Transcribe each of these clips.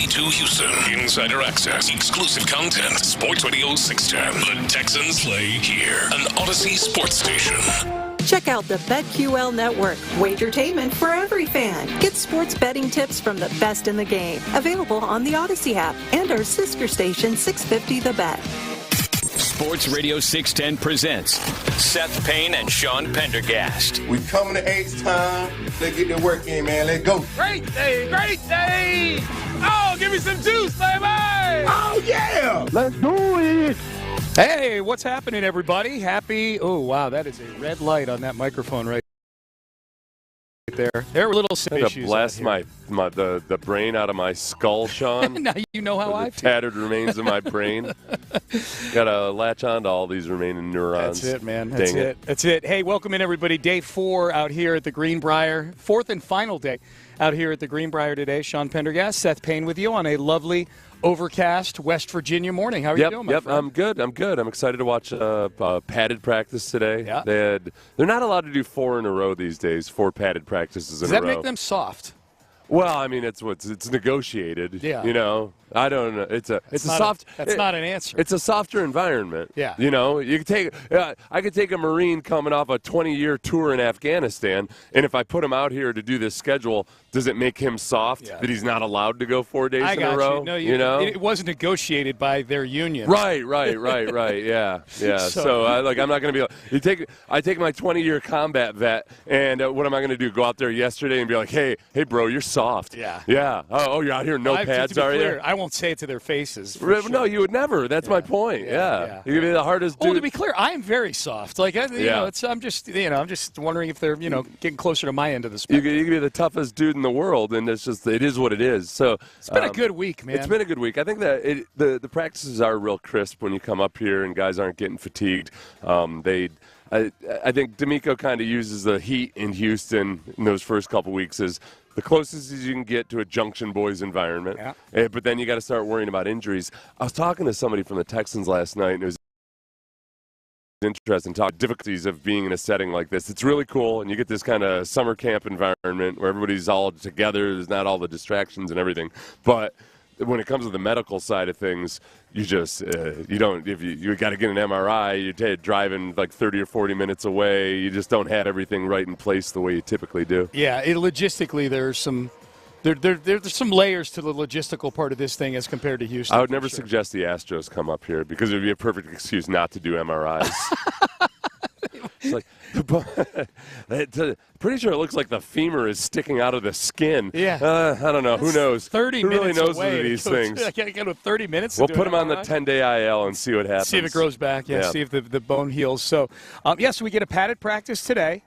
92 Houston. Insider access, exclusive content. Sports Radio 610. The Texans play here. An Odyssey sports station. Check out the BetQL Network. Wagertainment for every fan. Get sports betting tips from the best in the game. Available on the Odyssey app and our sister station 650 The Bet. Sports Radio 610 presents Seth Payne and Sean Pendergast. We coming to H-time. Let's get the work in, man. Let's go. Great day, great day. Oh, give me some juice, baby. Oh, yeah. Let's do it. Hey, what's happening, everybody? Oh, wow, that is a red light on that microphone right there. There were little issues. I'm going to blast the brain out of my skull, Sean. Now you know how I feel. Tattered remains of my brain. Got to latch on to all these remaining neurons. That's it, man. That's it. Hey, welcome in, everybody. Day 4 out here at the Greenbriar. 4th and final day out here at the Greenbriar today. Sean Pendergast, Seth Payne with you on a lovely overcast West Virginia morning. How are you doing, my friend? I'm good. I'm excited to watch padded practice today. Yeah. They're not allowed to do 4 in a row these days, 4 padded practices in a row. Does that make them soft? Well, I mean, it's negotiated. Yeah. You know, I don't know. It's a soft. That's not an answer. It's a softer environment. Yeah. You know, you could take. I could take a Marine coming off a 20-year tour in Afghanistan, and if I put him out here to do this schedule, does it make him soft that he's not allowed to go 4 days in a row? No, you know, it wasn't negotiated by their union. Right. Yeah. So I'm not going to be. I take my 20-year combat vet, and what am I going to do? Go out there yesterday and be like, hey, bro, you're soft. Yeah. Oh, you're out here no pads, are you? I won't say it to their faces. No, you would never. That's my point. Yeah. You could be the hardest dude. Well, to be clear, I am very soft. Like, I'm just wondering if they're, getting closer to my end of the spectrum. You could be the toughest dude in the world, and it is what it is. So it's been a good week, man. It's been a good week. I think that the practices are real crisp when you come up here, and guys aren't getting fatigued. I think D'Amico kind of uses the heat in Houston in those first couple weeks as the closest as you can get to a Junction Boys environment. Yeah. But then you got to start worrying about injuries. I was talking to somebody from the Texans last night, and it was interesting talk difficulties of being in a setting like this. It's really cool, and you get this kind of summer camp environment where everybody's all together. There's not all the distractions and everything. But when it comes to the medical side of things, you just you don't. If you got to get an MRI, you're driving like 30 or 40 minutes away. You just don't have everything right in place the way you typically do. Yeah, logistically, there's some layers to the logistical part of this thing as compared to Houston. I would never suggest the Astros come up here because it would be a perfect excuse not to do MRIs. It's like, pretty sure it looks like the femur is sticking out of the skin. Yeah. I don't know. Who knows? 30 Who minutes really knows away these things? I can't go to 30 minutes. We'll put him on the 10-day IL and see what happens. See if it grows back. Yeah. See if the bone heals. So, so we get a padded practice today.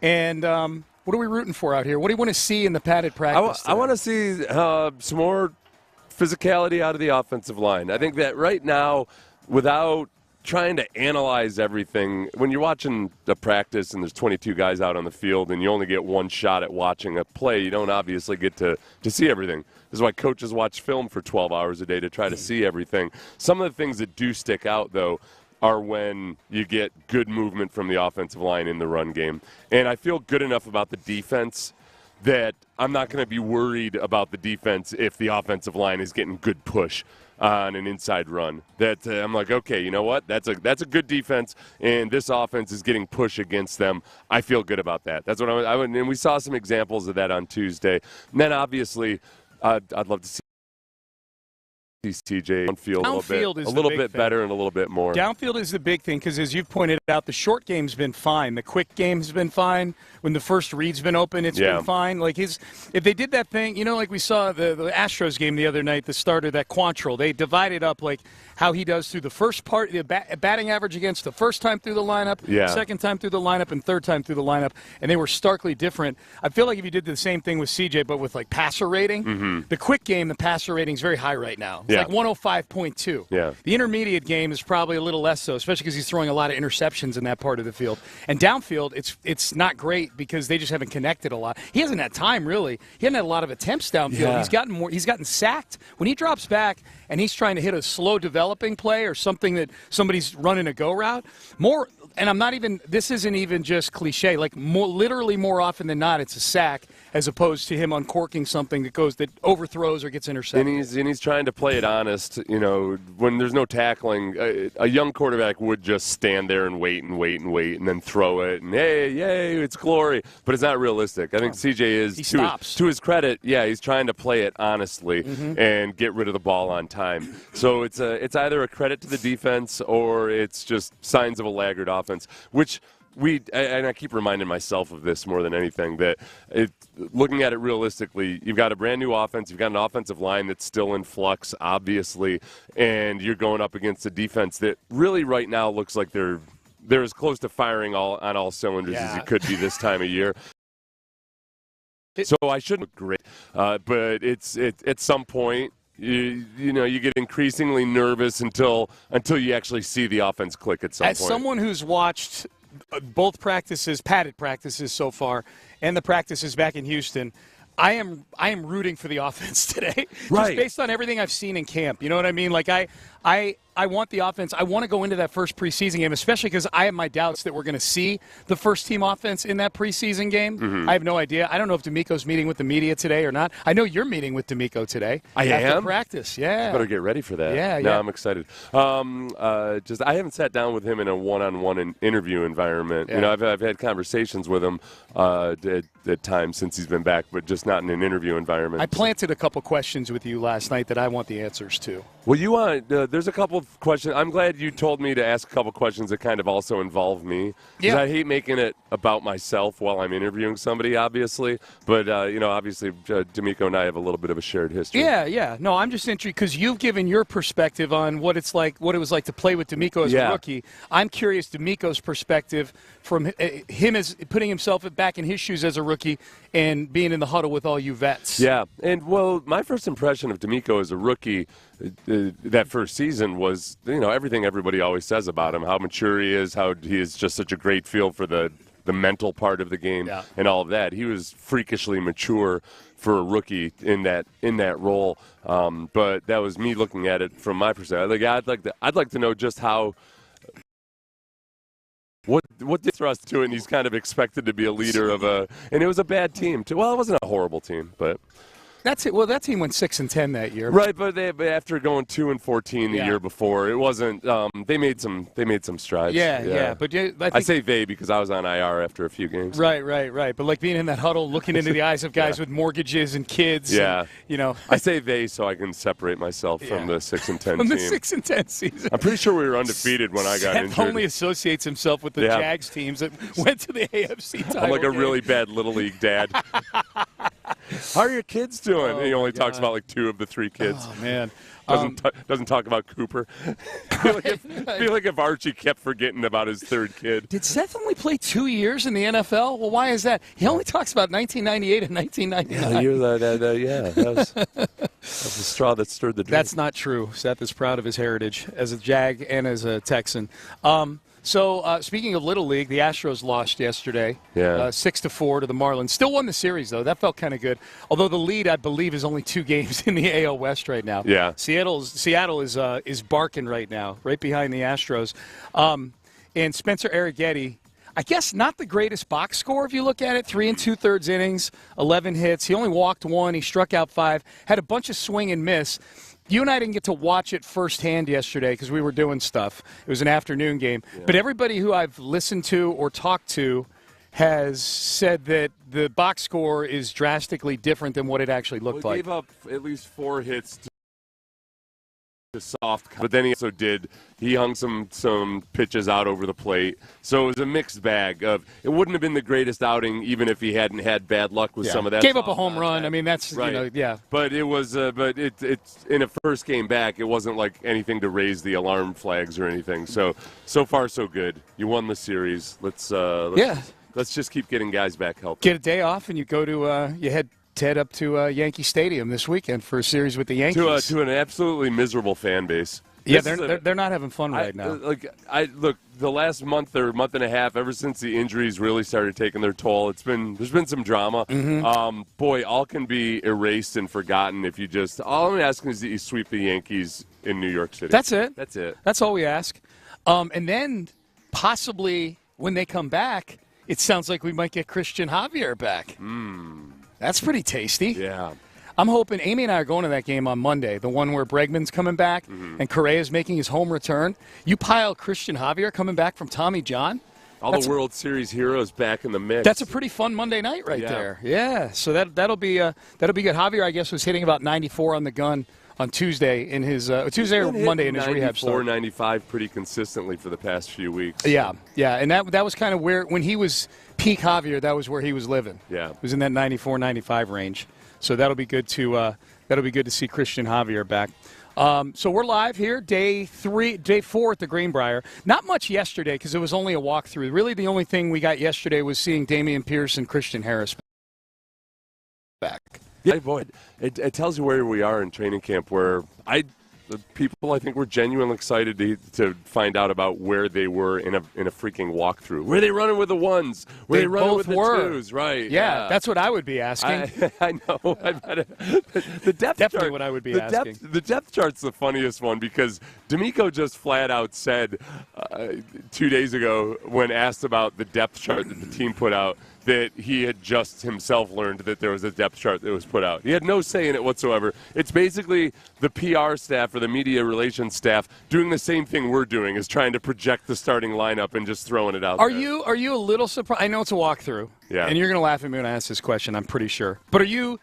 And what are we rooting for out here? What do you want to see in the padded practice I want to see some more physicality out of the offensive line. I think that right now, without trying to analyze everything, when you're watching the practice and there's 22 guys out on the field and you only get one shot at watching a play, you don't obviously get to see everything. This is why coaches watch film for 12 hours a day to try to see everything. Some of the things that do stick out, though, are when you get good movement from the offensive line in the run game. And I feel good enough about the defense that I'm not going to be worried about the defense if the offensive line is getting good push on an inside run. That I'm like, okay, you know what? That's a good defense, and this offense is getting push against them. I feel good about that. That's what I would. And we saw some examples of that on Tuesday. And then obviously, I'd love to see TJ downfield a little bit better and a little bit more. Downfield is the big thing because, as you've pointed out, the short game's been fine. The quick game's been fine. When the first read's been open, it's been fine. Like if they did that thing, like we saw the Astros game the other night, the starter, that Quantrill, they divided up like how he does through the first part, the batting average against the first time through the lineup, second time through the lineup, and third time through the lineup, and they were starkly different. I feel like if you did the same thing with CJ, but with like passer rating, the quick game, the passer rating is very high right now. It's like 105.2. Yeah. The intermediate game is probably a little less so, especially because he's throwing a lot of interceptions in that part of the field. And downfield, it's not great because they just haven't connected a lot. He hasn't had time, really. He hasn't had a lot of attempts downfield. Yeah. He's gotten sacked. When he drops back and he's trying to hit a slow developing play or something that somebody's running a go route, more and I'm not even. This isn't even just cliche. Like literally more often than not, it's a sack as opposed to him uncorking something that overthrows or gets intercepted. And he's trying to play it honest. You know, when there's no tackling, a young quarterback would just stand there and wait and then throw it and hey, yay, it's glory. But it's not realistic. I think CJ is to his credit. Yeah, he's trying to play it honestly and get rid of the ball on time. So it's either a credit to the defense or it's just signs of a laggard offense, which. And I keep reminding myself of this more than anything, that looking at it realistically, you've got a brand new offense, you've got an offensive line that's still in flux, obviously, and you're going up against a defense that really right now looks like they're as close to firing on all cylinders as you could be this time of year. So I shouldn't look great, but it's at some point. You get increasingly nervous until you actually see the offense click at some point. As someone who's watched both padded practices so far, and the practices back in Houston, I am rooting for the offense today, just based on everything I've seen in camp. You know what I mean? Like I want the offense. I want to go into that first preseason game, especially because I have my doubts that we're going to see the first-team offense in that preseason game. I have no idea. I don't know if D'Amico's meeting with the media today or not. I know you're meeting with D'Amico today. After practice, yeah. Better get ready for that. Yeah. I'm excited. I haven't sat down with him in a one-on-one interview environment. Yeah. You know, I've had conversations with him at times since he's been back, but just not in an interview environment. I planted a couple questions with you last night that I want the answers to. Well, you want there's a couple of questions. I'm glad you told me to ask a couple questions that kind of also involve me. Because I hate making it about myself while I'm interviewing somebody, obviously. But, obviously, D'Amico and I have a little bit of a shared history. Yeah. No, I'm just interested because you've given your perspective on what it was like to play with D'Amico as a rookie. I'm curious D'Amico's perspective from him as putting himself back in his shoes as a rookie and being in the huddle with all you vets. Yeah, and, my first impression of D'Amico as a rookie that first season was, everything everybody always says about him, how mature he is, how he is just such a great feel for the mental part of the game and all of that. He was freakishly mature for a rookie in that role. But that was me looking at it from my perspective. I'd like to know just how what did thrust to it, and he's kind of expected to be a leader of and it was a bad team too. Well, it wasn't a horrible team, but that's it. Well, that team went 6-10 that year, right? But after going 2-14 the year before, it wasn't. They made some strides. Yeah. But I say they because I was on IR after a few games. Right. But like being in that huddle, looking into the eyes of guys with mortgages and kids. Yeah. And, I say they so I can separate myself from the 6-10 team. From the 6-10 season. I'm pretty sure we were undefeated when I got injured. Seth only associates himself with the Jags teams that went to the AFC title. I'm like a really bad Little League dad. How are your kids doing? And he only talks about like 2 of the 3 kids. Oh, man. Doesn't talk about Cooper. I feel like if Archie kept forgetting about his 3rd kid. Did Seth only play 2 years in the NFL? Well, why is that? He only talks about 1998 and 1999. That was the straw that stirred the drink. That's not true. Seth is proud of his heritage as a Jag and as a Texan. So, speaking of Little League, the Astros lost yesterday, 6-4 to the Marlins. Still won the series, though. That felt kind of good. Although the lead, I believe, is only 2 games in the AL West right now. Yeah. Seattle is barking right now, right behind the Astros. And Spencer Arrighetti, I guess not the greatest box score if you look at it. 3 2/3 innings, 11 hits. He only walked 1. He struck out 5. Had a bunch of swing and miss. You and I didn't get to watch it firsthand yesterday because we were doing stuff. It was an afternoon game. Yeah. But everybody who I've listened to or talked to has said that the box score is drastically different than what it actually looked like. He gave up at least 4 hits to soft, but then he hung some pitches out over the plate. So it was a mixed bag of, it wouldn't have been the greatest outing even if he hadn't had bad luck with some of that. Gave up a home run. I mean, that's right. But it was it's in a first game back, it wasn't like anything to raise the alarm flags or anything. So far so good. You won the series. Let's just keep getting guys back healthy. Get a day off and you go to you head up to Yankee Stadium this weekend for a series with the Yankees. To an absolutely miserable fan base. Yeah, they're not having fun right now. Look, the last month or month and a half, ever since the injuries really started taking their toll, there's been some drama. Mm-hmm. All can be erased and forgotten if you just. All I'm asking is that you sweep the Yankees in New York City. That's it. That's it. That's all we ask. And then possibly when they come back, it sounds like we might get Christian Javier back. That's pretty tasty. Yeah. I'm hoping Amy and I are going to that game on Monday, the one where Bregman's coming back and Correa's making his home return. You pile Christian Javier coming back from Tommy John. All the World Series heroes back in the mix. That's a pretty fun Monday night right there. Yeah, so that'll be good. Javier, I guess, was hitting about 94 on the gun on Tuesday in his Tuesday or Monday in his rehab start. 94, 95 pretty consistently for the past few weeks. Yeah, and that was kind of where, when he was peak Javier, that was where he was living. Yeah. It was in that 94, 95 range. So that'll be good to see Christian Javier back. So we're live here, day 4 at the Greenbriar. Not much yesterday because it was only a walkthrough. Really, the only thing we got yesterday was seeing Dameon Pierce and Christian Harris back. Yeah, boy, it tells you where we are in training camp. Where the people, I think, were genuinely excited to find out about where they were in a freaking walkthrough. Were they running with the ones? Were they running with the twos? Right. Yeah, that's what I would be asking. I know. The depth Definitely chart, what I would be asking. The depth chart's the funniest one because D'Amico just flat out said 2 days ago when asked about the depth chart that the team put out that he had just himself learned that there was a depth chart that was put out. He had no say in it whatsoever. It's basically the PR staff or the media relations staff doing the same thing we're doing, is trying to project the starting lineup and just throwing it out there. Are you a little surprised? I know it's a walkthrough, and you're going to laugh at me when I ask this question, I'm pretty sure. But are you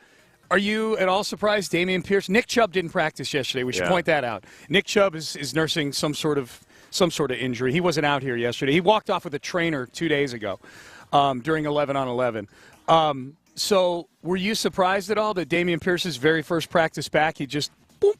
at all surprised Dameon Pierce? Nick Chubb didn't practice yesterday. We should point that out. Nick Chubb is nursing some sort of injury. He wasn't out here yesterday. He walked off with a trainer 2 days ago. During 11-on-11. So were you surprised at all that Dameon Pierce's very first practice back, he just, boom,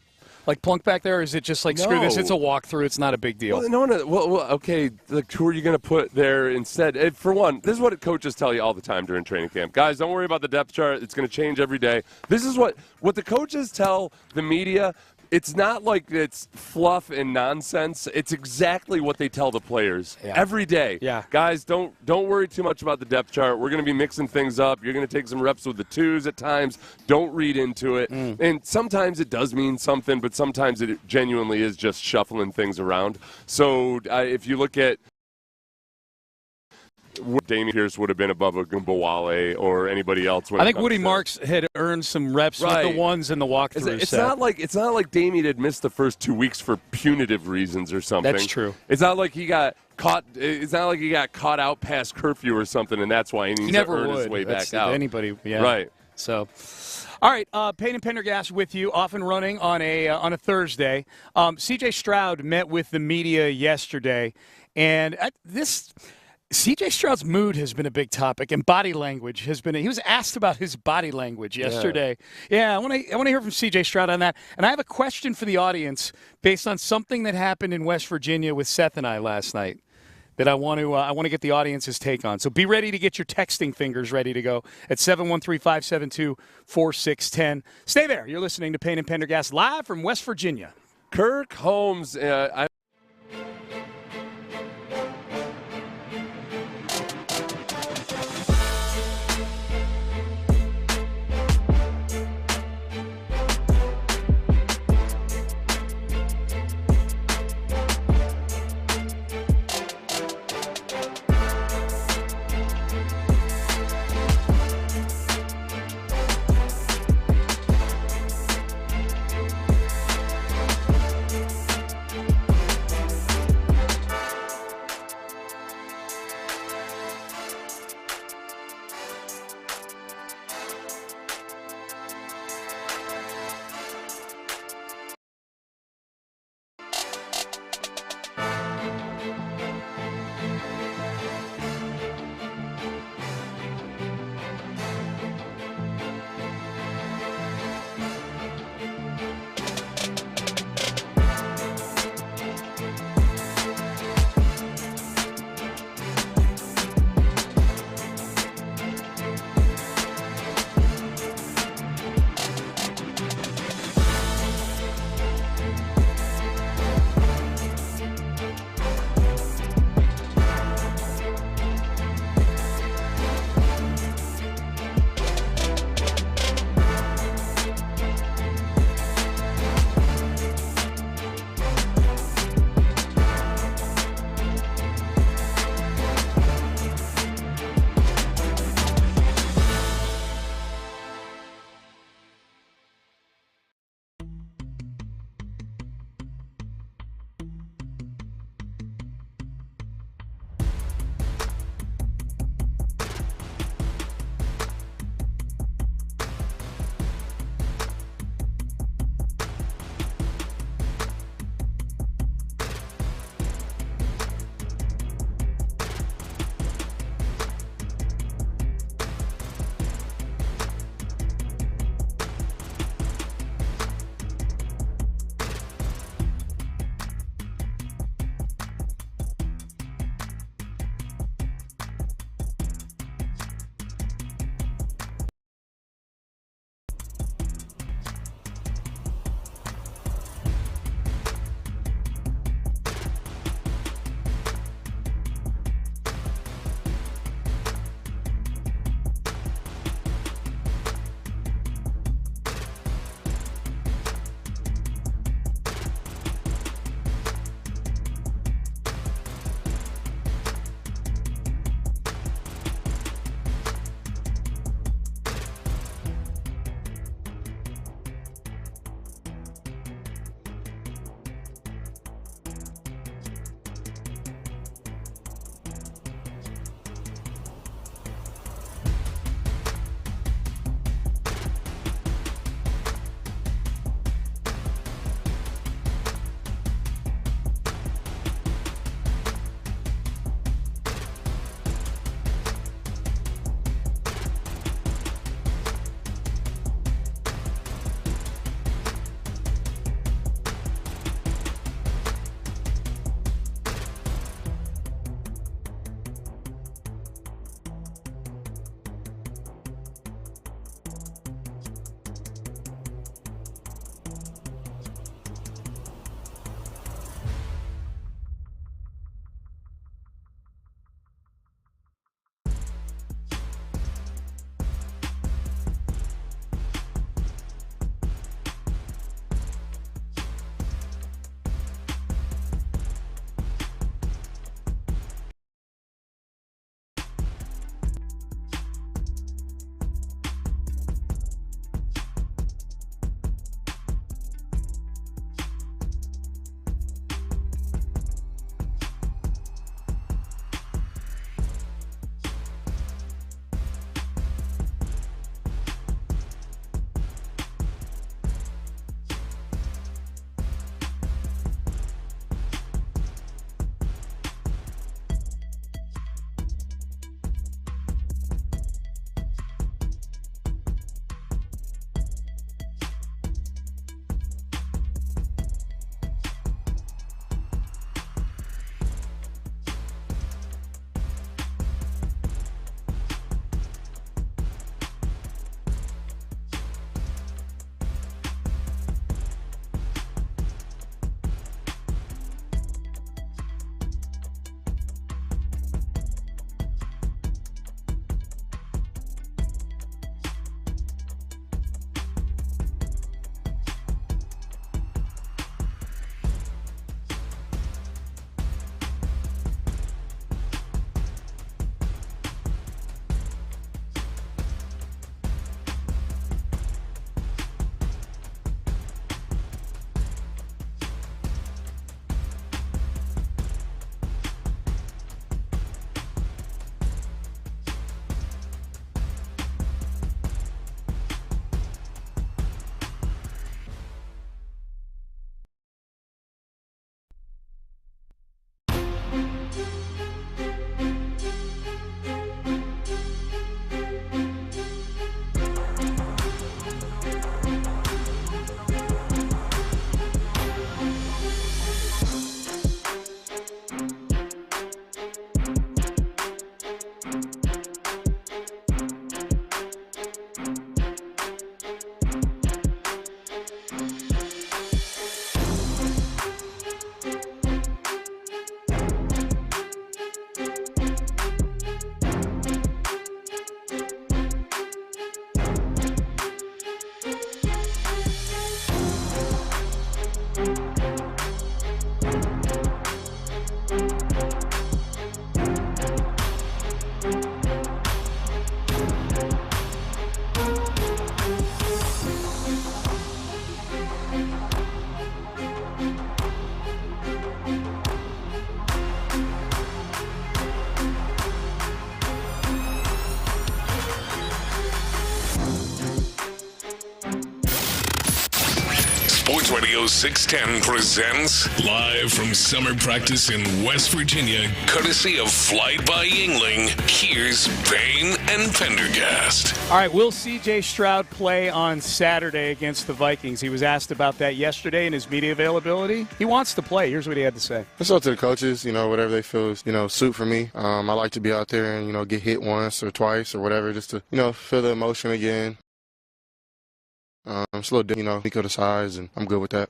like plunked back there? Or is it just like, screw this, it's a walkthrough, it's not a big deal? Well, no. Well, okay, who are you going to put there instead? For one, this is what coaches tell you all the time during training camp. Guys, don't worry about the depth chart. It's going to change every day. This is what the coaches tell the media. It's not like it's fluff and nonsense. It's exactly what they tell the players every day. Yeah. Guys, don't worry too much about the depth chart. We're going to be mixing things up. You're going to take some reps with the twos at times. Don't read into it. And sometimes it does mean something, but sometimes it genuinely is just shuffling things around. So if you look at Dameon Pierce would have been above a Gumbawale or anybody else. I think Woody Marks had earned some reps with the ones in the walkthrough. It's not like Dameon had missed the first 2 weeks for punitive reasons or something. That's true. It's not like he got caught. It's not like he got caught out past curfew or something, and that's why he needs to earn his way back out. Anybody, right? So. All right, Payne and Pendergast with you, off and running on a Thursday. C.J. Stroud met with the media yesterday, and C.J. Stroud's mood has been a big topic, and body language has been. He was asked about his body language yesterday. Yeah, I want to hear from C.J. Stroud on that. And I have a question for the audience based on something that happened in West Virginia with Seth and I last night that I want to get the audience's take on. So be ready to get your texting fingers ready to go at 713-572-4610. Stay there. You're listening to Payne and Pendergast live from West Virginia. Kirk Holmes. Radio 610 presents live from summer practice in West Virginia, courtesy of Flight by Yingling. Here's Payne and Pendergast. All right, will C.J. Stroud play on Saturday against the Vikings? He was asked about that yesterday in his media availability. He wants to play. Here's what he had to say. It's up to the coaches, whatever they feel is, suit for me. I like to be out there and, get hit once or twice or whatever just to, feel the emotion again. It's a little different, Nico the size, and I'm good with that.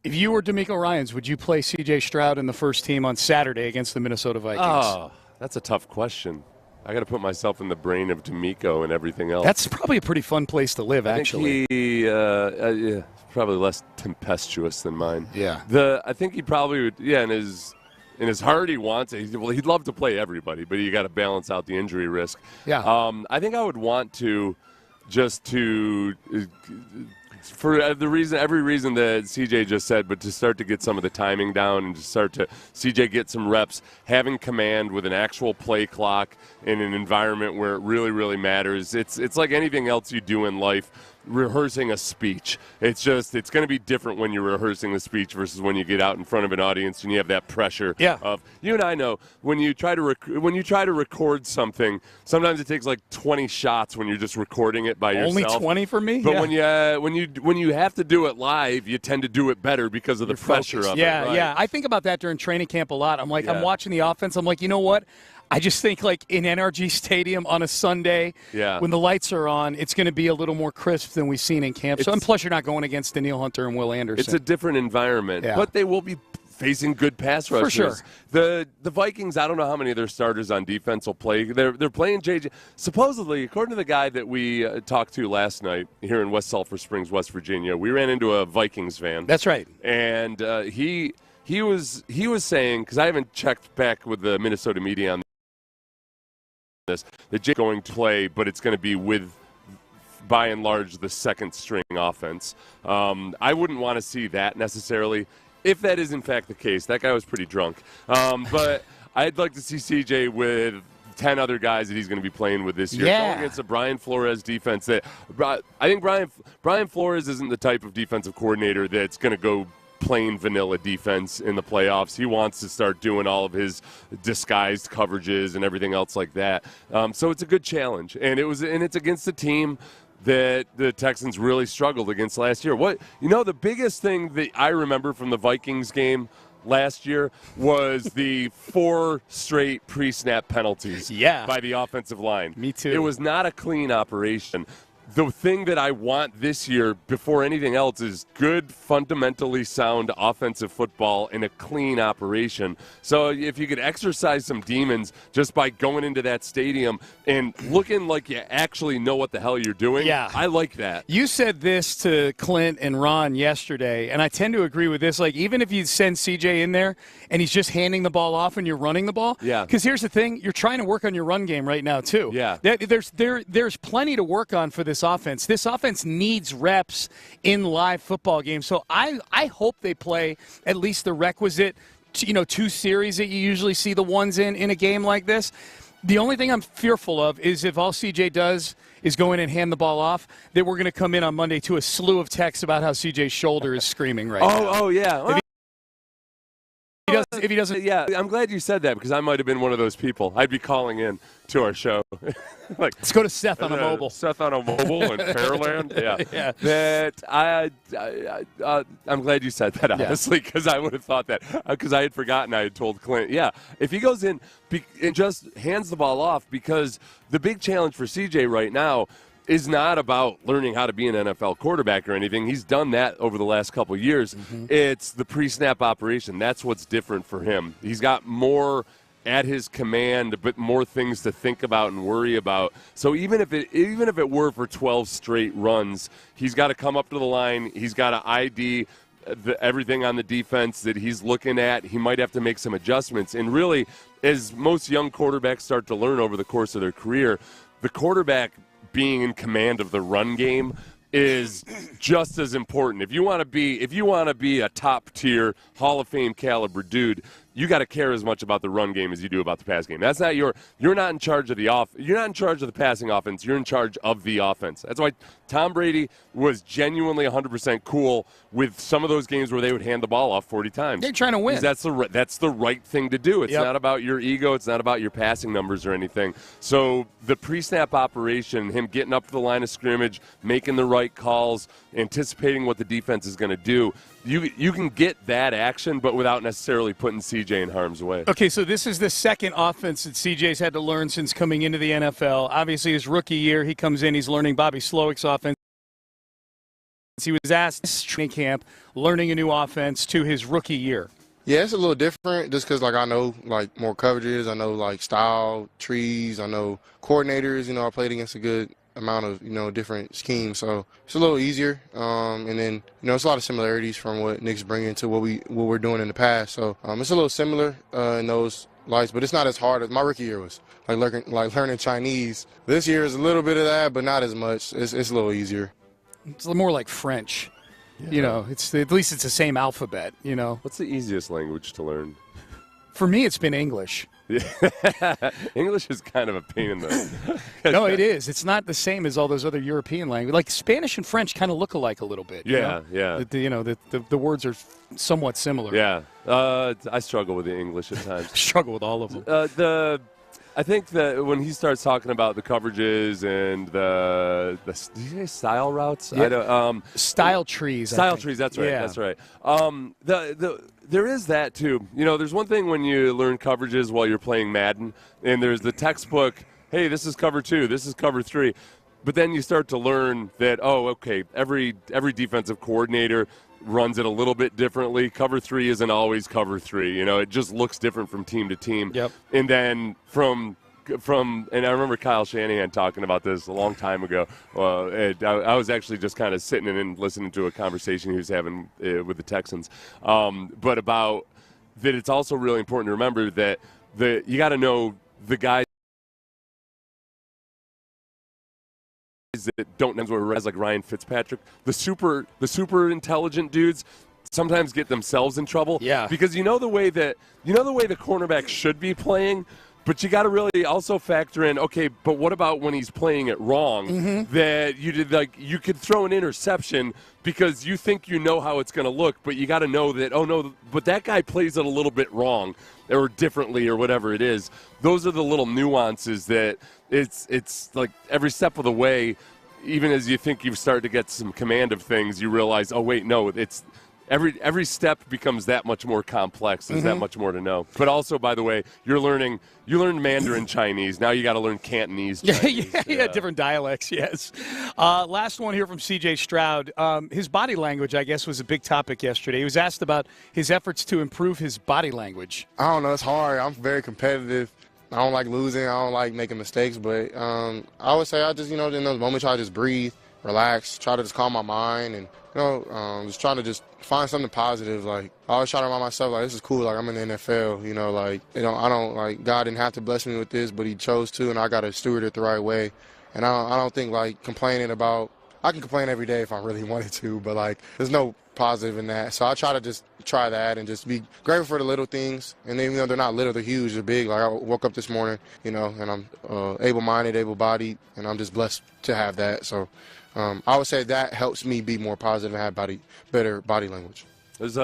If you were DeMeco Ryans, would you play C.J. Stroud in the first team on Saturday against the Minnesota Vikings? Oh, that's a tough question. I got to put myself in the brain of DeMeco and everything else. That's probably a pretty fun place to live, actually. I think he, probably less tempestuous than mine. Yeah. I think he probably would, in his heart he wants it. He'd love to play everybody, but you got to balance out the injury risk. Yeah. I think I would want to for every reason that CJ just said, but to start to get some of the timing down and to start to CJ get some reps, having command with an actual play clock in an environment where it really, really matters. It's like anything else you do in life. Rehearsing a speech, it's going to be different when you're rehearsing the speech versus when you get out in front of an audience and you have that pressure of, you and I know, when you try to record something, sometimes it takes like 20 shots when you're just recording it by yourself. Only 20 for me. But when you have to do it live, you tend to do it better because of the pressure of it. Yeah. I think about that during training camp a lot. I'm like, I'm watching the offense. I'm like, you know what? I just think, like, in NRG Stadium on a Sunday, when the lights are on, it's going to be a little more crisp than we've seen in camp. And plus, you're not going against Danielle Hunter and Will Anderson. It's a different environment, but they will be facing good pass rushers. For sure. The Vikings, I don't know how many of their starters on defense will play. They're playing J.J. Supposedly, according to the guy that we talked to last night here in West Sulphur Springs, West Virginia, we ran into a Vikings fan. That's right. And he was saying, because I haven't checked back with the Minnesota media on this, that Jay's going to play, but it's going to be with, by and large, the second string offense. I wouldn't want to see that necessarily. If that is in fact the case, that guy was pretty drunk. But I'd like to see CJ with 10 other guys that he's going to be playing with this year. Going against a Brian Flores defense that I think Brian Flores isn't the type of defensive coordinator that's going to go plain vanilla defense in the playoffs. He wants to start doing all of his disguised coverages and everything else like that. So it's a good challenge, and it's against a team that the Texans really struggled against last year. The biggest thing that I remember from the Vikings game last year was the 4 straight pre-snap penalties by the offensive line. Me too. It was not a clean operation. The thing that I want this year, before anything else, is good, fundamentally sound offensive football in a clean operation. So if you could exercise some demons just by going into that stadium and looking like you actually know what the hell you're doing, I like that. You said this to Clint and Ron yesterday, and I tend to agree with this. Like, even if you send CJ in there and he's just handing the ball off and you're running the ball, because here's the thing, you're trying to work on your run game right now too. There's plenty to work on for this offense. This offense needs reps in live football games. So I hope they play at least the requisite 2 series that you usually see the ones in a game like this. The only thing I'm fearful of is if all CJ does is go in and hand the ball off, that we're going to come in on Monday to a slew of texts about how CJ's shoulder is screaming right now. Oh yeah. If he doesn't, I'm glad you said that because I might have been one of those people. I'd be calling in to our show. Let's go to Seth on a mobile. Seth on a mobile in Pearland. I'm glad you said that, honestly, because I would have thought that because I had forgotten. I had told Clint, if he goes in and just hands the ball off, because the big challenge for CJ right now is not about learning how to be an NFL quarterback or anything. He's done that over the last couple of years. Mm-hmm. It's the pre-snap operation. That's what's different for him. He's got more at his command, but more things to think about and worry about. So even if it were for 12 straight runs, he's got to come up to the line. He's got to ID everything on the defense that he's looking at. He might have to make some adjustments. And really, as most young quarterbacks start to learn over the course of their career, the quarterback being in command of the run game is just as important. If you want to be a top tier Hall of Fame caliber dude, you got to care as much about the run game as you do about the pass game. That's not you're not in charge of you're not in charge of the passing offense. You're in charge of the offense. That's why Tom Brady was genuinely 100% cool with some of those games where they would hand the ball off 40 times. They're trying to win. That's the right thing to do. It's not about your ego. It's not about your passing numbers or anything. So the pre-snap operation, him getting up to the line of scrimmage, making the right calls, anticipating what the defense is going to do, you can get that action, but without necessarily putting CJ in harm's way. Okay, so this is the second offense that CJ's had to learn since coming into the NFL. Obviously, his rookie year, he comes in, he's learning Bobby Slowick's offense. He was asked this training camp, learning a new offense to his rookie year. Yeah, it's a little different just because, I know, more coverages. I know, style, trees. I know coordinators. I played against a good amount of, different schemes. So it's a little easier. And then, it's a lot of similarities from what Nick's bringing to what we're doing in the past. So it's a little similar in those lights, but it's not as hard as my rookie year was. Learning Chinese. This year is a little bit of that, but not as much. It's a little easier. It's more like French. Yeah. It's at least it's the same alphabet, What's the easiest language to learn? For me, it's been English. English is kind of a pain in the... No, it is. It's not the same as all those other European languages. Like Spanish and French kind of look alike a little bit. Yeah. The words are somewhat similar. Yeah. I struggle with the English at times. Struggle with all of them. I think that when he starts talking about the coverages and the did you say style routes? Yeah. Style trees. Style trees. That's right. Yeah. That's right. There is that too. There's one thing when you learn coverages while you're playing Madden, and there's the textbook. Hey, this is cover 2. This is cover 3. But then you start to learn that every defensive coordinator runs it a little bit differently. Cover 3 isn't always cover 3. It just looks different from team to team. Yep. And then from and I remember Kyle Shanahan talking about this a long time ago. I was actually just kind of sitting and listening to a conversation he was having with the Texans, but about that it's also really important to remember that you got to know the guys that don't know like Ryan Fitzpatrick, the super intelligent dudes sometimes get themselves in trouble. Yeah. Because the way the cornerback should be playing, but you got to really also factor in, okay, but what about when he's playing it wrong? Mm-hmm. That you could throw an interception because you think you know how it's going to look, but you got to know that, oh no, but that guy plays it a little bit wrong or differently or whatever it is. Those are the little nuances that it's like every step of the way, even as you think you've started to get some command of things, you realize, oh wait, no, it's every step becomes that much more complex. There's that much more to know. But also, by the way, you learned Mandarin Chinese. Now you got to learn Cantonese Chinese. Yeah, different dialects, yes. Last one here from C.J. Stroud. His body language, I guess, was a big topic yesterday. He was asked about his efforts to improve his body language. I don't know. It's hard. I'm very competitive. I don't like losing. I don't like making mistakes. But I would say I just, in those moments, I just breathe, relax, try to just calm my mind, and just trying to just find something positive. I always try to remind myself, this is cool. I'm in the NFL. I don't God didn't have to bless me with this, but He chose to, and I got to steward it the right way. And I don't think complaining about. I can complain every day if I really wanted to, but there's no positive in that. So I try to just try that and just be grateful for the little things. And even though they're not little, they're huge, they're big. I woke up this morning, and I'm able-minded, able-bodied, and I'm just blessed to have that. So I would say that helps me be more positive and have better body language. There's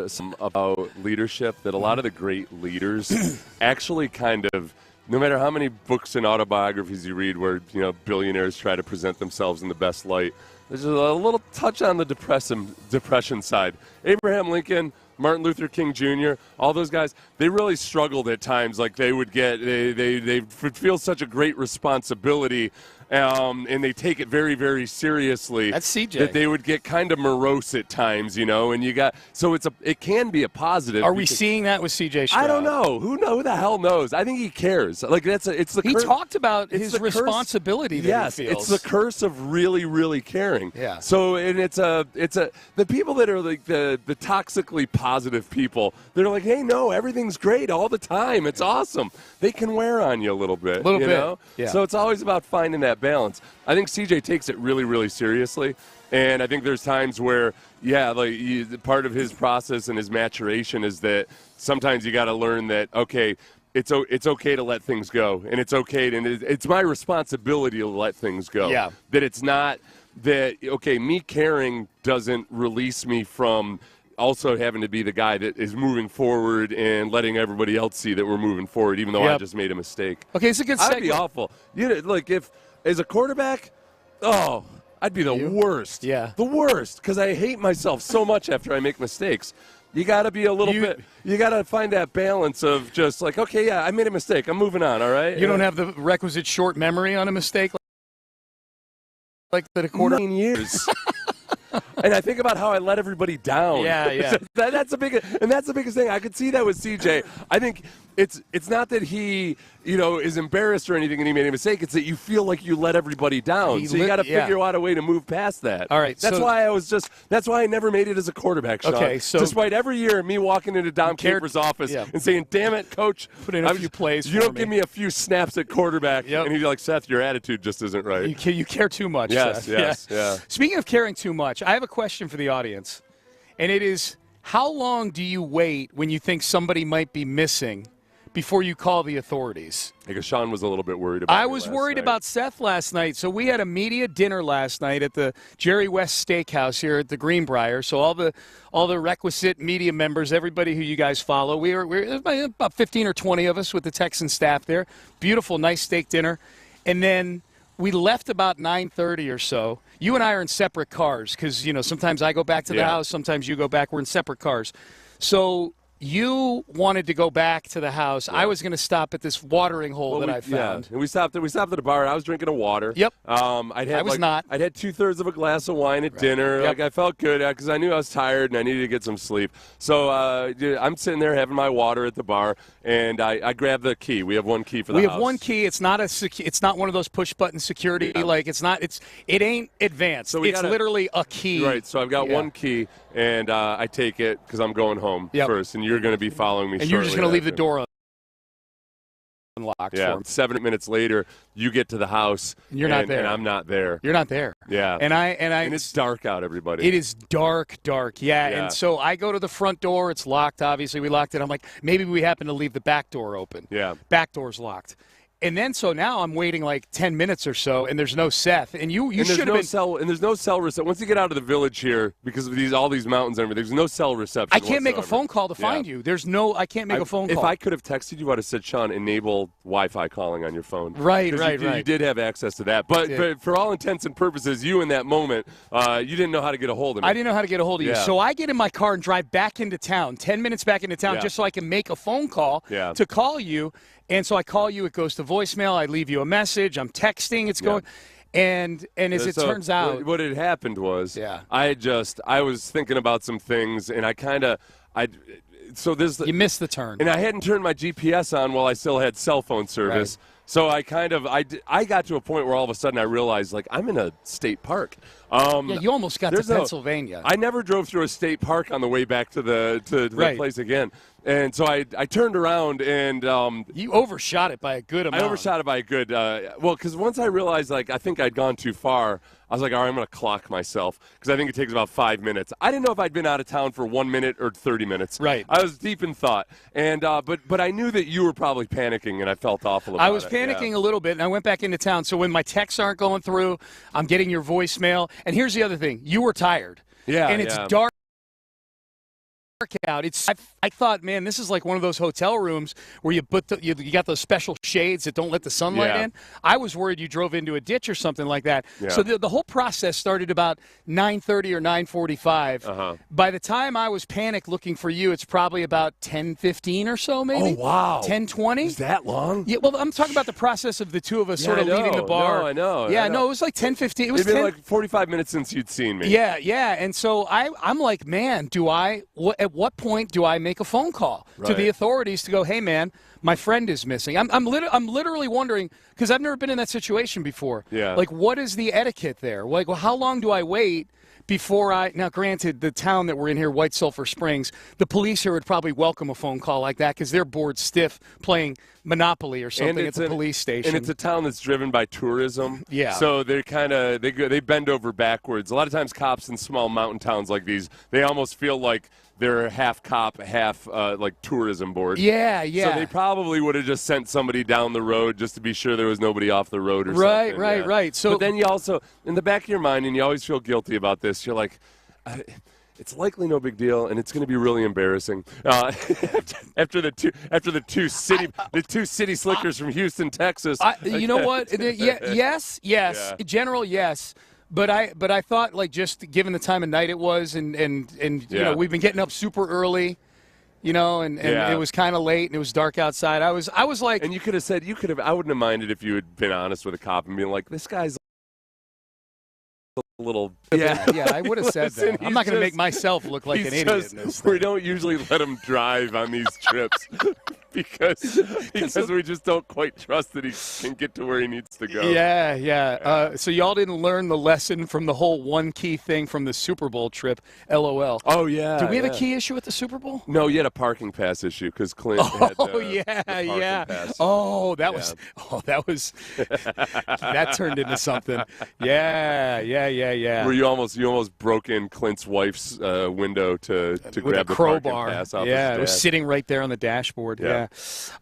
some about leadership that a lot of the great leaders actually kind of, no matter how many books and autobiographies you read where billionaires try to present themselves in the best light, there's a little touch on the depression side. Abraham Lincoln, Martin Luther King Jr., all those guys, they really struggled at times. They would they would feel such a great responsibility, and they take it very, very seriously. That's CJ. That they would get kind of morose at times, and it can be a positive. Are we seeing that with CJ Stroud? I don't know. Who the hell knows? I think he cares. He talked about his responsibility that he feels. It's the curse of really, really caring. Yeah. So, and the people that are the toxically positive people, they're like, hey, no, everything's great all the time. It's awesome. They can wear on you a little bit. Yeah. So it's always about finding that that balance. I think CJ takes it really, really seriously. And I think there's times where, part of his process and his maturation is that sometimes you got to learn that, okay, it's okay to let things go. And it's okay, and it's my responsibility to let things go. Yeah. That it's not that, okay, me caring doesn't release me from also having to be the guy that is moving forward and letting everybody else see that we're moving forward, even though I just made a mistake. Okay, it's a good segue. I'd be awful. If as a quarterback, I'd be the worst. Yeah. The worst, because I hate myself so much after I make mistakes. You got to be a little bit – you got to find that balance of just like, okay, yeah, I made a mistake. I'm moving on, all right? You don't have the requisite short memory on a mistake like that a quarter? 9 years. And I think about how I let everybody down. Yeah. That's the biggest thing. I could see that with CJ. I think it's not that he, is embarrassed or anything and he made a mistake. It's that you feel like you let everybody down. So you got to figure out a way to move past that. All right. That's why I never made it as a quarterback, Sean. Okay, so despite every year me walking into Dom Capers' office and saying, "Damn it, coach, put in a few plays. You don't give me a few snaps at quarterback." And he's like, "Seth, your attitude just isn't right. You care too much." Yes, Seth. yeah. Speaking of caring too much, I have a question for the audience, and it is: how long do you wait when you think somebody might be missing before you call the authorities? Because Sean was a little bit worried about I was worried about Seth last night. So we had a media dinner last night at the Jerry West Steakhouse here at the Greenbriar. So all the requisite media members, everybody who you guys follow, we were about 15 or 20 of us with the Texan staff there. Beautiful, nice steak dinner. And then we left about 9:30 or so. You and I are in separate cars because, sometimes I go back to the house, sometimes you go back. We're in separate cars. So you wanted to go back to the house. I was going to stop at this watering hole that I found. Yeah, and we stopped at a bar. I was drinking a water. Yep. I'd had I'd had 2/3 of a glass of wine at dinner. Yep. Like I felt good because I knew I was tired and I needed to get some sleep. So I'm sitting there having my water at the bar, and I grabbed the key. We have one key for the house. We have one key. It's not it's not one of those push button security. Yeah. Like it ain't advanced. So it's literally a key. Right. So I've got one key, and I take it because I'm going home first, and you're going to be following me. And you're just going to leave the door unlocked. Yeah. For me. 7 minutes later, you get to the house. And you're not there. And I'm not there. You're not there. Yeah. And it's dark out, everybody. It is dark. Yeah. And so I go to the front door. It's locked. Obviously, we locked it. I'm like, maybe we happen to leave the back door open. Yeah. Back door's locked. And then so now I'm waiting like 10 minutes or so, and there's no Seth. And you should have been. And there's no cell reception. Once you get out of the village here, because of all these mountains and everything, there's no cell reception. I can't make a phone call to find you. I can't make a phone call. If I could have texted you, I'd have said, Sean, enable Wi-Fi calling on your phone. Right. You did have access to that. But for all intents and purposes, you in that moment, you didn't know how to get a hold of me. I didn't know how to get a hold of you. So I get in my car and drive back into town, 10 minutes back into town, just so I can make a phone call to call you. And so I call you, it goes to voicemail, I leave you a message, I'm texting, it's going, and as it turns out. What had happened was, I was thinking about some things, and you missed the turn. And I hadn't turned my GPS on while I still had cell phone service. Right. So I got to a point where all of a sudden I realized, like, I'm in a state park. You almost got to Pennsylvania. I never drove through a state park on the way back to the place again. And so I turned around and you overshot it by a good amount. I overshot it by a good because once I realized I think I'd gone too far, I was like, all right, I'm going to clock myself because I think it takes about 5 minutes. I didn't know if I'd been out of town for 1 minute or 30 minutes. Right. I was deep in thought, and but I knew that you were probably panicking, and I felt awful about it. I was panicking a little bit, and I went back into town. So when my texts aren't going through, I'm getting your voicemail. And here's the other thing: you were tired. Yeah. And it's dark out. I thought, man, this is like one of those hotel rooms where you got those special shades that don't let the sunlight in. I was worried you drove into a ditch or something like that. Yeah. So the whole process started about 9:30 or 9:45. By the time I was panicked looking for you, it's probably about 10:15 or so, maybe. Oh, wow. 10:20. Is that long? Yeah. Well, I'm talking about the process of the two of us sort of leaving the bar. No, I know. Yeah, no, it was like 10:15. It was been like 45 minutes since you'd seen me. Yeah. And so I'm like, man, at what point do I make a phone call to the authorities to go, hey, man, my friend is missing? I'm literally wondering, because I've never been in that situation before. Yeah. Like, what is the etiquette there? Like, well, how long do I wait now granted, the town that we're in here, White Sulphur Springs, the police here would probably welcome a phone call like that because they're bored stiff playing Monopoly or something at the police station. And it's a town that's driven by tourism. Yeah. So they're kind of, they bend over backwards. A lot of times cops in small mountain towns like these, they almost feel like they're half cop, half like tourism board. Yeah. So they probably would have just sent somebody down the road just to be sure there was nobody off the road or something. Right. So, but then you also, in the back of your mind, and you always feel guilty about this, you're like, it's likely no big deal, and it's going to be really embarrassing. After the two city slickers from Houston, Texas. You know what? Yes. Yeah. General, yes. But I thought, like, just given the time of night it was, and you know, we've been getting up super early, you know, and it was kind of late and it was dark outside. I was like, and you could have said, I wouldn't have minded if you had been honest with a cop and been like, this guy's a little. Yeah, I would have said that. I'm not going to make myself look like an idiot in this thing. We don't usually let him drive on these trips because we just don't quite trust that he can get to where he needs to go. Yeah. So y'all didn't learn the lesson from the whole one key thing from the Super Bowl trip, LOL. Oh, yeah. Did we have a key issue at the Super Bowl? No, you had a parking pass issue because Clint had yeah. pass. That was that turned into something. Yeah. Where you almost broke in Clint's wife's window to grab the crowbar. Parking pass off Yeah, it was sitting right there on the dashboard. Yeah.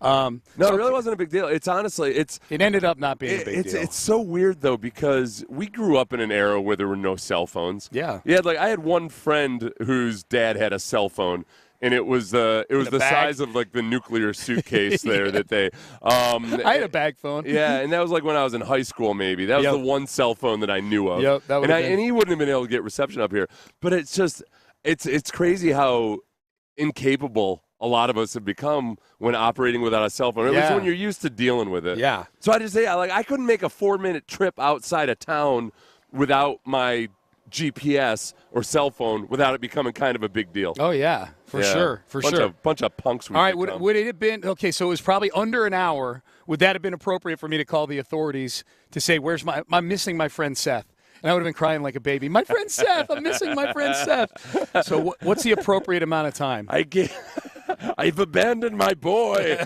No, it really wasn't a big deal. It's honestly, it ended up not being a big deal. It's so weird though because we grew up in an era where there were no cell phones. Yeah. I had one friend whose dad had a cell phone. And it was the size of like the nuclear suitcase there that they. I had a bag phone. Yeah, and that was like when I was in high school. Maybe that was the one cell phone that I knew of. Yep, that and he wouldn't have been able to get reception up here. But it's just it's crazy how incapable a lot of us have become when operating without a cell phone. At least when you're used to dealing with it. Yeah. So I just say I couldn't make a 4-minute trip outside of town without my GPS or cell phone without it becoming kind of a big deal. Oh, yeah, for sure. Bunch of punks. All right, would it have been, okay, so it was probably under an hour. Would that have been appropriate for me to call the authorities to say, I'm missing my friend Seth? And I would have been crying like a baby. My friend Seth, I'm missing my friend Seth. So what's the appropriate amount of time? I've abandoned my boy.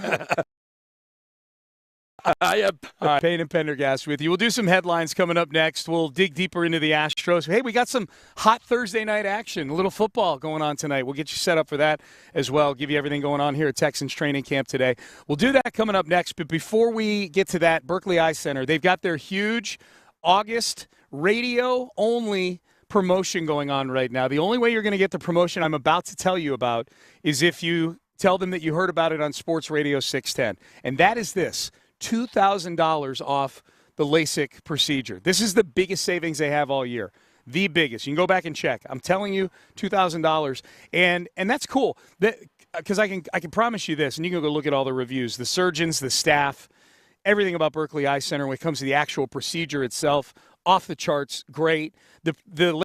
All right, Payne and Pendergast with you. We'll do some headlines coming up next. We'll dig deeper into the Astros. Hey, we got some hot Thursday night action, a little football going on tonight. We'll get you set up for that as well, give you everything going on here at Texans training camp today. We'll do that coming up next, but before we get to that, Berkeley Eye Center, they've got their huge August radio-only promotion going on right now. The only way you're going to get the promotion I'm about to tell you about is if you tell them that you heard about it on Sports Radio 610, and that is this. $2,000 off the LASIK procedure. This is the biggest savings they have all year. The biggest. You can go back and check. I'm telling you, $2,000. And that's cool. Because I can promise you this, and you can go look at all the reviews. The surgeons, the staff, everything about Berkeley Eye Center when it comes to the actual procedure itself, off the charts, great. The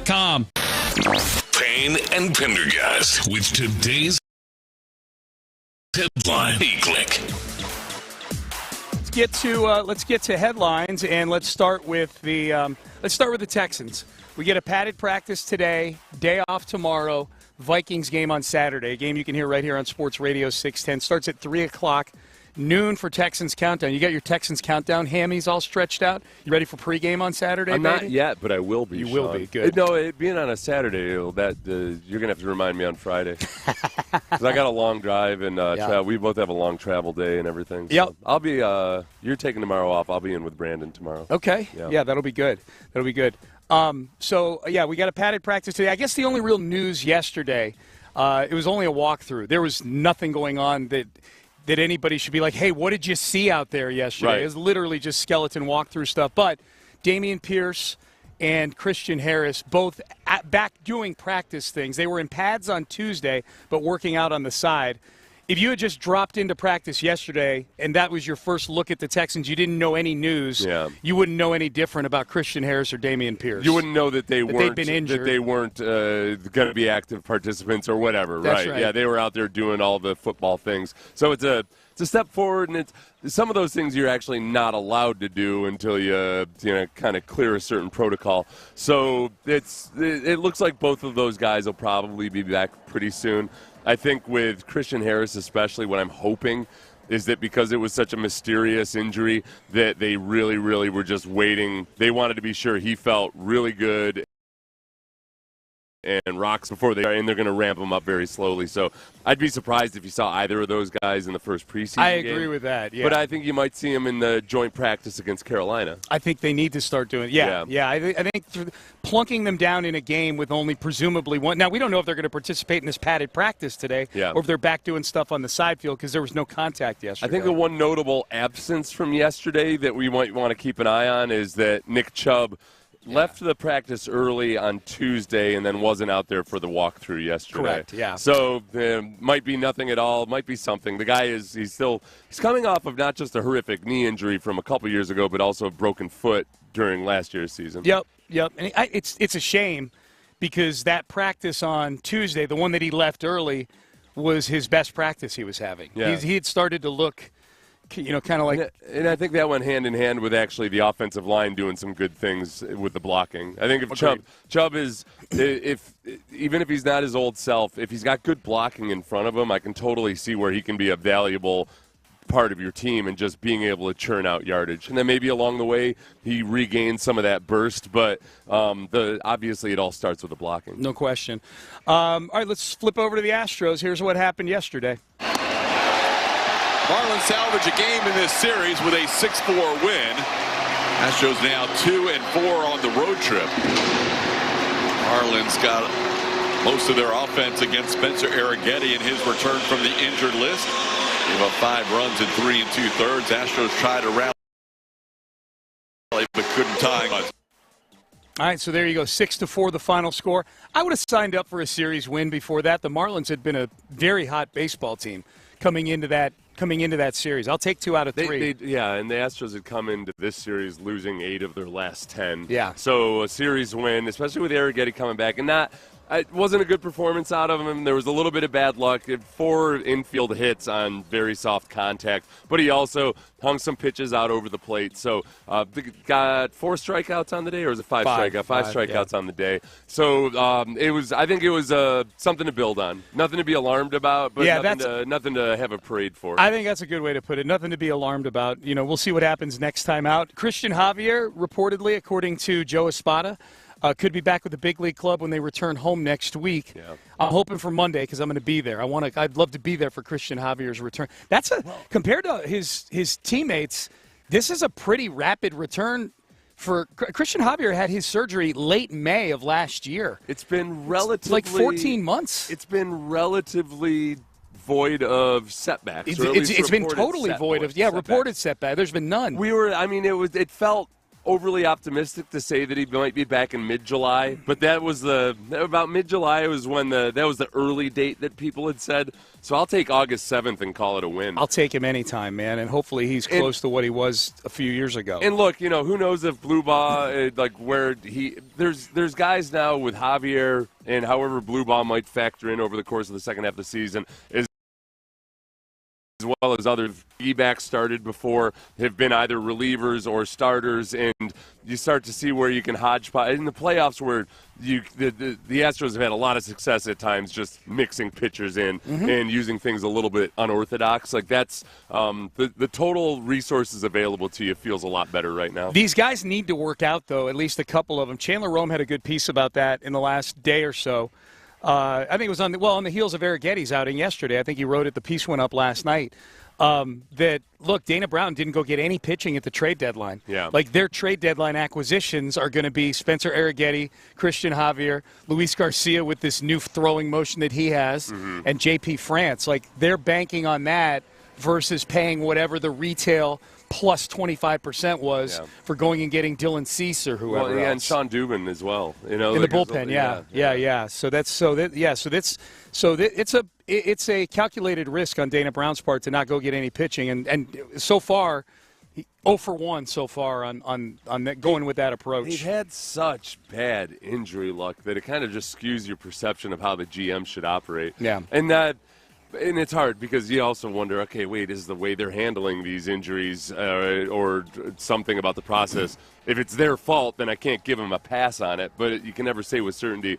SportsRadio.com. Payne and Pendergast with today's headline. Click. Let's get to headlines, and let's start with the Texans. We get a padded practice today, day off tomorrow, Vikings game on Saturday, a game you can hear right here on Sports Radio 610. Starts at 3 o'clock, noon for Texans Countdown. You got your Texans Countdown hammies all stretched out? You ready for pregame on Saturday, I'm baby? Not yet, but I will be, You Sean. will be, good. No, being on a Saturday, you're going to have to remind me on Friday. Because I got a long drive, and we both have a long travel day and everything. So Yep. I'll be, you're taking tomorrow off. I'll be in with Brandon tomorrow. Okay. Yeah, that'll be good. We got a padded practice today. I guess the only real news yesterday, it was only a walkthrough. There was nothing going on that anybody should be like, hey, what did you see out there yesterday? Right. It was literally just skeleton walkthrough stuff. But Dameon Pierce and Christian Harris both back doing practice things. They were in pads on Tuesday, but working out on the side. If you had just dropped into practice yesterday and that was your first look at the Texans, you didn't know any news, you wouldn't know any different about Christian Harris or Dameon Pierce. You wouldn't know that they'd been injured. That they weren't going to be active participants or whatever, That's right? right. Yeah, they were out there doing all the football things. So it's a step forward, and it's some of those things you're actually not allowed to do until you kind of clear a certain protocol. So it looks like both of those guys will probably be back pretty soon. I think with Christian Harris especially, what I'm hoping is that because it was such a mysterious injury that they really, really were just waiting. They wanted to be sure he felt really good and rocks before they're going to ramp him up very slowly. So I'd be surprised if you saw either of those guys in the first preseason game. I agree with that, yeah. But I think you might see him in the joint practice against Carolina. I think they need to start doing it. Yeah. I think plunking them down in a game with only presumably one. Now, we don't know if they're going to participate in this padded practice today or if they're back doing stuff on the side field because there was no contact yesterday. I think the one notable absence from yesterday that we might want to keep an eye on is that Nick Chubb left the practice early on Tuesday and then wasn't out there for the walkthrough yesterday. Correct, yeah. So might be nothing at all, might be something. The guy he's coming off of not just a horrific knee injury from a couple years ago, but also a broken foot during last year's season. Yep. And it's a shame because that practice on Tuesday, the one that he left early, was his best practice he was having. Yeah. He had started to look kind of like. And I think that went hand in hand with actually the offensive line doing some good things with the blocking. I think if Chubb is, even if he's not his old self, if he's got good blocking in front of him, I can totally see where he can be a valuable part of your team and just being able to churn out yardage. And then maybe along the way he regains some of that burst, but obviously it all starts with the blocking. No question. All right, let's flip over to the Astros. Here's what happened yesterday. Marlins salvage a game in this series with a 6-4 win. Astros now 2-4 on the road trip. Marlins got most of their offense against Spencer Arrighetti in his return from the injured list. Gave up 5 runs in 3 2/3. Astros tried to rally, but couldn't tie. All right, so there you go, 6-4 the final score. I would have signed up for a series win before that. The Marlins had been a very hot baseball team coming into that series. I'll take 2 out of 3. And the Astros had come into this series losing 8 of their last 10. Yeah. So a series win, especially with Arrighetti coming back, and it wasn't a good performance out of him. There was a little bit of bad luck. 4 infield hits on very soft contact, but he also hung some pitches out over the plate. So got 4 strikeouts on the day, or was it 5 strikeouts? 5 strikeouts on the day. So I think it was something to build on. Nothing to be alarmed about, but nothing to have a parade for. I think that's a good way to put it. Nothing to be alarmed about. We'll see what happens next time out. Christian Javier, reportedly, according to Joe Espada, could be back with the big league club when they return home next week. Yeah. I'm hoping for Monday because I'm going to be there. I'd love to be there for Christian Javier's return. Compared to his teammates, this is a pretty rapid return. For Christian Javier had his surgery late May of last year. It's been relatively like 14 months. It's been relatively void of setbacks. It's been totally void of reported setback. There's been none. It felt overly optimistic to say that he might be back in mid-July, but about mid-July was when that was the early date that people had said. So I'll take August 7th and call it a win. I'll take him anytime, man, and hopefully he's close to what he was a few years ago. And look, who knows if Bluebaugh, there's guys now with Javier and however Bluebaugh might factor in over the course of the second half of the season, as well as other backs started before, have been either relievers or starters, and you start to see where you can hodgepodge in the playoffs where the Astros have had a lot of success at times just mixing pitchers in and using things a little bit unorthodox. Like that's the total resources available to you feels a lot better right now. These guys need to work out, though, at least a couple of them. Chandler Rome had a good piece about that in the last day or so. I think it was on the heels of Arrighetti's outing yesterday. I think he wrote it. The piece went up last night. That, look, Dana Brown didn't go get any pitching at the trade deadline. Yeah. Like, their trade deadline acquisitions are going to be Spencer Arrighetti, Christian Javier, Luis Garcia with this new throwing motion that he has, and J.P. France. Like, they're banking on that versus paying whatever the retail plus 25% was for going and getting Dylan Cease or whoever else. And Sean Dubin as well. In the bullpen, yeah. So it's a calculated risk on Dana Brown's part to not go get any pitching, and so far, 0 for 1 so far on that, going with that approach. They've had such bad injury luck that it kind of just skews your perception of how the GM should operate. Yeah, and it's hard because you also wonder, okay, wait, is the way they're handling these injuries or something about the process? If it's their fault, then I can't give them a pass on it. But you can never say with certainty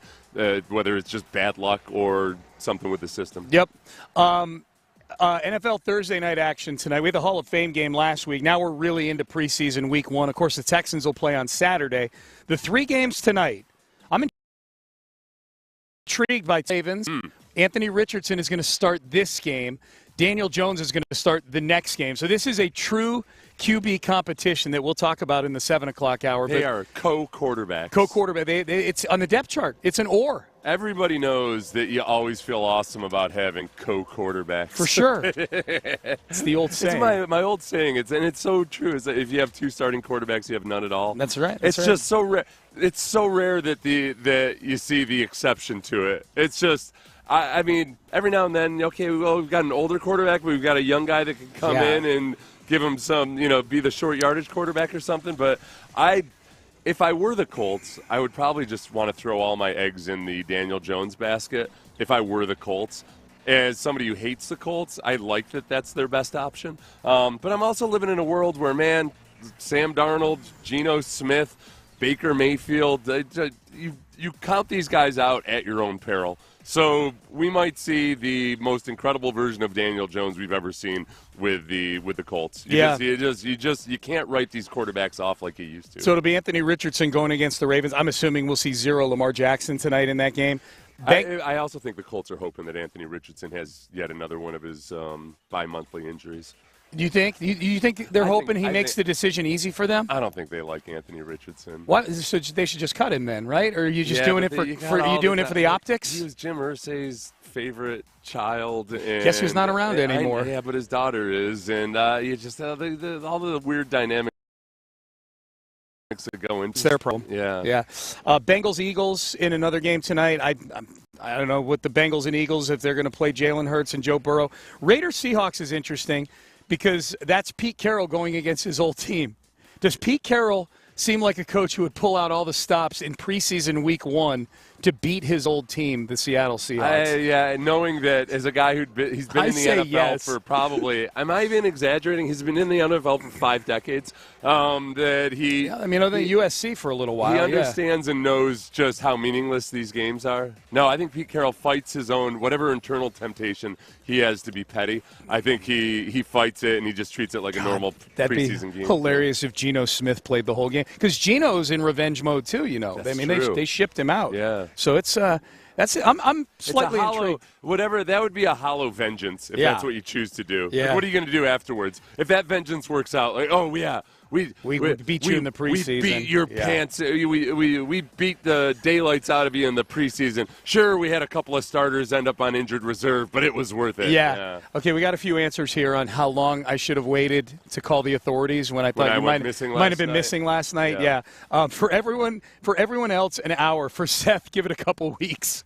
whether it's just bad luck or something with the system. Yep. NFL Thursday night action tonight. We had the Hall of Fame game last week. Now we're really into preseason week 1. Of course, the Texans will play on Saturday. The 3 games tonight, I'm intrigued by Ravens. Anthony Richardson is going to start this game. Daniel Jones is going to start the next game. So this is a true QB competition that we'll talk about in the 7 o'clock hour. They are co-quarterbacks. Co-quarterback. It's on the depth chart. It's an or. Everybody knows that you always feel awesome about having co-quarterbacks. For sure. It's the old saying. It's my old saying. It's so true. Is that if you have 2 starting quarterbacks, you have none at all. That's right. It's just so rare. It's so rare that you see the exception to it. It's just. I mean, every now and then, okay, we've got an older quarterback, but we've got a young guy that can come in and give him some, be the short yardage quarterback or something. But if I were the Colts, I would probably just want to throw all my eggs in the Daniel Jones basket if I were the Colts. As somebody who hates the Colts, I like that that's their best option. But I'm also living in a world where, man, Sam Darnold, Geno Smith, Baker Mayfield, you count these guys out at your own peril. So we might see the most incredible version of Daniel Jones we've ever seen with the Colts. You can't write these quarterbacks off like you used to. So it'll be Anthony Richardson going against the Ravens. I'm assuming we'll see 0 Lamar Jackson tonight in that game. I also think the Colts are hoping that Anthony Richardson has yet another one of his bi-monthly injuries. Do you think? You think they're hoping he makes the decision easy for them? I don't think they like Anthony Richardson. What? So they should just cut him then, right? Or are you just doing it for the optics? He was Jim Irsay's favorite child. And guess who's not around anymore? Yeah, but his daughter is, and you just all the weird dynamics that go into. It's their problem. Yeah. Bengals Eagles in another game tonight. I don't know what the Bengals and Eagles if they're going to play Jalen Hurts and Joe Burrow. Raiders Seahawks is interesting. Because that's Pete Carroll going against his old team. Does Pete Carroll seem like a coach who would pull out all the stops in preseason week 1 to beat his old team, the Seattle Seahawks? Knowing that as a guy he's been in the NFL for probably, am I even exaggerating? He's been in the NFL for 5 decades. Other than USC for a little while. He understands and knows just how meaningless these games are. No, I think Pete Carroll fights his own, whatever internal temptation he has to be petty. I think he fights it and he just treats it like a normal preseason game. That'd be hilarious if Geno Smith played the whole game. Because Geno's in revenge mode too, That's true. They shipped him out. Yeah. So it's that's it. I'm slightly intrigued. Whatever, that would be a hollow vengeance if that's what you choose to do. Yeah. Like, what are you going to do afterwards? If that vengeance works out, like, we beat you in the preseason. We beat your pants. We beat the daylights out of you in the preseason. Sure, we had a couple of starters end up on injured reserve, but it was worth it. Yeah. Okay, we got a few answers here on how long I should have waited to call the authorities when I thought you might have been missing last night. Yeah. For everyone else, an hour. For Seth, give it a couple weeks.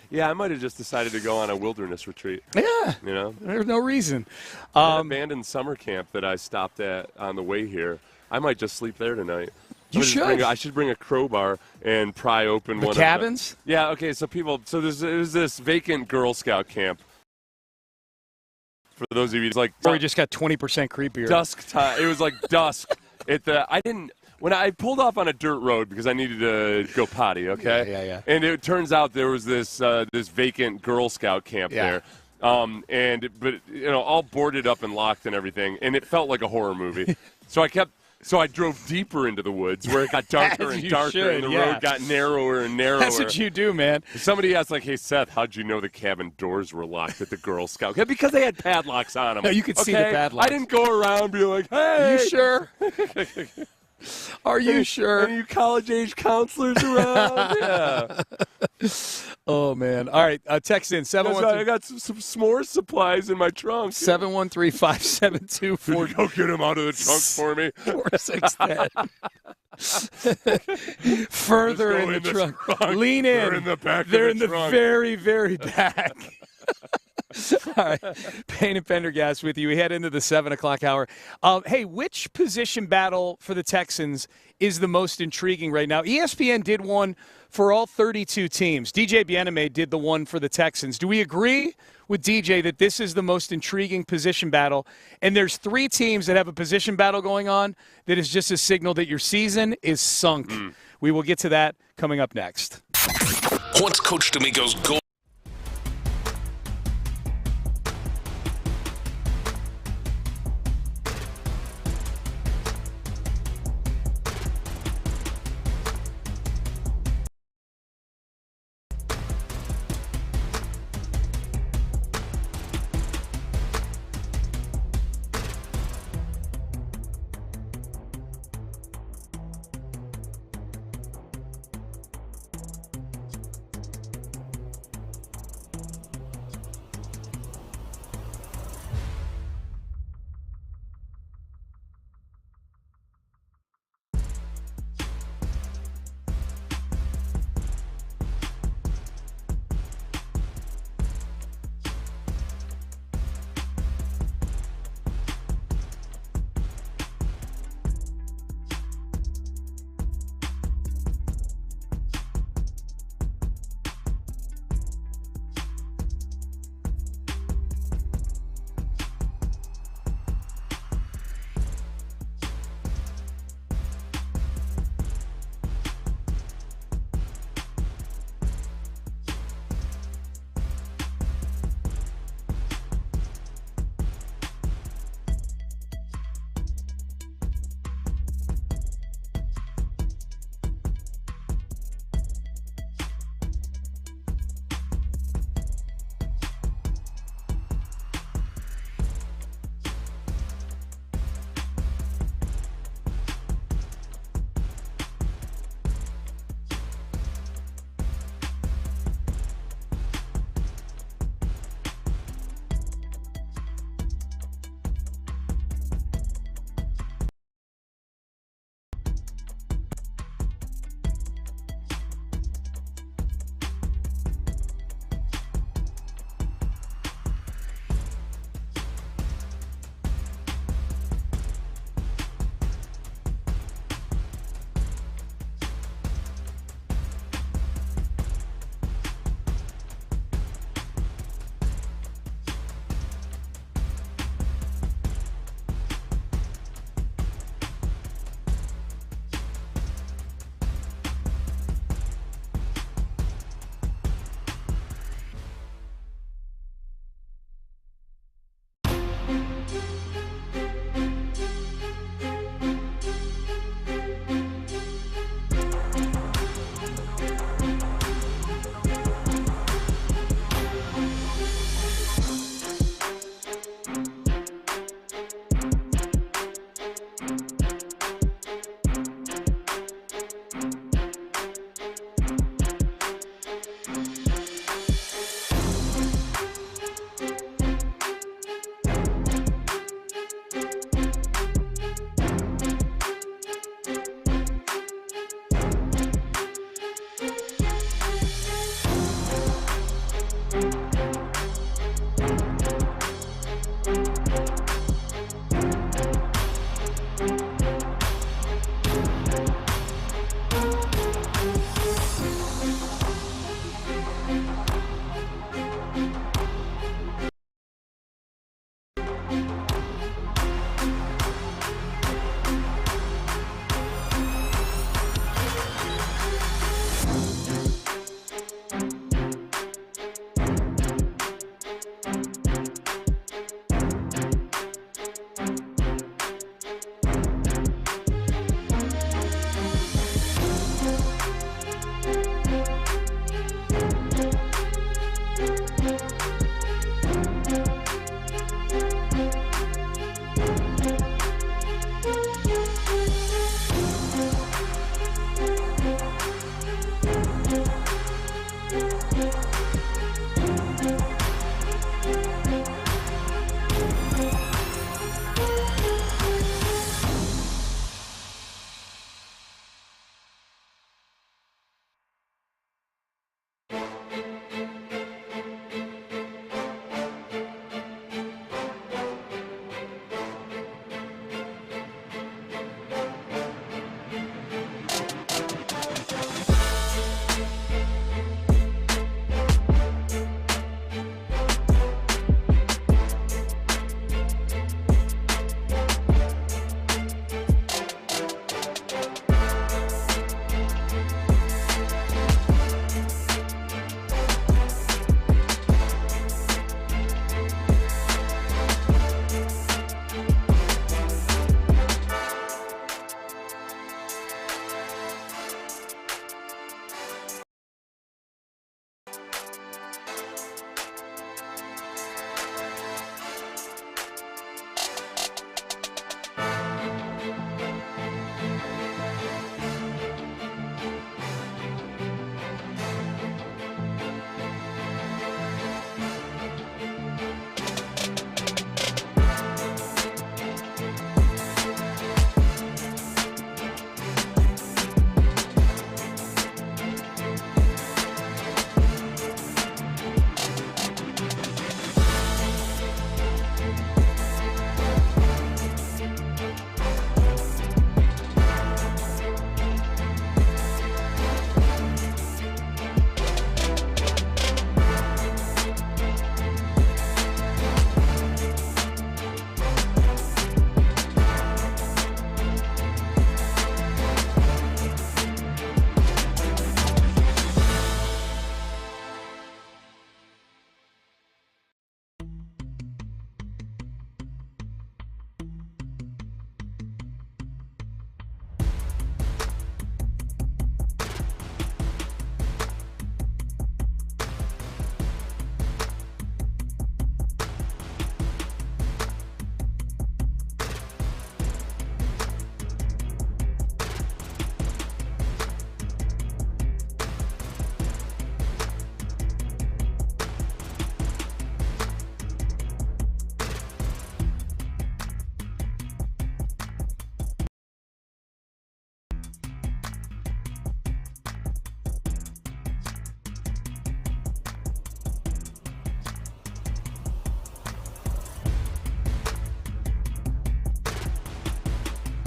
Yeah, I might have just decided to go on a wilderness retreat. Yeah. You know? There's no reason. An abandoned summer camp that I stopped at on the way here. I might just sleep there tonight. You should. I should bring a crowbar and pry open one cabins? of the Yeah, okay, so there's this vacant Girl Scout camp. For those of you, it's like or you just got 20% creepier. Dusk time. It was like dusk. When I pulled off on a dirt road because I needed to go potty, okay? Yeah. And it turns out there was this vacant Girl Scout camp there. But all boarded up and locked and everything, and it felt like a horror movie. So I drove deeper into the woods where it got darker and darker, and the road got narrower and narrower. That's what you do, man. Somebody asked, like, "Hey, Seth, how'd you know the cabin doors were locked at the Girl Scout?" Yeah, because they had padlocks on them. No, you could see the padlocks. I didn't go around being like, "Hey, are you sure? Are you sure? Any college-age counselors around?" Yeah. Oh, man. All right, text in. 713. I got some s'more supplies in my trunk. 713-572-4. Go get them out of the trunk for me. 4610. Further in the trunk. Lean in. They're in the back They're of the in trunk. the very, very back. All right, Payne and Pendergast with you. We head into the 7 o'clock hour. Hey, which position battle for the Texans is the most intriguing right now? ESPN did one for all 32 teams. DJ Bijani did the one for the Texans. Do we agree with DJ that this is the most intriguing position battle? And there's 3 teams that have a position battle going on that is just a signal that your season is sunk. We will get to that coming up next. What's Coach D'Amico's goal?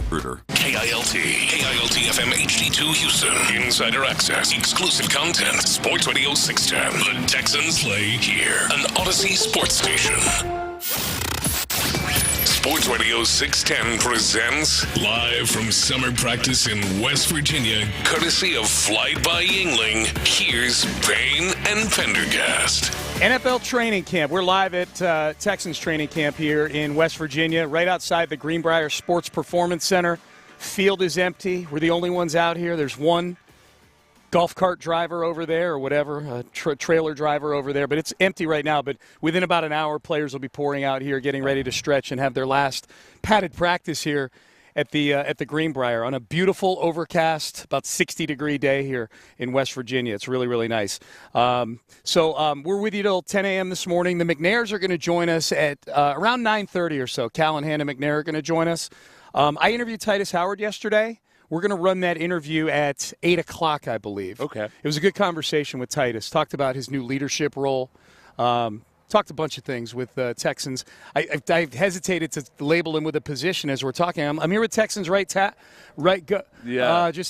KILT FM HD2 Houston. Insider access, exclusive content. Sports Radio 610. The Texans play here. An Odyssey sports station. Sports Radio 610 presents live from summer practice in West Virginia, courtesy of Flight by Yingling. Here's Payne and Pendergast. NFL training camp. We're live at Texans training camp here in West Virginia, right outside the Greenbriar Sports Performance Center. Field is empty. We're the only ones out here. There's one golf cart driver over there or whatever, a trailer driver over there, but it's empty right now. But within about an hour, players will be pouring out here, getting ready to stretch and have their last padded practice here at the Greenbriar on a beautiful, overcast, about 60-degree day here in West Virginia. It's really, really nice. So we're with you till 10 a.m. this morning. The McNairs are going to join us at around 9:30 or so. Cal and Hannah McNair are going to join us. I interviewed Titus Howard yesterday. We're going to run that interview at 8 o'clock, I believe. Okay. It was a good conversation with Titus. Talked about his new leadership role. Talked a bunch of things with Texans. I hesitated to label him with a position as we're talking. I'm here with Texans just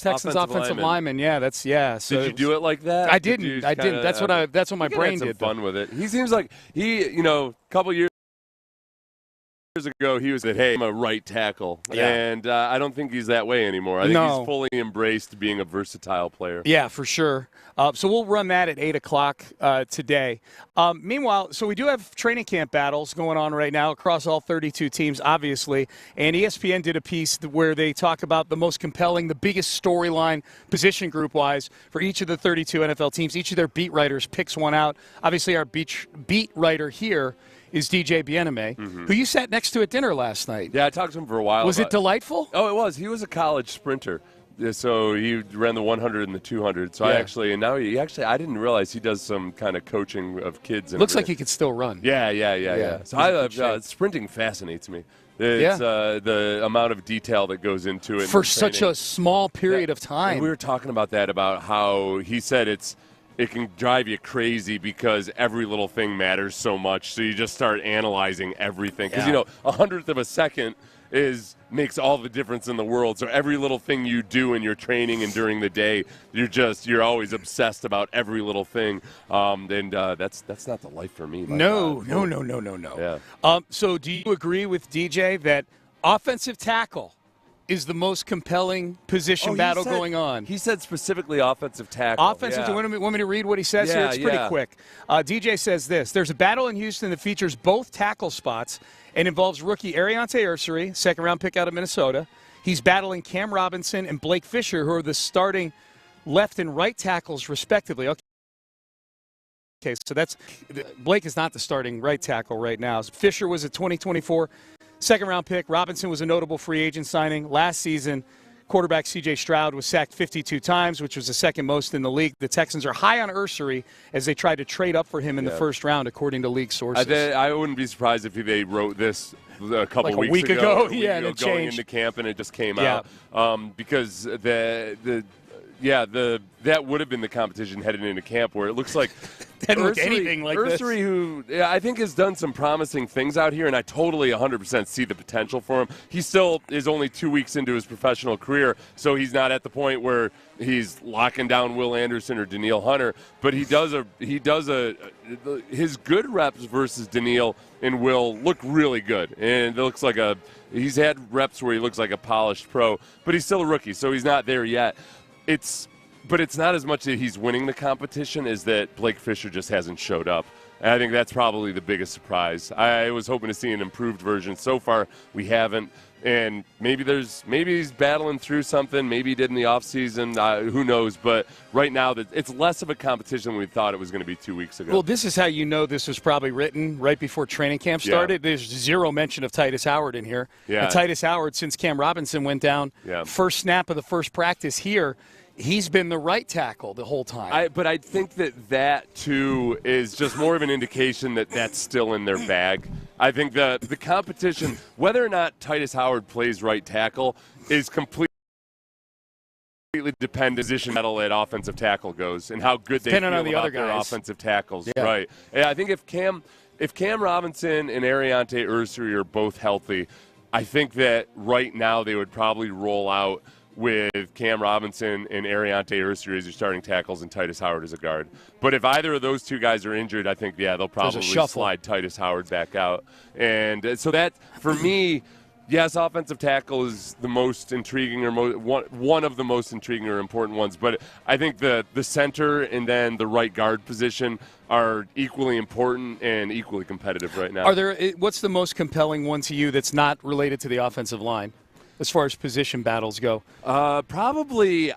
Texans offensive lineman. Yeah, So did you do it like that? I didn't. That's what my brain did. Fun with it. He seems like a couple years ago, he was hey, I'm a right tackle. Yeah. And I don't think he's that way anymore. I think he's fully embraced being a versatile player. Yeah, for sure. So we'll run that at 8 o'clock today. Meanwhile, so we do have training camp battles going on right now across all 32 teams, obviously. And ESPN did a piece where they talk about the most compelling, the biggest storyline, position group-wise, for each of the 32 NFL teams. Each of their beat writers picks one out. Obviously, our beat writer here is DJ Bijani, who you sat next to at dinner last night. Yeah, I talked to him for a while. Was it delightful? Oh, it was. He was a college sprinter. So he ran the 100 and the 200. So I didn't realize he does some kind of coaching of kids. Looks like he could still run. Yeah. So sprinting fascinates me. It's the amount of detail that goes into it. For such a small period of time. And we were talking about that, about how he said it can drive you crazy because every little thing matters so much. So you just start analyzing everything. Because, a hundredth of a second makes all the difference in the world. So every little thing you do in your training and during the day, you're always obsessed about every little thing. That's not the life for me. No. Yeah. So do you agree with DJ that offensive tackle is the most compelling position battle going on? He said specifically offensive tackle. Offensive. Do you want me to read what he says here? It's pretty quick. DJ says this: there's a battle in Houston that features both tackle spots and involves rookie Ariante Ursary, second-round pick out of Minnesota. He's battling Cam Robinson and Blake Fisher, who are the starting left and right tackles, respectively. Okay, so Blake is not the starting right tackle right now. Fisher was a 2024 second-round pick. Robinson was a notable free agent signing. Last season, quarterback C.J. Stroud was sacked 52 times, which was the second most in the league. The Texans are high on Ursary as they tried to trade up for him in the first round, according to league sources. I wouldn't be surprised if they wrote this a couple weeks week ago. And it changed. Going into camp, and it just came out. Because that would have been the competition headed into camp, where it looks like didn't look anything like this. Ursary, who I think has done some promising things out here, and I totally 100% see the potential for him. He still is only 2 weeks into his professional career, so he's not at the point where he's locking down Will Anderson or Danielle Hunter. But his good reps versus Danielle and Will look really good, and it looks like he's had reps where he looks like a polished pro, but he's still a rookie, so he's not there yet. But it's not as much that he's winning the competition as that Blake Fisher just hasn't showed up. And I think that's probably the biggest surprise. I was hoping to see an improved version. So far, we haven't. And maybe he's battling through something. Maybe he did in the offseason. Who knows? But right now, it's less of a competition than we thought it was going to be 2 weeks ago. Well, this is how you know this was probably written right before training camp started. There's zero mention of Titus Howard in here. Yeah. And Titus Howard, since Cam Robinson went down, first snap of the first practice here, he's been the right tackle the whole time. But I think that too is just more of an indication that that's still in their bag. I think the competition, whether or not Titus Howard plays right tackle, is completely dependent position battle at offensive tackle goes and how good they feel about their offensive tackles. Yeah. Right. Yeah, I think if Cam Robinson and Ariante Ursary are both healthy, I think that right now they would probably roll out with Cam Robinson and Ariante Urster as your starting tackles and Titus Howard as a guard. But if either of those two guys are injured, I think, they'll probably slide Titus Howard back out. And so that, for me, yes, offensive tackle is the most intriguing or one of the most intriguing or important ones. But I think the center and then the right guard position are equally important and equally competitive right now. What's the most compelling one to you that's not related to the offensive line as far as position battles go? Probably.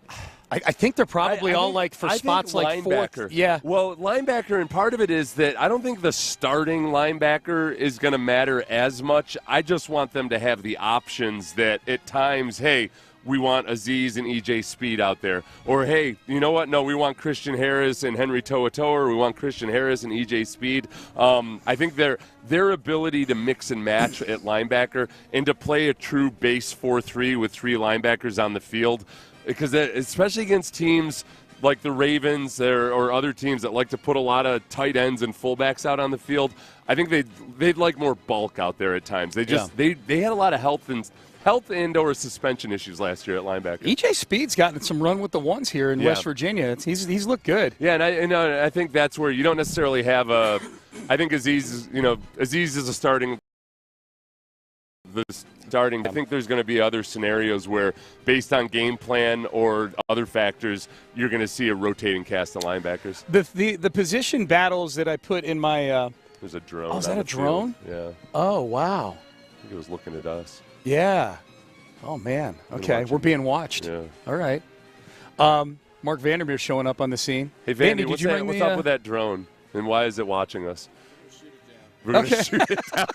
I think they're probably all for spots like linebacker. Fourth. Yeah. Well, linebacker, and part of it is that I don't think the starting linebacker is going to matter as much. I just want them to have the options that at times, hey, we want Azeez and E.J. Speed out there. Or, hey, you know what? No, we want Christian Harris and Henry To'oTo'o, or we want Christian Harris and E.J. Speed. I think their ability to mix and match at linebacker and to play a true base 4-3 with 3 linebackers on the field, because especially against teams like the Ravens or other teams that like to put a lot of tight ends and fullbacks out on the field, I think they'd like more bulk out there at times. They had a lot of health and or suspension issues last year at linebacker. E.J. Speed's gotten some run with the ones here in West Virginia. He's looked good. Yeah, and I think that's where you don't necessarily have a – I think Azeez is a starting – I think there's going to be other scenarios where, based on game plan or other factors, you're going to see a rotating cast of linebackers. The position battles that I put in my there's a drone. Oh, is that a drone? Yeah. Oh, wow. I think it was looking at us. Yeah. Oh, man. Okay, we're being watched. Yeah. All right. Mark Vandermeer showing up on the scene. Hey, Vandy, what's up with that drone, and why is it watching us? We're going to shoot it down.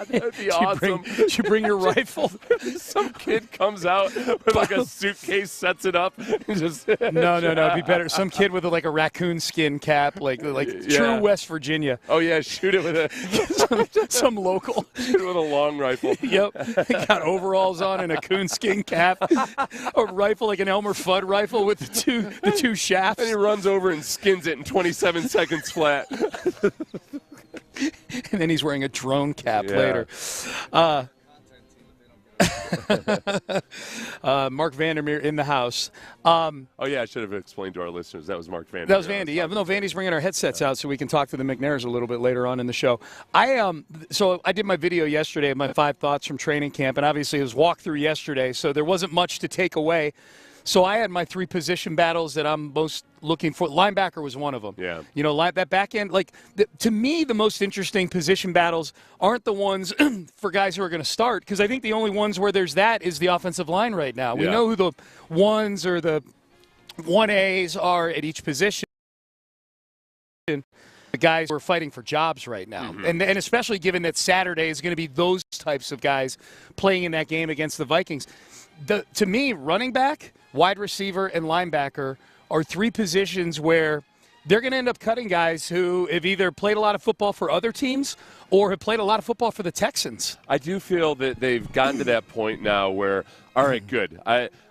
That would be awesome. Did you bring your rifle? Some kid comes out with like a suitcase, sets it up. And just No. It'd be better. Some kid with a raccoon skin cap, like true West Virginia. Oh, yeah, shoot it with some local. Shoot it with a long rifle. Yep. Got overalls on and a coonskin cap. A rifle like an Elmer Fudd rifle with the two shafts. And he runs over and skins it in 27 seconds flat. And then he's wearing a drone cap later. Mark Vandermeer in the house. I should have explained to our listeners that was Mark Vandermeer. That was Vandy. Yeah, no, Vandy's bringing our headsets out so we can talk to the McNairs a little bit later on in the show. So I did my video yesterday, my 5 thoughts from training camp, and obviously it was walkthrough yesterday, so there wasn't much to take away. So I had my 3 position battles that I'm most looking for. Linebacker was one of them. Yeah. You know, that back end, to me, the most interesting position battles aren't the ones for guys who are going to start, because I think the only ones where there's that is the offensive line right now. We know who the 1s or the 1As are at each position. The guys who are fighting for jobs right now. Mm-hmm. And especially given that Saturday is going to be those types of guys playing in that game against the Vikings. To me, running back, wide receiver, and linebacker are 3 positions where they're going to end up cutting guys who have either played a lot of football for other teams or have played a lot of football for the Texans. I do feel that they've gotten to that point now where, all right, good.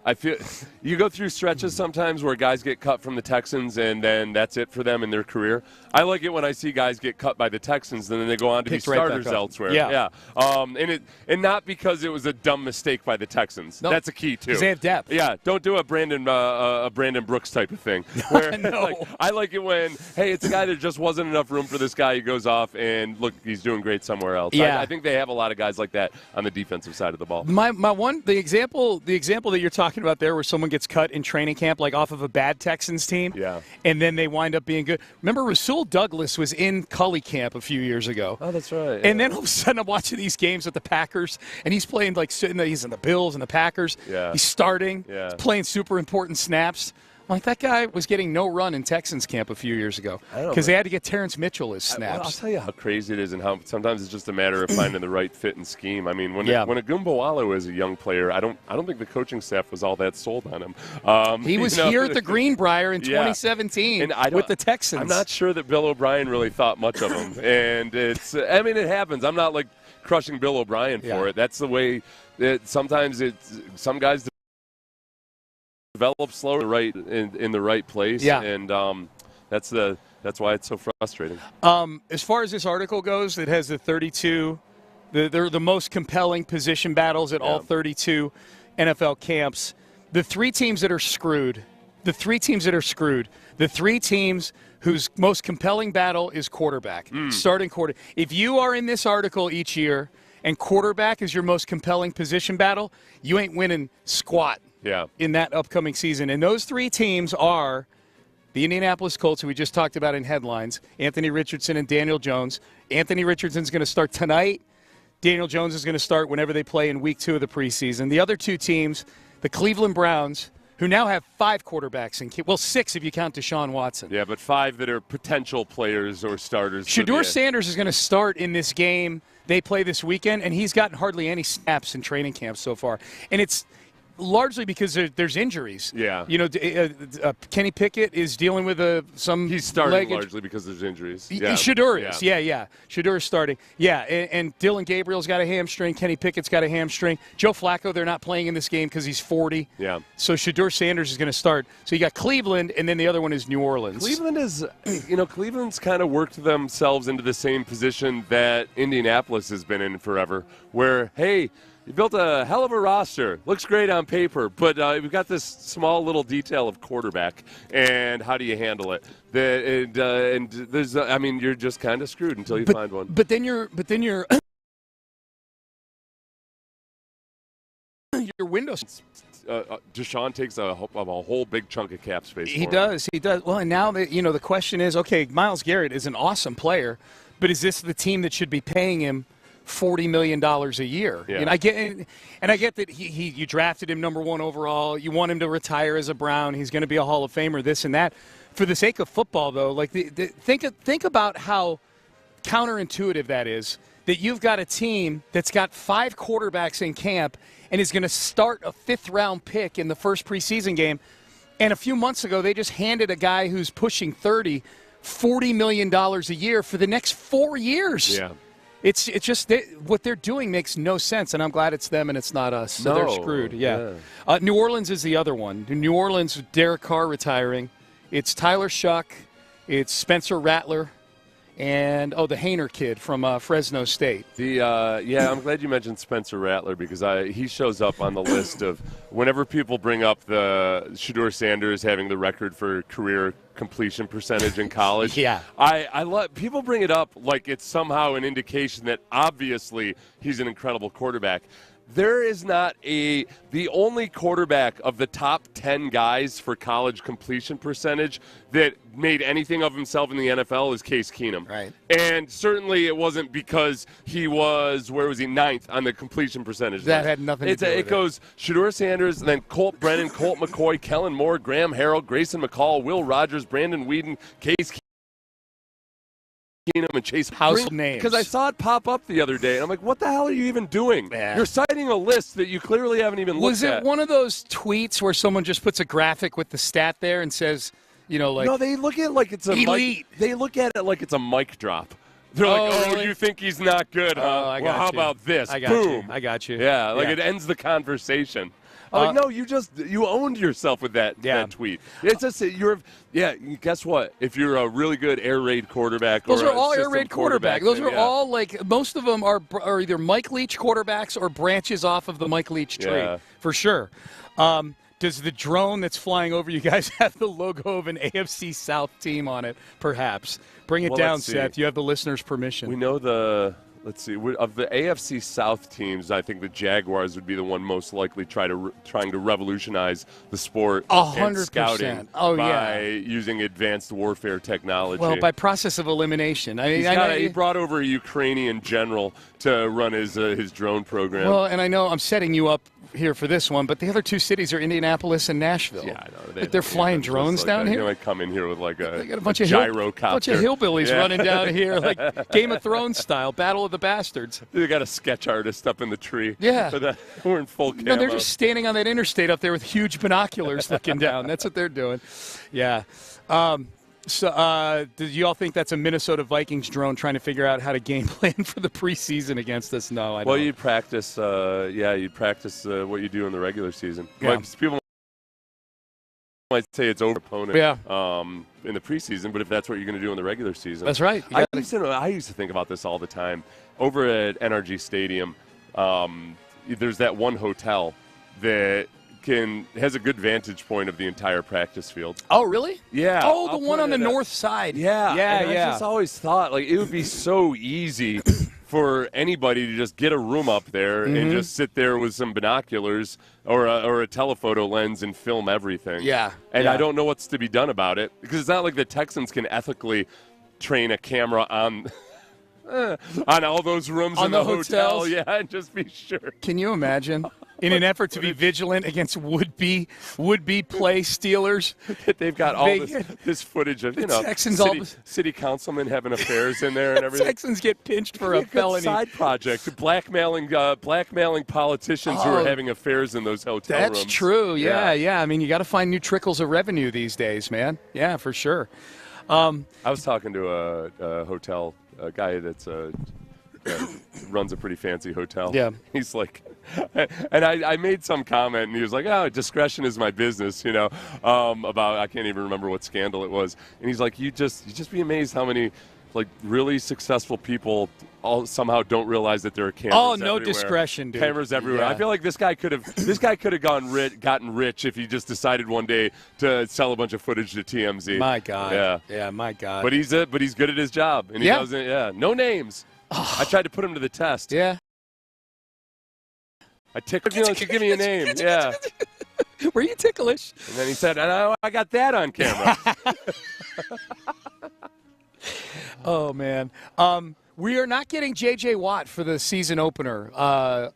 I feel you go through stretches sometimes where guys get cut from the Texans and then that's it for them in their career. I like it when I see guys get cut by the Texans and then they go on to be starters elsewhere. Yeah. And not because it was a dumb mistake by the Texans. No. That's a key too. Because they have depth. Yeah. Don't do a Brandon Brooks type of thing. Where, no. I like it when, hey, it's a guy that just wasn't enough room for this guy. He goes off and look, he's doing great somewhere else. Yeah. I think they have a lot of guys like that on the defensive side of the ball. The example that you're talking about there where someone gets cut in training camp, like off of a bad Texans team, and then they wind up being good. Remember, Rasul Douglas was in Cully camp a few years ago. Oh, that's right. And then all of a sudden I'm watching these games with the Packers, and he's playing he's in the Bills and the Packers. Yeah. He's starting. Yeah. He's playing super important snaps. Like, that guy was getting no run in Texans camp a few years ago because they had to get Terrence Mitchell his snaps. I'll tell you how crazy it is and how sometimes it's just a matter of finding the right fit and scheme. I mean, when Agumbawalo was a young player, I don't think the coaching staff was all that sold on him. He was here at the Greenbriar in 2017 with the Texans. I'm not sure that Bill O'Brien really thought much of him. And it happens. I'm not, crushing Bill O'Brien for it. That's the way that sometimes some guys develop slower in the right place, and that's why it's so frustrating. As far as this article goes, it has the 32 They're the most compelling position battles at all 32 NFL camps. The three teams that are screwed, the three teams whose most compelling battle is quarterback, starting quarter. If you are in this article each year and quarterback is your most compelling position battle, you ain't winning squat in that upcoming season. And those three teams are the Indianapolis Colts, who we just talked about in headlines, Anthony Richardson and Daniel Jones. Anthony Richardson's going to start tonight. Daniel Jones is going to start whenever they play in week 2 of the preseason. The other two teams, the Cleveland Browns, who now have 5 quarterbacks, 6 if you count Deshaun Watson. Yeah, but 5 that are potential players or starters. Shedeur Sanders is going to start in this game they play this weekend, and he's gotten hardly any snaps in training camp so far. And it's largely because there's injuries. Yeah. You know, Kenny Pickett is dealing with some He's starting largely because there's injuries. Yeah. Shedeur is. Yeah. Shedeur is starting. Yeah, and Dylan Gabriel's got a hamstring. Kenny Pickett's got a hamstring. Joe Flacco, they're not playing in this game because he's 40. Yeah. So Shedeur Sanders is going to start. So you got Cleveland, and then the other one is New Orleans. Cleveland's kind of worked themselves into the same position that Indianapolis has been in forever, where, hey, you built a hell of a roster. Looks great on paper, but we've got this small little detail of quarterback, and how do you handle it? And there's, you're just kind of screwed until you find one. But then you're your windows. Deshaun takes a whole big chunk of cap space. He does. Well, and now the question is, okay, Myles Garrett is an awesome player, but is this the team that should be paying him $40 million a year? Yeah. And I get that you drafted him number 1 overall. You want him to retire as a Brown. He's going to be a Hall of Famer, this and that. For the sake of football, though, like think about how counterintuitive that is, that you've got a team that's got 5 quarterbacks in camp and is going to start a 5th-round pick in the first preseason game. And a few months ago, they just handed a guy who's pushing $40 million a year for the next 4 years. Yeah. It's just what they're doing makes no sense, and I'm glad it's them and it's not us. So they're screwed. Yeah. New Orleans is the other one. New Orleans, Derek Carr retiring. It's Tyler Shuck. It's Spencer Rattler. And, the Hainer kid from Fresno State. I'm glad you mentioned Spencer Rattler because he shows up on the list of whenever people bring up the Shedeur Sanders having the record for career completion percentage in college. Yeah. I love people bring it up like it's somehow an indication that obviously he's an incredible quarterback. There is not the only quarterback of the top 10 guys for college completion percentage that made anything of himself in the NFL is Case Keenum. Right. And certainly it wasn't because he was, 9th on the completion percentage. That had nothing to do with it. It goes Shedeur Sanders, and then Colt Brennan, Colt McCoy, Kellen Moore, Graham Harrell, Grayson McCall, Will Rogers, Brandon Weeden, Case Keenum, and Chase household names. Because I saw it pop up the other day, and I'm like, what the hell are you even doing? Yeah. You're citing a list that you clearly haven't even looked at. Was it one of those tweets where someone just puts a graphic with the stat there and says, No, they look at it like it's a elite. They look at it like it's a mic drop. They're really? You think he's not good, huh? I got how you. about this? I got Boom. you. I got you. Yeah, it ends the conversation. No, you owned yourself with that tweet. It's just guess what? If you're a really good air raid quarterback, those or are all a air raid quarterbacks. Those are all most of them are either Mike Leach quarterbacks or branches off of the Mike Leach tree for sure. Does the drone that's flying over you guys have the logo of an AFC South team on it? Perhaps. Bring it down, Seth. You have the listeners' permission. We know Let's see. Of the AFC South teams, I think the Jaguars would be the one most likely trying to revolutionize the sport 100%. and scouting by using advanced warfare technology. Well, by process of elimination. He brought over a Ukrainian general to run his drone program. Well, and I know I'm setting you up here for this one, but the other two cities are Indianapolis and Nashville. Yeah, I know. They're flying drones down here. You might come in here with they got a bunch gyrocopter. bunch of hillbillies running down here, like Game of Thrones style, Battle of the Bastards. They got a sketch artist up in the tree. Yeah. We're in full camo. No, they're just standing on that interstate up there with huge binoculars looking down. That's what they're doing. Yeah. So, do you all think that's a Minnesota Vikings drone trying to figure out how to game plan for the preseason against us? No, I don't. Well, you'd practice. You'd practice what you do in the regular season. Yeah. People might say it's over opponent Yeah. In the preseason, but if that's what you're going to do in the regular season. That's right. I used to think about this all the time. Over at NRG Stadium, there's that one hotel that has a good vantage point of the entire practice field. Oh, really? Yeah. Oh, the one on the north side. Yeah. Yeah, and I just always thought, like, it would be so easy for anybody to just get a room up there and just sit there with some binoculars or a telephoto lens and film everything. Yeah. And I don't know what's to be done about it, because it's not like the Texans can ethically train a camera on all those rooms on in the hotel. Yeah, and just be sure. Can you imagine? In an effort to be vigilant against would-be play Steelers, they've got all this footage of Texans city councilmen having affairs in there and everything. Texans get pinched for a felony. Side project, blackmailing politicians who are having affairs in those hotel rooms. That's true. Yeah. I mean, you got to find new trickles of revenue these days, man. Yeah, for sure. I was talking to a hotel guy that's runs a pretty fancy hotel. Yeah. He's like, and I made some comment, and he was like, "Oh, discretion is my business," about, I can't even remember what scandal it was. And he's like, you just be amazed how many like really successful people all somehow don't realize that there are cameras. Oh, no everywhere. Discretion, dude. Cameras everywhere. Yeah. I feel like this guy could have gotten rich if he just decided one day to sell a bunch of footage to TMZ. My God. Yeah, my God. But he's good at his job, and he doesn't. Yeah, no names. I tried to put him to the test. Yeah. I tickled him. Give me a name. Yeah. Were you ticklish? And then he said, I got that on camera. Oh, man. We are not getting J.J. Watt for the season opener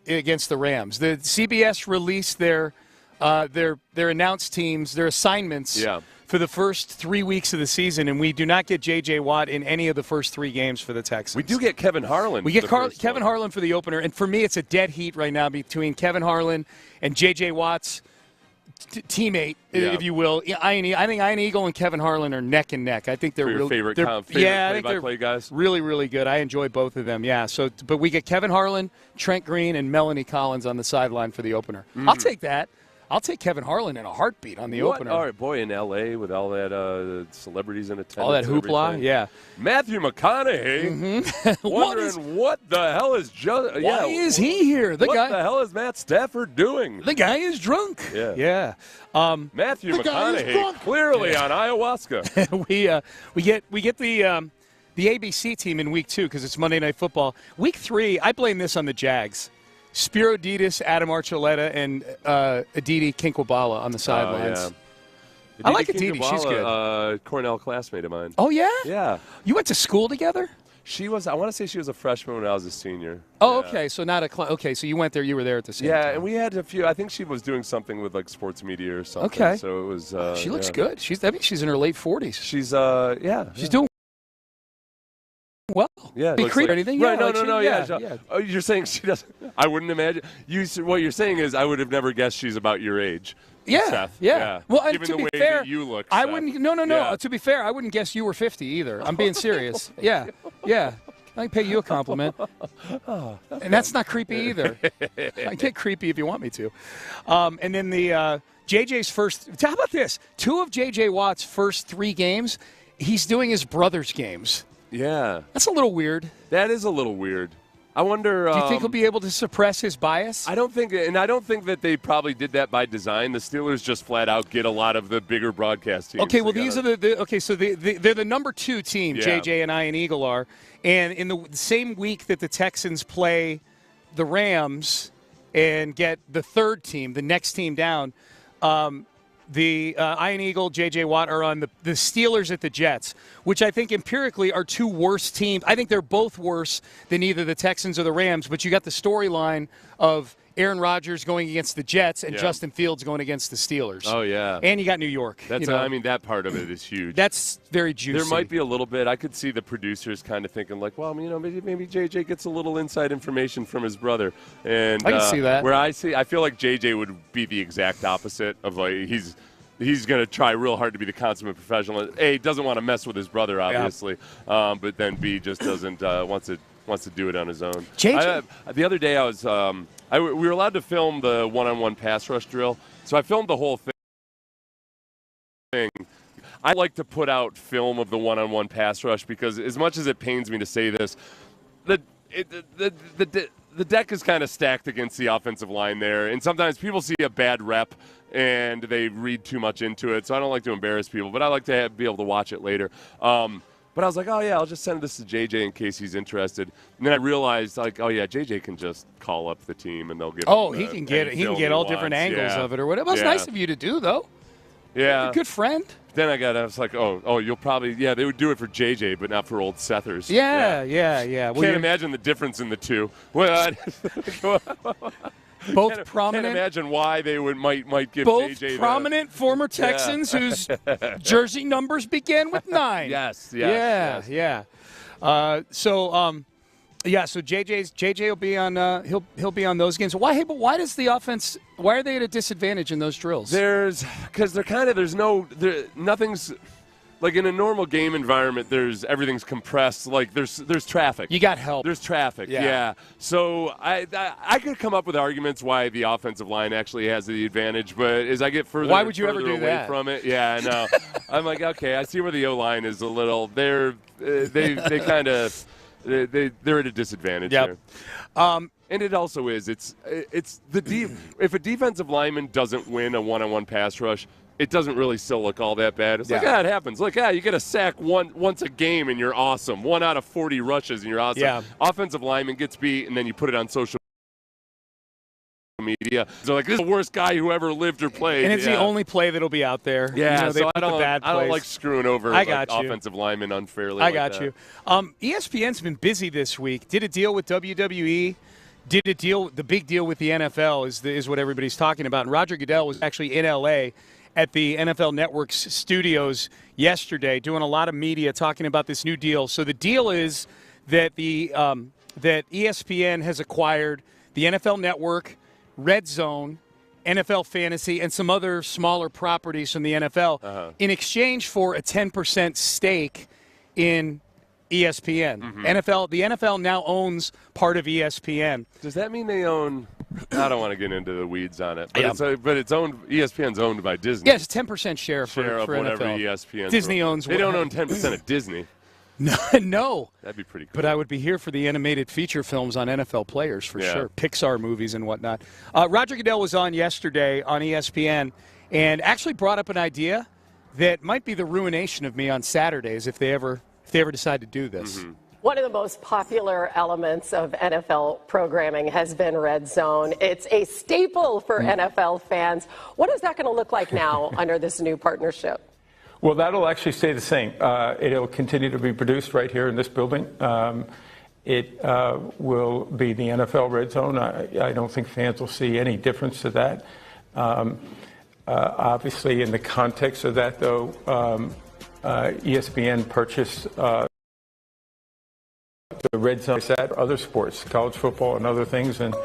against the Rams. The CBS released their announced teams, their assignments for the first 3 weeks of the season, and we do not get J.J. Watt in any of the first 3 games for the Texans. We do get Kevin Harlan. We get Kevin Harlan for the opener, and for me it's a dead heat right now between Kevin Harlan and J.J. Watt's teammate, if you will. I think Ian Eagle and Kevin Harlan are neck and neck. I think they're your favorite play-by-play guys. Really, really good. I enjoy both of them. Yeah. So, but we get Kevin Harlan, Trent Green, and Melanie Collins on the sideline for the opener. I'll take that. I'll take Kevin Harlan in a heartbeat on the opener. All right, boy, in L.A. with all that celebrities in attendance. All that hoopla, yeah. Matthew McConaughey, wondering what the hell is why is he here? What the hell is Matt Stafford doing? The guy is drunk. Yeah. Matthew McConaughey clearly on ayahuasca. we get the ABC team in week 2 because it's Monday Night Football. Week 3, I blame this on the Jags. Spiro Ditas, Adam Archuleta, and Aditi Kinkwabala on the sidelines. I like Aditi. She's good. Cornell classmate of mine. Oh, yeah? Yeah. You went to school together? She was. I want to say she was a freshman when I was a senior. Oh, okay. So not a okay. So you went there. You were there at the same time. Yeah, and we had a few. I think she was doing something with like sports media or something. Okay. So it was. She looks good. She's in her late 40s. She's She's doing well. Yeah. Creep or anything? Right. Yeah, No. Yeah. Oh, you're saying she doesn't? I wouldn't imagine. What you're saying is I would have never guessed she's about your age. Yeah, Seth. yeah. Well, and given to the be way fair, that you look, I Seth. wouldn't. No. Yeah. To be fair, I wouldn't guess you were 50 either. I'm being serious. Yeah. I can pay you a compliment, and that's not creepy either. I can get creepy if you want me to. And then the JJ's first. How about this? 2 of JJ Watt's first 3 games, he's doing his brother's games. Yeah, that's a little weird. That is a little weird. I wonder. Do you think he'll be able to suppress his bias? I don't think that they probably did that by design. The Steelers just flat out get a lot of the bigger broadcast teams. Okay, well these are they're the number 2 team. JJ and Ian Eagle are, and in the same week that the Texans play the Rams and get the 3rd team, the next team down. The Ian Eagle, J.J. Watt are on the Steelers at the Jets, which I think empirically are 2 worst teams. I think they're both worse than either the Texans or the Rams, but you got the storyline of Aaron Rodgers going against the Jets and Justin Fields going against the Steelers. Oh, yeah. And you got New York. That's I mean, that part of it is huge. That's very juicy. There might be a little bit. I could see the producers kind of thinking like, well, maybe JJ gets a little inside information from his brother. And I can see that. Where I feel like JJ would be the exact opposite of like he's going to try real hard to be the consummate professional. A, he doesn't want to mess with his brother, obviously, but then B, just doesn't wants to do it on his own. The other day I was we were allowed to film the one-on-one pass rush drill, so I filmed the whole thing. I like to put out film of the one-on-one pass rush because as much as it pains me to say this, the deck is kind of stacked against the offensive line there. And sometimes people see a bad rep and they read too much into it. So I don't like to embarrass people, but I like to be able to watch it later. But I was like, oh, yeah, I'll just send this to JJ in case he's interested. And then I realized, like, oh, yeah, JJ can just call up the team and they'll give him he can get all different angles of it or whatever. It was nice of you to do, though. Yeah. You're a good friend. Then I was like, oh, you'll probably, they would do it for JJ, but not for old Sethers. Yeah. Well, can't imagine the difference in the two. Both prominent. Can't imagine why they might give both JJ prominent former Texans whose jersey numbers begin with 9. Yes. So JJ will be on. He'll be on those games. Why? Hey, but why does the offense? Why are they at a disadvantage in those drills? Because nothing's. Like in a normal game environment, everything's compressed. Like there's traffic. You got help. There's traffic. Yeah. So I could come up with arguments why the offensive line actually has the advantage, but as I get further, why would you ever do away that? From it? Yeah, I know. I'm like, okay, I see where the O-line is a little. They're at a disadvantage here. And it also is. It's if a defensive lineman doesn't win a one-on-one pass rush, it doesn't really still look all that bad. It's like, it happens. Like, you get a sack once a game and you're awesome. 1 out of 40 rushes and you're awesome. Yeah. Offensive lineman gets beat and then you put it on social media. So like, this is the worst guy who ever lived or played. And it's the only play that'll be out there. Yeah, so I don't like screwing over offensive linemen unfairly. I got you. ESPN's been busy this week. Did a deal with WWE. Did a deal. The big deal with the NFL is what everybody's talking about. And Roger Goodell was actually in L.A. at the NFL Network's studios yesterday, doing a lot of media talking about this new deal. So the deal is that that ESPN has acquired the NFL Network, Red Zone, NFL Fantasy, and some other smaller properties from the NFL in exchange for a 10% stake in ESPN. Mm-hmm. The NFL now owns part of ESPN. Does that mean they own? I don't want to get into the weeds on it, but it's owned. ESPN's owned by Disney. Yes, 10% share for of whatever NFL. ESPN. Disney owns. They don't own 10% of Disney. No. That'd be pretty cool. But I would be here for the animated feature films on NFL players for sure. Pixar movies and whatnot. Roger Goodell was on yesterday on ESPN and actually brought up an idea that might be the ruination of me on Saturdays if they ever decide to do this. Mm-hmm. One of the most popular elements of NFL programming has been Red Zone. It's a staple for NFL fans. What is that going to look like now under this new partnership? Well, that'll actually stay the same. It'll continue to be produced right here in this building. It will be the NFL Red Zone. I don't think fans will see any difference to that. Obviously, in the context of that, though, ESPN purchased the Red Zone at other sports, college football and other things, and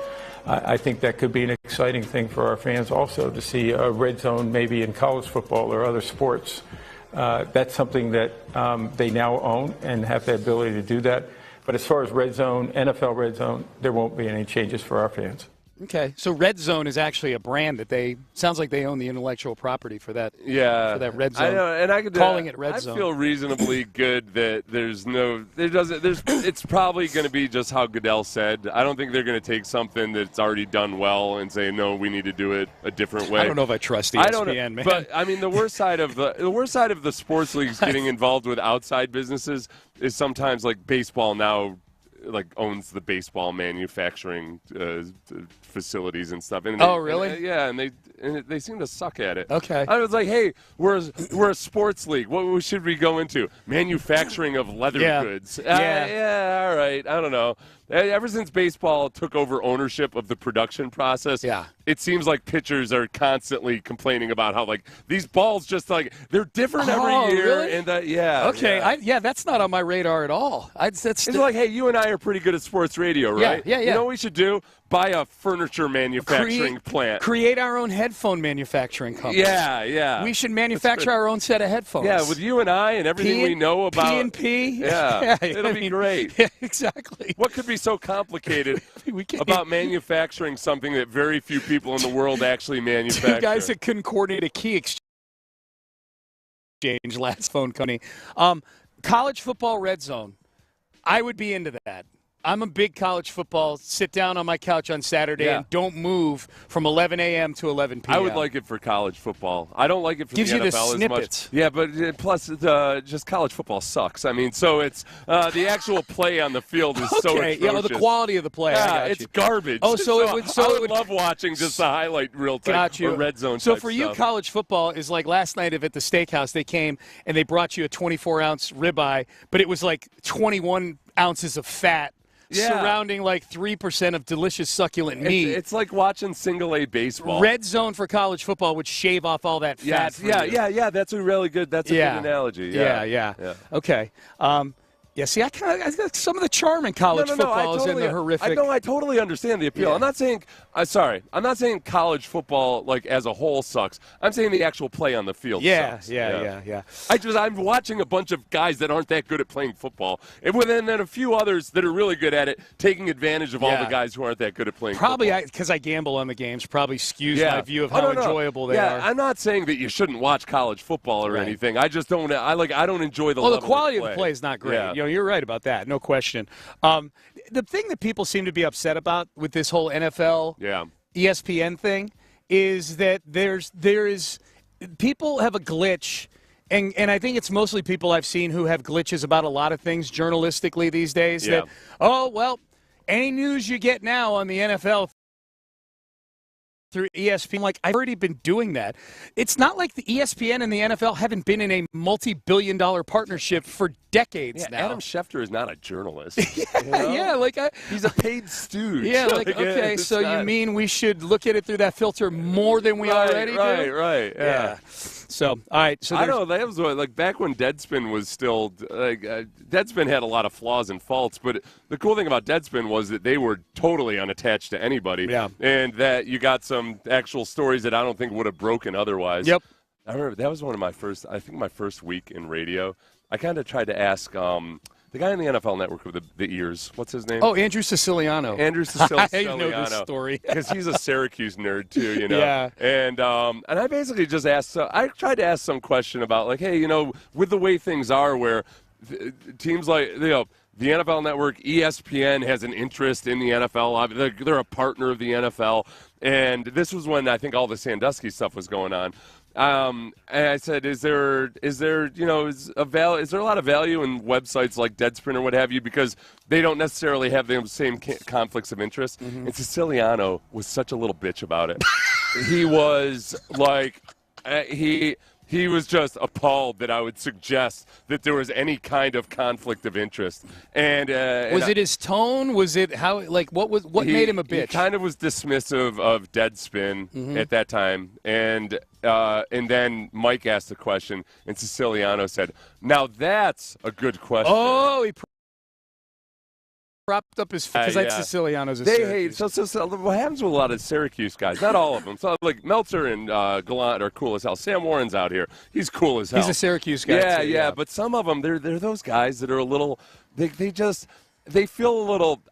I think that could be an exciting thing for our fans also to see a Red Zone maybe in college football or other sports. That's something that they now own and have the ability to do that. But as far as Red Zone, NFL Red Zone, there won't be any changes for our fans. Okay, so Red Zone is actually a brand that sounds like they own the intellectual property for that. Yeah, for that Red Zone. I know, and I could calling it Red Zone. I feel reasonably good that it's probably going to be just how Goodell said. I don't think they're going to take something that's already done well and say no, we need to do it a different way. I don't know if I trust ESPN, man. But I mean, the worst side of the sports leagues getting involved with outside businesses is sometimes like baseball now. Like owns the baseball manufacturing facilities and stuff. And really? And they seem to suck at it. Okay. I was like, hey, we're a sports league. What should we go into? Manufacturing of leather goods. Yeah. All right. I don't know. Ever since baseball took over ownership of the production process, it seems like pitchers are constantly complaining about how like these balls just like they're different every year. Really? And okay. That's not on my radar at all. It's like, hey, you and I are pretty good at sports radio, right? Yeah. You know what we should do? Buy a furniture manufacturing plant. Create our own headphone manufacturing company. Yeah. We should manufacture our own set of headphones. Yeah, with you and I and everything we know about P&P. Yeah, it'll be great. Yeah, exactly. What could be so complicated about manufacturing something that very few people in the world actually manufacture? Two guys that couldn't coordinate a key exchange. exchange last phone company. College football red zone. I would be into that. I'm a big college football, sit down on my couch on Saturday and don't move from 11 a.m. to 11 p.m. I would like it for college football. I don't like it for Gives the you NFL the as snippets. much. Yeah, but plus just college football sucks. I mean, so it's the actual play on the field is so atrocious. Yeah, the quality of the play. Yeah, it's garbage. Oh, so I would love watching just the highlight reel type or red zone So type for you, stuff. college football is like last night at the steakhouse. They came and they brought you a 24-ounce ribeye, but it was like 21 ounces of fat. Surrounding like 3% of delicious succulent meat. It's like watching single-A baseball. Red zone for college football would shave off all that fat. Yeah. That's a really good. That's a good analogy. Yeah. Okay. See, I got some of the charm in college football is in the horrific. I totally understand the appeal. Yeah. I'm not saying. I'm not saying college football like as a whole sucks. I'm saying the actual play on the field sucks. Yeah. I'm watching a bunch of guys that aren't that good at playing football, and then a few others that are really good at it, taking advantage of all the guys who aren't that good at playing football. Probably because I gamble on the games, probably skews my view of how enjoyable they are. I'm not saying that you shouldn't watch college football or anything. I just don't. I don't enjoy the. Well, level the quality of the play is not great. Yeah. You're right about that, no question. The thing that people seem to be upset about with this whole NFL, ESPN thing, is that there is people have a glitch, and I think it's mostly people I've seen who have glitches about a lot of things journalistically these days. That any news you get now on the NFL through ESPN, like I've already been doing that. It's not like the ESPN and the NFL haven't been in a multi-billion-dollar partnership for decades now. Adam Schefter is not a journalist. He's a paid stooge. Yeah, okay, so you mean we should look at it through that filter more than we already do? Right, yeah. So, all right. So I know that was like back when Deadspin was still Deadspin had a lot of flaws and faults, but the cool thing about Deadspin was that they were totally unattached to anybody. Yeah. And that you got some actual stories that I don't think would have broken otherwise. Yep. I remember that was one of my first week in radio. I kind of tried to ask the guy on the NFL Network with the ears. What's his name? Oh, Andrew Siciliano. Andrew Siciliano. I know this story. Because he's a Syracuse nerd, too, you know. Yeah. And I basically just asked, I tried to ask some question about, like, hey, with the way things are where teams like, the NFL Network, ESPN has an interest in the NFL. They're a partner of the NFL. And this was when I think all the Sandusky stuff was going on. And I said, is there a lot of value in websites like Deadspin or what have you, because they don't necessarily have the same conflicts of interest. Mm-hmm. And Siciliano was such a little bitch about it. He was like, he was just appalled that I would suggest that there was any kind of conflict of interest. And was it his tone? Was it how? Like what made him a bitch? He kind of was dismissive of Deadspin at that time, and then Mike asked a question, and Siciliano said, "Now that's a good question." Oh, he propped up his because that's Siciliano's. They hate so what happens with a lot of Syracuse guys? Not all of them. So like Meltzer and Gallant are cool as hell. Sam Warren's out here. He's cool as hell. He's a Syracuse guy. Yeah. But some of them, they're those guys that are a little. They feel a little.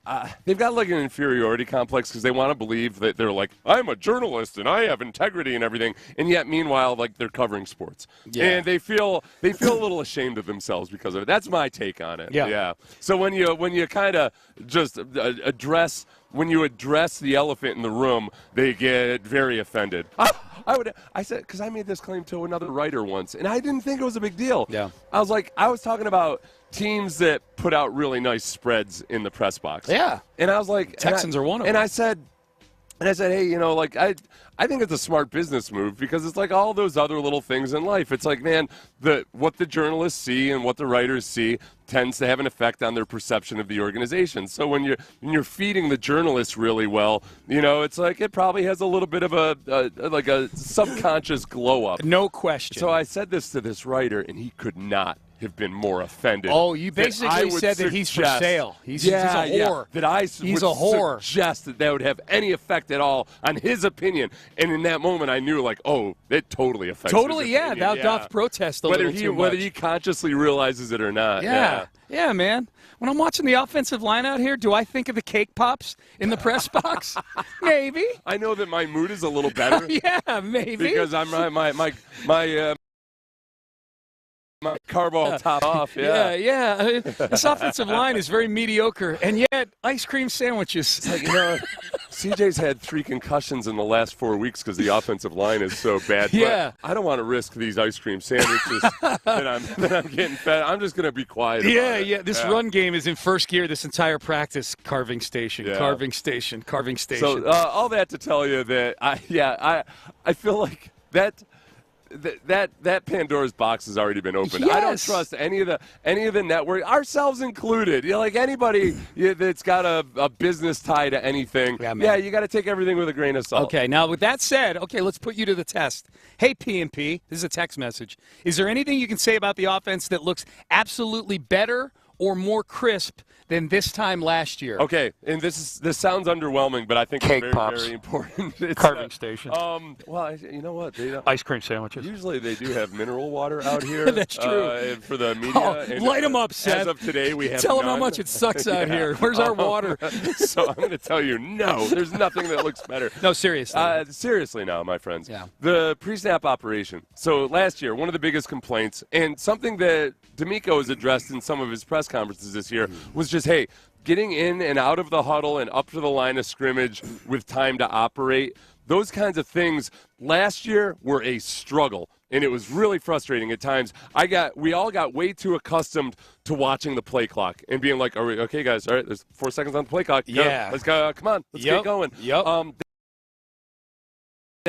They've got like an inferiority complex because they want to believe that they're like, I'm a journalist and I have integrity and everything, and yet meanwhile, like they're covering sports, and they feel a little ashamed of themselves because of it. That's my take on it. Yeah. So when you kind of just address the elephant in the room, they get very offended. I said, because I made this claim to another writer once, and I didn't think it was a big deal. Yeah. I was talking about teams that put out really nice spreads in the press box. Yeah. And I was like, Texans are one of them. And I said, hey, I think it's a smart business move because it's like all those other little things in life. It's like, man, what the journalists see and what the writers see tends to have an effect on their perception of the organization. So when you're feeding the journalists really well, it's like it probably has a little bit of a subconscious glow up. No question. So I said this to this writer, and he could not have been more offended. Oh, you basically said that he's for sale. He's a whore. He's a whore. Suggest that would have any effect at all on his opinion. And in that moment, I knew, like, oh, it totally affects his opinion. Thou doth protest a little too much. Whether he consciously realizes it or not. Yeah, man. When I'm watching the offensive line out here, do I think of the cake pops in the press box? Maybe. I know that my mood is a little better. Yeah, maybe. Because I'm my carve all top off. Yeah. I mean, this offensive line is very mediocre, and yet ice cream sandwiches. It's like, CJ's had 3 concussions in the last 4 weeks because the offensive line is so bad. Yeah. But I don't want to risk these ice cream sandwiches that I'm getting fed. I'm just going to be quiet about it. Yeah. This run game is in first gear this entire practice. Carving station. So all that to tell you that I feel like that Pandora's box has already been opened. Yes. I don't trust any of the network, ourselves included. Like anybody that's got a business tie to anything. Yeah, you got to take everything with a grain of salt. Okay, now with that said, let's put you to the test. Hey, P&P, this is a text message. Is there anything you can say about the offense that looks absolutely better or more crisp than this time last year? Okay, and this sounds underwhelming, but I think it's very, very important. It's carving station. Well, you know what? Ice cream sandwiches. Usually they do have mineral water out here. That's true. For the media. Light them up, Seth. As of today, we have Tell them how none. much it sucks out here. Where's our water? So I'm going to tell you, no, there's nothing that looks better. No, seriously. Seriously now, my friends. Yeah. The pre-snap operation. So last year, one of the biggest complaints, and something that D'Amico has addressed in some of his press conferences this year, was just, hey, getting in and out of the huddle and up to the line of scrimmage with time to operate, those kinds of things last year were a struggle, and it was really frustrating at times. We all got way too accustomed to watching the play clock and being like, okay, guys, all right, there's 4 seconds on the play clock. Yeah. Let's go. Come on. Let's get going. Yep.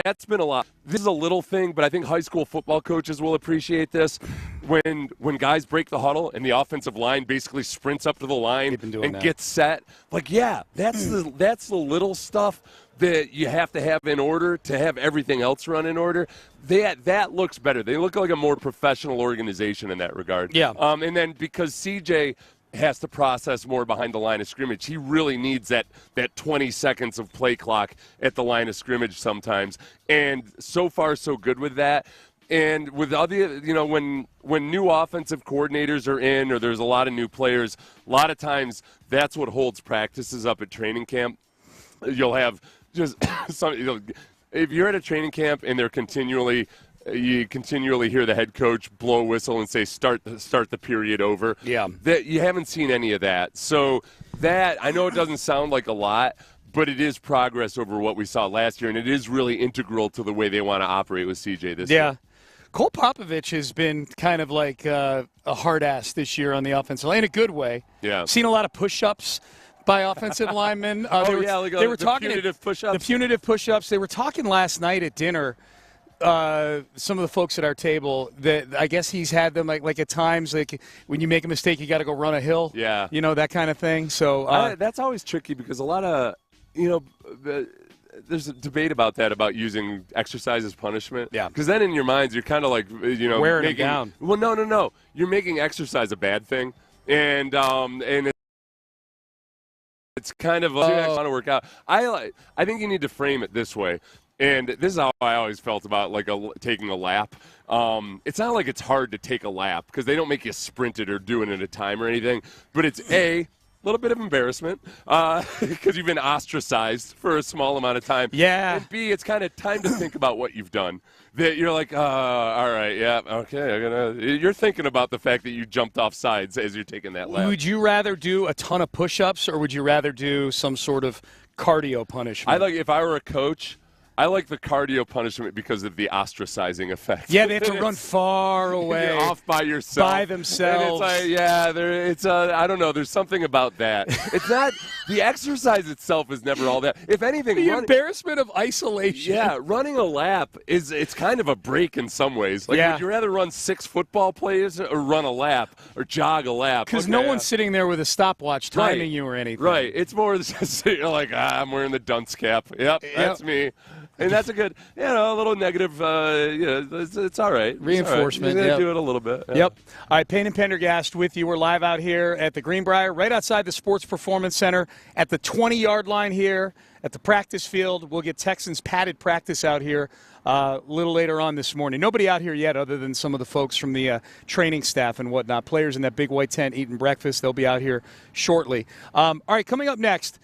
That's been a lot. This is a little thing, but I think high school football coaches will appreciate this. When guys break the huddle and the offensive line basically sprints up to the line and gets set, that's the little stuff that you have to have in order to have everything else run in order. That looks better. They look like a more professional organization in that regard. Yeah. And then because CJ has to process more behind the line of scrimmage. He really needs that 20 seconds of play clock at the line of scrimmage sometimes. And so far, so good with that. And with other, when new offensive coordinators are in or there's a lot of new players, a lot of times that's what holds practices up at training camp. You'll have just if you're at a training camp and you continually hear the head coach blow a whistle and say start the period over. Yeah. That you haven't seen any of that. So that, I know it doesn't sound like a lot, but it is progress over what we saw last year, and it is really integral to the way they want to operate with CJ this year. Cole Popovich has been kind of like a hard ass this year on the offensive line in a good way. Yeah. Seen a lot of push-ups by offensive linemen. They were talking punitive push-ups. The punitive push-ups. They were talking last night at dinner. Some of the folks at our table that I guess he's had them like at times like when you make a mistake you got to go run a hill. Yeah. That kind of thing. So that's always tricky because a lot of there's a debate about that, about using exercise as punishment. Yeah. Because then in your minds, you're kind of like, wearing it down. Well, no. You're making exercise a bad thing. And it's kind of want to work out. I think you need to frame it this way. And this is how I always felt about taking a lap. It's not like it's hard to take a lap because they don't make you sprint it or do it in a time or anything. But it's a little bit of embarrassment because you've been ostracized for a small amount of time. Yeah. And B, it's kind of time to think about what you've done. That you're like, all right, yeah, okay. You're thinking about the fact that you jumped off sides as you're taking that lap. Would you rather do a ton of push-ups or would you rather do some sort of cardio punishment? If I were a coach, I like the cardio punishment because of the ostracizing effect. Yeah, they have to run far away. Off by yourself. By themselves. And it's like, I don't know. There's something about that. It's not, the exercise itself is never all that. If anything, the embarrassment of isolation. Yeah, running a lap it's kind of a break in some ways. Would you rather run 6 football plays or run a lap or jog a lap? Because no one's sitting there with a stopwatch timing you or anything. Right. It's more just, you're like, I'm wearing the dunce cap. Yep, that's me. And that's a good, a little negative, it's all right. Reinforcement. You're going to do it a little bit. Yep. All right, Payne and Pendergast with you. We're live out here at the Greenbriar, right outside the Sports Performance Center at the 20-yard line here at the practice field. We'll get Texans padded practice out here a little later on this morning. Nobody out here yet other than some of the folks from the training staff and whatnot. Players in that big white tent eating breakfast. They'll be out here shortly. All right, coming up next.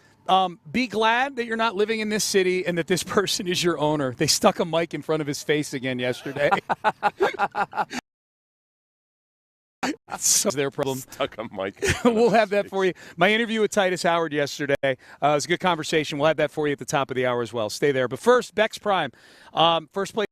Be glad that you're not living in this city and that this person is your owner. They stuck a mic in front of his face again yesterday. So their problem. Stuck on Mike. We'll have that for you. My interview with Titus Howard yesterday was a good conversation. We'll have that for you at the top of the hour as well. Stay there. But first, Beck's Prime. First place.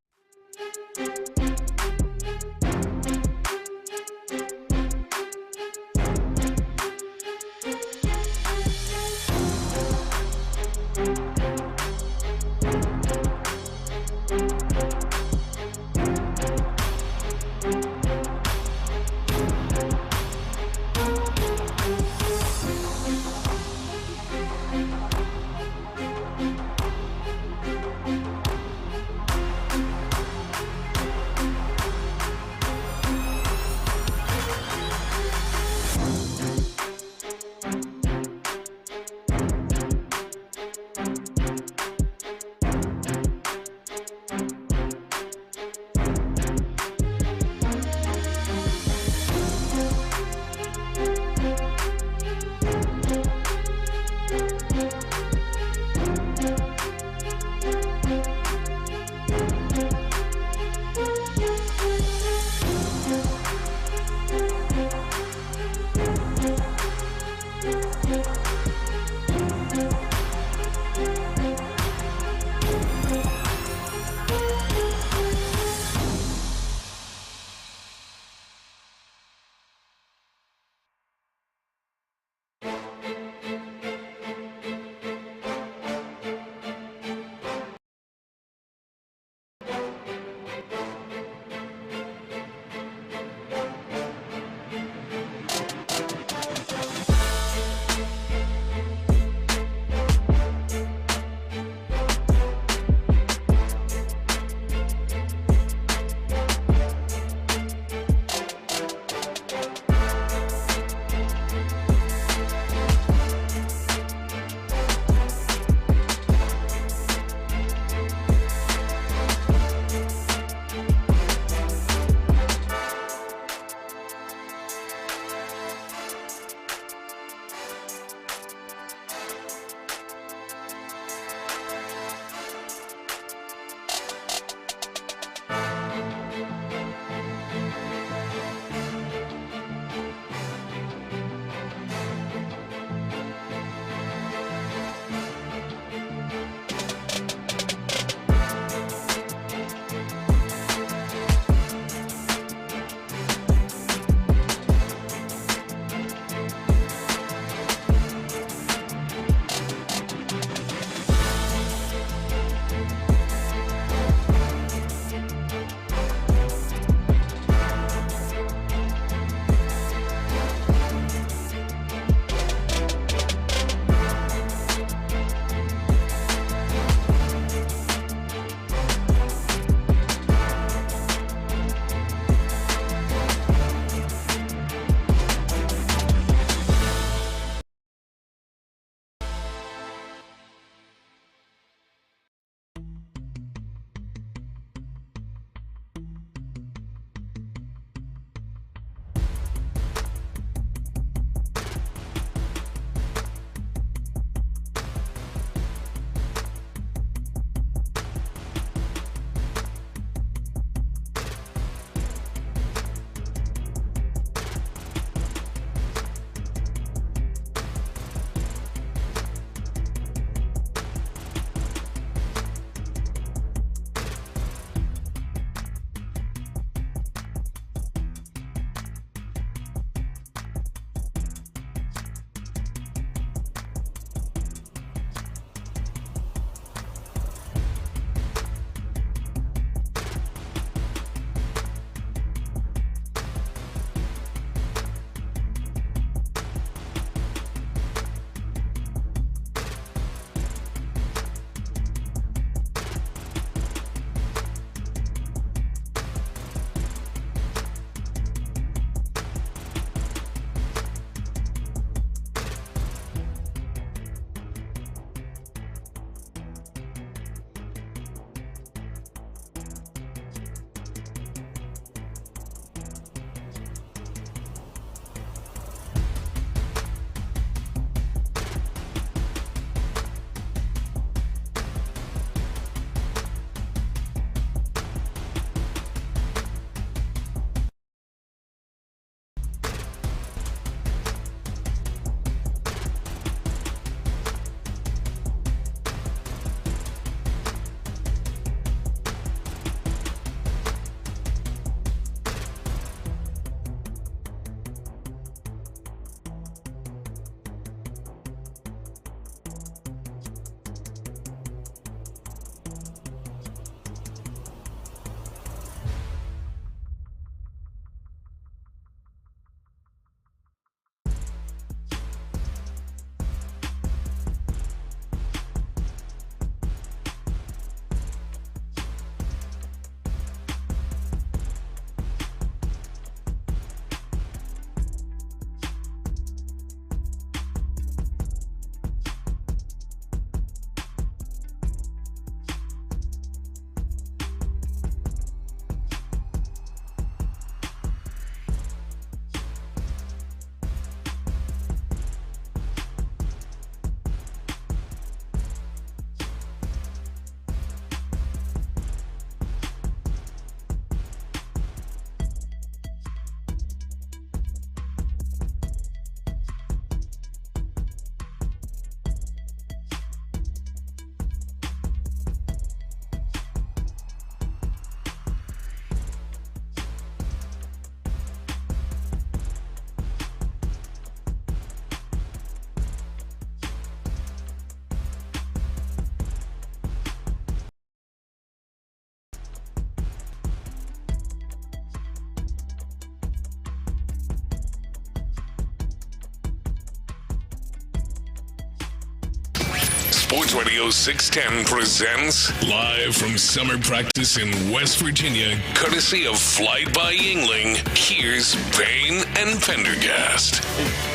Sports Radio 610 presents live from summer practice in West Virginia, courtesy of Flight by Yingling. Here's Payne and Pendergast.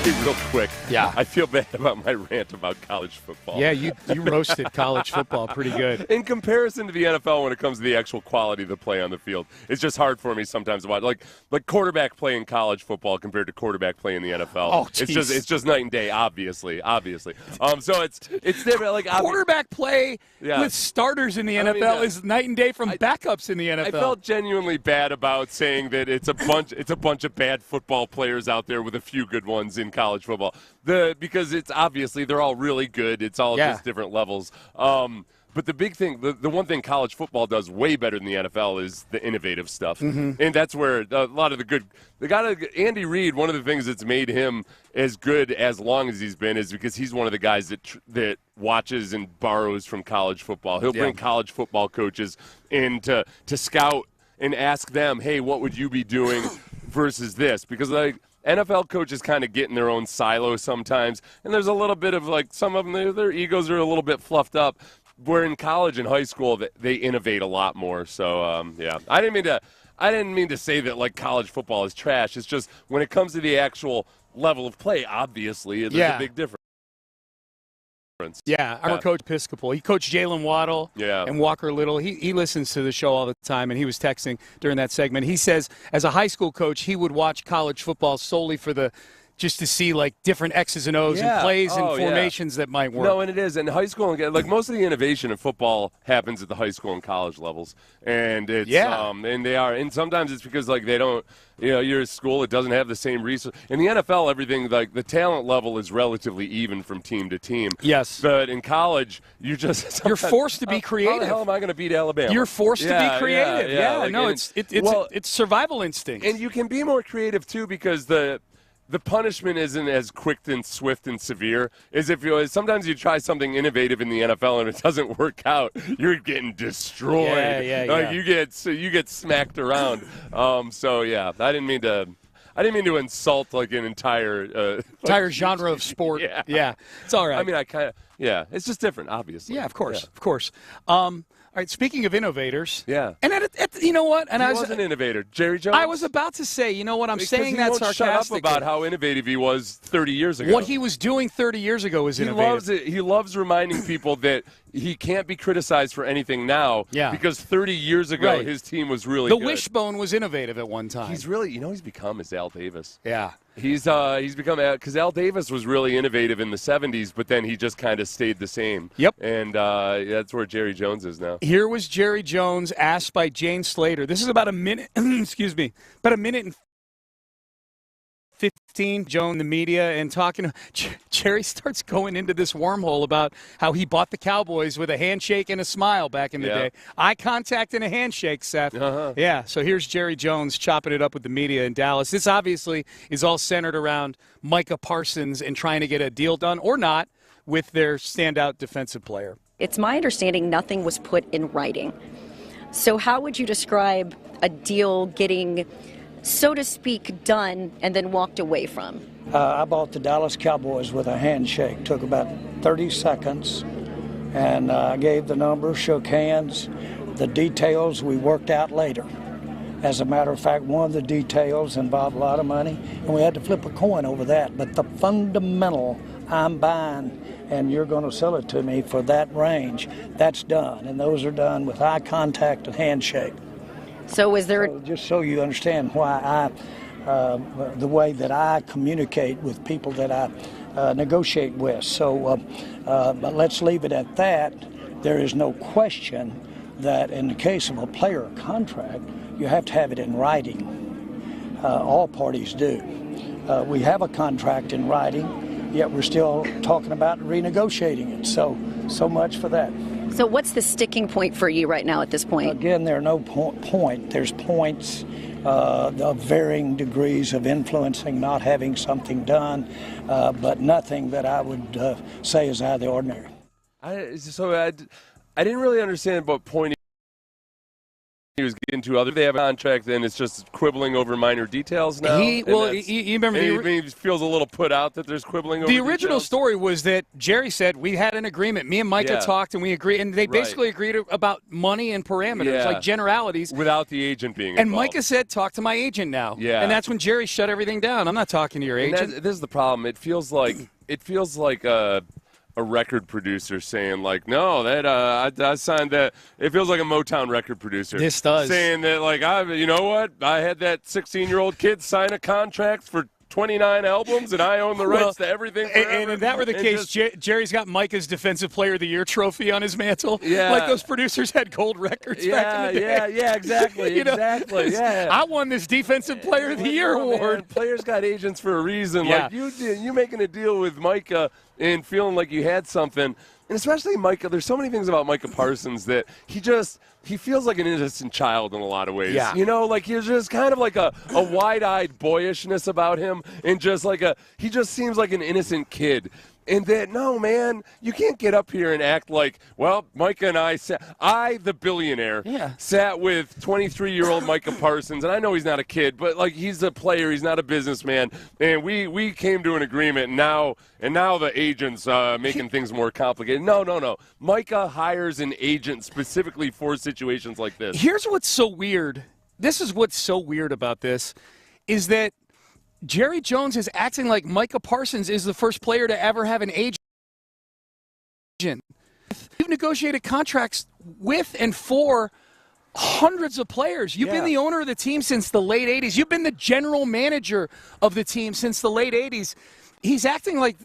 Hey, real quick. Yeah. I feel bad about my rant about college football. Yeah, you roasted college football pretty good. In comparison to the NFL when it comes to the actual quality of the play on the field, it's just hard for me sometimes to watch. Like quarterback play in college football compared to quarterback play in the NFL. Oh, it's just night and day, obviously. So it's different. Like quarterback play with starters in the NFL is night and day from backups in the NFL. I felt genuinely bad about saying that it's a bunch of bad football players out there with a few good ones in college football. Because it's obviously they're all really good. It's all just different levels. But the big thing, the one thing college football does way better than the NFL is the innovative stuff. Mm-hmm. And that's where a lot of Andy Reid, one of the things that's made him as good as long as he's been is because he's one of the guys that watches and borrows from college football. He'll bring college football coaches in to scout and ask them, hey, what would you be doing versus this? Because NFL coaches kind of get in their own silo sometimes, and there's a little bit of some of them, their egos are a little bit fluffed up. Where in college and high school, they innovate a lot more. So, I didn't mean to say that college football is trash. It's just when it comes to the actual level of play, obviously, there's a big difference. Yeah, our coach Episcopal. He coached Jalen Waddle and Walker Little. He listens to the show all the time, and he was texting during that segment. He says as a high school coach, he would watch college football solely for just to see different X's and O's and plays and formations that might work. No, and it is. And high school, most of the innovation in football happens at the high school and college levels. And it's, and they are. And sometimes it's because they don't, you're at school, it doesn't have the same resource. In the NFL, everything, the talent level is relatively even from team to team. Yes. But in college, you're forced to be creative. How the hell am I going to beat Alabama? You're forced to be creative. It's survival instinct. And you can be more creative, too, because the punishment isn't as quick and swift and severe as if sometimes you try something innovative in the NFL and it doesn't work out, you're getting destroyed. You get smacked around. I didn't mean to insult an entire genre of sport. Yeah, it's all right. I mean, it's just different, obviously. Yeah, of course. All right, speaking of innovators. Yeah. And you know what? And he was an innovator. Jerry Jones? I was about to say, you know what? I'm saying that sarcastically. He won't shut up about how innovative he was 30 years ago. What he was doing 30 years ago was innovative. He loves reminding people that he can't be criticized for anything now because 30 years ago his team was really good. The wishbone was innovative at one time. He's really, he's become his Al Davis. Yeah. He's become, because Al Davis was really innovative in the 70s, but then he just kind of stayed the same. Yep. And that's where Jerry Jones is now. Here was Jerry Jones asked by Jane Slater. This is about a minute, about a minute and 15, Joe in the media, and talking. Jerry starts going into this wormhole about how he bought the Cowboys with a handshake and a smile back in the day. Eye contact and a handshake, Seth. Uh-huh. Yeah, so here's Jerry Jones chopping it up with the media in Dallas. This obviously is all centered around Micah Parsons and trying to get a deal done, or not, with their standout defensive player. It's my understanding nothing was put in writing. So how would you describe a deal getting, so to speak, done and then walked away from? I bought the Dallas Cowboys with a handshake. Took about 30 seconds, and I gave the number, shook hands. The details we worked out later. As a matter of fact, one of the details involved a lot of money, and we had to flip a coin over that. But the fundamental, I'm buying, and you're going to sell it to me for that range, that's done. And those are done with eye contact and handshake. So is there... just so you understand why the way that I communicate with people that I negotiate with. So but let's leave it at that. There is no question that in the case of a player contract, you have to have it in writing. All parties do. We have a contract in writing, yet we're still talking about renegotiating it. So much for that. So what's the sticking point for you right now at this point? Again, there are no point. There's points of varying degrees of influencing, not having something done, but nothing that I would say is out of the ordinary. I didn't really understand about pointing he was getting to other. They have a contract, and it's just quibbling over minor details now. You remember he feels a little put out that there's quibbling over the original details. story was that Jerry said we had an agreement. Me and Micah talked, and we agreed, and they basically agreed about money and parameters, like generalities, without the agent being involved. And Micah said, "Talk to my agent now." Yeah, and that's when Jerry shut everything down. I'm not talking to your agent. This is the problem. It feels like a record producer saying, like, no, that I signed that. It feels like a Motown record producer. This does. Saying that, like, you know what? I had that 16-year-old kid sign a contract for 29 albums, and I own the rights to everything forever. And if that were the case, Jerry's got Micah's Defensive Player of the Year trophy on his mantle. Yeah. Like those producers had gold records back in the day. Yeah, exactly. Exactly. Yeah. I won this Defensive Player of the Year award. Man, players got agents for a reason. Yeah. Like, you making a deal with Micah and feeling like you had something. And especially Micah, there's so many things about Micah Parsons that he feels like an innocent child in a lot of ways. Yeah. You know, like he's just kind of like a wide-eyed boyishness about him, and just like he just seems like an innocent kid. And that, no, man, you can't get up here and act like, well, Micah and I, the billionaire, sat with 23-year-old Micah Parsons, and I know he's not a kid, but, like, he's a player, he's not a businessman, and we came to an agreement, and now the agent's making things more complicated. No. Micah hires an agent specifically for situations like this. Here's what's so weird. This is what's so weird about this, is that Jerry Jones is acting like Micah Parsons is the first player to ever have an agent. You've negotiated contracts with and for hundreds of players. You've been the owner of the team since the late 80s. You've been the general manager of the team since the late 80s. He's acting like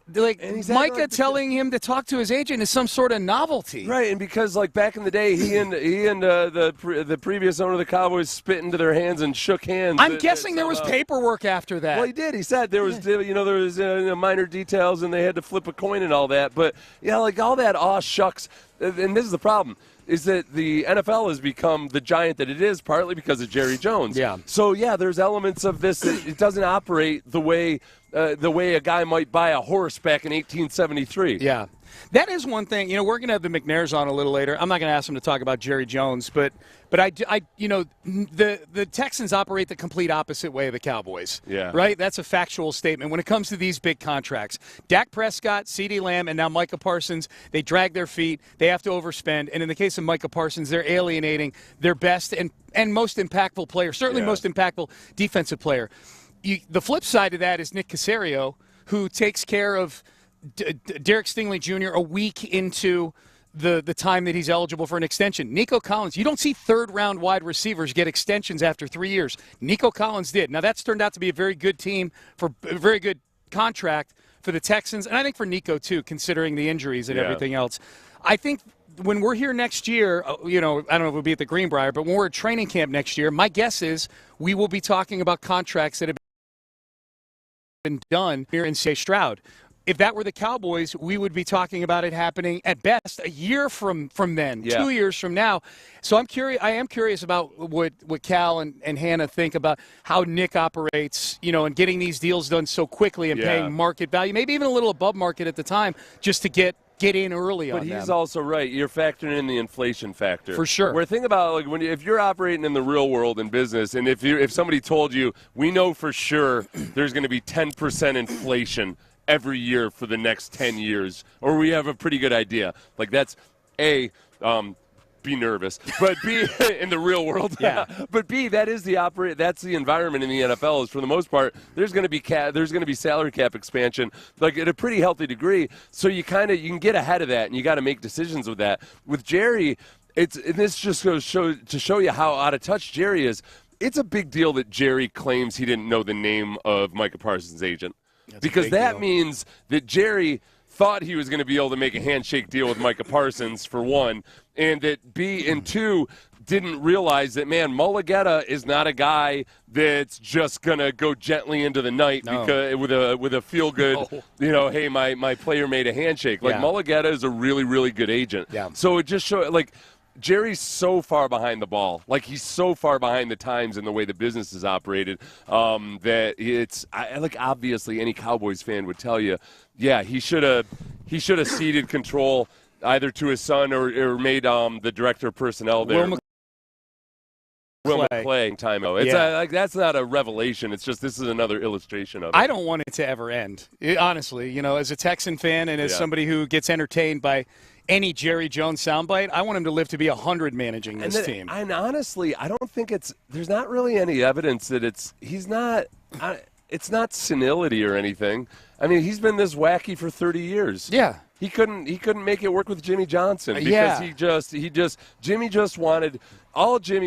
Micah telling him to talk to his agent is some sort of novelty. Right, and because, like, back in the day, he and the previous owner of the Cowboys spit into their hands and shook hands. I'm guessing there was paperwork after that. Well, he did. He said there was, there was minor details, and they had to flip a coin and all that. But, like, all that aw shucks, and this is the problem, is that the NFL has become the giant that it is partly because of Jerry Jones. Yeah. So, there's elements of this that it doesn't operate the way a guy might buy a horse back in 1873. Yeah. That is one thing. We're going to have the McNairs on a little later. I'm not going to ask them to talk about Jerry Jones, but the Texans operate the complete opposite way of the Cowboys. Yeah. Right? That's a factual statement when it comes to these big contracts. Dak Prescott, CeeDee Lamb, and now Micah Parsons, they drag their feet. They have to overspend. And in the case of Micah Parsons, they're alienating their best and most impactful player, certainly most impactful defensive player. The flip side of that is Nick Caserio, who takes care of Derek Stingley Jr. a week into the time that he's eligible for an extension. Nico Collins, you don't see third-round wide receivers get extensions after 3 years. Nico Collins did. Now, that's turned out to be a very good team for a very good contract for the Texans, and I think for Nico, too, considering the injuries and everything else. I think when we're here next year, I don't know if we'll be at the Greenbriar, but when we're at training camp next year, my guess is we will be talking about contracts that have been done here in C.J. Stroud. If that were the Cowboys, we would be talking about it happening at best a year from then, 2 years from now. So I am curious about what Cal and Hannah think about how Nick operates, and getting these deals done so quickly and paying market value, maybe even a little above market at the time, just to get in early on them. But he's also right. You're factoring in the inflation factor. For sure. We're thinking about, like, if you're operating in the real world in business, and if somebody told you, we know for sure there's going to be 10% inflation every year for the next 10 years, or we have a pretty good idea. Like, that's A, be nervous, but B, in the real world, but B, that's the environment in the NFL is, for the most part, there's going to be salary cap expansion, like, at a pretty healthy degree, so you can get ahead of that, and you got to make decisions with that. With Jerry, this just goes to show you how out of touch Jerry is. It's a big deal that Jerry claims he didn't know the name of Micah Parsons' agent. Because that means that Jerry thought he was going to be able to make a handshake deal with Micah Parsons, for one, and that B and two didn't realize that, man, Mulligetta is not a guy that's just going to go gently into the night because with a feel-good, hey, my player made a handshake. Like, Mulligetta is a really, really good agent. Yeah. So it just shows, like, Jerry's so far behind the ball. Like, he's so far behind the times in the way the business is operated that it's obviously any Cowboys fan would tell you, he should have ceded control either to his son or made the director of personnel there McClay time. It's like that's not a revelation. It's just this is another illustration of it. I don't want it to ever end. Honestly, as a Texan fan and as somebody who gets entertained by any Jerry Jones soundbite, I want him to live to be 100 managing this team. And honestly, I don't think there's not really any evidence that it's not senility or anything. I mean, he's been this wacky for 30 years. Yeah. He couldn't make it work with Jimmy Johnson because Jimmy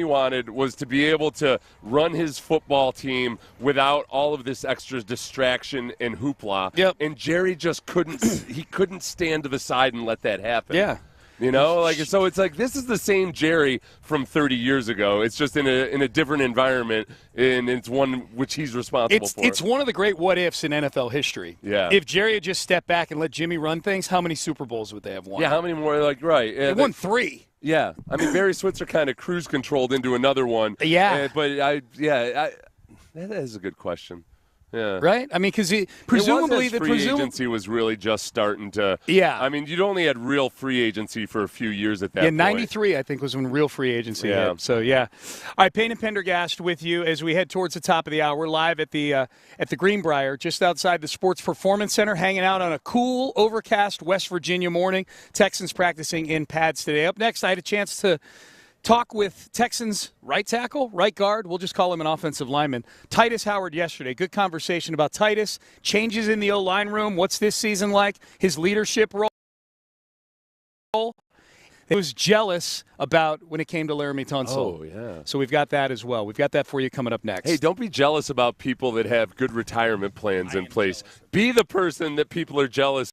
wanted was to be able to run his football team without all of this extra distraction and hoopla. Yep. And Jerry just couldn't stand to the side and let that happen. Yeah. So it's like this is the same Jerry from 30 years ago. It's just in a different environment, and it's one which he's responsible for. It's one of the great what-ifs in NFL history. Yeah. If Jerry had just stepped back and let Jimmy run things, how many Super Bowls would they have won? Yeah, how many more? They won 3. Yeah. I mean, Barry Switzer kind of cruise-controlled into another one. Yeah. That is a good question. Yeah. Right? I mean, because presumably the free agency was really just starting to. Yeah. I mean, you'd only had real free agency for a few years at that point. Yeah, 93, I think, was when real free agency hit. So, yeah. All right, Payne and Pendergast with you as we head towards the top of the hour. We're live at the Greenbriar, just outside the Sports Performance Center, hanging out on a cool, overcast West Virginia morning. Texans practicing in pads today. Up next, I had a chance to talk with Texans right tackle, right guard, we'll just call him an offensive lineman, Titus Howard yesterday. Good conversation about Titus, changes in the O-line room, what's this season like, his leadership role. He was jealous about when it came to Laramie Tunsil. Oh, yeah. So we've got that as well. We've got that for you coming up next. Hey, don't be jealous about people that have good retirement plans in place. Be the person that people are jealous.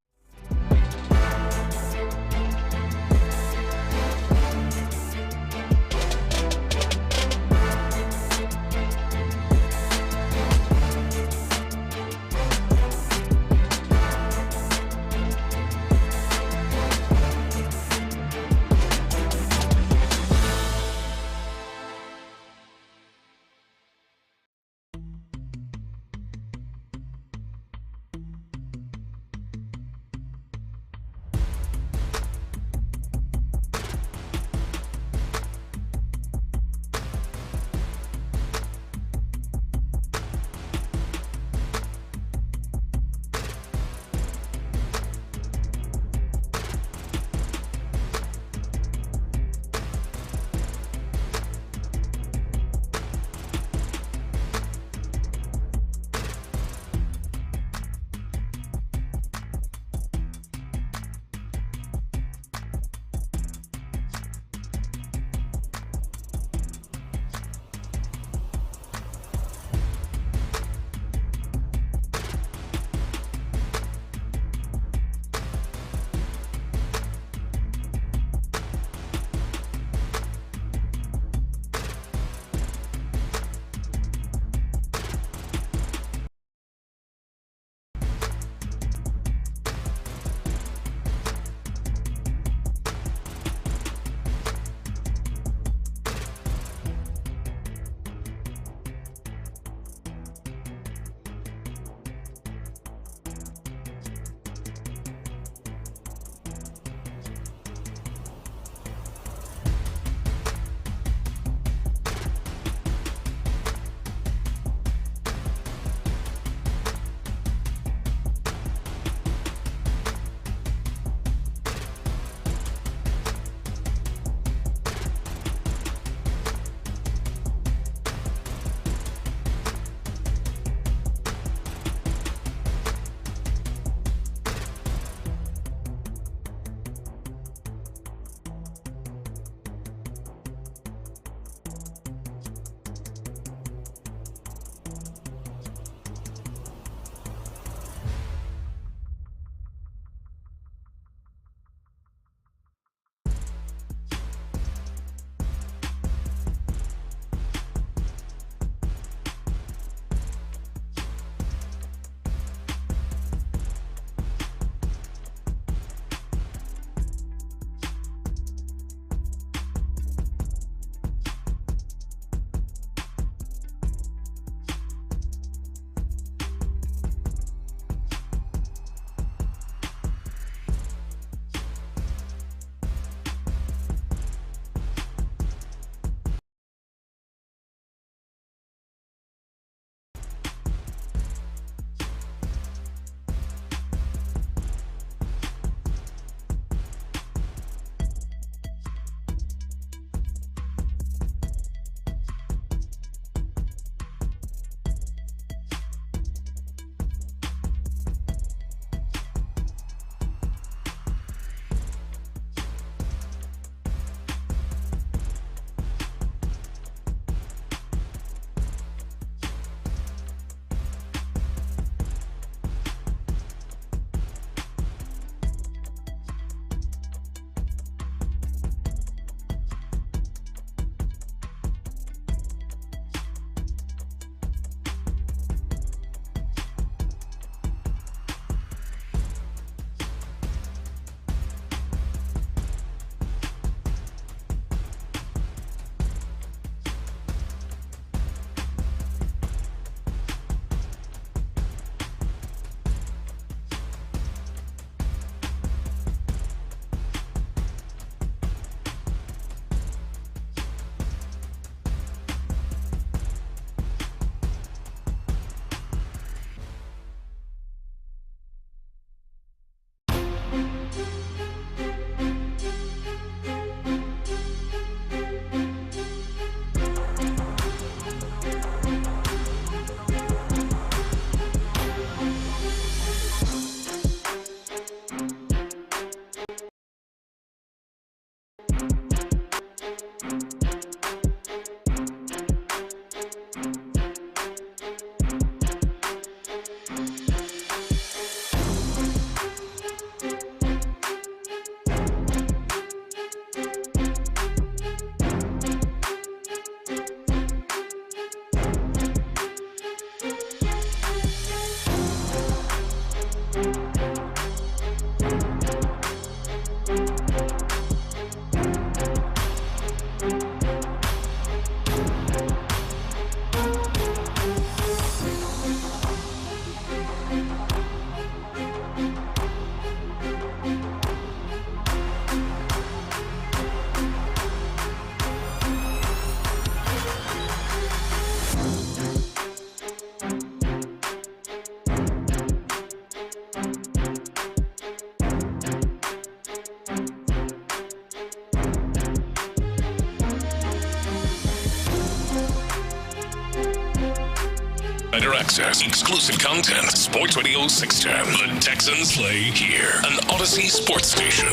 Better access, exclusive content. Sports Radio 610. The Texans play here. An Odyssey sports station.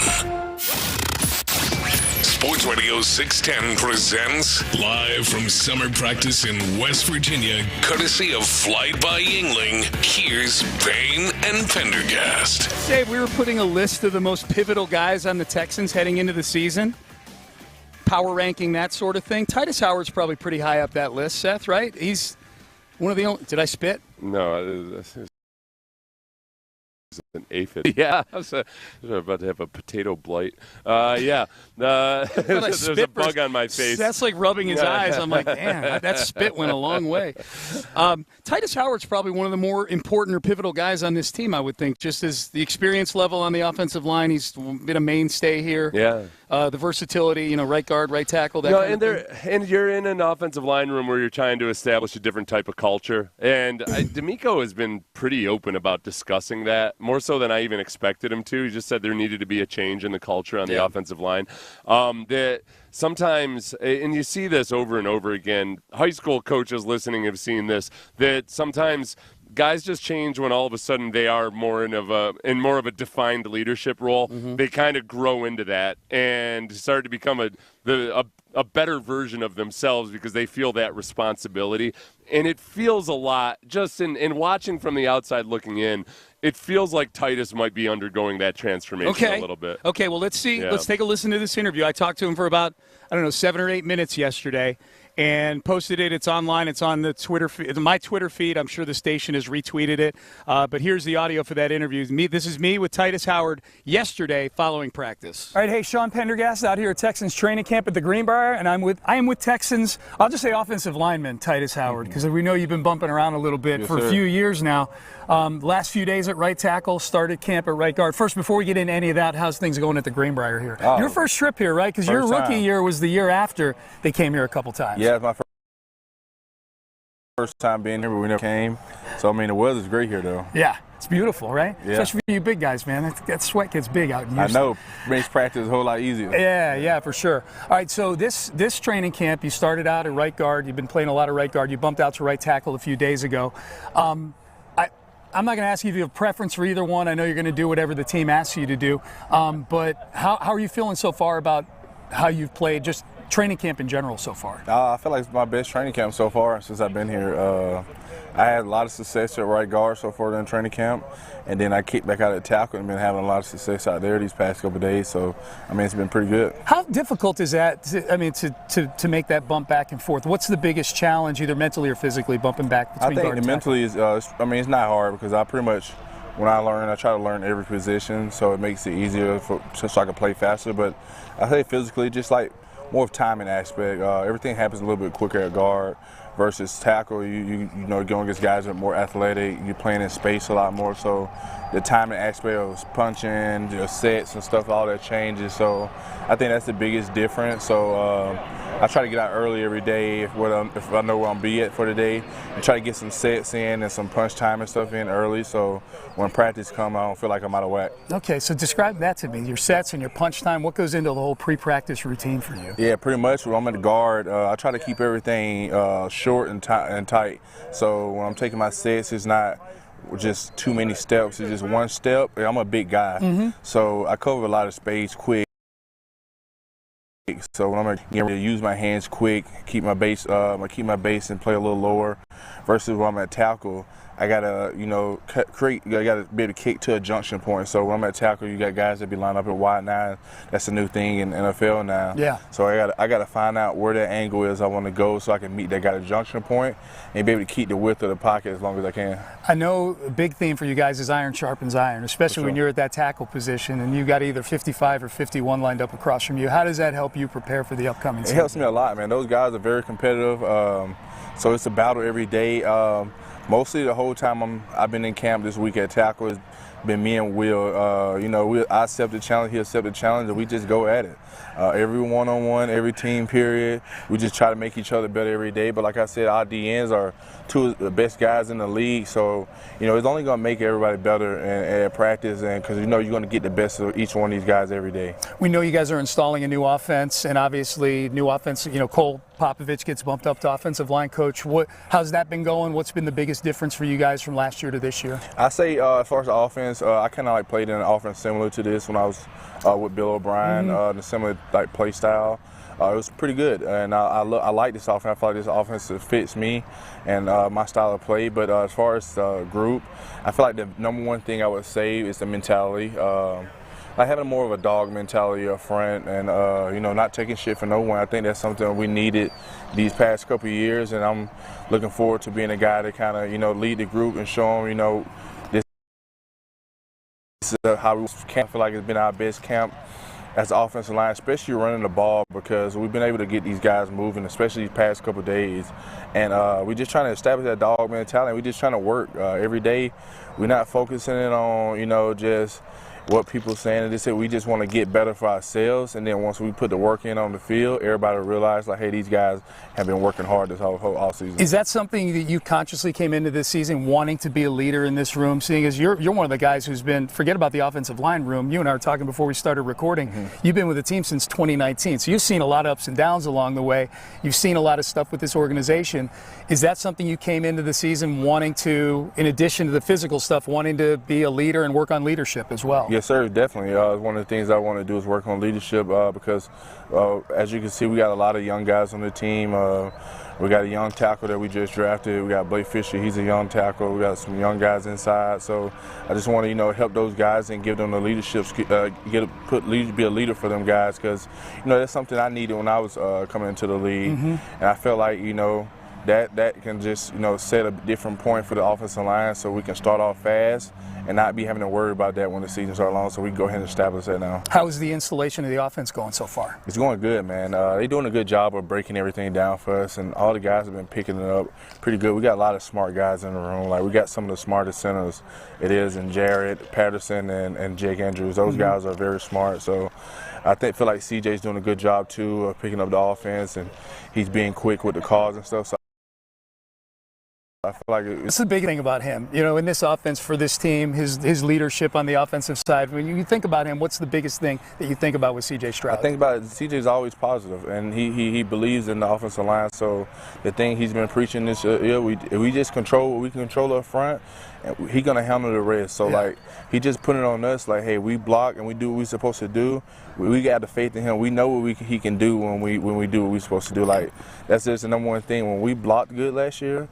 Sports Radio 610 presents live from summer practice in West Virginia, courtesy of Flight by Yingling. Here's Payne and Pendergast. Dave, we were putting a list of the most pivotal guys on the Texans heading into the season. Power ranking, that sort of thing. Titus Howard's probably pretty high up that list, Seth, right? He's one of the only. Did I spit? No, it's an aphid. Yeah, I was about to have a potato blight. Yeah, there's a bug on my face. That's like rubbing his eyes. I'm like, damn, that spit went a long way. Titus Howard's probably one of the more important or pivotal guys on this team, I would think, just as the experience level on the offensive line. He's been a mainstay here. Yeah. The versatility, right guard, right tackle, that kind of thing. And you're in an offensive line room where you're trying to establish a different type of culture. And D'Amico has been pretty open about discussing that, more so than I even expected him to. He just said there needed to be a change in the culture on the offensive line. That sometimes, and you see this over and over again, high school coaches listening have seen this, that sometimes guys just change when all of a sudden they are more in more of a defined leadership role. Mm-hmm. They kind of grow into that and start to become a better version of themselves because they feel that responsibility. And it feels a lot, just in watching from the outside looking in, it feels like Titus might be undergoing that transformation a little bit. Okay, well, let's see. Yeah. Let's take a listen to this interview. I talked to him for about, 7 or 8 minutes yesterday and posted it. It's online. It's on the Twitter feed, my Twitter feed. I'm sure the station has retweeted it. But here's the audio for that interview. This is me with Titus Howard yesterday following practice. All right, hey, Sean Pendergast out here at Texans training camp at the Greenbriar, and I am with Texans, I'll just say offensive lineman Titus Howard, because we know you've been bumping around a little bit for a few years now. Last few days at right tackle, started camp at right guard. First, before we get into any of that, how's things going at the Greenbriar here? Your first trip here, right? Because your rookie year was the year after they came here a couple times. Yeah, it's my first time being here, but we never came. So, the weather's great here, though. Yeah, it's beautiful, right? Yeah. Especially for you big guys, man. That sweat gets big out in here. I know. Makes practice a whole lot easier. Yeah, for sure. All right, so this training camp, you started out at right guard. You've been playing a lot of right guard. You bumped out to right tackle a few days ago. I'm not going to ask you if you have a preference for either one. I know you're going to do whatever the team asks you to do. But how are you feeling so far about how you've played, just training camp in general so far? I feel like it's my best training camp so far since I've been here. I had a lot of success at right guard so far during training camp, and then I kicked back out at tackle and been having a lot of success out there these past couple of days. So, it's been pretty good. How difficult is that, to make that bump back and forth? What's the biggest challenge, either mentally or phically, bumping back between guard and tackle? Mentally is, it's not hard because I pretty much, when I try to learn every position, so it makes it easier so I can play faster. But I say physically, just like more of timing aspect. Everything happens a little bit quicker at guard versus tackle. You going against guys that are more athletic. You're playing in space a lot more, so the timing aspect of punching, your sets and stuff, all that changes. So I think that's the biggest difference. So I try to get out early every day if I know where I'm be at for the day, and try to get some sets in and some punch time and stuff in early. So when practice comes, I don't feel like I'm out of whack. Okay, so describe that to me. Your sets and your punch time. What goes into the whole pre-practice routine for you? Yeah, pretty much. When I'm at the guard, I try to keep everything short and tight. So when I'm taking my sets, it's not just too many steps. It's just one step. I'm a big guy, so I cover a lot of space quick. quick. So when I'm going to use my hands quick, keep my base and play a little lower, versus when I'm at tackle, I gotta, I gotta be able to kick to a junction point. So when I'm at tackle, you got guys that be lined up at wide nine. That's a new thing in NFL now. Yeah. So I gotta find out where that angle is I want to go, so I can meet that guy at a junction point and be able to keep the width of the pocket as long as I can. I know a big theme for you guys is iron sharpens iron, especially when you're at that tackle position and you got either 55 or 51 lined up across from you. How does that help you prepare for the upcoming season? It helps me a lot, man. Those guys are very competitive. So it's a battle every day. Mostly the whole time I've been in camp this week at tackle, it's been me and Will. I accept the challenge, he accept the challenge, and we just go at it. Every one-on-one, every team period, we just try to make each other better every day. But like I said, our DNs are two of the best guys in the league, so it's only going to make everybody better at practice, and because you're going to get the best of each one of these guys every day. We know you guys are installing a new offense, and obviously new offense. Cole Popovich gets bumped up to offensive line coach. How's that been going? What's been the biggest difference for you guys from last year to this year? I say as far as the offense, I kind of played in an offense similar to this when I was with Bill O'Brien, the similar play style. It was pretty good, and I like this offense. I feel like this offense fits me and my style of play. But as far as the group, I feel like the number one thing I would say is the mentality. Like having more of a dog mentality up front, and not taking shit for no one. I think that's something we needed these past couple of years, and I'm looking forward to being a guy to kind of lead the group and show them this is how we camp. I feel like it's been our best camp as an offensive line, especially running the ball, because we've been able to get these guys moving, especially these past couple of days. And we're just trying to establish that dog mentality. We're just trying to work every day. We're not focusing it on, just what people are saying. We just want to get better for ourselves, and then once we put the work in on the field, everybody will realize, hey, these guys have been working hard this whole offseason. Is that something that you consciously came into this season wanting to be a leader in this room, seeing as you're one of the guys who's been, forget about the offensive line room, you and I were talking before we started recording, You've been with the team since 2019, so you've seen a lot of ups and downs along the way. You've seen a lot of stuff with this organization. Is that something you came into the season wanting to, in addition to the physical stuff, wanting to be a leader and work on leadership as well? Yes, sir, definitely. One of the things I want to do is work on leadership because, as you can see, we got a lot of young guys on the team. We got a young tackle that we just drafted. We got Blake Fisher. He's a young tackle. We got some young guys inside. So I just want to, help those guys and give them the leadership, be a leader for them guys, because, that's something I needed when I was coming into the league. And I felt like, that can just, set a different point for the offensive line, so we can start off fast and not be having to worry about that when the season starts long, so we can go ahead and establish that now. How is the installation of the offense going so far? It's going good, man. They're doing a good job of breaking everything down for us, and all the guys have been picking it up pretty good. We got a lot of smart guys in the room. Like, we got some of the smartest centers it is, and Jared Patterson and Jake Andrews. Those guys are very smart, so I feel like CJ's doing a good job, too, of picking up the offense, and he's being quick with the calls and stuff. So I feel like that's the big thing about him. In this offense for this team, his leadership on the offensive side. When you think about him, what's the biggest thing that you think about with C.J. Stroud? I think about it, C.J.'s always positive, and he believes in the offensive line. So the thing he's been preaching this year, we just control what we can control up front, and he's gonna handle the rest. So he just put it on us. Like, hey, we block and we do what we're supposed to do. We got the faith in him. We know what he can do when we do what we're supposed to do. Like, that's just the number one thing. When we blocked good last year,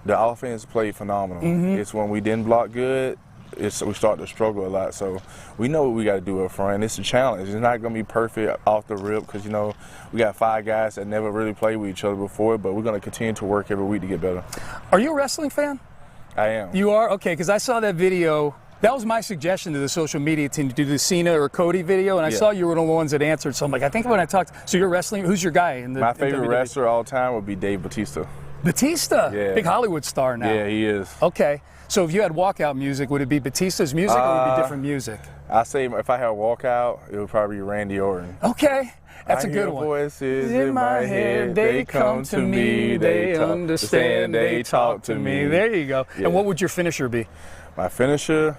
the offense played phenomenal. It's when we didn't block good, we start to struggle a lot. So we know what we got to do up front. It's a challenge. It's not going to be perfect off the rip because, we got 5 guys that never really played with each other before, but we're going to continue to work every week to get better. Are you a wrestling fan? I am. You are? Okay, because I saw that video. That was my suggestion to the social media team to do the Cena or Cody video, and I saw you were one of the ones that answered. So I'm like, I think when I talked, so you're wrestling, who's your guy in the My favorite wrestler all time would be Dave Bautista. Batista, big Hollywood star now. Yeah, he is. Okay, so if you had walkout music, would it be Batista's music or would it be different music? I say if I had walkout, it would probably be Randy Orton. Okay, that's a good one. Voices in my head, they come to me, they understand, they talk to me. There you go. Yeah. And what would your finisher be? My finisher?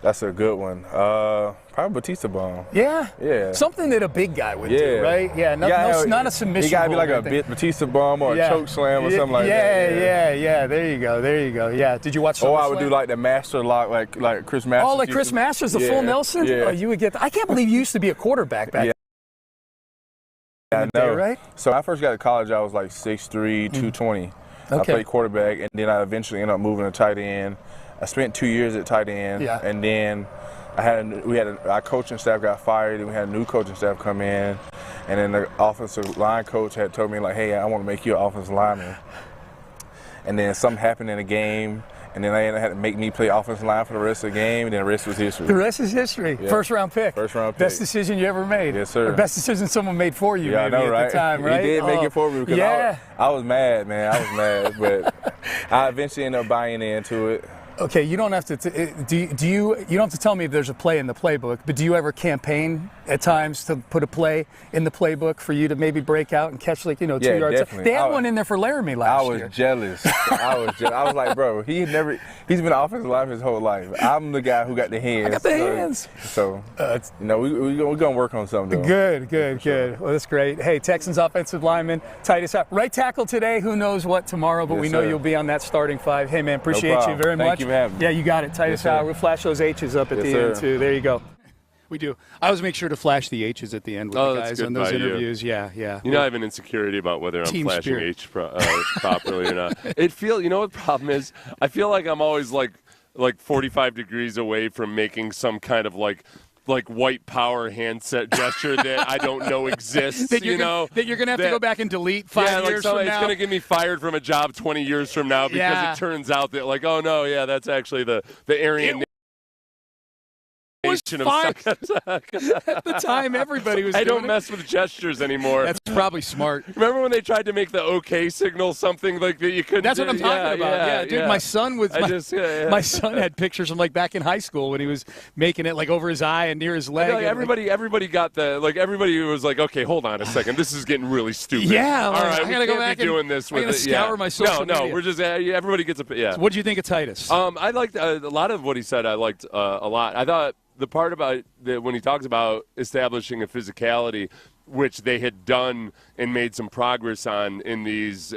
That's a good one. Probably Batista bomb. Yeah? Yeah. Something that a big guy would do, right? Yeah, not a submission. You got to be like a Batista bomb or a choke slam or something like that. Yeah. There you go. Yeah. Did you watch SummerSlam? I would do like the master lock, like Chris Masters. Oh, like Chris Masters, the full Nelson? Yeah. Oh, you would get I can't believe you used to be a quarterback back then. I know. Day, right? So when I first got to college, I was like 6'3", 220. Okay. I played quarterback, and then I eventually ended up moving to tight end. I spent 2 years at tight end, and then our coaching staff got fired, and we had a new coaching staff come in, and then the offensive line coach had told me, like, hey, I want to make you an offensive lineman. And then something happened in the game, and then they had to make me play offensive line for the rest of the game, and then the rest was history. The rest is history. Yeah. First round pick. Best decision you ever made. Yes, sir. Or best decision someone made for you, yeah, maybe, I know, right? at the time, right? He did make it for me because I was mad, man. I was mad, but I eventually ended up buying into it. Okay, you don't have to. You don't have to tell me if there's a play in the playbook, but do you ever campaign at times to put a play in the playbook for you to maybe break out and catch 2 yards? Definitely. They had one in there for Laramie last year. I was jealous. I was like, bro, he's been an offensive lineman his whole life. I'm the guy who got the hands. I got the hands. So we're gonna work on something. Good. Well, that's great. Hey, Texans offensive lineman, Titus Howard. Right tackle today. Who knows what tomorrow? But we know you'll be on that starting five. Hey, man, appreciate you very much. Thank you for having me. Yeah, you got it. Titus Howard. We'll flash those H's up at the end, too. There you go. We do. I always make sure to flash the H's at the end with the guys on those interviews. Yeah. You know, I have an insecurity about whether I'm flashing H properly or not. You know what the problem is? I feel like I'm always like 45 degrees away from making some kind of like white power handset gesture that I don't know exists. That you're going to have to go back and delete 5 years from now. It's going to get me fired from a job 20 years from now because it turns out that oh no, that's actually the Aryan was fine. At the time, everybody was I don't mess with gestures anymore. That's probably smart. Remember when they tried to make the OK signal something like that you couldn't That's what I'm talking about. Yeah, dude, yeah. my son was my son had pictures from back in high school when he was making it over his eye and near his leg. Everybody got everybody was like, okay, hold on a second, this is getting really stupid. Yeah, all right, I gotta go back and doing this with it. Scour my social media. No, we're just everybody gets a So what do you think of Titus? I liked a lot of what he said. I liked a lot. I thought the part about when he talks about establishing a physicality, which they had done and made some progress on in these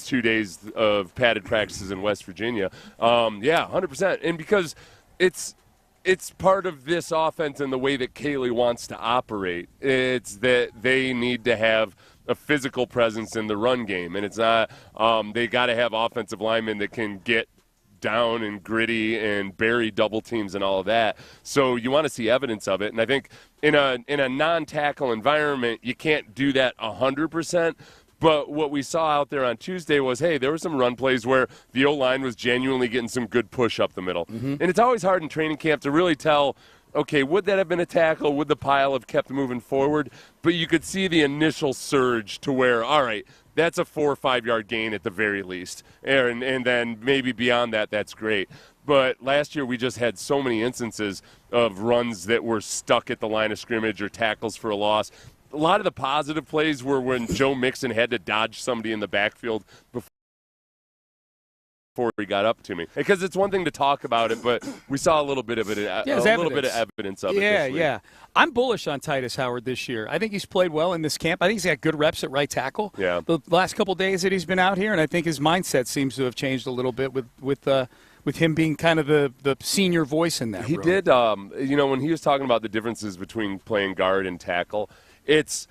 2 days of padded practices in West Virginia. 100%. And because it's part of this offense and the way that Caley wants to operate. It's that they need to have a physical presence in the run game, and it's not. They got to have offensive linemen that can get down and gritty and bury double teams and all of that. So you want to see evidence of it. And I think in a non-tackle environment, you can't do that 100%. But what we saw out there on Tuesday was, hey, there were some run plays where the O-line was genuinely getting some good push up the middle. Mm-hmm. And it's always hard in training camp to really tell, okay, would that have been a tackle? Would the pile have kept moving forward? But you could see the initial surge to where, all right, that's a 4 or 5 yard gain at the very least. And then maybe beyond that, that's great. But last year we just had so many instances of runs that were stuck at the line of scrimmage or tackles for a loss. A lot of the positive plays were when Joe Mixon had to dodge somebody in the backfield before he got up to me. Because it's one thing to talk about it, but we saw a little bit of it, little bit of evidence of it this week. Yeah. I'm bullish on Titus Howard this year. I think he's played well in this camp. I think he's got good reps at right tackle. Yeah. The last couple days that he's been out here, and I think his mindset seems to have changed a little bit with him being kind of the senior voice in that. He did, when he was talking about the differences between playing guard and tackle, it's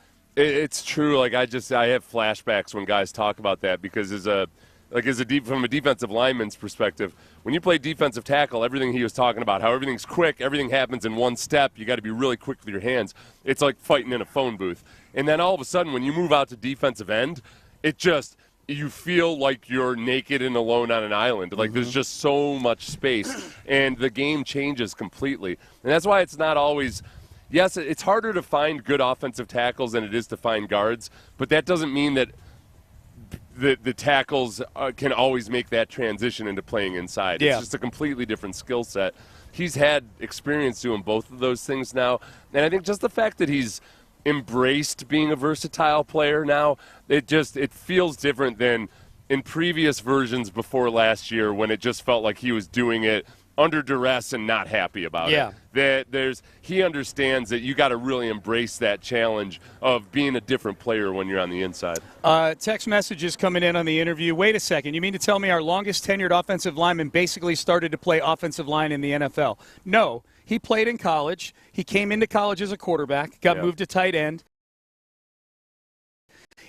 true. Like I have flashbacks when guys talk about that because from a defensive lineman's perspective, when you play defensive tackle, everything he was talking about, how everything's quick, everything happens in one step, you got to be really quick with your hands. It's like fighting in a phone booth. And then all of a sudden, when you move out to defensive end, you feel like you're naked and alone on an island. Like there's just so much space, and the game changes completely. And that's why it's not always. Yes, it's harder to find good offensive tackles than it is to find guards, but that doesn't mean that the tackles can always make that transition into playing inside. Yeah. It's just a completely different skill set. He's had experience doing both of those things now, and I think just the fact that he's embraced being a versatile player now, it feels different than in previous versions before last year when it just felt like he was doing it under duress and not happy about it. He understands that you got to really embrace that challenge of being a different player when you're on the inside. Text messages coming in on the interview. Wait a second. You mean to tell me our longest tenured offensive lineman basically started to play offensive line in the NFL? No. He played in college. He came into college as a quarterback, got moved to tight end.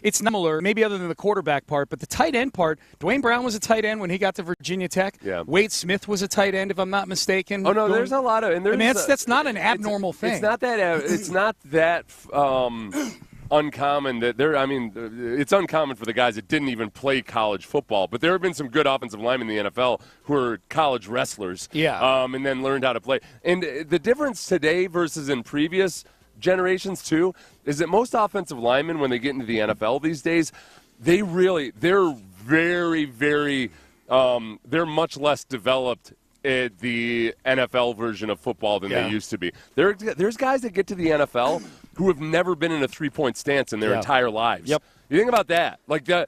it's similar, maybe other than the quarterback part, but the tight end part, Dwayne Brown was a tight end when he got to Virginia Tech. Yeah. Wade Smith was a tight end, if I'm not mistaken. Oh, no, there's a lot of – that's not an abnormal thing. It's not that uncommon that it's uncommon for the guys that didn't even play college football, but there have been some good offensive linemen in the NFL who are college wrestlers, and then learned how to play. And the difference today versus in previous generations too is that most offensive linemen, when they get into the NFL these days, they're very, very they're much less developed at the NFL version of football than they used to be. There's guys that get to the NFL who have never been in a three-point stance in their entire lives. Yep. You think about that. The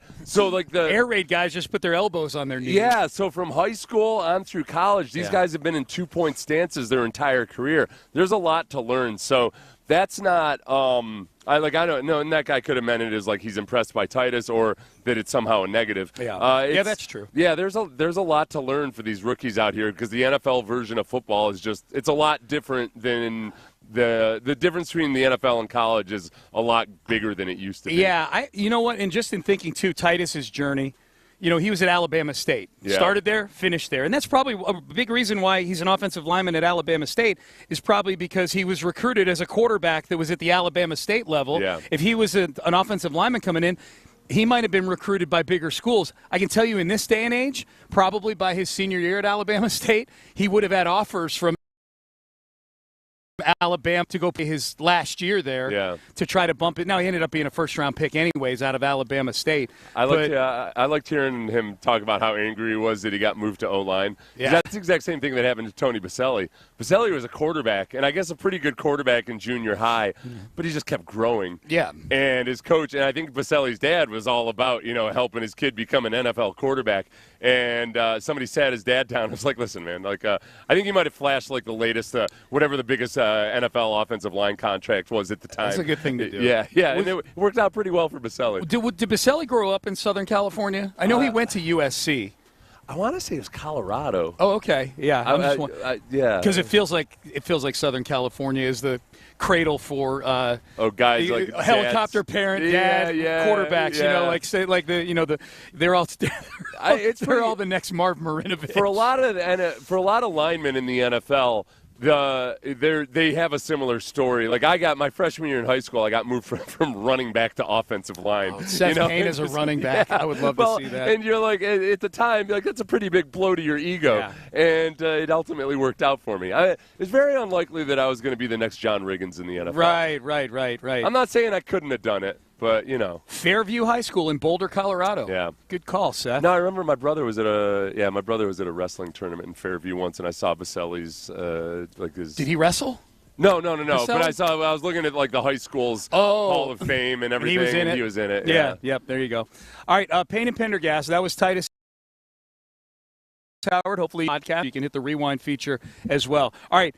air raid guys just put their elbows on their knees. Yeah, so from high school on through college, these guys have been in two-point stances their entire career. There's a lot to learn. So that's not I don't know, and that guy could have meant it as like he's impressed by Titus or that it's somehow a negative. Yeah, that's true. Yeah, there's a lot to learn for these rookies out here because the NFL version of football is it's a lot different than the difference between the NFL and college is a lot bigger than it used to be. Yeah, you know what? And just in thinking too, Titus's journey. He was at Alabama State. Yeah. Started there, finished there. And that's probably a big reason why he's an offensive lineman at Alabama State is probably because he was recruited as a quarterback that was at the Alabama State level. Yeah. If he was an offensive lineman coming in, he might have been recruited by bigger schools. I can tell you in this day and age, probably by his senior year at Alabama State, he would have had offers from Alabama to go play his last year there to try to bump it. Now, he ended up being a first-round pick anyways out of Alabama State. I liked hearing him talk about how angry he was that he got moved to O-line. Yeah. That's the exact same thing that happened to Tony Baselli. Baselli was a quarterback, and I guess a pretty good quarterback in junior high, but he just kept growing. Yeah. And his coach, and I think Baselli's dad was all about, helping his kid become an NFL quarterback. And somebody sat his dad down and was like, listen, man, I think he might have flashed the latest, whatever the biggest NFL offensive line contract was at the time. That's a good thing to do. Yeah, and it worked out pretty well for Baselli. Did Baselli grow up in Southern California? I know he went to USC. I want to say it was Colorado. Oh, okay. Yeah. Yeah. Because it feels like Southern California is the cradle for guys like helicopter dads. parent, dad, quarterbacks. Yeah. They're all they're all the next Marv Marinovich. For a lot of linemen in the NFL. They have a similar story. Like I got my freshman year in high school, I got moved from running back to offensive line. Oh, Seth Payne as a running back, I would love to see that. And you're like, at the time, that's a pretty big blow to your ego. Yeah. And it ultimately worked out for me. It's very unlikely that I was going to be the next John Riggins in the NFL. Right. I'm not saying I couldn't have done it. But, Fairview High School in Boulder, Colorado. Yeah. Good call, Seth. No, I remember my brother was at a wrestling tournament in Fairview once, and I saw Baselli's, his... Did he wrestle? No. But I was looking at, the high school's Hall of Fame and everything. And he was in it. Yeah. Yep, there you go. All right, Payne and Pendergast, that was Titus Howard. Hopefully, podcast, you can hit the rewind feature as well. All right,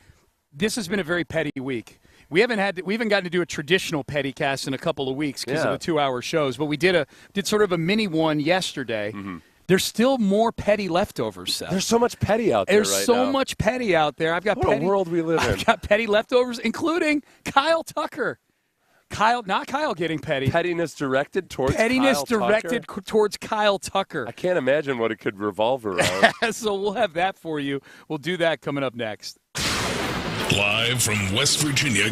this has been a very petty week. We haven't gotten to do a traditional petty cast in a couple of weeks because of the 2-hour shows, but we did sort of a mini one yesterday. Mm-hmm. There's still more petty leftovers, Seth. There's so much petty out there. There's so much petty out there. I've got what a world we live in. I've got petty leftovers, including Kyle Tucker. Not Kyle getting petty. Pettiness directed towards Kyle Tucker. I can't imagine what it could revolve around. So we'll have that for you. We'll do that coming up next. Live from West Virginia.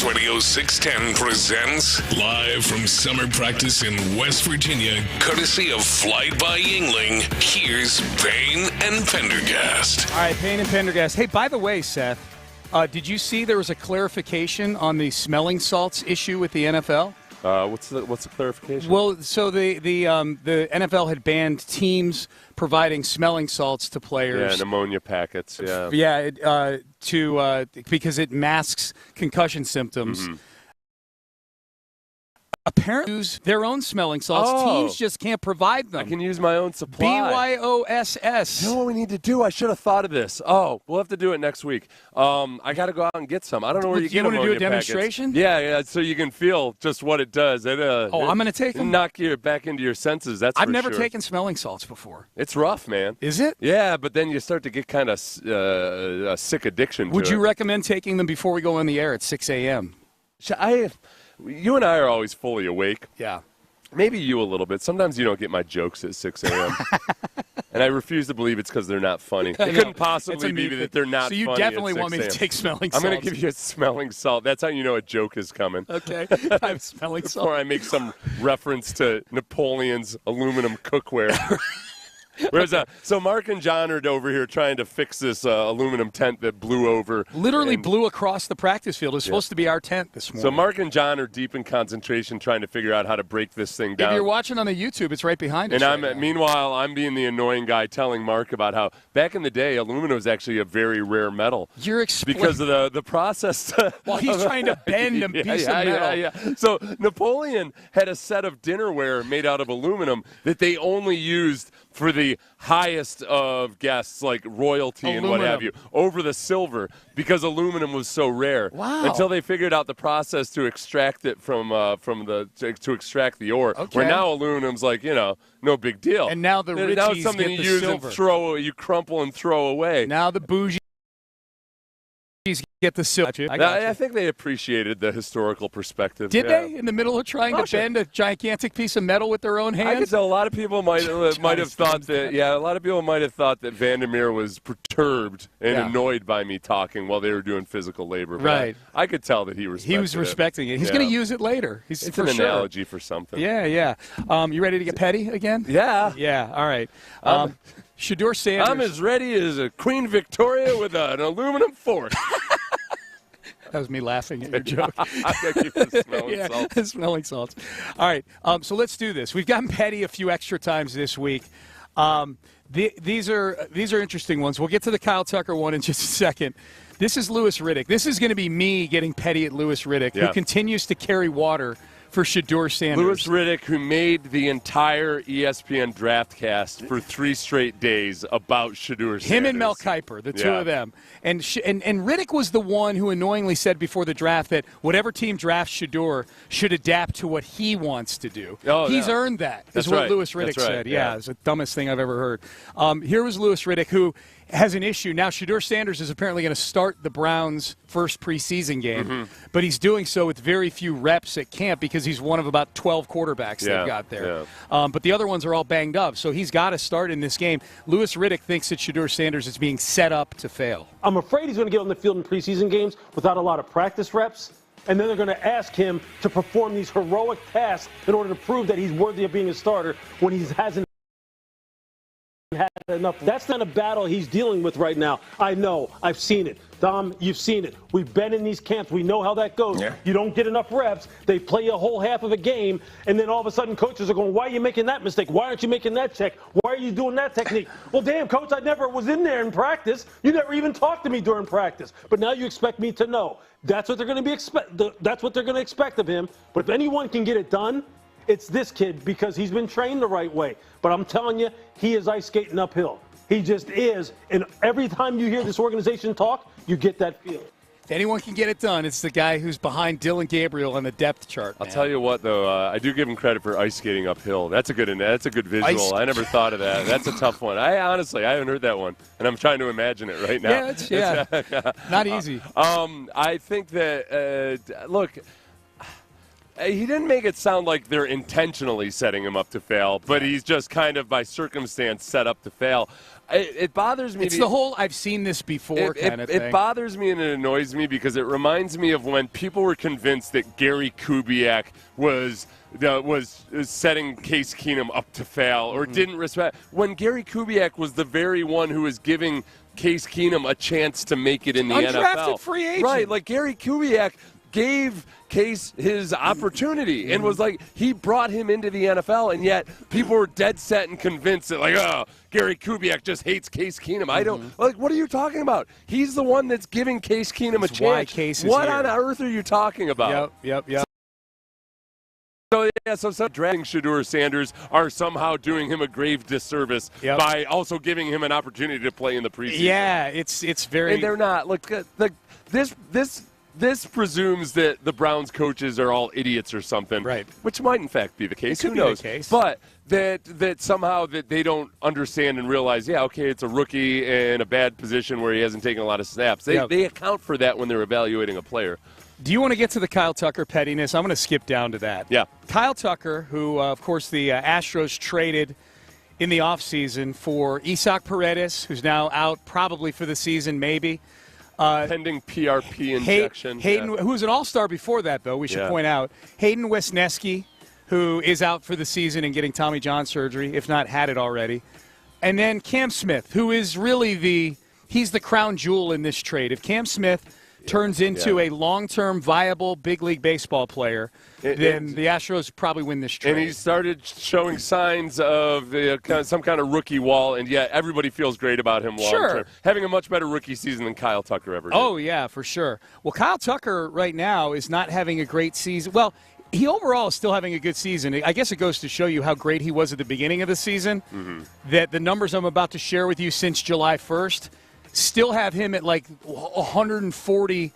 Sports Radio 610 presents live from summer practice in West Virginia, courtesy of Flight by Yingling. Here's Payne and Pendergast. All right, Payne and Pendergast. Hey, by the way, Seth, did you see there was a clarification on the smelling salts issue with the NFL? What's the clarification? Well, so the NFL had banned teams providing smelling salts to players. Yeah, pneumonia packets. Yeah. Yeah, because it masks concussion symptoms. Mm-hmm. Apparently, use their own smelling salts. Teams just can't provide them. I can use my own supply. BYOSS. You know what we need to do? I should have thought of this. Oh, we'll have to do it next week. I got to go out and get some. I don't know where you get ammonia packets. You want to do a demonstration? Yeah, so you can feel just what it does. I'm going to take them. Knock you back into your senses, that's for sure. I've never taken smelling salts before. It's rough, man. Is it? Yeah, but then you start to get kind of a sick addiction to it. Would you recommend taking them before we go on the air at 6 a.m.? You and I are always fully awake. Yeah. Maybe you a little bit. Sometimes you don't get my jokes at 6 a.m. And I refuse to believe it's because they're not funny. It couldn't possibly be that they're not funny. So you definitely want me to take smelling salts. I'm going to give you a smelling salt. That's how you know a joke is coming. Okay. I have smelling salt. Before I make some reference to Napoleon's aluminum cookware. So Mark and John are over here trying to fix this aluminum tent that blew over. Literally blew across the practice field. It was supposed to be our tent this morning. So Mark and John are deep in concentration trying to figure out how to break this thing down. If you're watching on the YouTube, it's right behind us. And meanwhile, I'm being the annoying guy telling Mark about how back in the day, aluminum was actually a very rare metal. You're explaining. Because of the process. While he's trying to bend a piece of metal. Yeah. So Napoleon had a set of dinnerware made out of aluminum that they only used for the highest of guests, like royalty and what have you, over the silver, because aluminum was so rare. Wow! Until they figured out the process to extract it to extract the ore. Okay. Where now aluminum's like no big deal. And now the richies now it's something get you the use silver. and you crumple and throw away. Now the bougies get the silver. I think they appreciated the historical perspective. Did they? In the middle of trying to bend a gigantic piece of metal with their own hands? I could tell a lot of people might have thought that. Yeah, a lot of people might have thought that Vandermeer was perturbed and annoyed by me talking while they were doing physical labor. But right. I could tell that he respected it. He was respecting it. He's going to use it later. It's an analogy for something. Yeah. You ready to get petty again? Yeah. Yeah. All right. Shedeur Sanders. I'm as ready as a Queen Victoria with an aluminum fork. That was me laughing at your joke. Smelling salts. All right, so let's do this. We've gotten petty a few extra times this week. These are interesting ones. We'll get to the Kyle Tucker one in just a second. This is Louis Riddick. This is going to be me getting petty at Louis Riddick, who continues to carry water for Shedeur Sanders. Louis Riddick, who made the entire ESPN DraftCast for 3 straight days about Shedeur Sanders. Him and Mel Kiper, the two of them. And Riddick was the one who annoyingly said before the draft that whatever team drafts Shedeur should adapt to what he wants to do. He's earned that, is what Louis Riddick said. Yeah, it's the dumbest thing I've ever heard. Here was Louis Riddick, who has an issue. Now, Shedeur Sanders is apparently going to start the Browns' first preseason game, but he's doing so with very few reps at camp because he's one of about 12 quarterbacks they've got there. But the other ones are all banged up, so he's got to start in this game. Louis Riddick thinks that Shedeur Sanders is being set up to fail. I'm afraid he's going to get on the field in preseason games without a lot of practice reps, and then they're going to ask him to perform these heroic tasks in order to prove that he's worthy of being a starter when he hasn't had enough. That's not a battle he's dealing with right now. I know. I've seen it. Dom, you've seen it. We've been in these camps. We know how that goes. Yeah. You don't get enough reps. They play a whole half of a game, and then all of a sudden coaches are going, why are you making that mistake? Why aren't you making that check? Why are you doing that technique? Well, damn, coach, I never was in there in practice. You never even talked to me during practice. But now you expect me to know. That's what they're going to that's what they're going to expect of him. But if anyone can get it done, it's this kid because he's been trained the right way. But I'm telling you, he is ice skating uphill. He just is. And every time you hear this organization talk, you get that feeling. If anyone can get it done, it's the guy who's behind Dylan Gabriel on the depth chart. I'll tell you what, though, I do give him credit for ice skating uphill. That's a good visual. I never thought of that. That's a tough one. I haven't heard that one, and I'm trying to imagine it right now. It's not easy. I think that look. He didn't make it sound like they're intentionally setting him up to fail, but he's just kind of by circumstance set up to fail. It bothers me. It's the whole I've seen this before kind of thing. It bothers me and it annoys me because it reminds me of when people were convinced that Gary Kubiak was setting Case Keenum up to fail or didn't respect. When Gary Kubiak was the very one who was giving Case Keenum a chance to make it in the NFL. Undrafted free agent. Right, like Gary Kubiak gave Case his opportunity and was like, he brought him into the NFL, and yet people were dead set and convinced that, like, oh, Gary Kubiak just hates Case Keenum. I don't, like, what are you talking about? He's the one that's giving Case Keenum a chance. Why Case is what here. on earth are you talking about? Yep. So some drafting Shedeur Sanders are somehow doing him a grave disservice by also giving him an opportunity to play in the preseason. Yeah, it's very. And they're not. Look, this presumes that the Browns coaches are all idiots or something, right? Which might in fact be the case. Who knows? The case. But that somehow that they don't understand and realize, it's a rookie in a bad position where he hasn't taken a lot of snaps. They account for that when they're evaluating a player. Do you want to get to the Kyle Tucker pettiness? I'm going to skip down to that. Yeah. Kyle Tucker, who, of course, the Astros traded in the offseason for Isaac Paredes, who's now out probably for the season, maybe. Pending PRP injection. Hayden, who was an all-star before that, though, we should point out. Hayden Wesneski, who is out for the season and getting Tommy John surgery, if not had it already. And then Cam Smith, who is really he's the crown jewel in this trade. If Cam Smith turns into a long-term viable big league baseball player, then the Astros probably win this trade. And he started showing signs of some kind of rookie wall, and yet everybody feels great about him long-term. Having a much better rookie season than Kyle Tucker ever did. Oh, yeah, for sure. Well, Kyle Tucker right now is not having a great season. Well, he overall is still having a good season. I guess it goes to show you how great he was at the beginning of the season, that the numbers I'm about to share with you since July 1st still have him at like 140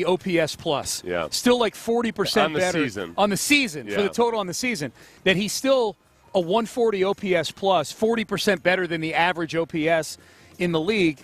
OPS plus. Yeah. Still like 40% on the better. Season. On the season. For the total on the season. That he's still a 140 OPS plus, 40% better than the average OPS in the league.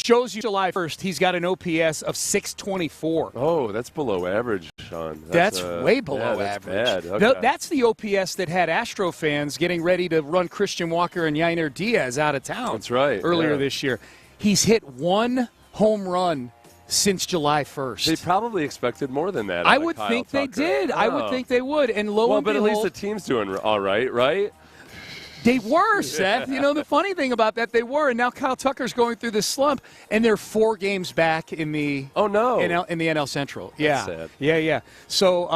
Shows you July 1st, he's got an OPS of 624. Oh, that's below average, Sean. That's way below average. Bad. Okay. That's the OPS that had Astro fans getting ready to run Christian Walker and Yainer Diaz out of town. That's right. Earlier this year. He's hit one home run since July 1st. They probably expected more than that. I would think they did. I would think they would. And lo and but behold, at least the team's doing all right, right? They were, Seth. You know, the funny thing about that, they were. And now Kyle Tucker's going through this slump, and they're 4 games back in the in the NL Central. Yeah. That's sad. Yeah. So,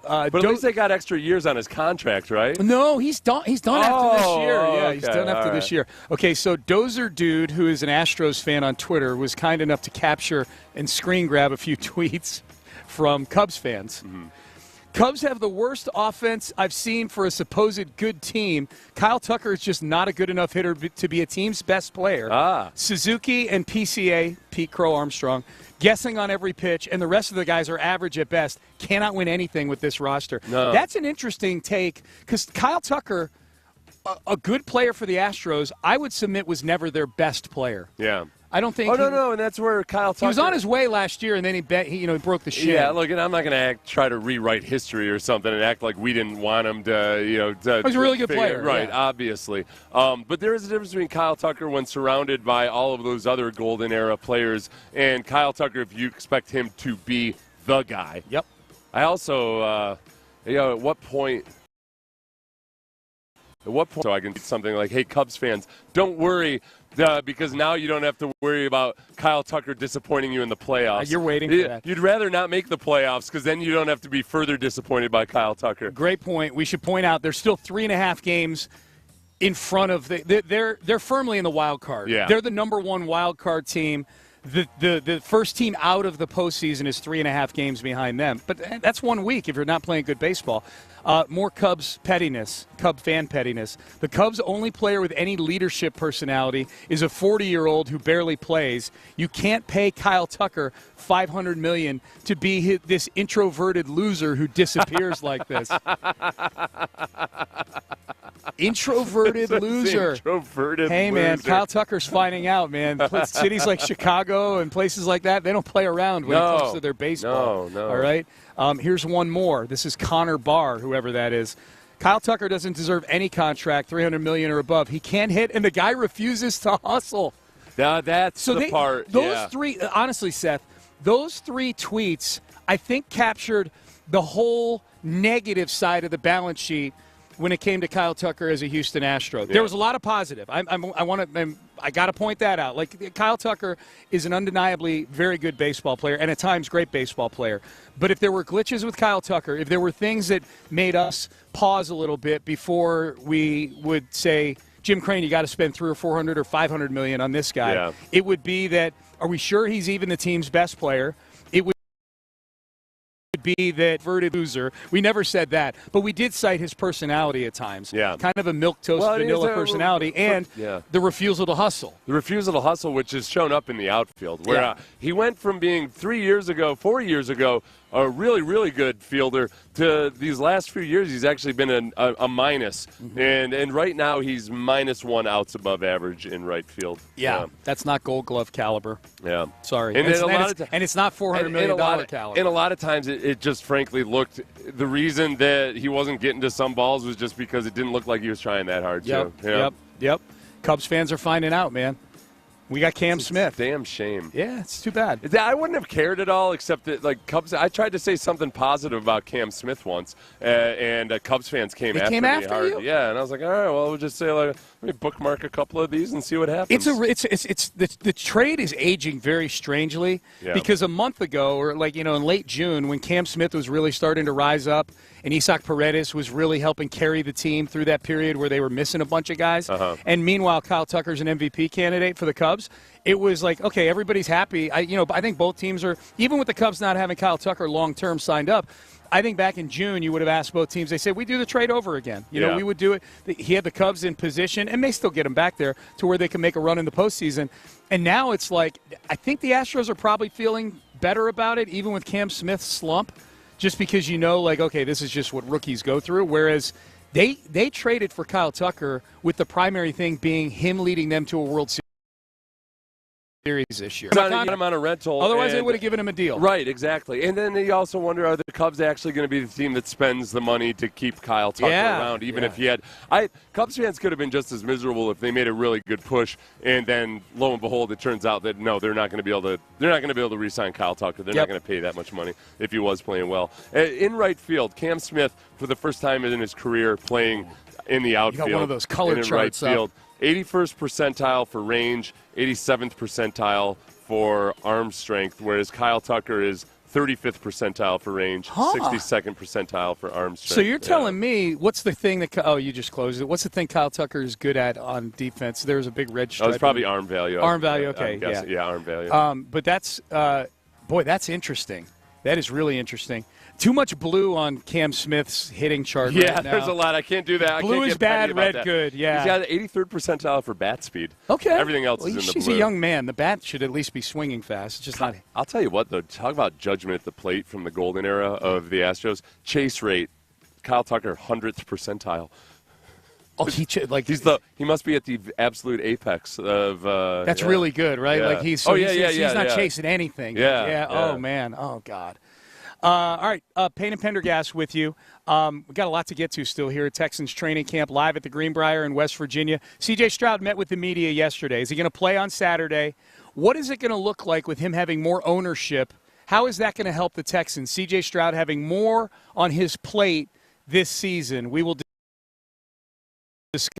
but at least they got extra years on his contract, right? No, he's done. He's done after this year. Yeah, okay, he's done after this year. Okay, so Dozer Dude, who is an Astros fan on Twitter, was kind enough to capture and screen grab a few tweets from Cubs fans. Cubs have the worst offense I've seen for a supposed good team. Kyle Tucker is just not a good enough hitter to be a team's best player. Suzuki and PCA, Pete Crow Armstrong, guessing on every pitch, and the rest of the guys are average at best. Cannot win anything with this roster. No. That's an interesting take because Kyle Tucker, a good player for the Astros, I would submit was never their best player. Yeah. I don't think. No, and that's where Kyle Tucker. He was on his way last year, and then he broke the shin. Yeah, look, and I'm not going to try to rewrite history or something and act like we didn't want him to, He's a really good player, right? Yeah. Obviously, but there is a difference between Kyle Tucker when surrounded by all of those other golden era players, and Kyle Tucker if you expect him to be the guy. Yep. I also, at what point? So I can do something like, hey, Cubs fans, don't worry. Because now you don't have to worry about Kyle Tucker disappointing you in the playoffs. You're waiting for that. You'd rather not make the playoffs because then you don't have to be further disappointed by Kyle Tucker. Great point. We should point out there's still 3.5 games in front of they're firmly in the wild card. Yeah. They're the number 1 wild card team. The first team out of the postseason is 3.5 games behind them. But that's 1 week if you're not playing good baseball. More Cubs pettiness, Cub fan pettiness. The Cubs' only player with any leadership personality is a 40-year-old who barely plays. You can't pay Kyle Tucker $500 million to be this introverted loser who disappears like this. Introverted loser. Introverted Hey, man, loser. Kyle Tucker's finding out, man. Cities like Chicago and places like that, they don't play around when it comes to their baseball. No. All right? Here's one more. This is Connor Barr, whoever that is. Kyle Tucker doesn't deserve any contract, $300 million or above. He can't hit, and the guy refuses to hustle. Now, that's the part. Those three, honestly, Seth, those three tweets, I think, captured the whole negative side of the balance sheet when it came to Kyle Tucker as a Houston Astro. There was a lot of positive. I got to point that out. Like, Kyle Tucker is an undeniably very good baseball player and at times great baseball player. But if there were glitches with Kyle Tucker, if there were things that made us pause a little bit before we would say, Jim Crane, you got to spend $300 or $400 or $500 million on this guy, it would be that, are we sure he's even the team's best player? It would be that verted loser. We never said that, but we did cite his personality at times. Yeah. Kind of a milquetoast vanilla personality and the refusal to hustle. The refusal to hustle, which has shown up in the outfield, where he went from being 4 years ago, a really, really good fielder to these last few years, he's actually been a minus. And right now he's -1 outs above average in right field. Yeah. That's not Gold Glove caliber. Yeah. Sorry. And it's not $400 million caliber. And a lot of times it just frankly looked, the reason that he wasn't getting to some balls was just because it didn't look like he was trying that hard. Yep. Cubs fans are finding out, man. We got Cam Smith. Damn shame. Yeah, it's too bad. I wouldn't have cared at all, except that, like, Cubs. I tried to say something positive about Cam Smith once, and Cubs fans came after me hard. You? Yeah, and I was like, all right, well, we'll just say, like, let me bookmark a couple of these and see what happens. The trade is aging very strangely because a month ago, or in late June, when Cam Smith was really starting to rise up, and Isaac Paredes was really helping carry the team through that period where they were missing a bunch of guys. And meanwhile, Kyle Tucker's an MVP candidate for the Cubs. It was like, okay, everybody's happy. I think both teams are, even with the Cubs not having Kyle Tucker long-term signed up, I think back in June you would have asked both teams. They said, we do the trade over again. We would do it. He had the Cubs in position, and may still get him back there to where they can make a run in the postseason. And now it's like, I think the Astros are probably feeling better about it, even with Cam Smith's slump, just because okay, this is just what rookies go through. Whereas they traded for Kyle Tucker with the primary thing being him leading them to a World Series this year. Get him on a rental. Otherwise, they would have given him a deal. Right, exactly. And then you also wonder, are the Cubs actually going to be the team that spends the money to keep Kyle Tucker around, even if he had – Cubs fans could have been just as miserable if they made a really good push, and then, lo and behold, it turns out that, no, they're not going to be able to re-sign Kyle Tucker. They're not going to pay that much money if he was playing well. In right field, Cam Smith, for the first time in his career, playing in the outfield. You got one of those color charts right field. 81st percentile for range, 87th percentile for arm strength, whereas Kyle Tucker is 35th percentile for range, 62nd percentile for arm strength. So you're telling me, what's the thing that – you just closed it. What's the thing Kyle Tucker is good at on defense? There's a big red stripe. It's probably arm value. Arm value, okay. Yeah, arm value. But that's that's interesting. That is really interesting. Too much blue on Cam Smith's hitting chart right now. There's a lot. I can't do that. Blue is bad, red that. good, yeah. He's got the 83rd percentile for bat speed. Okay. Everything else is in the blue. He's a young man. The bat should at least be swinging fast. It's just not. I'll tell you what, though. Talk about judgment at the plate from the golden era of the Astros. Chase rate, Kyle Tucker, 100th percentile. Oh, he must be at the absolute apex of. That's really good, right? Yeah. Like he's not chasing anything. Yeah. Oh man. Oh God. All right, Payne and Pendergast with you. We've got a lot to get to still here at Texans training camp live at the Greenbriar in West Virginia. C.J. Stroud met with the media yesterday. Is he going to play on Saturday? What is it going to look like with him having more ownership? How is that going to help the Texans? C.J. Stroud having more on his plate this season. We will discuss.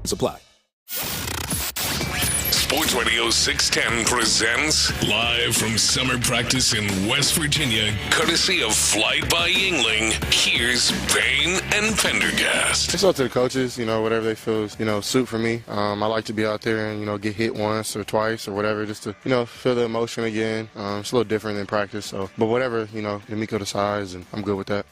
Supply. Sports Radio 610 presents live from summer practice in West Virginia, courtesy of Flight by Yingling. Here's Payne and Pendergast. It's up to the coaches, whatever they feel is, suit for me. I like to be out there and, get hit once or twice or whatever just to, feel the emotion again. It's a little different than practice, but whatever, D'Amico decides, and I'm good with that.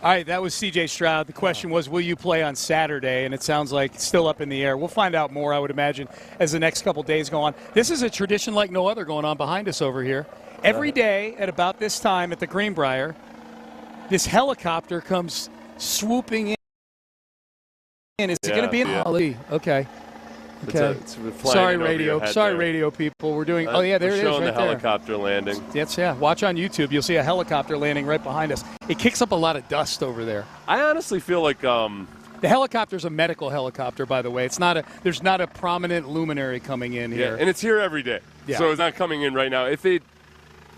All right, that was C.J. Stroud. The question was, will you play on Saturday? And it sounds like it's still up in the air. We'll find out more, I would imagine, as the next couple days go on. This is a tradition like no other going on behind us over here. Every day at about this time at the Greenbriar, this helicopter comes swooping in. Is it going to be in Ali? Okay. Okay. Sorry, radio people. We're doing. There it is. Showing right the helicopter landing. Yes, yeah. Watch on YouTube. You'll see a helicopter landing right behind us. It kicks up a lot of dust over there. I honestly feel like the helicopter's a medical helicopter, by the way. It's not a. There's not a prominent luminary coming in here. Yeah, and it's here every day. Yeah. So it's not coming in right now.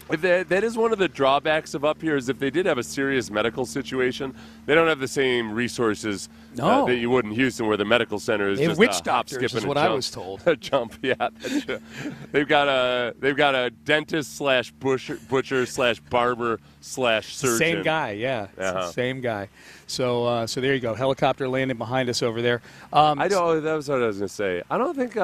That is one of the drawbacks of up here is if they did have a serious medical situation, they don't have the same resources that you would in Houston, where the medical center is just witch a hop, skip, and a jump. I was told. A jump, yeah. They've got a dentist / butcher / barber / surgeon. Same guy, yeah. Uh-huh. Same guy. So there you go. Helicopter landing behind us over there. I know that was what I was going to say. I don't think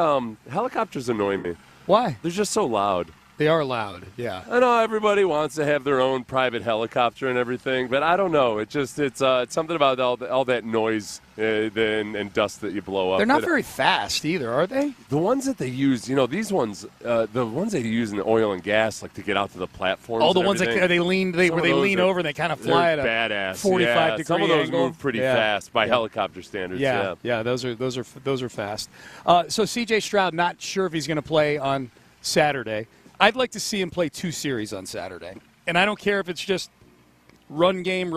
helicopters annoy me. Why? They're just so loud. They are loud, yeah. I know everybody wants to have their own private helicopter and everything, but I don't know. It's something about all that noise and dust that you blow up. They're not very fast either, are they? The ones that they use, these ones, the ones they use in the oil and gas, like to get out to the platforms. Oh, the ones that they lean over and they kind of fly at a badass 45 degree Some of those angle. move pretty fast by helicopter standards. Yeah, those are fast. So C.J. Stroud, not sure if he's going to play on Saturday. I'd like to see him play 2 series on Saturday. And I don't care if it's just run game.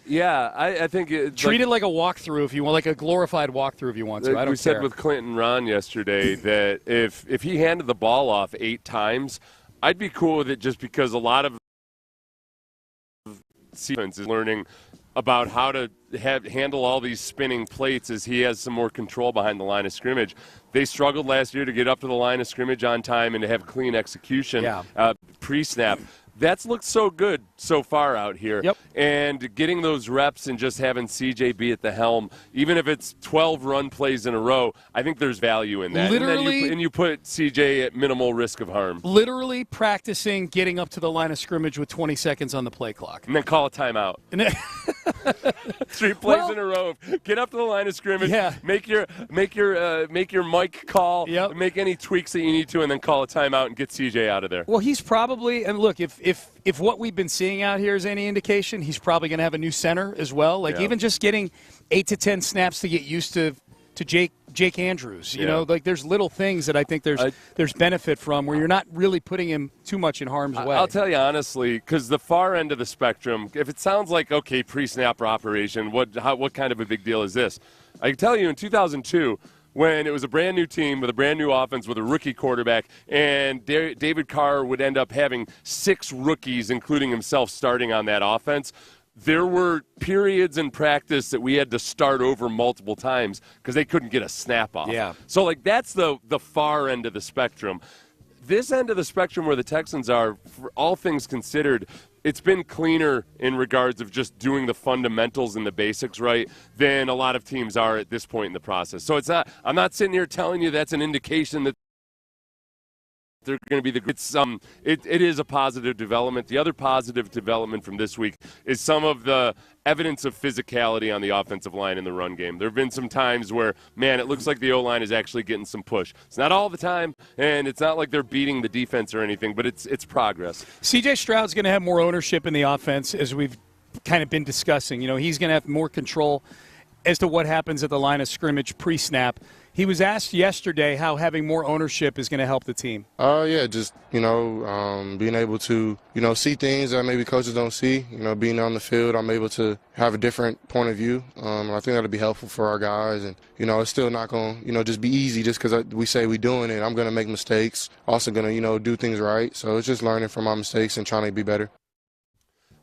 Yeah, I think treat it like a walkthrough if you want, like a glorified walkthrough if you want to. I don't care. We said with Clinton Ron yesterday that if he handed the ball off 8 times, I'd be cool with it just because a lot of defense is learning about how to handle all these spinning plates as he has some more control behind the line of scrimmage. They struggled last year to get up to the line of scrimmage on time and to have clean execution pre-snap. That's looked so good so far out here. Yep. And getting those reps and just having CJ be at the helm, even if it's 12 run plays in a row, I think there's value in that. Literally, and you put CJ at minimal risk of harm. Literally practicing getting up to the line of scrimmage with 20 seconds on the play clock. And then call a timeout. 3 plays in a row. Get up to the line of scrimmage. Yeah. Make your mic call. Yep. Make any tweaks that you need to, and then call a timeout and get CJ out of there. Well, he's probably, and look, if what we've been seeing out here is any indication, he's probably going to have a new center as well. Like even just getting 8 to 10 snaps to get used to Jake Andrews. You know, like there's little things that I think there's benefit from where you're not really putting him too much in harm's way. I'll tell you honestly, because the far end of the spectrum, if it sounds like, okay, pre-snap operation, what kind of a big deal is this? I can tell you in 2002, when it was a brand new team with a brand new offense with a rookie quarterback, and David Carr would end up having 6 rookies, including himself, starting on that offense. There were periods in practice that we had to start over multiple times because they couldn't get a snap off. Yeah. So, like, that's the far end of the spectrum. This end of the spectrum where the Texans are, for all things considered, it's been cleaner in regards of just doing the fundamentals and the basics right than a lot of teams are at this point in the process. So I'm not sitting here telling you that's an indication that they're going to be it is a positive development. The other positive development from this week is some of the evidence of physicality on the offensive line in the run game. There have been some times where, man, it looks like the O-line is actually getting some push. It's not all the time, and it's not like they're beating the defense or anything, but it's progress. C.J. Stroud's going to have more ownership in the offense, as we've kind of been discussing. You know, he's going to have more control as to what happens at the line of scrimmage pre-snap. He was asked yesterday how having more ownership is going to help the team. Yeah, just, being able to, see things that maybe coaches don't see. Being on the field, I'm able to have a different point of view. I think that'll be helpful for our guys. And, it's still not going to, just be easy just because we say we're doing it. I'm going to make mistakes. Also going to, do things right. So it's just learning from my mistakes and trying to be better.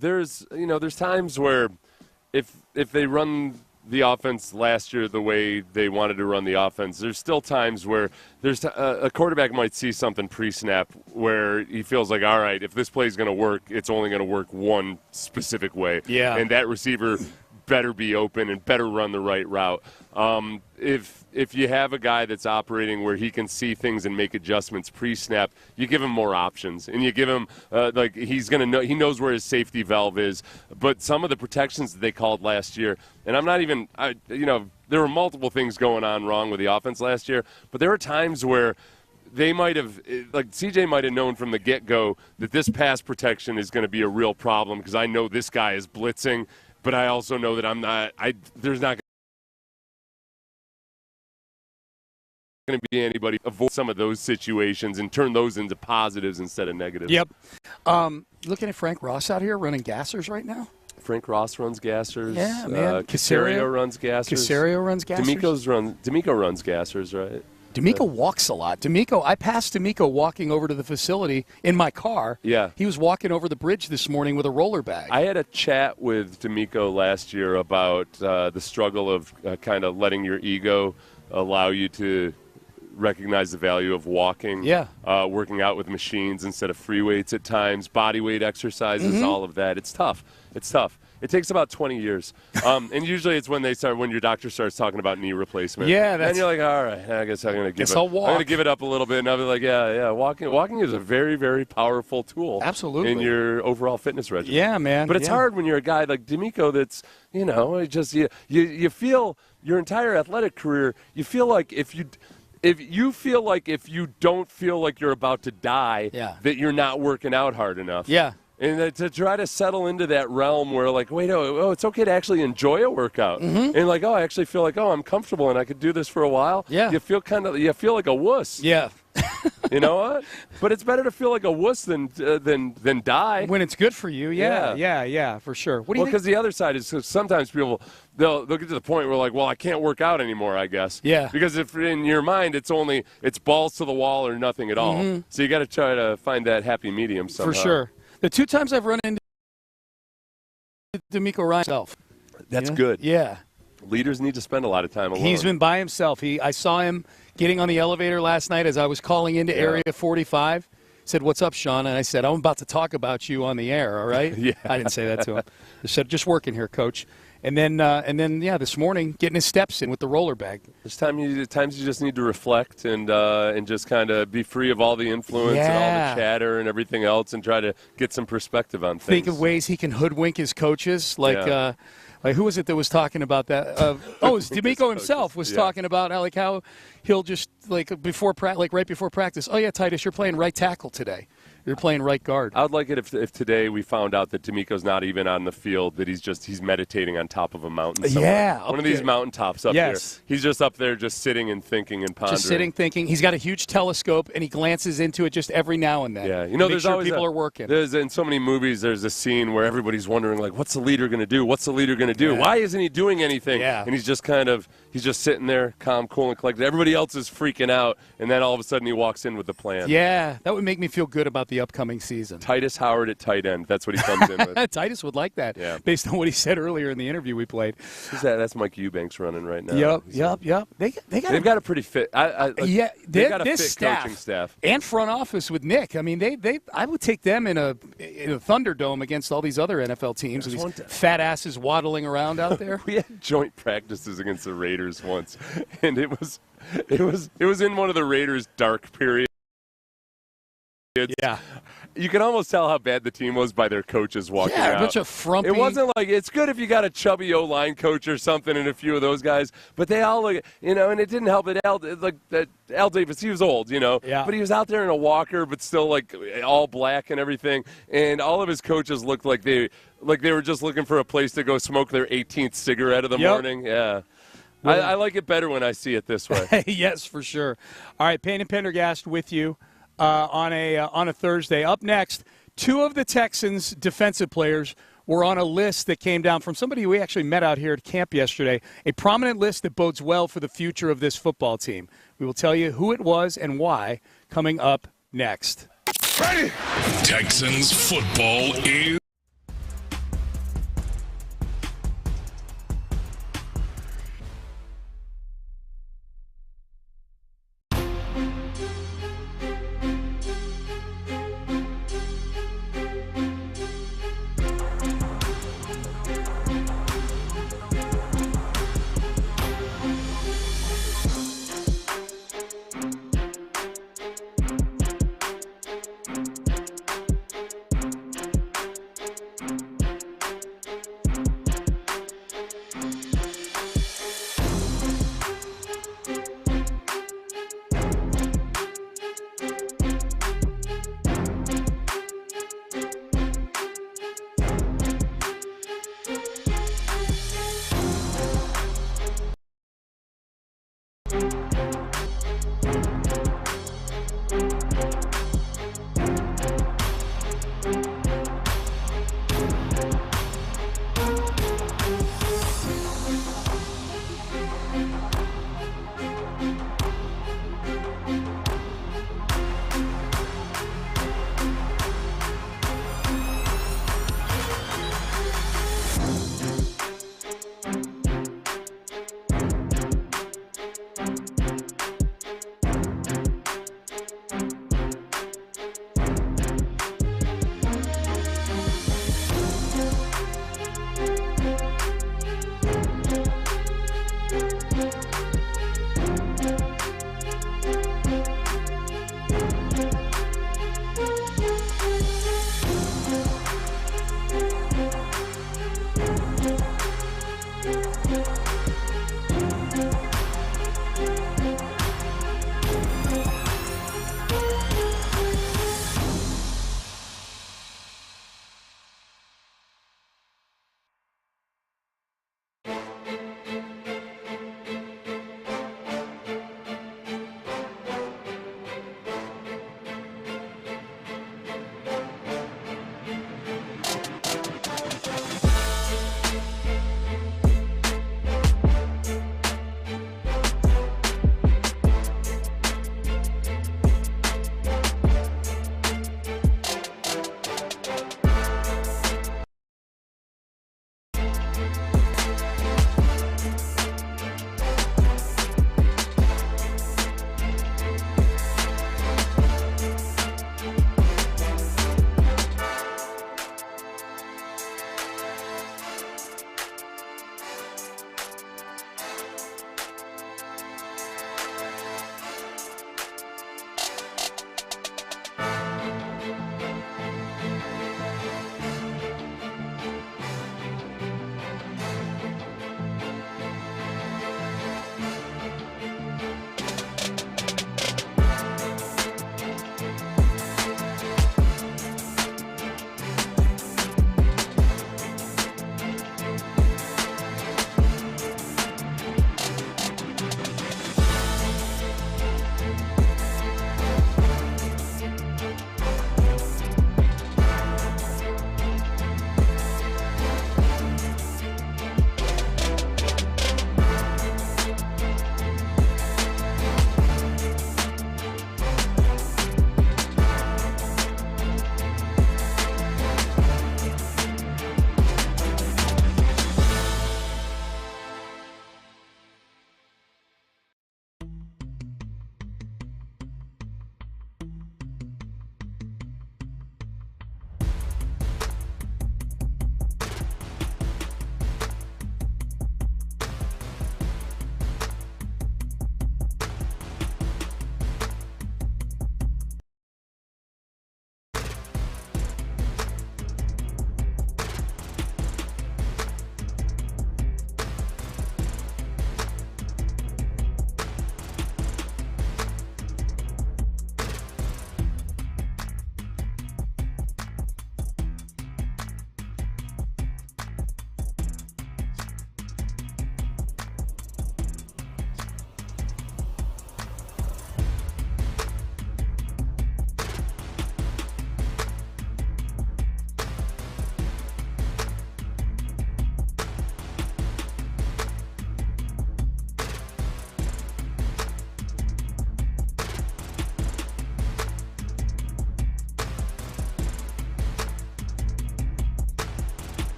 There's times where if they run the offense last year the way they wanted to run the offense, there's still times where there's a quarterback might see something pre-snap where he feels like, all right, if this play is going to work, it's only going to work one specific way. Yeah. And that receiver better be open and better run the right route. If you have a guy that's operating where he can see things and make adjustments pre-snap, you give him more options, and you give him he's going to know, he knows where his safety valve is. But some of the protections that they called last year, and I'm not even there were multiple things going on wrong with the offense last year, but there were times where they might have, like CJ might have known from the get-go that this pass protection is going to be a real problem because I know this guy is blitzing, but I also know that there's not going to be anybody avoid some of those situations and turn those into positives instead of negatives. Yep. Looking at Frank Ross out here running gassers right now. Frank Ross runs gassers. Yeah, man. Caserio runs gassers. Caserio runs gassers. D'Amico runs gassers, right? D'Amico walks a lot. I passed D'Amico walking over to the facility in my car. Yeah. He was walking over the bridge this morning with a roller bag. I had a chat with D'Amico last year about the struggle of kind of letting your ego allow you to recognize the value of walking, working out with machines instead of free weights at times, body weight exercises, all of that. It's tough. It takes about 20 years. And usually it's when your doctor starts talking about knee replacement. Yeah, and you're like, all right, I guess I'm going to give it up a little bit. And I'll be like, yeah, walking is a very, very powerful tool. Absolutely. In your overall fitness regimen. Yeah, man. But it's hard when you're a guy like D'Amico that's, you feel your entire athletic career, you feel like if you don't feel like you're about to die, that you're not working out hard enough. Yeah. And to try to settle into that realm where, like, wait, it's okay to actually enjoy a workout. And, like, I actually feel like, I'm comfortable and I could do this for a while. Yeah. You feel like a wuss. Yeah. You know what? But it's better to feel like a wuss than die. When it's good for you, yeah, for sure. What do you think? Because the other side is sometimes people, they'll get to the point where, like, well, I can't work out anymore, I guess. Yeah. Because if in your mind it's balls to the wall or nothing at all. So you got to try to find that happy medium somehow. For sure. The 2 times I've run into D'Amico Ryan himself. That's good. Yeah. Leaders need to spend a lot of time alone. He's been by himself. I saw him getting on the elevator last night as I was calling into Area 45. Said, "What's up, Sean?" And I said, "I'm about to talk about you on the air, all right?" Yeah. I didn't say that to him. I said, "Just working here, Coach." And then, this morning, getting his steps in with the roller bag. There's times you just need to reflect and just kind of be free of all the influence and all the chatter and everything else, and try to get some perspective on things. Think of ways he can hoodwink his coaches, like who was it that was talking about that? It was D'Amico himself was talking about how he'll just right before practice. Oh yeah, Titus, you're playing right tackle today. You're playing right guard. I would like it if today we found out that D'Amico's not even on the field, that he's meditating on top of a mountain somewhere. Yeah. One of these mountaintops up here. He's just up there just sitting and thinking and pondering. Just sitting, thinking. He's got a huge telescope, and he glances into it just every now and then. Yeah. There's always people are working. There's in so many movies, there's a scene where everybody's wondering, like, what's the leader going to do? What's the leader going to do? Yeah. Why isn't he doing anything? Yeah. And he's just sitting there, calm, cool, and collected. Everybody else is freaking out, and then all of a sudden he walks in with the plan. Yeah, that would make me feel good about the upcoming season. Titus Howard at tight end. That's what he comes in with. Titus would like that, yeah, based on what he said earlier in the interview we played. Who's that? That's Mike Eubanks running right now. Yep. They've got a pretty fit. They've got a fit coaching staff and front office with Nick. I mean, I would take them in a Thunderdome against all these other NFL teams. These fat asses waddling around out there. We had joint practices against the Raiders once, and it was in one of the Raiders' dark periods. Yeah. You can almost tell how bad the team was by their coaches walking out. Yeah, a bunch of frumpy. It wasn't like, it's good if you got a chubby O-line coach or something and a few of those guys, but they all look, and it didn't help that Al Davis, he was old, Yeah. But he was out there in a walker, but still like all black and everything, and all of his coaches looked like they were just looking for a place to go smoke their 18th cigarette of the morning. Yeah. I like it better when I see it this way. Yes, for sure. All right, Payne and Pendergast with you on a Thursday. Up next, 2 of the Texans' defensive players were on a list that came down from somebody we actually met out here at camp yesterday, a prominent list that bodes well for the future of this football team. We will tell you who it was and why coming up next. Ready? Texans football is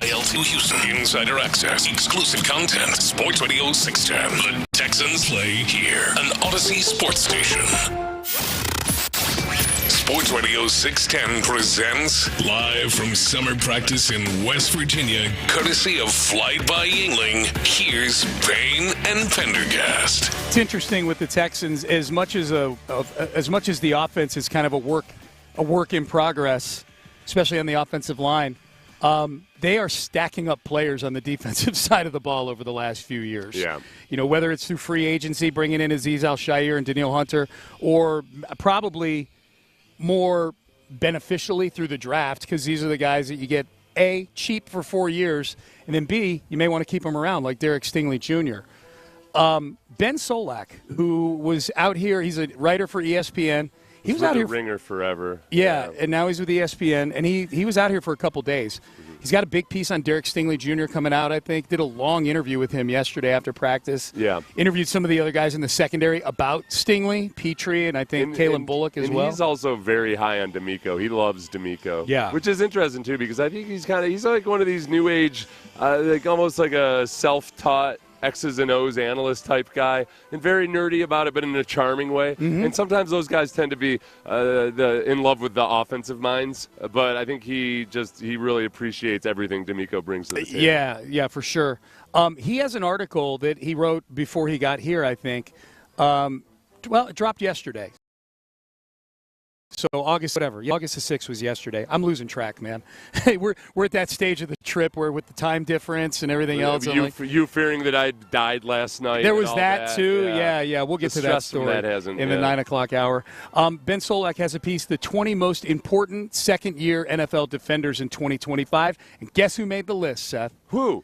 IL2 Houston, insider access, exclusive content. Sports Radio 610. The Texans play here. An Odyssey sports station. Sports Radio 610 presents live from summer practice in West Virginia, courtesy of Flight by Yingling. Here's Payne and Pendergast. It's interesting with the Texans, as much as the offense is kind of a work in progress, especially on the offensive line. They are stacking up players on the defensive side of the ball over the last few years. Yeah. Whether it's through free agency, bringing in Azeez Al-Shaair and Danielle Hunter, or probably more beneficially through the draft, because these are the guys that you get, A, cheap for 4 years, and then B, you may want to keep them around, like Derek Stingley Jr. Ben Solak, who was out here, he's a writer for ESPN. He was out here. Ringer forever. Yeah, and now he's with ESPN, and he was out here for a couple days. He's got a big piece on Derek Stingley Jr. coming out, I think. Did a long interview with him yesterday after practice. Yeah. Interviewed some of the other guys in the secondary about Stingley, Petrie, and I think Kalen Bullock as well. And he's also very high on D'Amico. He loves D'Amico. Yeah. Which is interesting, too, because I think he's like one of these new age, almost like a self-taught X's and O's analyst type guy, and very nerdy about it, but in a charming way. Mm-hmm. And sometimes those guys tend to be in love with the offensive minds. But I think he really appreciates everything D'Amico brings to the table. Yeah, for sure. He has an article that he wrote before he got here, I think. It dropped yesterday. So August the 6th was yesterday. I'm losing track, man. we're at that stage of the trip where with the time difference and everything else. You fearing that I died last night. There was that too. Yeah. We'll get to that story in the 9 o'clock hour. Ben Solak has a piece, the 20 most important second-year NFL defenders in 2025. And guess who made the list, Seth? Who?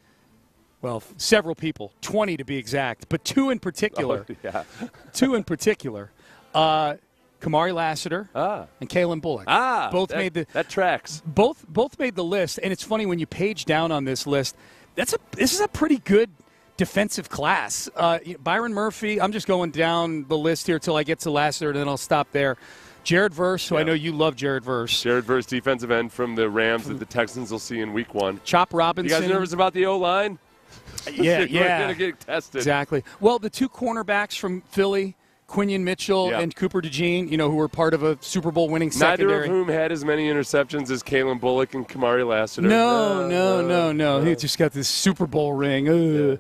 Well, several people, 20 to be exact, but two in particular. Oh, yeah. Two in particular. Kamari Lassiter and Kalen Bullock. That tracks. Both made the list, and it's funny when you page down on this list. This is a pretty good defensive class. Byron Murphy. I'm just going down the list here till I get to Lassiter, and then I'll stop there. Jared Verse, who I know you love Jared Verse. Jared Verse, defensive end from the Rams that the Texans will see in Week 1. Chop Robinson. You guys nervous about the O-line? Yeah. We're going to get tested. Exactly. Well, the two cornerbacks from Philly, Quinion Mitchell and Cooper DeJean, who were part of a Super Bowl winning secondary. Neither of whom had as many interceptions as Kalen Bullock and Kamari Lassiter. No. He just got this Super Bowl ring.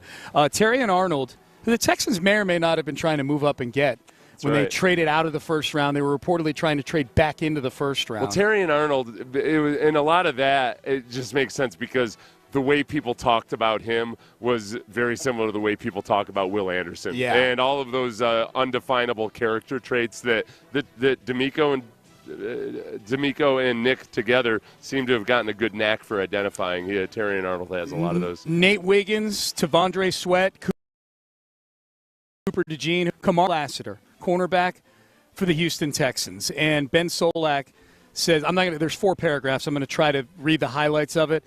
Terry and Arnold, who the Texans may or may not have been trying to move up and get. They traded out of the first round, they were reportedly trying to trade back into the first round. Well, Terry and Arnold, and a lot of that, it just makes sense because the way people talked about him was very similar to the way people talk about Will Anderson. Yeah. And all of those undefinable character traits that D'Amico and Nick together seem to have gotten a good knack for identifying. Terry and Arnold has a lot of those. Nate Wiggins, Tavondre Sweat, Cooper DeJean, Kamari Lassiter, cornerback for the Houston Texans. And Ben Solak says, there's 4 paragraphs. I'm going to try to read the highlights of it.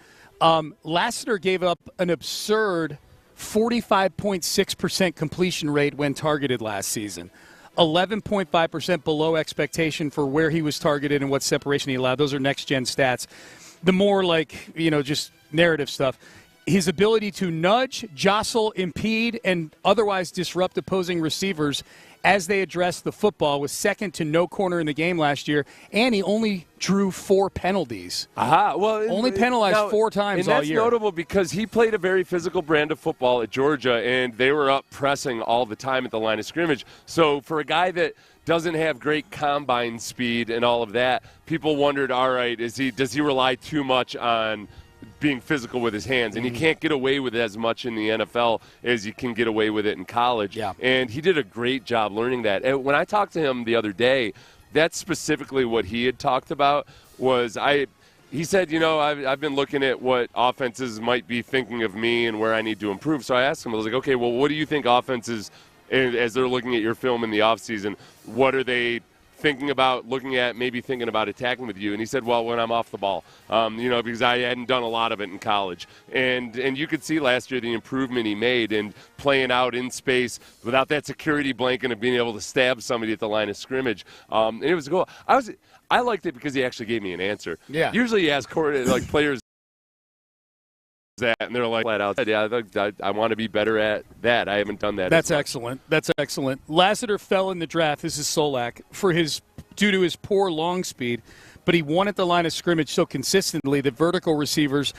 Lassiter gave up an absurd 45.6% completion rate when targeted last season. 11.5% below expectation for where he was targeted and what separation he allowed. Those are next-gen stats. The more just narrative stuff. His ability to nudge, jostle, impede, and otherwise disrupt opposing receivers as they address the football was second to no corner in the game last year, and he only drew 4 penalties. Only penalized 4 times all year. And that's notable because he played a very physical brand of football at Georgia, and they were up pressing all the time at the line of scrimmage. So for a guy that doesn't have great combine speed and all of that, people wondered, all right, does he rely too much on being physical with his hands, and you can't get away with it as much in the NFL as you can get away with it in college. Yeah. And he did a great job learning that. And when I talked to him the other day, that's specifically what he had talked about was he said, I've been looking at what offenses might be thinking of me and where I need to improve. So I asked him, I was like, okay, well, what do you think offenses, as they're looking at your film in the offseason, what are they thinking about, maybe thinking about attacking with you? And he said, well, when I'm off the ball, because I hadn't done a lot of it in college. And you could see last year the improvement he made in playing out in space without that security blanket of being able to stab somebody at the line of scrimmage. And it was cool. I liked it because he actually gave me an answer. Yeah. Usually he asks players that, and they're like flat out, yeah, I want to be better at that. I haven't done that. That's excellent. That's excellent. Lassiter fell in the draft. This is Solak due to his poor long speed, but he won at the line of scrimmage so consistently that vertical receivers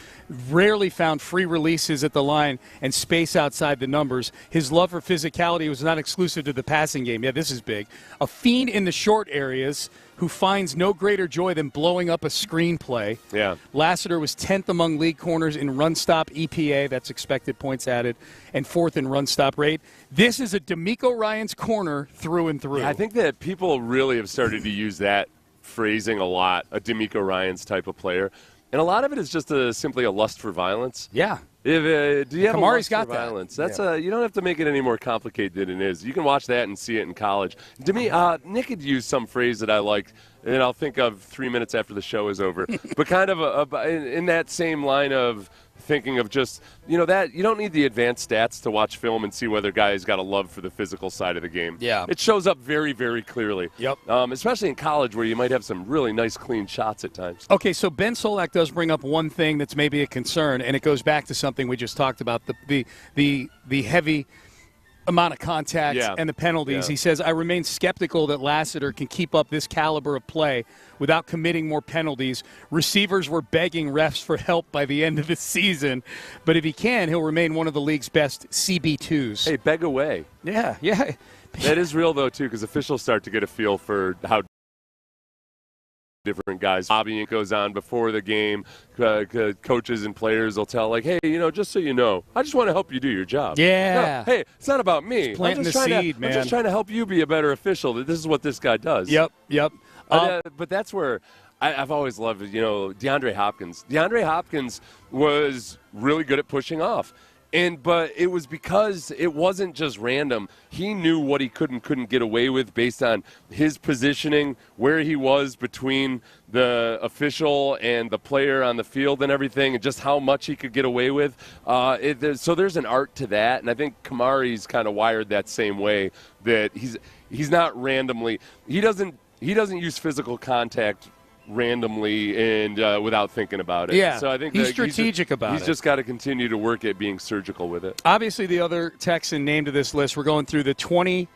rarely found free releases at the line and space outside the numbers. His love for physicality was not exclusive to the passing game. Yeah, this is big. A fiend in the short areas who finds no greater joy than blowing up a screenplay. Yeah. Lassiter was 10th among league corners in run-stop EPA, that's expected points added, and 4th in run-stop rate. This is a D'Amico Ryans corner through and through. Yeah, I think that people really have started to use that phrasing a lot, a D'Amico Ryans type of player. And a lot of it is just simply a lust for violence. Yeah. Do you have Kamari's a lust got for violence? That's you don't have to make it any more complicated than it is. You can watch that and see it in college. Nick had used some phrase that I liked, and I'll think of 3 minutes after the show is over. But kind of in that same line of thinking of just, that you don't need the advanced stats to watch film and see whether guys got a love for the physical side of the game. Yeah. It shows up very, very clearly. Yep. Especially in college where you might have some really nice, clean shots at times. Okay, so Ben Solak does bring up one thing that's maybe a concern, and it goes back to something we just talked about, the heavy amount of contact and the penalties. Yeah. He says, I remain skeptical that Lassiter can keep up this caliber of play without committing more penalties. Receivers were begging refs for help by the end of the season, but if he can, he'll remain one of the league's best CB2s. Hey, beg away. Yeah. That is real, though, too, because officials start to get a feel for how different guys. Lobbying goes on before the game. Coaches and players will tell, like, hey, just so you know, I just want to help you do your job. Yeah. No, hey, it's not about me. It's planting the seed, man. I'm just trying to help you be a better official. This is what this guy does. Yep. But that's where I've always loved, DeAndre Hopkins. DeAndre Hopkins was really good at pushing off. But it was because it wasn't just random. He knew what he could and couldn't get away with based on his positioning, where he was between the official and the player on the field and everything, and just how much he could get away with. So there's an art to that, and I think Kamari's kind of wired that same way, that he's not randomly. He doesn't use physical contact randomly and without thinking about it. Yeah, so I think he's strategic about it. He's just got to continue to work at being surgical with it. Obviously, the other Texan named to this list, we're going through the 20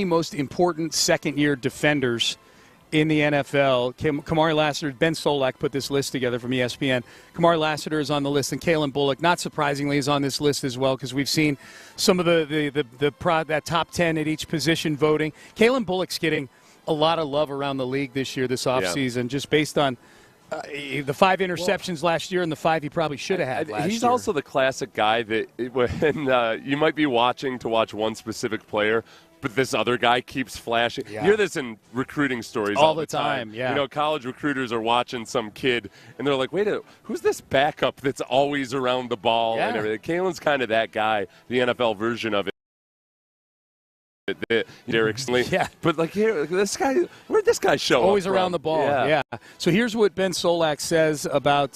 most important second-year defenders in the NFL. Kamari Lassiter, Ben Solak put this list together from ESPN. Kamari Lassiter is on the list, and Kalen Bullock, not surprisingly, is on this list as well, because we've seen some of that top 10 at each position voting. Kalen Bullock's getting a lot of love around the league this year, this offseason, just based on the 5 interceptions last year and the 5 he probably should have had last year. He's also the classic guy that when you might be watching to watch one specific player, but this other guy keeps flashing. Yeah. You hear this in recruiting stories all the time. Yeah. College recruiters are watching some kid, and they're like, wait, who's this backup that's always around the ball and everything? Kalen's kind of that guy, the NFL version of it. Derek Sling. Yeah. But this guy, where'd this guy show Always up around from? the ball. Yeah. So here's what Ben Solak says about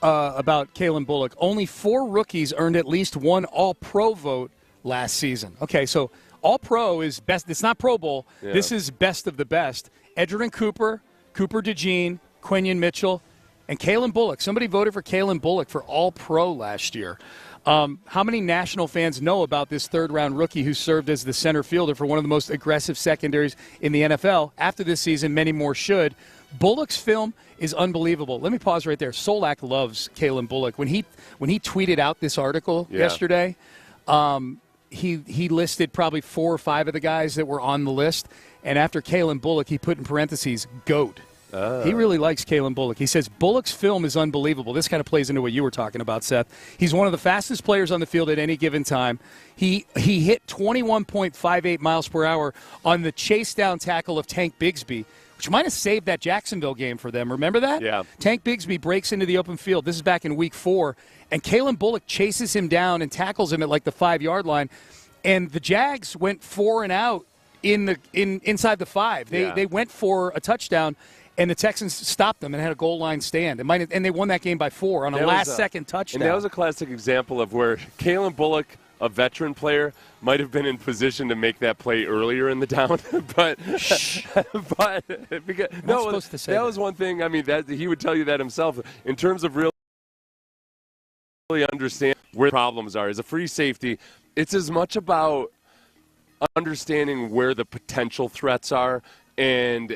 Kalen Bullock. Only 4 rookies earned at least one All-Pro vote last season. Okay, so All-Pro is best. It's not Pro Bowl. Yeah. This is best of the best. Edgerrin Cooper, Cooper DeJean, Quinion Mitchell, and Kalen Bullock. Somebody voted for Kalen Bullock for All-Pro last year. How many national fans know about this third-round rookie who served as the center fielder for one of the most aggressive secondaries in the NFL? After this season, many more should. Bullock's film is unbelievable. Let me pause right there. Solak loves Kalen Bullock. When he tweeted out this article yesterday, he listed probably 4 or 5 of the guys that were on the list, and after Kalen Bullock, he put in parentheses, GOAT. He really likes Kalen Bullock. He says Bullock's film is unbelievable. This kind of plays into what you were talking about, Seth. He's one of the fastest players on the field at any given time. He hit 21.58 miles per hour on the chase down tackle of Tank Bigsby, which might have saved that Jacksonville game for them. Remember that? Yeah. Tank Bigsby breaks into the open field. This is back in week 4. And Kalen Bullock chases him down and tackles him at like the 5-yard line. And the Jags went 4 and out inside the 5. They went for a touchdown. And the Texans stopped them and had a goal line stand. And they won that game by 4 on a last-second touchdown. And that was a classic example of where Kalen Bullock, a veteran player, might have been in position to make that play earlier in the down. but that was one thing. I mean, that he would tell you that himself. In terms of real understand where the problems are. As a free safety, it's as much about understanding where the potential threats are and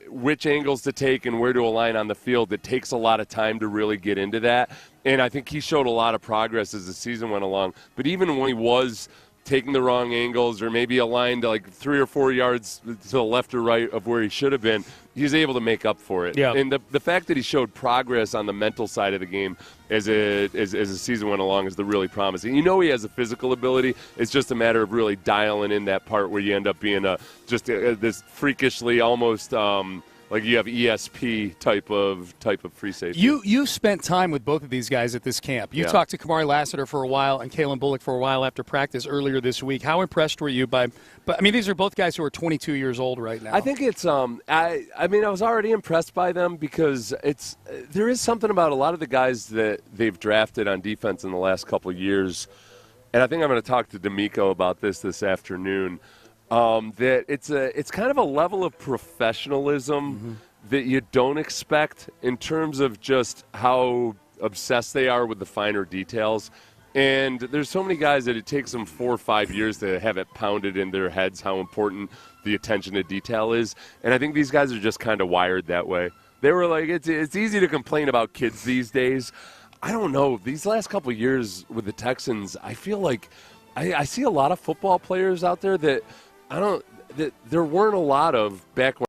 which angles to take and where to align on the field. It takes a lot of time to really get into that. And I think he showed a lot of progress as the season went along. But even when he was taking the wrong angles or maybe aligned like 3 or 4 yards to the left or right of where he should have been, he was able to make up for it. Yeah. And the fact that he showed progress on the mental side of the game as the season went along is the really promising. You know he has a physical ability. It's just a matter of really dialing in that part where you end up being this freakishly almost like you have ESP type of free safety. You spent time with both of these guys at this camp. You talked to Kamari Lassiter for a while and Kalen Bullock for a while after practice earlier this week. How impressed were you by? But I mean, these are both guys who are 22 years old right now. I think it's I was already impressed by them because there is something about a lot of the guys that they've drafted on defense in the last couple of years, and I think I'm going to talk to D'Amico about this afternoon. That it's kind of a level of professionalism that you don't expect in terms of just how obsessed they are with the finer details. And there's so many guys that it takes them 4 or 5 years to have it pounded in their heads how important the attention to detail is. And I think these guys are just kind of wired that way. They were like, it's easy to complain about kids these days. I don't know. These last couple of years with the Texans, I feel like I see a lot of football players out there that there weren't a lot of back when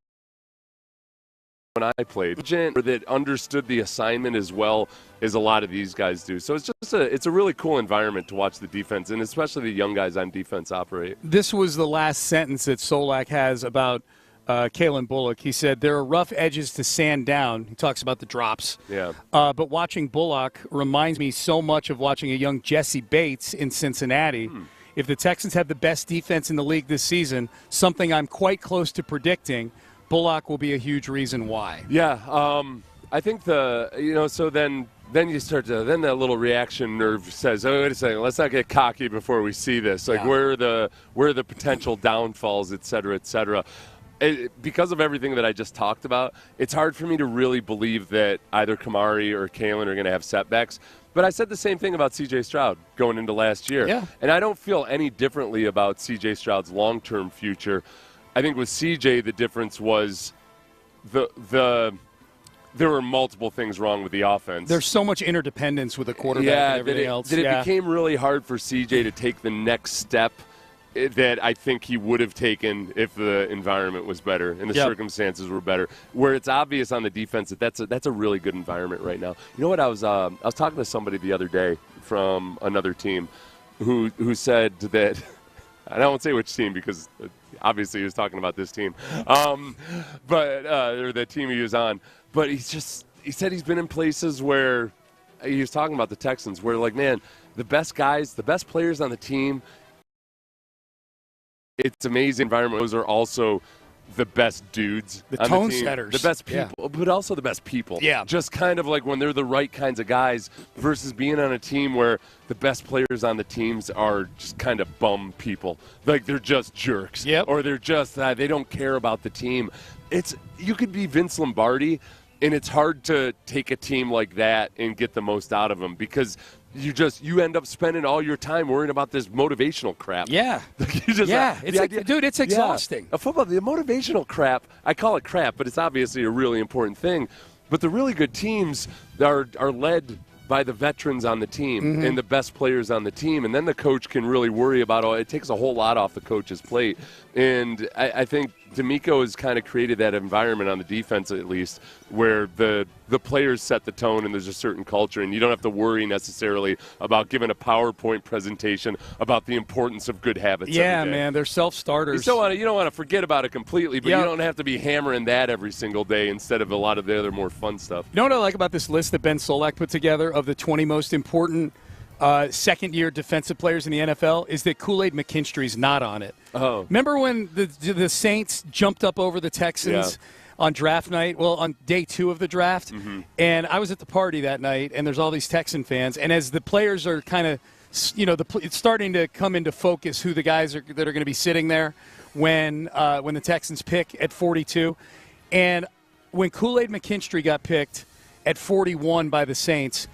I played, or that understood the assignment as well as a lot of these guys do. So it's a really cool environment to watch the defense, and especially the young guys on defense operate. This was the last sentence that Solak has about Kalen Bullock. He said, there are rough edges to sand down. He talks about the drops. Yeah. But watching Bullock reminds me so much of watching a young Jesse Bates in Cincinnati. If the Texans have the best defense in the league this season, something I'm quite close to predicting, Bullock will be a huge reason why. Yeah, I think so then you start to, then that little reaction nerve says, oh, wait a second, let's not get cocky before we see this. Like, where are the potential downfalls, et cetera, et cetera. Because of everything that I just talked about, it's hard for me to really believe that either Kamari or Kalen are going to have setbacks. But I said the same thing about C.J. Stroud going into last year. Yeah. And I don't feel any differently about C.J. Stroud's long-term future. I think with C.J. the difference was there were multiple things wrong with the offense. There's so much interdependence with the quarterback and everything else. That it became really hard for C.J. to take the next step that I think he would have taken if the environment was better and the circumstances were better. Where it's obvious on the defense that that's a really good environment right now. You know what? I was talking to somebody the other day from another team who said that, and I won't say which team because obviously he was talking about this team, or the team he was on. But he said he's been in places where he was talking about the Texans, where like, man, the best guys, the best players on the team. It's amazing environment. Those are also the best dudes. The on tone the team. setters. The best people, but also the best people. Yeah. Just kind of like when they're the right kinds of guys versus being on a team where the best players on the teams are just kind of bum people. Like they're just jerks. Yep. Or they're just, they don't care about the team. You could be Vince Lombardi, and it's hard to take a team like that and get the most out of them because you end up spending all your time worrying about this motivational crap. Yeah. It's exhausting. The motivational crap, I call it crap, but it's obviously a really important thing. But the really good teams are led by the veterans on the team and the best players on the team. And then the coach can really worry about it takes a whole lot off the coach's plate. And I think D'Amico has kind of created that environment on the defense, at least, where the players set the tone and there's a certain culture, and you don't have to worry necessarily about giving a PowerPoint presentation about the importance of good habits. Yeah, every day. man, they're self-starters. You don't want to forget about it completely, but you don't have to be hammering that every single day instead of a lot of the other more fun stuff. You know what I like about this list that Ben Solak put together of the 20 most important second-year defensive players in the NFL is that Kool-Aid McKinstry's not on it. Oh. Remember when the Saints jumped up over the Texans on draft night? Well, on day 2 of the draft. And I was at the party that night, and there's all these Texan fans. And as the players are kind of, it's starting to come into focus who the guys are that are going to be sitting there when the Texans pick at 42. And when Kool-Aid McKinstry got picked at 41 by the Saints,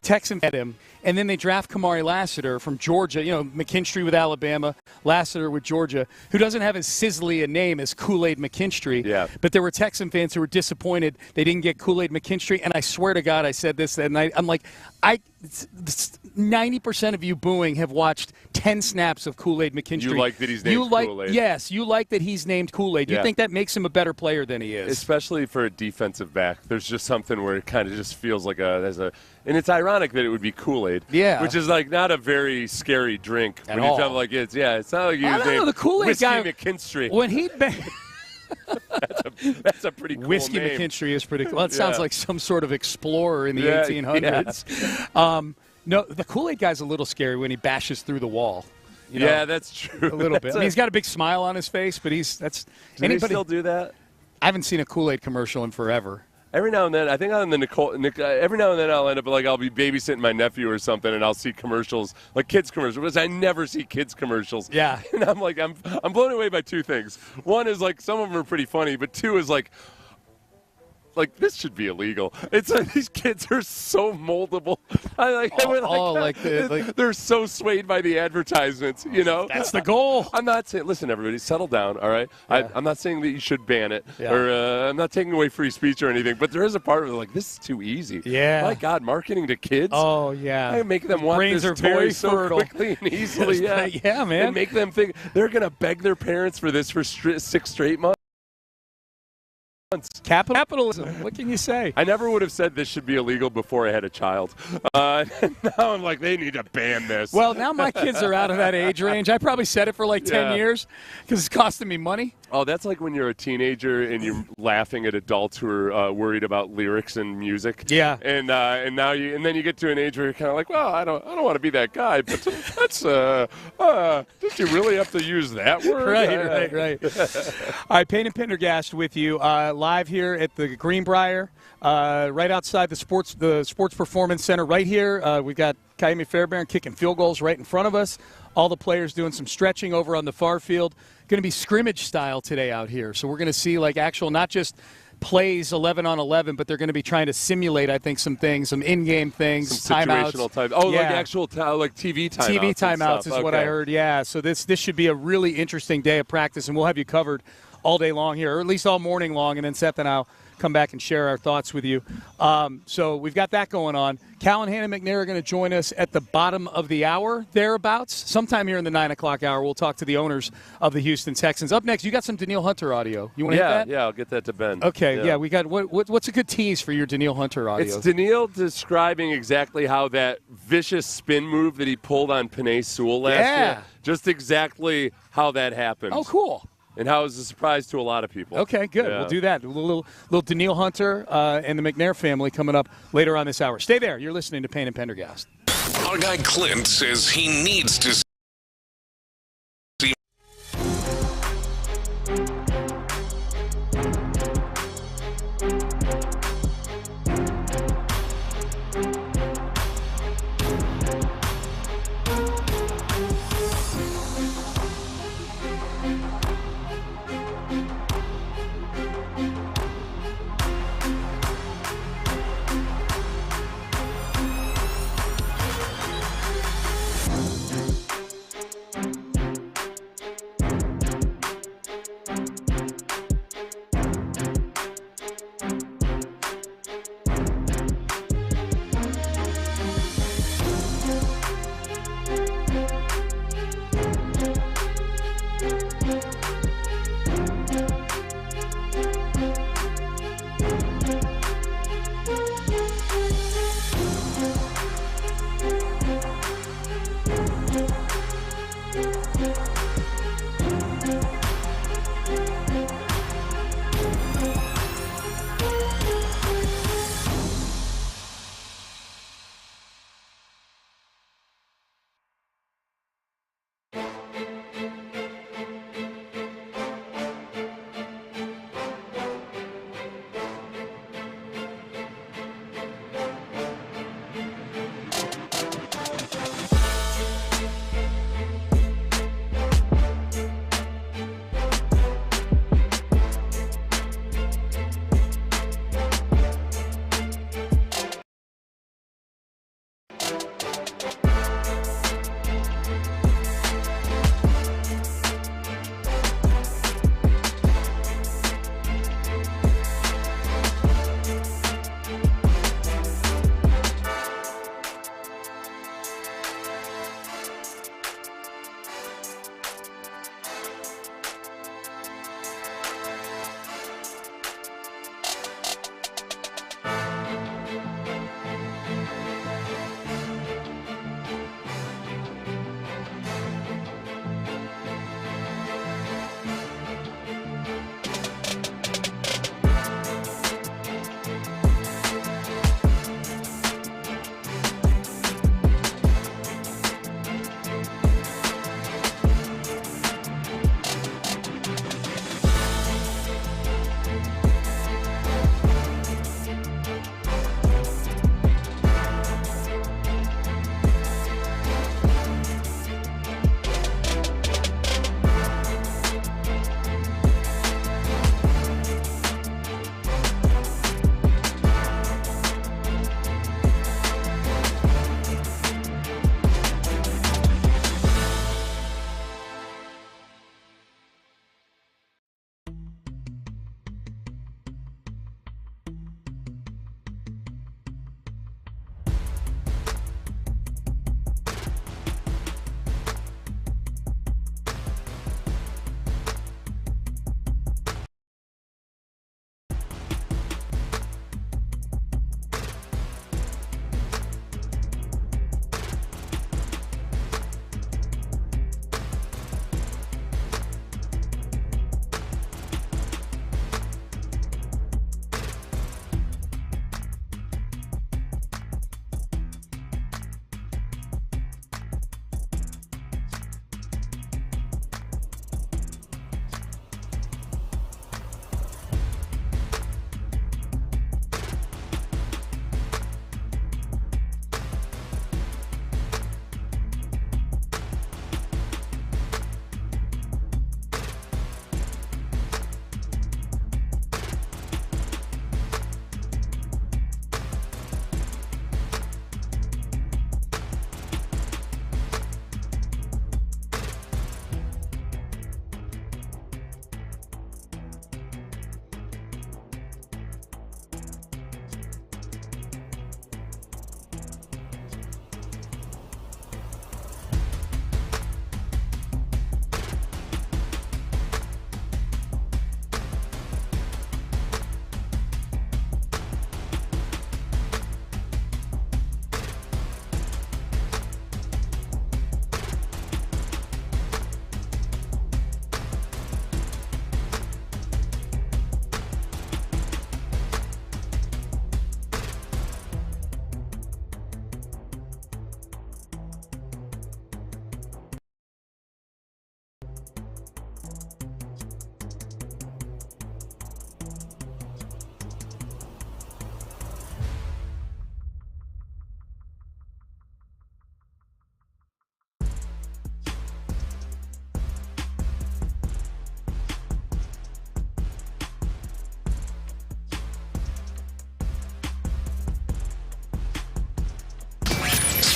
Texans at him, and then they draft Kamari Lassiter from Georgia. McKinstry with Alabama, Lassiter with Georgia, who doesn't have as sizzly a name as Kool-Aid McKinstry. Yeah. But there were Texan fans who were disappointed they didn't get Kool-Aid McKinstry, and I swear to God I said this that night. I'm like, 90% of you booing have watched 10 snaps of Kool-Aid McKinstry. You like that he's named Kool-Aid. Yes, you like that he's named Kool-Aid. You Yeah. think that makes him a better player than he is. Especially for a defensive back. There's just something where it kind of just feels like and it's ironic that it would be Kool-Aid. Yeah. Which is like not a very scary drink. At when you all. tell like it's not like you know, the Kool-Aid Whiskey guy, McKinstry. When he that's a pretty cool Whiskey name. McKinstry is pretty cool. That sounds like some sort of explorer in the Yeah, 1800s. No, the Kool-Aid guy's a little scary when he bashes through the wall. Yeah, that's true. A little bit. I mean, he's got a big smile on his face, but Do they still do that? I haven't seen a Kool-Aid commercial in forever. Every now and then, I think on the every now and then I'll end up I'll be babysitting my nephew or something, and I'll see commercials like kids commercials. Because I never see kids commercials. Yeah, and I'm like I'm blown away by two things. One is like some of them are pretty funny, but two is like this should be illegal. It's like these kids are so moldable. They're so swayed by the advertisements. That's the goal. I'm not saying. Listen, everybody, settle down. All right. Yeah. I'm not saying that you should ban it, Yeah. or I'm not taking away free speech or anything. But there is a part of it like this is too easy. Yeah. My God, marketing to kids. Oh yeah. I make them want Brains this are toy very so fertile. quickly and easily. Yeah. Yeah, man. And make them think they're gonna beg their parents for this for 6 straight months. Capitalism. What can you say? I never would have said this should be illegal before I had a child. Now I'm like, they need to ban this. Well, now my kids are out of that age range. I probably said it for like 10 years because it's costing me money. Oh, that's like when you're a teenager and you're laughing at adults who are worried about lyrics and music. Yeah. And now then you get to an age where you're kind of like, well, I don't want to be that guy, but that's did you really have to use that word? Right. All right, Payne and Pendergast with you live here at the Greenbriar, right outside the Sports Performance Center. Right here, we've got Kaimi Fairbairn kicking field goals right in front of us. All the players doing some stretching over on the far field. Going to be scrimmage style today out here. So we're going to see like actual, not just plays 11 on 11, but they're going to be trying to simulate, I think, some things, some in-game things, some timeouts. Situational time. Oh, like actual like TV timeouts. TV timeouts is what I heard. Yeah. So this should be a really interesting day of practice, and we'll have you covered all day long here, or at least all morning long, and then Seth and I'll come back and share our thoughts with you. So we've got that going on. Callahan and McNair are going to join us at the bottom of the hour, thereabouts. Sometime here in the 9 o'clock hour, we'll talk to the owners of the Houston Texans. Up next, you got some Danielle Hunter audio. You want to hit that? Yeah, I'll get that to Ben. Okay, yeah we got what's a good tease for your Danielle Hunter audio? It's Danielle describing exactly how that vicious spin move that he pulled on Penei Sewell last year, just exactly how that happened. Oh, cool. And how it was a surprise to a lot of people. Okay, good. Yeah. We'll do that. A little Danielle Hunter and the McNair family coming up later on this hour. Stay there. You're listening to Payne and Pendergast. Our guy Clint says he needs to see.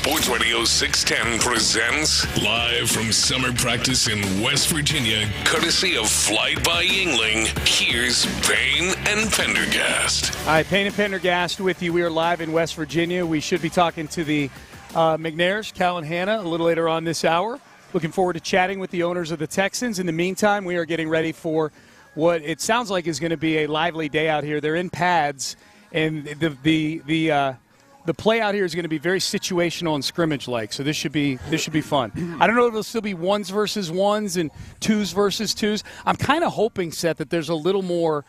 Sports Radio 610 presents live from summer practice in West Virginia, courtesy of Flight by Yingling. Here's Payne and Pendergast. Hi, Payne and Pendergast with you. We are live in West Virginia. We should be talking to the McNairs, Cal and Hannah, a little later on this hour. Looking forward to chatting with the owners of the Texans. In the meantime, we are getting ready for what it sounds like is going to be a lively day out here. They're in pads, and the play out here is going to be very situational and scrimmage-like, so this should be fun. I don't know if it'll still be ones versus ones and twos versus twos. I'm kind of hoping, Seth, that there's a little more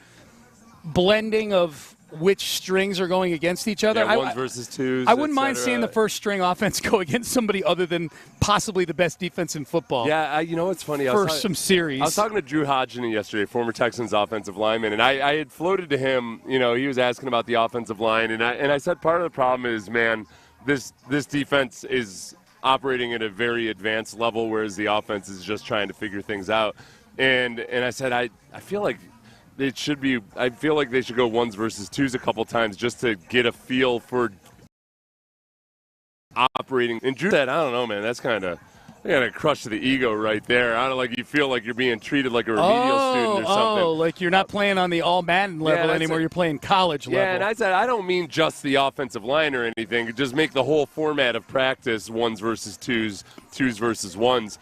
blending of which strings are going against each other. Yeah, ones versus twos. I wouldn't mind seeing the first string offense go against somebody other than possibly the best defense in football. Yeah, you know what's funny? For some series. I was talking to Drew Hodgson yesterday, former Texans offensive lineman, and I had floated to him. You know, he was asking about the offensive line, and I said part of the problem is, man, this defense is operating at a very advanced level, whereas the offense is just trying to figure things out. And I said I feel like it should be. I feel like they should go ones versus twos a couple times just to get a feel for operating. And Drew said, I don't know, man, that's kind of crush the ego right there. I don't like you feel like you're being treated like a remedial student or something. Oh, like you're not playing on the all Madden level anymore. You're playing college level. Yeah, and I said I don't mean just the offensive line or anything. Just make the whole format of practice ones versus twos, twos versus ones.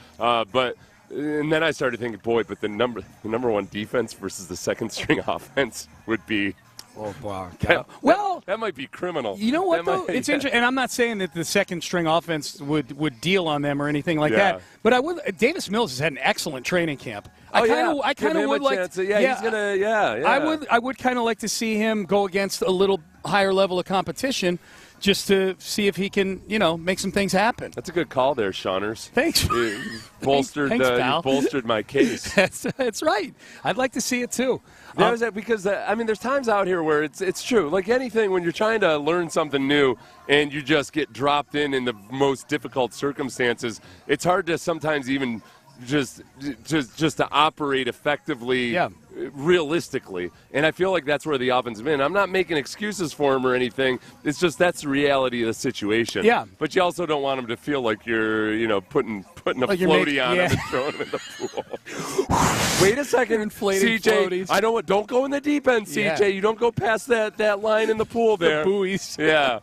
And then I started thinking, boy, but the number one defense versus the second string offense would be. Oh, wow. That might be criminal. You know what, though? It's interesting. And I'm not saying that the second string offense would deal on them or anything like that. But I would. Davis Mills has had an excellent training camp. I kind of would like. He's gonna. I would kind of like to see him go against a little higher level of competition, just to see if he can, make some things happen. That's a good call there, Shawners. Thanks. You bolstered my case. That's right. I'd like to see it too. Because there's times out here where it's true. Like anything, when you're trying to learn something new and you just get dropped in the most difficult circumstances, it's hard to sometimes even just to operate effectively, realistically. And I feel like that's where the offense has been. I'm not making excuses for him or anything. It's just that's the reality of the situation. Yeah. But you also don't want him to feel like you're, putting a floaty on him and throwing him in the pool. Wait a second, inflating CJ. floaties. Don't go in the deep end, CJ. Yeah. You don't go past that line in the pool there. The buoys. Yeah.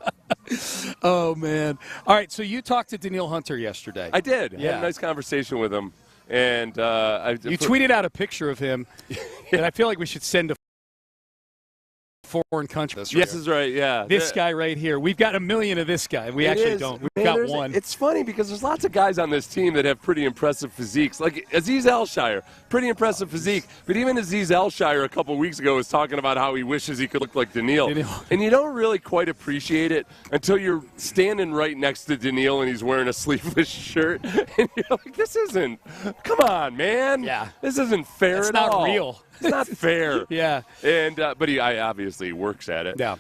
Oh, man. All right, so you talked to Danielle Hunter yesterday. I did. Yeah. Had a nice conversation with him. And you tweeted out a picture of him, and I feel like we should send to foreign countries. Yes, is right, yeah. This guy right here. We've got 1 million of this guy. We actually don't. We've got one. It's funny because there's lots of guys on this team that have pretty impressive physiques. Like Azeez Elshire, pretty impressive physique. But even Azeez Elshire a couple weeks ago was talking about how he wishes he could look like Daniil. And you don't really quite appreciate it until you're standing right next to Daniil and he's wearing a sleeveless shirt. And you're like, this isn't – come on, man. Yeah. This isn't fair at all. It's not real. It's not fair. Yeah. And but he obviously works at it. Yeah.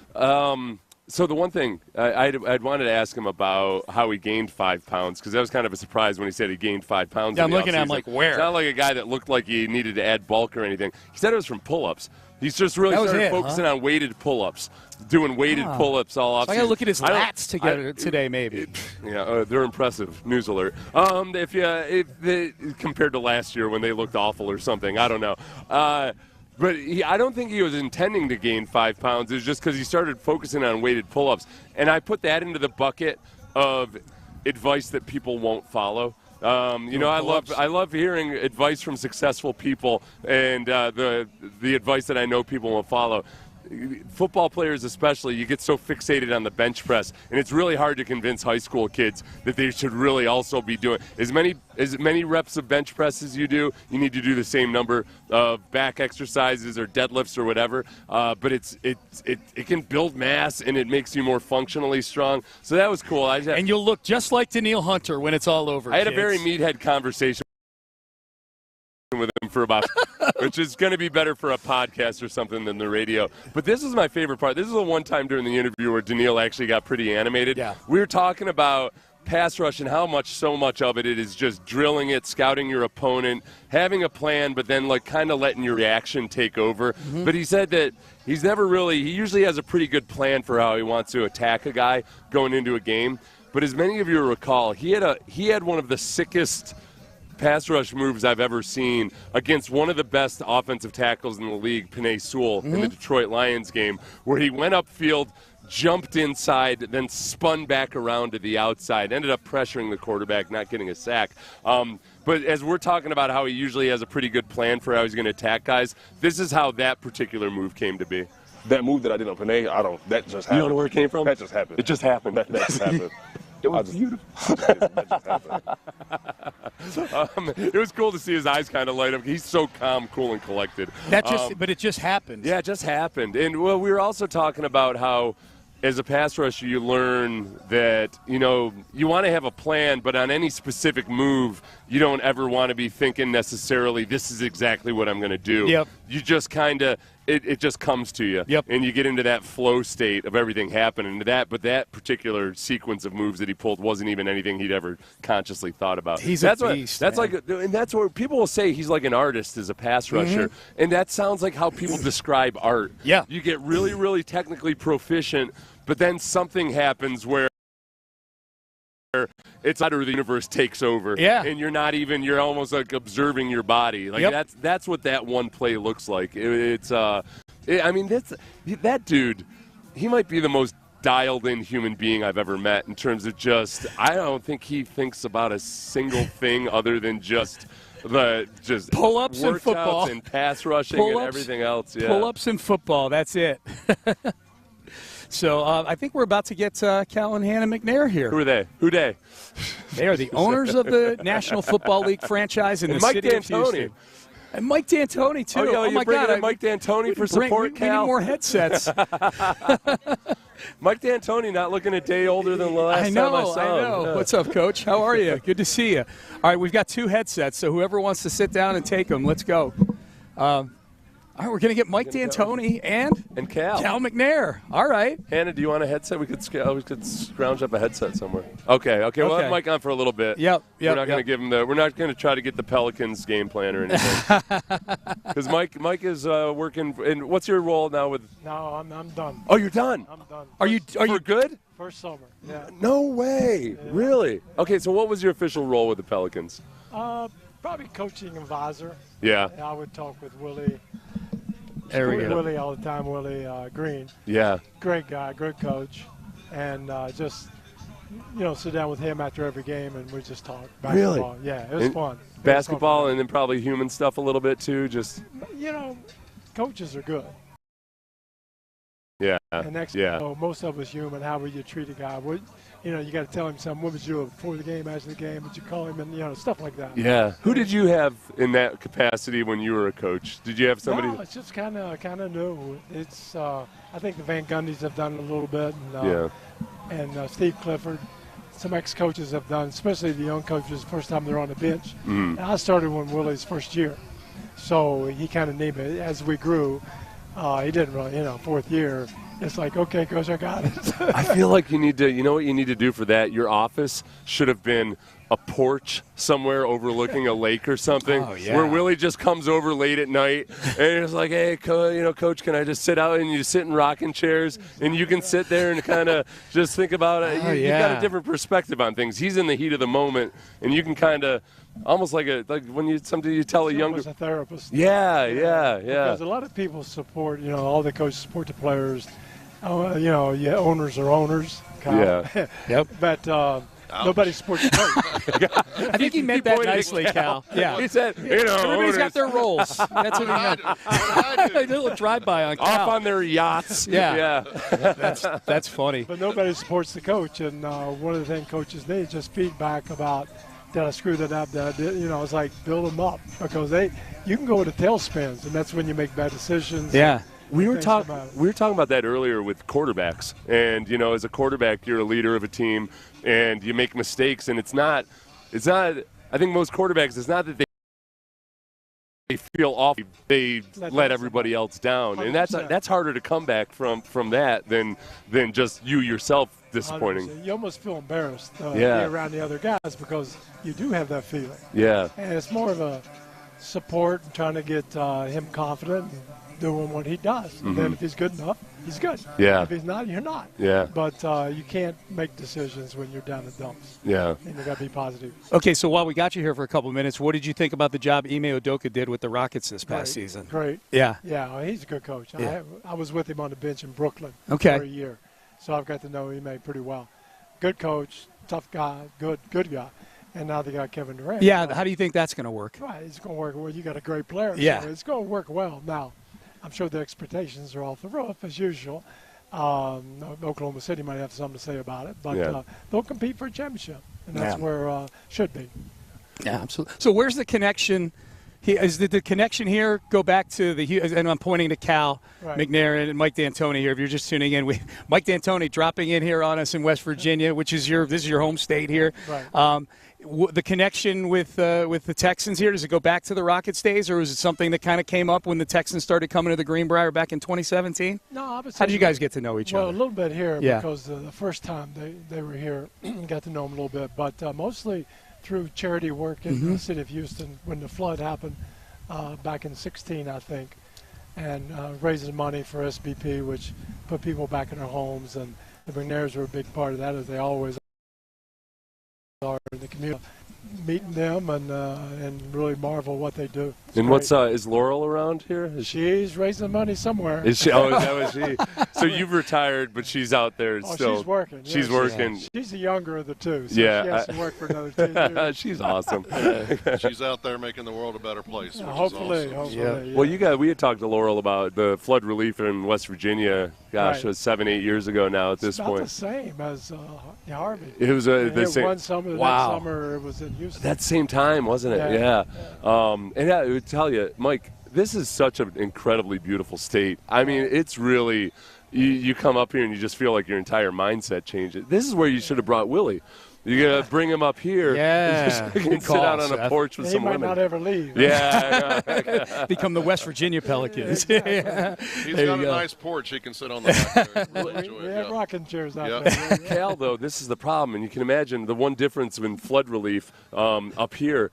So the one thing I'd wanted to ask him about how he gained 5 pounds, because that was kind of a surprise when he said he gained 5 pounds. Yeah, I'm looking at him like, where? It's not like a guy that looked like he needed to add bulk or anything. He said it was from pull-ups. He's just really started focusing on weighted pull-ups, doing weighted pull-ups all off. So I got to look at his lats together today, maybe. They're impressive. News alert. If compared to last year when they looked awful or something, I don't know. But I don't think he was intending to gain 5 pounds. It was just because he started focusing on weighted pull-ups. And I put that into the bucket of advice that people won't follow. I love hearing advice from successful people and the advice that I know people won't follow. Football players especially, you get so fixated on the bench press, and it's really hard to convince high school kids that they should really also be doing as many reps of bench press as you do. You need to do the same number of back exercises or deadlifts or whatever. But it can build mass and it makes you more functionally strong. So that was cool. And you'll look just like Daniil Hunter when it's all over. I had a very meathead conversation with him for about, which is going to be better for a podcast or something than the radio. But this is my favorite part. This is the one time during the interview where Daniil actually got pretty animated. Yeah. We were talking about pass rush and how so much of it is just drilling it, scouting your opponent, having a plan, but then kind of letting your reaction take over. Mm-hmm. But he said that he usually has a pretty good plan for how he wants to attack a guy going into a game. but as many of you recall, he had one of the sickest pass rush moves I've ever seen against one of the best offensive tackles in the league, Penei Sewell, in the Detroit Lions game, where he went upfield, jumped inside, then spun back around to the outside, ended up pressuring the quarterback, not getting a sack. But as we're talking about how he usually has a pretty good plan for how he's going to attack guys, this is how that particular move came to be. That move that I did on Penei, that just happened. You don't know where it came from? That just happened. It just happened. That just happened. It was beautiful. That just happened. It was cool to see his eyes kind of light up. He's so calm, cool, and collected. But it just happened. Yeah, it just happened. And, well, we were also talking about how, as a pass rusher, you learn that, you want to have a plan, but on any specific move, you don't ever want to be thinking necessarily, this is exactly what I'm going to do. Yep. You just kind of, it just comes to you. Yep. And you get into that flow state of everything happening. But that particular sequence of moves that he pulled wasn't even anything he'd ever consciously thought about. He's a beast. And that's where people will say he's like an artist as a pass rusher. And that sounds like how people describe art. Yeah. You get really, really technically proficient, but then something happens where it's out of the universe takes over. Yeah. And you're almost like observing your body. Like that's what that one play looks like. That dude, he might be the most dialed in human being I've ever met in terms of I don't think he thinks about a single thing other than just pull-ups and football and pass rushing and everything else. Yeah. Pull-ups and football, that's it. So I think we're about to get Cal and Hannah McNair here. Who are they? They are the owners of the National Football League franchise in the city of Houston. And Mike D'Antoni, too. Oh my God. Mike D'Antoni for support, Cal. We need more headsets. Mike D'Antoni not looking a day older than the last time I saw him. I know. Yeah. What's up, Coach? How are you? Good to see you. All right, we've got 2 headsets, so whoever wants to sit down and take them, let's go. All right, we're going to get Mike D'Antoni and Cal McNair. All right. Hannah, do you want a headset? We could scrounge up a headset somewhere. Okay. We'll have Mike on for a little bit. Yep. We're not going to give him we're not going to try to get the Pelicans game plan or anything. Because Mike is working. And what's your role now with? No, I'm done. Oh, you're done. I'm done. Are you good? First summer. Yeah. No way. Yeah. Really? Okay. So what was your official role with the Pelicans? Probably coaching advisor. Yeah. I would talk with Willie. There we go. Willie all the time, Willie Green. Yeah. Great guy, great coach. And just, sit down with him after every game and we just talk basketball. Really? Yeah, it was fun. Basketball and then probably human stuff a little bit too, just. Coaches are good. Yeah. And most of us human. How would you treat a guy? You got to tell him something. What would you do before the game, after the game? Would you call him? And stuff like that. Yeah. Who did you have in that capacity when you were a coach? Did you have somebody? No, it's just kind of new. It's I think the Van Gundys have done it a little bit, and Steve Clifford. Some ex-coaches have done, especially the young coaches, the first time they're on the bench. And I started when Willie's first year, so he kind of named it as we grew. He didn't really, fourth year. It's like, okay, Coach, I got it. I feel like you need to, what you need to do for that? Your office should have been a porch somewhere overlooking a lake or something, where Willie just comes over late at night and he's like, hey, Coach, can I just sit out? And you sit in rocking chairs and you can sit there and kind of just think about it. You've got a different perspective on things. He's in the heat of the moment and you can kind of almost like when you tell a younger. As a therapist. Yeah. Because a lot of people support, all the coaches support the players. Owners are owners. Kyle. Yeah. Yep. But nobody supports the coach. I think he meant that nicely, Cal. Yeah. He said, everybody's got their roles. That's what he meant. A little drive-by on Cal. Off on their yachts. Yeah. That's funny. But nobody supports the coach, and one of the things coaches need is just feedback about, did I screw that up? It's like build them up, because you can go with the tailspins, and that's when you make bad decisions. Yeah. We were talking about that earlier with quarterbacks, and as a quarterback, you're a leader of a team, and you make mistakes, and it's not. I think most quarterbacks, it's not that they feel awful, they let everybody else down, 100%. And that's harder to come back from that than just you yourself disappointing. 100%. You almost feel embarrassed to be around the other guys because you do have that feeling. Yeah, and it's more of a support and trying to get him confident. doing what he does. And then if he's good enough, he's good. Yeah. If he's not, you're not. Yeah. But you can't make decisions when you're down in dumps. Yeah. And you got to be positive. Okay, so while we got you here for a couple of minutes, what did you think about the job Ime Udoka did with the Rockets this past season? Great. Yeah. Yeah, well, he's a good coach. Yeah. I was with him on the bench in Brooklyn for a year. So I've got to know Ime pretty well. Good coach, tough guy, good guy. And now they got Kevin Durant. Yeah, how do you think that's going to work? Right, it's going to work well. You got a great player. Yeah. So it's going to work well. Now, I'm sure the expectations are off the roof, as usual. Oklahoma City might have something to say about it. But they'll compete for a championship. And that's where should be. Yeah, absolutely. So where's the connection? Did the connection here go back to and I'm pointing to Cal McNair and Mike D'Antoni here. If you're just tuning in, Mike D'Antoni dropping in here on us in West Virginia, which is this is your home state here. Right. The connection with the Texans here, does it go back to the Rockets days, or is it something that kind of came up when the Texans started coming to the Greenbriar back in 2017? No, I would say. How did you guys get to know each other? Well, a little bit here because the first time they were here, got to know them a little bit, but mostly through charity work in the city of Houston when the flood happened back in 16, I think, and raising money for SBP, which put people back in their homes, and the McNairs were a big part of that, as they always are in the community. Meeting them and really marvel what they do. It's and great. is Laurel around here? She's raising money somewhere. Is she? Oh, is that what she? So you've retired, but she's out there still. She's working. She's working. She's the younger of the two, so yeah, she has to work for another 10 years. She's awesome. She's out there making the world a better place. Which hopefully, is awesome. hopefully. Yeah. Well, we had talked to Laurel about the flood relief in West Virginia. Gosh, it was 7-8 years ago now. At this point, it's about the same as Harvey. It was the same. One summer. That summer it was in Houston. That same time, wasn't it? Yeah. And I would tell you, Mike, this is such an incredibly beautiful state. I mean, it's really, you come up here and you just feel like your entire mindset changes. This is where you should have brought Willie. You got to bring him up here. Yeah. And sit out on a porch with some women. He might not ever leave. Yeah. Become the West Virginia Pelicans. He's got a nice porch. He can sit on the back there. Really enjoy it. We have rocking chairs out there. Cal, though, this is the problem. And you can imagine the one difference in flood relief up here.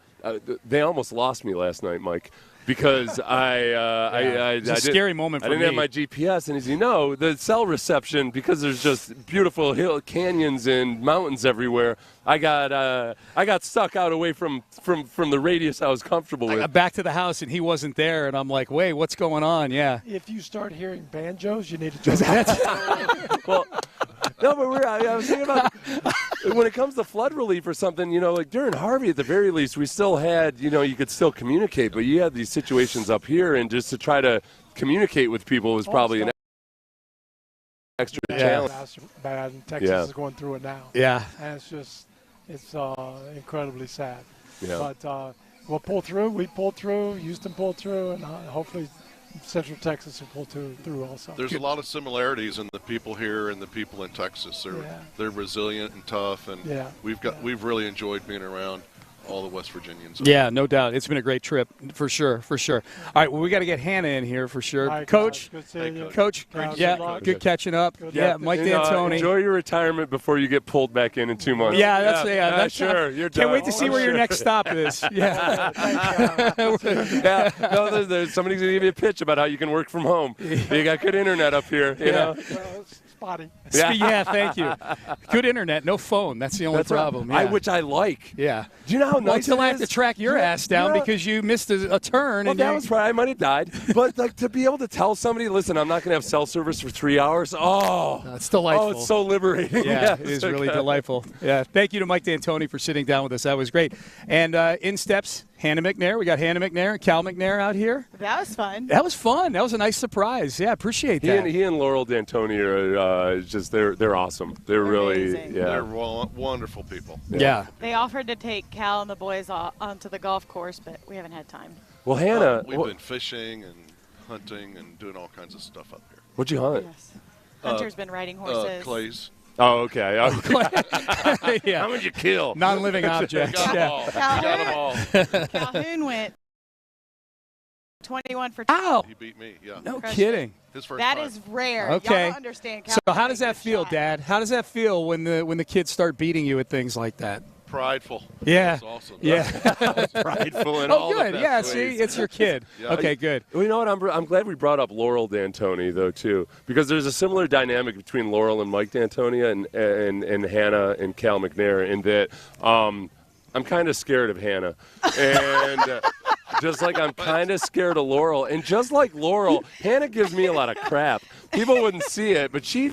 They almost lost me last night, Mike. Because it's a scary moment for me. I didn't have my GPS, and as you know, the cell reception, because there's just beautiful hill canyons and mountains everywhere, I got stuck out away from the radius I was comfortable with. I got back to the house, and he wasn't there, and I'm like, wait, what's going on? Yeah. If you start hearing banjos, you need to jump. Well, no, but I was thinking about when it comes to flood relief or something, like during Harvey at the very least, we still had, you could still communicate, but you had these situations up here, and just to try to communicate with people was probably an extra challenge. That's bad, and Texas is going through it now. Yeah. And it's incredibly sad. Yeah. But we'll pull through. We pulled through. Houston pulled through, and hopefully Central Texas will pull through also. There's a lot of similarities in the people here and the people in Texas. They're resilient and tough, and we've really enjoyed being around all the West Virginians. Yeah, no doubt. It's been a great trip for sure. All right, well, we got to get Hannah in here for sure. Right, Coach, good seeing you. Coach, good catching up. Mike D'Antoni. Enjoy your retirement before you get pulled back in 2 months. Yeah, that's sure. You're can't done. wait to see where your next stop is. Yeah. Somebody's going to give you a pitch about how you can work from home. You got good internet up here, you know. Spotty. Yeah, thank you. Good internet, no phone. That's the only problem. Right. Which I like. Yeah. Do you know how nice until I have to track your ass down because you missed a turn. Well, that was right. I might have died. But to be able to tell somebody, listen, I'm not going to have cell service for 3 hours. It's delightful. Oh, it's so liberating. Yeah, it is really delightful. Yeah. Thank you to Mike D'Antoni for sitting down with us. That was great. And in steps Hannah McNair. We got Hannah McNair and Cal McNair out here. That was fun. That was fun. That was a nice surprise. Yeah, appreciate that. He and Laurel D'Antoni are just they're awesome. They're really they're wonderful people. Yeah. They offered to take Cal and the boys onto the golf course, but we haven't had time. Well, Hannah, we've been fishing and hunting and doing all kinds of stuff up here. What'd you hunt? Yes. Hunter's been riding horses. Clays. Oh, okay. Yeah. How would you kill? Non-living objects. You got them all. Calhoun went 21 for 2. Ow. He beat me, yeah. No kidding. His first That time. is rare. Okay. Y'all don't understand. So how does that feel, Dad? How does that feel when the kids start beating you at things like that? prideful. Yeah. That's awesome. Yeah. Prideful and oh, all good. the Yeah, best see, ways. it's your kid. Yeah. Okay, good. Well, you know what? I'm glad we brought up Laurel D'Antoni, though, too, because there's a similar dynamic between Laurel and Mike D'Antonia and Hannah and Cal McNair in that I'm kind of scared of Hannah. And just like I'm kind of scared of Laurel. And just like Laurel, Hannah gives me a lot of crap. People wouldn't see it, but she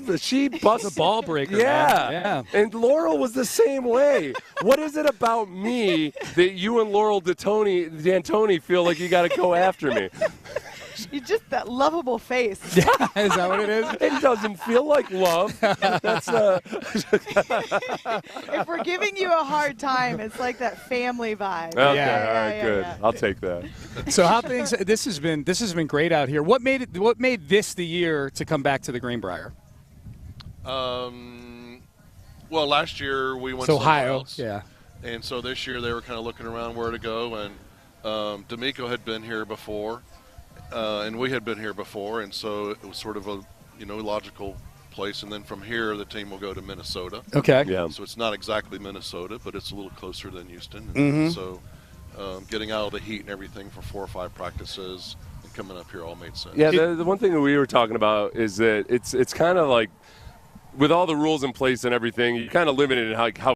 busts a ball breaker. Yeah. Yeah. And Laurel was the same way. What is it about me that you and Laurel D'Antoni feel like you got to go after me? You just that lovable face. Yeah, is that what it is? It doesn't feel like love. That's If we're giving you a hard time, it's like that family vibe. Okay, Yeah. all right, good. yeah. I'll take that. So how things? This has been great out here. What made this the year to come back to the Greenbriar? Well, last year we went So somewhere Ohio, else. yeah. And so this year they were kind of looking around where to go, and D'Amico had been here before, and we had been here before, and so it was sort of a logical place. And then from here the team will go to Minnesota. Okay. Yeah. So it's not exactly Minnesota, but it's a little closer than Houston. Mhm. So getting out of the heat and everything for 4 or 5 practices and coming up here all made sense. Yeah, the one thing that we were talking about is that it's kind of like with all the rules in place and everything, you're kind of limited in how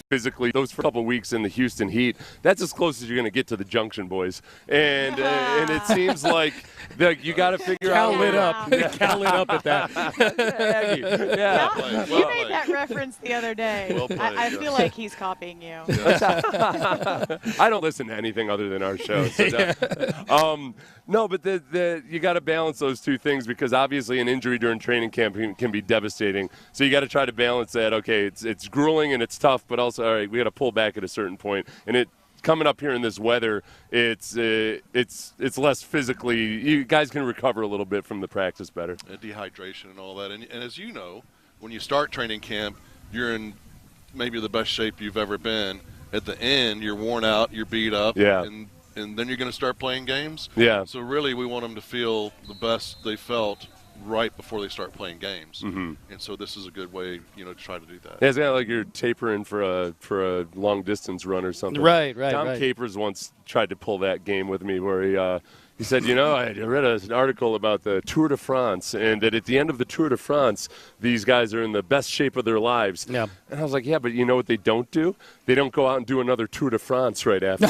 physically those for a couple of weeks in the Houston heat. That's as close as you're going to get to the Junction Boys, and it seems like you got to figure Cal out. lit up. Cal lit up at that. Aggie. Yeah. You made that reference the other day. Well played, I yes. feel like he's copying you. I don't listen to anything other than our show. So no, but you got to balance those two things because obviously an injury during training camp can be devastating. So you got to try to balance that. Okay, it's grueling and it's tough, but also all right, we got to pull back at a certain point. And it coming up here in this weather, it's less physically. You guys can recover a little bit from the practice better. And dehydration and all that. And as you know, when you start training camp, you're in maybe the best shape you've ever been. At the end, you're worn out, you're beat up, Yeah. and then you're going to start playing games. Yeah. So really, we want them to feel the best they felt right before they start playing games. Mm-hmm. And so this is a good way, to try to do that. Yeah, it's kind of like you're tapering for a long distance run or something. Right. Tom Capers once tried to pull that game with me where he said, I read an article about the Tour de France and that at the end of the Tour de France, these guys are in the best shape of their lives. Yeah. And I was like, yeah, but you know what they don't do? They don't go out and do another Tour de France right after.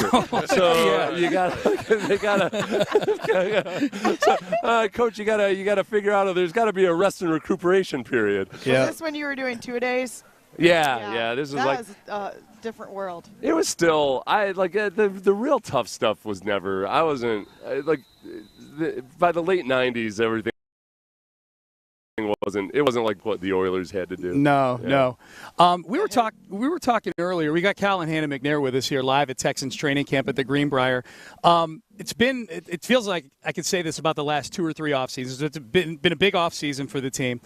So you Coach, you gotta figure out there's got to be a rest and recuperation period. Yeah. Was this when you were doing 2-a-days? Yeah. This was that was a different world. It was still the real tough stuff was never. I wasn't by the late '90s everything wasn't like what the Oilers had to do. No. We were talking earlier. We got Cal and Hannah McNair with us here live at Texans training camp at the Greenbriar. It feels like I could say this about the last 2 or 3 off seasons. It's been a big off season for the team.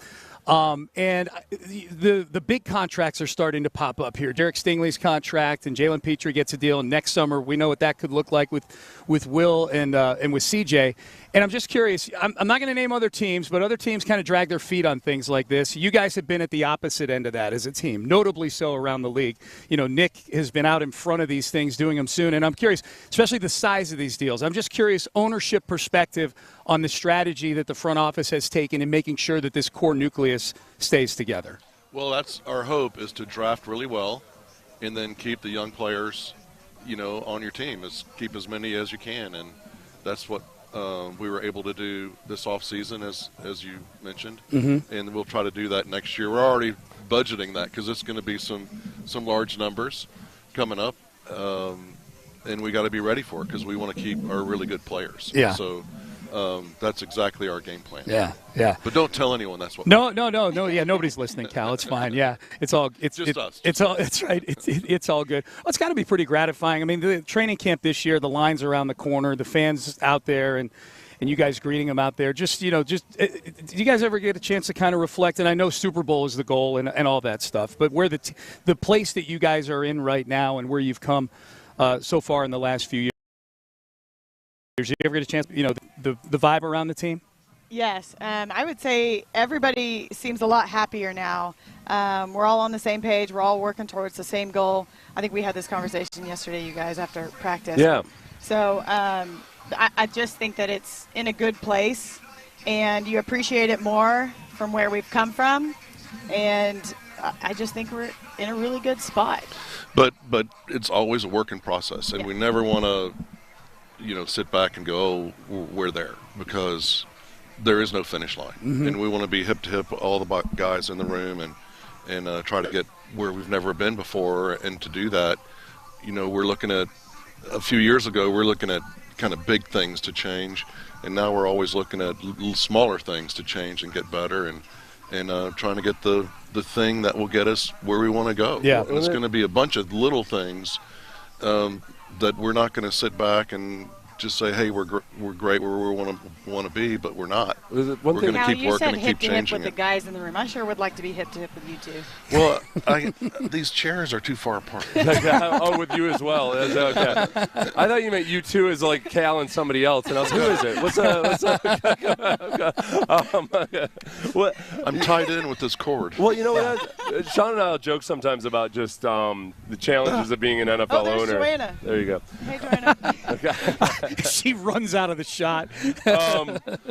And the big contracts are starting to pop up here. Derek Stingley's contract and Jalen Petrie gets a deal. And next summer, we know what that could look like with Will and with CJ. And I'm just curious. I'm not going to name other teams, but other teams kind of drag their feet on things like this. You guys have been at the opposite end of that as a team, notably so around the league. Nick has been out in front of these things, doing them soon. And I'm curious, especially the size of these deals. I'm just curious, ownership perspective on the strategy that the front office has taken in making sure that this core nucleus stays together. Well, that's our hope, is to draft really well and then keep the young players, on your team. Keep as many as you can. And that's what we were able to do this offseason, as you mentioned. Mm-hmm. And we'll try to do that next year. We're already budgeting that because it's going to be some large numbers coming up. And we got to be ready for it because we want to keep our really good players. Yeah. So that's exactly our game plan. Yeah. But don't tell anyone that's what. No. Yeah, nobody's listening, Cal. It's fine. Yeah, it's all. It's just us. It's all. It's right. It's all good. Well, it's got to be pretty gratifying. I mean, the training camp this year, the lines around the corner, the fans out there, and you guys greeting them out there. Do you guys ever get a chance to kind of reflect? And I know Super Bowl is the goal and all that stuff, but where the place that you guys are in right now and where you've come so far in the last few years. Did you ever get a chance, the vibe around the team? Yes, I would say everybody seems a lot happier now. We're all on the same page. We're all working towards the same goal. I think we had this conversation yesterday, you guys, after practice. Yeah. So I just think that it's in a good place, and you appreciate it more from where we've come from. And I just think we're in a really good spot. But it's always a working process, and we never want to, sit back and go, oh, we're there, because there is no finish line. Mm-hmm. And we want to be hip to hip, all the guys in the room, and try to get where we've never been before. And to do that, we're looking at, a few years ago, we're looking at kind of big things to change, and now we're always looking at little smaller things to change and get better, and trying to get the thing that will get us where we want to go. Yeah. And it's going to be a bunch of little things that we're not going to sit back and just say, hey, we're great where we want to be, but we're not. We're going to keep working and keep changing you said hip to hip with it. the guys in the room. I sure would like to be hip to hip with you two. Well, these chairs are too far apart. Oh, with you as well. Okay. I thought you meant you two as like Cal and somebody else, and I was like, who is it? What? I'm tied in with this cord. Well, you know what? Sean and I will joke sometimes about just the challenges of being an NFL there's owner. Joanna. There you go. Hey, Joanna. She runs out of the shot.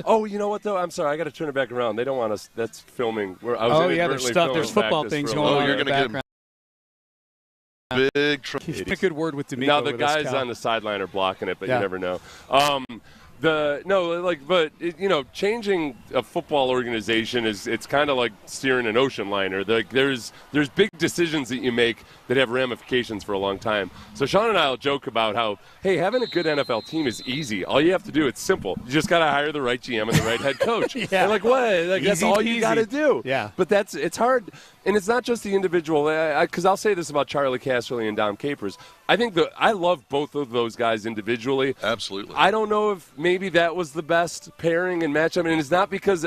Oh, you know what, though? I'm sorry. I got to turn it back around. They don't want us. That's filming. There's stuff. There's football things going on. You're going to get big trouble. He's a good word with D'Amico. Now, the guys on the sideline are blocking it, but you never know. Changing a football organization it's kind of like steering an ocean liner. There's big decisions that you make that have ramifications for a long time. So Sean and I will joke about how, hey, having a good NFL team is easy. All you have to do, it's simple. You just got to hire the right GM and the right head coach. Yeah. And like what? Like that's all you got to do. Yeah. But it's hard, and it's not just the individual. Because I'll say this about Charlie Casserly and Dom Capers. I think I love both of those guys individually. Absolutely. I don't know if maybe that was the best pairing and matchup. And it's not because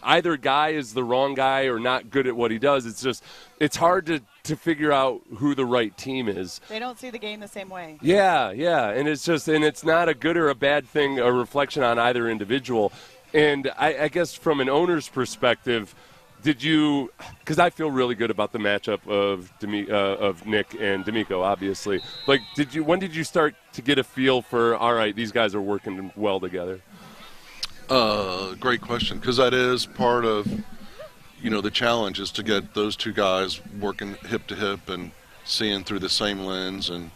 either guy is the wrong guy or not good at what he does. It's just it's hard to figure out who the right team is. They don't see the game the same way. Yeah, and it's not a good or a bad thing, a reflection on either individual. And I guess from an owner's perspective, did you? Because I feel really good about the matchup of Nick and D'Amico, obviously. Like, when did you start to get a feel for? All right, these guys are working well together. Great question, because that is part of, the challenge is to get those two guys working hip to hip and seeing through the same lens, and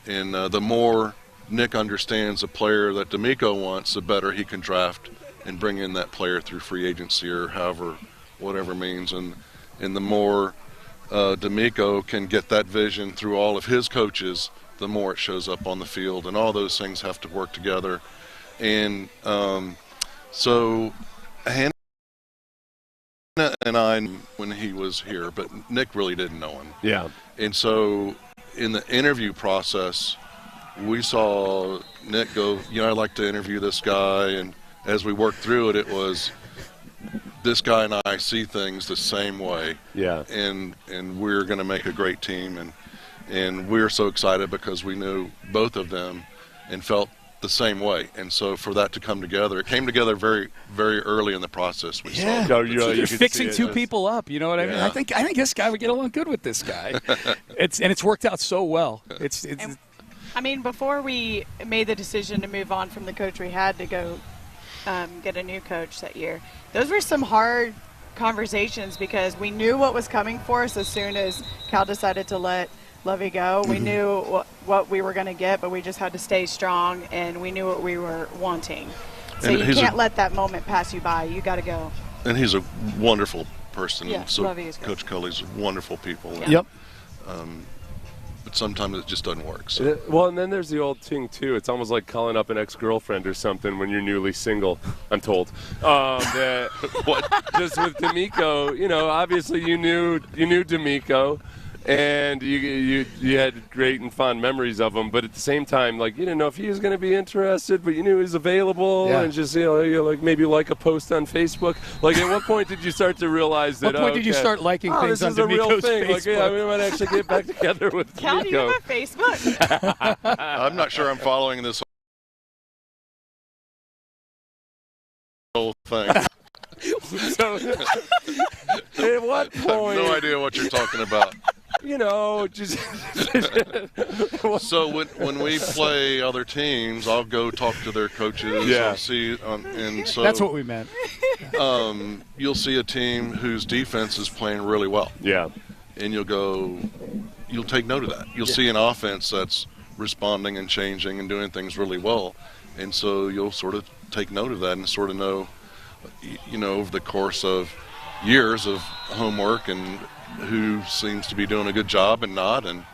the more Nick understands a player that D'Amico wants, the better he can draft and bring in that player through free agency or whatever means, and the more D'Amico can get that vision through all of his coaches, the more it shows up on the field, and all those things have to work together. And so Hannah and I, when he was here, but Nick really didn't know him. Yeah. And so in the interview process, we saw Nick go, I'd like to interview this guy, and as we worked through it, it was, this guy and I see things the same way. Yeah. And we're going to make a great team, and we're so excited because we knew both of them and felt the same way. And so for that to come together, it came together very, very early in the process. We saw. You're fixing two people up. You know what I mean? I think this guy would get along good with this guy. It's worked out so well. Before we made the decision to move on from the coach we had to go get a new coach that year, those were some hard conversations because we knew what was coming for us as soon as Cal decided to let Lovey go. We knew what we were going to get, but we just had to stay strong, and we knew what we were wanting. So you can't let that moment pass you by. You got to go. And he's a wonderful person. Yeah, so Lovey is good. Coach Culley's wonderful people. Yeah. And, yep. But sometimes it just doesn't work. So. Well, and then there's the old thing, too. It's almost like calling up an ex-girlfriend or something when you're newly single, I'm told. Just with D'Amico, obviously you knew D'Amico, and you had great and fond memories of him, but at the same time, like, you didn't know if he was going to be interested, but you knew he was available, and just, maybe like a post on Facebook. Like, at what point did you start to realize that, what point did you start liking things on D'Amico's Facebook? Like, we might actually get back together with Cal, do you have a Facebook? I'm not sure I'm following this whole thing. So, at what point? I have no idea what you're talking about. Just. So when we play other teams, I'll go talk to their coaches. Yeah. I'll see, and so that's what we meant. You'll see a team whose defense is playing really well. Yeah. And you'll take note of that. You'll see an offense that's responding and changing and doing things really well, and so you'll sort of take note of that and sort of know, over the course of years of homework and who seems to be doing a good job and not, and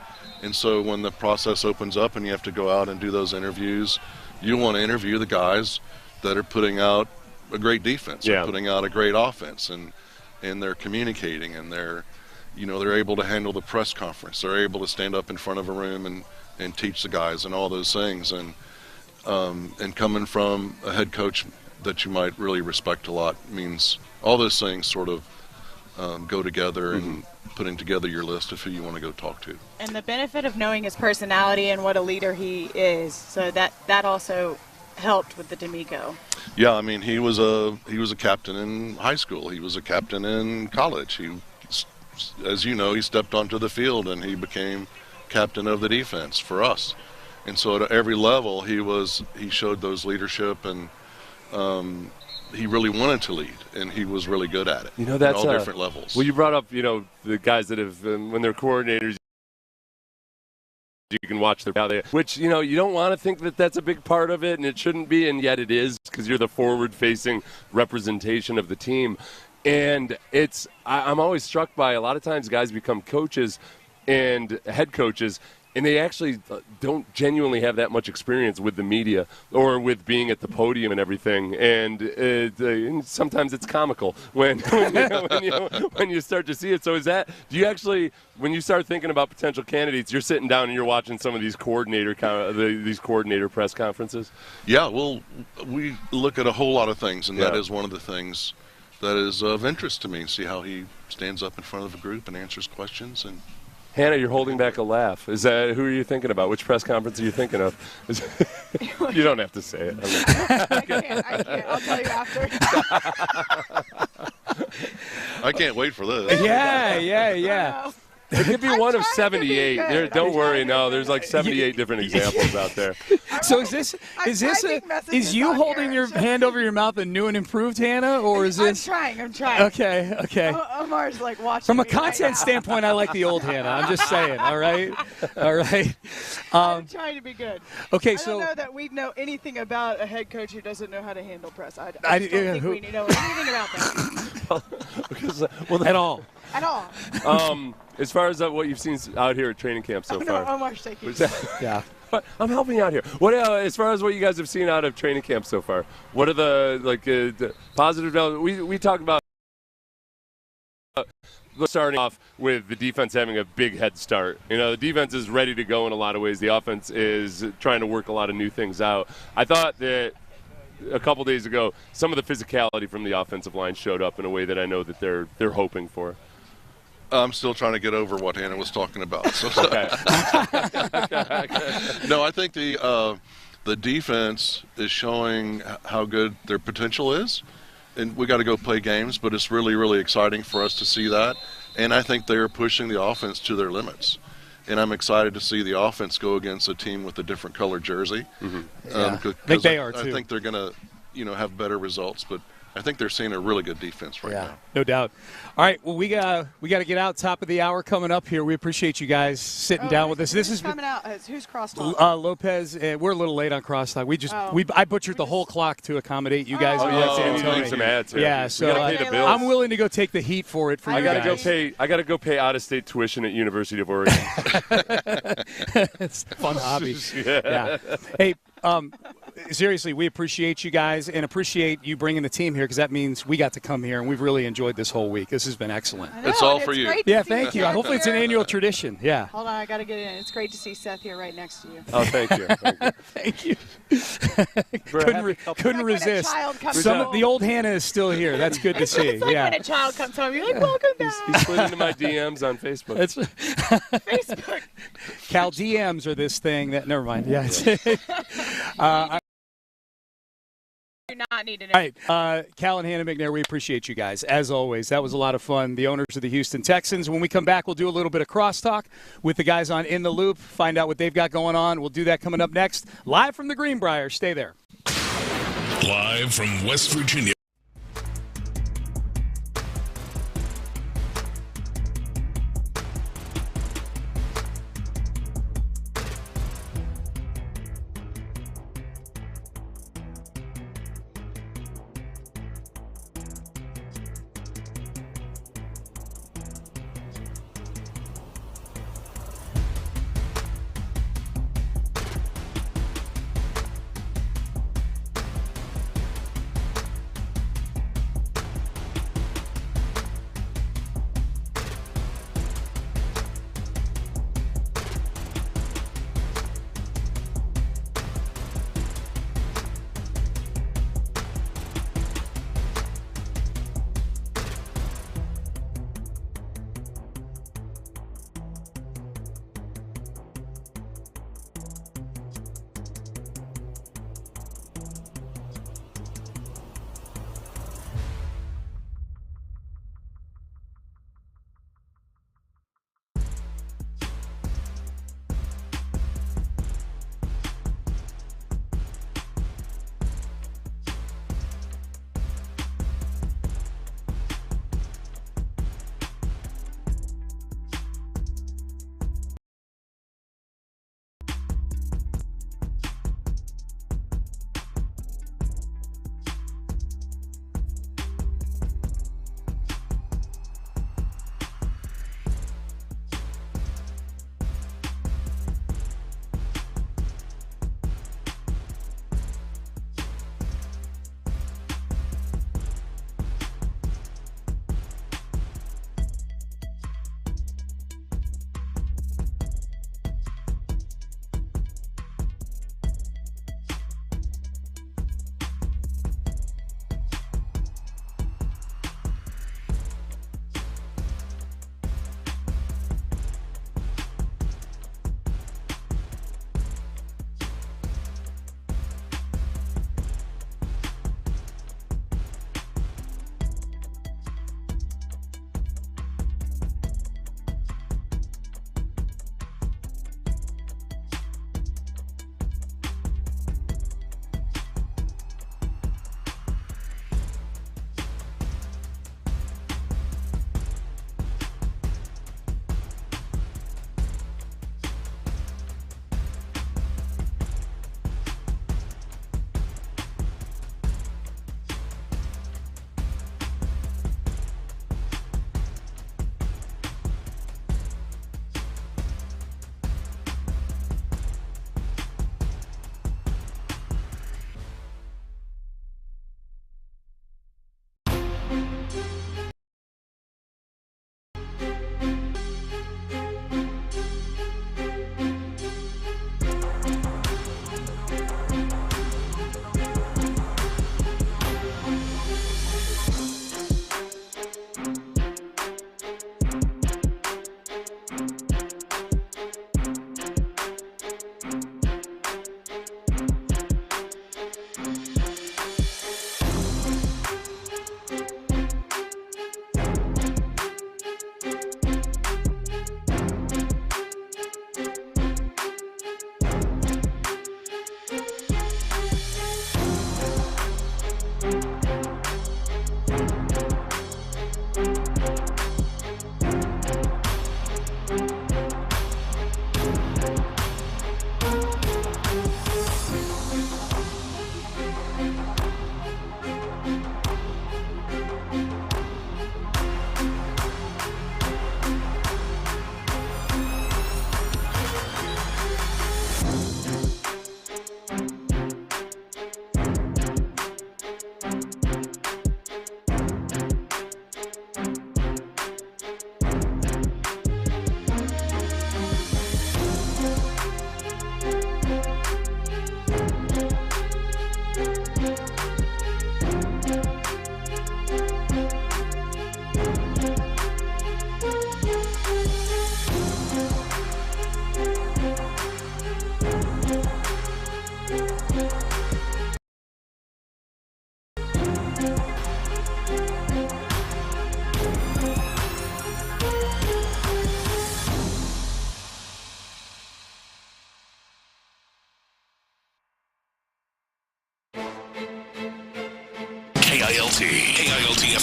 so when the process opens up and you have to go out and do those interviews, you want to interview the guys that are putting out a great defense, or putting out a great offense, and they're communicating, and they're able to handle the press conference, they're able to stand up in front of a room and teach the guys and all those things, and coming from a head coach that you might really respect a lot means all those things sort of go together and putting together your list of who you want to go talk to. And the benefit of knowing his personality and what a leader he is, so that also helped with the D'Amico. Yeah, I mean, he was a captain in high school. He was a captain in college. He, as you know, he stepped onto the field and he became captain of the defense for us. And so at every level, he showed those leadership, and he really wanted to lead, and he was really good at it. That's at all different levels. Well, you brought up, the guys that have, when they're coordinators, you can watch their, which, you don't want to think that that's a big part of it, and it shouldn't be, and yet it is, because you're the forward-facing representation of the team. And I'm always struck by a lot of times guys become coaches and head coaches, and they actually don't genuinely have that much experience with the media or with being at the podium and everything. And sometimes it's comical when you start to see it. So do you actually, when you start thinking about potential candidates, you're sitting down and you're watching some of these coordinator press conferences? Yeah, well, we look at a whole lot of things, and that is one of the things that is of interest to me. See how he stands up in front of a group and answers questions. And Hannah, you're holding back a laugh. Who are you thinking about? Which press conference are you thinking of? You don't have to say it. I can't. I'll tell you after. I can't wait for this. Yeah. It could be one of 78. Don't worry, no. There's like 78 different examples out there. So is you holding your hand over your mouth a new and improved Hannah, or is this? I'm trying. Okay. Omar's like watching. From a me content standpoint, I like the old Hannah. I'm just saying. All right. I'm trying to be good. Okay, I don't know that we know anything about a head coach who doesn't know how to handle press. I don't think we know anything about that. At all. At all. As far as what you've seen out here at training camp so far. No, Omar's taking it. Yeah. I'm helping out here. What as far as what you guys have seen out of training camp so far? What are the positive developments? We talked about starting off with the defense having a big head start. The defense is ready to go in a lot of ways. The offense is trying to work a lot of new things out. I thought that a couple days ago, some of the physicality from the offensive line showed up in a way that I know that they're hoping for. I'm still trying to get over what Hannah was talking about. So, okay. No, I think the defense is showing how good their potential is, and we got to go play games. But it's really, really exciting for us to see that, and I think they are pushing the offense to their limits. And I'm excited to see the offense go against a team with a different color jersey. I think they are too. I think they're going to, have better results, but I think they're seeing a really good defense right now. No doubt. All right, well, we got to get out. Top of the hour coming up here. We appreciate you guys sitting down with us. This is coming out. Who's crosstalk? Lopez. We're a little late on crosstalk. I butchered the whole clock to accommodate you guys. Some ads here. Yeah, so I'm willing to go take the heat for it. I got to go pay out-of-state tuition at University of Oregon. It's a fun hobby. Yeah. Hey. Seriously, we appreciate you guys and appreciate you bringing the team here, because that means we got to come here, and we've really enjoyed this whole week. This has been excellent. It's all for you. Yeah, thank you. Hopefully it's an annual tradition. Yeah. Hold on, I got to get in. It's great to see Seth here right next to you. Oh, thank you. Thank you. Couldn't resist. The old Hannah is still here. That's good to see. It's like when a child comes home, you're like, welcome back. He slid into my DMs on Facebook. Facebook. Cal DMs are this thing that. Never mind. Yeah. do not need to know. All right, Cal and Hannah McNair, we appreciate you guys, as always. That was a lot of fun. The owners of the Houston Texans. When we come back, we'll do a little bit of crosstalk with the guys on In the Loop, find out what they've got going on. We'll do that coming up next. Live from the Greenbriar. Stay there. Live from West Virginia.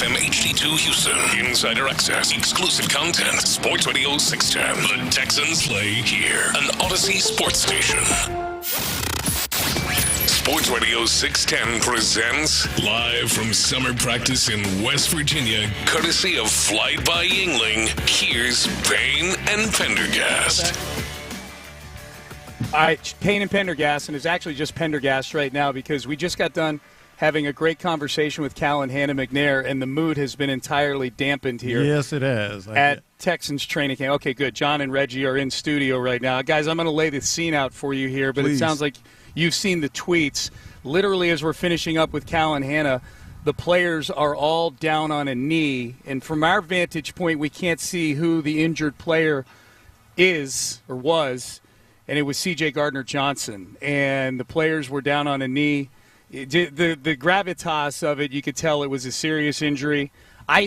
FM HD2 Houston. Insider access, exclusive content. Sports Radio 610. The Texans play here. An Odyssey sports station. Sports Radio 610 presents live from summer practice in West Virginia, courtesy of Flight by Yingling. Here's Payne and Pendergast. All right, Payne and Pendergast, and it's actually just Pendergast right now because we just got done having a great conversation with Cal and Hannah McNair, and the mood has been entirely dampened here. Yes, it has. At Texans training camp. Okay, good. John and Reggie are in studio right now. Guys, I'm going to lay the scene out for you here, but Please. It sounds like you've seen the tweets. Literally, as we're finishing up with Cal and Hannah, the players are all down on a knee, and from our vantage point, we can't see who the injured player is or was, and it was C.J. Gardner-Johnson, and the players were down on a knee. The gravitas of it, you could tell it was a serious injury.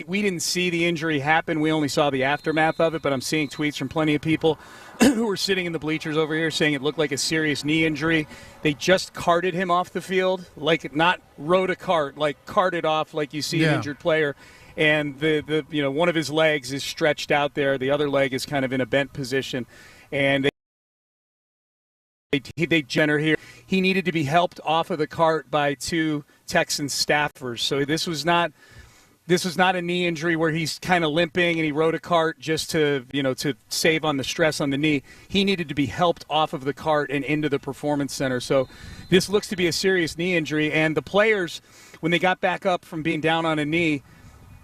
We didn't see the injury happen. We only saw the aftermath of it, but I'm seeing tweets from plenty of people who were sitting in the bleachers over here saying it looked like a serious knee injury. They just carted him off the field, like not rode a cart, like carted off like you see an injured player. And the one of his legs is stretched out there. The other leg is kind of in a bent position. And they generate here. He needed to be helped off of the cart by two Texans staffers. So this was not a knee injury where he's kind of limping and he rode a cart just to save on the stress on the knee. He needed to be helped off of the cart and into the performance center. So this looks to be a serious knee injury. And the players, when they got back up from being down on a knee,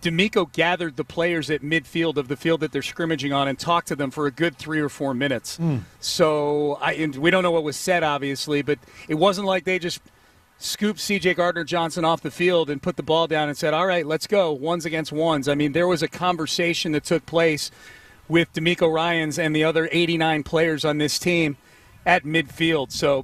D'Amico gathered the players at midfield of the field that they're scrimmaging on and talked to them for a good 3 or 4 minutes. So we don't know what was said, obviously, but it wasn't like they just scooped C.J. Gardner-Johnson off the field and put the ball down and said, all right, let's go, ones against ones. I mean, there was a conversation that took place with D'Amico Ryans and the other 89 players on this team at midfield. So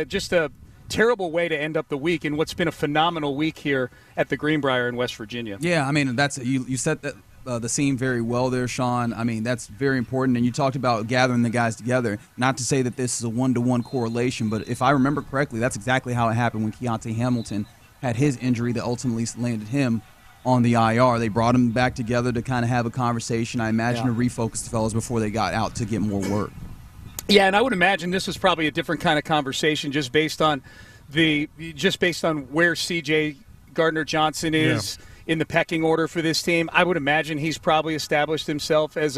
just a terrible way to end up the week in what's been a phenomenal week here at the Greenbriar in West Virginia. Yeah, I mean, that's you set the scene very well there, Sean. I mean, that's very important. And you talked about gathering the guys together. Not to say that this is a one-to-one correlation, but if I remember correctly, that's exactly how it happened when Keontae Hamilton had his injury that ultimately landed him on the IR. They brought him back together to kind of have a conversation. I imagine to refocus the fellas before they got out to get more work. Yeah, and I would imagine this was probably a different kind of conversation just based on where C.J. Gardner-Johnson is in the pecking order for this team. I would imagine he's probably established himself as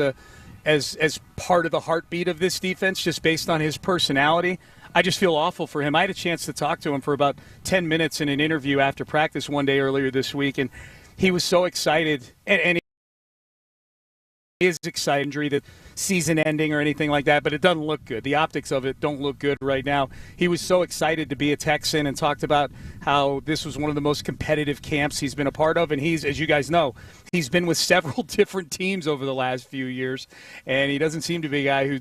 part of the heartbeat of this defense just based on his personality. I just feel awful for him. I had a chance to talk to him for about 10 minutes in an interview after practice one day earlier this week, and he was so excited, and he is excited, injury that season ending or anything like that, but it doesn't look good. The optics of it don't look good right now. He was so excited to be a Texan and talked about how this was one of the most competitive camps he's been a part of, and he's, as you guys know, he's been with several different teams over the last few years, and he doesn't seem to be a guy who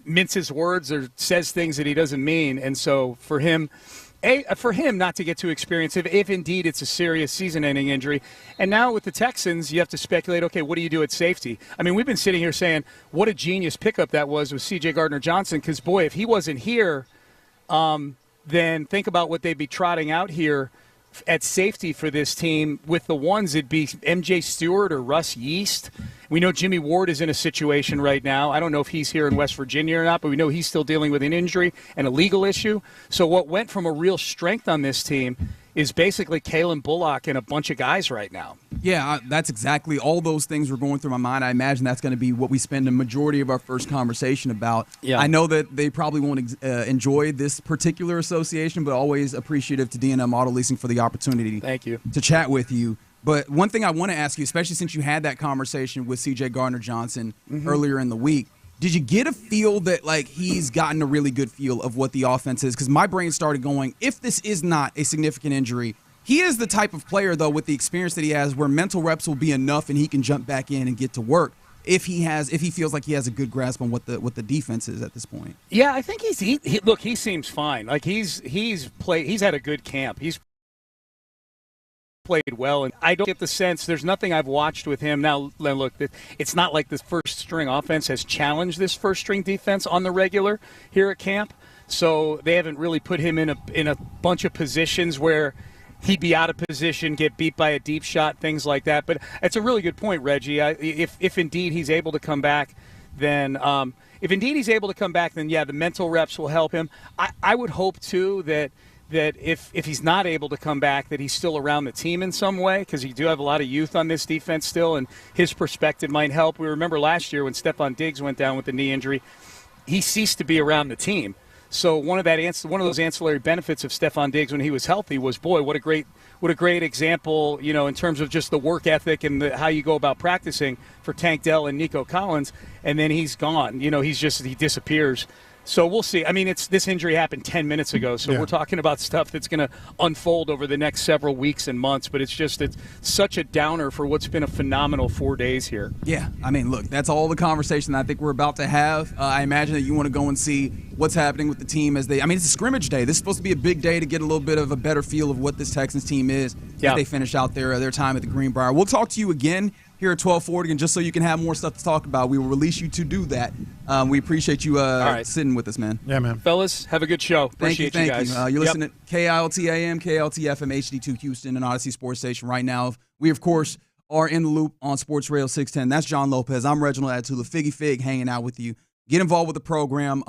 minces words or says things that he doesn't mean. And so for him not to get to experience if indeed it's a serious season-ending injury. And now with the Texans, you have to speculate, okay, what do you do at safety? I mean, we've been sitting here saying what a genius pickup that was with C.J. Gardner-Johnson because, boy, if he wasn't here, then think about what they'd be trotting out here at safety for this team. With the ones, it'd be M.J. Stewart or Russ Yeast. We know Jimmy Ward is in a situation right now. I don't know if he's here in West Virginia or not, but we know he's still dealing with an injury and a legal issue. So what went from a real strength on this team is basically Kalen Bullock and a bunch of guys right now. Yeah, that's exactly all those things were going through my mind. I imagine that's going to be what we spend a majority of our first conversation about. Yeah. I know that they probably won't enjoy this particular association, but always appreciative to D&M Auto Leasing for the opportunity Thank you. To chat with you. But one thing I want to ask you, especially since you had that conversation with C.J. Gardner-Johnson earlier in the week, did you get a feel that, like, he's gotten a really good feel of what the offense is? Because my brain started going, if this is not a significant injury, he is the type of player, though, with the experience that he has, where mental reps will be enough and he can jump back in and get to work if he feels like he has a good grasp on what the defense is at this point. Yeah, I think he seems fine. Like he's had a good camp. He's played well, and I don't get the sense, there's nothing I've watched with him. Now, look, it's not like this first-string offense has challenged this first-string defense on the regular here at camp, so they haven't really put him in a bunch of positions where he'd be out of position, get beat by a deep shot, things like that. But it's a really good point, Reggie. If indeed he's able to come back, then yeah, the mental reps will help him. I would hope too that if he's not able to come back, that he's still around the team in some way, because you do have a lot of youth on this defense still, and his perspective might help. We remember last year when Stephon Diggs went down with the knee injury, he ceased to be around the team. So one of those ancillary benefits of Stephon Diggs when he was healthy was, boy, what a great example, in terms of just the work ethic and how you go about practicing for Tank Dell and Nico Collins. And then he's gone. He disappears. So we'll see. I mean, this injury happened 10 minutes ago, so we're talking about stuff that's going to unfold over the next several weeks and months. But it's such a downer for what's been a phenomenal 4 days here. Yeah, I mean, look, that's all the conversation I think we're about to have. I imagine that you want to go and see what's happening with the team it's a scrimmage day. This is supposed to be a big day to get a little bit of a better feel of what this Texans team is as they finish out their time at the Greenbriar. We'll talk to you again here at 1240, and just so you can have more stuff to talk about, we will release you to do that. We appreciate you sitting with us, man. Yeah, man. Fellas, have a good show. Appreciate you guys. You're listening to KILT AM, KLT FM, HD2 Houston, and Odyssey Sports Station right now. We, of course, are in the loop on Sports Radio 610. That's John Lopez. I'm Reginald Atula, Figgy Fig, hanging out with you. Get involved with the program.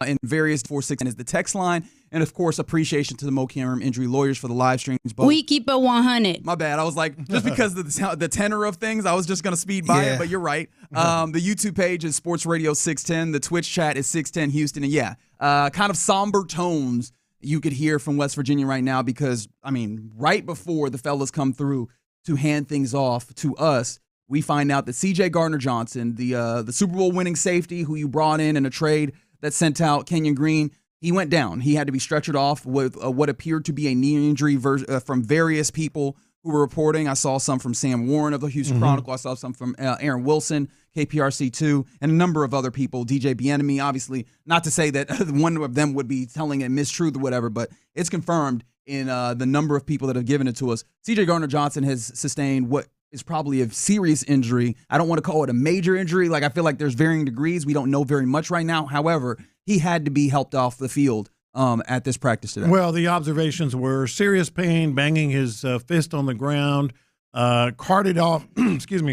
In various 469 is the text line. And, of course, appreciation to the Mo Cameron Injury Lawyers for the live streams. We keep it 100. My bad. I was like, just because of the tenor of things, I was just going to speed by it, but you're right. The YouTube page is Sports Radio 610. The Twitch chat is 610 Houston. And, kind of somber tones you could hear from West Virginia right now because, right before the fellas come through to hand things off to us, we find out that C.J. Gardner-Johnson, the Super Bowl winning safety who you brought in a trade that sent out Kenyon Green, he went down. He had to be stretchered off with what appeared to be a knee injury from various people who were reporting. I saw some from Sam Warren of the Houston Chronicle. I saw some from Aaron Wilson, KPRC2, and a number of other people, DJ Bieniemy, obviously. Not to say that one of them would be telling a mistruth or whatever, but it's confirmed in the number of people that have given it to us. C.J. Gardner-Johnson has sustained what is probably a serious injury. I don't want to call it a major injury. I feel like there's varying degrees. We don't know very much right now. However, he had to be helped off the field at this practice today. Well, the observations were serious pain, banging his fist on the ground, carted off,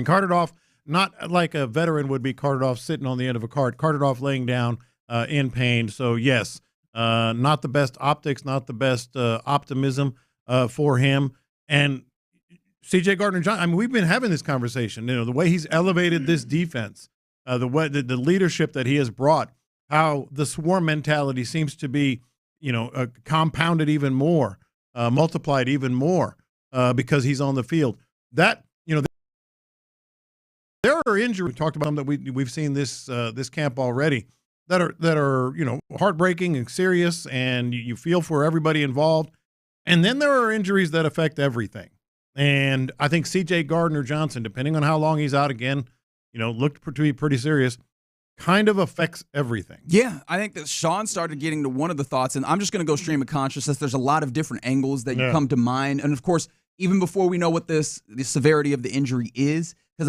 carted off, not like a veteran would be carted off sitting on the end of a cart, carted off laying down in pain. So, yes, not the best optics, not the best optimism for him. And C.J. Gardner-Johnson, we've been having this conversation, the way he's elevated this defense, the leadership that he has brought, how the swarm mentality seems to be, compounded even more, multiplied even more because he's on the field. That, there are injuries, we talked about them that we've seen this camp already that are heartbreaking and serious, and you feel for everybody involved. And then there are injuries that affect everything. And I think C.J. Gardner-Johnson, depending on how long he's out again, looked to be pretty serious, kind of affects everything. Yeah, I think that Sean started getting to one of the thoughts, and I'm just going to go stream of consciousness. There's a lot of different angles that you come to mind. And, of course, even before we know what the severity of the injury is, because,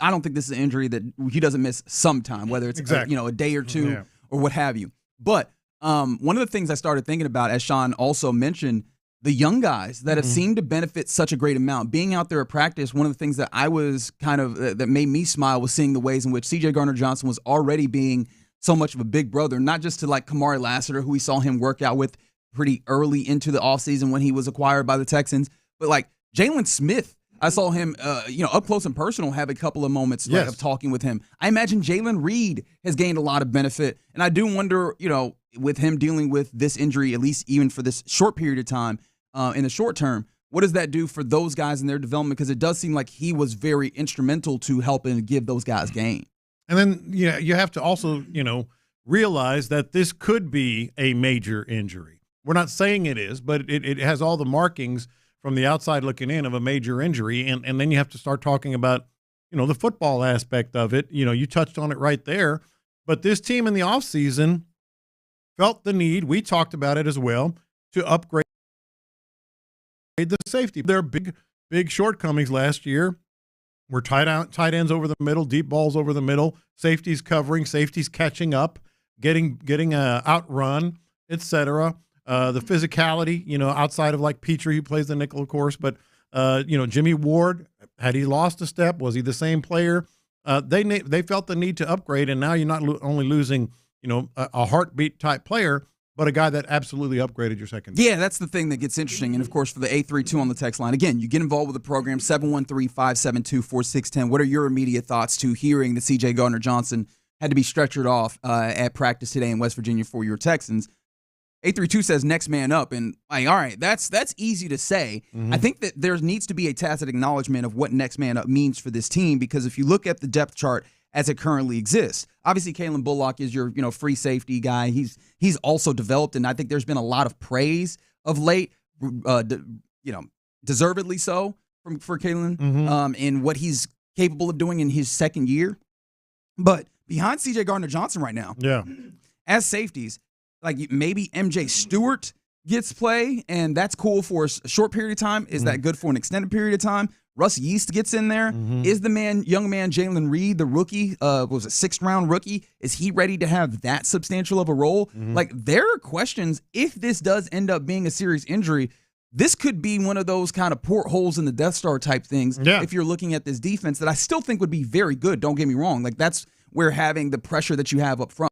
I don't think this is an injury that he doesn't miss sometime, whether it's a day or two or what have you. But one of the things I started thinking about, as Sean also mentioned, the young guys that have seemed to benefit such a great amount. Being out there at practice, one of the things that I was that made me smile was seeing the ways in which C.J. Gardner-Johnson was already being so much of a big brother, not just to Kamari Lassiter, who we saw him work out with pretty early into the offseason when he was acquired by the Texans, but Jalen Smith. I saw him, up close and personal, have a couple of moments of talking with him. I imagine Jalen Reed has gained a lot of benefit, and I do wonder, with him dealing with this injury, at least even for this short period of time, in the short term, what does that do for those guys in their development? Because it does seem like he was very instrumental to helping give those guys game. And then you have to also, realize that this could be a major injury. We're not saying it is, but it has all the markings from the outside looking in of a major injury. And then you have to start talking about, the football aspect of it. You touched on it right there. But this team in the offseason felt the need, we talked about it as well, to upgrade the safety. Their big shortcomings last year were tight ends over the middle, deep balls over the middle, safeties covering, safeties catching up, getting outrun, etc. the physicality, outside of like Petrie, who plays the nickel, of course, but Jimmy Ward, had he lost a step? Was he the same player? They felt the need to upgrade, and now you're not only losing, a heartbeat type player, but a guy that absolutely upgraded your second. Yeah, that's the thing that gets interesting. And, of course, for the 832 on the text line, again, you get involved with the program, 713-572-4610. What are your immediate thoughts to hearing that C.J. Gardner-Johnson had to be stretchered off at practice today in West Virginia for your Texans? 832 says next man up, and all right, that's easy to say. Mm-hmm. I think that there needs to be a tacit acknowledgement of what next man up means for this team, because if you look at the depth chart as it currently exists, obviously Kalen Bullock is your free safety guy. He's also developed, and I think there's been a lot of praise of late, deservedly so for Kalen in what he's capable of doing in his second year. But behind C.J. Gardner-Johnson right now, as safeties, like maybe MJ Stewart gets play, and that's cool for a short period of time. Is that good for an extended period of time? Russ Yeast gets in there. Is the young man Jalen Reed, the rookie, was a 6th-round rookie? Is he ready to have that substantial of a role? Like, there are questions. If this does end up being a serious injury, this could be one of those kind of portholes in the Death Star type things. Yeah. If you're looking at this defense, that I still think would be very good. Don't get me wrong. Like, that's where having the pressure that you have up front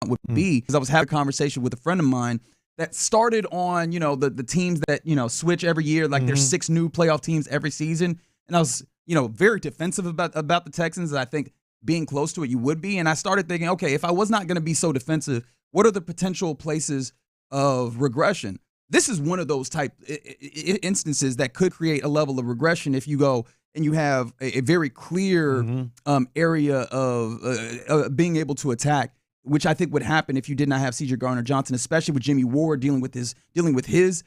would be. Because I was having a conversation with a friend of mine that started on, the teams that, switch every year. Like there's 6 new playoff teams every season. And I was, very defensive about the Texans. I think being close to it, you would be. And I started thinking, okay, if I was not going to be so defensive, what are the potential places of regression? This is one of those type instances that could create a level of regression if you go and you have a very clear area of being able to attack, which I think would happen if you did not have C.J. Gardner-Johnson, especially with Jimmy Ward dealing with his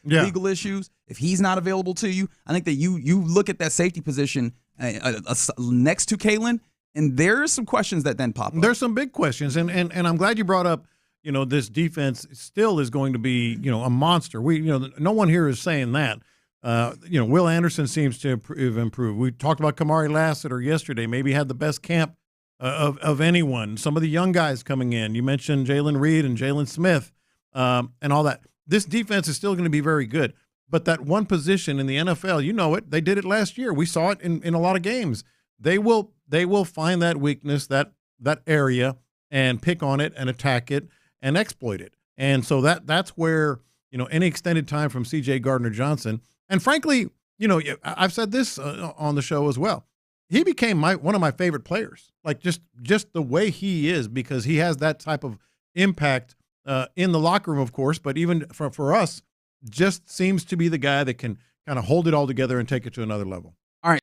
legal issues. If he's not available to you, I think that you look at that safety position next to Kalen, and there's some questions that then pop up. There's some big questions, and I'm glad you brought up, this defense still is going to be, a monster. No one here is saying that. Will Anderson seems to have improved. We talked about Kamari Lassiter yesterday. Maybe had the best camp of anyone. Some of the young guys coming in. You mentioned Jalen Reed and Jalen Smith and all that. This defense is still going to be very good. But that one position in the NFL, it. They did it last year. We saw it in a lot of games. They will find that weakness, that area, and pick on it and attack it and exploit it. And so that's where, any extended time from C.J. Gardner-Johnson. And frankly, I've said this on the show as well. He became one of my favorite players, like just the way he is, because he has that type of impact in the locker room, of course, but even for us, just seems to be the guy that can kind of hold it all together and take it to another level. All right.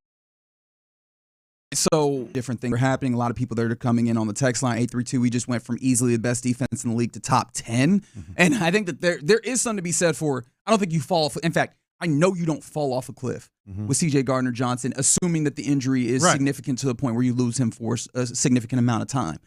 So different things are happening. A lot of people that are coming in on the text line, 832, we just went from easily the best defense in the league to top 10. And I think that there is something to be said for, I don't think you fall. In fact, I know you don't fall off a cliff with C.J. Gardner-Johnson, assuming that the injury is significant to the point where you lose him for a significant amount of time.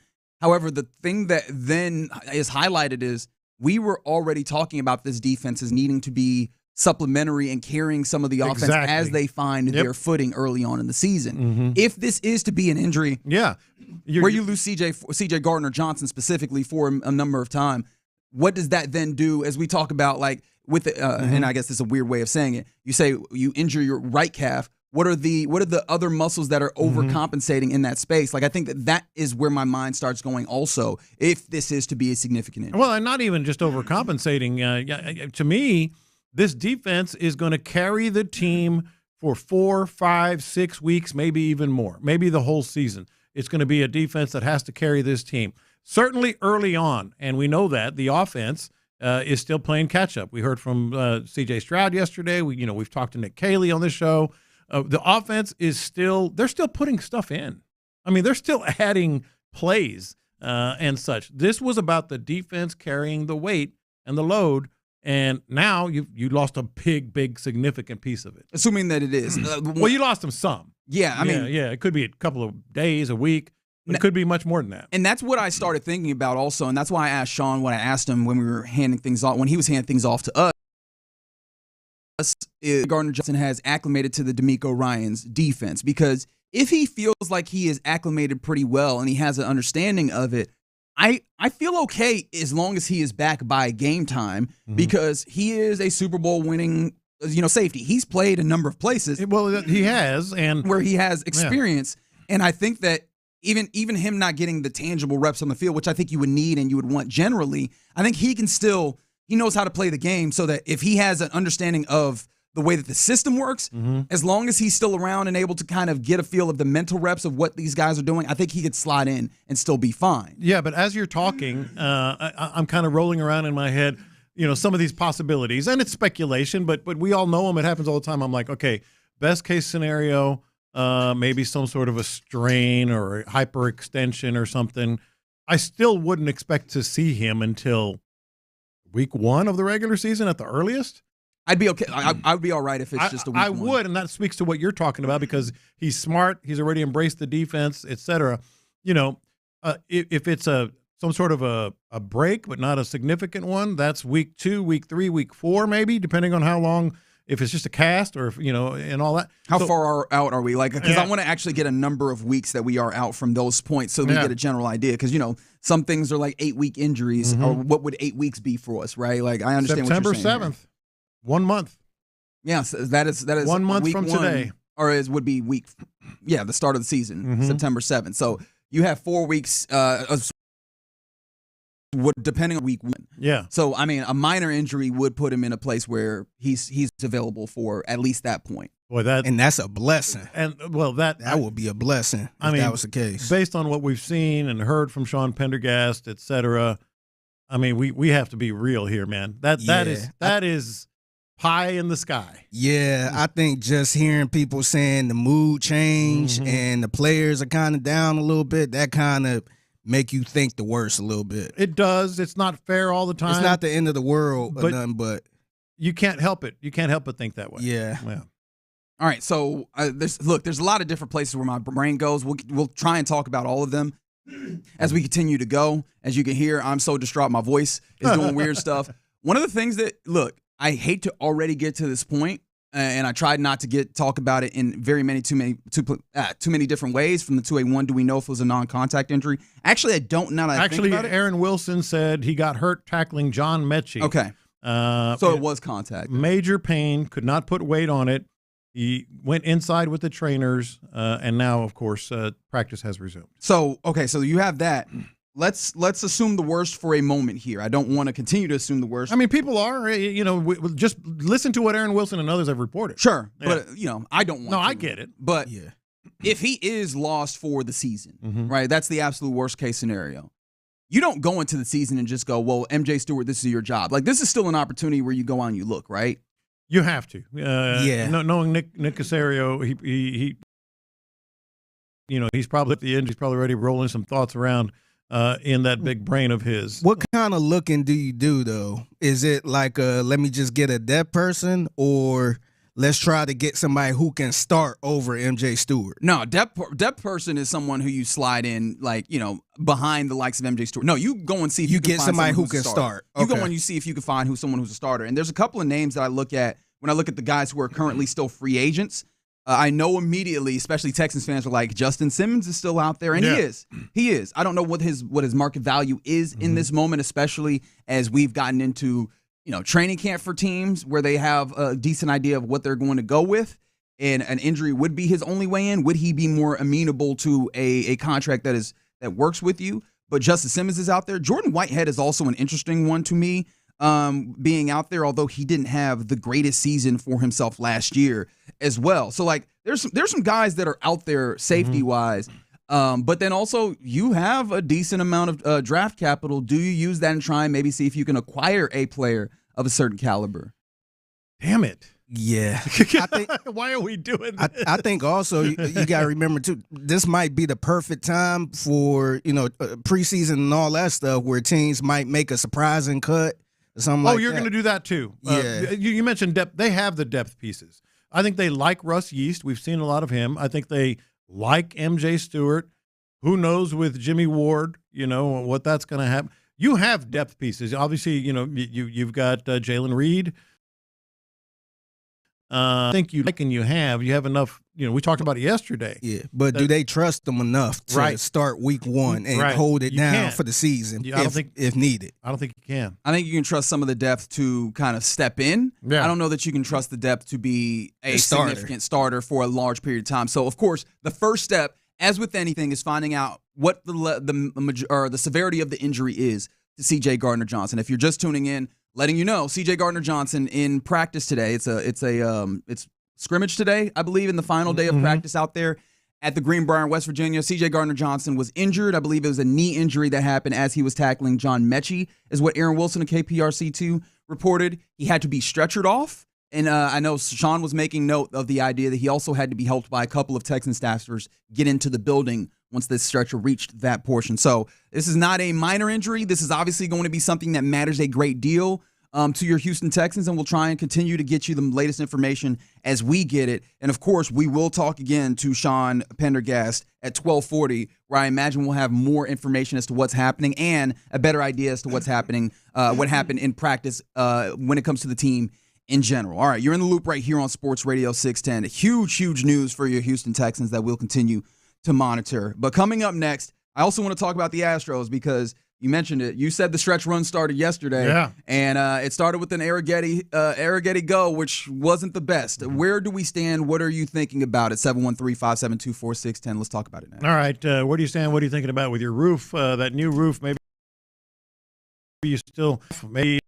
However, the thing that then is highlighted is we were already talking about this defense as needing to be supplementary and carrying some of the offense as they find their footing early on in the season. If this is to be an injury where you lose C.J. Gardner-Johnson specifically for a number of time, what does that then do as we talk about, like, with and I guess it's a weird way of saying it. You say you injure your right calf. What are the other muscles that are overcompensating in that space? Like, I think that is where my mind starts going also, if this is to be a significant injury. Well, and not even just overcompensating. To me, this defense is going to carry the team for 4, 5, 6 weeks, maybe even more, maybe the whole season. It's going to be a defense that has to carry this team. Certainly early on, and we know that the offense is still playing catch-up. We heard from C.J. Stroud yesterday. We've talked to Nick Caley on this show. The offense is they're still putting stuff in. I mean, they're still adding plays and such. This was about the defense carrying the weight and the load, and now you lost a big, significant piece of it. Assuming that it is. Well, you lost them some. Yeah, I mean. Yeah, it could be a couple of days, a week. It could be much more than that. And that's what I started thinking about also, and that's why I asked Sean when I asked him when we were handing things off, when he was handing things off to us, Gardner-Johnson has acclimated to the DeMeco Ryans defense, because if he feels like he is acclimated pretty well and he has an understanding of it, I feel okay as long as he is back by game time because he is a Super Bowl winning safety. He's played a number of places. Well, he has, and where he has experience. Yeah. And I think that even him not getting the tangible reps on the field, which I think you would need and you would want generally, I think he knows how to play the game so that if he has an understanding of the way that the system works, as long as he's still around and able to kind of get a feel of the mental reps of what these guys are doing, I think he could slide in and still be fine. Yeah, but as you're talking, I'm kind of rolling around in my head, some of these possibilities, and it's speculation, but we all know them. It happens all the time. I'm like, okay, best case scenario, maybe some sort of a strain or a hyperextension or something. I still wouldn't expect to see him until week 1 of the regular season at the earliest. I'd be okay. I would be all right if it's just a week 1. I would, and that speaks to what you're talking about because he's smart. He's already embraced the defense, et cetera. If it's some sort of a break, but not a significant one, that's week 2, week 3, week 4, maybe, depending on how long. If it's just a cast or, and all that. How far out are we? Because I want to actually get a number of weeks that we are out from those points so we get a general idea. Because, some things are like 8-week injuries. Or what would 8 weeks be for us, right? Like, I understand September what you're saying. 7th, 1 month. Yeah, so that is 1 month week from 1, today. Or would be the start of the season, September 7th. So you have 4 weeks depending on week 1. Yeah. So, I mean, a minor injury would put him in a place where he's available for at least that point. Boy, and that's a blessing. And, well, that would be a blessing if that was the case. Based on what we've seen and heard from Sean Pendergast, et cetera, I mean, we have to be real here, man. That is pie in the sky. Yeah, I think just hearing people saying the mood changed and the players are kind of down a little bit, that kind of make you think the worst a little bit. It does. It's not fair all the time. It's not the end of the world or nothing, but you can't help it. You can't help but think that way. Yeah. All right, so there's a lot of different places where my brain goes. We'll try and talk about all of them as we continue to go. As you can hear, I'm so distraught. My voice is doing weird stuff. One of the things that, I hate to already get to this point, and I tried not to talk about it in too many different ways. From the 2A1, do we know if it was a non-contact injury? Actually, I don't. Now that I think about it. Aaron Wilson said he got hurt tackling John Mechie. Okay, so it was contact. Major pain, could not put weight on it. He went inside with the trainers, and now, of course, practice has resumed. So you have that. Let's assume the worst for a moment here. I don't want to continue to assume the worst. I mean, people are, just listen to what Aaron Wilson and others have reported. Sure, but I don't want to. No, I get it. But if he is lost for the season, right, that's the absolute worst case scenario. You don't go into the season and just go, well, MJ Stewart, this is your job. Like, this is still an opportunity where you go out and you look, right? You have to. Knowing Nick Caserio, he he's probably at the end. He's probably already rolling some thoughts around in that big brain of his. What kind of looking do you do, though? Is it like let me just get a depth person, or let's try to get somebody who can start over MJ Stewart? No, depth person is someone who you slide in, behind the likes of MJ Stewart. No, you go and see if you can get find somebody who who's can a starter. start. You go and you see if you can find someone who's a starter. And there's a couple of names that I look at when I look at the guys who are currently still free agents. I know immediately, especially Texans fans are like, Justin Simmons is still out there, and he is. I don't know what his market value is in this moment, especially as we've gotten into training camp for teams where they have a decent idea of what they're going to go with, and an injury would be his only way in. Would he be more amenable to a contract that works with you? But Justin Simmons is out there. Jordan Whitehead is also an interesting one to me, being out there, although he didn't have the greatest season for himself last year as well. So there's some guys that are out there safety wise, but then also you have a decent amount of draft capital. Do you use that and try and maybe see if you can acquire a player of a certain caliber? Damn it. Yeah. Why are we doing this? I think also you got to remember, too, this might be the perfect time for, preseason and all that stuff where teams might make a surprising cut or something like that. Oh, you're going to do that, too. Yeah. You mentioned depth. They have the depth pieces. I think they like Russ Yeast. We've seen a lot of him. I think they like MJ Stewart. Who knows with Jimmy Ward, what that's going to happen. You have depth pieces. Obviously, you've got Jalen Reed. I think you like and you have enough. We talked about it yesterday. Yeah, but do they trust them enough to start week one and hold it down for the season if needed? I don't think you can. I think you can trust some of the depth to kind of step in. Yeah. I don't know that you can trust the depth to be a significant starter for a large period of time. So, of course, the first step, as with anything, is finding out what the severity of the injury is to C.J. Gardner-Johnson. If you're just tuning in, letting you know, C.J. Gardner-Johnson in practice today. It's scrimmage today, I believe, in the final day of practice out there at the Greenbriar in West Virginia. C.J. Gardner-Johnson was injured. I believe it was a knee injury that happened as he was tackling John Mechie, is what Aaron Wilson of KPRC2 reported. He had to be stretchered off. And I know Sean was making note of the idea that he also had to be helped by a couple of Texan staffers get into the building once this stretcher reached that portion. So this is not a minor injury. This is obviously going to be something that matters a great deal to your Houston Texans, and we'll try and continue to get you the latest information as we get it. And, of course, we will talk again to Sean Pendergast at 12:40, where I imagine we'll have more information as to what's happening and a better idea as to what's happening, what happened in practice when it comes to the team in general. All right, you're in the loop right here on Sports Radio 610. Huge news for your Houston Texans that we'll continue to monitor. But coming up next, I also want to talk about the Astros because you mentioned it. You said the stretch run started yesterday, and it started with an Arrighetti go, which wasn't the best. Where do we stand? What are you thinking about it? 713-572-4610. Let's talk about it now. All right, where do you stand? What are you thinking about with your roof, that new roof? Maybe you still maybe.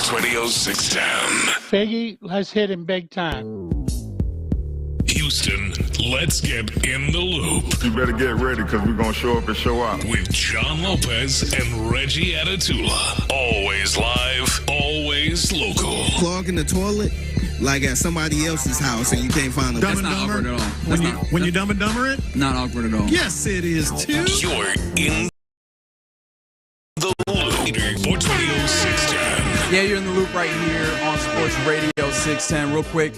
Sports Radio 610. Faggy has hit him big time. Houston, let's get in the loop. You better get ready because we're going to show up and show out. With John Lopez and Reggie Atatula. Always live, always local. Clogging the toilet like at somebody else's house and you can't find them. Dumb and Dumber? Awkward at all. When you Dumb and Dumber it? Not awkward at all. Yes, it is too. You're in the loop. Sports Radio 610. Yeah, you're in the loop right here on Sports Radio 610. Real quick,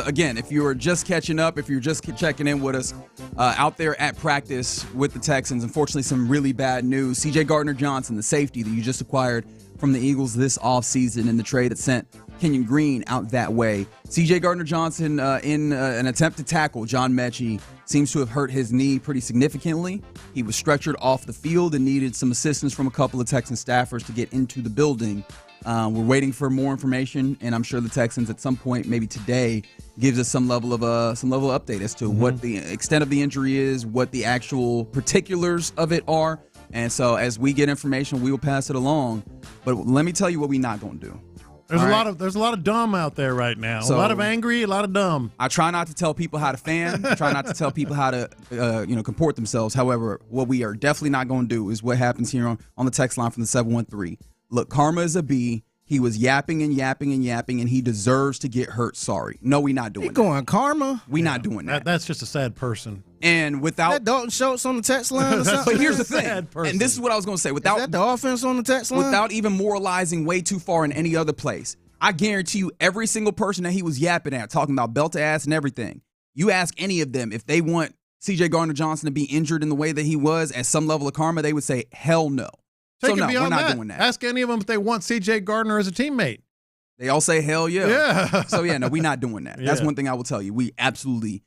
again, if you are just catching up, if you're just checking in with us out there at practice with the Texans, unfortunately some really bad news. C.J. Gardner-Johnson, the safety that you just acquired from the Eagles this offseason in the trade that sent Kenyon Green out that way. C.J. Gardner-Johnson, in an attempt to tackle John Mechie, seems to have hurt his knee pretty significantly. He was stretchered off the field and needed some assistance from a couple of Texan staffers to get into the building. We're waiting for more information, and I'm sure the Texans at some point, maybe today, gives us some level of update as to what the extent of the injury is, what the actual particulars of it are. And so as we get information, we will pass it along. But let me tell you what we're not going to do. There's a lot of dumb out there right now. So, a lot of angry, a lot of dumb. I try not to tell people how to fan. I try not to tell people how to comport themselves. However, what we are definitely not going to do is what happens here on the text line from the 713. Look, karma is a B. He was yapping and yapping and yapping, and he deserves to get hurt. Sorry. No, we're not doing that. Going karma? We're not doing that. That's just a sad person. And without that Dalton Schultz on the text line or something? But here's the thing, and this is what I was going to say. Without is that the offense on the text line? Without even moralizing way too far in any other place, I guarantee you every single person that he was yapping at, talking about belt to ass and everything, you ask any of them if they want C.J. Gardner-Johnson to be injured in the way that he was at some level of karma, they would say, hell no. Take so it no, beyond we're not that. doing that. Ask any of them if they want C.J. Gardner as a teammate. They all say hell yeah. Yeah. So yeah, no, we're not doing that. That's one thing I will tell you. We absolutely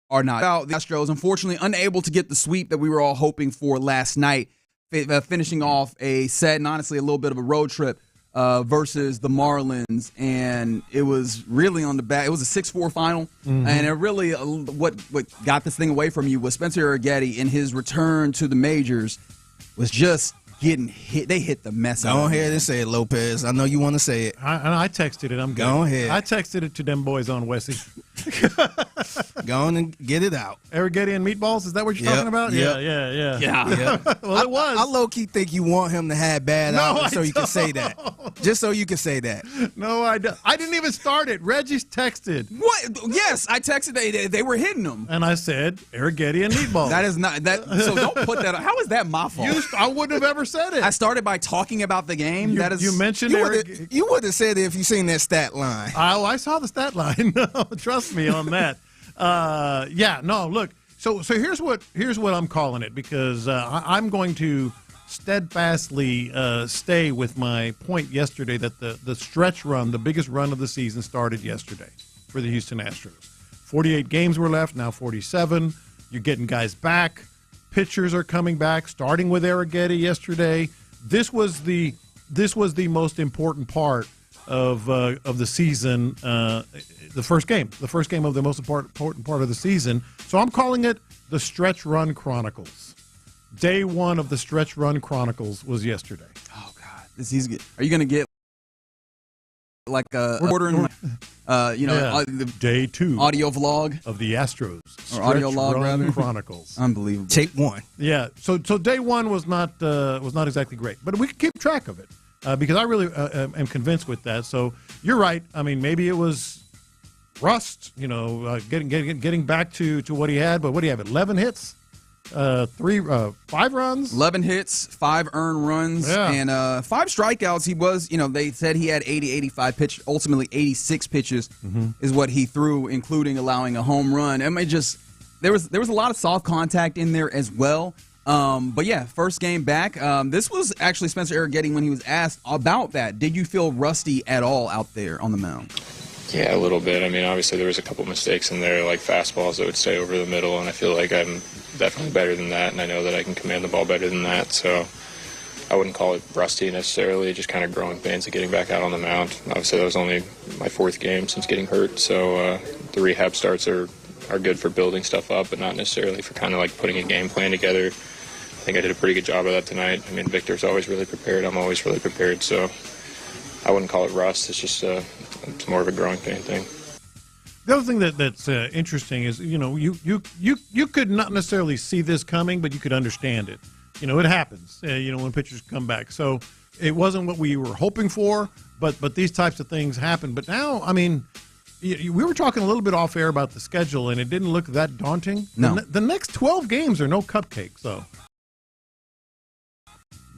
are not. About the Astros, unfortunately, unable to get the sweep that we were all hoping for last night, finishing off a sad and honestly a little bit of a road trip versus the Marlins, and it was really on the back. It was a 6-4 final, and it really what got this thing away from you was Spencer Arrighetti in his return to the majors was just getting hit. They hit the mess out of him. Go ahead and say it, Lopez. I know you want to say it. I texted it. I'm good. Go ahead. I texted it to them boys on Wesley. Go on and get it out. Arrighetti and meatballs? Is that what you're talking about? Yep. Yeah. Well, it was. I low-key think you want him to have bad hours so you can say that. Just so you can say that. No, I don't. I didn't even start it. Reggie's texted. What? Yes, I texted. They were hitting them. And I said, Arrighetti and meatballs. That is not that. So don't put that on. How is that my fault? I wouldn't have ever said it. I started by talking about the game. You mentioned Arrighetti. You would have said it if you seen that stat line. Oh, I saw the stat line. No, trust me on that. Look. So here's what I'm calling it, because I'm going to steadfastly stay with my point yesterday that the stretch run, the biggest run of the season, started yesterday for the Houston Astros. 48 games were left, now 47. You're getting guys back. Pitchers are coming back, starting with Arrighetti yesterday. This was the most important part of the season. The first game of the most important part of the season. So I'm calling it the Stretch Run Chronicles. Day one of the Stretch Run Chronicles was yesterday. Oh God, are you going to get like a day two audio vlog of the Astros or audio log rather Chronicles? Unbelievable. Tape one. Yeah. So day one was not exactly great, but we can keep track of it because I really am convinced with that. So you're right. I mean, maybe it was rust, getting back to what he had. But what do you have? 11 hits, 5 runs, 11 hits, 5 earned runs, and 5 strikeouts. He was, they said he had 85 pitches. Ultimately, 86 pitches is what he threw, including allowing a home run. I mean, there was a lot of soft contact in there as well. But yeah, first game back. This was actually Spencer Arrighetti when he was asked about that. Did you feel rusty at all out there on the mound? Yeah, a little bit. I mean, obviously there was a couple mistakes in there, like fastballs that would stay over the middle, and I feel like I'm definitely better than that, and I know that I can command the ball better than that. So I wouldn't call it rusty necessarily, just kind of growing pains of getting back out on the mound. Obviously that was only my 4th game since getting hurt, so the rehab starts are good for building stuff up, but not necessarily for kind of like putting a game plan together think I did a pretty good job of that tonight. I mean, Victor's always really prepared. I'm always really prepared. So I wouldn't call it rust. It's just it's more of a growing pain thing. The other thing that's interesting is, you could not necessarily see this coming, but you could understand it. It happens, when pitchers come back. So it wasn't what we were hoping for, but these types of things happen. But now, I mean, we were talking a little bit off air about the schedule, and it didn't look that daunting. No. The next 12 games are no cupcakes, though.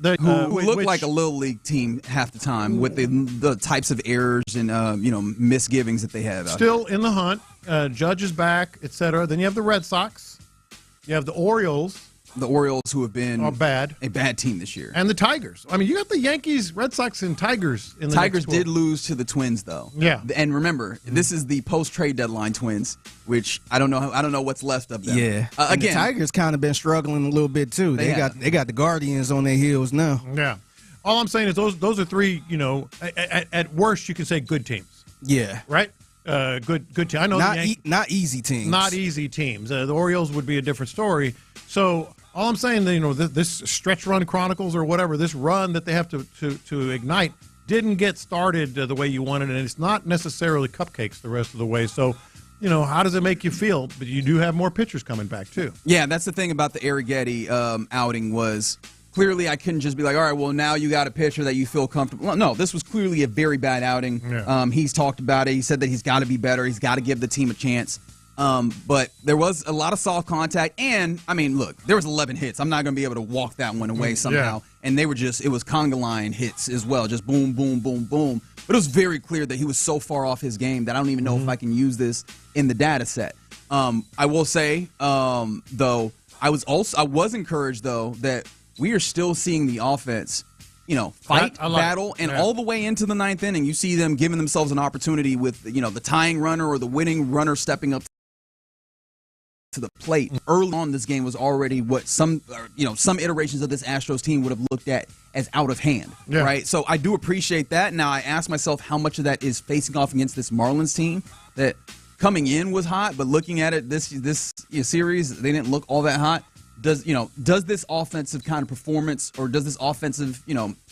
Who look like a little league team half the time with the types of errors and misgivings that they have. Still in the hunt. Judge is back, etc. Then you have the Red Sox. You have the Orioles. The Orioles, who have been a bad team this year. And the Tigers. I mean, you got the Yankees, Red Sox, and Tigers in the Tigers next 12. did lose to the Twins, though. Yeah. And remember, this is the post-trade deadline Twins, which I don't know what's left of them. Yeah. Again, the Tigers kind of been struggling a little bit too. They got the Guardians on their heels now. Yeah. All I'm saying is those are three, at worst you can say good teams. Yeah. Right? Good team. I know not easy teams. Not easy teams. The Orioles would be a different story. So all I'm saying, this stretch run chronicles or whatever, this run that they have to ignite didn't get started the way you wanted, and it's not necessarily cupcakes the rest of the way. So, how does it make you feel? But you do have more pitchers coming back too. Yeah, that's the thing about the Arrighetti outing was clearly I couldn't just be like, all right, well, now you got a pitcher that you feel comfortable. Well, no, this was clearly a very bad outing. Yeah. He's talked about it. He said that he's got to be better. He's got to give the team a chance. But there was a lot of soft contact, and I mean, look, there was 11 hits. I'm not going to be able to walk that one away somehow. Yeah. And it was conga line hits as well, just boom, boom, boom, boom. But it was very clear that he was so far off his game that I don't even know if I can use this in the data set. I will say, though, I was encouraged though that we are still seeing the offense, fight, battle, and all the way into the ninth inning. You see them giving themselves an opportunity with, the tying runner or the winning runner stepping up to the plate. Early on, this game was already what some iterations of this Astros team would have looked at as out of hand, right? So I do appreciate that. Now I ask myself how much of that is facing off against this Marlins team that coming in was hot, but looking at it this series, they didn't look all that hot. Does this offensive kind of performance or does this offensive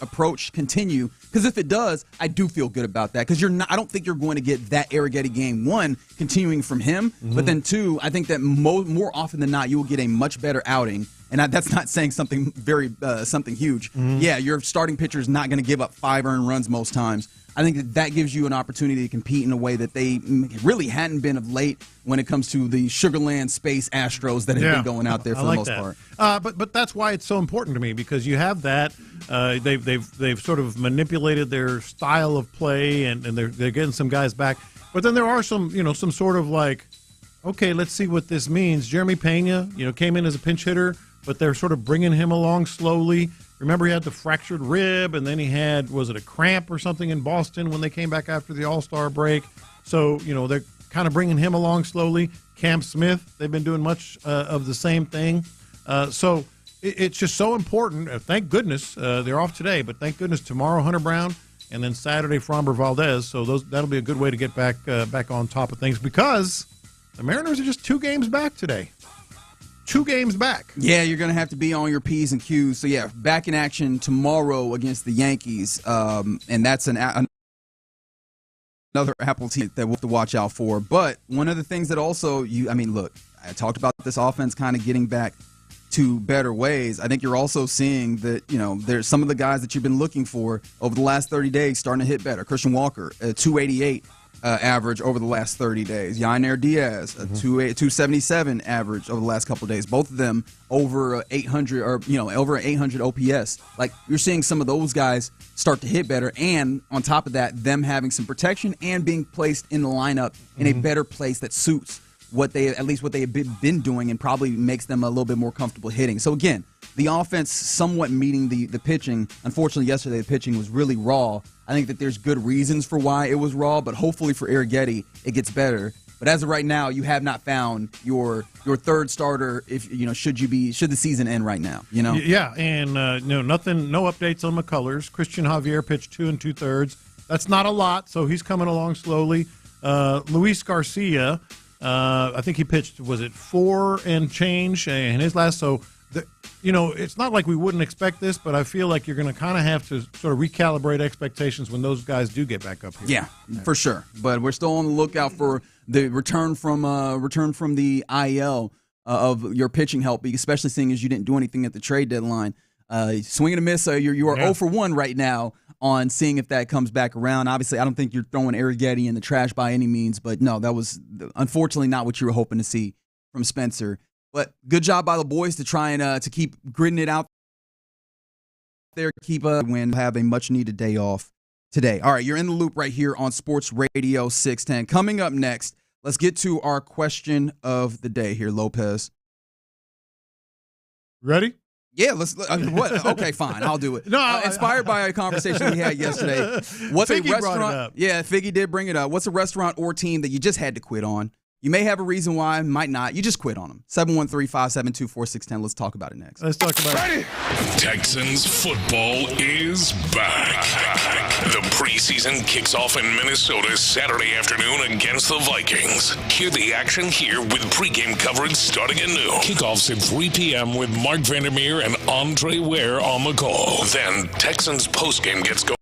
approach continue? Because if it does, I do feel good about that. Because I don't think you're going to get that Arrighetti game, one, continuing from him, but then two, I think that more often than not, you will get a much better outing. And that's not saying something something huge. Yeah, your starting pitcher is not going to give up 5 earned runs most times. I think that gives you an opportunity to compete in a way that they really hadn't been of late when it comes to the Sugarland Space Astros that have been going out there for the most part. But that's why it's so important to me, because you have that. They've sort of manipulated their style of play, and they're getting some guys back. But then there are some sort of like, okay, let's see what this means. Jeremy Pena, came in as a pinch hitter, but they're sort of bringing him along slowly. Remember, he had the fractured rib, and then he had, was it a cramp or something in Boston when they came back after the All-Star break? So, they're kind of bringing him along slowly. Cam Smith, they've been doing much of the same thing. So it's just so important. Thank goodness they're off today, but thank goodness tomorrow Hunter Brown, and then Saturday Framber Valdez. So that'll be a good way to get back on top of things, because the Mariners are just 2 games back today. 2 games back. Yeah, you're going to have to be on your P's and Q's. So, yeah, back in action tomorrow against the Yankees. And that's another Apple team that we'll have to watch out for. But one of the things that also look, I talked about this offense kind of getting back to better ways. I think you're also seeing that, there's some of the guys that you've been looking for over the last 30 days starting to hit better. Christian Walker, 288. Average over the last 30 days. Yainer Diaz, 277 average over the last couple of days. Both of them over 800 or over 800 OPS. Like, you're seeing some of those guys start to hit better, and on top of that, them having some protection and being placed in the lineup in a better place that suits what they have been doing, and probably makes them a little bit more comfortable hitting. So again, the offense somewhat meeting the pitching. Unfortunately, yesterday the pitching was really raw. I think that there's good reasons for why it was raw, but hopefully for Arrighetti it gets better. But as of right now, you have not found your third starter. If should the season end right now? Yeah, and no updates on McCullers. Christian Javier pitched 2 2/3. That's not a lot, so he's coming along slowly. Luis Garcia, I think he pitched, was it 4 and change in his last? So it's not like we wouldn't expect this, but I feel like you're going to kind of have to sort of recalibrate expectations when those guys do get back up here. Yeah, for sure. But we're still on the lookout for the return from the IL of your pitching help, especially seeing as you didn't do anything at the trade deadline. Swing and a miss. You are 0 for 1 right now on seeing if that comes back around. Obviously, I don't think you're throwing Arrighetti in the trash by any means, but no, that was unfortunately not what you were hoping to see from Spencer. But good job by the boys to try and to keep gritting it out there, keep a win, have a much-needed day off today. All right, you're in the loop right here on Sports Radio 610. Coming up next, let's get to our question of the day here, Lopez. Ready? Yeah, let's. What? Okay, fine. I'll do it. No, inspired by a conversation we had yesterday. What's Figgy a restaurant? brought it up. Yeah, Figgy did bring it up. What's a restaurant or team that you just had to quit on? You may have a reason why, might not. You just quit on them. 713-572-4610. Let's talk about it next. Let's talk about it. Texans football is back. The preseason kicks off in Minnesota Saturday afternoon against the Vikings. Hear the action here with pregame coverage starting at noon. Kickoffs at 3 p.m. with Mark Vandermeer and Andre Ware on the call. Then Texans postgame gets going.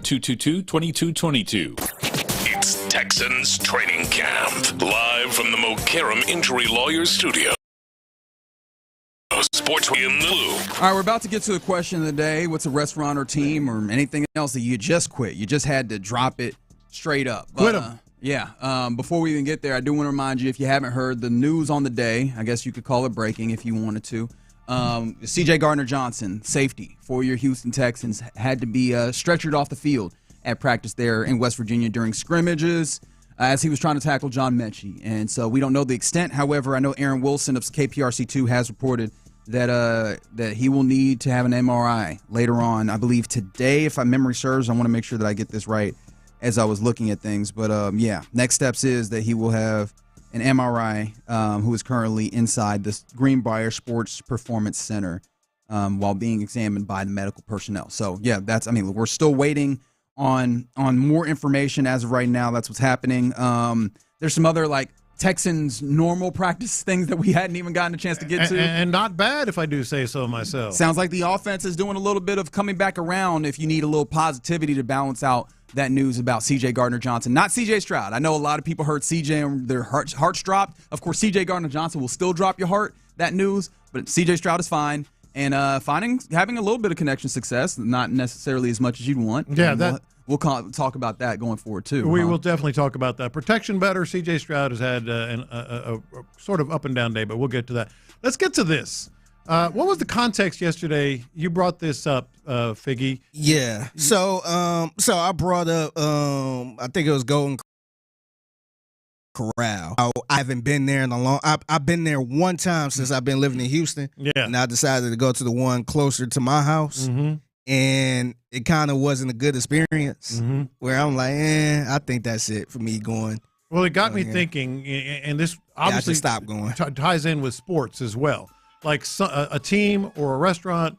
1-222-2222. It's Texans Training Camp, live from the Mokaram Injury Lawyers Studio. Sports in the Loop. All right, we're about to get to the question of the day. What's a restaurant or team or anything else that you just quit? You just had to drop it straight up. Quit them. Before we even get there, I do want to remind you, if you haven't heard the news on the day, I guess you could call it breaking if you wanted to. C.J. Gardner-Johnson, safety for your Houston Texans, had to be stretchered off the field at practice there in West Virginia during scrimmages as he was trying to tackle John Mechie. And so we don't know the extent. However, I know Aaron Wilson of KPRC2 has reported that he will need to have an MRI later on, I believe today, if my memory serves. I want to make sure that I get this right as I was looking at things. But, next steps is that he will have an MRI, who is currently inside the Greenbriar Sports Performance Center while being examined by the medical personnel. So, we're still waiting on more information as of right now. That's what's happening. There's some other, Texans normal practice things that we hadn't even gotten a chance to get to. And not bad, if I do say so myself. Sounds like the offense is doing a little bit of coming back around if you need a little positivity to balance out that news about C.J. Gardner-Johnson. Not C.J. Stroud. I know a lot of people heard C.J. and their hearts dropped. Of course, C.J. Gardner-Johnson will still drop your heart, that news, but C.J. Stroud is fine. And having a little bit of connection success, not necessarily as much as you'd want. Yeah, We'll talk about that going forward, too. We will definitely talk about that. Protection better. C.J. Stroud has had a sort of up and down day, but we'll get to that. Let's get to this. What was the context yesterday? You brought this up, Figgy. Yeah. So I brought up, I think it was Golden Corral. I haven't been there in a long. I've been there one time since I've been living in Houston. Yeah. And I decided to go to the one closer to my house. Mm-hmm. And it kind of wasn't a good experience. Mm-hmm. Where I'm like, I think that's it for me going. Well, it got me thinking, and this obviously stop going. Ties in with sports as well. Like a team or a restaurant,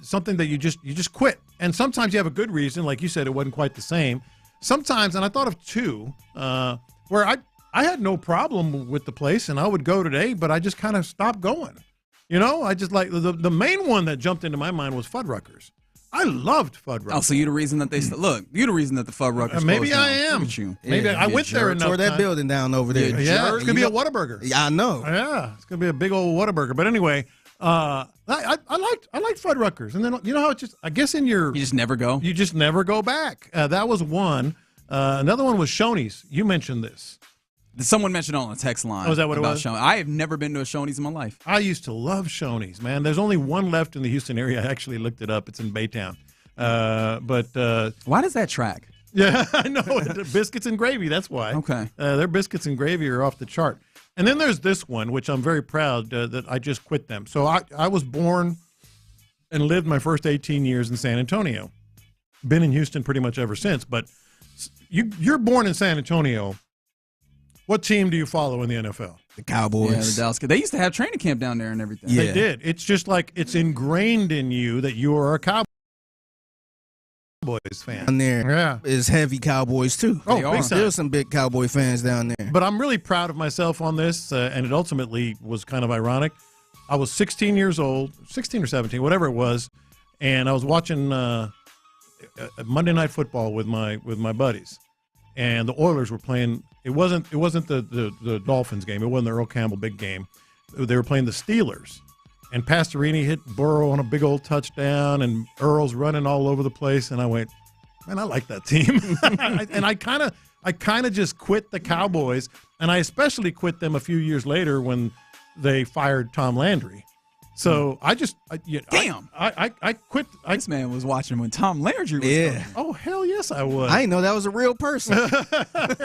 something that you just quit. And sometimes you have a good reason, like you said, it wasn't quite the same. Sometimes, and I thought of two, where I had no problem with the place, and I would go today, but I just kind of stopped going. I just the main one that jumped into my mind was Fuddruckers. I loved Fuddruckers. Oh, so you're the reason that you're the reason that the Fuddruckers maybe closed I down. am. Look at you. Maybe I went there enough. Tore that building down over there. Yeah, it's gonna be a Whataburger. Yeah, I know. Yeah, it's gonna be a big old Whataburger. But anyway, I liked Fuddruckers, and then how it just I guess you just never go. You just never go back. That was one. Another one was Shoney's. You mentioned this. Someone mentioned on the text line. Oh, is that what it was? Shoney's. I have never been to a Shoney's in my life. I used to love Shoney's, man. There's only one left in the Houston area. I actually looked it up. It's in Baytown. But why does that track? Yeah, I know. Biscuits and gravy, that's why. Okay. Their biscuits and gravy are off the chart. And then there's this one, which I'm very proud that I just quit them. So I was born and lived my first 18 years in San Antonio. Been in Houston pretty much ever since. But you're born in San Antonio. What team do you follow in the NFL? The Cowboys. Yeah, the Dallas. They used to have training camp down there and everything. Yeah. They did. It's just like it's ingrained in you that you are a Cowboys fan. Down there is heavy Cowboys, too. Oh, big still some big Cowboy fans down there. But I'm really proud of myself on this, and it ultimately was kind of ironic. I was 16 years old, 16 or 17, whatever it was, and I was watching Monday Night Football with my buddies, and the Oilers were playing. It wasn't the Dolphins game. It wasn't the Earl Campbell big game. They were playing the Steelers, and Pastorini hit Burrow on a big old touchdown, and Earl's running all over the place. And I went, man, I like that team. And I kind of just quit the Cowboys, and I especially quit them a few years later when they fired Tom Landry. So I quit. This man was watching when Tom Landry was Yeah. going. Oh, hell yes, I was. I didn't know that was a real person. I thought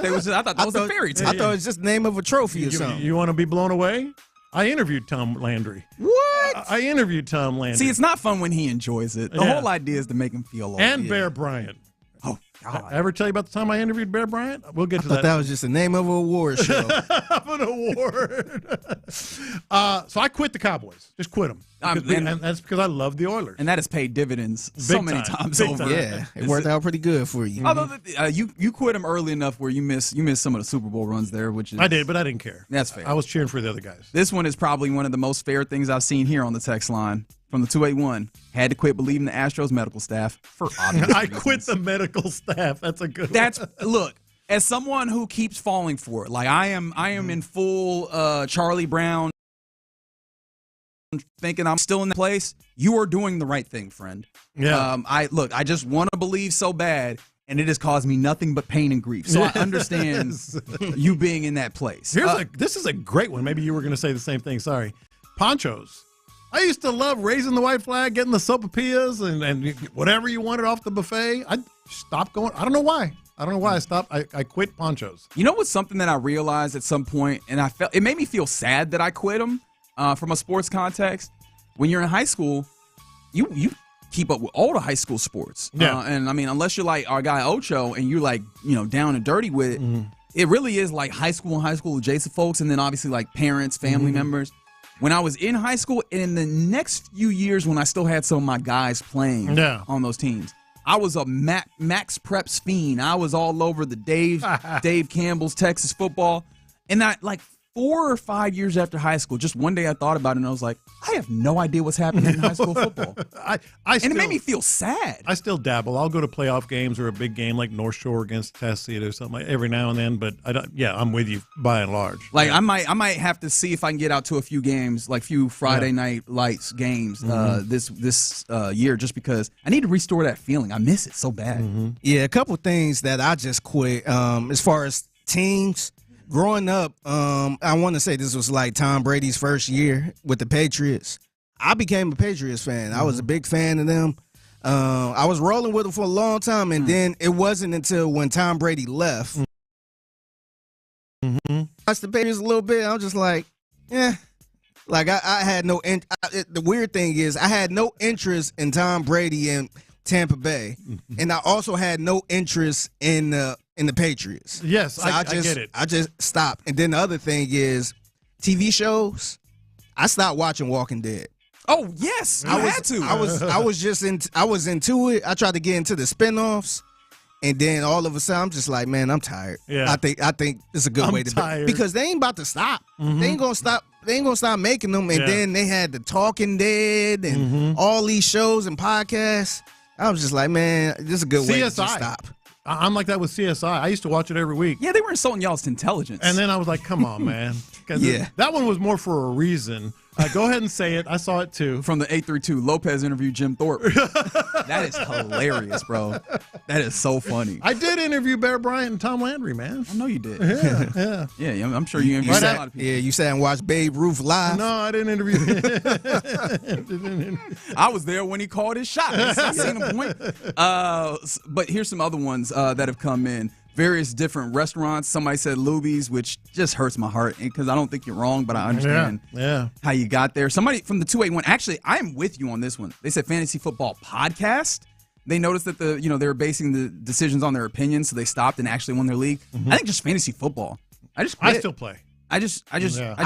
that was a fairy tale. I thought it was just the name of a trophy or something. You want to be blown away? I interviewed Tom Landry. What? I interviewed Tom Landry. See, it's not fun when he enjoys it. The whole idea is to make him feel old. And Bear Bryant. Oh, God. Ever tell you about the time I interviewed Bear Bryant? We'll get to I thought that was just the name of an award show. Of an award. So I quit the Cowboys. Just quit them. And that's because I love the Oilers. And that has paid dividends so many times Big over. time. Yeah, it worked out pretty good for you. Although you quit them early enough where you missed some of the Super Bowl runs there, which is I did, but I didn't care. That's fair. I was cheering for the other guys. This one is probably one of the most fair things I've seen here on the text line from the 281. Had to quit believing the Astros medical staff for obvious I reasons. quit the medical staff. That's a good That's one. look, as someone who keeps falling for it, like I am in full Charlie Brown thinking I'm still in the place. You are doing the right thing, friend. Yeah. I just want to believe so bad, and it has caused me nothing but pain and grief. So I understand you being in that place. This is a great one. Maybe you were going to say the same thing. Sorry. Ponchos. I used to love raising the white flag, getting the sopapillas, and whatever you wanted off the buffet. I stopped going. I don't know why. I stopped. I quit ponchos. You know what's something that I realized at some point, and I felt it made me feel sad that I quit them from a sports context. When you're in high school, you keep up with all the high school sports. Yeah. And I mean, unless you're like our guy Ocho and you're like, down and dirty with it, it really is like high school adjacent folks, and then obviously like parents, family members. When I was in high school and in the next few years when I still had some of my guys playing on those teams, I was a Max Preps fiend. I was all over the Dave Campbell's Texas football. And I, like 4 or 5 years after high school, just one day I thought about it and I was like, I have no idea what's happening in high school football. And it made me feel sad. I still dabble. I'll go to playoff games or a big game like North Shore against Tennessee or something like every now and then. But I don't. Yeah, I'm with you by and large. Like I might have to see if I can get out to a few games, like few Friday night lights games this year, just because I need to restore that feeling. I miss it so bad. Yeah, a couple things that I just quit. As far as teams. Growing up, I want to say this was like Tom Brady's first year with the Patriots. I became a Patriots fan. I was a big fan of them. I was rolling with them for a long time, and then it wasn't until when Tom Brady left. Watched the Patriots a little bit. I was just like, Like I had no. The weird thing is, I had no interest in Tom Brady in Tampa Bay, and I also had no interest in the Patriots. Yes, so I get it. I just stopped. And then the other thing is TV shows. I stopped watching Walking Dead. Oh yes, I had to. I was into it. I tried to get into the spinoffs, and then all of a sudden I'm just like, man, I'm tired. Yeah. I think it's a good way to do it. Because they ain't about to stop. They ain't gonna stop. They ain't gonna stop making them. And then they had the Talking Dead and all these shows and podcasts. I was just like, man, this is a good way to just stop. I'm like that with CSI. I used to watch it every week. Yeah, they were insulting y'all's intelligence. And then I was like, come on, man. That one was more for a reason. Go ahead and say it. I saw it too. From the 832, Lopez interviewed Jim Thorpe. That is hilarious, bro. That is so funny. I did interview Bear Bryant and Tom Landry, man. I know you did. Yeah. I'm sure you interviewed a lot of people. Yeah, you sat and watched Babe Ruth live. No, I didn't interview I was there when he called his shot. I seen him point. But here's some other ones that have come in. Various different restaurants. Somebody said Luby's, which just hurts my heart because I don't think you're wrong, but I understand how you got there. Somebody from the 281. Actually, I am with you on this one. They said Fantasy Football Podcast. They noticed that they were basing the decisions on their opinions, so they stopped and actually won their league. I think just fantasy football. I still play. I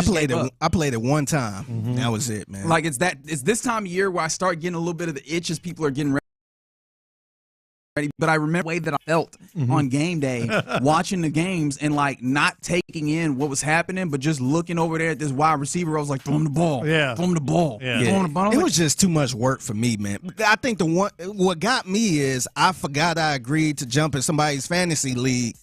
played it one time. That was it, man. Like it's this time of year where I start getting a little bit of the itch as people are getting ready. But I remember the way that I felt on game day, watching the games and like not taking in what was happening, but just looking over there at this wide receiver. I was like, throw him the ball. Yeah. Throw him the ball. Yeah. Throw him the ball. It was just too much work for me, man. I think what got me is I forgot I agreed to jump in somebody's fantasy league.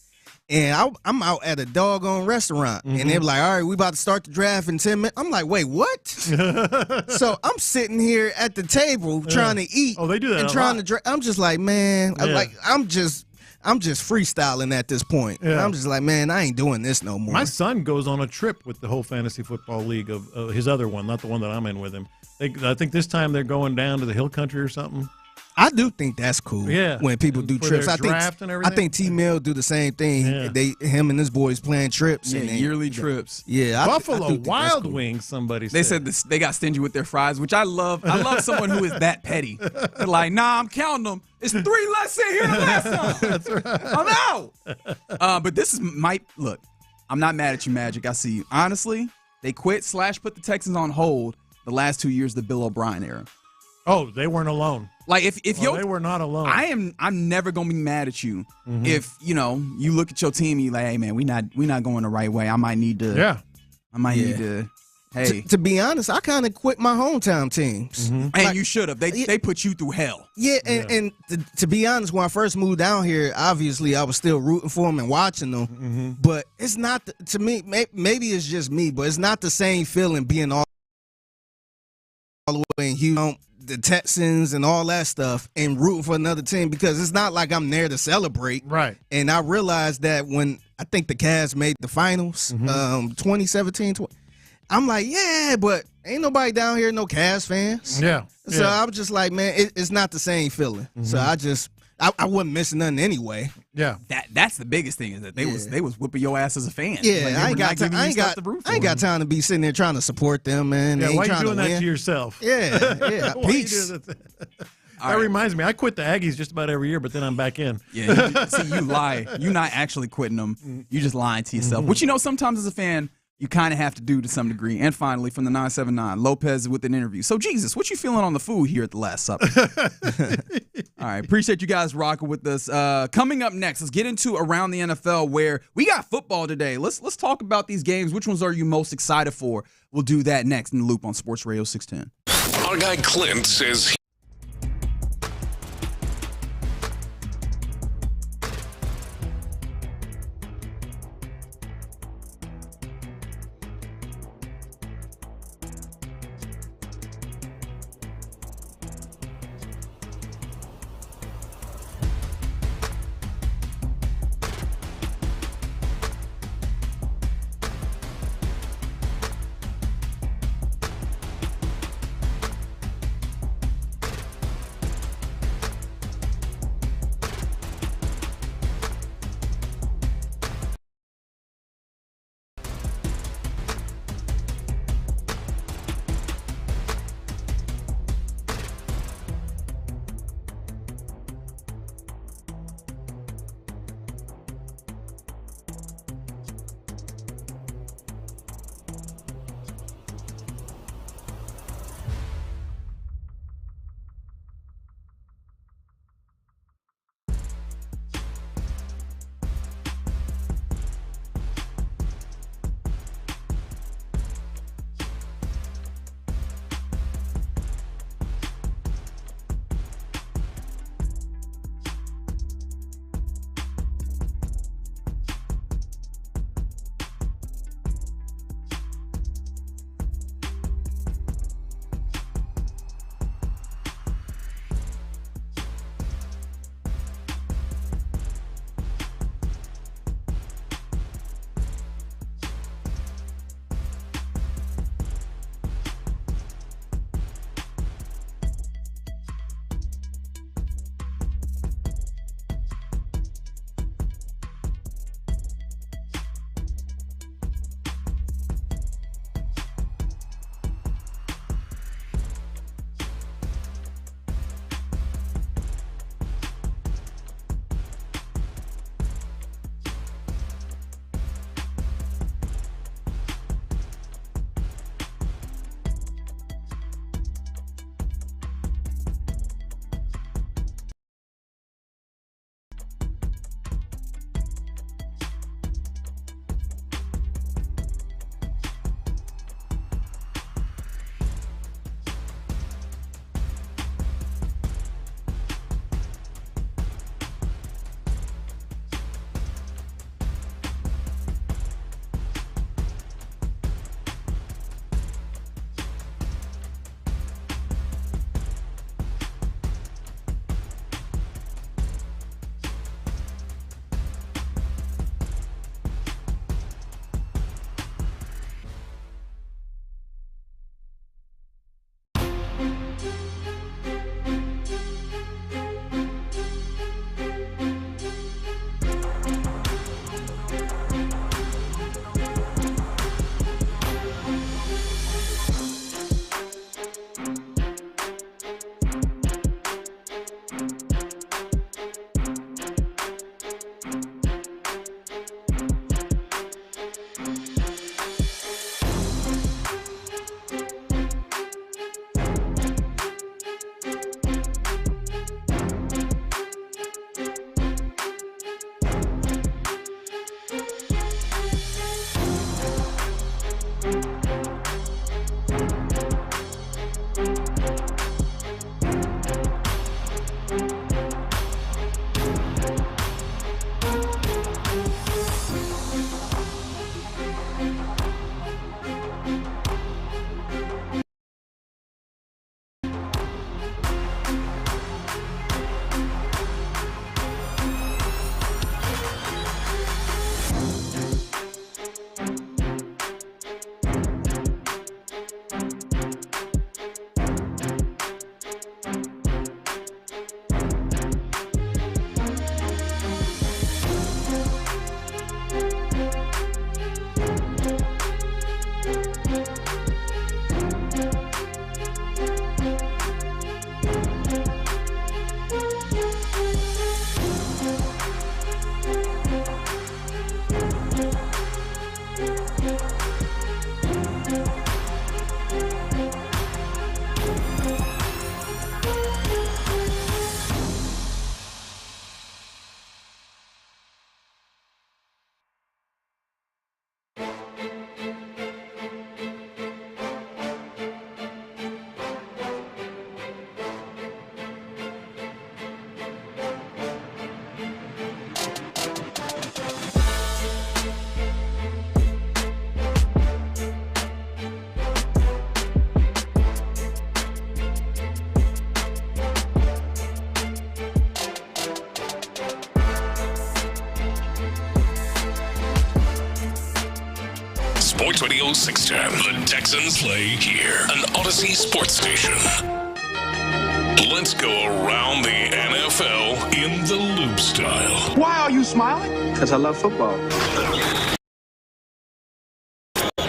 And I'm out at a doggone restaurant, and they're like, all right, we about to start the draft in 10 minutes. I'm like, wait, what? So I'm sitting here at the table trying to eat. Oh, they do that and a trying lot. to I'm just like, man, I'm I'm just freestyling at this point. Yeah. I'm just like, man, I ain't doing this no more. My son goes on a trip with the whole fantasy football league of his other one, not the one that I'm in with him. I think this time they're going down to the hill country or something. I do think that's cool. Yeah. When people do For trips. their draft and everything. I think T-Mill do the same thing. Yeah. Him and his boys playing trips. Yeah, and yearly trips. Yeah. Buffalo I do think that's Wild cool. Wings, somebody They said. said they got stingy with their fries, which I love. I love someone who is that petty. They're like, nah, I'm counting them. It's 3 less in here than last time. That's right. I'm out. But this is look, I'm not mad at you, Magic. I see you. Honestly, they quit / put the Texans on hold the last 2 years of the Bill O'Brien era. Oh, they weren't alone. Like if they were not alone. I'm never gonna be mad at you if you look at your team and you like, hey man, we not going the right way. I might need to. Yeah. I might need to. Hey, to be honest, I kind of quit my hometown teams. And you should have. They put you through hell. Yeah, and to be honest, when I first moved down here, obviously I was still rooting for them and watching them. But it's not to me. Maybe it's just me, but it's not the same feeling being all the way in Houston, the Texans and all that stuff, and rooting for another team, because it's not like I'm there to celebrate. Right. And I realized that when I think the Cavs made the finals, 2017. I'm like, yeah, but ain't nobody down here, no Cavs fans. Yeah. So I was just like, man, it's not the same feeling. So I wasn't missing nothing anyway. Yeah. That's the biggest thing, is that they was whipping your ass as a fan. Yeah, Like, I ain't got time to be sitting there trying to support them, man. Yeah, They ain't why are you trying doing to that win. to yourself? Yeah. Why you Peace. do that reminds me, I quit the Aggies just about every year, but then I'm back in. Yeah, you lie. You're not actually quitting them. You just lying to yourself. Which, sometimes as a fan, you kind of have to do to some degree. And finally, from the 979, Lopez with an interview. So, Jesus, what you feeling on the food here at the Last Supper? All right, appreciate you guys rocking with us. Coming up next, let's get into Around the NFL, where we got football today. Let's talk about these games. Which ones are you most excited for? We'll do that next in the Loop on Sports Radio 610. Our guy Clint says Sports Radio 610. The Texans play here, an Odyssey sports station. Let's go around the NFL in the loop style. Why are you smiling? Because I love football.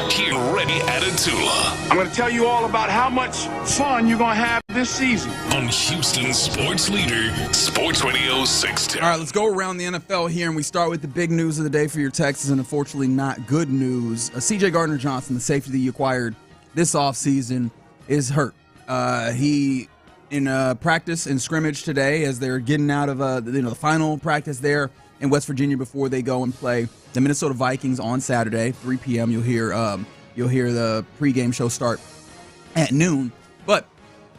Here, Ready Attitula. I'm going to tell you all about how much fun you're going to have this season. On Houston sports leader, Sports Radio 610. All right, let's go around the NFL here, and we start with the big news of the day for your Texans, and unfortunately not good news. CJ Gardner-Johnson, the safety that you acquired this offseason, is hurt. He, in practice and scrimmage today, as they're getting out of the final practice there in West Virginia before they go and play the Minnesota Vikings on Saturday, 3 p.m. You'll hear the pregame show start at noon. But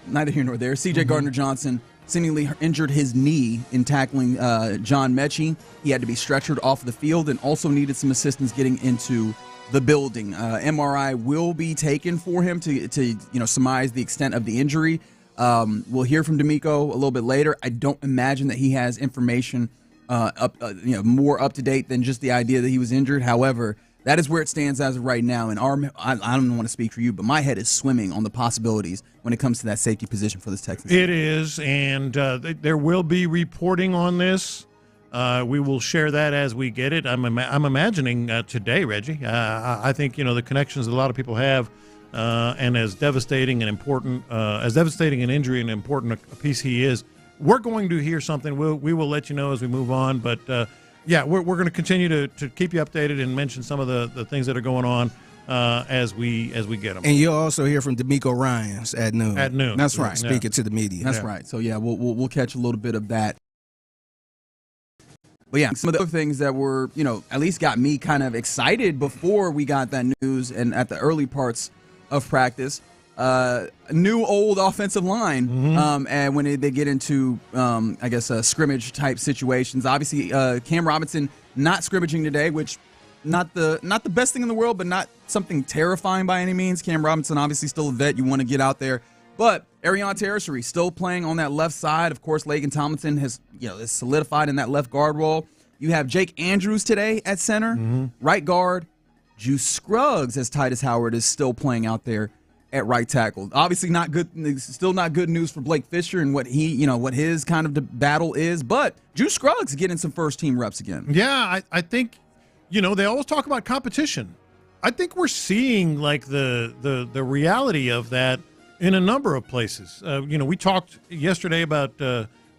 neither here nor there. CJ Gardner-Johnson seemingly injured his knee in tackling John Mechie. He had to be stretchered off the field and also needed some assistance getting into the building. MRI will be taken for him to surmise the extent of the injury. We'll hear from D'Amico a little bit later. I don't imagine that he has information more up to date than just the idea that he was injured. However, that is where it stands as of right now. And I don't want to speak for you, but my head is swimming on the possibilities when it comes to that safety position for this Texans team. It is, and there will be reporting on this. We will share that as we get it. I'm imagining today, Reggie. I think the connections that a lot of people have, and as devastating and important, as devastating an injury and important a piece he is, we're going to hear something. We will let you know as we move on, but. We're going to continue to keep you updated and mention some of the things that are going on as we get them. And you'll also hear from D'Amico Ryans at noon. At noon. That's right. Speaking to the media. That's right. So, we'll catch a little bit of that. But, some of the other things that were, at least got me kind of excited before we got that news and at the early parts of practice. New old offensive line, and when they get into, scrimmage type situations. Obviously, Cam Robinson not scrimmaging today, which not the best thing in the world, but not something terrifying by any means. Cam Robinson obviously still a vet. You want to get out there, but Arion Territory still playing on that left side. Of course, Lagan Tomlinson has is solidified in that left guard role. You have Jake Andrews today at center, right guard. Juice Scruggs, as Titus Howard is still playing out there at right tackle. Obviously not good, still not good news for Blake Fisher and what his kind of battle is, but Juice Scruggs getting some first team reps again. Yeah, I think, they always talk about competition. I think we're seeing like the reality of that in a number of places. We talked yesterday about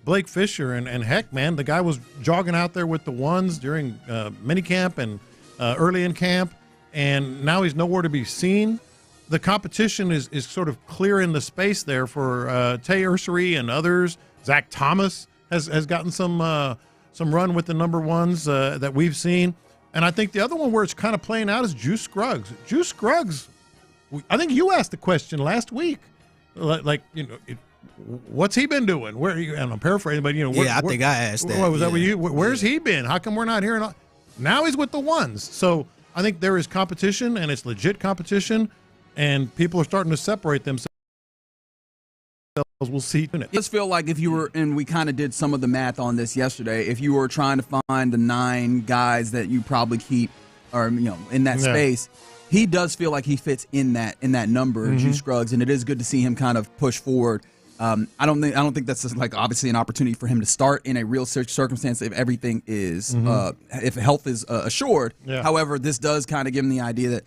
Blake Fisher and heck, man, the guy was jogging out there with the ones during minicamp and early in camp, and now he's nowhere to be seen. The competition is sort of clearing the space there for Tay Ursery and others. Zach Thomas has gotten some run with the number ones that we've seen. And I think the other one where it's kind of playing out is Juice Scruggs. Juice Scruggs, I think you asked the question last week. What's he been doing? Where? And I'm paraphrasing, but I think I asked that. Was that with you? Where's he been? How come we're not hearing? Now he's with the ones. So I think there is competition, and it's legit competition. And people are starting to separate themselves. We'll see. It does feel like if you were, and we kind of did some of the math on this yesterday, if you were trying to find the 9 guys that you probably keep, or in that space, he does feel like he fits in that number, Juice Scruggs, and it is good to see him kind of push forward. I don't think that's just like obviously an opportunity for him to start in a real circumstance if everything is if health is assured. Yeah. However, this does kind of give him the idea that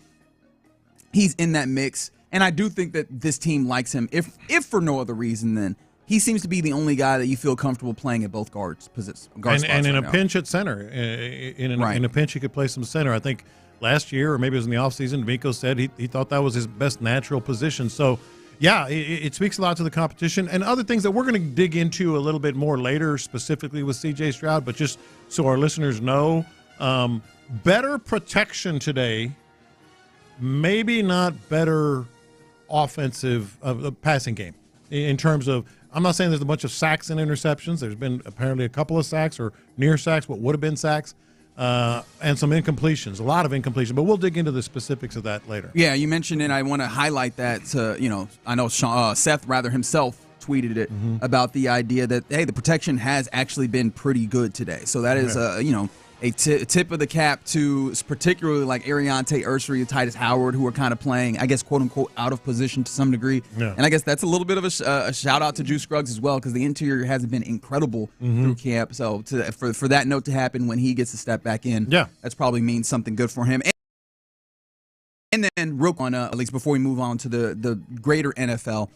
he's in that mix, and I do think that this team likes him. If for no other reason, then he seems to be the only guy that you feel comfortable playing at both guards positions. And in a pinch at center, in a pinch, he could play some center. I think last year, or maybe it was in the offseason, D'Amico said he thought that was his best natural position. So, yeah, it speaks a lot to the competition and other things that we're going to dig into a little bit more later, specifically with C.J. Stroud. But just so our listeners know, better protection today. Maybe not better offensive of the passing game in terms of, I'm not saying there's a bunch of sacks and interceptions. There's been apparently a couple of sacks or near sacks, what would have been sacks, and some incompletions, a lot of incompletions. But we'll dig into the specifics of that later. Yeah, you mentioned it. I want to highlight that to, I know Seth himself tweeted it about the idea that, hey, the protection has actually been pretty good today. So that is, a tip of the cap to particularly like Ariante Ursery and Titus Howard, who are kind of playing, I guess, quote-unquote, out of position to some degree. Yeah. And I guess that's a little bit of a shout-out to Juice Scruggs as well, because the interior hasn't been incredible through camp. So for that note to happen when he gets to step back in, that's probably means something good for him. And then real quick, at least before we move on to the greater NFL,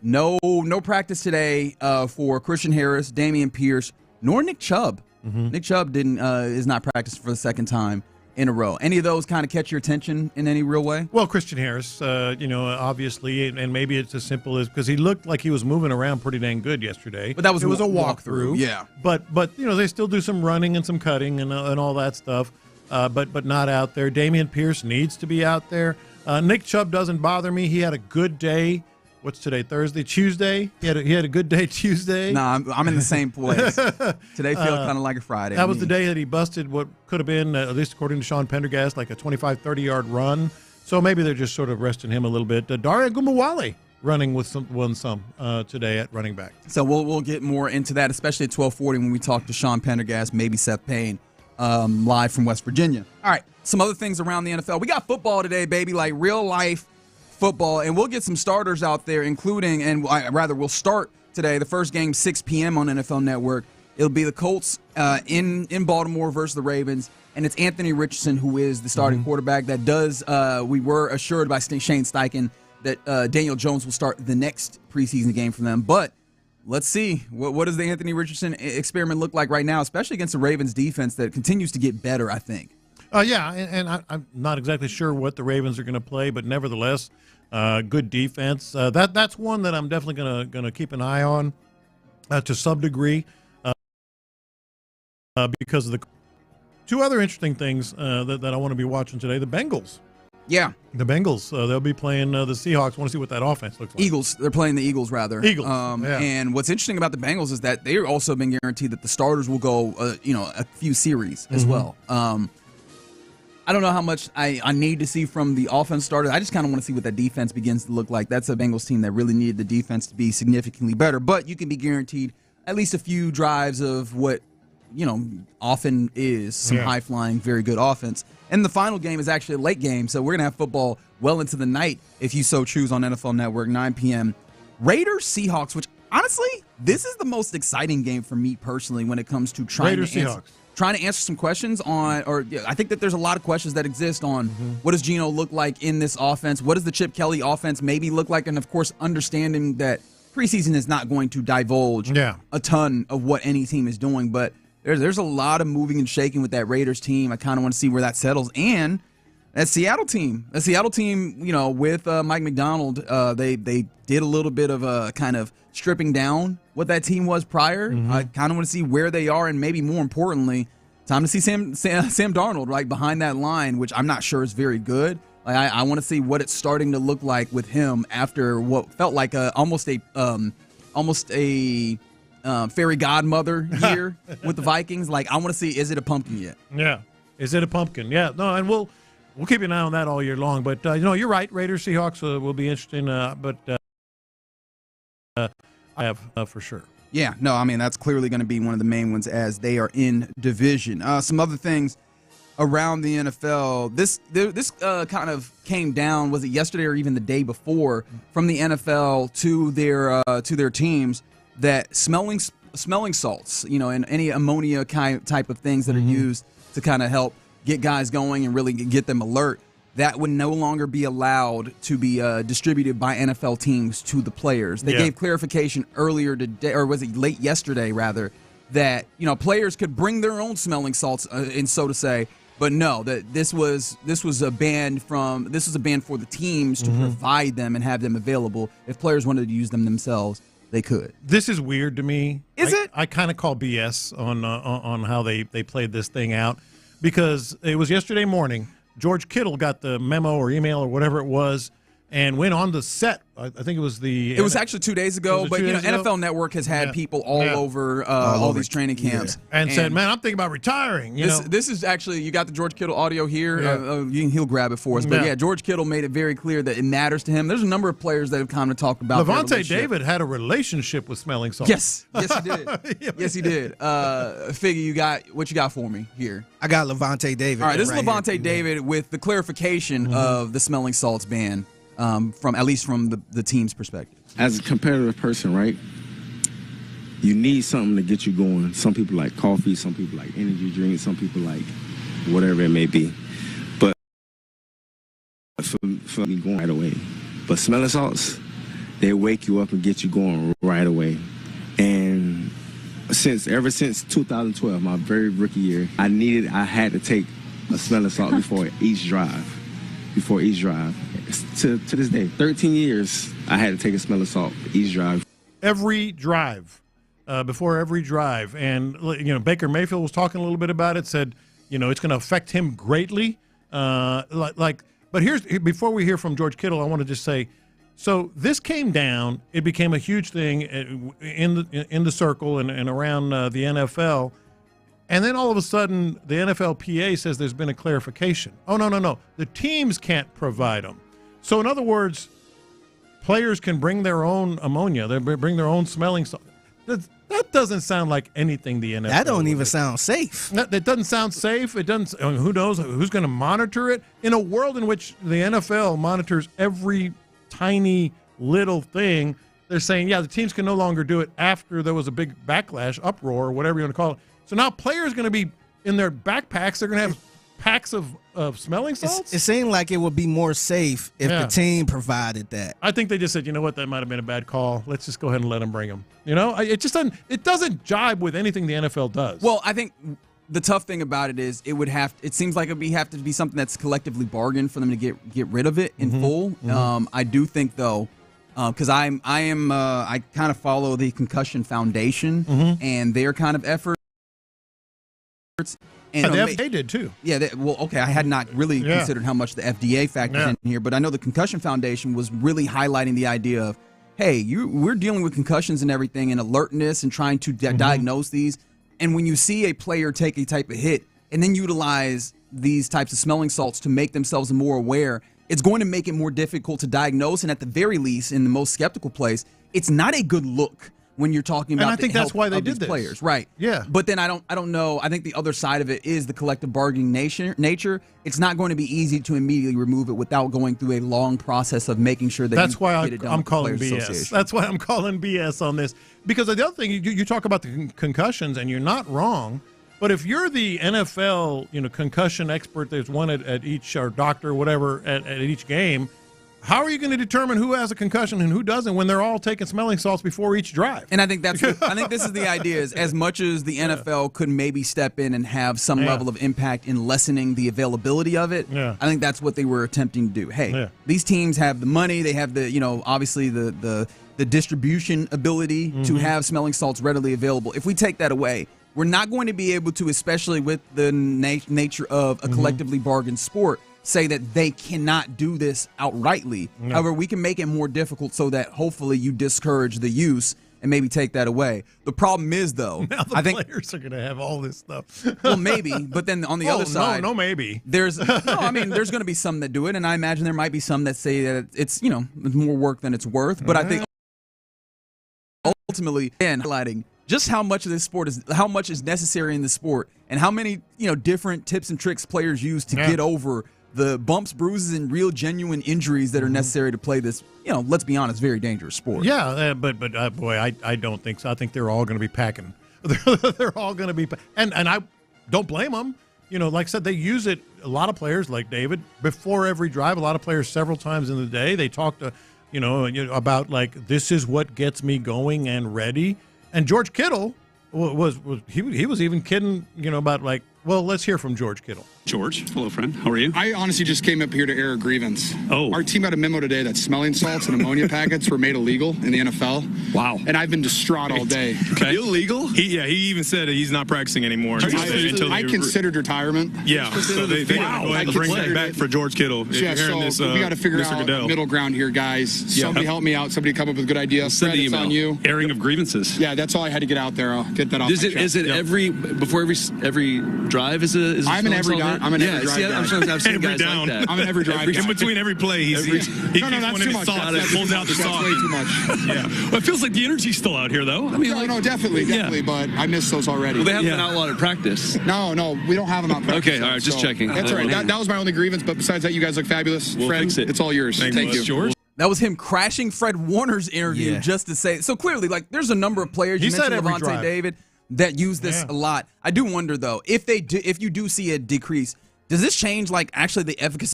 no practice today for Christian Harris, Dameon Pierce, nor Nick Chubb. Nick Chubb is not practicing for the second time in a row. Any of those kind of catch your attention in any real way? Well, Christian Harris, obviously, and maybe it's as simple as because he looked like he was moving around pretty dang good yesterday. But that was a walkthrough. Yeah. But they still do some running and some cutting and all that stuff. But not out there. Dameon Pierce needs to be out there. Nick Chubb doesn't bother me. He had a good day. What's today? Thursday, Tuesday. He had a good day Tuesday. Nah, I'm in the same place. Today feels kind of like a Friday. That was the day that he busted what could have been, at least according to Sean Pendergast, like a 25, 30-yard run. So maybe they're just sort of resting him a little bit. Daria Gumawale running with some today at running back. So we'll get more into that, especially at 12:40 when we talk to Sean Pendergast, maybe Seth Payne, live from West Virginia. All right, some other things around the NFL. We got football today, baby, like real life football, and we'll get some starters out there, including, we'll start today, the first game, 6 p.m. on NFL Network. It'll be the Colts in Baltimore versus the Ravens, and it's Anthony Richardson who is the starting quarterback. That does, we were assured by Shane Steichen that Daniel Jones will start the next preseason game for them, but let's see. What does the Anthony Richardson experiment look like right now, especially against the Ravens defense that continues to get better, I think. And I'm not exactly sure what the Ravens are going to play, but nevertheless, good defense. That's one that I'm definitely going to keep an eye on to some degree because of the two other interesting things that I want to be watching today. The Bengals. Yeah. The Bengals. They'll be playing the Seahawks. I want to see what that offense looks like. Eagles. They're playing the Eagles, rather. Eagles. And what's interesting about the Bengals is that they've also been guaranteed that the starters will go, a few series as well. I don't know how much I need to see from the offense starters. I just kind of want to see what that defense begins to look like. That's a Bengals team that really needed the defense to be significantly better. But you can be guaranteed at least a few drives of what, often is some high-flying, very good offense. And the final game is actually a late game, so we're going to have football well into the night if you so choose on NFL Network, 9 p.m. Raiders-Seahawks, which, honestly, this is the most exciting game for me personally when it comes to trying to answer some questions on, I think that there's a lot of questions that exist on what does Geno look like in this offense? What does the Chip Kelly offense maybe look like? And, of course, understanding that preseason is not going to divulge a ton of what any team is doing, but there's a lot of moving and shaking with that Raiders team. I kind of want to see where that settles. And that Seattle team, with Mike McDonald, they did a little bit of a kind of stripping down what that team was prior. I kind of want to see where they are, and maybe more importantly, time to see Sam Darnold right behind that line, which I'm not sure is very good. Like I want to see what it's starting to look like with him after what felt like almost a fairy godmother year with the Vikings. Like I want to see, is it a pumpkin yet? Yeah, is it a pumpkin? Yeah, no, and we'll keep an eye on that all year long. But you're right. Raiders Seahawks will be interesting. But I have for sure. Yeah, no, I mean that's clearly going to be one of the main ones as they are in division. Some other things around the NFL. This kind of came down. Was it yesterday or even the day before from the NFL to their teams that smelling salts, and any ammonia type of things that are used to kind of help get guys going and really get them alert, that would no longer be allowed to be distributed by NFL teams to the players. They gave clarification earlier today, or was it late yesterday rather, that players could bring their own smelling salts, and so to say. But no, that this was a ban for the teams to provide them and have them available. If players wanted to use them themselves, they could. This is weird to me. Is it? I kind of call BS on how they played this thing out, because it was yesterday morning. George Kittle got the memo or email or whatever it was and went on the set. I think it was It was actually 2 days ago, but NFL Network has had people all over all these training camps. And said, man, I'm thinking about retiring. This is actually, you got the George Kittle audio here. He'll grab it for us. But George Kittle made it very clear that it matters to him. There's a number of players that have come to talk about Levante David had a relationship with smelling salts. Yes, he did. Yes, he did. Figgy, what you got for me here? I got Levante David. All right, this is Levante David with the clarification of the smelling salts ban. From at least from the team's perspective. As a competitive person, right, you need something to get you going. Some people like coffee, some people like energy drinks, some people like whatever it may be. But for me going right away. But smelling salts, they wake you up and get you going right away. And ever since 2012, my very rookie year, I had to take a smelling salt before each drive. To this day, 13 years, I had to take a smelling salt each drive. Every drive, before every drive. And, Baker Mayfield was talking a little bit about it, said, it's going to affect him greatly. But before we hear from George Kittle, I want to just say, so this came down. It became a huge thing in the circle and around the NFL. And then all of a sudden, the NFLPA says there's been a clarification. Oh, no. The teams can't provide them. So, in other words, players can bring their own ammonia. They bring their own smelling salt. That doesn't sound like anything the NFL. That don't even sound safe. It doesn't sound safe. It doesn't. Who knows who's going to monitor it? In a world in which the NFL monitors every tiny little thing, they're saying, the teams can no longer do it after there was a big backlash, uproar, or whatever you want to call it. So now players are going to be in their backpacks. They're going to have packs of smelling salts. It seemed like it would be more safe if the team provided that. I think they just said, you know what, that might have been a bad call. Let's just go ahead and let them bring them. It just doesn't. It doesn't jibe with anything the NFL does. Well, I think the tough thing about it is it seems like it would have to be something that's collectively bargained for them to get rid of it in full. Mm-hmm. I do think though. Because I kind of follow the Concussion Foundation and their kind of efforts. And the FDA did too. Yeah, I had not really considered how much the FDA factored in here, but I know the Concussion Foundation was really highlighting the idea of, hey, we're dealing with concussions and everything and alertness and trying to diagnose these. And when you see a player take a type of hit and then utilize these types of smelling salts to make themselves more aware, it's going to make it more difficult to diagnose. And at the very least, in the most skeptical place, it's not a good look when you're talking about and I think that's why they did this. Players, right? Yeah. But then I don't know. I think the other side of it is the collective bargaining nature. It's not going to be easy to immediately remove it without going through a long process of making sure that that's why get it done I'm calling BS. That's why I'm calling BS on this. Because the other thing, you talk about the concussions, and you're not wrong. But if you're the NFL, concussion expert, there's one at each, or doctor, whatever, at each game. How are you going to determine who has a concussion and who doesn't when they're all taking smelling salts before each drive? And I think I think this is the idea: is as much as the NFL could maybe step in and have some level of impact in lessening the availability of it. I think that's what they were attempting to do. Hey, these teams have the money; they have the obviously the distribution ability to have smelling salts readily available. If we take that away, we're not going to be able to, especially with the nature of a collectively bargained sport, say that they cannot do this outrightly. No. However, we can make it more difficult so that hopefully you discourage the use and maybe take that away. The problem is, though, now the players are going to have all this stuff. Well, maybe, but then on the other side, maybe there's there's going to be some that do it, and I imagine there might be some that say that it's it's more work than it's worth. But I think ultimately, highlighting just how much of this sport how much is necessary in the sport, and how many different tips and tricks players use to get over the bumps, bruises, and real genuine injuries that are necessary to play this, let's be honest, very dangerous sport. Yeah, but boy, I don't think so. I think they're all going to be packing. They're all going to be, and I don't blame them. Like I said, they use it. A lot of players, like David, before every drive. A lot of players several times in the day. They talk to, about like, this is what gets me going and ready. And George Kittle he was even kidding, about like, Well, let's hear from George Kittle. George, hello, friend. How are you? I honestly just came up here to air a grievance. Oh. Our team got a memo today that smelling salts and ammonia packets were made illegal in the NFL. Wow. And I've been distraught all day. Okay. Illegal? He even said he's not practicing anymore. I considered retirement. Yeah. So they got to go ahead and bring that back for George Kittle. If you're hearing this, we got to figure Mr. out Goodell. middle ground here, guys. Yeah. Somebody help me out. Somebody come up with a good idea. Send Fred, the it's email. on you. Airing of grievances. Yeah, that's all I had to get out there. I'll get that off. Is it every before every drive is a I'm an every drive. I'm an every drive guy. I've seen guys like that. I'm an every drive guy. In between every play, he keeps one of his socks that pulls out the sock. Way too much. Yeah. Well, it feels like the energy's still out here, though. I mean, no, definitely, but I missed those already. Well, they haven't been outlawed at practice. No, we don't have them out practice. Okay, all right, just checking. That's all right. That was my only grievance, but besides that, you guys look fabulous. We'll Fred, fix it. It's all yours. Thank you. George. That was him crashing Fred Warner's interview just to say. So clearly, like, there's a number of players. You mentioned Levante David that use this a lot. I do wonder though, if you do see a decrease, does this change like actually the efficacy,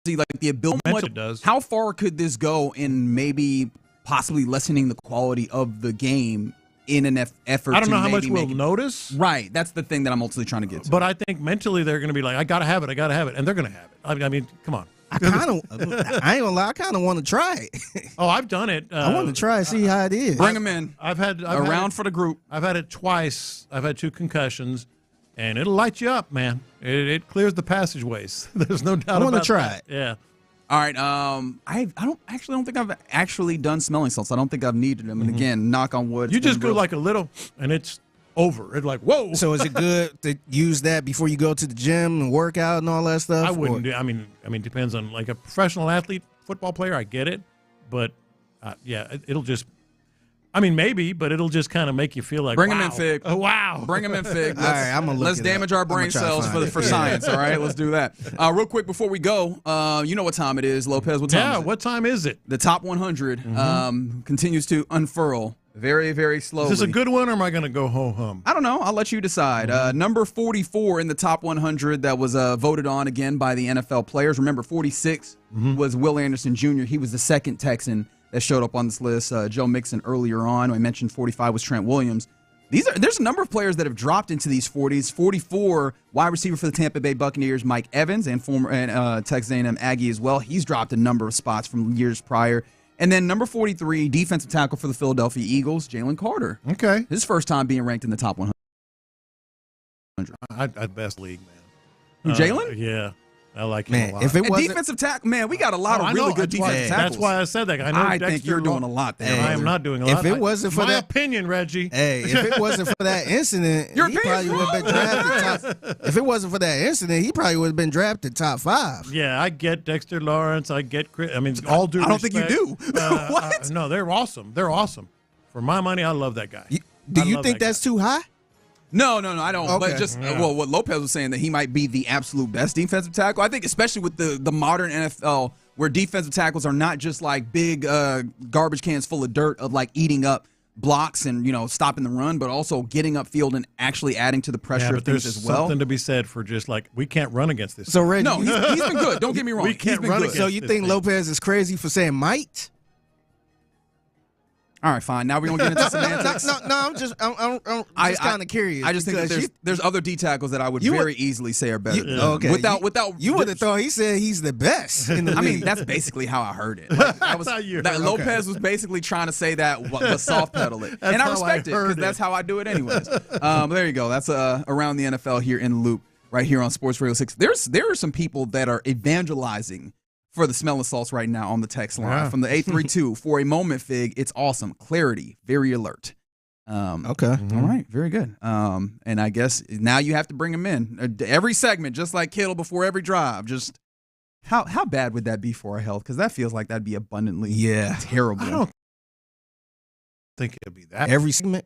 like the ability? It does. How far could this go in maybe possibly lessening the quality of the game in an effort? I don't know how much we'll notice. Right, that's the thing that I'm ultimately trying to get to. But I think mentally they're going to be like, I got to have it, and they're going to have it. I mean, come on. I ain't gonna lie, I kind of want to try it. Oh, I've done it. I want to try it, see how it is. Bring them in. I've had for the group. I've had it twice. I've had 2 concussions, and it'll light you up, man. It clears the passageways. There's no doubt. I want to about try that. it. Yeah. All right. I don't think I've actually done smelling salts. I don't think I've needed them. And again, knock on wood. You just go like a little, and it's over. It's like, whoa. So is it good to use that before you go to the gym and work out and all that stuff? I wouldn't do. I mean, depends on like a professional athlete, football player. I get it, but yeah, it'll just. I mean, maybe, but it'll just kind of make you feel like, bring wow. them in, Fig. Oh, wow. Bring them in, Fig. All right, I'm gonna let's damage our brain cells for science. All right, let's do that. Real quick before we go, you know what time it is, Lopez. What time? Yeah, is it? what time is it? The top 100 continues to unfurl very, very slowly. Is this a good one, or am I going to go ho-hum? I don't know. I'll let you decide. Number 44 in the top 100 that was voted on again by the NFL players. Remember, 46 was Will Anderson Jr. He was the second Texan that showed up on this list. Joe Mixon earlier on. I mentioned 45 was Trent Williams. There's a number of players that have dropped into these 40s. 44, wide receiver for the Tampa Bay Buccaneers, Mike Evans, and former Texas A&M Aggie as well. He's dropped a number of spots from years prior. And then number 43, defensive tackle for the Philadelphia Eagles, Jalen Carter. Okay. His first time being ranked in the top 100. I'd best league, man. Jalen? Yeah. I like him a lot. If it wasn't defensive tackle, man, we got a lot of really good defensive tackles. That's why I said that. I think you're doing a lot there. I am not doing a lot. If it wasn't for my opinion, Reggie. Hey, if it wasn't for that incident, he probably would have been drafted If it wasn't for that incident, he probably would have been drafted top 5. Yeah, I get Dexter Lawrence. I get Chris. I mean, all due I don't respect, think you do. What? No, they're awesome. They're awesome. For my money, I love that guy. Do you think that's too high? No, I don't. Okay. But just what Lopez was saying, that he might be the absolute best defensive tackle. I think especially with the modern NFL, where defensive tackles are not just like big garbage cans full of dirt of like eating up blocks and stopping the run, but also getting upfield and actually adding to the pressure of things as well. There's something to be said for just like we can't run against this. So Reggie, no, he's been good. Don't get me wrong. We can't he's been run good. against So you think Lopez is crazy for saying might? All right, fine. Now we're gonna get into semantics. No, I'm just kind of curious. I just think that there's other D tackles that I would very easily say are better. Okay. Without you would have thought he said he's the best in the league. I mean, that's basically how I heard it. Like, Lopez was basically trying to say that, but soft pedal it, and I respect it because that's how I do it anyways. There you go. That's around the NFL here in the Loop, right here on Sports Radio 6. There are some people that are evangelizing for the smelling salts right now on the text line from the 832. For a moment, Fig, it's awesome. Clarity, very alert. Okay. All right, very good. And I guess now you have to bring them in every segment, just like Kittle before every drive. Just how bad would that be for our health? Because that feels like that'd be abundantly terrible. I don't think it'd be that every segment.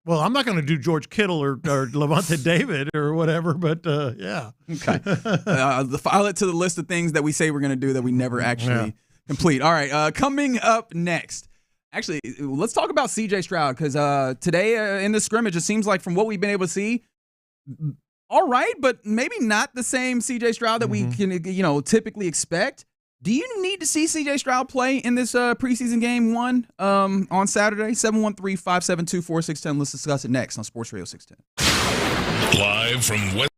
Well, I'm not going to do George Kittle or Levante David or whatever, but yeah. Okay. File it to the list of things that we say we're going to do that we never actually complete. All right. Coming up next. Actually, let's talk about C.J. Stroud because today in the scrimmage, it seems like from what we've been able to see, all right, but maybe not the same C.J. Stroud that we can typically expect. Do you need to see C.J. Stroud play in this preseason game 1 on Saturday? 713-572-4610. Let's discuss it next on Sports Radio 610. Live from West.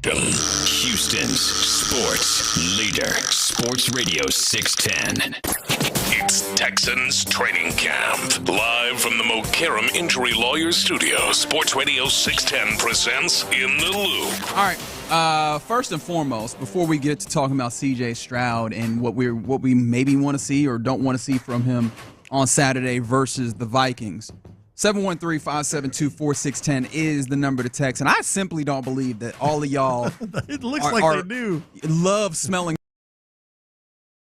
Creighton. Houston's sports leader. Sports Radio 610. It's Texans training camp. Live from the Mokaram Injury Lawyers Studio, Sports Radio 610 presents In the Loop. All right. First and foremost, before we get to talking about C.J. Stroud and what we maybe want to see or don't want to see from him on Saturday versus the Vikings, 713-572-4610 is the number to text. And I simply don't believe that all of y'all it looks like they do love smelling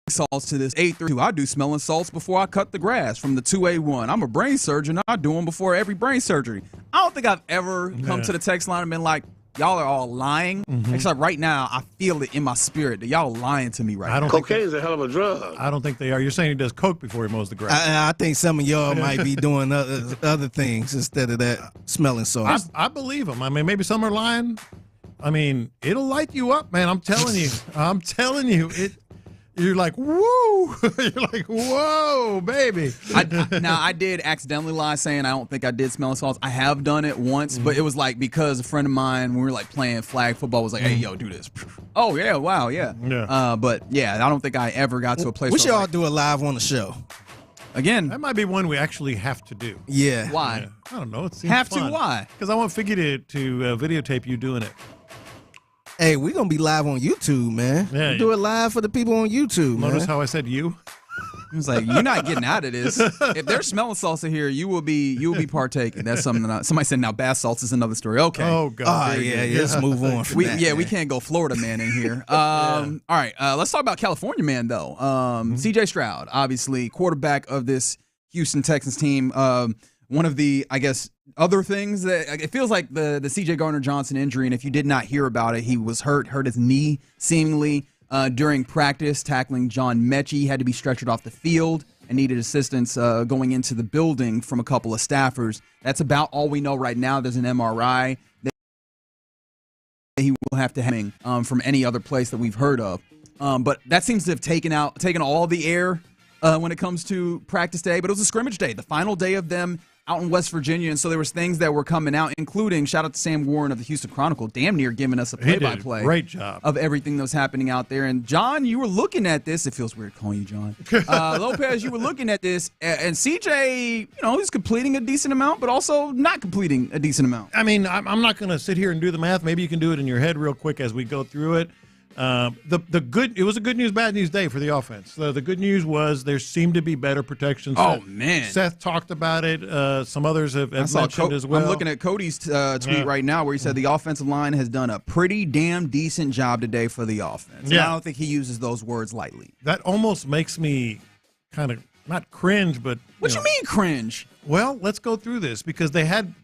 salts to this 832. I do smelling salts before I cut the grass from the 2A1. I'm a brain surgeon. I do them before every brain surgery. I don't think I've ever come to the text line and been like, y'all are all lying. Except right now, I feel it in my spirit that y'all are lying to me right now. Cocaine is a hell of a drug. I don't think they are. You're saying he does coke before he mows the grass. I think some of y'all might be doing other things instead of that smelling salts. I believe them. I mean, maybe some are lying. I mean, it'll light you up, man. I'm telling you. I'm telling you. You're like, woo! You're like, whoa, baby. Now, I did accidentally lie saying I don't think I did smelling salts. I have done it once, but it was like because a friend of mine, when we were like playing flag football, was like, hey, yo, do this. Oh, yeah, wow, yeah. But, yeah, I don't think I ever got to a place we should all like, do it live on the show. Again. That might be one we actually have to do. Yeah. Why? Yeah. I don't know. It seems have fun. to? Why? Because I want Figgy to videotape you doing it. Hey, we're going to be live on YouTube, man. Yeah, we'll do it live for the people on YouTube, Notice man. how I said you? He was like, you're not getting out of this. If there's smelling salsa here, you will be partaking. That's something that somebody said now bath salts is another story. Okay. Oh, God. Yeah. Let's move on from that. Yeah, we can't go Florida man in here. All right, let's talk about California man, though. C.J. Stroud, obviously, quarterback of this Houston Texans team. One of the, I guess, other things that it feels like the C.J. Gardner-Johnson injury, and if you did not hear about it, he was hurt his knee seemingly during practice tackling John Mechie. He had to be stretchered off the field and needed assistance going into the building from a couple of staffers. That's about all we know right now. There's an MRI that he will have to have from any other place that we've heard of. But that seems to have taken all the air when it comes to practice day. But it was a scrimmage day, the final day of them out in West Virginia, and so there was things that were coming out, including shout out to Sam Warren of the Houston Chronicle, damn near giving us a play-by-play great job of everything that was happening out there. And John, you were looking at this. It feels weird calling you John. Lopez, you were looking at this, and CJ, he's completing a decent amount, but also not completing a decent amount. I mean, I'm not going to sit here and do the math. Maybe you can do it in your head real quick as we go through it. It was a good news, bad news day for the offense. The good news was there seemed to be better protection. Oh, man. Seth talked about it. Some others have mentioned as well. I'm looking at Cody's tweet right now where he said the offensive line has done a pretty damn decent job today for the offense. Yeah. I don't think he uses those words lightly. That almost makes me kind of not cringe, but what you mean cringe? Well, let's go through this because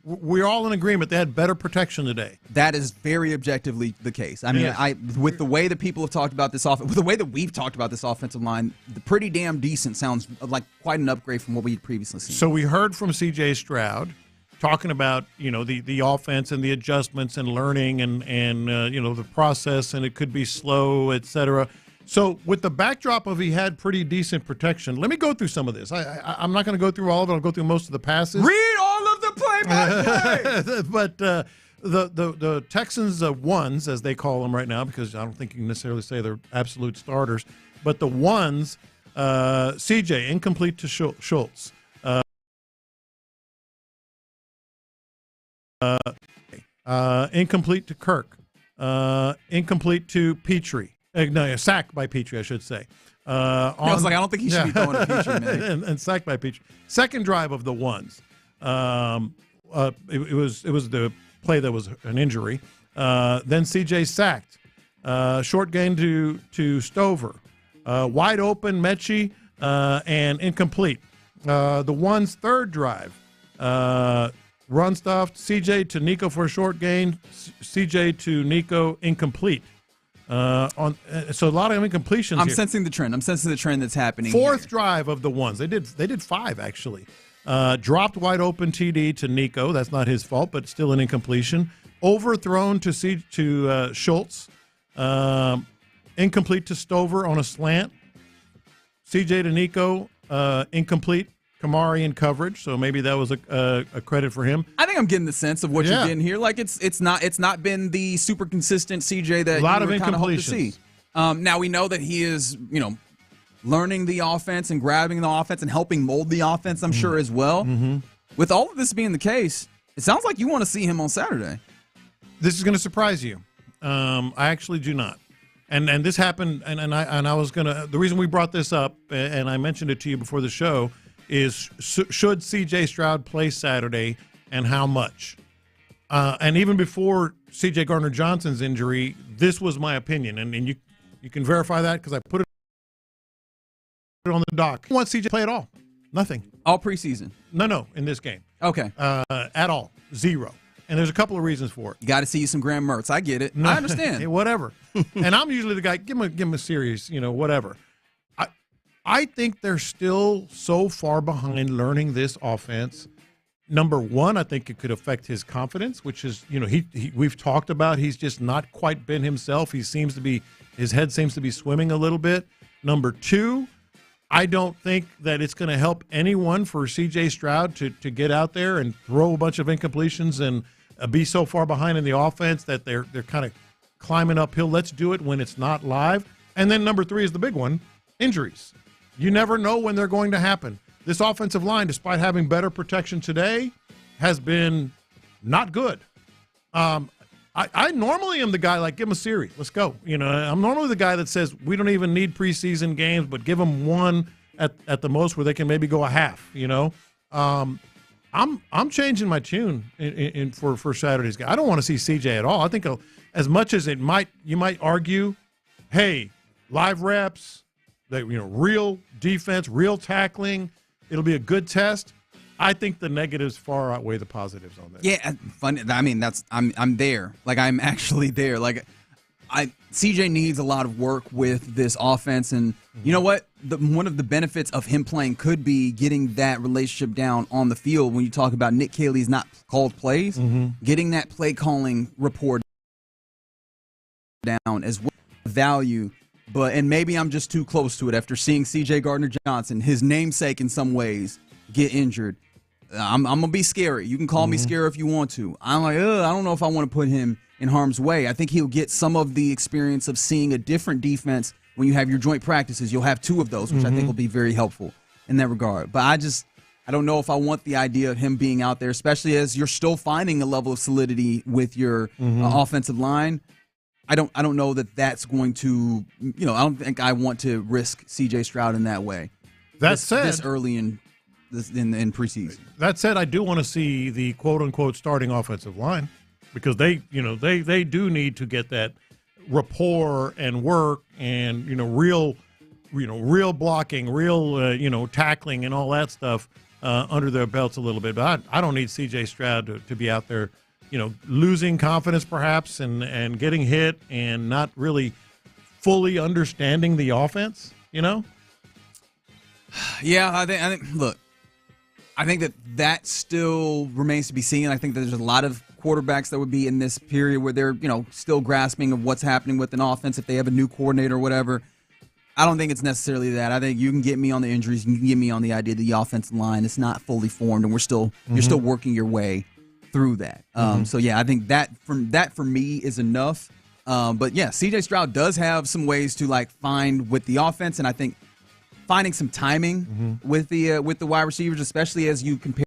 we're all in agreement they had better protection today. That is very objectively the case. I mean, with the way that people have talked about this offense, with the way that we've talked about this offensive line, the pretty damn decent sounds like quite an upgrade from what we had previously seen. So we heard from C.J. Stroud talking about the offense and the adjustments and learning and the process, and it could be slow, etc. So with the backdrop of he had pretty decent protection, let me go through some of this. I'm not going to go through all of it. I'll go through most of the passes. Read all of the play-by-play. But the Texans ones, as they call them right now, because I don't think you can necessarily say they're absolute starters, but the ones, CJ, incomplete to Schultz. Incomplete to Kirk. Incomplete to Petrie. No, sacked by Petrie, I should say. I was like, I don't think he should be throwing to Petrie, man. and sacked by Petrie. Second drive of the ones. It was the play that was an injury. Then CJ sacked. Short gain to Stover. Wide open, Mechie, and incomplete. The ones third drive. Run stuffed. CJ to Nico for a short gain. CJ to Nico, incomplete. So a lot of incompletions. I'm sensing the trend. I'm sensing the trend that's happening. Fourth drive of the ones. They did five actually. Dropped wide open TD to Nico. That's not his fault, but still an incompletion. Overthrown to Schultz. Incomplete to Stover on a slant. CJ to Nico. Incomplete. Kamari in coverage, so maybe that was a credit for him. I think I'm getting the sense of what you're getting here. Like it's not been the super consistent CJ that a lot you of were kind of hoping to incompletions. see. Now we know that he is, learning the offense and grabbing the offense and helping mold the offense, I'm sure, as well. Mm-hmm. With all of this being the case, it sounds like you want to see him on Saturday. This is going to surprise you. I actually do not. And this happened, and I was going to – the reason we brought this up, and I mentioned it to you before the show, is should C.J. Stroud play Saturday and how much? And even before C.J. Gardner-Johnson's injury, this was my opinion. And you can verify that because I put it on the doc. I want C.J. to play at all. Nothing. All preseason? No, in this game. Okay. At all. Zero. And there's a couple of reasons for it. You got to see you some Graham Mertz. I get it. I understand. Whatever. And I'm usually the guy, give him a serious, whatever. I think they're still so far behind learning this offense. Number one, I think it could affect his confidence, which is, we've talked about he's just not quite been himself. His head seems to be swimming a little bit. Number two, I don't think that it's going to help anyone for C.J. Stroud to get out there and throw a bunch of incompletions and be so far behind in the offense that they're kind of climbing uphill. Let's do it when it's not live. And then number three is the big one, injuries. You never know when they're going to happen. This offensive line, despite having better protection today, has been not good. I normally am the guy, like, give him a series. Let's go. I'm normally the guy that says we don't even need preseason games, but give them one at the most where they can maybe go a half, I'm changing my tune for Saturday's game. I don't want to see CJ at all. I think as much as you might argue, hey, live reps, real defense, real tackling, it'll be a good test. I think the negatives far outweigh the positives on that. Yeah, funny. I mean, I'm there. Like, I'm actually there. Like, CJ needs a lot of work with this offense, and you know what? One of the benefits of him playing could be getting that relationship down on the field. When you talk about Nick Caley's not called plays, getting that play calling rapport down as well, value. And maybe I'm just too close to it after seeing C.J. Gardner-Johnson, his namesake in some ways, get injured. I'm going to be scary. You can call me scary if you want to. I'm like, I don't know if I want to put him in harm's way. I think he'll get some of the experience of seeing a different defense when you have your joint practices. You'll have two of those, which I think will be very helpful in that regard. But I don't know if I want the idea of him being out there, especially as you're still finding a level of solidity with your offensive line. I don't know that that's going to, I don't think I want to risk C.J. Stroud in that way. That said, this early in preseason. That said, I do want to see the quote unquote starting offensive line because they do need to get that rapport and work and real blocking, real tackling and all that stuff under their belts a little bit. But I don't need C.J. Stroud to be out there, losing confidence perhaps and getting hit and not really fully understanding the offense. Yeah, I think. Look, I think that still remains to be seen. I think that there's a lot of quarterbacks that would be in this period where they're, still grasping of what's happening with an offense if they have a new coordinator or whatever. I don't think it's necessarily that. I think you can get me on the injuries and you can get me on the idea that the offensive line is not fully formed and you're still working your way through that. So yeah, I think that for me is enough. But yeah, C.J. Stroud does have some ways to find with the offense, and I think finding some timing with the wide receivers, especially as you compare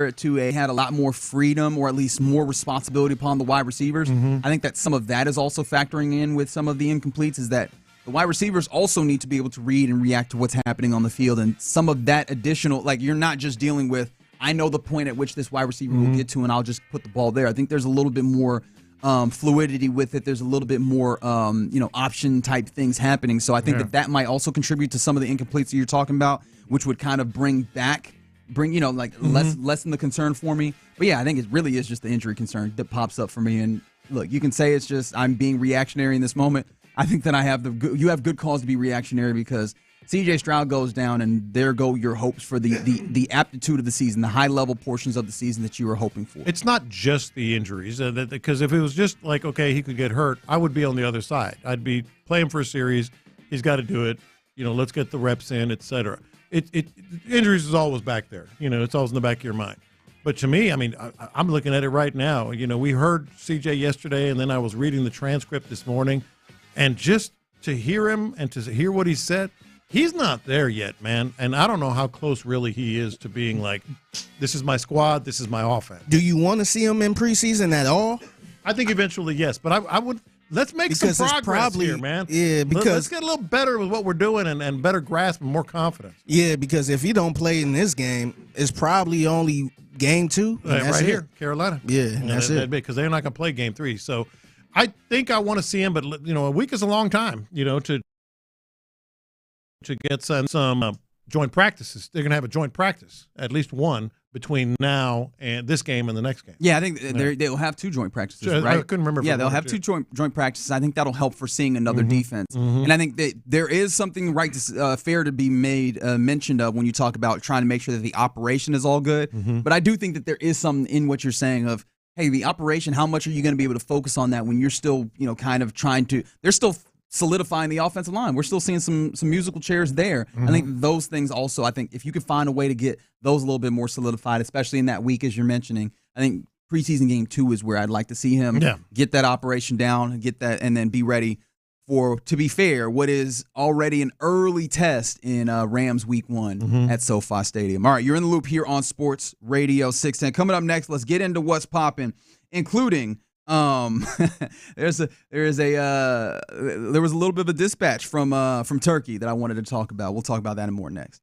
it to had a lot more freedom or at least more responsibility upon the wide receivers. I think that some of that is also factoring in with some of the incompletes is that the wide receivers also need to be able to read and react to what's happening on the field, and some of that additional, you're not just dealing with, I know the point at which this wide receiver will get to and I'll just put the ball there. I think there's a little bit more fluidity with it. There's a little bit more, option type things happening. So I think that might also contribute to some of the incompletes that you're talking about, which would kind of bring lessen the concern for me. But yeah, I think it really is just the injury concern that pops up for me. And look, you can say it's just I'm being reactionary in this moment. I think that you have good cause to be reactionary because C.J. Stroud goes down, and there go your hopes for the aptitude of the season, the high-level portions of the season that you were hoping for. It's not just the injuries, because if it was just okay, he could get hurt, I would be on the other side. I'd be playing for a series. He's got to do it. Let's get the reps in, et cetera. injuries is always back there. It's always in the back of your mind. But to me, I mean, I'm looking at it right now. We heard CJ yesterday, and then I was reading the transcript this morning, and just to hear him and to hear what he said, he's not there yet, man. And I don't know how close really he is to being like, this is my squad, this is my offense. Do you want to see him in preseason at all? I think eventually, yes. But I would let's make some progress here, man. Yeah, because let's get a little better with what we're doing and better grasp and more confidence. Yeah, because if he don't play in this game, it's probably only game 2. Right here, Carolina. Yeah, and that's it. Because they're not going to play game 3. So I think I want to see him, but a week is a long time, to get some joint practices. They're going to have a joint practice, at least one, between now and this game and the next game. Yeah, I think they'll have 2 joint practices, right? I couldn't remember. Yeah, they'll have 2 joint practices. I think that'll help for seeing another defense. And I think that there is something fair to be mentioned of when you talk about trying to make sure that the operation is all good. But I do think that there is something in what you're saying of, hey, the operation, how much are you going to be able to focus on that when you're still, kind of trying to – they're still – solidifying the offensive line. We're still seeing some musical chairs there. I think those things also, I think if you could find a way to get those a little bit more solidified, especially in that week as you're mentioning, I think preseason game 2 is where I'd like to see him get that operation down, get that, and then be ready for, to be fair, what is already an early test in Rams week 1 at SoFi Stadium. All right, you're in the loop here on Sports Radio 610. Coming up next, let's get into what's popping, including there was a little bit of a dispatch from Turkey that I wanted to talk about. We'll talk about that and more next.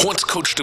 What's Coach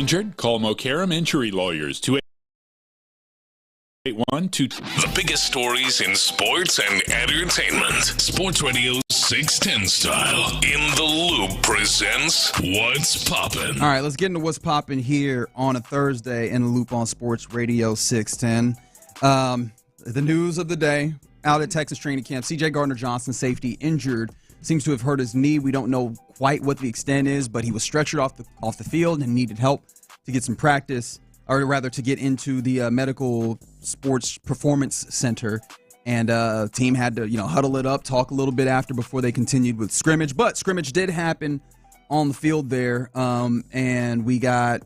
Injured? Call Mokaram Injury Lawyers. 281-2. The biggest stories in sports and entertainment. Sports Radio 610 style. In the Loop presents What's Poppin'. All right, let's get into What's Poppin' here on a Thursday in the Loop on Sports Radio 610. The news of the day out at Texas training camp: C.J. Gardner-Johnson, safety, injured. Seems to have hurt his knee. We don't know quite what the extent is, but he was stretchered off the field and needed help to get some practice, or rather to get into the medical sports performance center. And team had to, huddle it up, talk a little bit after before they continued with scrimmage. But scrimmage did happen on the field there, and we got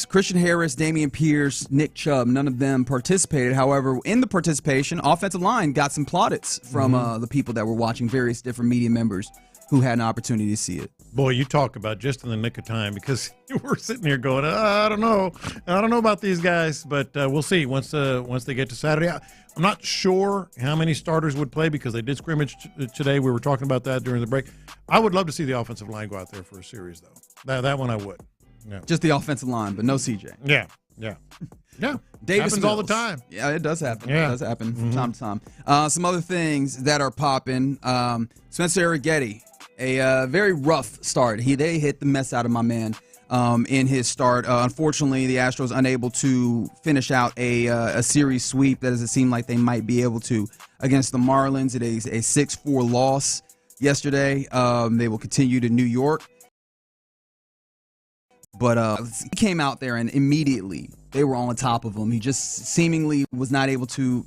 Christian Harris, Damian Pierce, Nick Chubb. None of them participated. However, in the participation, offensive line got some plaudits from the people that were watching, various different media members who had an opportunity to see it. Boy, you talk about just in the nick of time, because we're sitting here going, I don't know about these guys, but we'll see once they get to Saturday. I'm not sure how many starters would play because they did scrimmage today. We were talking about that during the break. I would love to see the offensive line go out there for a series, though. That one I would. Yeah. Just the offensive line, but no CJ. Yeah. Davis happens all the time. Yeah, it does happen. Yeah. It does happen from time to time. Some other things that are popping. Spencer Arrighetti, a very rough start. They hit the mess out of my man in his start. Unfortunately, the Astros unable to finish out a series sweep. That doesn't seem like they might be able to against the Marlins. It is a 6-4 loss yesterday. They will continue to New York. But he came out there and immediately they were on top of him. He just seemingly was not able to,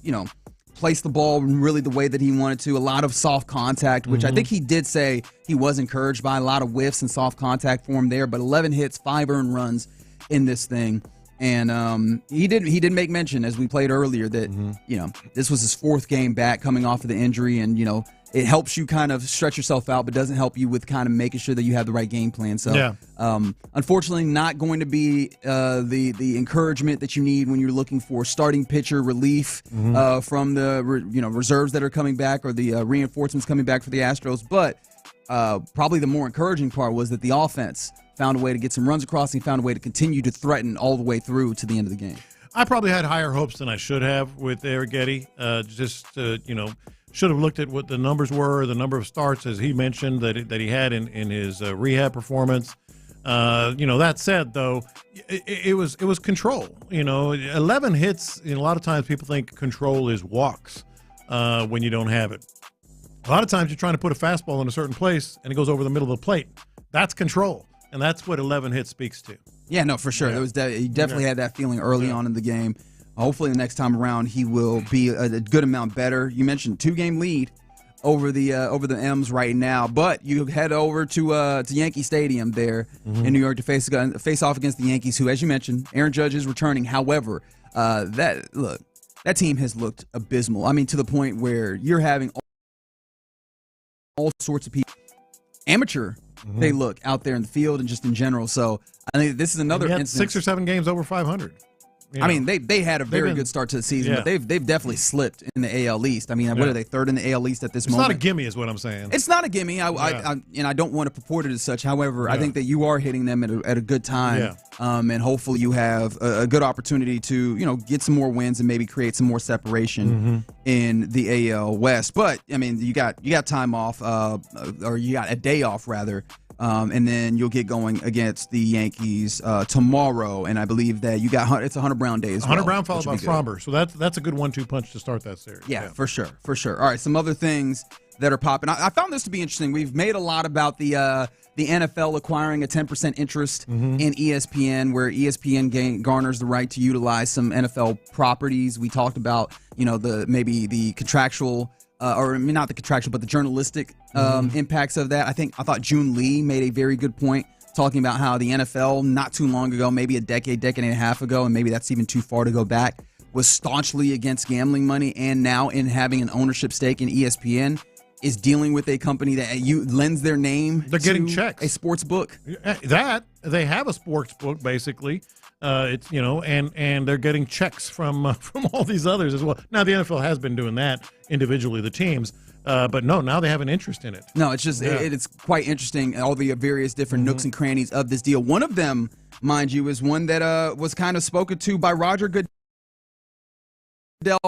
place the ball really the way that he wanted to. A lot of soft contact, which I think he did say he was encouraged by. A lot of whiffs and soft contact for him there. But 11 hits, 5 earned runs in this thing. And he did make mention, as we played earlier, that, this was his 4th game back coming off of the injury. And, it helps you kind of stretch yourself out, but doesn't help you with kind of making sure that you have the right game plan. So, unfortunately, not going to be the encouragement that you need when you're looking for starting pitcher relief from the reserves that are coming back, or the reinforcements coming back for the Astros. But probably the more encouraging part was that the offense found a way to get some runs across and found a way to continue to threaten all the way through to the end of the game. I probably had higher hopes than I should have with Arrighetti. Should have looked at what the numbers were, the number of starts, as he mentioned, that he had in his rehab performance. That said, though, it was control. 11 hits. A lot of times people think control is walks when you don't have it. A lot of times you're trying to put a fastball in a certain place and it goes over the middle of the plate. That's control, and that's what 11 hits speaks to. Yeah, no, for sure. Yeah. He definitely had that feeling early on in the game. Hopefully the next time around he will be a good amount better. You mentioned 2-game lead over the M's right now, but you head over to Yankee Stadium there in New York to face off against the Yankees, who, as you mentioned, Aaron Judge is returning. However, that team has looked abysmal. I mean, to the point where you're having all sorts of people, amateur. They look out there in the field and just in general. So I think this is another instance. 6 or 7 games over 500. I mean, they had a very good start to the season, but they've definitely slipped in the AL East. I mean, what are they, 3rd in the AL East at this moment? It's not a gimme, is what I'm saying. It's not a gimme, and I don't want to purport it as such. However, I think that you are hitting them at a good time, and hopefully you have a good opportunity to get some more wins and maybe create some more separation in the AL West. But I mean, you got time off, or you got a day off rather. And then you'll get going against the Yankees tomorrow, and I believe that it's a Hunter Brown day as well. Hunter Brown followed by Fromber, so that's a good 1-2 punch to start that series. Yeah, for sure. All right, some other things that are popping. I found this to be interesting. We've made a lot about the NFL acquiring a 10% interest in ESPN, where ESPN garners the right to utilize some NFL properties. We talked about the contractual. Not the contractual, but the journalistic impacts of that. I thought June Lee made a very good point, talking about how the NFL not too long ago, maybe a decade and a half ago, and maybe that's even too far to go back, was staunchly against gambling money, and now in having an ownership stake in ESPN is dealing with a company that lends their name. They're getting checks. A sports book. That they have a sports book basically. It's and they're getting checks from all these others as well. Now the NFL has been doing that individually, the teams, But no, now they have an interest in it. No, it's just it's quite interesting, all the various different nooks and crannies of this deal. One of them, mind you, is one that was kind of spoken to by Roger Goodell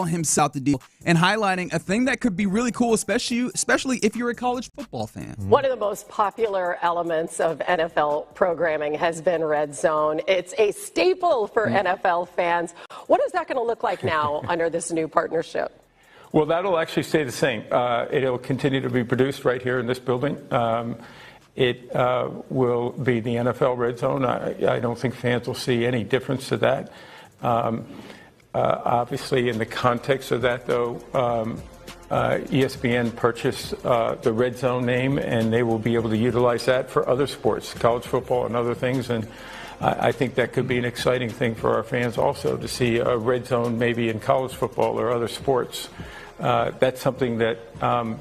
himself, the deal, and highlighting a thing that could be really cool, especially if you're a college football fan. One of the most popular elements of NFL programming has been Red Zone. It's a staple for NFL fans. What is that going to look like now under this new partnership? Well, that'll actually stay the same. It'll continue to be produced right here in this building. It will be the NFL Red Zone. I don't think fans will see any difference to that. Obviously, in the context of that, though, ESPN purchased the Red Zone name, and they will be able to utilize that for other sports, college football and other things. And I think that could be an exciting thing for our fans also, to see a Red Zone maybe in college football or other sports. That's something that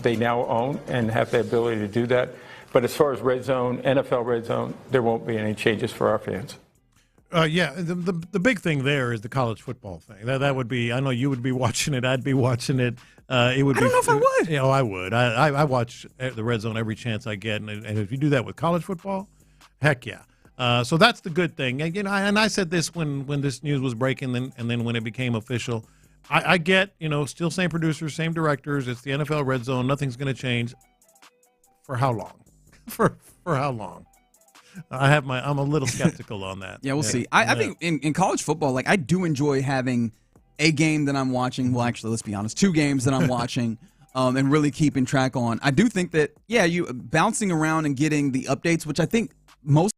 they now own and have the ability to do that. But as far as Red Zone, NFL Red Zone, there won't be any changes for our fans. The big thing there is the college football thing. That would be. I know you would be watching it. I'd be watching it. It would. I don't know if I would. You know, I would. I watch the Red Zone every chance I get, and if you do that with college football, heck yeah. So that's the good thing. And, and I said this when this news was breaking, and then when it became official. I get, still same producers, same directors. It's the NFL Red Zone. Nothing's going to change. For how long? For how long? I'm a little skeptical on that. Yeah, we'll see. I think in college football, I do enjoy having a game that I'm watching. Well, actually, let's be honest, 2 games that I'm watching and really keeping track on. I do think that, you bouncing around and getting the updates, which I think most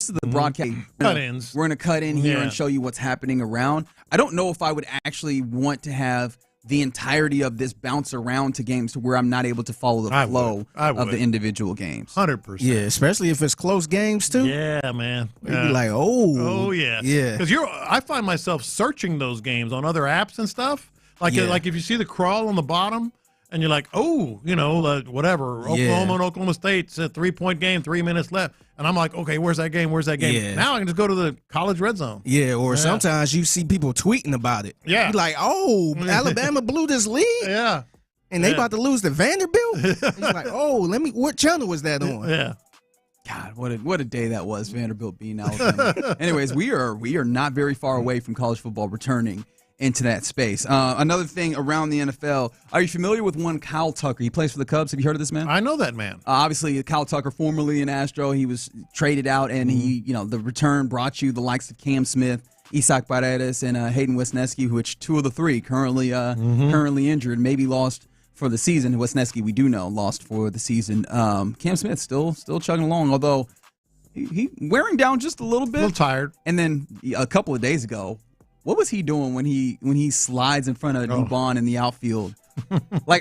of the broadcast cut-ins. We're going to cut in here and show you what's happening around. I don't know if I would actually want to have the entirety of this bounce around to games to where I'm not able to follow the flow of the individual games. 100%. Yeah, especially if it's close games too. Yeah, man. You'd be like, oh yeah, yeah. Because I find myself searching those games on other apps and stuff. Like if you see the crawl on the bottom, and you're like, whatever, Oklahoma and Oklahoma State's a 3-point game, 3 minutes left. And I'm like, okay, where's that game? Yeah. Now I can just go to the college Red Zone. Yeah, or sometimes you see people tweeting about it. Yeah. You're like, Alabama blew this lead? Yeah. And they about to lose to Vanderbilt? It's like, what channel was that on? Yeah. God, what a day that was, Vanderbilt beating Alabama. Anyways, we are not very far away from college football returning into that space. Another thing around the NFL, are you familiar with one Kyle Tucker? He plays for the Cubs. Have you heard of this man? I know that man. Obviously, Kyle Tucker, formerly an Astro, he was traded out, and he, the return brought you the likes of Cam Smith, Isak Paredes, and Hayden Wesneski, which 2 of the 3 currently injured, maybe lost for the season. Wesneski, we do know, lost for the season. Cam Smith still chugging along, although he wearing down just a little bit. A little tired. And then a couple of days ago, what was he doing when he slides in front of Dubon in the outfield?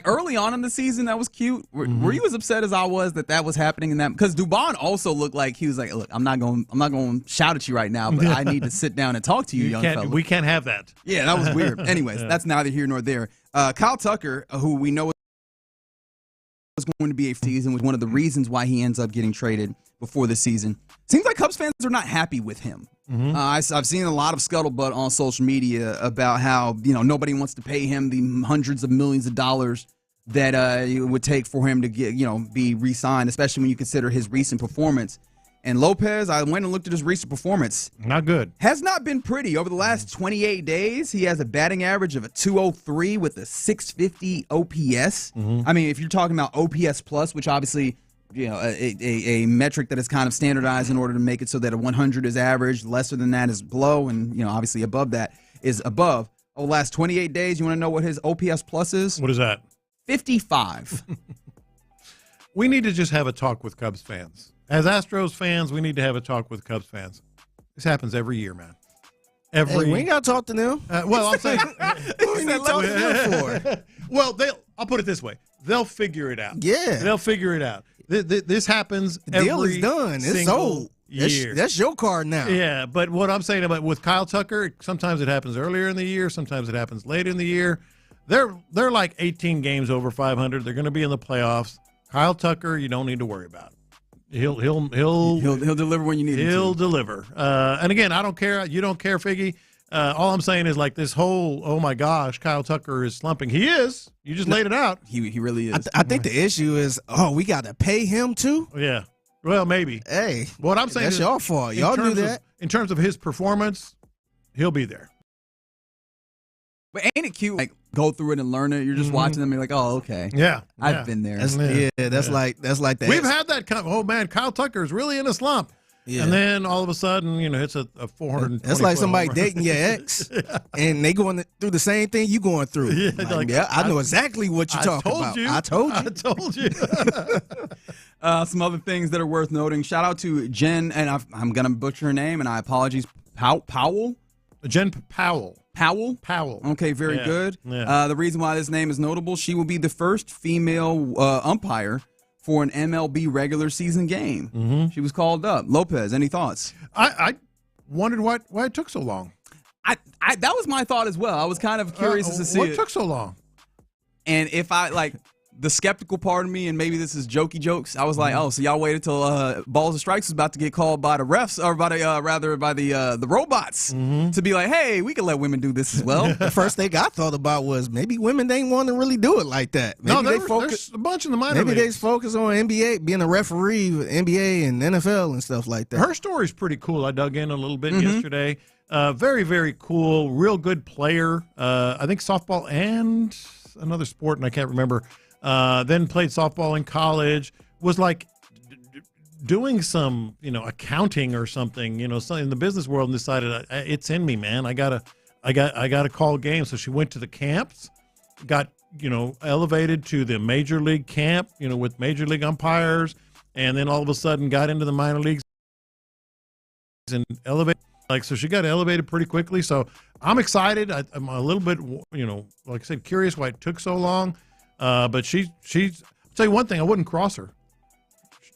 Early on in the season, that was cute. Were you as upset as I was that was happening in that? Because Dubon also looked like he was like, look, I'm not going to shout at you right now, but I need to sit down and talk to you, young fella. We can't have that. Yeah, that was weird. Anyways, that's neither here nor there. Kyle Tucker, who we know was going to be a season, was one of the reasons why he ends up getting traded before the season. Seems like Cubs fans are not happy with him. I've seen a lot of scuttlebutt on social media about how nobody wants to pay him the hundreds of millions of dollars that it would take for him to get be re-signed, especially when you consider his recent performance. And Lopez, I went and looked at his recent performance. Not good. Has not been pretty. Over the last 28 days, he has a batting average of a 203 with a 650 OPS. I mean, if you're talking about OPS plus, which obviously a metric that is kind of standardized in order to make it so that a 100 is average, lesser than that is below, and obviously above that is above. Over the last 28 days, you want to know what his OPS plus is? What is that? 55. We need to just have a talk with Cubs fans. As Astros fans, we need to have a talk with Cubs fans. This happens every year, man. We ain't got to talk to them. Well, I'm saying. For? Well, I'll put it this way. They'll figure it out. Yeah. They'll figure it out. This happens the deal is done. It's sold. Year. That's your card now. Yeah, but what I'm saying about with Kyle Tucker, sometimes it happens earlier in the year, sometimes it happens later in the year. They're like 18 games over 500. They're going to be in the playoffs. Kyle Tucker, you don't need to worry about. He'll deliver when you need him to. He'll deliver. And again, I don't care. You don't care, Figgy. All I'm saying is like this whole, oh my gosh, Kyle Tucker is slumping. He is. You just laid it out. He really is. I think the issue is, we got to pay him too? Yeah. Well, maybe. Hey. What I'm saying that's is, your fault. Y'all knew that. In terms of his performance, he'll be there. But ain't it cute? Like, go through it and learn it. You're just watching them and you're like, oh, okay. Yeah. I've been there. That's like that. We've had that kind of, oh man, Kyle Tucker is really in a slump. Yeah. And then all of a sudden, it's a 420. That's like somebody dating your ex, and they going through the same thing you going through. Yeah, I know exactly what you're talking about. I told you. Some other things that are worth noting. Shout out to Jen, and I'm going to butcher her name, and I apologize. Powell? Jen Powell. Powell. Okay, very good. Yeah. The reason why this name is notable, she will be the first female umpire for an MLB regular season game. Mm-hmm. She was called up. Lopez, any thoughts? I wondered why it took so long. I that was my thought as well. I was kind of curious to see what took so long. And if I the skeptical part of me, and maybe this is jokey jokes, I was like, oh, so y'all waited till balls and strikes was about to get called by the refs, or by the robots, to be like, hey, we can let women do this as well. The first thing I thought about was maybe women didn't want to really do it like that. Maybe there's a bunch in the minor Maybe leagues. they focus on NBA, being a referee with NBA and NFL and stuff like that. Her story's pretty cool. I dug in a little bit yesterday. Very, very cool. Real good player. I think softball and another sport, and I can't remember. Then played softball in college, was like doing some, accounting or something, in the business world, and decided it's in me, man. I gotta call games. So she went to the camps, got, elevated to the major league camp, with major league umpires, and then all of a sudden got into the minor leagues and elevated. So she got elevated pretty quickly. So I'm excited. I'm a little bit, like I said, curious why it took so long. But she's I'll tell you one thing, I wouldn't cross her.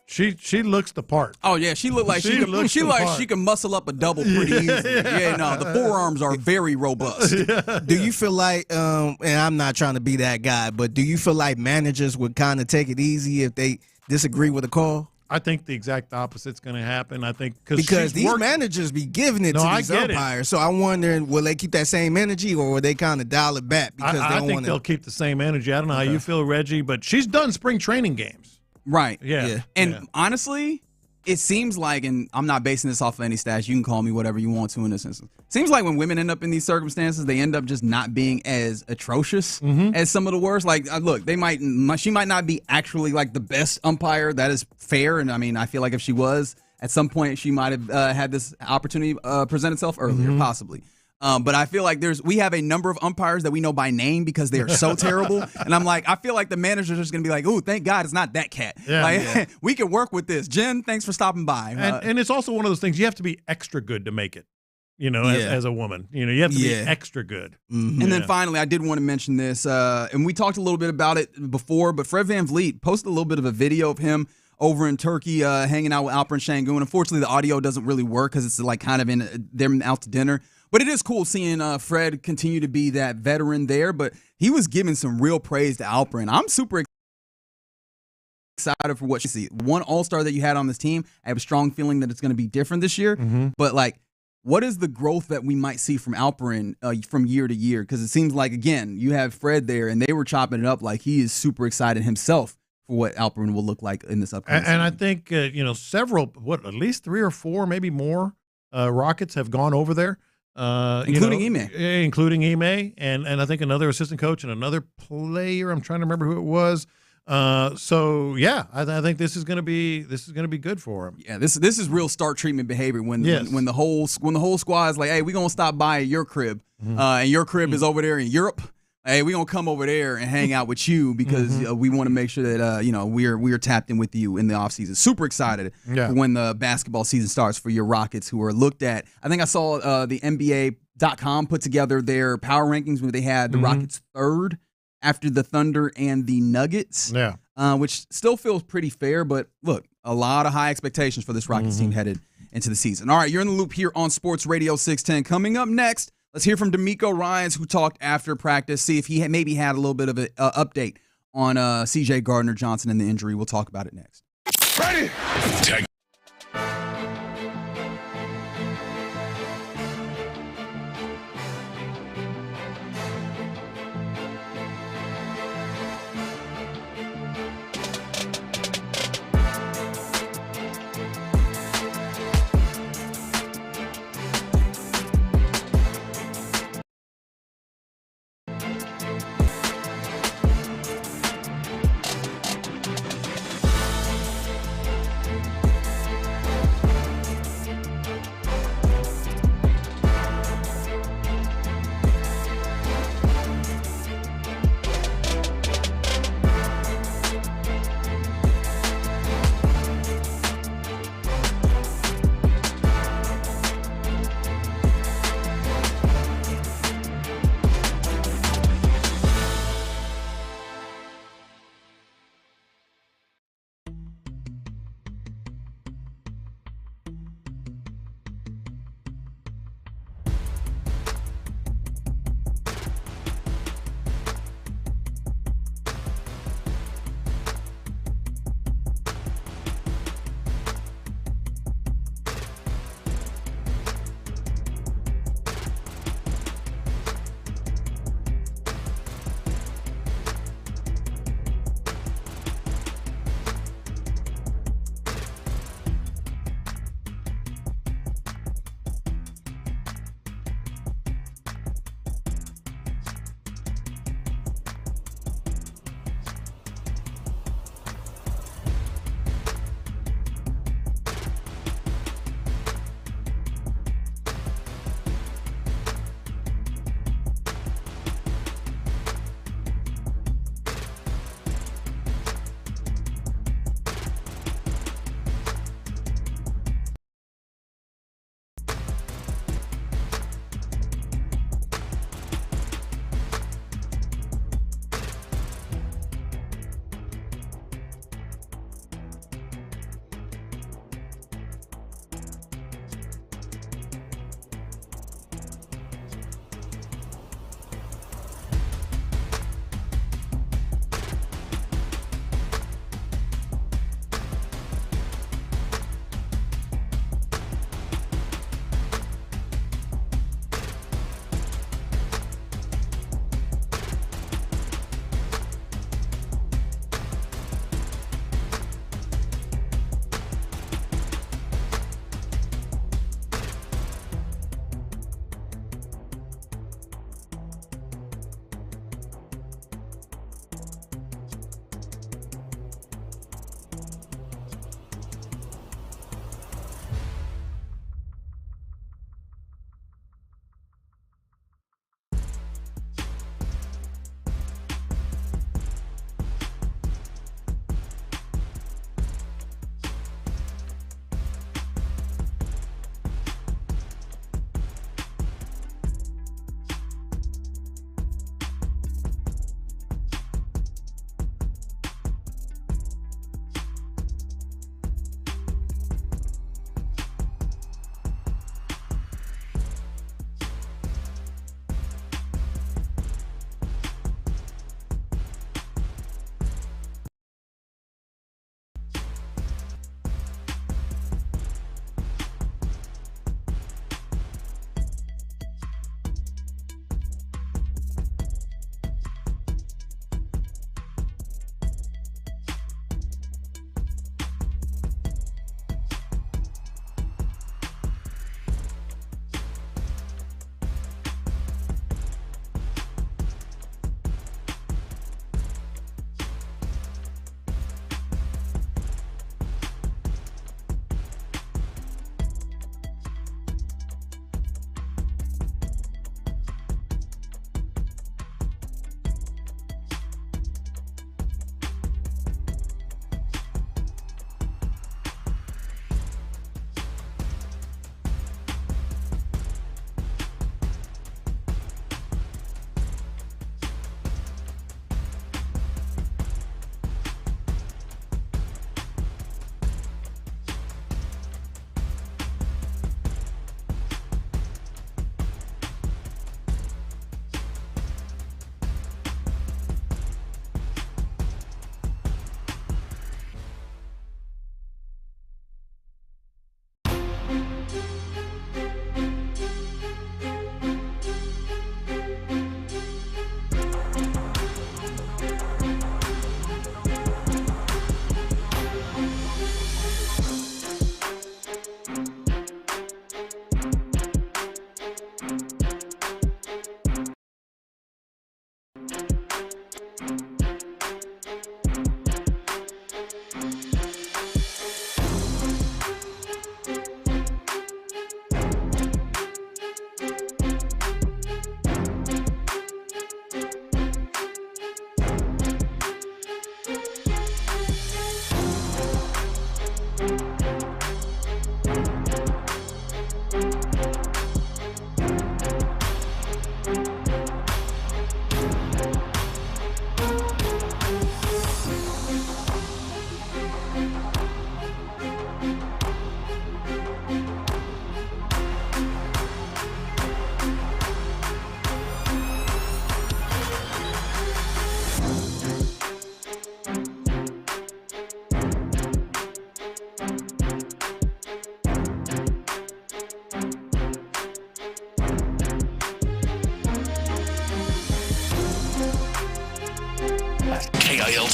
She looks the part. Oh yeah, she looked like she can muscle up a double pretty easily. The forearms are very robust. Yeah. Do you feel like, and I'm not trying to be that guy, but do you feel like managers would kind of take it easy if they disagree with a call? I think the exact opposite's going to happen. I think because these managers be giving it to these umpires. So I'm wondering, will they keep that same energy, or will they kind of dial it back? Because I think they'll keep the same energy. I don't know how you feel, Reggie, but she's done spring training games. Right. Yeah. And honestly, it seems like, and I'm not basing this off of any stats, you can call me whatever you want to in this instance. Seems like when women end up in these circumstances, they end up just not being as atrocious as some of the worst. Like, look, she might not be actually like the best umpire. That is fair. And I mean, I feel like if she was, at some point she might have had this opportunity present itself earlier, possibly. But I feel like we have a number of umpires that we know by name because they are so terrible. And I'm like, I feel like the manager's just going to be like, ooh, thank God it's not that cat. Yeah, we can work with this. Jen, thanks for stopping by. And it's also one of those things, you have to be extra good to make it, as a woman. You have to be extra good. And then finally, I did want to mention this, and we talked a little bit about it before, but Fred VanVleet posted a little bit of a video of him over in Turkey hanging out with Alper and Şengün. Unfortunately, the audio doesn't really work because it's like kind of in them out to dinner. But it is cool seeing Fred continue to be that veteran there. But he was giving some real praise to Alper. I'm super excited for what you see. One all-star that you had on this team, I have a strong feeling that it's going to be different this year. But, what is the growth that we might see from Alperin from year to year? Because it seems like, again, you have Fred there, and they were chopping it up like he is super excited himself for what Alperin will look like in this upcoming season. And I think, several, at least 3 or 4, maybe more Rockets have gone over there. Including Ime. Including Ime, and I think another assistant coach and another player. I'm trying to remember who it was. So yeah, I think this is going to be good for him. Yeah, this is real start treatment behavior when the whole squad is like, hey, we're gonna stop by at your crib, and your crib is over there in Europe. Hey, we're going to come over there and hang out with you because we want to make sure that, we're tapped in with you in the offseason. Super excited for when the basketball season starts for your Rockets, who are looked at. I think I saw the NBA.com put together their power rankings where they had the Rockets third after the Thunder and the Nuggets, which still feels pretty fair. But, look, a lot of high expectations for this Rockets team headed into the season. All right, you're in the loop here on Sports Radio 610. Coming up next, let's hear from D'Amico Ryans, who talked after practice, see if he maybe had a little bit of an update on C.J. Gardner-Johnson and the injury. We'll talk about it next. Ready?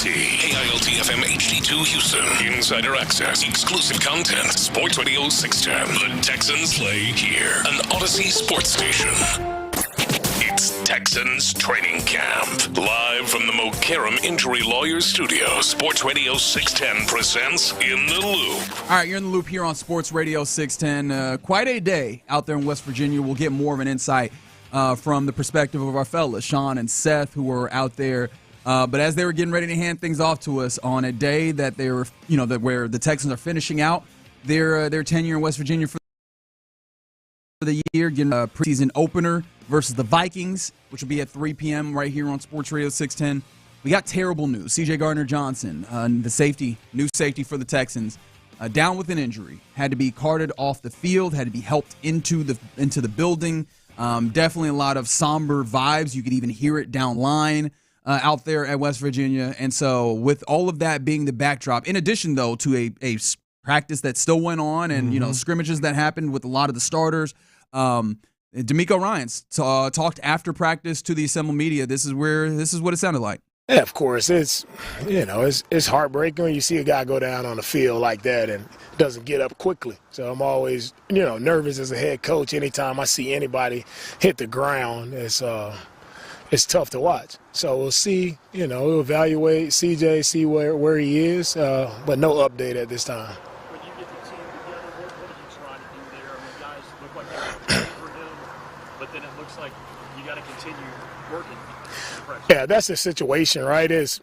AILT FM HD2 Houston. Insider access, exclusive content. Sports Radio 610. The Texans play here. An Odyssey sports station. It's Texans training camp. Live from the Mokaram Injury Lawyers Studio. Sports Radio 610 presents In the Loop. All right, you're in the loop here on Sports Radio 610. Quite a day out there in West Virginia. We'll get more of an insight from the perspective of our fellas, Sean and Seth, who were out there. But as they were getting ready to hand things off to us on a day that they were, where the Texans are finishing out their tenure in West Virginia for the year, getting a preseason opener versus the Vikings, which will be at 3 p.m. right here on Sports Radio 610. We got terrible news. C.J. Gardner-Johnson, the new safety for the Texans, down with an injury, had to be carted off the field, had to be helped into the building. Definitely a lot of somber vibes. You could even hear it down line out there at West Virginia. And so with all of that being the backdrop, in addition, though, to a practice that still went on and, scrimmages that happened with a lot of the starters, D'Amico Ryans talked after practice to the assembled media. This is what it sounded like. Yeah, of course. It's heartbreaking when you see a guy go down on the field like that and doesn't get up quickly. So I'm always, nervous as a head coach. Anytime I see anybody hit the ground, it's tough to watch. So we'll see, we'll evaluate CJ, see where he is, but no update at this time. When you get the team together, what are you trying to do there? I mean, guys look like they're ready for him, but then it looks like you got to continue working. Yeah, that's the situation, right? It's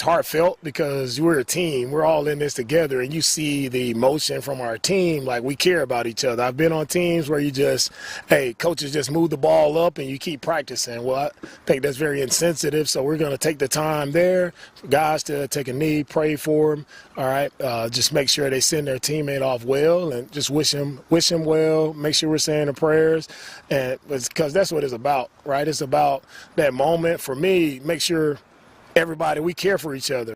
heartfelt because we're a team. We're all in this together, and you see the emotion from our team. Like, we care about each other. I've been on teams where coaches just move the ball up and you keep practicing. Well, I think that's very insensitive, so we're going to take the time there for guys to take a knee, pray for them, all right? Just make sure they send their teammate off well and just wish him well, make sure we're saying the prayers, and because that's what it's about, right? It's about that moment. For me, make sure we care for each other.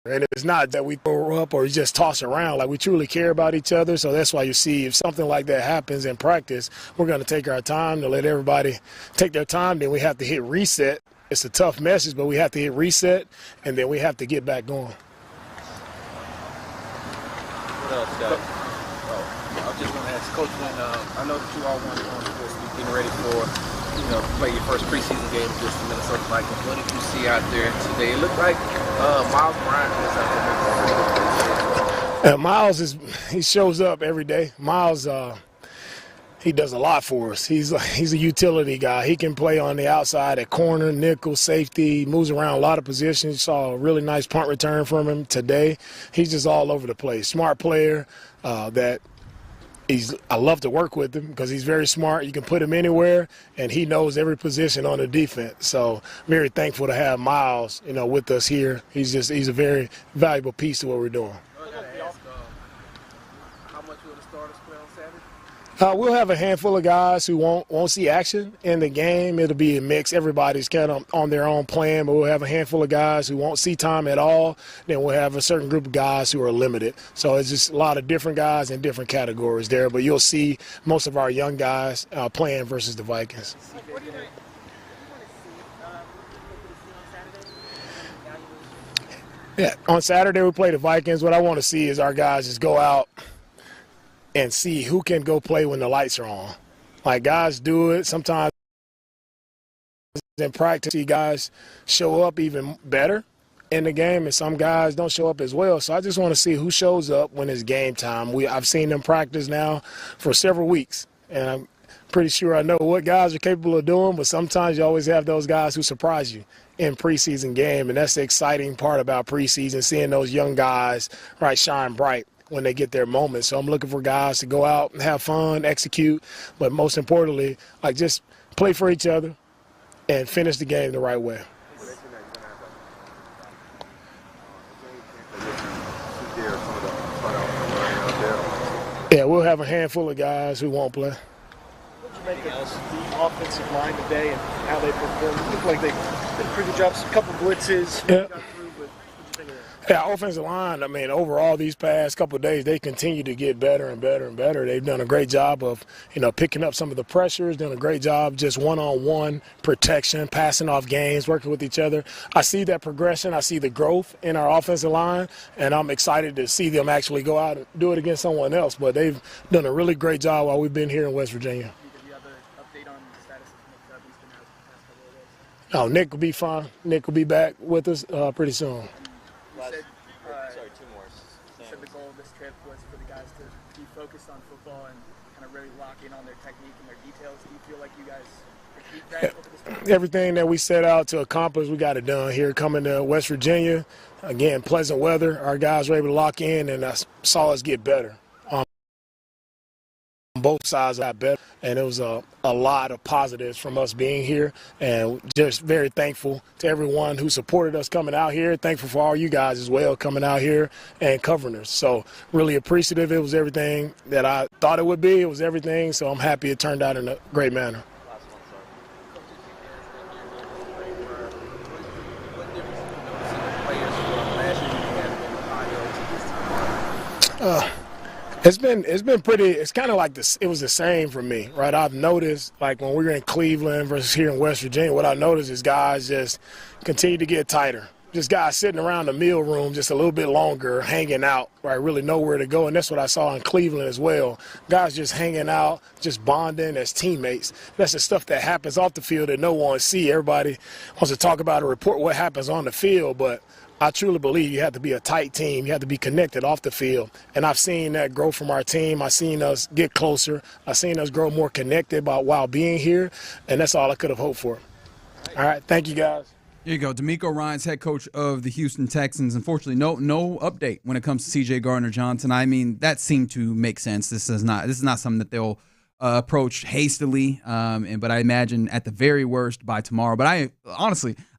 And it's not that we throw up or just toss around. Like, we truly care about each other. So that's why you see if something like that happens in practice, we're going to take our time to let everybody take their time. Then we have to hit reset. It's a tough message, but we have to hit reset, and then we have to get back going. What else, guys? I was just going to ask Coach, when I know that you all want to getting ready for play your first preseason game against the Minnesota Vikings. What did you see out there today? It looked like Miles Bryant was out there. Miles he shows up every day. Miles, he does a lot for us. He's a utility guy. He can play on the outside at corner, nickel, safety. He moves around a lot of positions. You saw a really nice punt return from him today. He's just all over the place. Smart player I love to work with him because he's very smart. You can put him anywhere, and he knows every position on the defense. So very thankful to have Miles, with us here. He's a very valuable piece to what we're doing. How much will the starters play on Saturday? We'll have a handful of guys who won't see action in the game. It'll be a mix. Everybody's kind of on their own plan, but we'll have a handful of guys who won't see time at all. Then we'll have a certain group of guys who are limited. So it's just a lot of different guys in different categories there. But you'll see most of our young guys playing versus the Vikings. Yeah, on Saturday we play the Vikings. What I want to see is our guys just go out and see who can go play when the lights are on. Like, guys do it. Sometimes in practice, see guys show up even better in the game, and some guys don't show up as well. So I just want to see who shows up when it's game time. I've seen them practice now for several weeks, and I'm pretty sure I know what guys are capable of doing, but sometimes you always have those guys who surprise you in preseason game, and that's the exciting part about preseason, seeing those young guys, right, shine bright when they get their moment. So I'm looking for guys to go out and have fun, execute, but most importantly, just play for each other and finish the game the right way. Yeah, we'll have a handful of guys who won't play. What did you make of the offensive line today and how they performed? It looked like they did a pretty good job. A couple blitzes. Yeah. Yeah, offensive line, I mean, overall these past couple of days, they continue to get better and better and better. They've done a great job of, picking up some of the pressures, done a great job just one-on-one protection, passing off games, working with each other. I see that progression. I see the growth in our offensive line, and I'm excited to see them actually go out and do it against someone else. But they've done a really great job while we've been here in West Virginia. Do you have an update on the status of Nick Chubb? He's been out the past couple of days. Oh, Nick will be fine. Nick will be back with us pretty soon. You said the goal of this trip was for the guys to be focused on football and kind of really lock in on their technique and their details. Do you feel like you guys achieved that over this trip? Everything that we set out to accomplish, we got it done here coming to West Virginia. Again, pleasant weather. Our guys were able to lock in, and I saw us get better. Both sides got better, and it was a lot of positives from us being here, and just very thankful to everyone who supported us coming out here. Thankful for all you guys as well coming out here and covering us. So really appreciative. It was everything that I thought it would be. It was everything, so I'm happy it turned out in a great manner. It's been pretty. It's kind of like this. It was the same for me, right? I've noticed, like when we were in Cleveland versus here in West Virginia, what I noticed is guys just continue to get tighter. Just guys sitting around the meal room just a little bit longer, hanging out, right? Really know where to go, and that's what I saw in Cleveland as well. Guys just hanging out, just bonding as teammates. That's the stuff that happens off the field that no one sees. Everybody wants to talk about or report what happens on the field, but I truly believe you have to be a tight team. You have to be connected off the field. And I've seen that grow from our team. I've seen us get closer. I've seen us grow more connected while being here. And that's all I could have hoped for. All right. Thank you, guys. Here you go. DeMeco Ryans, head coach of the Houston Texans. Unfortunately, no update when it comes to C.J. Gardner-Johnson. I mean, that seemed to make sense. This is not something that they'll approach hastily, but I imagine at the very worst by tomorrow. But I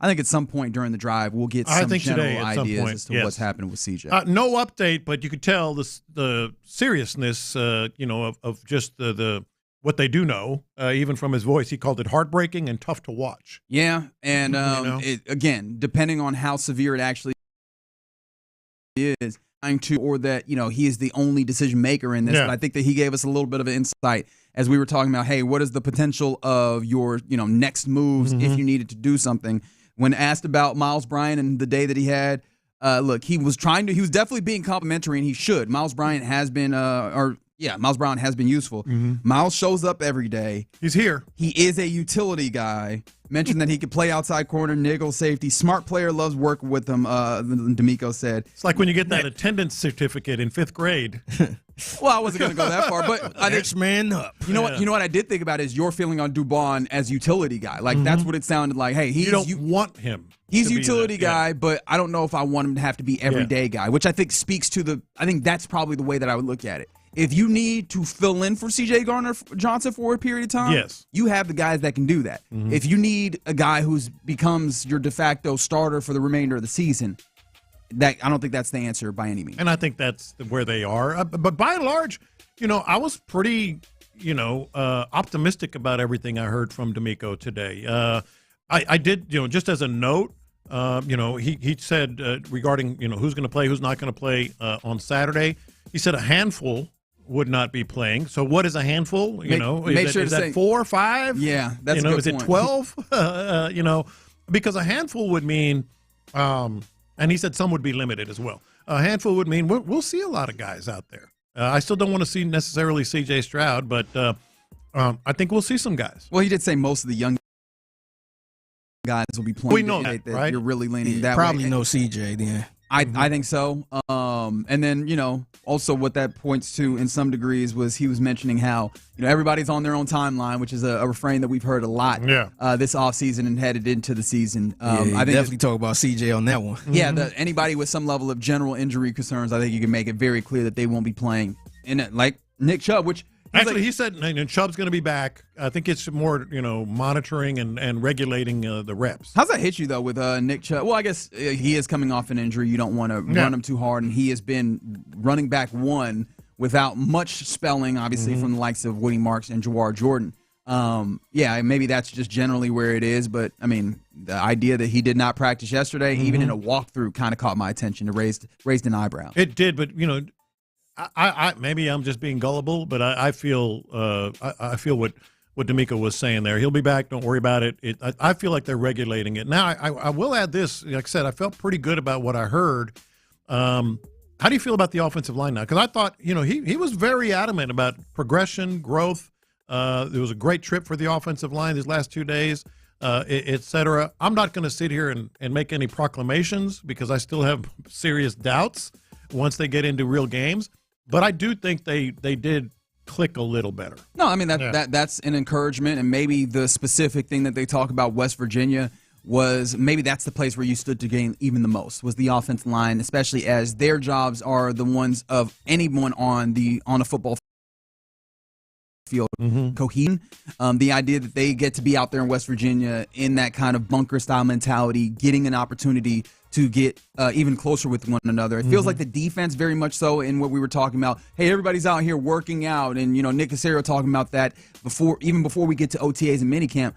think at some point during the drive we'll get some general ideas as to what's happening with CJ. No update, but you could tell the seriousness, of just the what they do know, even from his voice. He called it heartbreaking and tough to watch. Yeah, and again, depending on how severe it actually is, or that he is the only decision maker in this. Yeah. But I think that he gave us a little bit of an insight as we were talking about, hey, what is the potential of your next moves if you needed to do something? When asked about Miles Bryant and the day that he had, look, he was definitely being complimentary, and he should. Miles Bryant has been Miles Bryant has been useful. Miles shows up every day. He's here. He is a utility guy. Mentioned that he could play outside corner, nickel, safety. Smart player, loves working with him, DeMeco said. It's like when you get that attendance certificate in 5th grade. Well, I wasn't going to go that far, but next man up. You know what I did think about is your feeling on Dubon as utility guy. Like that's what it sounded like. Hey, you don't want him. He's a utility guy, but I don't know if I want him to have to be everyday guy, which I think speaks to I think that's probably the way that I would look at it. If you need to fill in for C.J. Gardner-Johnson for a period of time, you have the guys that can do that. If you need a guy who becomes your de facto starter for the remainder of the season, I don't think that's the answer by any means. And I think that's where they are. But by and large, I was pretty, optimistic about everything I heard from DeMeco today. I did, just as a note, he said regarding, who's going to play, who's not going to play on Saturday. He said a handful would not be playing. So what is a handful? Is that 4 or 5? Yeah, that's a good point. Is it 12? Because a handful would mean, and he said some would be limited as well. A handful would mean we'll see a lot of guys out there. I still don't want to see necessarily C.J. Stroud, but I think we'll see some guys. Well, he did say most of the young guys will be playing. We know that, right? You're really leaning that probably way. No CJ then. I think so. And then, also what that points to in some degrees was he was mentioning how, everybody's on their own timeline, which is a refrain that we've heard a lot this offseason and headed into the season. I think definitely talk about CJ on that one. Yeah, anybody with some level of general injury concerns, I think you can make it very clear that they won't be playing. And like Nick Chubb, which actually he said Chubb's going to be back. I think it's more monitoring and regulating the reps. How's that hit you though with Nick Chubb? Well, I guess he is coming off an injury. You don't want to run him too hard, and he has been running back one without much spelling, obviously from the likes of Woody Marks and Jawar Jordan. Maybe that's just generally where it is, but I mean, the idea that he did not practice yesterday, even in a walkthrough, kind of caught my attention. It raised an eyebrow. It did, but I maybe I'm just being gullible, but I feel what D'Amico was saying there. He'll be back. Don't worry about it. I feel like they're regulating it. Now, I will add this. Like I said, I felt pretty good about what I heard. How do you feel about the offensive line now? Because I thought, he was very adamant about progression, growth. It was a great trip for the offensive line these last 2 days, et cetera. I'm not going to sit here and make any proclamations because I still have serious doubts once they get into real games. But I do think they did click a little better. No, I mean, that's an encouragement, and maybe the specific thing that they talk about West Virginia was maybe that's the place where you stood to gain even the most, was the offensive line, especially as their jobs are the ones of anyone on a football field. Cohesion. The idea that they get to be out there in West Virginia in that kind of bunker-style mentality, getting an opportunity to get even closer with one another. It feels like the defense very much so in what we were talking about. Hey, everybody's out here working out, and Nick Caserio talking about that before we get to OTAs and minicamp.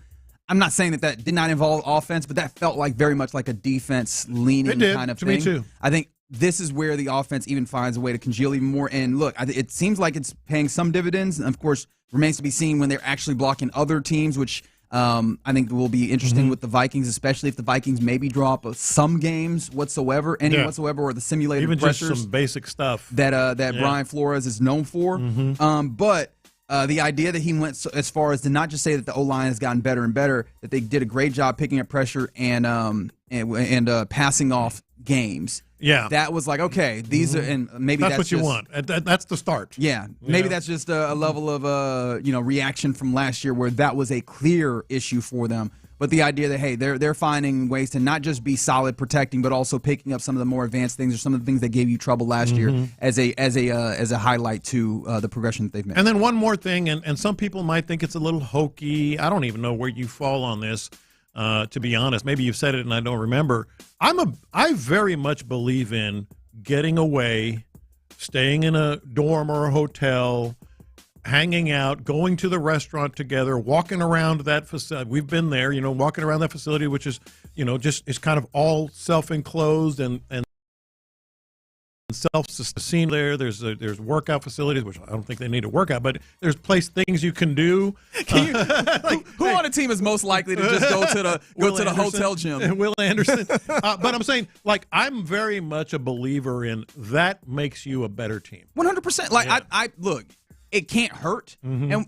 I'm not saying that did not involve offense, but that felt like very much like a defense-leaning kind of thing. Me too. I think this is where the offense even finds a way to congeal even more. And look, it seems like it's paying some dividends. And of course, remains to be seen when they're actually blocking other teams, which I think will be interesting with the Vikings, especially if the Vikings maybe drop some games whatsoever, or the simulated even pressures. Just some basic stuff that Brian Flores is known for. But the idea that he went as far as to not just say that the O-line has gotten better and better, that they did a great job picking up pressure and passing off games. Yeah, that was like, okay, these are, and maybe that's what you want. That's the start. Yeah, maybe that's just a level of reaction from last year where that was a clear issue for them. But the idea that, hey, they're finding ways to not just be solid protecting, but also picking up some of the more advanced things or some of the things that gave you trouble last year as a highlight to the progression that they've made. And then one more thing, and some people might think it's a little hokey. I don't even know where you fall on this, to be honest. Maybe you've said it and I don't remember. I very much believe in getting away, staying in a dorm or a hotel, hanging out, going to the restaurant together, walking around that facility. We've been there, walking around that facility, which is, just is kind of all self-enclosed and self-sustained there. There's workout facilities, which I don't think they need a workout, but there's things you can do. Who on a team is most likely to just go to the hotel gym? Will Anderson. But I'm saying, I'm very much a believer in that makes you a better team. 100%. I look. It can't hurt. And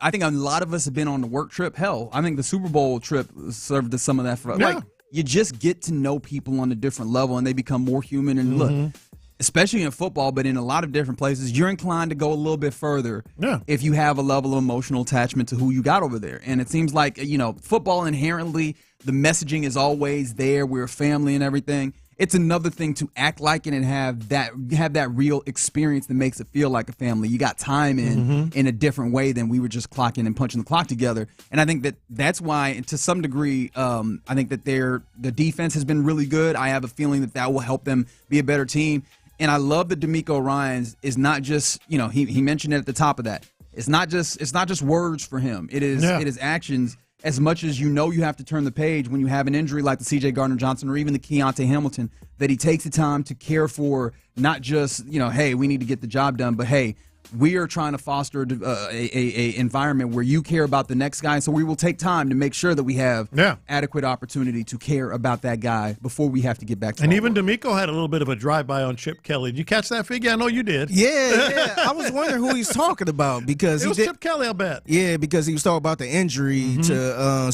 I think a lot of us have been on the work trip. Hell, I think the Super Bowl trip served as some of that for us. Yeah. You just get to know people on a different level, and they become more human. And look, especially in football, but in a lot of different places, you're inclined to go a little bit further if you have a level of emotional attachment to who you got over there. And it seems like, football inherently, the messaging is always there. We're a family and everything. It's another thing to act like it and have that real experience that makes it feel like a family. You got time in a different way than we were just clocking and punching the clock together. And I think that's why, to some degree, I think that the defense has been really good. I have a feeling that will help them be a better team. And I love that D'Amico Ryans is not just, he mentioned it at the top of that. It's not just words for him. It is actions. As much as you have to turn the page when you have an injury like the C.J. Gardner-Johnson or even the Keontae Hamilton, that he takes the time to care for not just, hey, we need to get the job done, but hey, we are trying to foster a environment where you care about the next guy, so we will take time to make sure that we have adequate opportunity to care about that guy before we have to get back to and even D'Amico had a little bit of a drive-by on Chip Kelly. Did you catch that figure? I know you did. Yeah. I was wondering who he's talking about because it was Chip Kelly, I bet. Yeah, because he was talking about the injury to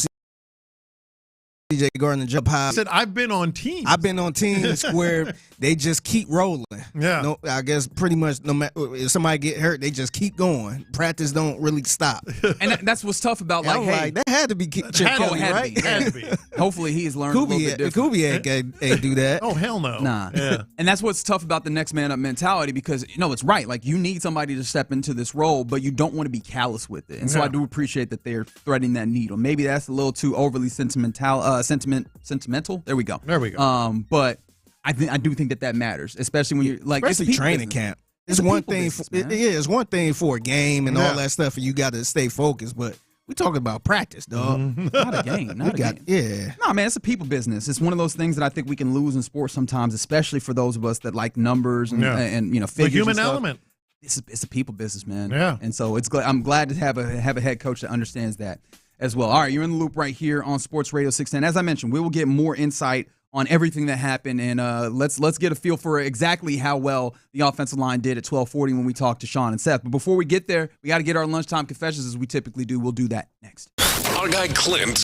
C.J. Gardner-Johnson. He said, I've been on teams. I've been on teams where they just keep rolling. Yeah. No, I guess pretty much no matter if somebody get hurt, they just keep going. Practice don't really stop. And that's what's tough about that had to be Chip Kelly, right? Had to be. Hopefully he's learned a little bit different. Kubiak ain't do that. Oh, hell no. Nah. Yeah. And that's what's tough about the next man up mentality because, it's right. Like, you need somebody to step into this role, but you don't want to be callous with it. And so I do appreciate that they're threading that needle. Maybe that's a little too overly sentimental. There we go. But I do think that matters, especially when you're like, especially training camp. It's one thing. It's one thing for a game and all that stuff, and you got to stay focused. But We talking about practice, dog. Not a game. Not a game. Yeah. No, man, it's a people business. It's one of those things that I think we can lose in sports sometimes, especially for those of us that like numbers and you know, figures. The human and stuff. element. It's a people business, man. Yeah. And so I'm glad to have a head coach that understands that as well. All right, you're in the loop right here on Sports Radio 610. As I mentioned, we will get more insight on everything that happened, and let's get a feel for exactly how well the offensive line did at 12:40 when we talk to Sean and Seth. But before we get there, we got to get our lunchtime confessions as we typically do. We'll do that next. Our guy Clint.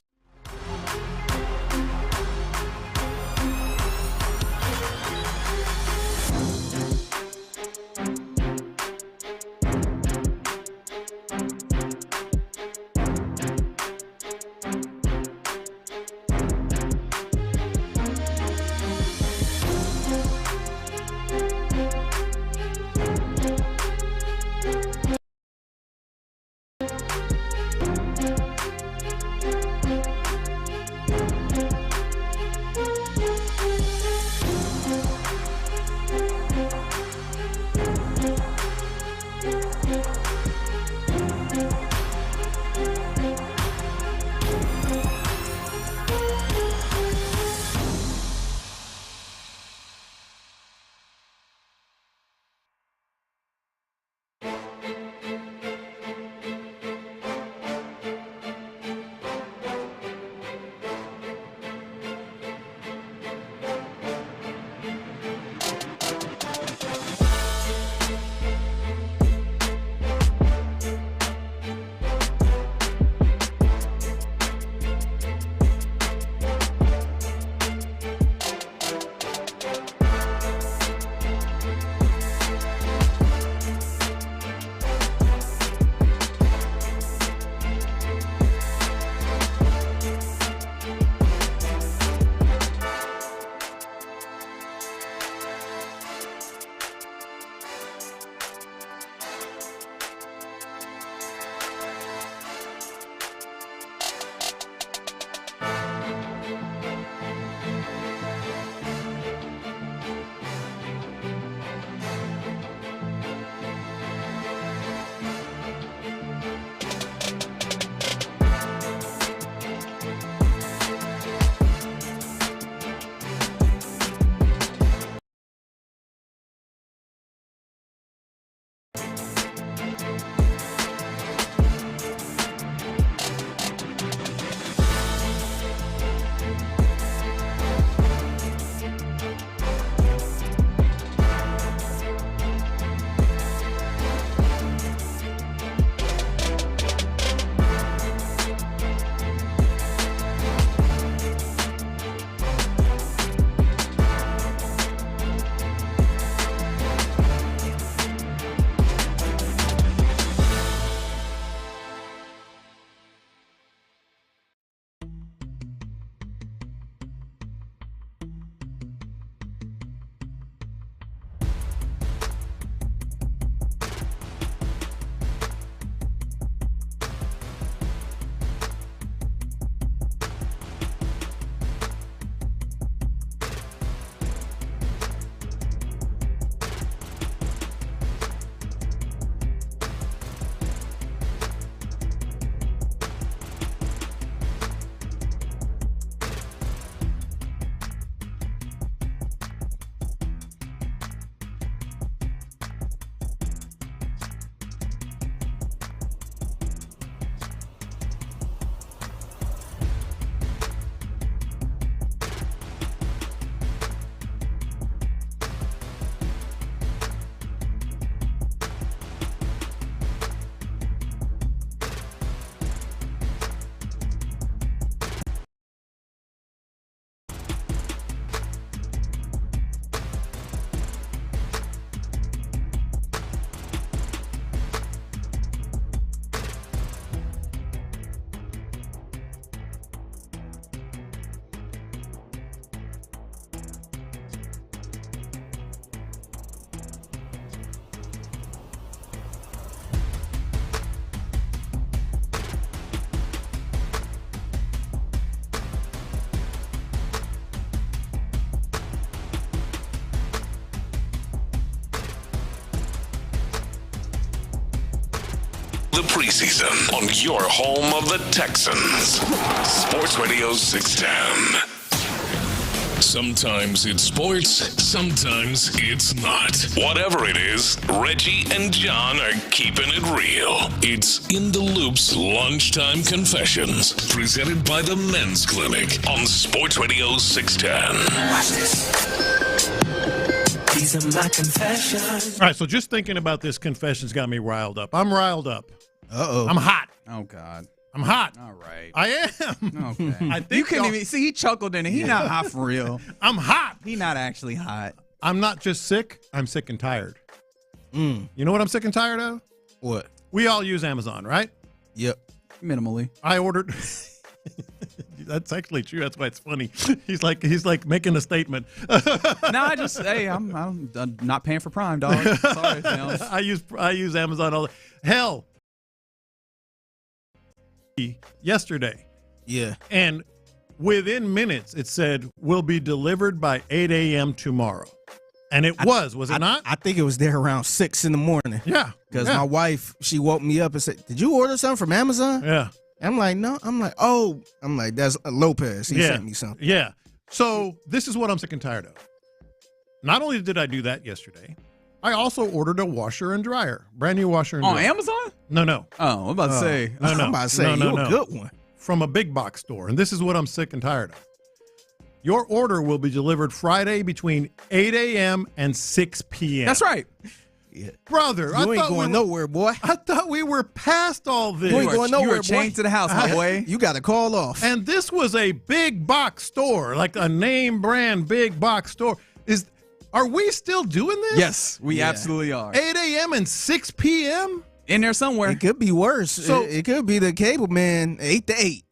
The Preseason on your home of the Texans. Sports Radio 610. Sometimes it's sports, sometimes it's not. Whatever it is, Reggie and John are keeping it real. It's In the Loop's Lunchtime Confessions, presented by the Men's Clinic on Sports Radio 610. Watch this. These are my confessions. All right, so just thinking about this confession's got me riled up. I'm riled up. Uh-oh. I'm hot. Oh, God. I'm hot. All right. I am. Okay. I think you couldn't even see. He chuckled in it. He's not hot for real. I'm hot. He's not actually hot. I'm not just sick. I'm sick and tired. You know what I'm sick and tired of? What? We all use Amazon, right? Yep. Minimally. I ordered. That's actually true. That's why it's funny. He's like making a statement. No, I'm not paying for Prime, dog. Sorry, I use Amazon all the hell. Yesterday. Yeah. And within minutes, it said, will be delivered by 8 a.m. tomorrow. And it was it not? I think it was there around 6 in the morning. Yeah. Because my wife, she woke me up and said, did you order something from Amazon? Yeah. I'm like, no. I'm like, that's Lopez. He sent me something. Yeah. So this is what I'm sick and tired of. Not only did I do that yesterday, I also ordered a washer and dryer. Brand new washer and dryer. On Amazon? No. Oh, I'm about to say. No. I'm about to say, you a good one. From a big box store. And this is what I'm sick and tired of. Your order will be delivered Friday between 8 a.m. and 6 p.m. That's right. Yeah. Brother, you ain't going nowhere, boy. I thought we were past all this. You ain't going nowhere, you were chained to the house, my boy. You got to call off. And this was a big box store, like a name brand big box store. Are we still doing this? Yes, we absolutely are. 8 a.m. and 6 p.m.? In there somewhere. It could be worse. So it could be the cable man 8 to 8.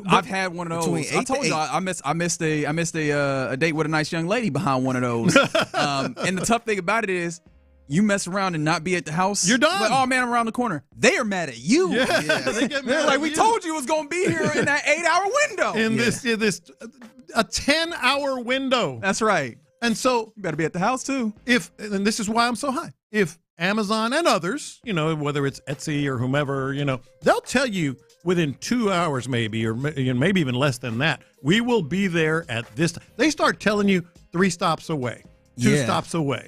I've had one of those. I told you I missed a date with a nice young lady behind one of those. And the tough thing about it is, you mess around and not be at the house. You're done. Like, oh man, I'm around the corner. They are mad at you. Yeah. They get mad. They're like, we told you it was gonna be here in that 8-hour window. In this a 10-hour window. That's right. And so you better be at the house too. And this is why I'm so high. If Amazon and others, whether it's Etsy or whomever, they'll tell you within 2 hours maybe, or maybe even less than that, we will be there at this time. They start telling you 3 stops away, 2 stops away.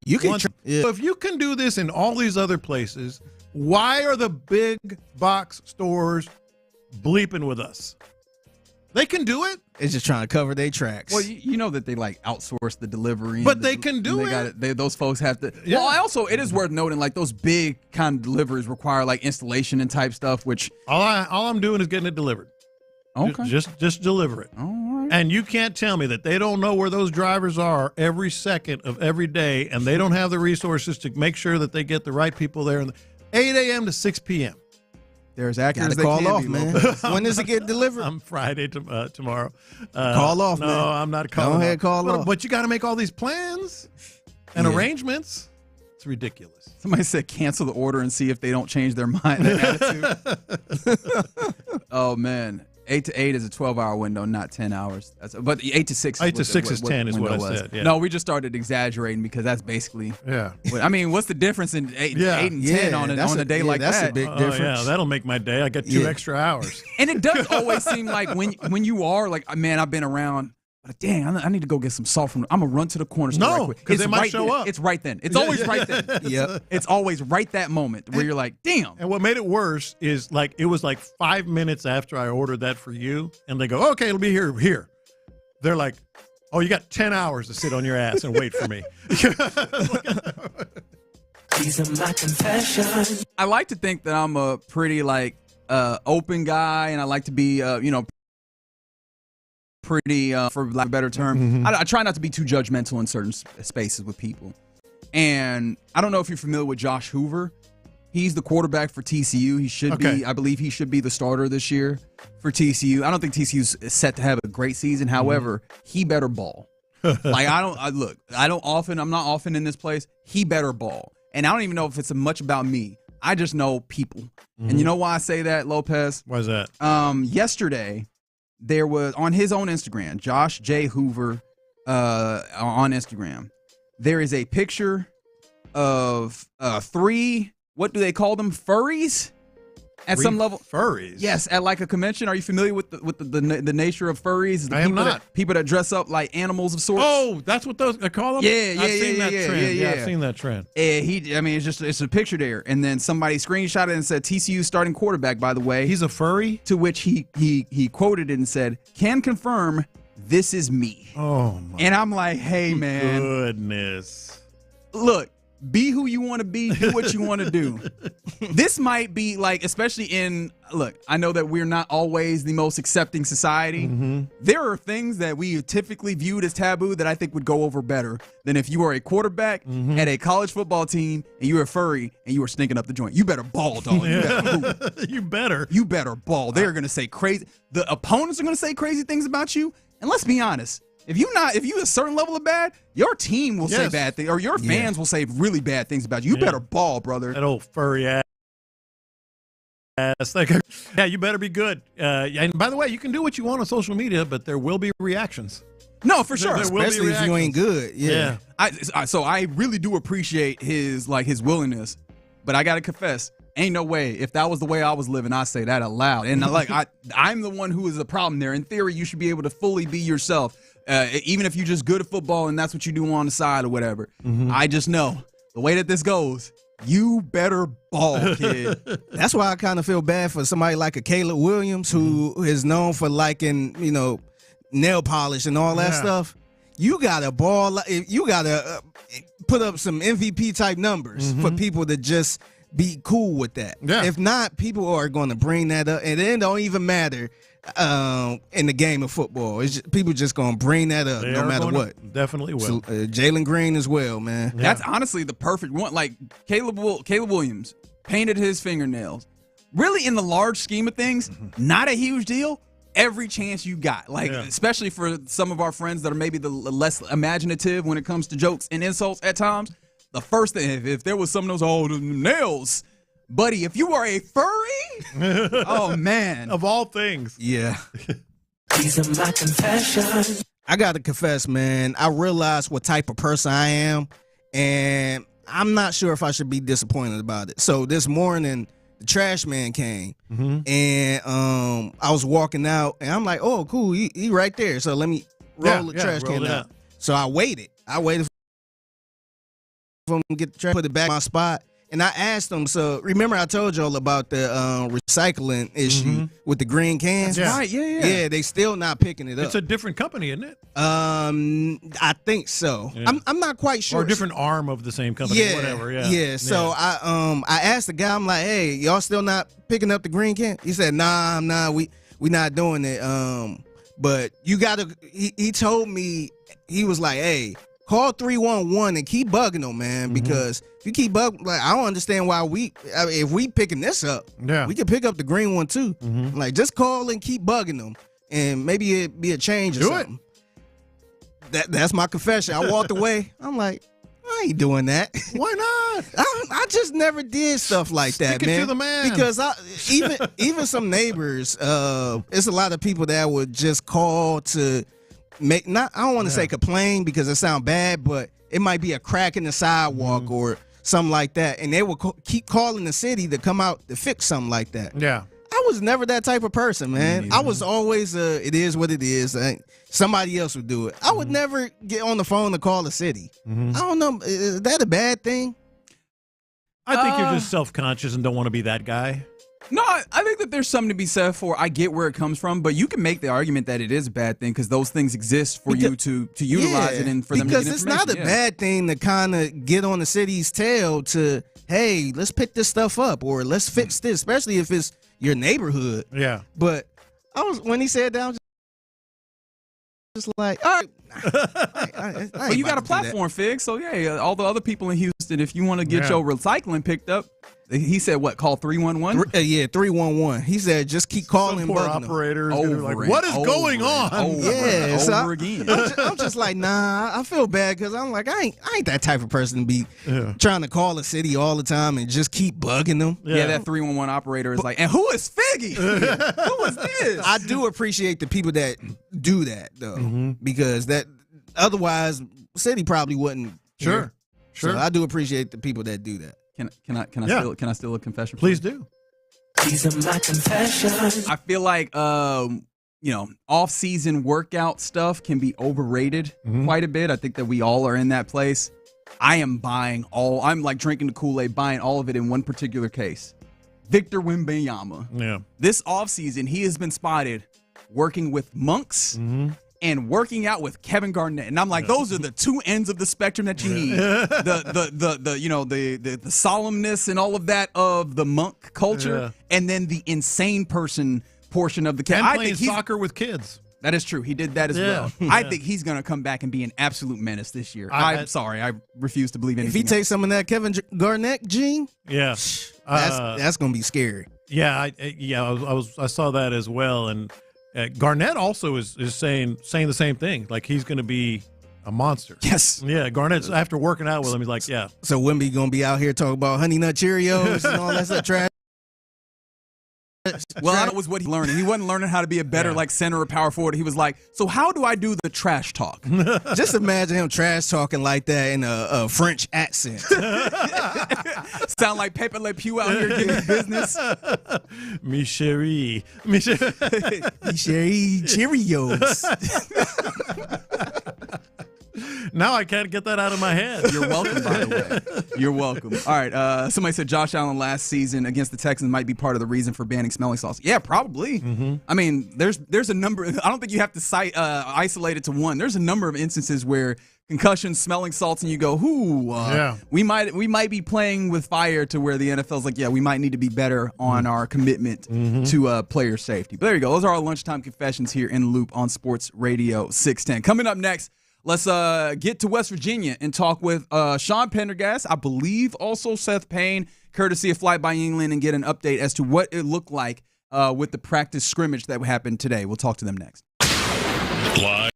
You can. So if you can do this in all these other places, why are the big box stores bleeping with us? They can do it. It's just trying to cover their tracks. Well, you know that they outsource the delivery, but they can do it. Those folks have to. Yeah. Well, also it is worth noting those big kind of deliveries require installation and type stuff, which all I'm doing is getting it delivered. Okay, just deliver it. All right. And you can't tell me that they don't know where those drivers are every second of every day, and they don't have the resources to make sure that they get the right people there. 8 a.m. to 6 p.m. They're as accurate as they call can off, be, man. When does it get delivered? I'm Friday tomorrow. Call off, no, man. No, I'm not calling off. Go ahead, call off. But you got to make all these plans and arrangements. It's ridiculous. Somebody said cancel the order and see if they don't change their mind and attitude. Oh, man. 8 to 8 is a 12-hour window, not 10 hours. But 8 to 6 is 10 is what I said. Yeah. No, we just started exaggerating because that's basically. Yeah. I mean, what's the difference in 8 and 10 on a day like that? That's a big difference. Yeah, that'll make my day. I got 2 extra hours. And it does always seem like when you are man, I've been around. But dang, I need to go get some salt from. I'm gonna run to the corner store right quick. Because they might show up. It's right then. It's always right then. Yep. It's always right that moment where you're like, damn. And what made it worse is it was 5 minutes after I ordered that for you, and they go, okay, it'll be here. Here. They're like, oh, you got 10 hours to sit on your ass and wait for me. These are my confessions. I like to think that I'm a pretty open guy, and I like to be pretty, for lack of a better term. Mm-hmm. I try not to be too judgmental in certain spaces with people. And I don't know if you're familiar with Josh Hoover. He's the quarterback for TCU. He should be, I believe he should be the starter this year for TCU. I don't think TCU's set to have a great season. However, he better ball. I'm not often in this place. He better ball. And I don't even know if it's much about me. I just know people. And you know why I say that, Lopez? Why is that? Yesterday, there was on his own Instagram, Josh J. Hoover on Instagram, there is a picture of 3 what do they call them? Furries? At some level, furries. Yes, at like a convention. Are you familiar with the nature of furries? I am not. People that dress up like animals of sorts. Oh, that's what they call them. Yeah, I've seen that trend. Yeah, I've seen that trend. It's a picture there, and then somebody screenshot it and said TCU starting quarterback. By the way, he's a furry. To which he quoted it and said, "Can confirm this is me." Oh, my and I'm like, hey man, goodness. Look. Be who you want to be. Do what you want to do. This might be like, especially look, I know that we're not always the most accepting society. Mm-hmm. There are things that we typically viewed as taboo that I think would go over better than if you were a quarterback at a college football team and you were a furry and you were stinking up the joint. You better ball, dog. You better hoop. You better ball. They're going to say crazy. The opponents are going to say crazy things about you. And let's be honest. If you a certain level of bad, your team will say bad things, or your fans will say really bad things about you. You better ball, brother. That old furry ass. Yeah, you better be good. And by the way, you can do what you want on social media, but there will be reactions. No, for sure. Especially if you ain't good. Yeah. So I really do appreciate his willingness, but I gotta confess, ain't no way. If that was the way I was living, I'd say that out loud. And I'm the one who is the problem there. In theory, you should be able to fully be yourself. Even if you're just good at football and that's what you do on the side or whatever. Mm-hmm. I just know the way that this goes, you better ball, kid. That's why I kind of feel bad for somebody like a Caleb Williams who is known for liking, nail polish and all that stuff. You got to ball. You got to put up some MVP type numbers for people to just be cool with that. Yeah. If not, people are going to bring that up, and it don't even matter in the game of football. People just going to bring that up no matter what. Definitely will. So, Jalen Green as well, man. Yeah. That's honestly the perfect one. Like Caleb Williams painted his fingernails. Really, in the large scheme of things, not a huge deal. Every chance you got, especially for some of our friends that are maybe the less imaginative when it comes to jokes and insults at times. The first thing, if there was some of those the nails, buddy, if you are a furry, oh man, of all things, yeah. These are my confessions. I gotta confess, man. I realized what type of person I am, and I'm not sure if I should be disappointed about it. So this morning, the trash man came, and I was walking out, and I'm like, "Oh, cool, he right there." So let me roll the trash can out. So I waited for him to get the trash, put it back in my spot, and I asked him. So remember, I told y'all about the recycling issue with the green cans. That's right. Yeah. Yeah, they still not picking it up. It's a different company, isn't it? I think so. Yeah. I'm not quite sure. Or a different arm of the same company. Yeah. Whatever. Yeah. So I asked the guy. I'm like, hey, y'all still not picking up the green can? He said, nah, we not doing it. But you gotta. He told me, he was like, hey, call 311 and keep bugging them, man, because if you keep bugging, I don't understand why if we picking this up, we can pick up the green one too. Like, just call and keep bugging them, and maybe it'd be a change or something. That's my confession. I walked away. I'm like, I ain't doing that. Why not? I just never did stuff like that, Stick it man. to the man. Because even some neighbors, it's a lot of people that would just call to I don't want to say complain because it sounds bad, but it might be a crack in the sidewalk or something like that, and they will keep calling the city to come out to fix something like that. Yeah. I was never that type of person, man. I was always it is what it is. Somebody else would do it. I would never get on the phone to call the city. I don't know. Is that a bad thing? I think you're just self-conscious and don't want to be that guy. No, I think that there's something to be said for. I get where it comes from, but you can make the argument that it is a bad thing because those things exist for you to utilize it and for them to get information. Because it's not a bad thing to kind of get on the city's tail to, hey, let's pick this stuff up or let's fix this, especially if it's your neighborhood. Yeah. But when he said that, I was just like, all right. Well, you got a platform, Fig. So, yeah, all the other people in Houston, if you want to get your recycling picked up, he said, what, call 311? Yeah, 311. He said, just keep calling. Some poor operators like, what is going on? Over again. I'm just like, nah, I feel bad because I'm like, I ain't that type of person to be trying to call a city all the time and just keep bugging them. Yeah, that 311 operator is like, and who is Figgy? Who is this? I do appreciate the people that do that, though, because that otherwise, city probably wouldn't. Sure. So I do appreciate the people that do that. Can I steal a confession? Please do. These are my confessions. I feel like off-season workout stuff can be overrated quite a bit. I think that we all are in that place. I'm like drinking the Kool-Aid, buying all of it in one particular case. Victor Wembanyama. Yeah. This offseason, he has been spotted working with monks and working out with Kevin Garnett. And I'm like, those are the two ends of the spectrum that you need. The solemnness and all of that of the monk culture, and then the insane person portion of the and playing soccer with kids. That is true. He did that as well. I think he's going to come back and be an absolute menace this year. I'm sorry. I refuse to believe anything. If he takes some of that Kevin Garnett gene, that's going to be scary. Yeah, I saw that as well. And Garnett also is saying the same thing. Like he's going to be a monster. Yes. Yeah, Garnett's after working out with him, he's like, yeah. So Wemby going to be out here talking about Honey Nut Cheerios and all that stuff trash. Well, that was what he learned. He wasn't learning how to be a better center or power forward. He was like, so how do I do the trash talk? Just imagine him trash talking like that in a French accent. Sound like Pepe Le Pew out here getting business. Mi chérie. Mi chérie Cheerios. Now I can't get that out of my head. You're welcome, by the way. You're welcome. All right. Somebody said Josh Allen last season against the Texans might be part of the reason for banning smelling salts. Yeah, probably. I mean, there's a number. I don't think you have to isolate it to one. There's a number of instances where concussions, smelling salts, and you go, we might be playing with fire to where the NFL's like, we might need to be better on our commitment to player safety. But there you go. Those are our lunchtime confessions here in the Loop on Sports Radio 610. Coming up next, let's get to West Virginia and talk with Sean Pendergast, I believe also Seth Payne, courtesy of Flight by England, and get an update as to what it looked like with the practice scrimmage that happened today. We'll talk to them next. Live.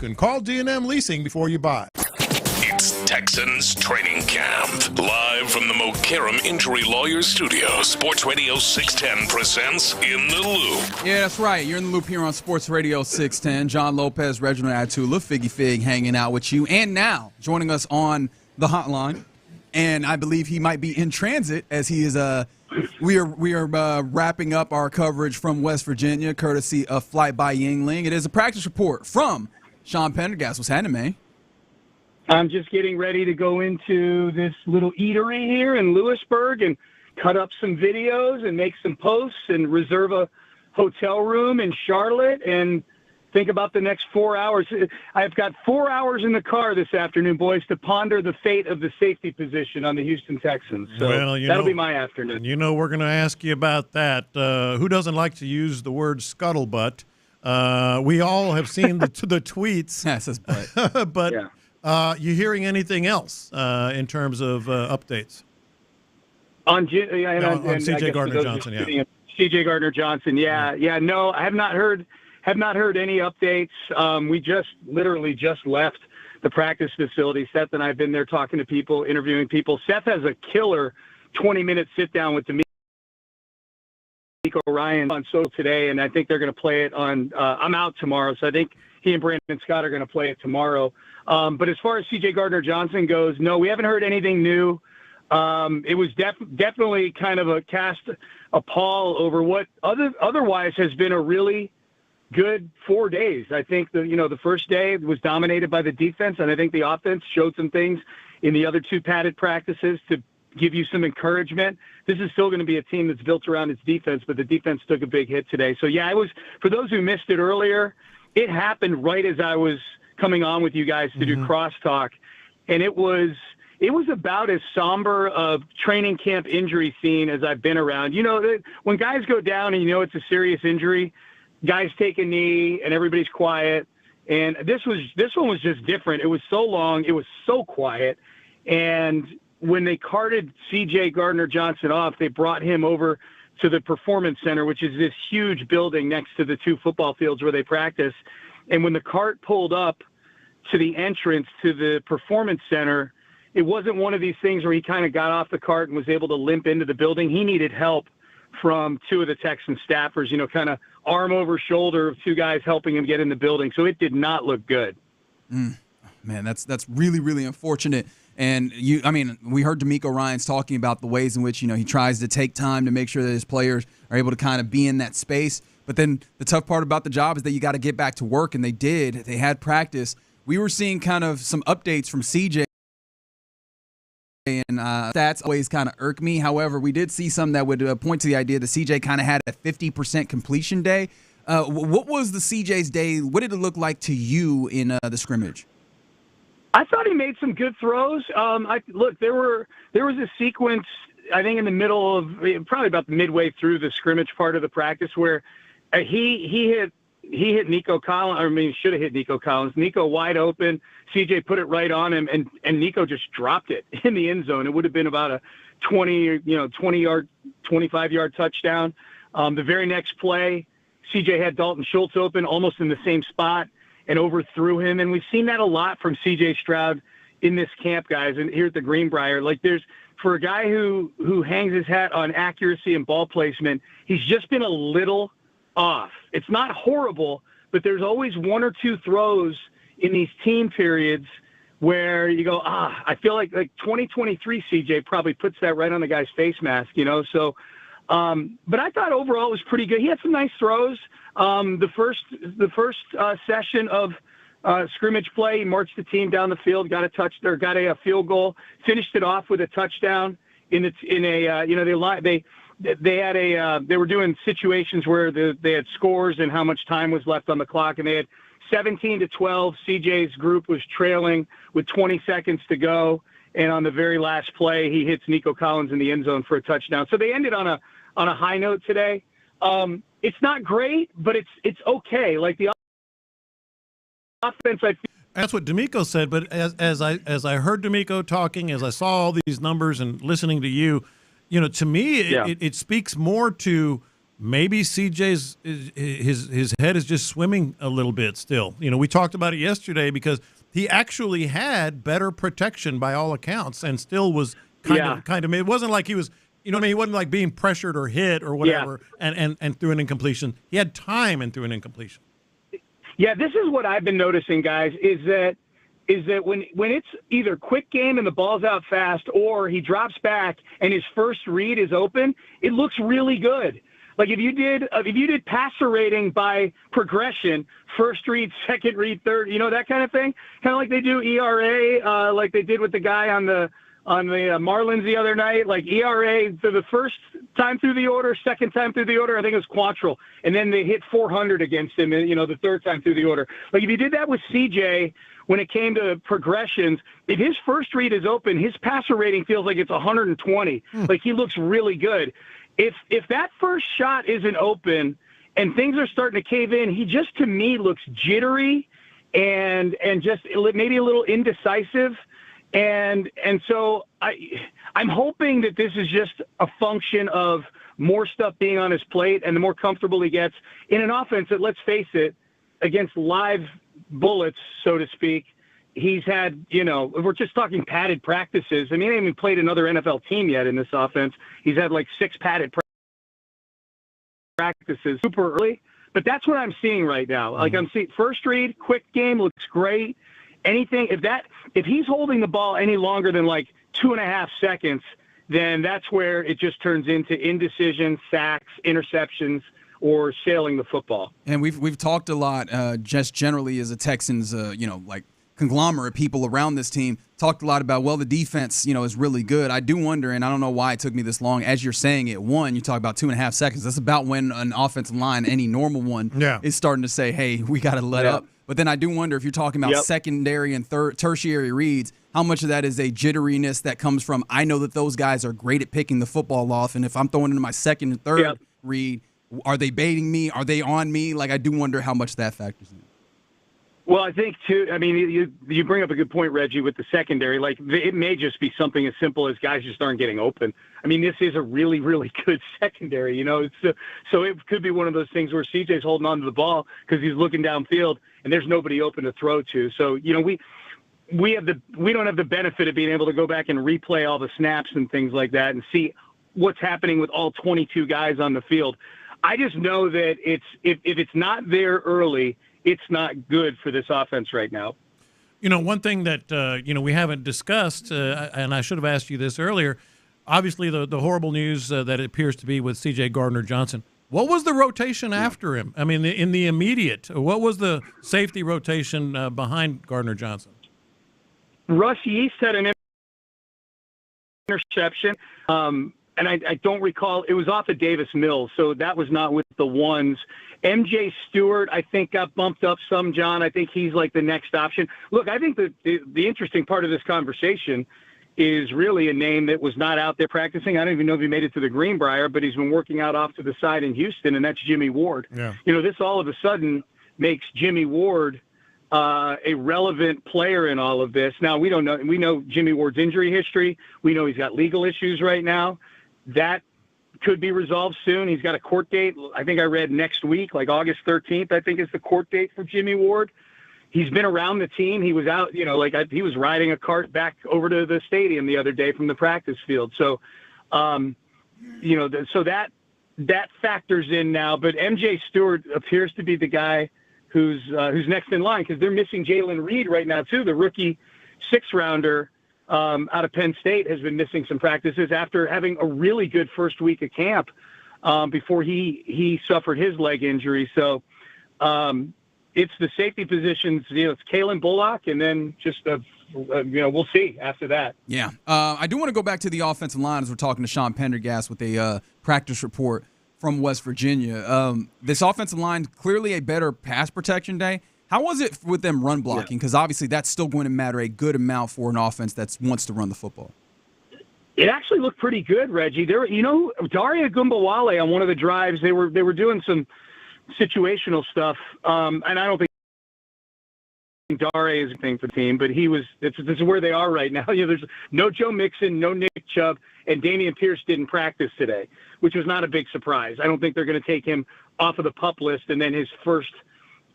broken. Call D&M Leasing before you buy. It's Texans training camp. Live from the Mokaram Injury Lawyers Studio, Sports Radio 610 presents In the Loop. Yeah, that's right. You're in the loop here on Sports Radio 610. John Lopez, Reginald Atula, Figgy Fig hanging out with you. And now joining us on the hotline. And I believe he might be in transit as he is we are wrapping up our coverage from West Virginia, courtesy of Flight by Yingling. It is a practice report from Sean Pendergast. What's happening, man? I'm just getting ready to go into this little eatery here in Lewisburg and cut up some videos and make some posts and reserve a hotel room in Charlotte and think about the next 4 hours. I've got 4 hours in the car this afternoon, boys, to ponder the fate of the safety position on the Houston Texans. So that'll be my afternoon. You know, we're going to ask you about that. Who doesn't like to use the word scuttlebutt? We all have seen the tweets. Yeah, it says butt. But yeah. You hearing anything else in terms of updates? On C.J. Gardner-Johnson, yeah. C.J. Gardner-Johnson, yeah. No, I have not heard any updates. We literally just left the practice facility. Seth and I have been there talking to people, interviewing people. Seth has a killer 20-minute sit-down with D'Amico Ryan on social today, and I think they're going to play it on I'm out tomorrow, so I think he and Brandon Scott are going to play it tomorrow. But as far as C.J. Gardner-Johnson goes, no, we haven't heard anything new. It was definitely kind of a pall over what otherwise has been a really good 4 days. I think the first day was dominated by the defense, and I think the offense showed some things in the other two padded practices to give you some encouragement. This is still going to be a team that's built around its defense, but the defense took a big hit today. So yeah, it was, for those who missed it earlier, it happened right as I was coming on with you guys to do crosstalk, and it was about as somber of training camp injury scene as I've been around. You know, when guys go down and you know it's a serious injury, guys take a knee and everybody's quiet. And this one was just different. It was so long. It was so quiet. And when they carted C.J. Gardner-Johnson off, they brought him over to the Performance Center, which is this huge building next to the two football fields where they practice. And when the cart pulled up to the entrance to the Performance Center, it wasn't one of these things where he kind of got off the cart and was able to limp into the building. He needed help from two of the Texan staffers, kind of arm over shoulder of two guys helping him get in the building. So it did not look good. Man, that's really, really unfortunate. And we heard D'Amico Ryans talking about the ways in which, he tries to take time to make sure that his players are able to kind of be in that space. But then the tough part about the job is that you got to get back to work, and they did. They had practice. We were seeing kind of some updates from CJ, and stats always kind of irk me. However, we did see some that would point to the idea that CJ kind of had a 50% completion day. What was the CJ's day? What did it look like to you in the scrimmage? I thought he made some good throws. There was a sequence, I think, in the middle of probably about midway through the scrimmage part of the practice where he hit Nico Collins. Should have hit Nico Collins. Nico wide open. CJ put it right on him, and Nico just dropped it in the end zone. It would have been about a 20-yard, 25-yard touchdown. The very next play, CJ had Dalton Schultz open almost in the same spot and overthrew him. And we've seen that a lot from CJ Stroud in this camp, guys, and here at the Greenbriar. For a guy who hangs his hat on accuracy and ball placement, he's just been a little off. It's not horrible, but there's always one or two throws in these team periods where you go, I feel like 2023 CJ probably puts that right on the guy's face mask, So, but I thought overall it was pretty good. He had some nice throws. The first session of scrimmage play, he marched the team down the field, got a field goal, finished it off with a touchdown. They were doing situations where they had scores and how much time was left on the clock, and they had 17-12. CJ's group was trailing with 20 seconds to go, and on the very last play, he hits Nico Collins in the end zone for a touchdown. So they ended on a high note today. It's not great, but it's okay. Like the offense, I feel. That's what D'Amico said, but as I heard D'Amico talking, as I saw all these numbers and listening to you, to me, it speaks more to maybe CJ's his head is just swimming a little bit still. We talked about it yesterday because he actually had better protection by all accounts and still was kind of. It wasn't like he was. He wasn't like being pressured or hit or whatever, and threw an incompletion. He had time and threw an incompletion. Yeah, this is what I've been noticing, guys, is that when it's either quick game and the ball's out fast, or he drops back and his first read is open, it looks really good. Like if you did passer rating by progression, first read, second read, third, that kind of thing, kind of like they do ERA, like they did with the guy on the Marlins the other night, like ERA for the first time through the order, second time through the order, I think it was Quantrill, and then they hit 400 against him, the third time through the order. Like if you did that with CJ when it came to progressions, if his first read is open, his passer rating feels like it's 120. Like he looks really good. If that first shot isn't open and things are starting to cave in, he just to me looks jittery and just maybe a little indecisive. And so I'm hoping that this is just a function of more stuff being on his plate, and the more comfortable he gets in an offense that, let's face it, against live bullets, so to speak, he's had, we're just talking padded practices. I mean, he hasn't even played another NFL team yet in this offense. He's had like 6 padded practices super early, but that's what I'm seeing right now. Like I'm seeing first read, quick game, looks great. Anything, if he's holding the ball any longer than like 2.5 seconds, then that's where it just turns into indecision, sacks, interceptions, or sailing the football. And we've talked a lot, just generally as a Texans, like conglomerate people around this team, talked a lot about, the defense, is really good. I do wonder, and I don't know why it took me this long, as you're saying it, you talk about 2.5 seconds. That's about when an offensive line, any normal one, is starting to say, hey, we got to let up. But then I do wonder if you're talking about secondary and tertiary reads, how much of that is a jitteriness that comes from, I know that those guys are great at picking the football off, and if I'm throwing into my second and third read, are they baiting me? Are they on me? Like, I do wonder how much that factors in. Well, I think, too, I mean, you bring up a good point, Reggie, with the secondary. Like, it may just be something as simple as guys just aren't getting open. I mean, this is a really, really good secondary, so it could be one of those things where CJ's holding on to the ball because he's looking downfield and there's nobody open to throw to. So, we don't have the benefit of being able to go back and replay all the snaps and things like that and see what's happening with all 22 guys on the field. I just know that if it's not there early, it's not good for this offense right now. One thing that, we haven't discussed, and I should have asked you this earlier, obviously the horrible news that it appears to be with C.J. Gardner-Johnson. What was the rotation after him? I mean, in the immediate, what was the safety rotation behind Gardner-Johnson? Russ Yeast had an interception, and I don't recall. It was off of Davis Mills, so that was not with the ones. MJ Stewart, I think, got bumped up some, John. I think he's like the next option. Look, I think the interesting part of this conversation is really a name that was not out there practicing. I don't even know if he made it to the Greenbriar, but he's been working out off to the side in Houston, and that's Jimmy Ward. Yeah. This all of a sudden makes Jimmy Ward a relevant player in all of this. Now, we don't know. We know Jimmy Ward's injury history. We know he's got legal issues right now. That could be resolved soon. He's got a court date. I think I read next week, like August 13th, I think is the court date for Jimmy Ward. He's been around the team. He was out, he was riding a cart back over to the stadium the other day from the practice field. So, so that factors in now. But MJ Stewart appears to be the guy who's next in line because they're missing Jalen Reed right now too. The rookie 6-rounder out of Penn State has been missing some practices after having a really good first week of camp before he suffered his leg injury. So. It's the safety positions, it's Kalen Bullock, and then just, we'll see after that. Yeah. I do want to go back to the offensive line as we're talking to Sean Pendergast with a practice report from West Virginia. This offensive line, clearly a better pass protection day. How was it with them run blocking? Because obviously that's still going to matter a good amount for an offense that wants to run the football. It actually looked pretty good, Reggie. Daria Gumbawale on one of the drives, they were doing some situational stuff, and I don't think Daria is a thing for the team, but this is where they are right now. There's no Joe Mixon, no Nick Chubb. and Dameon Pierce didn't practice today, which was not a big surprise. I don't think they're going to take him off of the PUP list, and then his first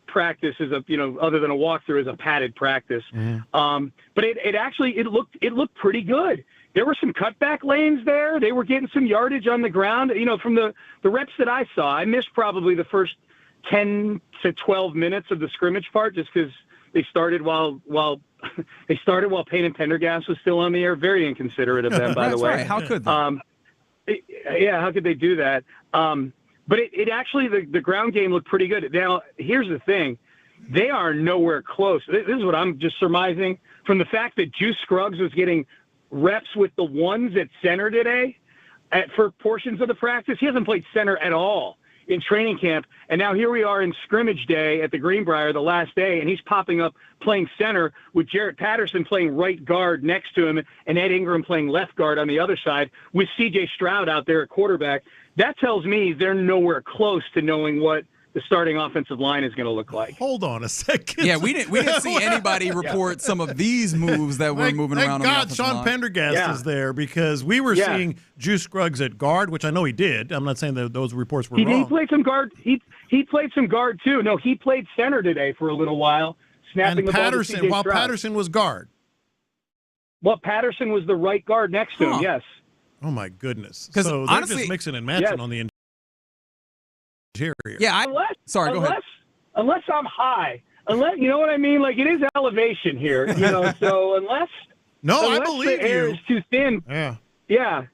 practice is other than a walkthrough, is a padded practice. But it looked pretty good. There were some cutback lanes there. They were getting some yardage on the ground. From the reps that I saw, I missed probably the first 10 to 12 minutes of the scrimmage part just because they started while Payne and Pendergast was still on the air. Very inconsiderate of them, by the way. Right. How could they? How could they do that? But it actually, the ground game looked pretty good. Now, here's the thing. They are nowhere close. This is what I'm just surmising from the fact that Juice Scruggs was getting reps with the ones at center today for portions of the practice. He hasn't played center at all in training camp. And now here we are in scrimmage day at the Greenbriar, the last day, and he's popping up playing center with Jarrett Patterson playing right guard next to him and Ed Ingram playing left guard on the other side with C.J. Stroud out there at quarterback. That tells me they're nowhere close to knowing what the starting offensive line is going to look like. Hold on a second. Yeah, we didn't see anybody report some of these moves that were moving around. Thank on God the Sean line. Pendergast is there, because we were seeing Juice Scruggs at guard, which I know he did. I'm not saying that those reports were wrong. He played some guard. He played some guard too. No, he played center today for a little while, snapping and the ball to C.J. while Stroud. Patterson was guard. Well, Patterson was the right guard next to him. Yes. Oh my goodness! 'Cause so honestly- they're just mixing and matching on the interior. Yeah, sorry, go ahead. Unless I'm high, you know what I mean? Like, it is elevation here, so unless I believe the air you. is too thin. Yeah.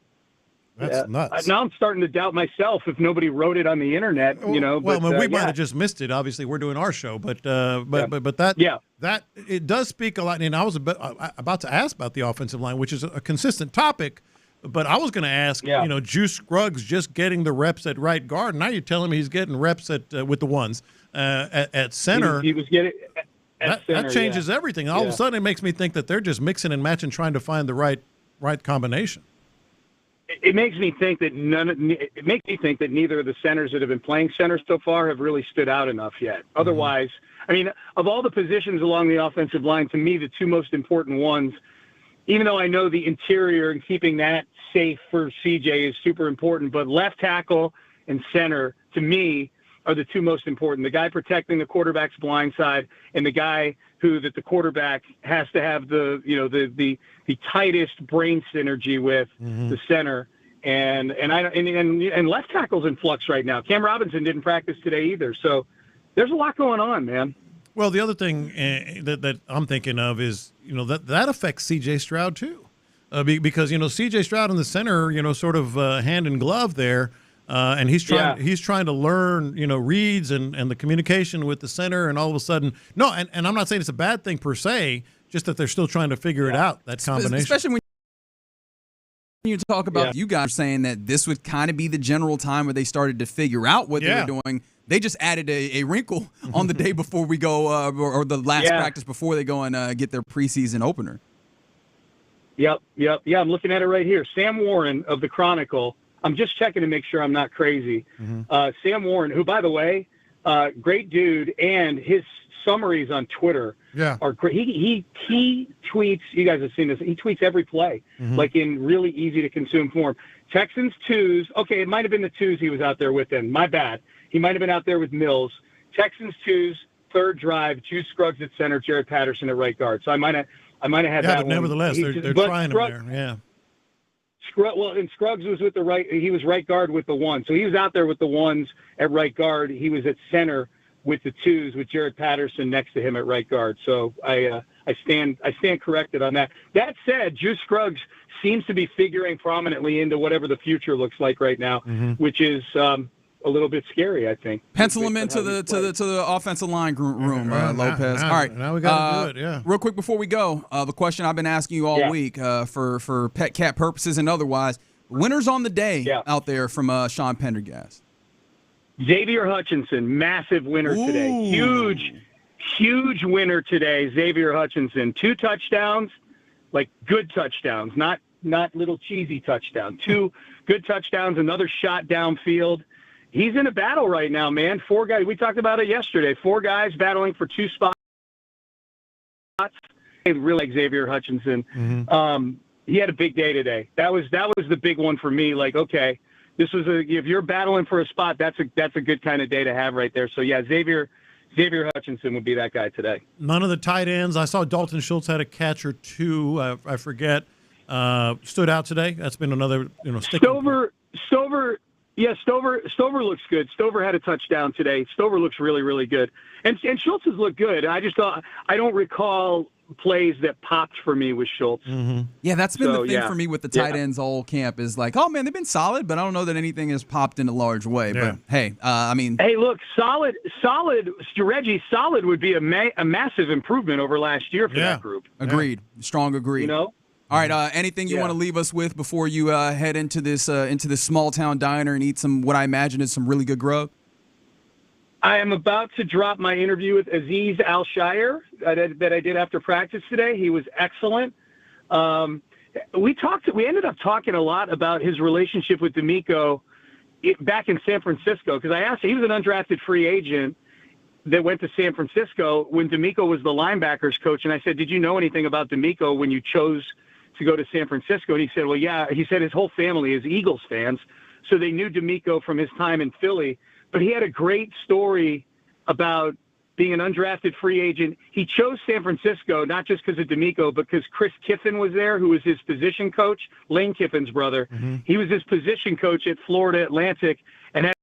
That's nuts. Now I'm starting to doubt myself if nobody wrote it on the internet, Well, we might have just missed it. Obviously, we're doing our show, but that it does speak a lot. And I was about to ask about the offensive line, which is a consistent topic. But I was going to ask, Juice Scruggs just getting the reps at right guard. Now you're telling me he's getting reps with the ones at center. He was getting at center. That changes everything. All of a sudden, it makes me think that they're just mixing and matching, trying to find the right combination. It makes me think that neither of the centers that have been playing center so far have really stood out enough yet. Otherwise, I mean, of all the positions along the offensive line, to me, the two most important ones, even though I know the interior and keeping that safe for CJ is super important, but left tackle and center, to me, are the two most important. The guy protecting the quarterback's blind side and the guy that the quarterback has to have the tightest brain synergy with, the center. And left tackle's in flux right now. Cam Robinson didn't practice today either. So there's a lot going on, man. Well, the other thing that I'm thinking of is, that affects C.J. Stroud too, because C.J. Stroud in the center, sort of hand in glove there, and he's trying to learn, reads and the communication with the center, and all of a sudden, and I'm not saying it's a bad thing per se, just that they're still trying to figure it out, that combination. Especially when you talk about you guys saying that this would kind of be the general time where they started to figure out what they were doing. They just added a wrinkle on the day before we go, or the last practice before they go and get their preseason opener. Yep. Yeah, I'm looking at it right here. Sam Warren of the Chronicle. I'm just checking to make sure I'm not crazy. Sam Warren, who, by the way, great dude, and his summaries on Twitter are great. He tweets. You guys have seen this. He tweets every play, like in really easy to consume form. Texans twos. Okay, it might have been the twos he was out there with them. My bad. He might have been out there with Mills. Texans twos, third drive, Juice Scruggs at center, Jarrett Patterson at right guard. So I might have had that. But nevertheless, they're trying him there. Yeah. And Scruggs was with the right. He was right guard with the one. So he was out there with the ones at right guard. He was at center with the twos with Jarrett Patterson next to him at right guard. So I stand corrected on that. That said, Juice Scruggs seems to be figuring prominently into whatever the future looks like right now, which is a little bit scary, I think. Pencil him into the offensive line room, Lopez. All right, now we got to do it. Yeah. Real quick before we go, the question I've been asking you all week for pet cat purposes and otherwise: winners on the day out there from Sean Pendergast. Xavier Hutchinson, massive winner today. Huge winner today. Xavier Hutchinson, 2 touchdowns, like good touchdowns, not little cheesy touchdowns. 2 good touchdowns, another shot downfield. He's in a battle right now, man. 4 guys. We talked about it yesterday. 4 guys battling for 2 spots. I really like Xavier Hutchinson. he had a big day today. That was the big one for me. Like, okay, if you're battling for a spot, that's a good kind of day to have right there. So yeah, Xavier Hutchinson would be that guy today. None of the tight ends. I saw Dalton Schultz had a catch or two. I forget. Stood out today. That's been another, Stover. Yeah, Stover looks good. Stover had a touchdown today. Stover looks really, really good. And Schultz has looked good. I don't recall plays that popped for me with Schultz. Mm-hmm. Yeah, that's been the thing for me with the tight ends all camp is like, oh, man, they've been solid, but I don't know that anything has popped in a large way. Yeah. But, hey, Hey, look, solid, Reggie, solid would be a massive improvement over last year for that group. Agreed. Strong agreed. All right, anything you want to leave us with before you head into this small town diner and eat some, what I imagine is some really good grub? I am about to drop my interview with Aziz Al-Shire that I did after practice today. He was excellent. We ended up talking a lot about his relationship with D'Amico back in San Francisco, because I asked him, he was an undrafted free agent that went to San Francisco when D'Amico was the linebackers coach. And I said, did you know anything about D'Amico when you chose to go to San Francisco? And he said, well, yeah. He said his whole family is Eagles fans, so they knew D'Amico from his time in Philly. But he had a great story about being an undrafted free agent. He chose San Francisco not just because of D'Amico, but because Chris Kiffin was there, who was his position coach, Lane Kiffin's brother. Mm-hmm. He was his position coach at Florida Atlantic, and had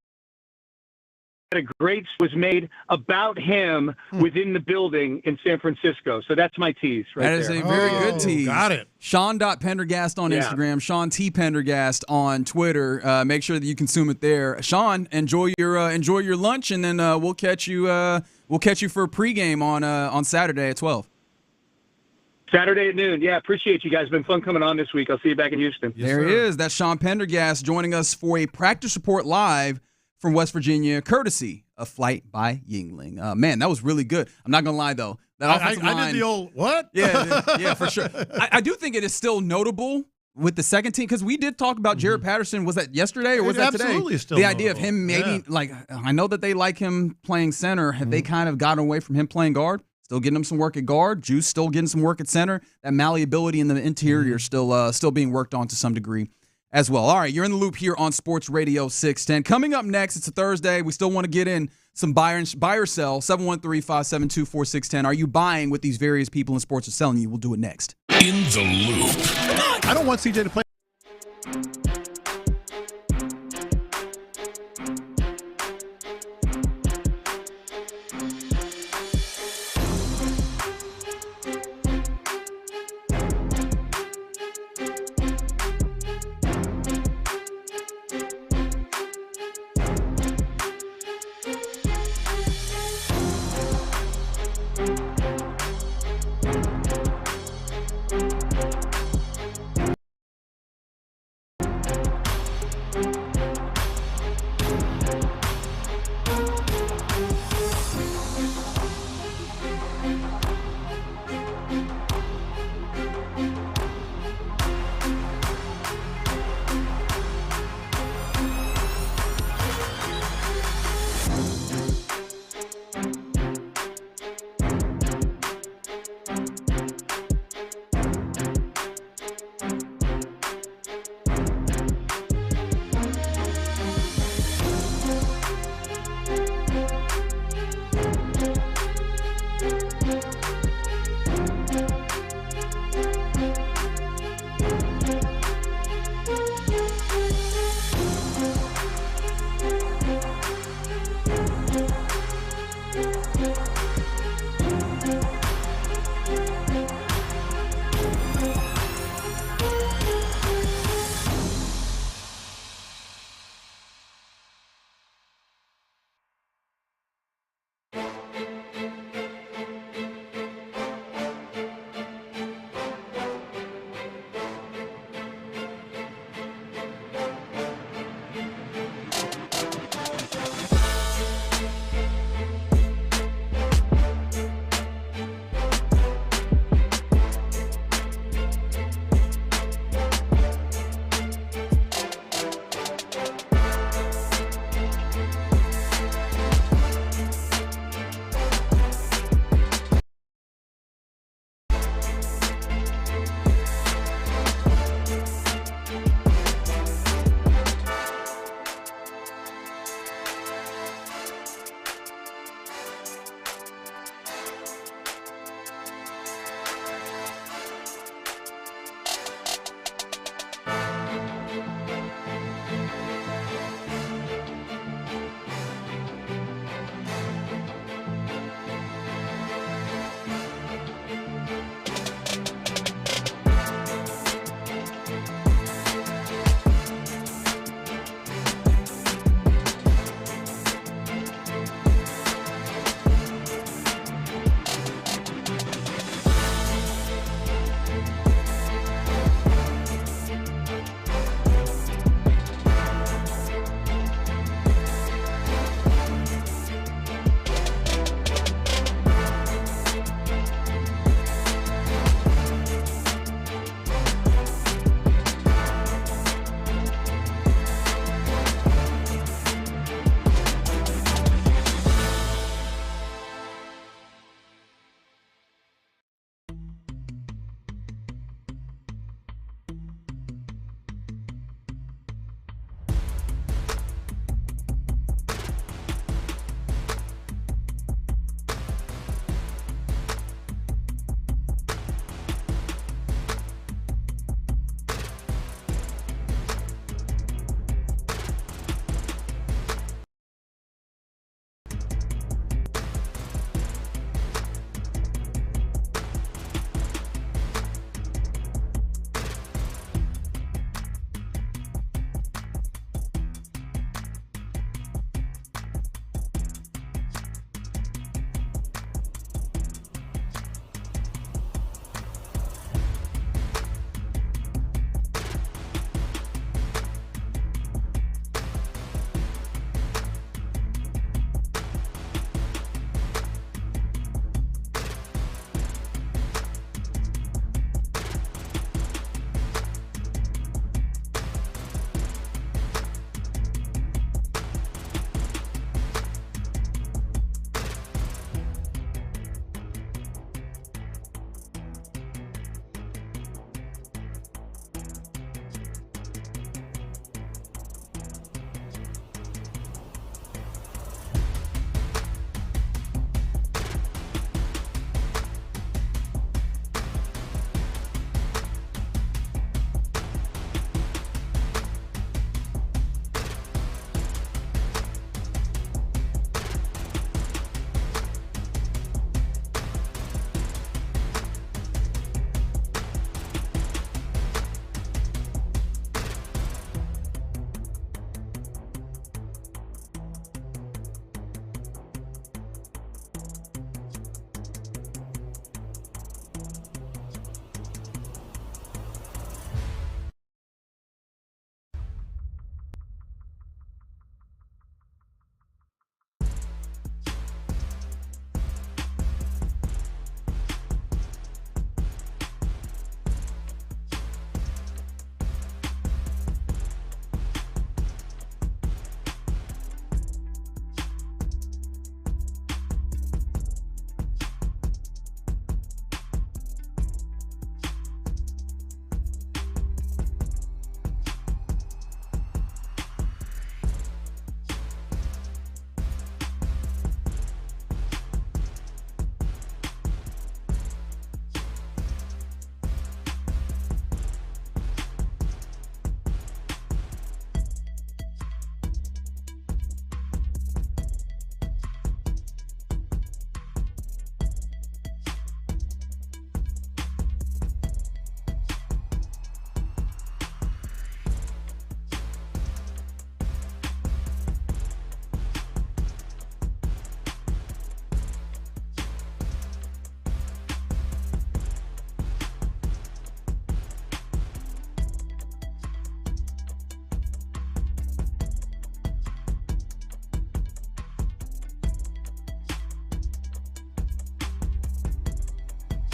a great was made about him within the building in San Francisco. So that's my tease right there. That is a very good tease. Got it. Sean.Pendergast on Instagram, Sean T. Pendergast on Twitter. Make sure that you consume it there. Sean, enjoy your lunch, and then we'll catch you for a pregame on Saturday at 12. Saturday at noon. Yeah, appreciate you guys. Been fun coming on this week. I'll see you back in Houston. Yes, there he is. That's Sean Pendergast joining us for a practice report live from West Virginia, courtesy of Flight by Yingling. Man, that was really good. I'm not going to lie, though. That offensive line, I did the old, what? Yeah, for sure. I do think it is still notable with the second team, because we did talk about Jared Patterson. Was that yesterday or was that today? Absolutely still the notable. Idea of him maybe, I know that they like him playing center. Have they kind of gotten away from him playing guard? Still getting him some work at guard. Juice still getting some work at center. That malleability in the interior still being worked on to some degree as well. All right, you're in the loop here on Sports Radio 610. Coming up next, it's a Thursday. We still want to get in some buy or sell. 713-572-4610. Are you buying what these various people in sports are selling you? We'll do it next. In the loop. I don't want CJ to play.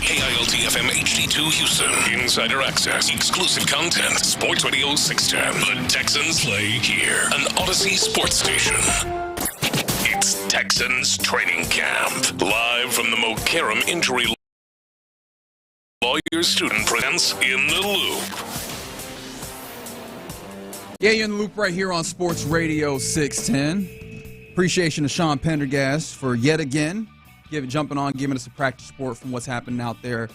KILT-FM HD2 Houston. Insider access. Exclusive content. Sports Radio 610. The Texans play here. An Odyssey sports station. It's Texans training camp. Live from the Mokaram Injury Lawyers Student presents In the Loop. Yeah, you're in the loop right here on Sports Radio 610. Appreciation to Sean Pendergast for yet again jumping on, giving us a practice report from what's happening out there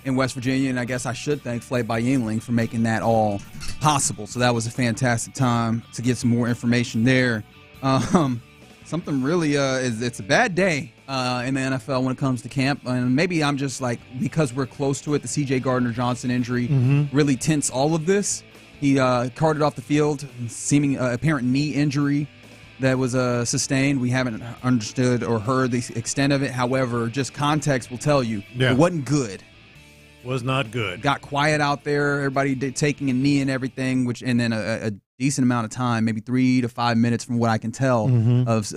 in West Virginia. And I guess I should thank Flavor Yingling for making that all possible. So that was a fantastic time to get some more information there. Something really it's a bad day in the NFL when it comes to camp. And maybe I'm just like, because we're close to it, the C.J. Gardner-Johnson injury really tints all of this. He carted off the field, seeming apparent knee injury that was sustained. We haven't understood or heard the extent of it. However, just context will tell you it wasn't good. Was not good. Got quiet out there. Everybody taking a knee and everything, and then a decent amount of time, maybe 3 to 5 minutes from what I can tell of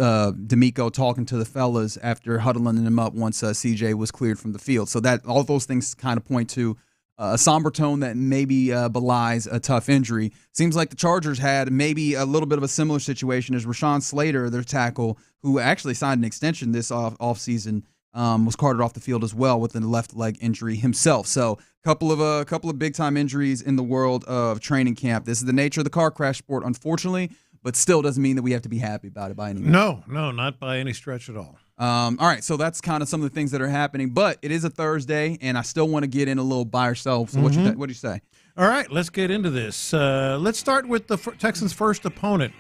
D'Amico talking to the fellas after huddling them up once CJ was cleared from the field. So that all those things kind of point to a somber tone that maybe belies a tough injury. Seems like the Chargers had maybe a little bit of a similar situation as Rashawn Slater, their tackle, who actually signed an extension this offseason, was carted off the field as well with a left leg injury himself. So a couple of big-time injuries in the world of training camp. This is the nature of the car crash sport, unfortunately, but still doesn't mean that we have to be happy about it by any means. No, not by any stretch at all. All right, so that's kind of some of the things that are happening, but it is a Thursday, and I still want to get in a little by ourselves. So what do you say? All right, let's get into this. Let's start with the Texans' first opponent.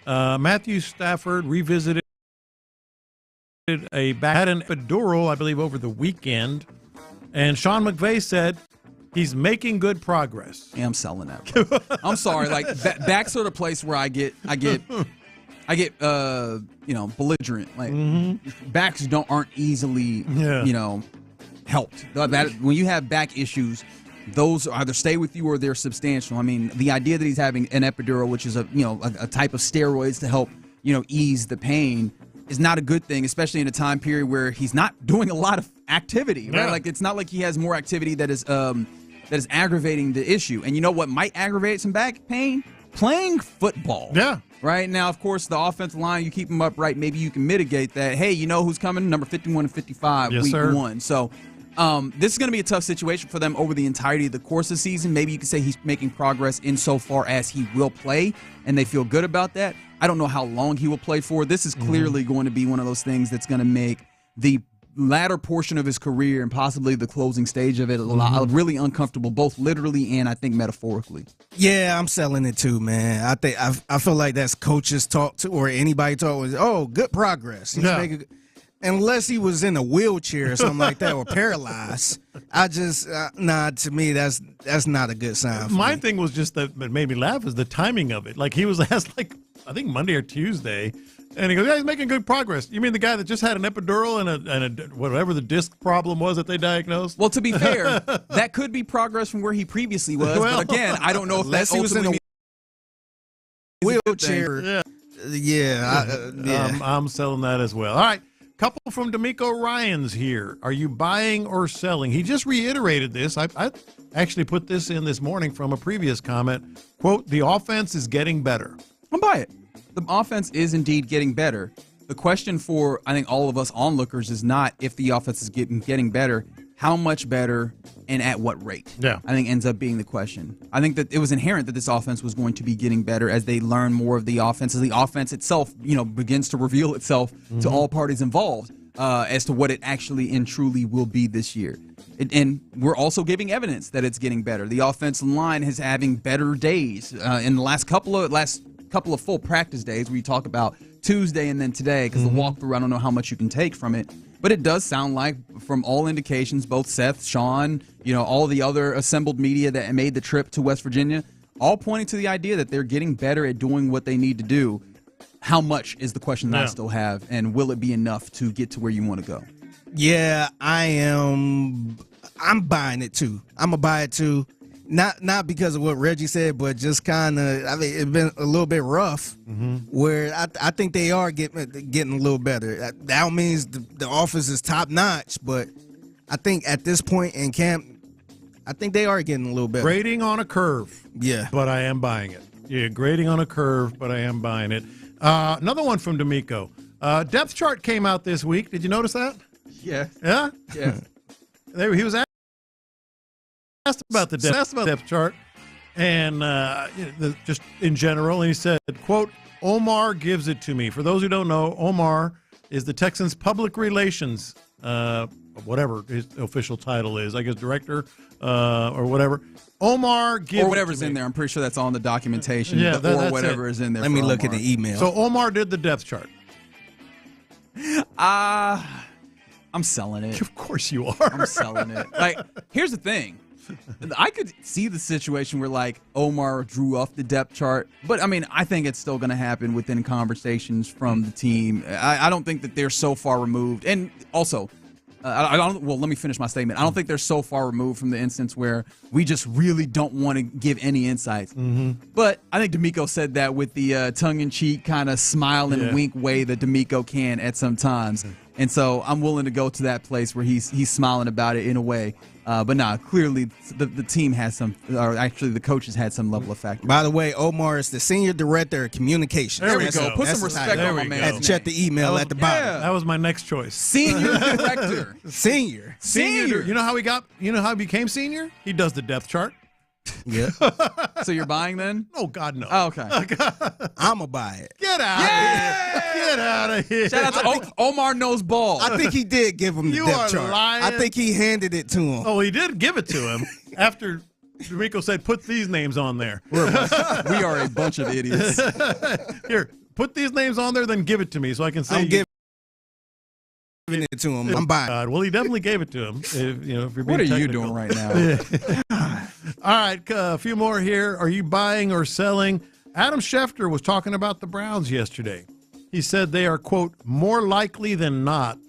Matthew Stafford revisited had an epidural, I believe, over the weekend, and Sean McVay said he's making good progress. Yeah, I'm selling that. Bro. I'm sorry, like back's sort of place where I get belligerent. Like backs aren't easily helped. When you have back issues, those either stay with you or they're substantial. I mean, the idea that he's having an epidural, which is a type of steroids to help ease the pain, is not a good thing, especially in a time period where he's not doing a lot of activity. Right? Like it's not like he has more activity that is aggravating the issue. And you know what might aggravate some back pain? Playing football. Yeah. Right now, of course, the offensive line, you keep them upright, maybe you can mitigate that. Hey, you know who's coming? Number 51 and 55, week 1. So this is going to be a tough situation for them over the entirety of the course of the season. Maybe you can say he's making progress insofar as he will play, and they feel good about that. I don't know how long he will play for. This is clearly going to be one of those things that's going to make the latter portion of his career and possibly the closing stage of it really uncomfortable, both literally and I think metaphorically. Yeah, I'm selling it too, man. I feel like that's coaches talk to or anybody talk with. Oh, good progress. He's making, unless he was in a wheelchair or something like that or paralyzed. I just to me that's not a good sign. My thing was just that made me laugh is the timing of it. Like he was asked I think Monday or Tuesday. And he goes, yeah, he's making good progress. You mean the guy that just had an epidural and a whatever the disc problem was that they diagnosed? Well, to be fair, that could be progress from where he previously was. But again, I don't know if that's he was in a wheelchair. I'm selling that as well. All right, couple from D'Amico Ryans here. Are you buying or selling? He just reiterated this. I actually put this in this morning from a previous comment. Quote, the offense is getting better. I'm buying it. The offense is indeed getting better. The question for, I think, all of us onlookers is not if the offense is getting better, how much better and at what rate. Yeah. I think ends up being the question. I think that it was inherent that this offense was going to be getting better as they learn more of the offense, as the offense itself, begins to reveal itself to all parties involved as to what it actually and truly will be this year. And we're also giving evidence that it's getting better. The offensive line is having better days in the last couple of full practice days where you talk about Tuesday and then today, because the walkthrough, I don't know how much you can take from it, but it does sound like, from all indications, both Seth, Sean, all the other assembled media that made the trip to West Virginia, all pointing to the idea that they're getting better at doing what they need to do. How much is the question that I still have, and will it be enough to get to where you want to go? Yeah, I'm buying it too. I'm gonna buy it too. Not because of what Reggie said, but just kind of, it's been a little bit rough where I think they are getting a little better. That means the offense is top notch, but I think at this point in camp, I think they are getting a little better. Grading on a curve. Yeah. But I am buying it. Yeah, grading on a curve, but I am buying it. Another one from D'Amico. Depth chart came out this week. Did you notice that? Yeah. Yeah? Yeah. He was asked about the depth chart and just in general, and he said, quote, Omar gives it to me. For those who don't know, Omar is the Texans' public relations, whatever his official title is, I guess director or whatever. Omar gives or whatever's in there. I'm pretty sure that's on the documentation. Yeah, or whatever is in there. Let me look at the email. So Omar did the depth chart. I'm selling it. Of course you are. I'm selling it. Like, here's the thing. I could see the situation where, like, Omar drew off the depth chart. But, I mean, I think it's still going to happen within conversations from the team. I don't think that they're so far removed. And also, well, let me finish my statement. I don't think they're so far removed from the instance where we just really don't want to give any insights. Mm-hmm. But I think D'Amico said that with the tongue-in-cheek kind of smile and wink way that D'Amico can at some times. And so I'm willing to go to that place where he's smiling about it in a way. But clearly the team has some, or actually the coaches had some level of factor. By the way, Omar is the senior director of communications. There we go. Put some respect on my man's Had to check the email at the bottom. That was my next choice. Senior director. Senior. You know how he became senior? He does the depth chart. Yeah. So you're buying then? Oh, God, no. Oh, okay. I'm going to buy it. Get out of here. Get out of here. Shout out to Omar knows ball. I think he did give him the depth chart. Lying. I think he handed it to him. Oh, he did give it to him after D'Amico said, put these names on there. We are a bunch of idiots. Here, put these names on there, then give it to me so I can say I'm giving it to him. I'm buying. Well, he definitely gave it to him. If you're being what are technical. you doing right now? All right, a few more here. Are you buying or selling? Adam Schefter was talking about the Browns yesterday. He said they are, quote, more likely than not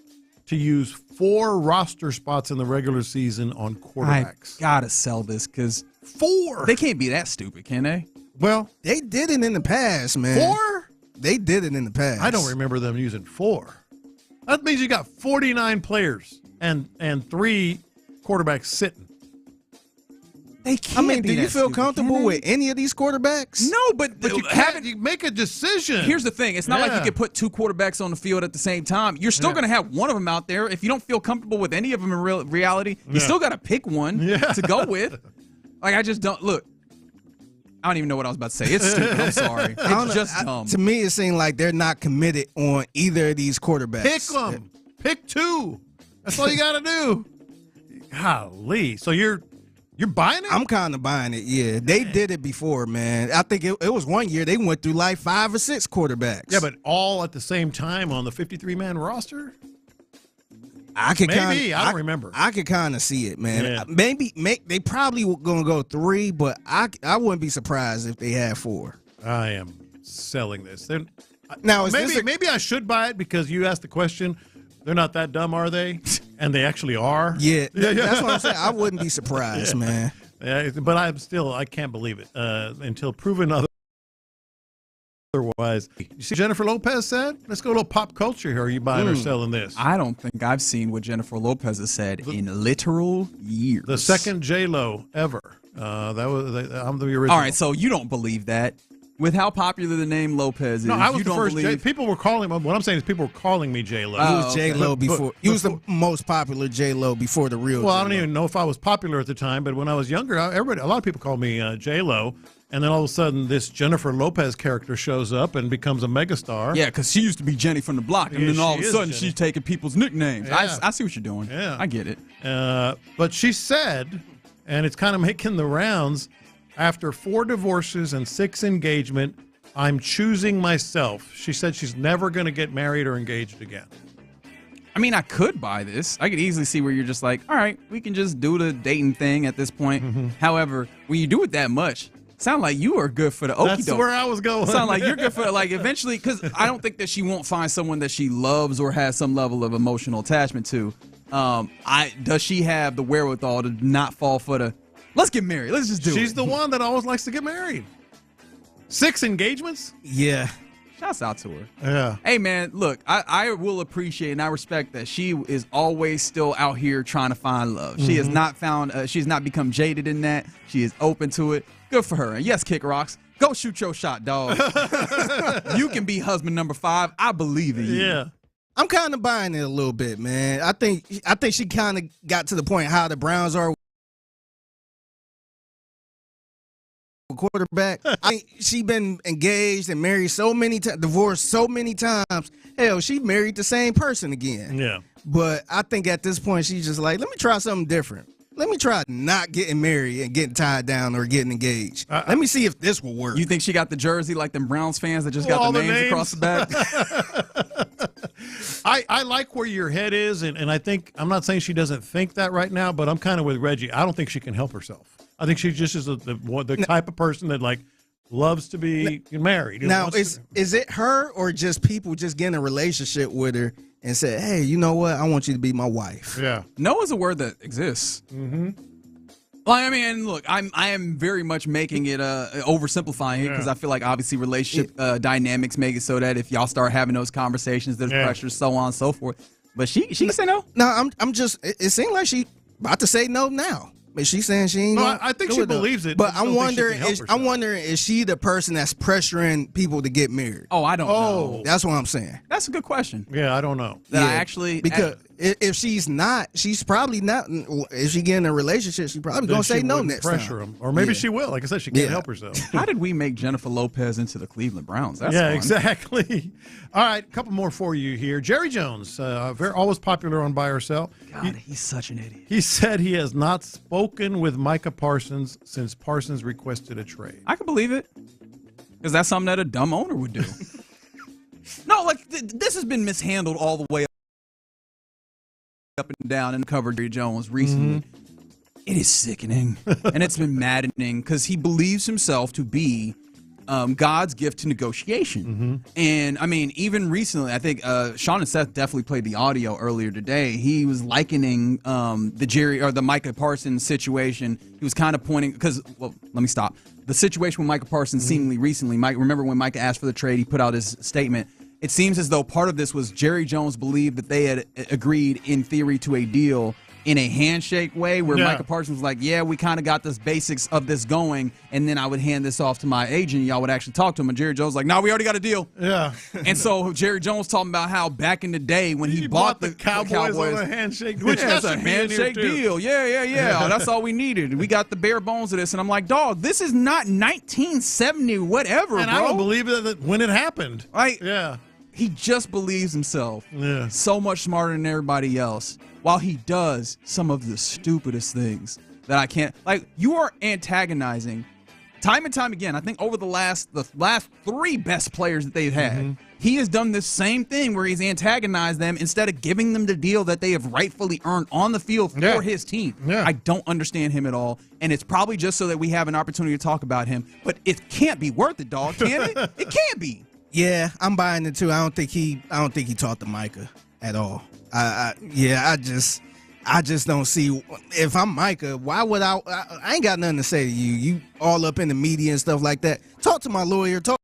to use 4 roster spots in the regular season on quarterbacks. I gotta sell this because 4. They can't be that stupid, can they? Well, they did it in the past, man. 4? They did it in the past. I don't remember them using 4. That means you got 49 players and 3 quarterbacks sitting. They can't do you feel comfortable with any of these quarterbacks? No, but you make a decision. Here's the thing. It's not like you can put 2 quarterbacks on the field at the same time. You're still going to have one of them out there. If you don't feel comfortable with any of them in reality, you still got to pick one to go with. Like, I just don't – look, I don't even know what I was about to say. It's stupid. I'm sorry. It's just dumb. To me, it seems like they're not committed on either of these quarterbacks. Pick them. Pick 2. That's all you got to do. Golly. So you're buying it? I'm kind of buying it, yeah. They did it before, man. I think it was one year they went through like 5 or 6 quarterbacks. Yeah, but all at the same time on the 53-man roster? I don't remember. I could kind of see it, man. Yeah. Maybe they probably were going to go 3, but I wouldn't be surprised if they had 4. I am selling this. Now, maybe I should buy it because you asked the question. They're not that dumb, are they? And they actually are. Yeah, that's what I'm saying. I wouldn't be surprised, man. Yeah, but I can't believe it until proven otherwise. You see, Jennifer Lopez said, "Let's go a little pop culture here. Are you buying or selling this?" I don't think I've seen what Jennifer Lopez has said in literal years. The second J-Lo ever. I'm the original. All right, so you don't believe that. With how popular the name Lopez is, no, I was you the don't first. believe. People were calling. What I'm saying is, people were calling me J-Lo. He was J-Lo before. He was the most popular J-Lo before the real. Well, J-Lo. I don't even know if I was popular at the time, but when I was younger, a lot of people called me J-Lo, and then all of a sudden, this Jennifer Lopez character shows up and becomes a megastar. Yeah, because she used to be Jenny from the block, and then all of a sudden, she's taking people's nicknames. Yeah. I see what you're doing. Yeah, I get it. But she said, and it's kind of making the rounds, after 4 divorces and 6 engagement. I'm choosing myself. She said she's never going to get married or engaged again. I mean, I could buy this. I could easily see where you're just like, all right, we can just do the dating thing at this point. Mm-hmm. However, when you do it that much, sound like you are good for the okie doke. That's where I was going. Sound like you're good for like eventually, because I don't think that she won't find someone that she loves or has some level of emotional attachment to. Does she have the wherewithal to not fall for the, let's get married, let's just do it. She's the one that always likes to get married. 6 engagements? Yeah. Shouts out to her. Yeah. Hey, man, look, I will appreciate and I respect that she is always still out here trying to find love. She has not found, she has not become jaded in that. She is open to it. Good for her. And yes, Kick Rocks, go shoot your shot, dog. You can be husband number 5. I believe in you. Yeah. I'm kind of buying it a little bit, man. I think she kind of got to the point how the Browns are with quarterback. She been engaged and married so many times, divorced so many times. Hell, she married the same person again. Yeah. But I think at this point she's just like, let me try something different. Let me try not getting married and getting tied down or getting engaged. Let me see if this will work. You think she got the jersey like them Browns fans that just got the names across the back? I like where your head is, and I think, I'm not saying she doesn't think that right now, but I'm kind of with Reggie. I don't think she can help herself. I think she just is the type of person that, like, loves to be married. Now, is it her or just people just getting a relationship with her and say, hey, you know what? I want you to be my wife. Yeah. No is a word that exists. Mm-hmm. Like, I mean, look, I am very much making it oversimplifying it because I feel like obviously relationship dynamics make it so that if y'all start having those conversations, there's pressure, so on and so forth. But she can say no. No, I'm just. It seems like she about to say no now. But she's saying she ain't. No, I think she believes it. But I'm wondering, is she the person that's pressuring people to get married? Oh, I don't know. That's what I'm saying. That's a good question. Yeah, I don't know. Because if she's not, she's probably not. If she get in a relationship, she's probably gonna say no next time. Pressure him, or maybe she will. Like I said, she can't help herself. How did we make Jennifer Lopez into the Cleveland Browns? That's fun. Exactly. All right, a couple more for you here. Jerry Jones, always popular on Buy or Sell. God, he's such an idiot. He said he has not spoken with Micah Parsons since Parsons requested a trade. I can believe it, because that's something that a dumb owner would do. No, like this has been mishandled all the way up and down and covered Jerry Jones recently. It is sickening, and it's been maddening because he believes himself to be God's gift to negotiation. And I mean, even recently, I think Sean and Seth definitely played the audio earlier today. He was likening the Micah Parsons situation. He was kind of pointing because, well, let me stop. The situation with Micah Parsons seemingly recently. Remember when Micah asked for the trade, he put out his statement. It seems as though part of this was Jerry Jones believed that they had agreed in theory to a deal in a handshake way where Micah Parsons was like, yeah, we kind of got this basics of this going, and then I would hand this off to my agent. Y'all would actually talk to him. And Jerry Jones was like, no, we already got a deal. Yeah. And so Jerry Jones talking about how back in the day when he bought the Cowboys on a handshake, that's a handshake deal. Yeah. Oh, that's all we needed. We got the bare bones of this. And I'm like, dog, this is not 1970 whatever, and bro. I don't believe that when it happened. Yeah. He just believes himself so much smarter than everybody else, while he does some of the stupidest things that I can't. Like, you are antagonizing time and time again. I think over the last 3 best players that they've had, he has done this same thing where he's antagonized them instead of giving them the deal that they have rightfully earned on the field for his team. I don't understand him at all, and it's probably just so that we have an opportunity to talk about him. But it can't be worth it, dog. Can it? It can't be. Yeah, I'm buying it too. I don't think he talked to Micah at all. I just don't see. If I'm Micah, why would I ain't got nothing to say to you. You all up in the media and stuff like that. Talk to my lawyer. Talk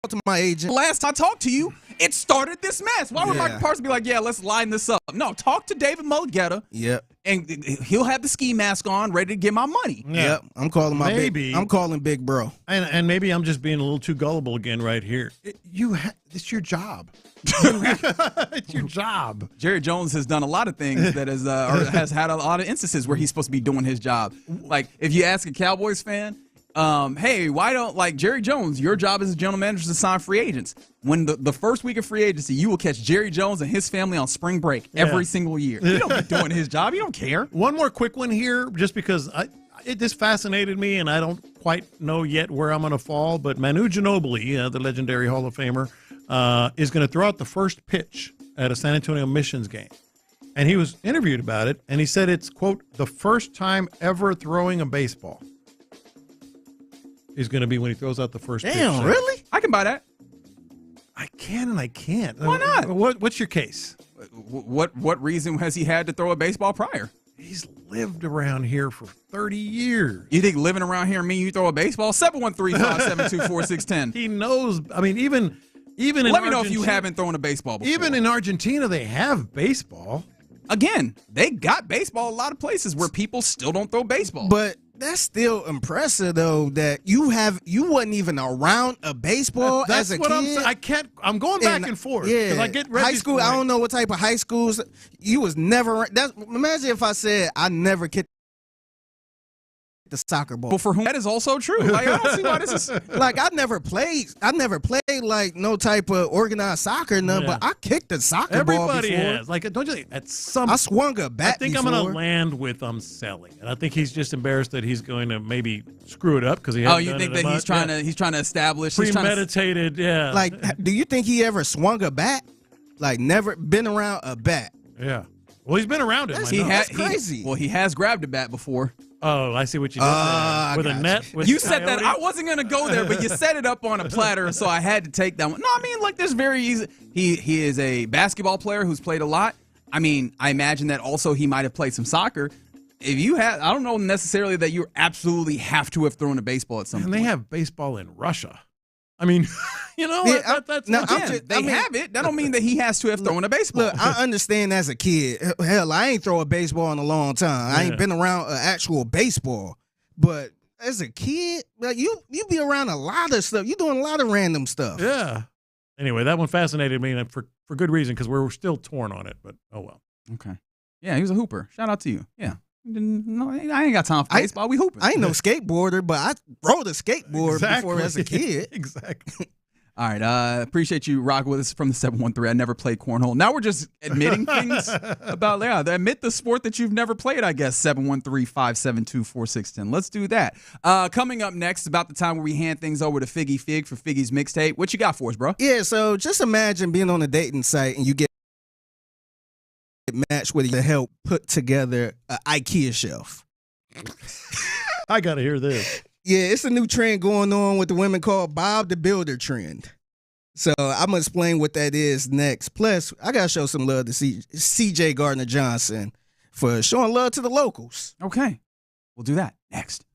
to my agent. Last I talked to you, it started this mess. Why would Micah Parsons be like, yeah, let's line this up? No, talk to David Mulligetta. Yep. And he'll have the ski mask on, ready to get my money. Yep. I'm calling I'm calling Big Bro. And maybe I'm just being a little too gullible again right here. It's your job. It's your job. Jerry Jones has done a lot of things that has had a lot of instances where he's supposed to be doing his job. Like, if you ask a Cowboys fan, hey, why don't, Jerry Jones, your job as a general manager is to sign free agents. When the first week of free agency, you will catch Jerry Jones and his family on spring break every single year. He don't be doing his job. He don't care. One more quick one here, just because this fascinated me, and I don't quite know yet where I'm going to fall, but Manu Ginobili, the legendary Hall of Famer, is going to throw out the first pitch at a San Antonio Missions game. And he was interviewed about it, and he said it's, quote, the first time ever throwing a baseball is going to be when he throws out the first pitch. Damn, really? I can buy that. I can and I can't. Why not? What's your case? What reason has he had to throw a baseball prior? He's lived around here for 30 years. You think living around here mean you throw a baseball? 713-572-4610. He knows. I mean, even in Let me know if you haven't thrown a baseball before. Even in Argentina, they have baseball. Again, they got baseball a lot of places where people still don't throw baseball. But that's still impressive, though, that you wasn't even around a baseball as a kid. I'm saying. I'm going back and forth. Yeah, 'cause I get high school. I don't know what type of high schools you was never. Imagine if I said I never kicked the soccer ball. Well, for whom that is also true. Like, I don't see why this is like I never played like no type of organized soccer, but I kicked the soccer ball before. Everybody has. Like, don't you think at some? I swung a bat. I think before. I'm going to land with selling, and I think he's just embarrassed that he's going to maybe screw it up because he. Hasn't you done think it that he's trying to establish premeditated? Yeah. Like, do you think he ever swung a bat? Like, never been around a bat? Yeah. Well, he's been around it. That's crazy. He has grabbed a bat before. Oh, I see what you did there. With a net? You said that. I wasn't going to go there, but you set it up on a platter, so I had to take that one. No, I mean, like, there's very easy. He is a basketball player who's played a lot. I mean, I imagine that also he might have played some soccer. If you have, I don't know necessarily that you absolutely have to have thrown a baseball at some point. And they have baseball in Russia. I mean, you know, that's they have it. That don't mean that he has to have thrown a baseball. Look, I understand as a kid. Hell, I ain't throw a baseball in a long time. I ain't been around an actual baseball. But as a kid, like you be around a lot of stuff. You doing a lot of random stuff. Yeah. Anyway, that one fascinated me, and for good reason, because we're still torn on it. But oh well. Okay. Yeah, he was a hooper. Shout out to you. Yeah. No, I ain't got time for baseball. We hooping. I ain't no skateboarder, but I rode a skateboard before as a kid. Exactly. All right. Appreciate you rocking with us from the 713. I never played cornhole. Now we're just admitting things about, admit the sport that you've never played, I guess. 713-572-4610. Let's do that. Coming up next, about the time where we hand things over to Figgy Fig for Figgy's mixtape. What you got for us, bro? Yeah, so just imagine being on a dating site and you get matched with to help put together an IKEA shelf. I gotta hear this. Yeah, it's a new trend going on with the women called Bob the Builder trend. So I'm gonna explain what that is next. Plus, I gotta show some love to CJ Gardner Johnson for showing love to the locals. Okay, we'll do that next.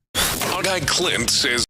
Our guy Clint says.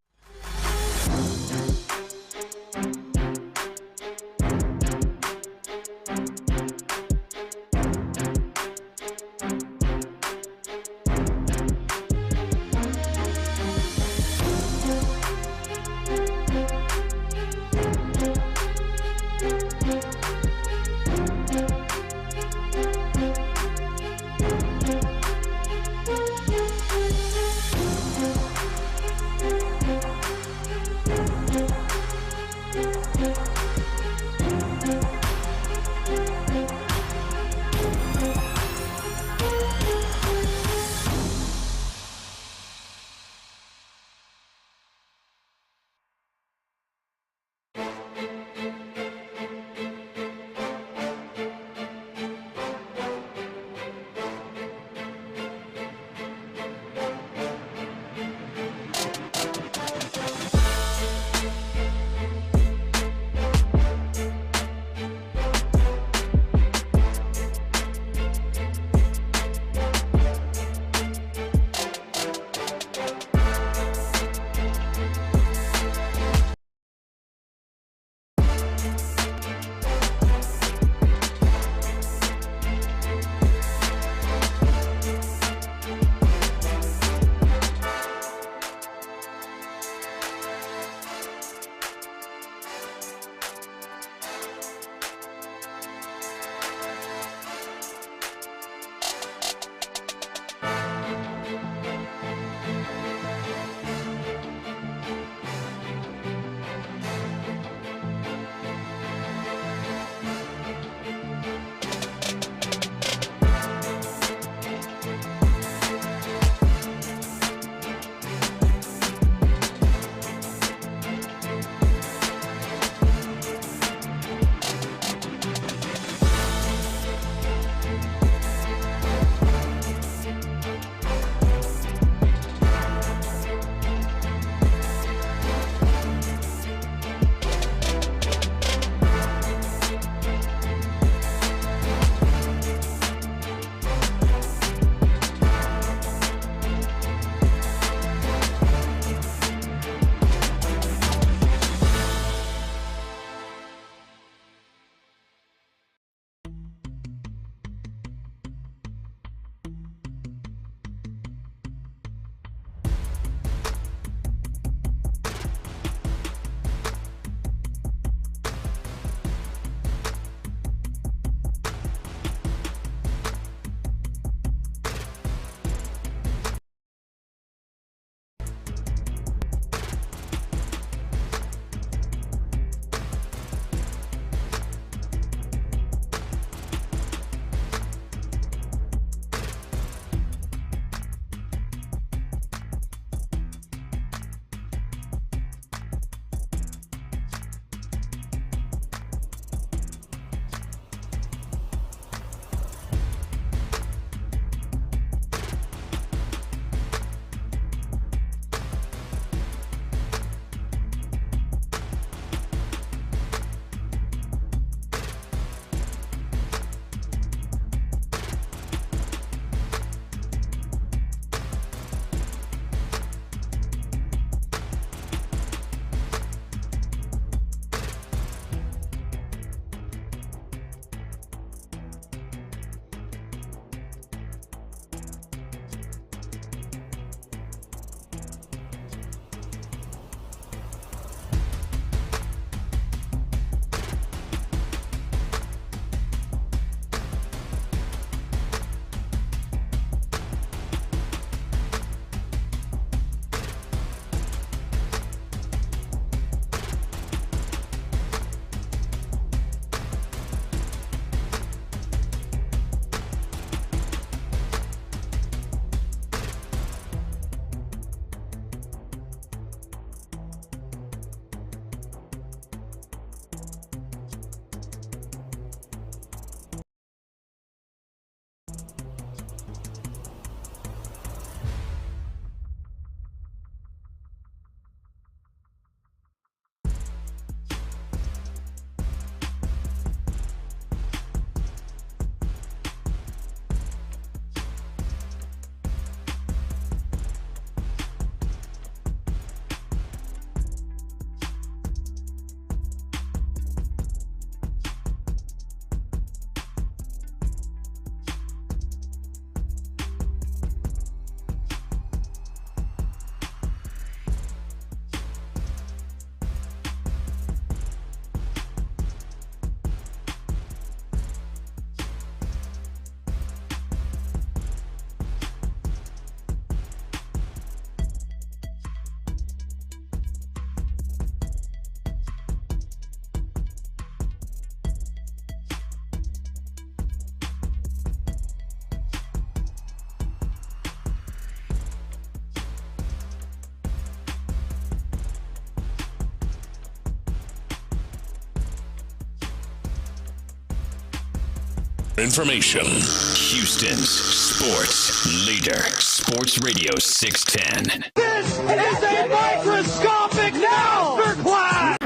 Information. Houston's sports leader. Sports Radio 610. This is a microscopic masterclass!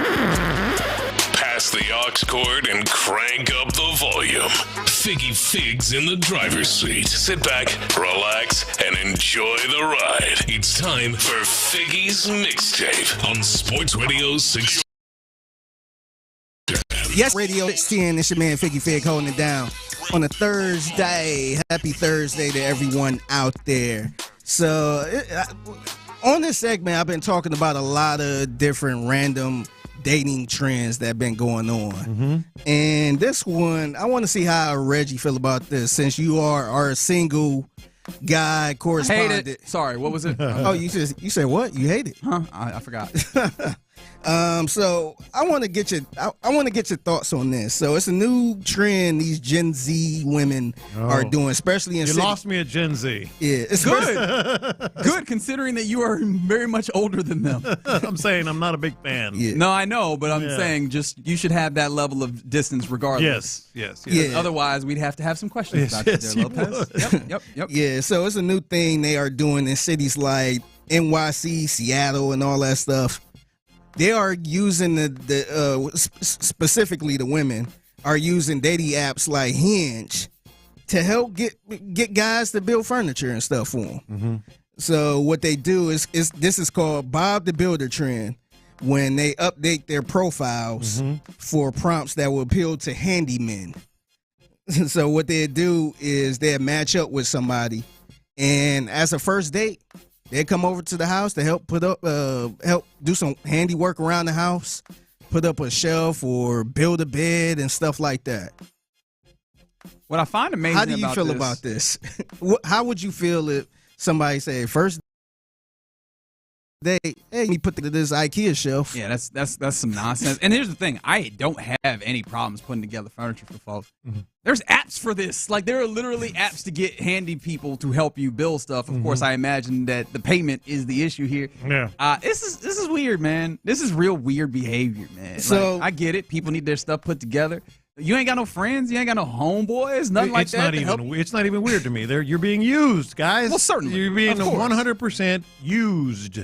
Pass the aux cord and crank up the volume. Figgy Figs in the driver's seat. Sit back, relax, and enjoy the ride. It's time for Figgy's Mixtape on Sports Radio 610. Yes, Radio 610. It's your man Figgy Fig holding it down on a Thursday. Happy Thursday to everyone out there. So, on this segment, I've been talking about a lot of different random dating trends that have been going on. Mm-hmm. And this one, I want to see how Reggie feel about this, since you are our single guy correspondent. Hate it. Sorry, what was it? Oh, you said what? You hate it? Huh? I forgot. So I want to get your thoughts on this. So it's a new trend these Gen Z women are doing, especially in You lost me at Gen Z. Yeah, it's Good, considering that you are very much older than them. I'm saying I'm not a big fan. Yeah. No, I know, but I'm saying just you should have that level of distance regardless. Yes. Yeah. Otherwise, we'd have to have some questions about you there, Lopez. Yep. Yeah, so it's a new thing they are doing in cities like NYC, Seattle, and all that stuff. They are using specifically the women are using dating apps like Hinge to help get guys to build furniture and stuff for them. Mm-hmm. So what they do is this is called Bob the Builder trend, when they update their profiles for prompts that will appeal to handymen. So what they do is they match up with somebody, and as a first date, they come over to the house to help help do some handiwork around the house, put up a shelf or build a bed and stuff like that. What I find amazing about this. How do you feel about this? How would you feel if somebody said first date, hey, you put this IKEA shelf? Yeah, that's some nonsense. And here's the thing: I don't have any problems putting together furniture for folks. Mm-hmm. There's apps for this. Like, there are literally apps to get handy people to help you build stuff. Of course, I imagine that the payment is the issue here. Yeah. This is weird, man. This is real weird behavior, man. So like, I get it. People need their stuff put together. You ain't got no friends. You ain't got no homeboys. Nothing like that. It's not even weird to me. You're being used, guys. Well, certainly. You're being Of course. 100% used.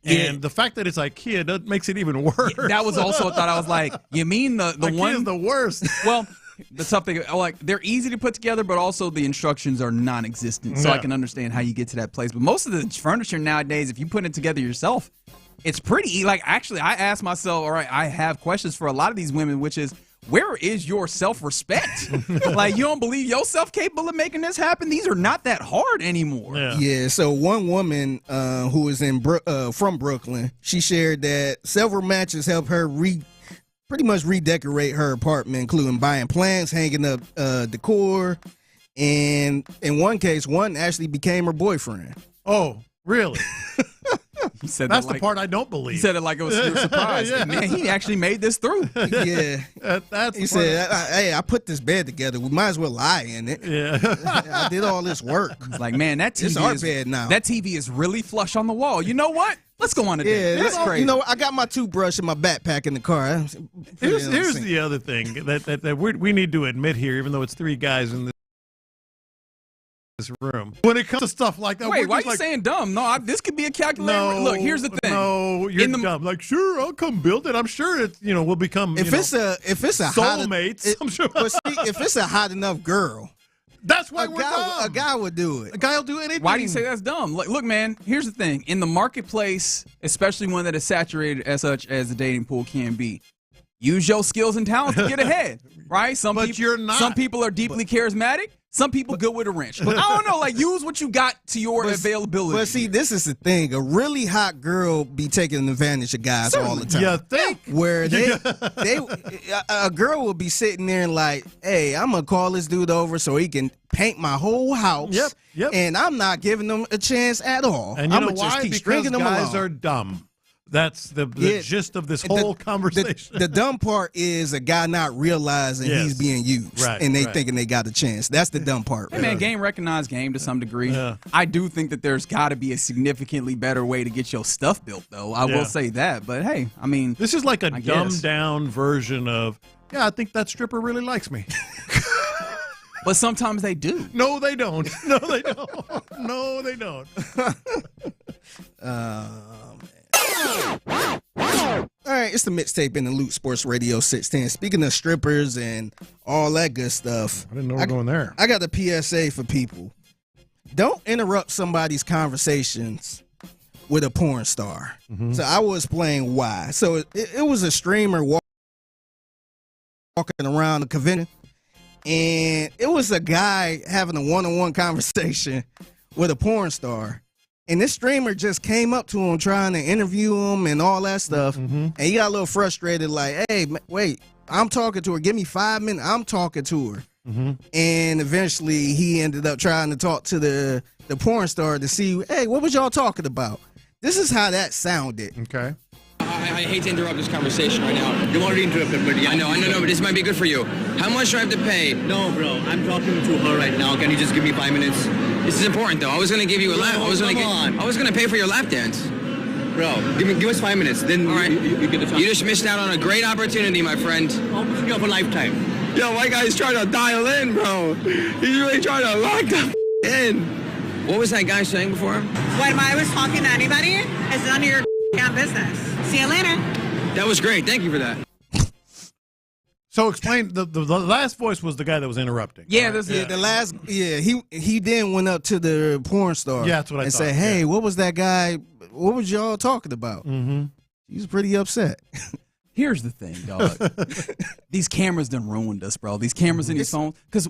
And the fact that it's IKEA that makes it even worse. Yeah, that was also a thought. I was like, you mean the IKEA one? is the worst. Well, the tough thing, like, they're easy to put together, but also the instructions are non-existent. So I can understand how you get to that place. But most of the furniture nowadays, if you put it together yourself, it's pretty. Like, actually, I ask myself, all right, I have questions for a lot of these women, which is, where is your self-respect? Like, you don't believe yourself capable of making this happen? These are not that hard anymore. Yeah, so one woman who is from Brooklyn, she shared that several matches helped her pretty much redecorate her apartment, including buying plants, hanging up decor, and in one case, one actually became her boyfriend. Oh, really? He said That's that the part I don't believe. He said it like it was a surprise. Yeah. Man, he actually made this through. Yeah. That's He said, hey, I put this bed together. We might as well lie in it. Yeah. I did all this work. It's like, man, that TV It's our bed now. That TV is really flush on the wall. You know what? Let's go on a date. Yeah, That's crazy. You know, I got my toothbrush in my backpack in the car. Here's the other thing that we need to admit here, even though it's three guys in this room. When it comes to stuff like that, wait, why are you saying dumb? No, this could be a calculator. No, Look, here's the thing. No, you're dumb. Like, sure, I'll come build it. I'm sure it. We'll become. If it's a soulmates, I'm sure. But see, if it's a hot enough girl, that's why we're dumb. A guy would do it. A guy will do anything. Why do you say that's dumb? Look, man, here's the thing. In the marketplace, especially one that is saturated as such as the dating pool can be, use your skills and talents to get ahead, right? You're not. Some people are deeply charismatic. Some people good with a wrench. But I don't know, like, use what you got to your availability. But see, this is the thing. A really hot girl be taking advantage of guys all the time. You think? Where a girl will be sitting there and like, hey, I'm going to call this dude over so he can paint my whole house. Yep. And I'm not giving them a chance at all. And you I'm know just why? keep Because stringing them guys along. are dumb. That's the gist of this whole conversation. The dumb part is a guy not realizing he's being used, and they thinking they got a chance. That's the dumb part. Hey, man, game recognized game to some degree. Yeah. I do think that there's got to be a significantly better way to get your stuff built, though. I will say that. But, hey, I mean. This is like a dumbed-down version of, I think that stripper really likes me. But sometimes they do. No, they don't. No, they don't. No, they don't. All right, it's the mixtape in the Loot Sports Radio 610. Speaking of strippers and all that good stuff. I didn't know we were going there. I got a PSA for people. Don't interrupt somebody's conversations with a porn star. Mm-hmm. So I was playing Y. So it was a streamer walking around the convention, and it was a guy having a one-on-one conversation with a porn star. And this streamer just came up to him trying to interview him and all that stuff. Mm-hmm. And he got a little frustrated, like, hey, wait, I'm talking to her. Give me 5 minutes. I'm talking to her. Mm-hmm. And eventually he ended up trying to talk to the porn star to see, hey, what was y'all talking about? This is how that sounded. Okay. I hate to interrupt this conversation right now. You already interrupted, but yeah. I know, but this might be good for you. How much do I have to pay? No, bro, I'm talking to her right now. Can you just give me 5 minutes? This is important, though. I was gonna give you a lap. I was gonna pay for your lap dance. Bro, give us 5 minutes. Then all right. You get the time. You just missed out on a great opportunity, my friend. I'll put you up a lifetime. Yo, my guy's trying to dial in, bro. He's really trying to lock the in. What was that guy saying before him? When I was talking to anybody, it's none of your business. See you later. That was great. Thank you for that. So explain, the last voice was the guy that was interrupting. Yeah, the last, he then went up to the porn star. Yeah, that's what I and thought. said, hey, what was that guy, what was y'all talking about? Mm-hmm. He was pretty upset. Here's the thing, dog. These cameras done ruined us, bro. These cameras in these phones. Because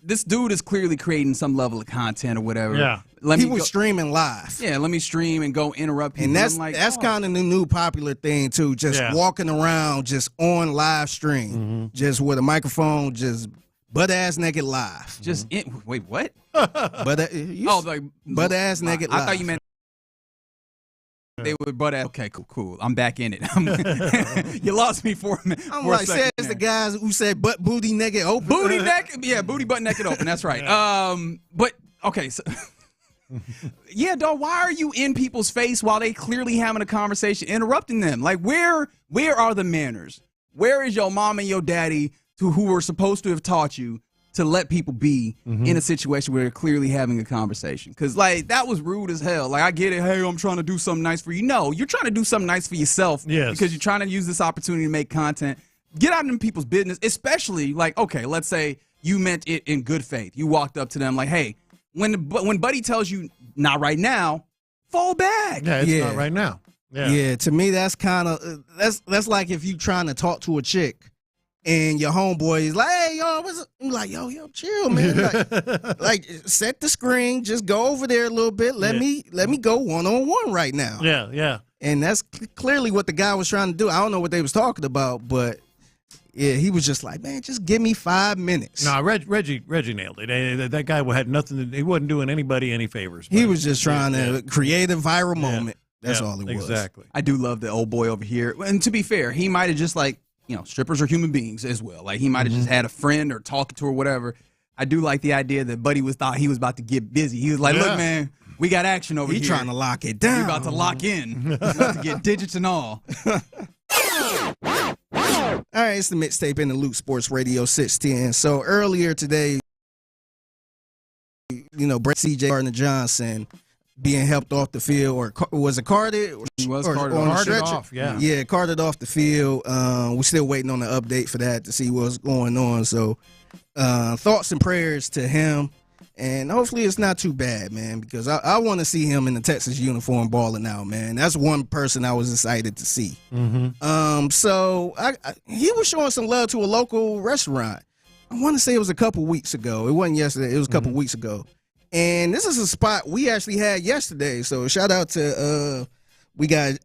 this dude is clearly creating some level of content or whatever. Yeah. He was streaming live. Yeah, let me stream and go interrupt people. And that's kind of the new popular thing, too. Just walking around just on live stream. Just with a microphone, just butt-ass naked live. Just wait, what? Butt-ass naked live. I thought you meant they were butt ass. Okay, cool. I'm back in it. You lost me for a minute. I'm like, says the guys who said butt booty naked open. Booty naked, yeah, booty butt naked open. That's right. But okay, so yeah, dog. Why are you in people's face while they clearly having a conversation, interrupting them? Like, where are the manners? Where is your mom and your daddy who were supposed to have taught you to let people be in a situation where they're clearly having a conversation? Because, like, that was rude as hell. Like, I get it. Hey, I'm trying to do something nice for you. No, you're trying to do something nice for yourself because you're trying to use this opportunity to make content. Get out in people's business, especially, like, okay, let's say you meant it in good faith. You walked up to them like, hey, when Buddy tells you, not right now, fall back. Yeah, it's not right now. Yeah, to me, that's kind of, that's like if you trying to talk to a chick and your homeboy is like, hey, yo, what's up? I'm like, yo, chill, man. Like, set the screen, just go over there a little bit. Let me go one-on-one right now. Yeah. And that's clearly what the guy was trying to do. I don't know what they was talking about, but yeah, he was just like, man, just give me 5 minutes. No, Reggie nailed it. That guy had nothing. He wasn't doing anybody any favors. He was just trying to create a viral moment. That's all it was. Exactly. I do love the old boy over here. And to be fair, he might have just like, strippers are human beings as well. Like, he might have just had a friend or talking to her or whatever. I do like the idea that Buddy thought he was about to get busy. He was like, look, man, we got action over here. He trying to lock it down. We about to lock in. We about to get digits and all. All right, it's the mixtape in the Loot Sports Radio 610. So earlier today, CJ Gardner-Johnson being helped off the field, or was it carted? He was carted off, yeah. Yeah, carted off the field. We're still waiting on the update for that to see what's going on. So thoughts and prayers to him. And hopefully it's not too bad, man, because I want to see him in the Texas uniform balling out, man. That's one person I was excited to see. So he was showing some love to a local restaurant. I want to say it was a couple weeks ago. It wasn't yesterday. It was a couple weeks ago. And this is a spot we actually had yesterday. So shout out to we got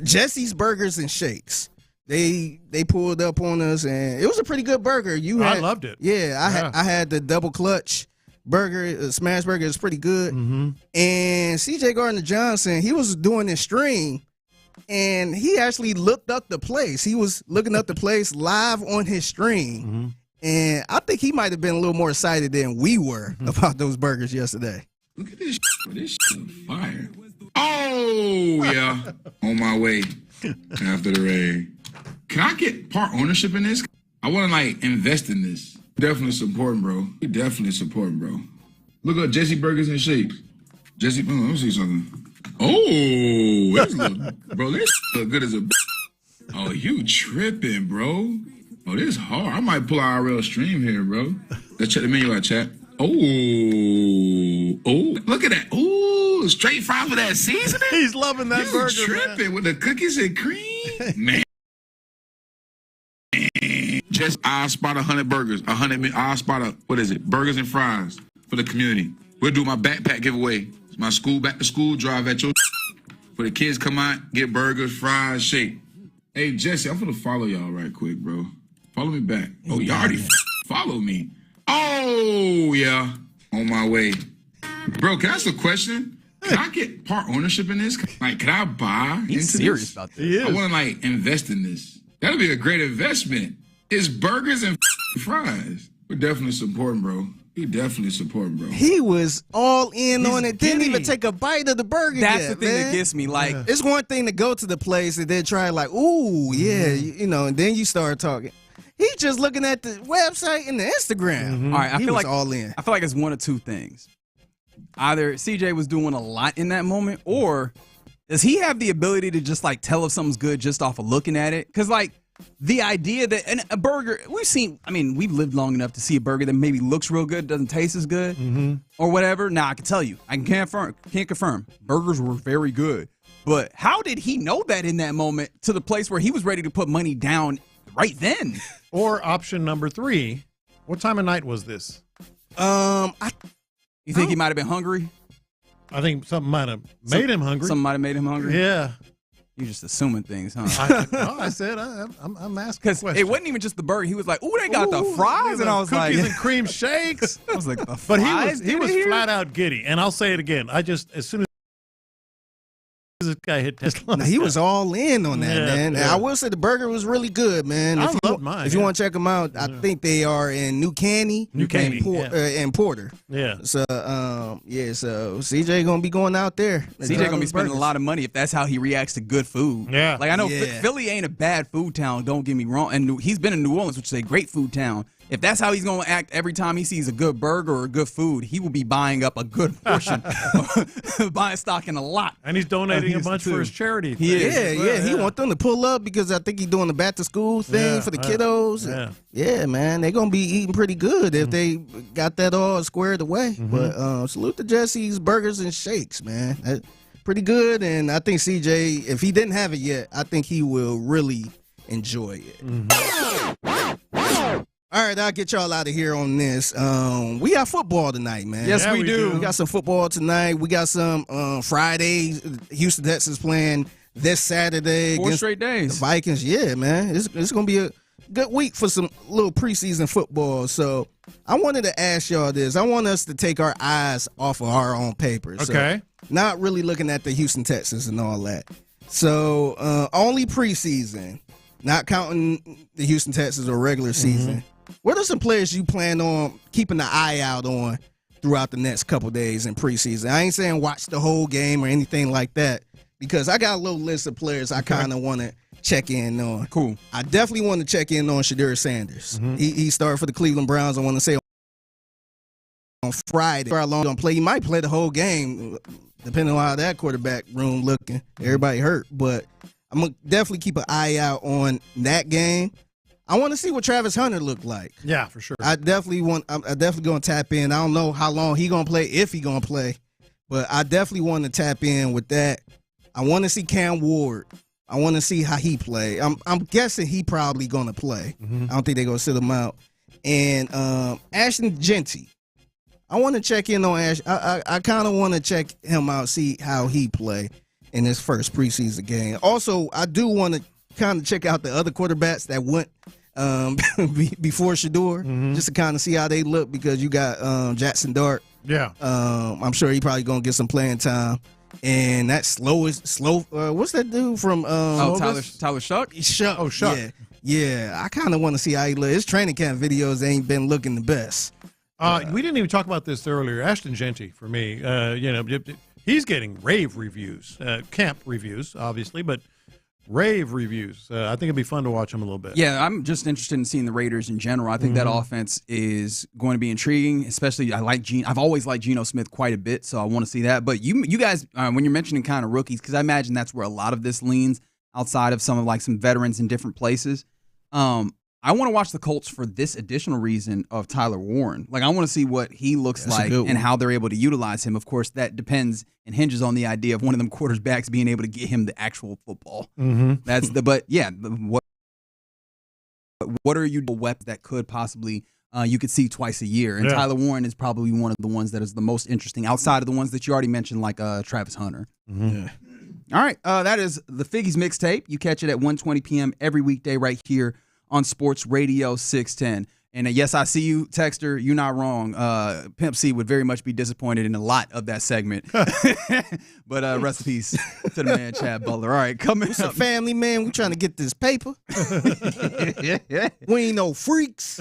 Jesse's Burgers and Shakes. They pulled up on us, and it was a pretty good burger. I loved it. Yeah, I had the double clutch burger, smash burger. It's pretty good. And CJ Gardner-Johnson, he was doing this stream, and he actually looked up the place. He was looking up the place live on his stream, and I think he might have been a little more excited than we were about those burgers yesterday. Look at this. This fire. Oh yeah, on my way after the raid. Can I get part ownership in this? I want to like invest in this. Definitely supporting, bro. Definitely supporting, bro. Look up Jesse Burgers and Shakes. Jesse, let me see something. Oh, this look, bro. This look good as a. Oh, you tripping, bro? Oh, this hard. I might pull our real stream here, bro. Let's check the menu out, chat. Oh, look at that. Oh, straight fries with that seasoning. He's loving that you burger. Tripping man. With the cookies and cream, man. Just I spot 100 burgers, 100. I spot what is it? Burgers and fries for the community. We'll do my backpack giveaway. It's my school back to school drive at your. For the kids come out, get burgers, fries, shake. Hey Jesse, I'm gonna follow y'all right quick, bro. Follow me back. Oh, you already follow me. Oh yeah, on my way, bro. Can I ask a question? Can I get part ownership in this? Like, can I buy? He's into serious this? about this. I want to like invest in this. That'll be a great investment. It's burgers and fries. We're definitely supporting, bro. He definitely supporting, bro. He was all in on it. Didn't even take a bite of the burger. That's yet, the thing man. that gets me. Like, it's one thing to go to the place and then try like, ooh, yeah, you know, and then you start talking. He's just looking at the website and the Instagram. All right, I he feel was like all in. I feel like it's one of two things. Either CJ was doing a lot in that moment, or does he have the ability to just like tell if something's good just off of looking at it? Because like the idea that and a burger, we've lived long enough to see a burger that maybe looks real good, doesn't taste as good, or whatever. Now I can tell you, I can't confirm, burgers were very good. But how did he know that in that moment to the place where he was ready to put money down right then? Or option number 3, what time of night was this? You think he might have been hungry? I think something might have made him hungry. Something might have made him hungry? Yeah. You're just assuming things, huh? I said I'm asking because it wasn't even just the burger. He was like, "Ooh, they got the fries," and I was like, "Cookies and cream shakes." I was like, "The but fries?" he was flat out giddy, and I'll say it again. As soon as this guy hit Tesla, he was all in on that, man. Yeah. I will say the burger was really good, man. I love mine. If you want to check them out, I think they are in New Caney, and Porter. Yeah. So, so CJ gonna be going out there. CJ gonna be spending a lot of money if that's how he reacts to good food. Yeah. Like I know Philly ain't a bad food town. Don't get me wrong, and he's been in New Orleans, which is a great food town. If that's how he's going to act every time he sees a good burger or good food, he will be buying up a good portion, buying stock in a lot. And he's donating a bunch for his charity. He want them to pull up because I think he's doing the back to school thing for the kiddos. Yeah, man, they're going to be eating pretty good if they got that all squared away. But salute to Jesse's Burgers and Shakes, man. That's pretty good. And I think CJ, if he didn't have it yet, I think he will really enjoy it. All right, I'll get y'all out of here on this. We got football tonight, man. Yes, we do. We got some football tonight. We got some Friday. Houston Texans playing this Saturday. 4 straight days. The Vikings. Yeah, man. It's going to be a good week for some little preseason football. So I wanted to ask y'all this. I want us to take our eyes off of our own paper. Okay. So not really looking at the Houston Texans and all that. So only preseason, not counting the Houston Texans or regular season. What are some players you plan on keeping an eye out on throughout the next couple days in preseason? I ain't saying watch the whole game or anything like that because I got a little list of players I kind of want to check in on. Cool. I definitely want to check in on Shedeur Sanders. He started for the Cleveland Browns. I want to say on Friday. How long he'll play? He might play the whole game, depending on how that quarterback room looking. Everybody hurt, but I'm gonna definitely keep an eye out on that game. I want to see what Travis Hunter looked like. Yeah, for sure. I'm definitely going to tap in. I don't know how long he going to play, if he going to play, but I definitely want to tap in with that. I want to see Cam Ward. I want to see how he play. I'm guessing he probably going to play. I don't think they're going to sit him out. And Ashton Genty. I want to check in on Ash. I kind of want to check him out, see how he play in his first preseason game. Also, I do want to kind of check out the other quarterbacks that went before Shedeur, just to kind of see how they look, because you got Jackson Dart. Yeah. I'm sure he probably going to get some playing time. And that slow, what's that dude from Tyler Shuck? Shuck. Oh, Shuck. Yeah. I kind of want to see how he look. His training camp videos ain't been looking the best. We didn't even talk about this earlier. Ashton Genty, for me, he's getting rave reviews, camp reviews, obviously, but rave reviews. I think it'd be fun to watch them a little bit. Yeah, I'm just interested in seeing the Raiders in general. I think that offense is going to be intriguing, especially I've always liked Geno Smith quite a bit, so I want to see that. But you guys, when you're mentioning kind of rookies, because I imagine that's where a lot of this leans outside of some veterans in different places. I want to watch the Colts for this additional reason of Tyler Warren. Like, I want to see what he looks like and how they're able to utilize him. Of course, that depends and hinges on the idea of one of them quarterbacks being able to get him the actual football. That's what are you weapons that could possibly you could see twice a year? And Tyler Warren is probably one of the ones that is the most interesting outside of the ones that you already mentioned, like Travis Hunter. Yeah. All right, that is the Figgies mixtape. You catch it at 1:20 p.m. every weekday right here on Sports Radio 610. And yes, I see you, Texter. You're not wrong. Pimp C would very much be disappointed in a lot of that segment. But rest in peace to the man, Chad Butler. All right, coming It's up. a family, man. We trying to get this paper. We ain't no freaks.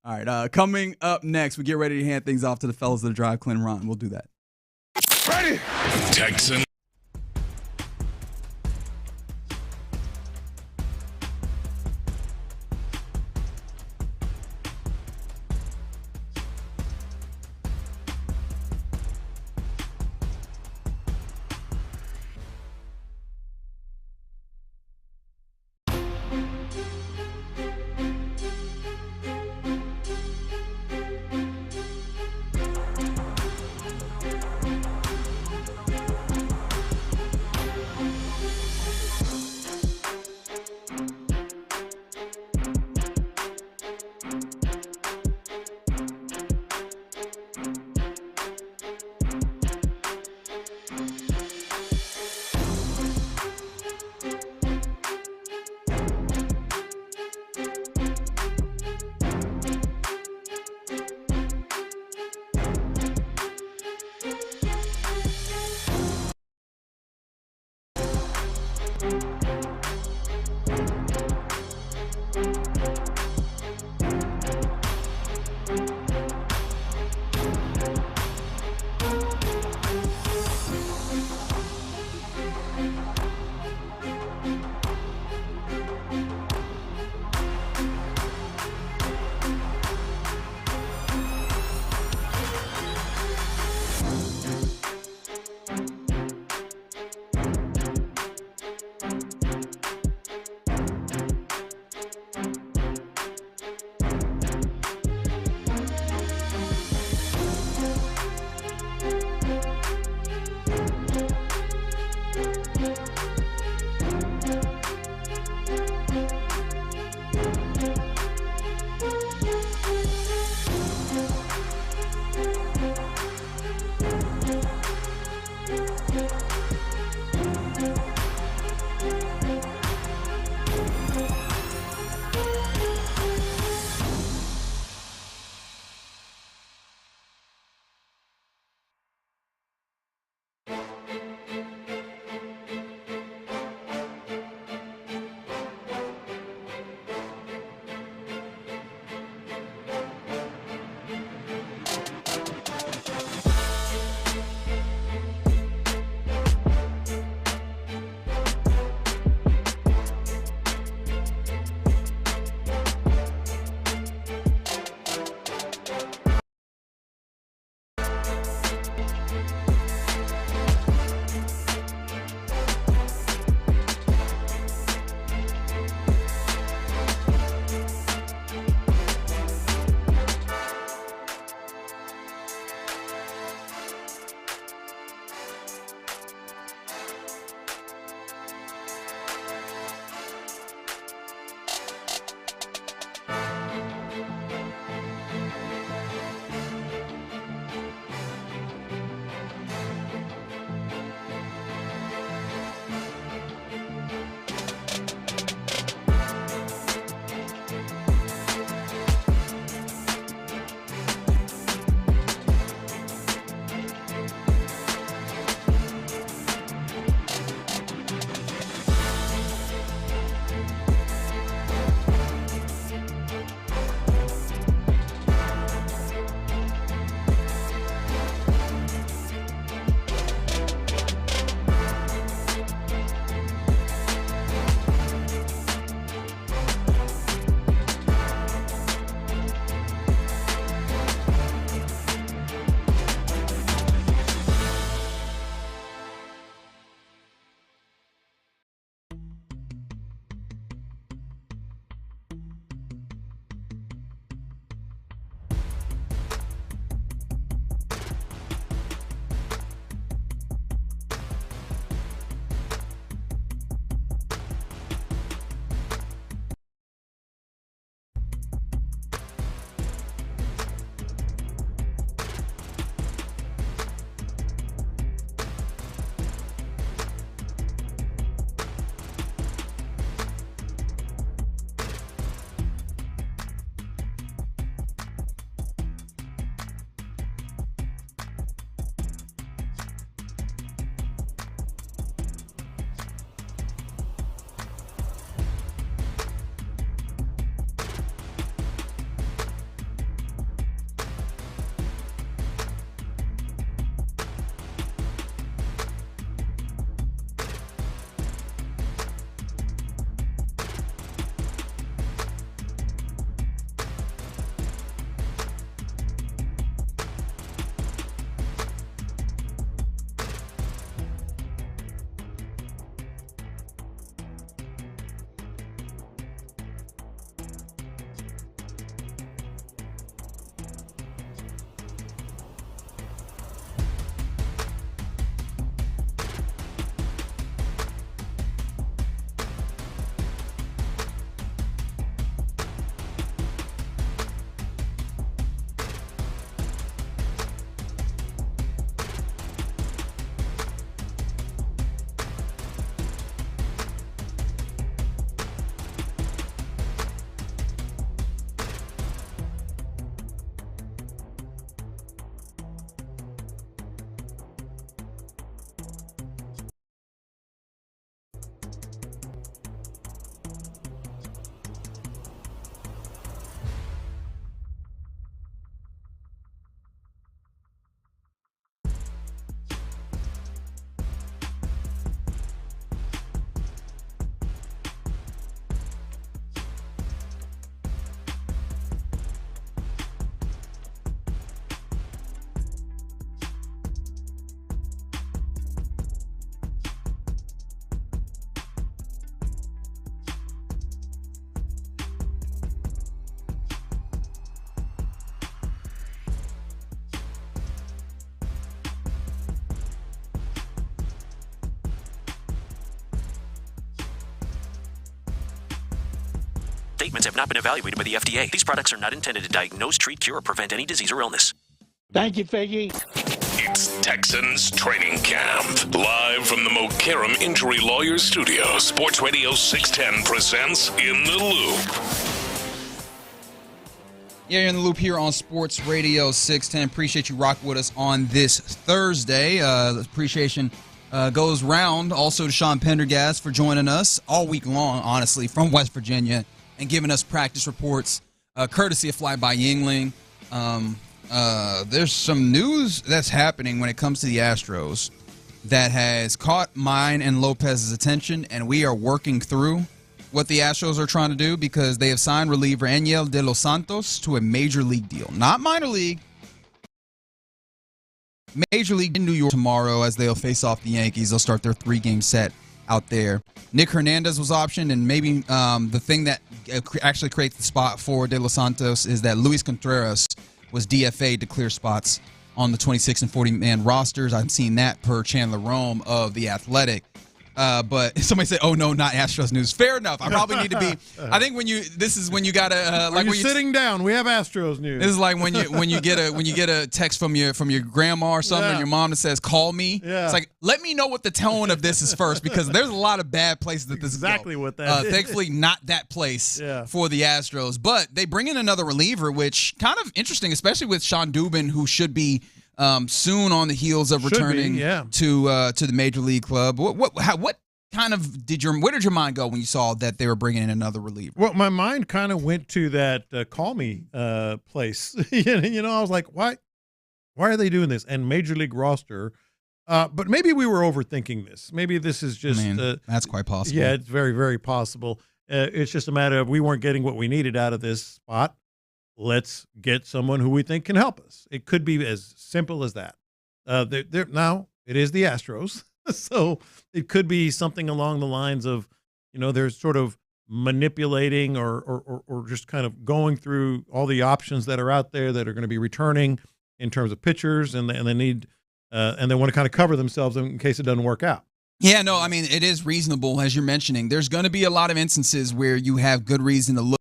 All right, coming up next, we get ready to hand things off to the fellas of the Drive, Clint and Ron. We'll do that. Ready. Texan. statements have not been evaluated by the FDA. These products are not intended to diagnose, treat, cure, or prevent any disease or illness. Thank you, Figgy. It's Texans training camp. Live from the Mokaram Injury Lawyers Studio, Sports Radio 610 presents In the Loop. Yeah, you're in the loop here on Sports Radio 610. Appreciate you rocking with us on this Thursday. Appreciation goes round also to Sean Pendergast for joining us all week long, honestly, from West Virginia and giving us practice reports, courtesy of Fly by Yingling. There's some news that's happening when it comes to the Astros that has caught mine and Lopez's attention, and we are working through what the Astros are trying to do because they have signed reliever Aniel De Los Santos to a major league deal. Not minor league. Major league in New York tomorrow as they'll face off the Yankees. They'll start their 3-game set out there. Nick Hernandez was optioned, and maybe the thing that actually creates the spot for De Los Santos is that Luis Contreras was DFA'd to clear spots on the 26 and 40-man rosters. I've seen that per Chandler Rome of The Athletic. But somebody said, "Oh no, not Astros news." Fair enough. I probably need to be. I think this is when you gotta like when you're sitting down. We have Astros news. This is like when you get a text from your grandma or something, and your mom that says, "Call me." Yeah. It's like, let me know what the tone of this is first, because there's a lot of bad places that this exactly is what that is. Thankfully, not that place for the Astros. But they bring in another reliever, which kind of interesting, especially with Sean Dubin, who should be soon on the heels of returning to the major league club. What kind of where did your mind go when you saw that they were bringing in another reliever? Well, my mind kind of went to that Call Me place. I was like, why are they doing this? And major league roster. But maybe we were overthinking this. Maybe this is just that's quite possible. Yeah, it's very, very possible. It's just a matter of we weren't getting what we needed out of this spot. Let's get someone who we think can help us. It could be as simple as that. Now, it is the Astros, so it could be something along the lines of, they're sort of manipulating or just kind of going through all the options that are out there that are going to be returning in terms of pitchers, and they need and they want to kind of cover themselves in case it doesn't work out. Yeah, no, I mean, it is reasonable, as you're mentioning. There's going to be a lot of instances where you have good reason to look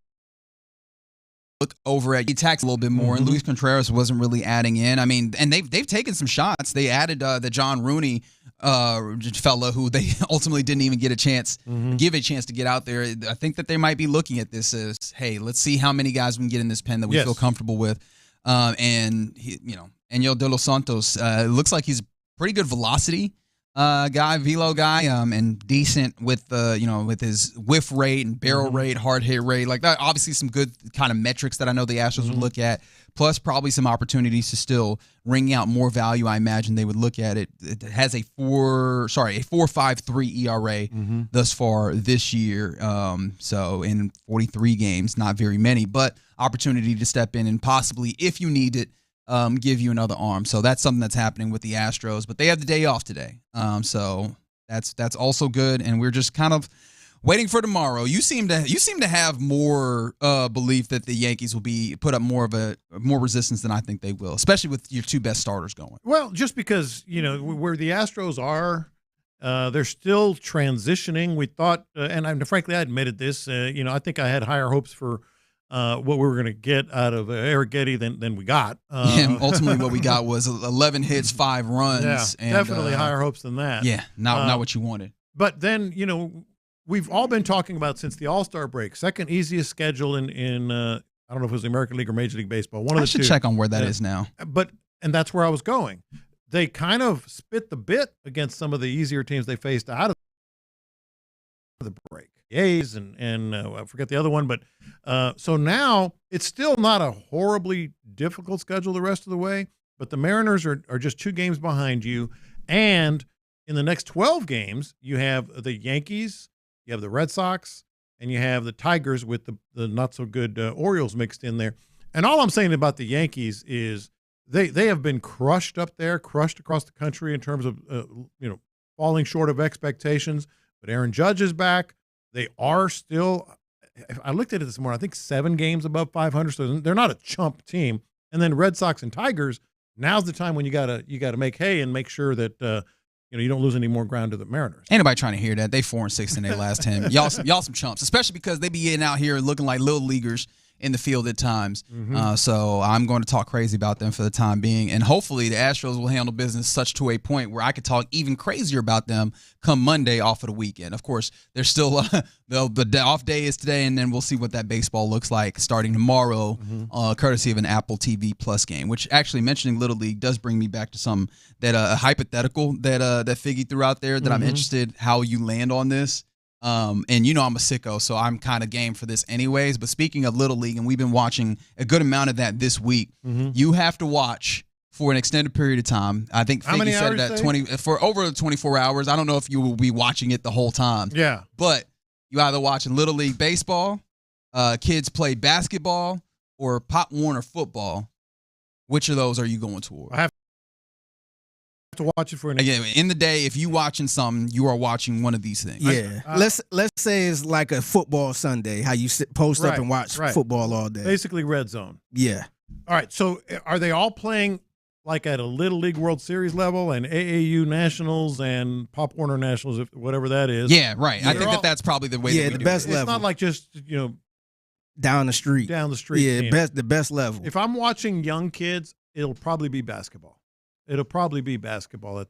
over at tax a little bit more, and Luis Contreras wasn't really adding in. I mean, and they've taken some shots. They added the John Rooney fella who they ultimately didn't even get a chance to get out there. I think that they might be looking at this as, hey, let's see how many guys we can get in this pen that we feel comfortable with. And Aniel De Los Santos looks like he's pretty good velocity velo guy, and decent with with his whiff rate and barrel rate, hard hit rate, like that. Obviously, some good kind of metrics that I know the Astros would look at. Plus, probably some opportunities to still wring out more value. I imagine they would look at it. It has a 4.53 ERA thus far this year. So in 43 games, not very many, but opportunity to step in and possibly, if you need it, give you another arm. So that's something that's happening with the Astros, but they have the day off today. So that's also good, and we're just kind of waiting for tomorrow. You seem to have more belief that the Yankees will put up more resistance than I think they will, especially with your two best starters going. Well, just because where the Astros are, they're still transitioning. We thought, and frankly, I admitted this. I think I had higher hopes for what we were going to get out of Eric Getty than we got. Ultimately, what we got was 11 hits, 5 runs. Yeah, and definitely higher hopes than that. Yeah, not what you wanted. But then, we've all been talking about since the All-Star break, second easiest schedule in I don't know if it was the American League or Major League Baseball. One of the two. I should check on where that is now. And that's where I was going. They kind of spit the bit against some of the easier teams they faced out of the break. A's and I forget the other one, but so now it's still not a horribly difficult schedule the rest of the way, but the Mariners are just 2 games behind you, and in the next 12 games you have the Yankees, you have the Red Sox, and you have the Tigers with the not so good Orioles mixed in there. And all I'm saying about the Yankees is they have been crushed up there, crushed across the country in terms of falling short of expectations. But Aaron Judge is back. They are still, I looked at it this morning, I think 7 games above 500, so they're not a chump team. And then Red Sox and Tigers, now's the time when you gotta make hay and make sure that you don't lose any more ground to the Mariners. Ain't nobody trying to hear that. They 4-6 in their last 10. Y'all some chumps, especially because they be getting out here looking like little leaguers in the field at times. So I'm going to talk crazy about them for the time being. And hopefully the Astros will handle business such to a point where I could talk even crazier about them come Monday off of the weekend. Of course, there's still the off day is today, and then we'll see what that baseball looks like starting tomorrow, courtesy of an Apple TV Plus game, which actually mentioning Little League does bring me back to some that a hypothetical that Figgy threw out there that I'm interested how you land on this. And I'm a sicko, so I'm kind of game for this anyways. But speaking of Little League, and we've been watching a good amount of that this week, you have to watch for an extended period of time. I think Figgy said that for over 24 hours. I don't know if you will be watching it the whole time. Yeah. But you either watching Little League baseball, kids play basketball, or Pop Warner football. Which of those are you going toward? I have to watch it for again in the day. If you watching something, you are watching one of these things. Yeah, let's say it's like a football Sunday. How you post up and watch football all day. Basically, red zone. Yeah. All right. So, are they all playing like at a Little League World Series level and AAU Nationals and Pop Warner Nationals, whatever that is? Yeah, right. I think that's probably the way. Yeah, the best level. It's not like just down the street. Down the street. Yeah, the best level. If I'm watching young kids, it'll probably be basketball. It'll probably be basketball.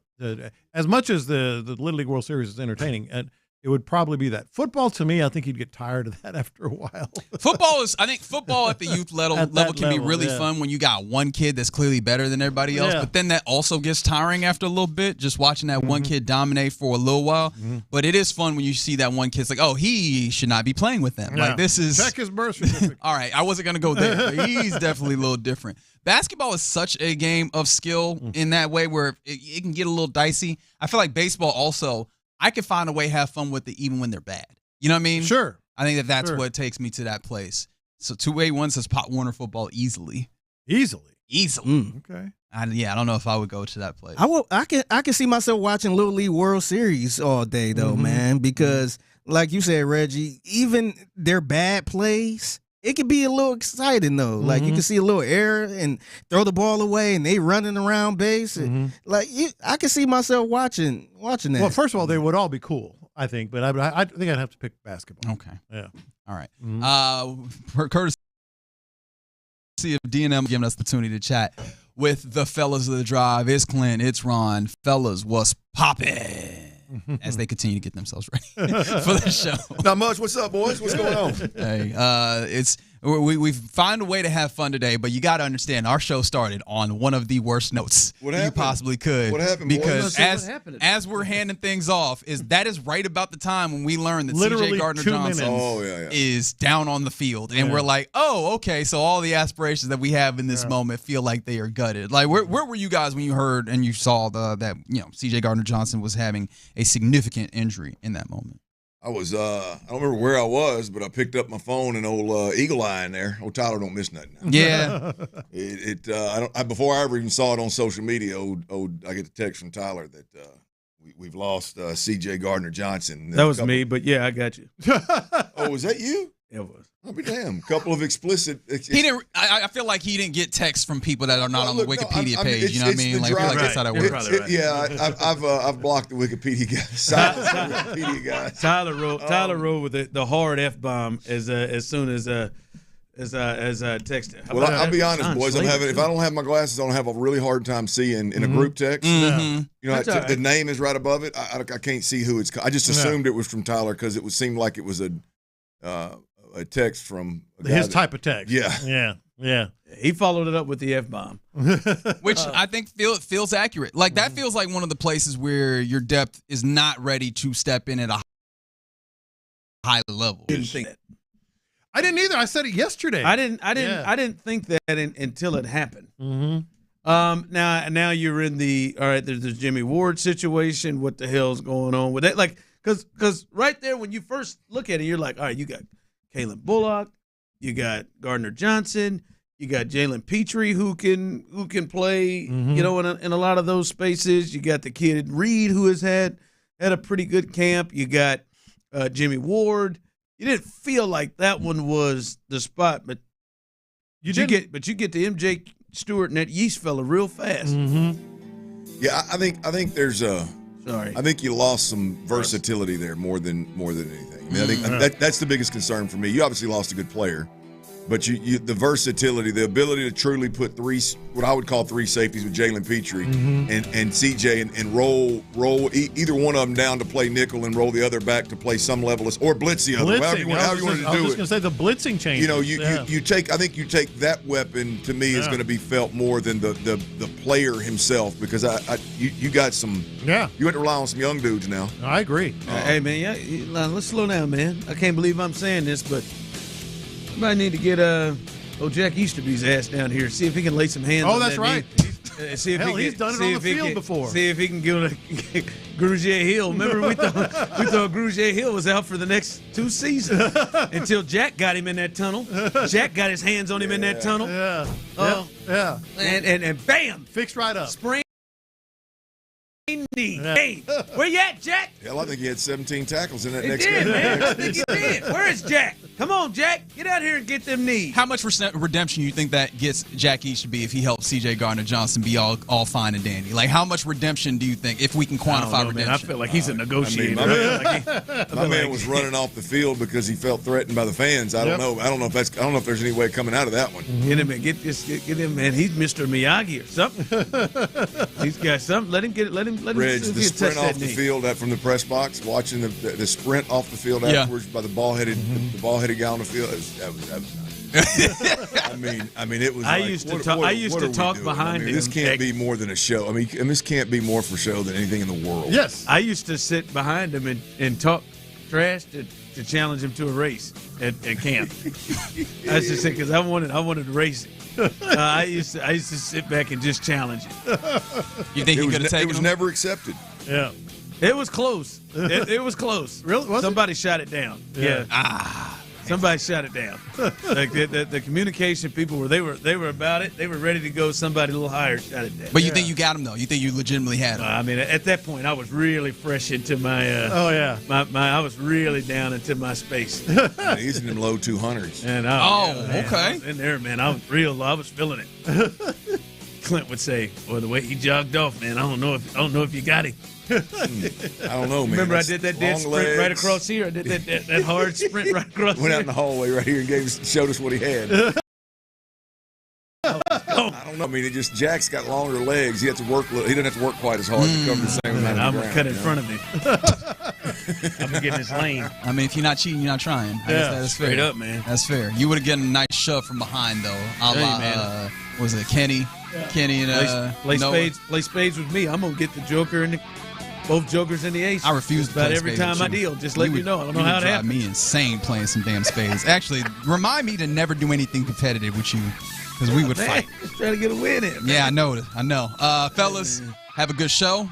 As much as the Little League World Series is entertaining, and it would probably be that. Football, to me, I think you'd get tired of that after a while. I think football at the youth level can be really fun when you got one kid that's clearly better than everybody else. But then that also gets tiring after a little bit, just watching that one kid dominate for a little while. But it is fun when you see that one kid's like, oh, he should not be playing with them. Like, this is. Check his birth certificate. All right, I wasn't going to go there. But he's definitely a little different. Basketball is such a game of skill in that way where it can get a little dicey. I feel like baseball also, I can find a way to have fun with it even when they're bad. You know what I mean? Sure. I think that's what takes me to that place. So 2A1 says Pop Warner football easily. Easily. Okay. I don't know if I would go to that place. I can see myself watching Little League World Series all day though, man, because like you said, Reggie, even their bad plays, it could be a little exciting though. Like you can see a little error and throw the ball away, and they running around base. And, I can see myself watching that. Well, first of all, they would all be cool, I think, but I think I'd have to pick basketball. Okay. Yeah. All right. Courtesy of D&M giving us the opportunity to chat with the fellas of the drive. It's Clint. It's Ron. Fellas, what's poppin'? As they continue to get themselves ready for the show. Not much. What's up, boys? What's going on? Hey, we've found a way to have fun today, but you got to understand our show started on one of the worst notes you possibly could. What happened? Because as we're handing things off, that is right about the time when we learn that CJ Gardner-Johnson is down on the field, and we're like, oh, okay, so all the aspirations that we have in this moment feel like they are gutted. Like, where were you guys when you heard and you saw that CJ Gardner-Johnson was having a significant injury in that moment? I was, I don't remember where I was, but I picked up my phone and old Eagle Eye in there. Old Tyler don't miss nothing. Yeah. Before I ever even saw it on social media, I get a text from Tyler that we've lost C.J. Gardner-Johnson. That was me, but yeah, I got you. Oh, was that you? It was. I'll be damn. Couple of explicit. He didn't. I feel like he didn't get texts from people that are not on the Wikipedia page. You know what I mean? Like, I feel like that's how that works. Right. Yeah, I've blocked the Wikipedia guy. Tyler wrote with the hard F-bomb as soon as texting. Well, I'll be honest, boys. If I don't have my glasses on, I have a really hard time seeing in a group text. You know, the name is right above it. I can't see who it's. I just assumed it was from Tyler because it would seem like it was a text from his type of text. Yeah. He followed it up with the F-bomb, which I think feels accurate. Like that feels like one of the places where your depth is not ready to step in at a high level. Didn't think that. I didn't either. I said it yesterday. I didn't think that until it happened. Now you're in the all right. There's the Jimmy Ward situation. What the hell's going on with that? Like, because right there when you first look at it, you're like, all right, you got Kalen Bullock, you got Gardner-Johnson, you got Jalen Petrie who can play, you know, in a lot of those spaces. You got the kid Reed who has had a pretty good camp. You got Jimmy Ward. You didn't feel like that one was the spot, but you get to MJ Stewart and that Yeast fella real fast. Yeah, I think there's Sorry. I think you lost some versatility there more than anything. I think that's the biggest concern for me. You obviously lost a good player, but you the versatility, the ability to truly put what I would call three safeties with Jalen Petrie and CJ and roll either one of them down to play nickel and roll the other back to play some level or blitz the other. However you wanted to do it. I was just going to say the blitzing change. You take that weapon to me is going to be felt more than the player himself because you got some you have to rely on some young dudes now. I agree. Hey man, let's slow down, man. I can't believe I'm saying this, but somebody need to get Jack Easterby's ass down here. See if he can lay some hands on that. Oh, that's right. See if he's done it on the field before. See if he can get Grunier Hill. Remember, we thought Grunier Hill was out for the next 2 seasons until Jack got him in that tunnel. Jack got his hands on him in that tunnel. Yeah. And bam, fixed right up. Sprained knee. Hey, where you at, Jack? Hell, I think he had 17 tackles in that next game. Man. I think he did. Where is Jack? Come on, Jack. Get out here and get them knees. How much redemption you think that gets Jack Easterby if he helps C.J. Gardner-Johnson be all fine and dandy? Like, how much redemption do you think, if we can quantify redemption? Man, I feel like he's a negotiator. My man was running off the field because he felt threatened by the fans. I don't know. I don't know if there's any way coming out of that one. Get him, man. Get him, man. He's Mr. Miyagi or something. He's got something. Let him get it. Let him. Reg, the sprint off the field from the press box, watching the sprint off the field afterwards by the ball-headed guy on the field. That was nice. I mean, it was. I used to talk behind him. This can't be more than a show. I mean, this can't be more for show than anything in the world. Yes, I used to sit behind him and talk trash to challenge him to a race at camp. I used to say because I wanted to race him. I used to sit back and just challenge him. You think he could have taken him? It was never accepted. Yeah. It was close. It was close. Really? Somebody shot it down. Yeah. Somebody shot it down. Like the communication people they were about it. They were ready to go. Somebody a little higher shot it down. But you think you got him though? You think you legitimately had him? I mean, at that point, I was really fresh into my. I was really down into my space. He's in them low 200s. And okay. I was in there, man. I was real. I was feeling it. Clint would say, "Well, the way he jogged off, man, I don't know if you got him." I don't know, man. Remember, I did that dead sprint right across here. I did that hard sprint right across. Went out in the hallway right here and showed us what he had. I don't know. I mean, Jack's got longer legs. He has to work. He doesn't have to work quite as hard to cover the same amount of I'm ground. gonna cut in front of him. I'm gonna get in his lane. I mean, if you're not cheating, you're not trying. I guess that's straight fair. up, man. That's fair. You would have gotten a nice shove from behind though. Man. Was it Kenny? Yeah. Kenny and play spades with me. I'm gonna get the Joker and both Jokers in the ace. I refuse to play about every time I deal. Just let you know. I don't know how it happens. Me insane playing some damn spades. Actually, remind me to never do anything competitive with you because we would fight. Just trying to get a win in. Yeah, I know. Fellas, have a good show.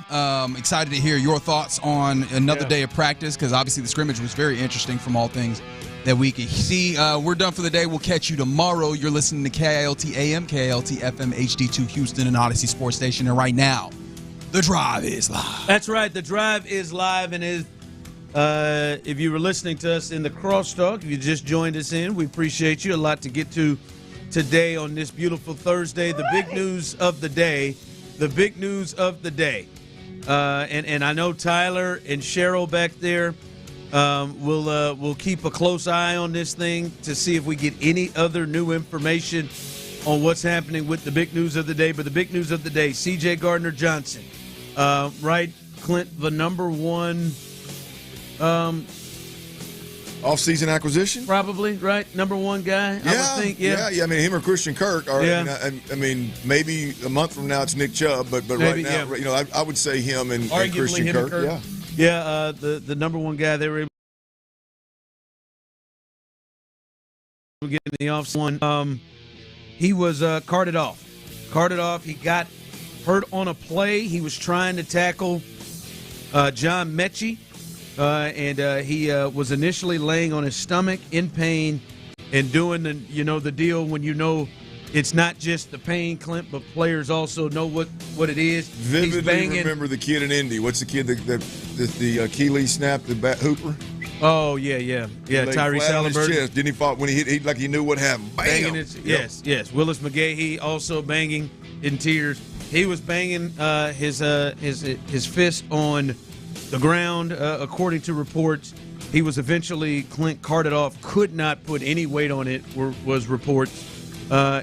Excited to hear your thoughts on another day of practice because obviously the scrimmage was very interesting from all things that we can see. We're done for the day. We'll catch you tomorrow. You're listening to KILT AM, KILT FM, HD2 Houston, and Odyssey Sports Station. And right now, The Drive is live. That's right. The Drive is live. And if you were listening to us in the crosstalk, if you just joined us in, we appreciate you. A lot to get to today on this beautiful Thursday. The big news of the day. The big news of the day. And I know Tyler and Cheryl back there we'll keep a close eye on this thing to see if we get any other new information on what's happening with the big news of the day. But the big news of the day, C.J. Gardner-Johnson, right, Clint, the number one off-season acquisition? Probably, right? Number one guy, I would think. Yeah. I mean, him or Christian Kirk. I mean, maybe a month from now it's Nick Chubb, but maybe, right now, I would say him and Christian Kirk. Yeah, the number one guy they were able to get in the off-one. He was carted off. He got hurt on a play. He was trying to tackle John Mechie, and he was initially laying on his stomach in pain and doing the deal when it's not just the pain, Clint, but players also know what it is. Vividly remember the kid in Indy. What's the kid that the Achilles snapped, the hooper? Oh, yeah. Tyrese Halliburton. Didn't he fall when he hit like he knew what happened? Bam! Yes. Willis McGahee also banging in tears. He was banging his fist on the ground, according to reports. He was eventually carted off, could not put any weight on it, was reports.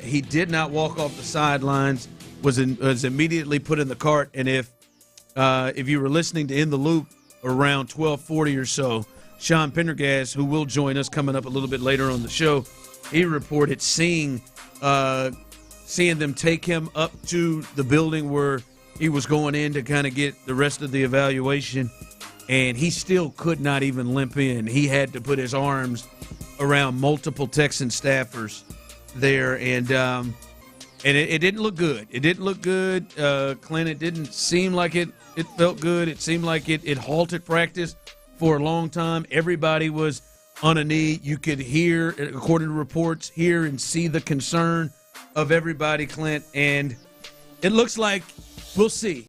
He did not walk off the sidelines, was immediately put in the cart. And if you were listening to In the Loop around 12:40 or so, Sean Pendergast, who will join us coming up a little bit later on the show, he reported seeing them take him up to the building where he was going in to kind of get the rest of the evaluation, and he still could not even limp in. He had to put his arms around multiple Texan staffers there, and it didn't look good. It didn't look good, Clint. It didn't seem like it felt good. It seemed like it halted practice for a long time. Everybody was on a knee. You could hear, according to reports, hear and see the concern of everybody, Clint, and it looks like we'll see.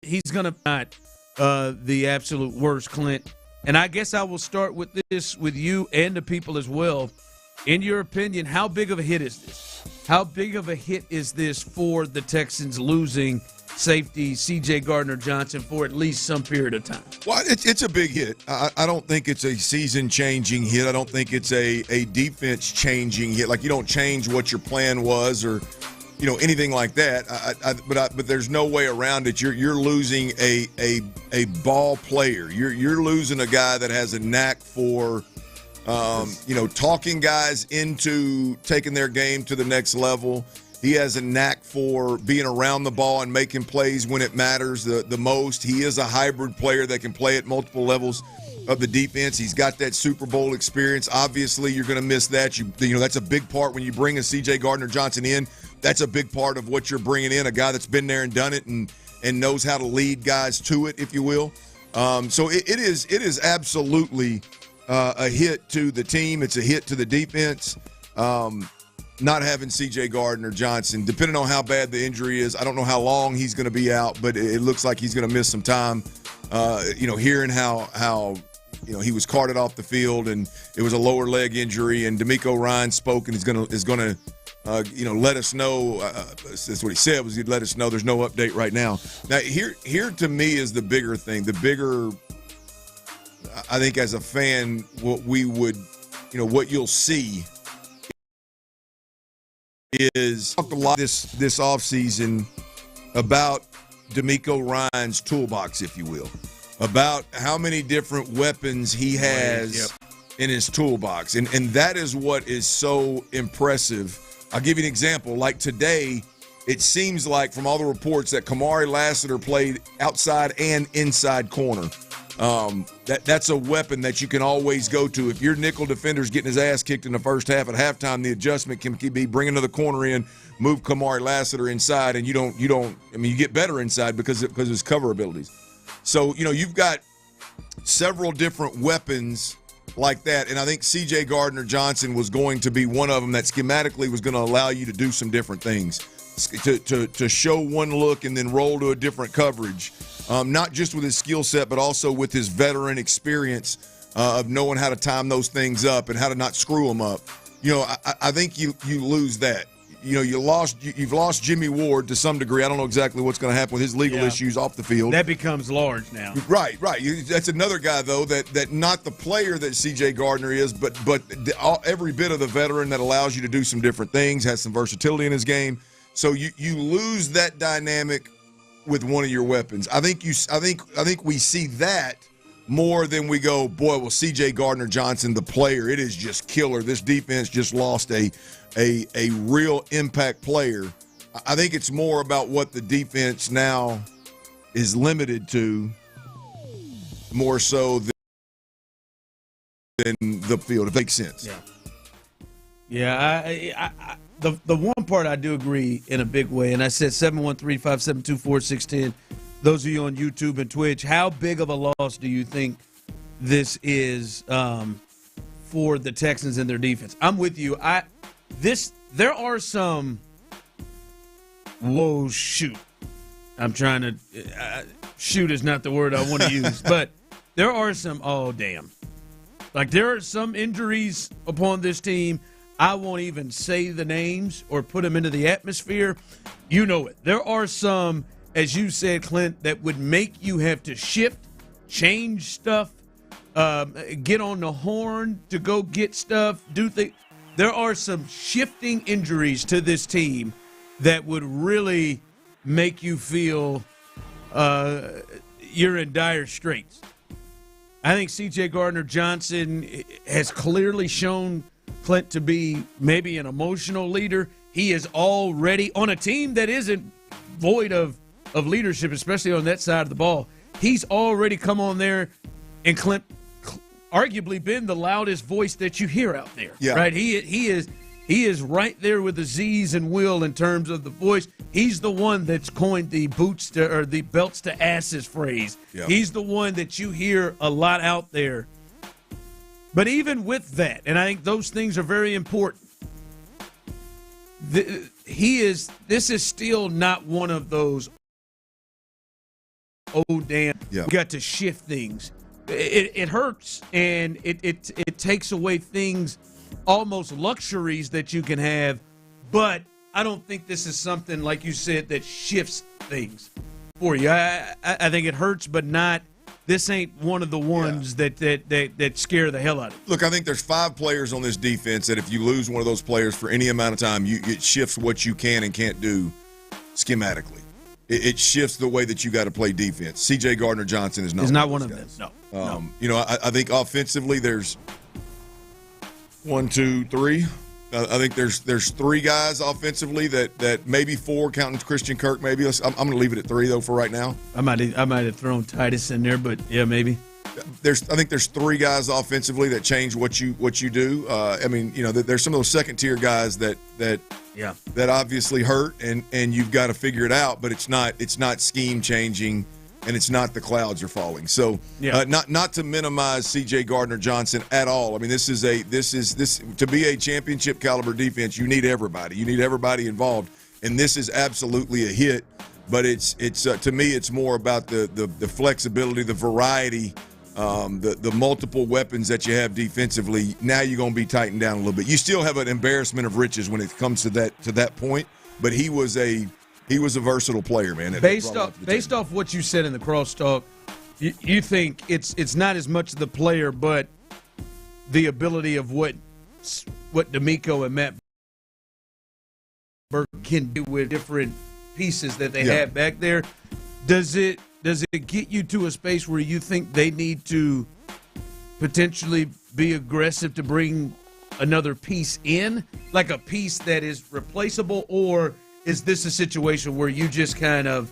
He's going to not the absolute worst, Clint. And I guess I will start with this with you and the people as well. In your opinion, how big of a hit is this? How big of a hit is this for the Texans losing safety C.J. Gardner-Johnson for at least some period of time? Well, it's a big hit. I don't think it's a season-changing hit. I don't think it's a defense-changing hit. Like, you don't change what your plan was or, anything like that. But there's no way around it. You're losing a ball player. You're losing a guy that has a knack for, talking guys into taking their game to the next level. He has a knack for being around the ball and making plays when it matters the most. He is a hybrid player that can play at multiple levels of the defense. He's got that Super Bowl experience. Obviously, you're going to miss that. That's a big part when you bring a C.J. Gardner-Johnson in. That's a big part of what you're bringing in, a guy that's been there and done it and knows how to lead guys to it, if you will. So it is absolutely a hit to the team. It's a hit to the defense. Not having C.J. Gardner-Johnson, depending on how bad the injury is, I don't know how long he's going to be out, but it looks like he's going to miss some time. Hearing how he was carted off the field and it was a lower leg injury, and D'Amico Ryan spoke and is going to let us know. That's what he said, was he'd let us know. There's no update right now. Now, here to me is the bigger thing. The bigger, I think, as a fan, what you'll see is talked a lot this offseason about D'Amico Ryan's toolbox, if you will, about how many different weapons he has in his toolbox. And that is what is so impressive. I'll give you an example. Like today, it seems like from all the reports that Kamari Lassiter played outside and inside corner. That's a weapon that you can always go to. If your nickel defender's getting his ass kicked in the first half, at halftime the adjustment can be bring another corner in, move Kamari Lassiter inside, and you get better inside because of his cover abilities. So, you've got several different weapons like that, and I think C.J. Gardner-Johnson was going to be one of them that schematically was going to allow you to do some different things, to show one look and then roll to a different coverage. Not just with his skill set, but also with his veteran experience of knowing how to time those things up and how to not screw them up. I think you lose that. You've lost Jimmy Ward to some degree. I don't know exactly what's going to happen with his legal issues off the field. That becomes large now. Right. That's another guy, though, that not the player that C.J. Gardner is, but every bit of the veteran that allows you to do some different things, has some versatility in his game. So you lose that dynamic with one of your weapons. I think we see that more than we go, boy, well, C.J. Gardner-Johnson, the player, it is just killer. This defense just lost a real impact player. I think it's more about what the defense now is limited to, more so than the field, if that makes sense. Yeah, the one part I do agree in a big way, and I said 713-572-4610. Those of you on YouTube and Twitch, how big of a loss do you think this is for the Texans and their defense? I'm with you. There are some. Whoa, shoot! I'm trying to. Shoot is not the word I want to use, but there are some. Oh, damn! Like there are some injuries upon this team. I won't even say the names or put them into the atmosphere. You know it. There are some, as you said, Clint, that would make you have to shift, change stuff, get on the horn to go get stuff, do things. There are some shifting injuries to this team that would really make you feel you're in dire straits. I think C.J. Gardner-Johnson has clearly shown Clint to be maybe an emotional leader. He is already on a team that isn't void of leadership, especially on that side of the ball. He's already come on there, and Clint arguably been the loudest voice that you hear out there. Yeah. Right? He is right there with the Z's and Will in terms of the voice. He's the one that's coined the the belts to asses phrase. Yep. He's the one that you hear a lot out there. But even with that, and I think those things are very important, this is still not one of those, oh, damn, we got to shift things. It hurts, and it takes away things, almost luxuries that you can have, but I don't think this is something, like you said, that shifts things for you. I think it hurts, but not. This ain't one of the ones that scare the hell out of you. Look, I think there's 5 players on this defense that if you lose one of those players for any amount of time, it shifts what you can and can't do schematically. It shifts the way that you got to play defense. C.J. Gardner-Johnson is not one of them. No. You know, I think offensively there's 1, 2, 3. I think there's 3 guys offensively that maybe 4, counting Christian Kirk. Maybe I'm going to leave it at 3 though for right now. I might have thrown Titus in there, but yeah, maybe. I think there's 3 guys offensively that change what you do. I mean, you know, there's some of those second tier guys that obviously hurt, and you've got to figure it out. But it's not scheme changing, and it's not the clouds are falling. So not to minimize C.J. Gardner-Johnson at all. I mean, this to be a championship caliber defense, you need everybody. You need everybody involved, and this is absolutely a hit. But it's to me, it's more about the flexibility, the variety, the multiple weapons that you have defensively. Now you're going to be tightened down a little bit. You still have an embarrassment of riches when it comes to that point. But he was a versatile player, man. Based off what you said in the crosstalk, you think it's not as much the player, but the ability of what D'Amico and Matt Burke can do with different pieces that they have back there. Does it get you to a space where you think they need to potentially be aggressive to bring another piece in, like a piece that is replaceable, or is this a situation where you just kind of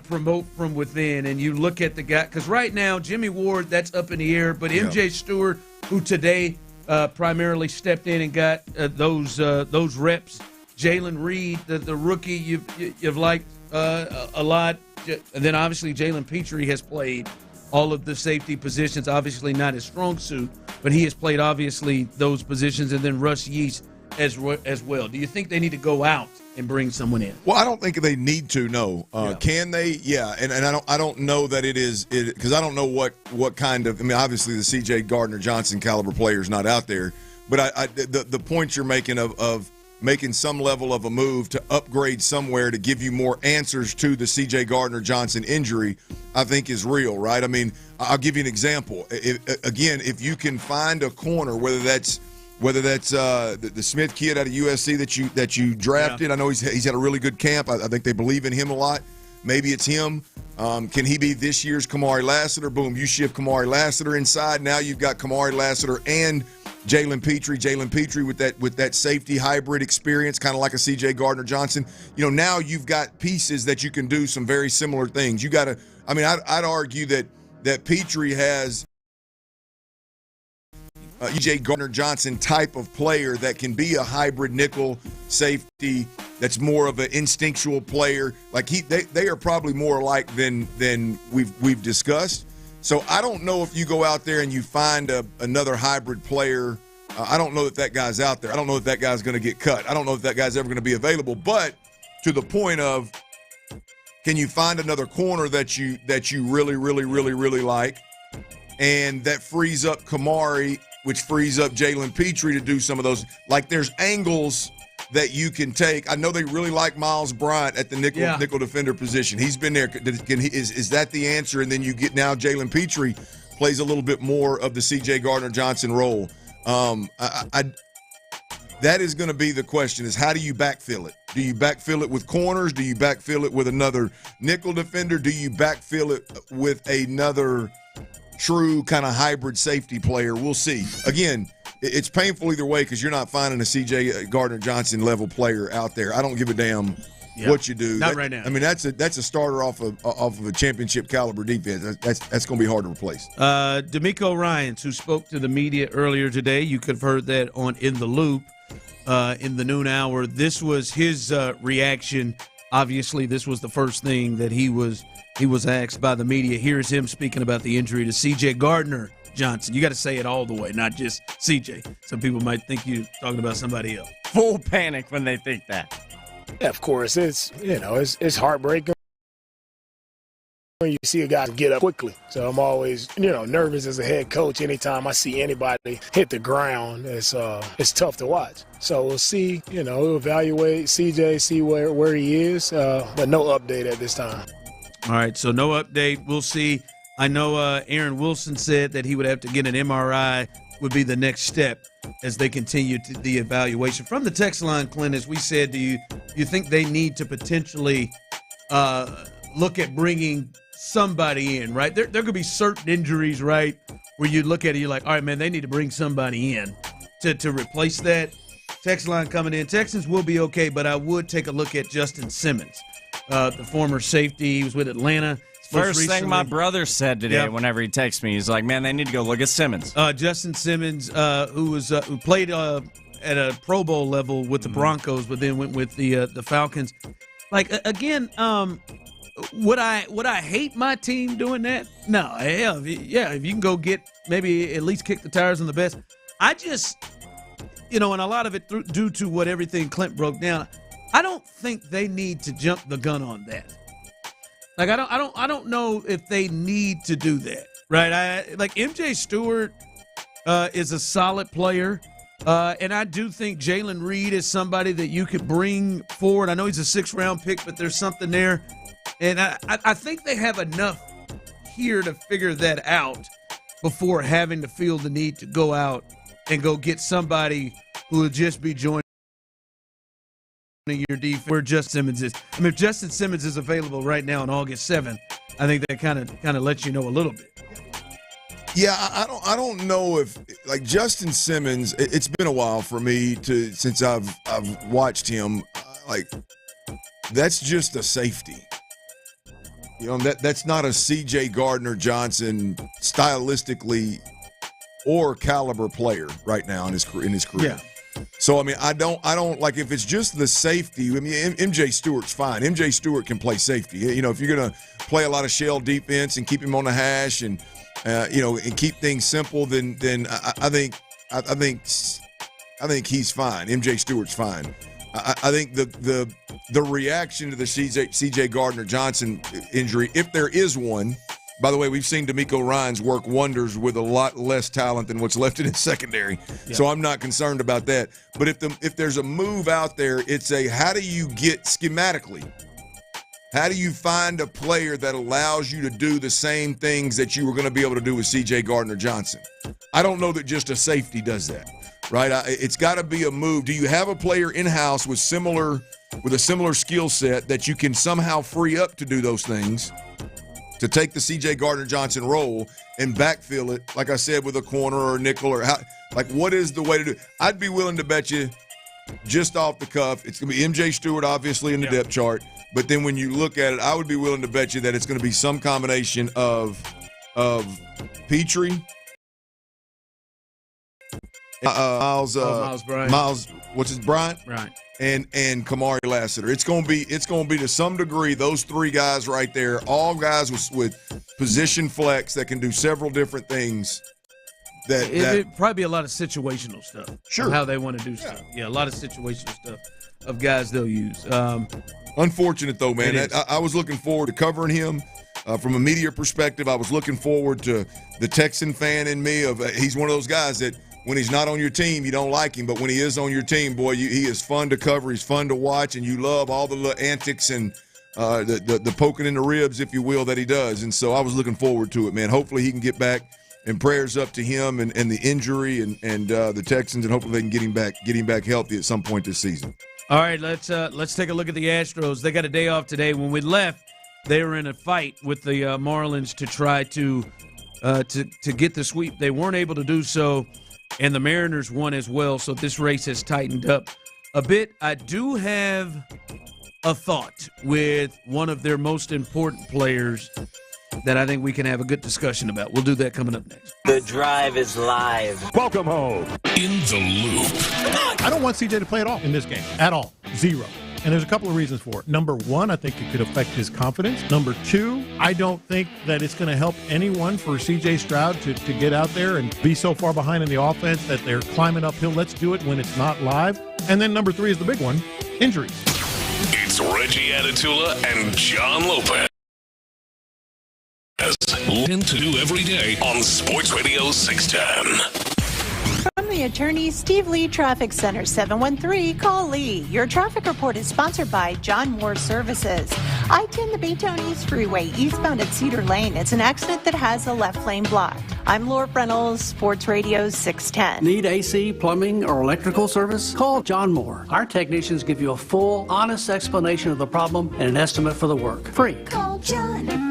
promote from within and you look at the guy? Because right now, Jimmy Ward, that's up in the air, but MJ Stewart, who today primarily stepped in and got those reps, Jalen Reed, the rookie you've liked a lot, and then obviously Jalen Petrie has played all of the safety positions, obviously not his strong suit, but he has played obviously those positions, and then Russ Yeast as well. Do you think they need to go out and bring someone in? Well, I don't think they need to. No. Can they? Yeah, and I don't know that it is because I don't know what kind of. I mean, obviously the C.J. Gardner-Johnson caliber player is not out there, but the point you're making of making some level of a move to upgrade somewhere to give you more answers to the C.J. Gardner-Johnson injury, I think is real, right? I mean, I'll give you an example. If you can find a corner, whether that's the Smith kid out of USC that you drafted. Yeah. I know he's had a really good camp. I think they believe in him a lot. Maybe it's him. Can he be this year's Kamari Lassiter? Boom, you shift Kamari Lassiter inside. Now you've got Kamari Lassiter and Jalen Petrie. Jalen Petrie with that safety hybrid experience, kind of like a C.J. Gardner-Johnson. You know, now you've got pieces that you can do some very similar things. You got to. I mean, I'd argue that Petrie has E.J. Gardner-Johnson type of player that can be a hybrid nickel safety that's more of an instinctual player. Like they are probably more alike than we've discussed. So I don't know if you go out there and you find another hybrid player. I don't know that guy's out there. I don't know if that guy's going to get cut. I don't know if that guy's ever going to be available. But to the point of, can you find another corner that you really, really, really, really like, and that frees up Kamari which frees up Jalen Petrie to do some of those. Like there's angles that you can take. I know they really like Miles Bryant at the nickel defender position. He's been there. Is that the answer? And then you get now Jalen Petrie plays a little bit more of the C.J. Gardner-Johnson role. That is going to be the question, is how do you backfill it? Do you backfill it with corners? Do you backfill it with another nickel defender? Do you backfill it with another true kind of hybrid safety player? We'll see. Again, it's painful either way because you're not finding a C.J. Gardner-Johnson level player out there. I don't give a damn what you do. Not right now. I mean, that's a starter off of a championship caliber defense. That's going to be hard to replace. D'Amico Ryans, who spoke to the media earlier today, you could have heard that on In the Loop in the noon hour. This was his reaction. Obviously, this was the first thing that he was asked by the media. Here's him speaking about the injury to C.J. Gardner-Johnson. You got to say it all the way, not just C.J. Some people might think you're talking about somebody else. Full panic when they think that. Yeah, of course, it's heartbreaking when you see a guy get up quickly. So I'm always, nervous as a head coach. Anytime I see anybody hit the ground, it's tough to watch. So we'll see, we'll evaluate CJ, see where he is, but no update at this time. All right, so no update. We'll see. I know Aaron Wilson said that he would have to get an MRI would be the next step as they continue to the evaluation. From the text line, Clint, as we said, do you think they need to potentially look at bringing somebody in, right? There could be certain injuries, right, where you look at it, you're like, all right, man, they need to bring somebody in to replace that. Text line coming in. Texans will be okay, but I would take a look at Justin Simmons, the former safety. He was with Atlanta. First thing my brother said today whenever he texts me, he's like, man, they need to go look at Simmons. Justin Simmons, who played at a Pro Bowl level with the Broncos, but then went with the Falcons. Like, again, would I hate my team doing that? No. Hell, if you can go get maybe at least kick the tires on the best. I just, and a lot of it due to what everything Clint broke down, I don't think they need to jump the gun on that. Like, I don't know if they need to do that, right? Like MJ Stewart is a solid player, and I do think Jalen Reed is somebody that you could bring forward. I know he's a 6th-round pick, but there's something there, and I think they have enough here to figure that out before having to feel the need to go out and go get somebody who will just be joining your defense where Justin Simmons is. I mean, if Justin Simmons is available right now on August 7th, I think that kind of lets you know a little bit. Yeah, I don't know if, like, Justin Simmons, it's been a while for me since I've watched him. Like, that's just a safety. That's not a C.J. Gardner-Johnson stylistically or caliber player right now in his career. Yeah. So, I mean, I don't like, if it's just the safety. I mean, MJ Stewart's fine. MJ Stewart can play safety. If you're going to play a lot of shell defense and keep him on the hash and keep things simple, then I think he's fine. MJ Stewart's fine. I think the reaction to the C.J. Gardner-Johnson injury, if there is one. By the way, we've seen D'Amico Ryans work wonders with a lot less talent than what's left in his secondary. Yeah. So I'm not concerned about that. But if there's a move out there, it's how do you get schematically? How do you find a player that allows you to do the same things that you were going to be able to do with C.J. Gardner-Johnson? I don't know that just a safety does that, right? It's got to be a move. Do you have a player in-house with a similar skill set that you can somehow free up to do those things, to take the C.J. Gardner-Johnson role and backfill it, like I said, with a corner or a nickel, or what is the way to do it? I'd be willing to bet you, just off the cuff, it's going to be MJ Stewart, obviously, in the depth chart. But then when you look at it, I would be willing to bet you that it's going to be some combination of Petrie, Miles Bryant. Bryant? Right. And Kamari Lassiter. It's gonna be to some degree those three guys right there, all guys with position flex that can do several different things. It'd probably be a lot of situational stuff. Sure. How they want to do stuff. Yeah, a lot of situational stuff of guys they'll use. Unfortunate though, man. I was looking forward to covering him. From a media perspective, I was looking forward to the Texan fan in me. He's one of those guys that when he's not on your team, you don't like him. But when he is on your team, boy, he is fun to cover. He's fun to watch, and you love all the little antics and the poking in the ribs, if you will, that he does. And so I was looking forward to it, man. Hopefully he can get back, and prayers up to him and the injury and the Texans, and hopefully they can get him back healthy at some point this season. All right, let's take a look at the Astros. They got a day off today. When we left, they were in a fight with the Marlins to try to get the sweep. They weren't able to do so, and the Mariners won as well. So this race has tightened up a bit. I do have a thought with one of their most important players that I think we can have a good discussion about. We'll do that coming up next. The Drive is live. Welcome home. In the Loop. I don't want CJ to play at all in this game. At all. Zero. And there's a couple of reasons for it. Number one, I think it could affect his confidence. Number two, I don't think that it's going to help anyone for C.J. Stroud to get out there and be so far behind in the offense that they're climbing uphill. Let's do it when it's not live. And then number three is the big one, injuries. It's Reggie Atatula and John Lopez. To do every day on Sports Radio 610. From the attorney Steve Lee Traffic Center, 713, call Lee. Your traffic report is sponsored by John Moore Services. I-10 the Baytown East Freeway, eastbound at Cedar Lane. It's an accident that has a left lane blocked. I'm Laura Reynolds, Sports Radio 610. Need AC, plumbing, or electrical service? Call John Moore. Our technicians give you a full, honest explanation of the problem and an estimate for the work. Free. Call John.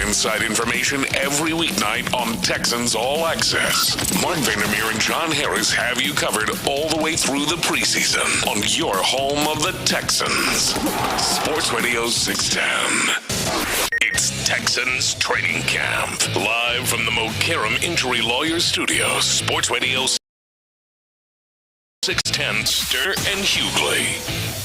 inside information every weeknight on Texans All Access. Mark Vandermeer and John Harris have you covered all the way through the preseason on your home of the Texans. Sports Radio 610. It's Texans Training Camp. Live from the Mokaram Injury Lawyers Studios. Sports Radio 610, Stoerner and Hughley.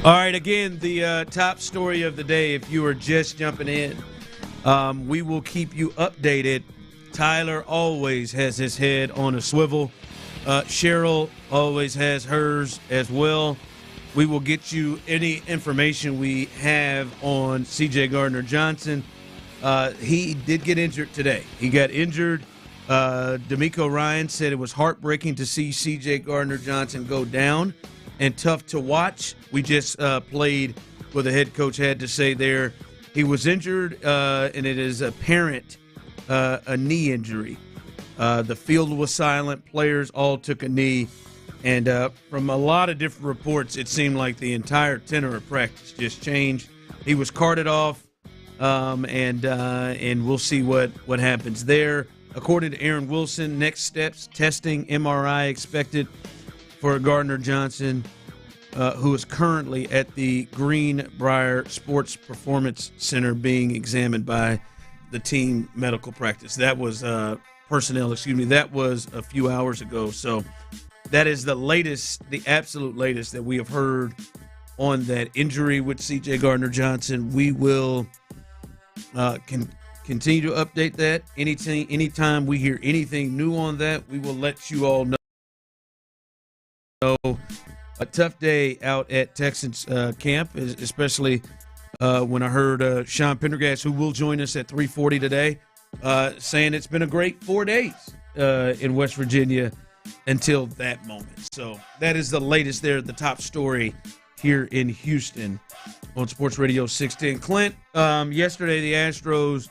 All right, again, the top story of the day, if you are just jumping in, we will keep you updated. Tyler always has his head on a swivel. Cheryl always has hers as well. We will get you any information we have on C.J. Gardner-Johnson. He did get injured today. He got injured. D'Amico Ryan said it was heartbreaking to see C.J. Gardner-Johnson go down and tough to watch. We just played what the head coach had to say there. He was injured, and it is apparent a knee injury. The field was silent. Players all took a knee. And from a lot of different reports, it seemed like the entire tenor of practice just changed. He was carted off, and we'll see what happens there. According to Aaron Wilson, next steps, testing, MRI expected for Gardner-Johnson, who is currently at the Greenbriar Sports Performance Center being examined by the team medical practice. That was that was a few hours ago. So that is the latest, the absolute latest that we have heard on that injury with C.J. Gardner-Johnson. We will continue to update that. Anytime we hear anything new on that, we will let you all know. A tough day out at Texans camp, especially when I heard Sean Pendergast, who will join us at 3:40 today, saying it's been a great 4 days in West Virginia until that moment. So that is the latest there, the top story here in Houston on Sports Radio 610. Clint, yesterday the Astros,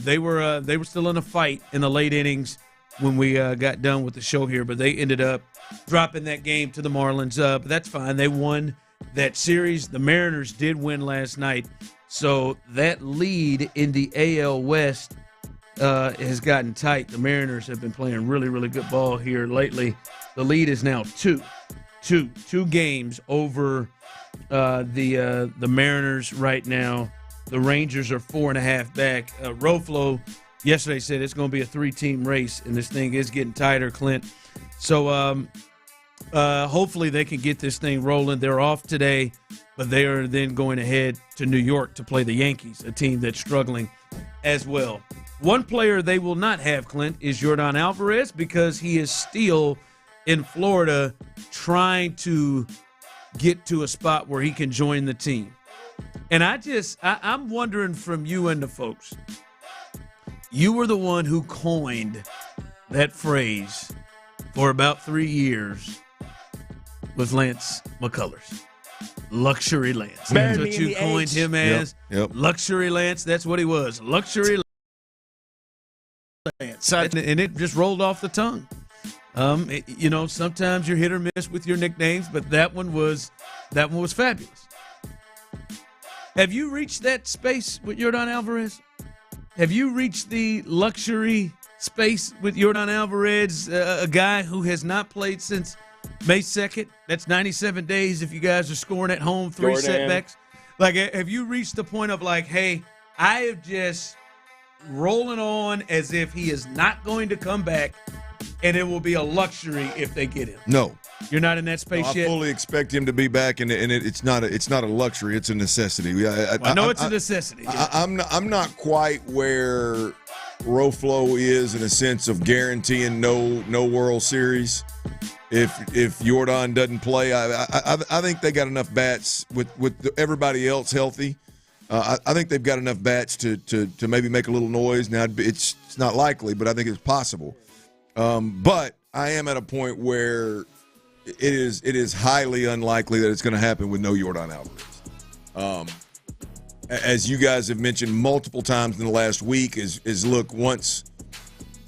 they were still in a fight in the late innings when we got done with the show here, but they ended up dropping that game to the Marlins. But that's fine. They won that series. The Mariners did win last night. So that lead in the AL West has gotten tight. The Mariners have been playing really, really good ball here lately. The lead is now two games over the Mariners right now. The Rangers are 4.5 back. Roflo yesterday said it's going to be a 3-team race, and this thing is getting tighter, Clint. So hopefully they can get this thing rolling. They're off today, but they are then going ahead to New York to play the Yankees, a team that's struggling as well. One player they will not have, Clint, is Yordan Alvarez, because he is still in Florida trying to get to a spot where he can join the team. And I'm wondering from you and the folks, you were the one who coined that phrase for about 3 years with Lance McCullers. Luxury Lance. That's what you coined him as. Yep. Luxury Lance. That's what he was. Luxury Lance. And it just rolled off the tongue. Sometimes you're hit or miss with your nicknames, but that one was fabulous. Have you reached that space with Yordan Alvarez? Have you reached the luxury space with Yordan Alvarez, a guy who has not played since May 2nd? That's 97 days if you guys are scoring at home, 3 setbacks. Like, have you reached the point of like, hey, I have just rolling on as if he is not going to come back, and it will be a luxury if they get him? No. You're not in that space yet? I fully expect him to be back, and it's not a luxury. It's a necessity. I know it's a necessity. I'm not quite where Roflo is in a sense of guaranteeing no World Series. If Yordan doesn't play, I think they got enough bats with everybody else healthy. I think they've got enough bats to maybe make a little noise. Now it's not likely, but I think it's possible. But I am at a point where it is highly unlikely that it's going to happen with no Yordan Alvarez. As you guys have mentioned multiple times in the last week, is look, once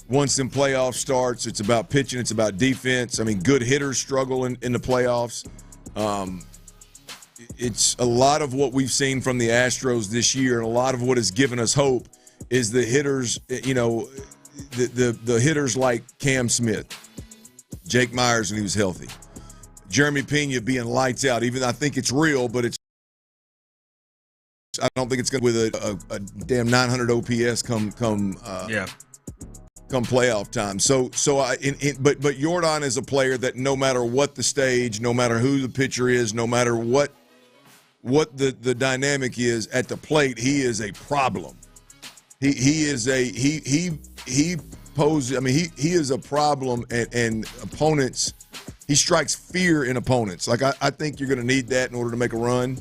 once the playoff starts, it's about pitching, it's about defense. I mean, good hitters struggle in the playoffs. It's a lot of what we've seen from the Astros this year, and a lot of what has given us hope is the hitters, the hitters like Cam Smith, Jake Myers when he was healthy, Jeremy Pena being lights out. Even I think it's real, but I don't think it's going to with a damn 900 OPS come playoff time. But Jordan is a player that no matter what the stage, no matter who the pitcher is, no matter what the dynamic is at the plate, he is a problem. He is a problem, and opponents, he strikes fear in opponents. Like I think you're going to need that in order to make a run.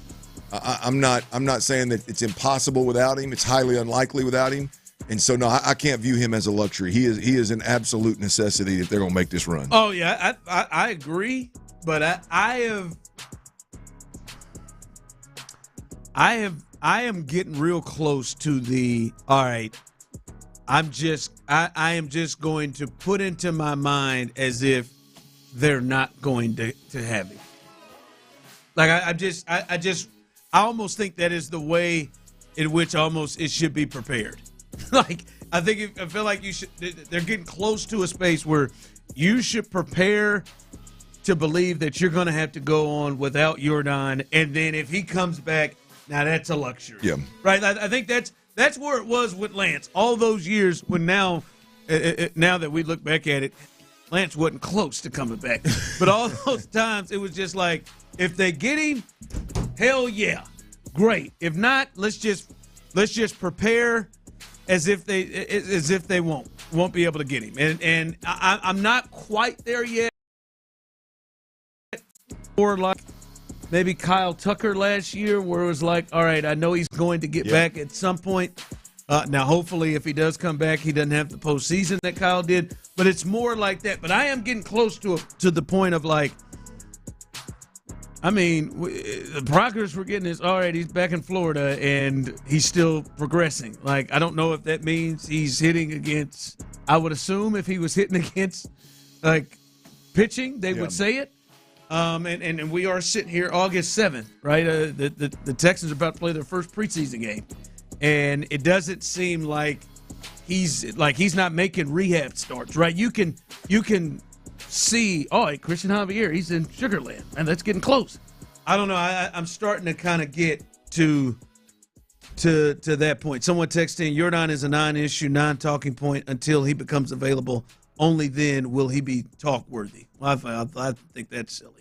I'm not saying that it's impossible without him. It's highly unlikely without him. And so, no, I can't view him as a luxury. He is an absolute necessity if they're going to make this run. Oh, yeah, I agree. But I am getting real close to the, all right, I am just going to put into my mind as if they're not going to have him. Like, I almost think that is the way in which almost it should be prepared. Like, I feel like they're getting close to a space where you should prepare to believe that you're going to have to go on without Jordan, and then if he comes back, now that's a luxury. Yeah. Right? I think that's where it was with Lance all those years when now that we look back at it, Lance wasn't close to coming back. But all those times, it was just like, if they get him, hell yeah, great. If not, let's just prepare as if they won't be able to get him. And I'm not quite there yet. Or like maybe Kyle Tucker last year, where it was like, all right, I know he's going to get back at some point. Now, hopefully, if he does come back, he doesn't have the postseason that Kyle did. But it's more like that. But I am getting close to the point of like, I mean, the progress we're getting is, all right, he's back in Florida, and he's still progressing. Like, I don't know if that means he's hitting against – I would assume if he was hitting against, like, pitching, they would say it. And we are sitting here August 7th, right? The Texans are about to play their first preseason game. And it doesn't seem like he's not making rehab starts, right? You can see, Christian Javier, he's in Sugarland, and that's getting close. I don't know. I'm starting to kind of get to that point. Someone texted in, Jordan is a non-issue, non-talking point until he becomes available. Only then will he be talk-worthy. Well, I think that's silly.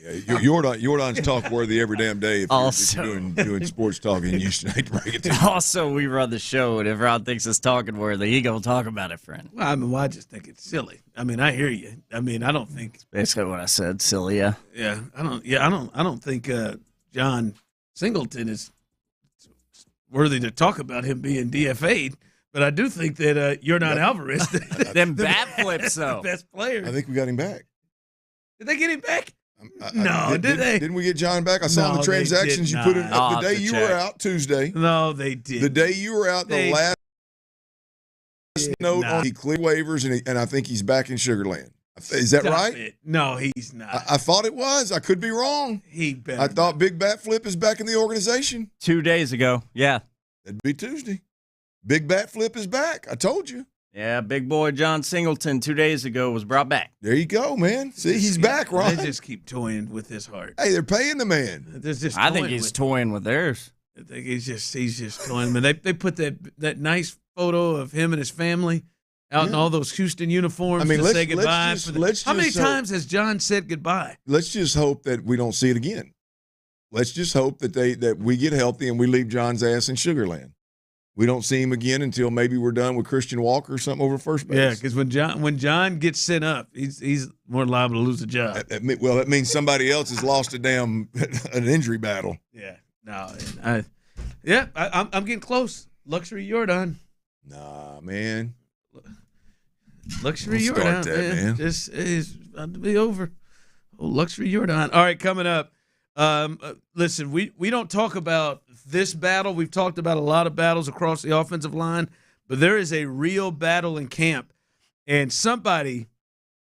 Yeah, Jordan's talk-worthy every damn day if you're doing sports talking. You should hate to break it to you. Also, we run the show, and if Ron thinks it's talking-worthy, he going to talk about it, friend. Well, I just think it's silly. I mean, I hear you. I mean, I don't think – basically what I said, silly, yeah. Yeah, I don't think John Singleton is worthy to talk about him being DFA'd. But I do think that Jordan Alvarez, them bat flips, though, the best player. I think we got him back. Did they get him back? Did they? Didn't we get John back? I saw the transactions you put in the day you were out Tuesday. No, they did. The day you were out, the last note on he cleared waivers, and I think he's back in Sugarland. Is that right? It. No, he's not. I thought it was. I could be wrong. I thought Big Bat Flip is back in the organization 2 days ago. Yeah, that'd be Tuesday. Big Bat Flip is back. I told you. Yeah, big boy John Singleton 2 days ago was brought back. There you go, man. See, he's back, Ron. They just keep toying with his heart. Hey, they're paying the man. I think he's toying with theirs. I think he's just toying. They put that nice photo of him and his family out in all those Houston uniforms to say goodbye. How many times has John said goodbye? Let's just hope that we don't see it again. Let's just hope that we get healthy and we leave John's ass in Sugarland. We don't see him again until maybe we're done with Christian Walker or something over first base. Yeah, because when John gets sent up, he's more liable to lose a job. That means somebody else has lost an injury battle. Yeah, no, I'm getting close. Luxury Jordan. Nah, man. Luxury Jordan, man. This is about to be over. Oh, luxury Jordan. All right, coming up. Listen, we don't talk about this battle. We've talked about a lot of battles across the offensive line, but there is a real battle in camp. And somebody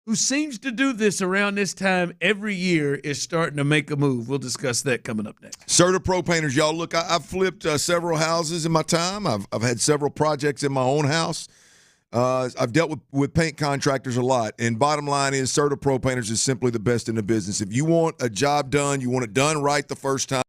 who seems to do this around this time every year is starting to make a move. We'll discuss that coming up next. Serta Pro Painters, y'all. Look, I've flipped several houses in my time. I've had several projects in my own house. I've dealt with paint contractors a lot, and bottom line is Serta Pro Painters is simply the best in the business. If you want a job done, you want it done right the first time.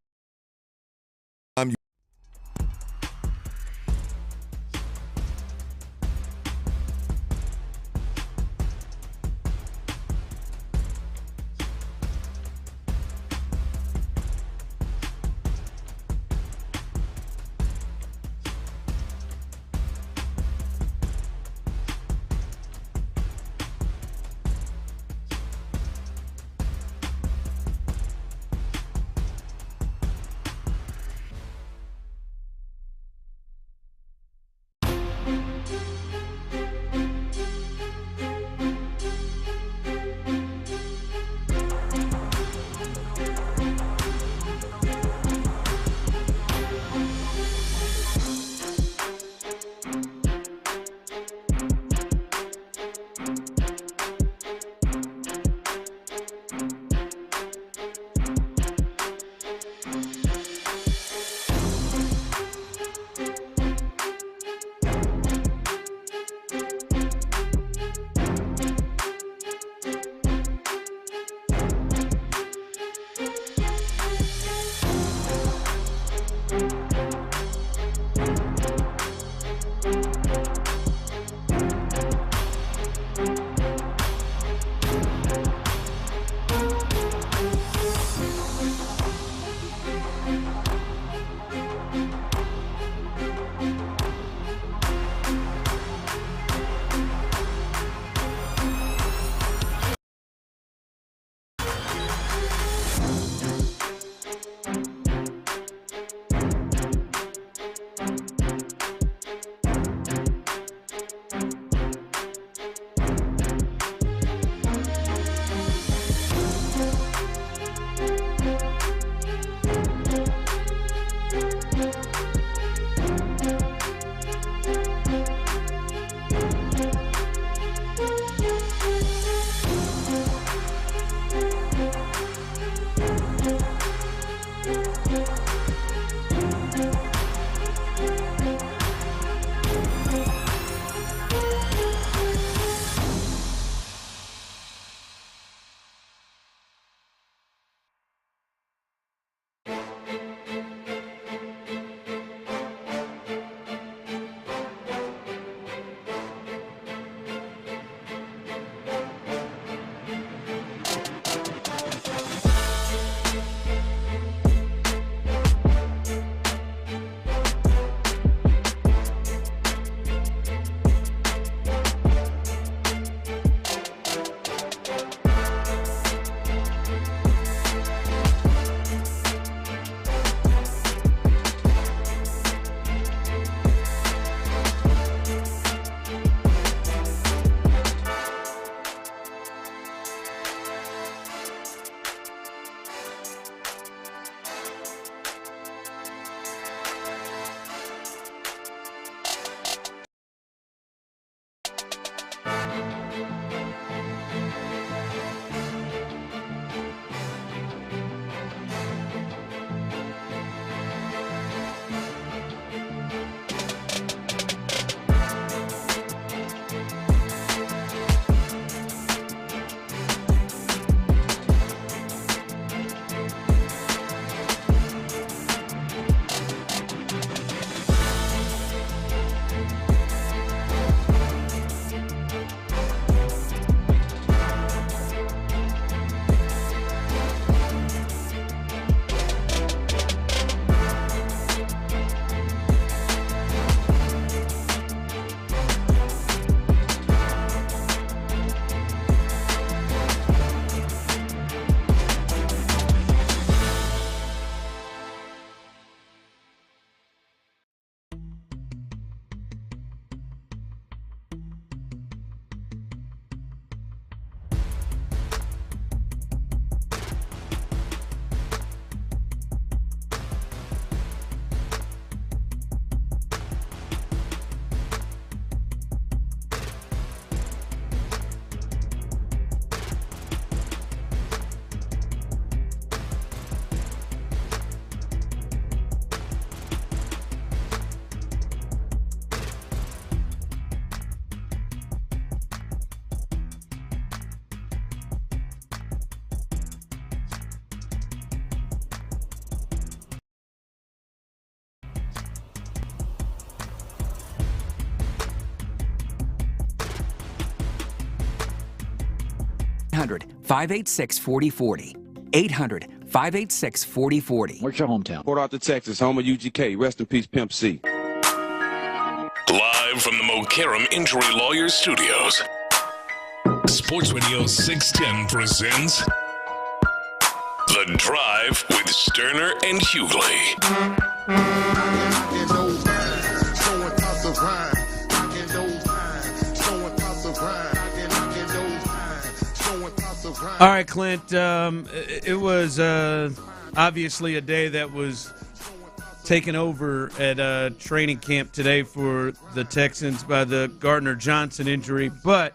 800-586-4040. 800-586-4040. What's your hometown? Port Arthur, Texas, home of UGK. Rest in peace, Pimp C. Live from the Mokaram Injury Lawyers Studios, Sports Radio 610 presents The Drive with Stoerner and Hughley. All right, Clint, it was obviously a day that was taken over at training camp today for the Texans by the Gardner-Johnson injury. But,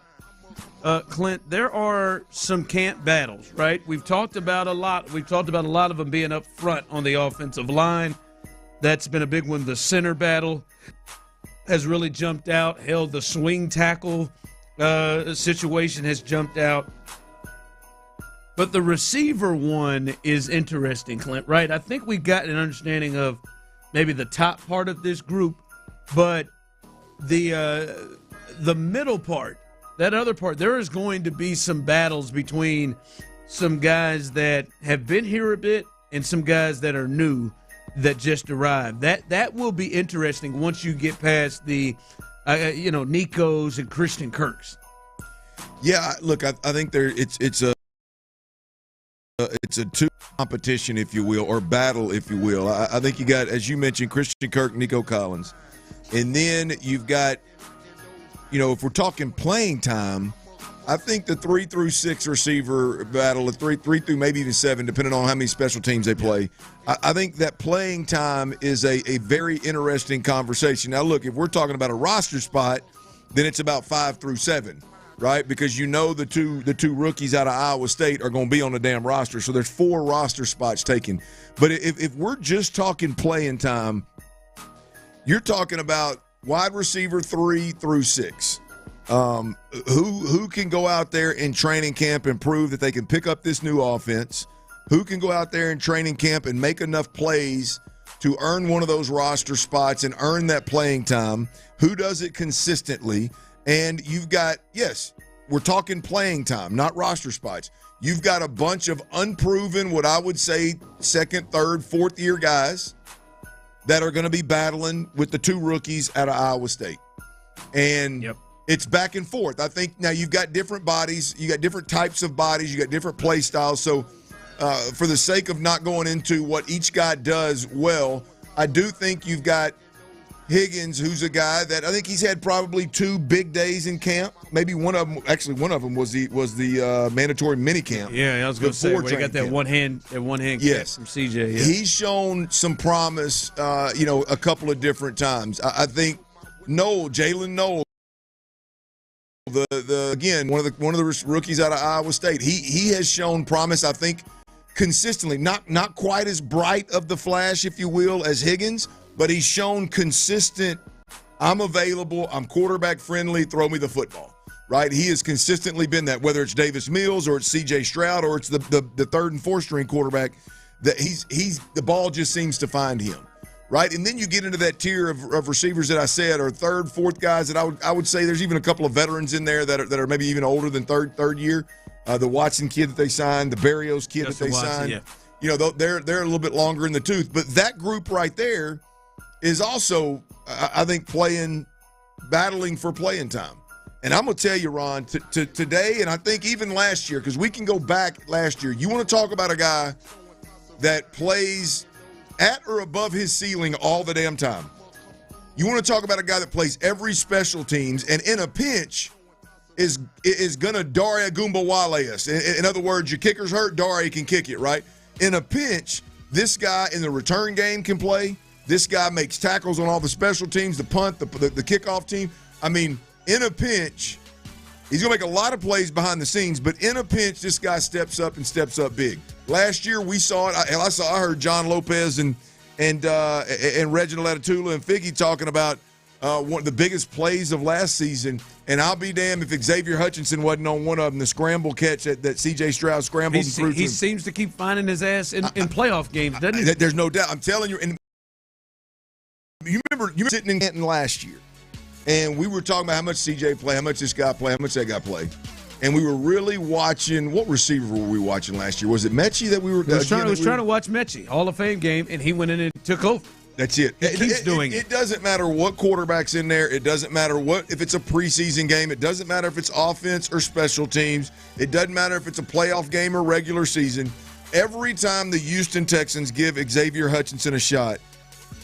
Clint, there are some camp battles, right? We've talked about a lot. We've talked about a lot of them being up front on the offensive line. That's been a big one. The center battle has really jumped out. Hell, the swing tackle situation has jumped out. But the receiver one is interesting, Clint, right? I think we got an understanding of maybe the top part of this group, but the middle part, that other part, there is going to be some battles between some guys that have been here a bit and some guys that are new that just arrived. That will be interesting once you get past the, Nikos and Christian Kirks. Yeah, look, I think it's a two competition, if you will, or battle, if you will. I think you got, as you mentioned, Christian Kirk, Nico Collins. And then you've got, if we're talking playing time, I think the 3 through 6 receiver battle, the three through maybe even 7, depending on how many special teams they play. I think that playing time is a very interesting conversation. Now, look, if we're talking about a roster spot, then it's about 5 through 7. Right, because the two rookies out of Iowa State are going to be on the damn roster, so there's 4 roster spots taken. But if we're just talking playing time, you're talking about wide receiver 3 through 6. Who can go out there in training camp and prove that they can pick up this new offense? Who can go out there in training camp and make enough plays to earn one of those roster spots and earn that playing time? Who does it consistently? And you've got, yes, we're talking playing time, not roster spots. You've got a bunch of unproven, what I would say, second, third, fourth year guys that are going to be battling with the 2 rookies out of Iowa State. And it's back and forth. I think now you've got different bodies. You got different types of bodies. You got different play styles. So for the sake of not going into what each guy does well, I do think you've got Higgins, who's a guy that I think he's had probably 2 big days in camp. Maybe one of them was the mandatory mini camp. Yeah, I was going to say, where you got that one hand yes. from CJ. Yeah. He's shown some promise, a couple of different times. I think Jalen Noel, again one of the rookies out of Iowa State, he has shown promise. I think consistently, not quite as bright of the flash, if you will, as Higgins. But he's shown consistent, I'm available, I'm quarterback friendly, throw me the football, right? He has consistently been that, whether it's Davis Mills or it's C.J. Stroud or it's the 3rd and 4th string quarterback, that he's the ball just seems to find him, right? And then you get into that tier of receivers that I said are 3rd, 4th guys that I would say there's even a couple of veterans in there that are maybe even older than third year. The Watson kid that they signed, the Berrios kid that they signed. Yeah. They're a little bit longer in the tooth. But that group right there is also, I think, battling for playing time. And I'm going to tell you, Ron, today, and I think even last year, because we can go back last year, you want to talk about a guy that plays at or above his ceiling all the damn time. You want to talk about a guy that plays every special teams and in a pinch is going to Daria Gumbawale us. In other words, your kicker's hurt, Daria can kick it, right? In a pinch, this guy in the return game can play. This guy makes tackles on all the special teams, the punt, the kickoff team. I mean, in a pinch, he's going to make a lot of plays behind the scenes, but in a pinch, this guy steps up and steps up big. Last year, we saw it. I heard John Lopez and Reginald Atatula and Figgy talking about one of the biggest plays of last season, and I'll be damned if Xavier Hutchinson wasn't on one of them, the scramble catch that C.J. Stroud scrambled through. He seems to keep finding his ass in playoff games, doesn't he? There's no doubt. I'm telling you, and you remember sitting in Canton last year, and we were talking about how much CJ play, how much this guy play, how much that guy play. and we were really watching. What receiver were we watching last year? Was it Mechie that we were? I was trying to watch Mechie, Hall of Fame game, and he went in and took over. That's it. He keeps doing it. It doesn't matter what quarterback's in there. It doesn't matter if it's a preseason game. It doesn't matter if it's offense or special teams. It doesn't matter if it's a playoff game or regular season. Every time the Houston Texans give Xavier Hutchinson a shot,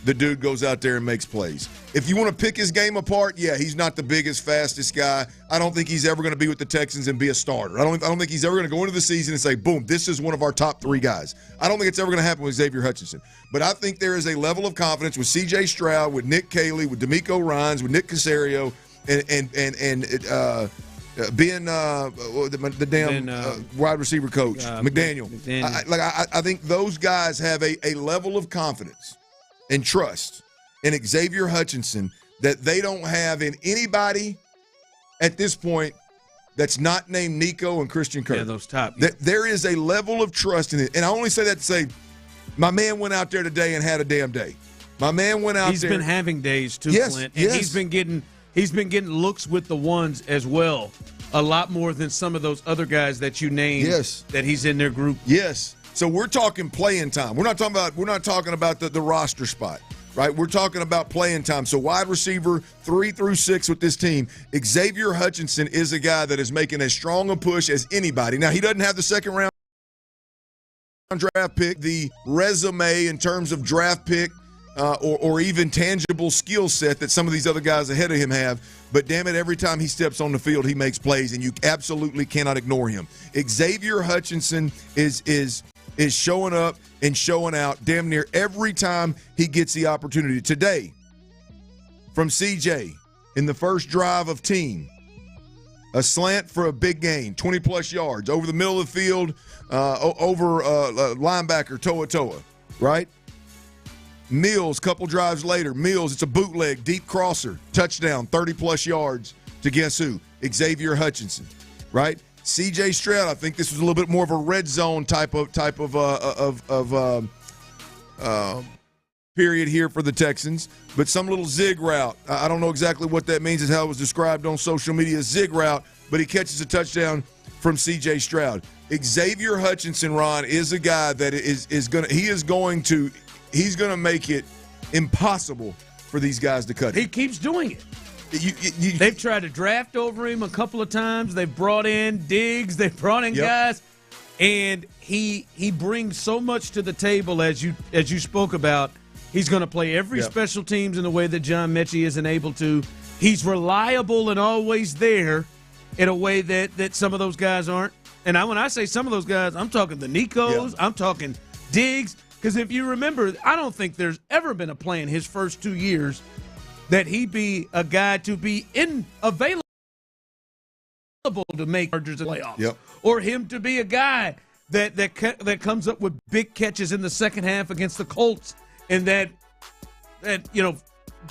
the dude goes out there and makes plays. If you want to pick his game apart, yeah, he's not the biggest, fastest guy. I don't think he's ever going to be with the Texans and be a starter. I don't think he's ever going to go into the season and say, boom, this is one of our top 3 guys. I don't think it's ever going to happen with Xavier Hutchinson. But I think there is a level of confidence with C.J. Stroud, with Nick Caley, with D'Amico Ryans, with Nick Caserio, and being the damn wide receiver coach, McDaniel. I think those guys have a level of confidence and trust in Xavier Hutchinson that they don't have in anybody at this point that's not named Nico and Christian Kirk. Yeah, those top. There is a level of trust in it. And I only say that to say, my man went out there today and had a damn day. My man went out He's there. He's been having days too, yes, Clint. And he's been getting looks with the ones as well. A lot more than some of those other guys that you named that he's in their group. Yes. So we're talking playing time. We're not talking about the roster spot, right? We're talking about playing time. So wide receiver 3 through 6 with this team, Xavier Hutchinson is a guy that is making as strong a push as anybody. Now, he doesn't have the second round draft pick, the resume in terms of draft pick or even tangible skill set that some of these other guys ahead of him have. But damn it, every time he steps on the field, he makes plays, and you absolutely cannot ignore him. Xavier Hutchinson is showing up and showing out damn near every time he gets the opportunity. Today, from CJ, in the first drive of team, a slant for a big gain, 20-plus yards, over the middle of the field, over linebacker Toa, right? Mills, couple drives later, it's a bootleg, deep crosser, touchdown, 30-plus yards to guess who? Xavier Hutchinson, right? C.J. Stroud, I think this was a little bit more of a red zone type of period here for the Texans, but some little zig route. I don't know exactly what that means. It's how it was described on social media, zig route, but he catches a touchdown from C.J. Stroud. Xavier Hutchinson, Ron, is a guy that is going to make it impossible for these guys to cut him. He keeps doing it. They've tried to draft over him a couple of times. They've brought in Diggs. They've brought in guys, and he brings so much to the table as you spoke about. He's going to play every special teams in a way that John Mechie isn't able to. He's reliable and always there in a way that some of those guys aren't. And when I say some of those guys, I'm talking the Nikos. I'm talking Diggs. Because if you remember, I don't think there's ever been a play in his first 2 years that he be a guy to be available to make Chargers playoffs, or him to be a guy that comes up with big catches in the second half against the Colts and that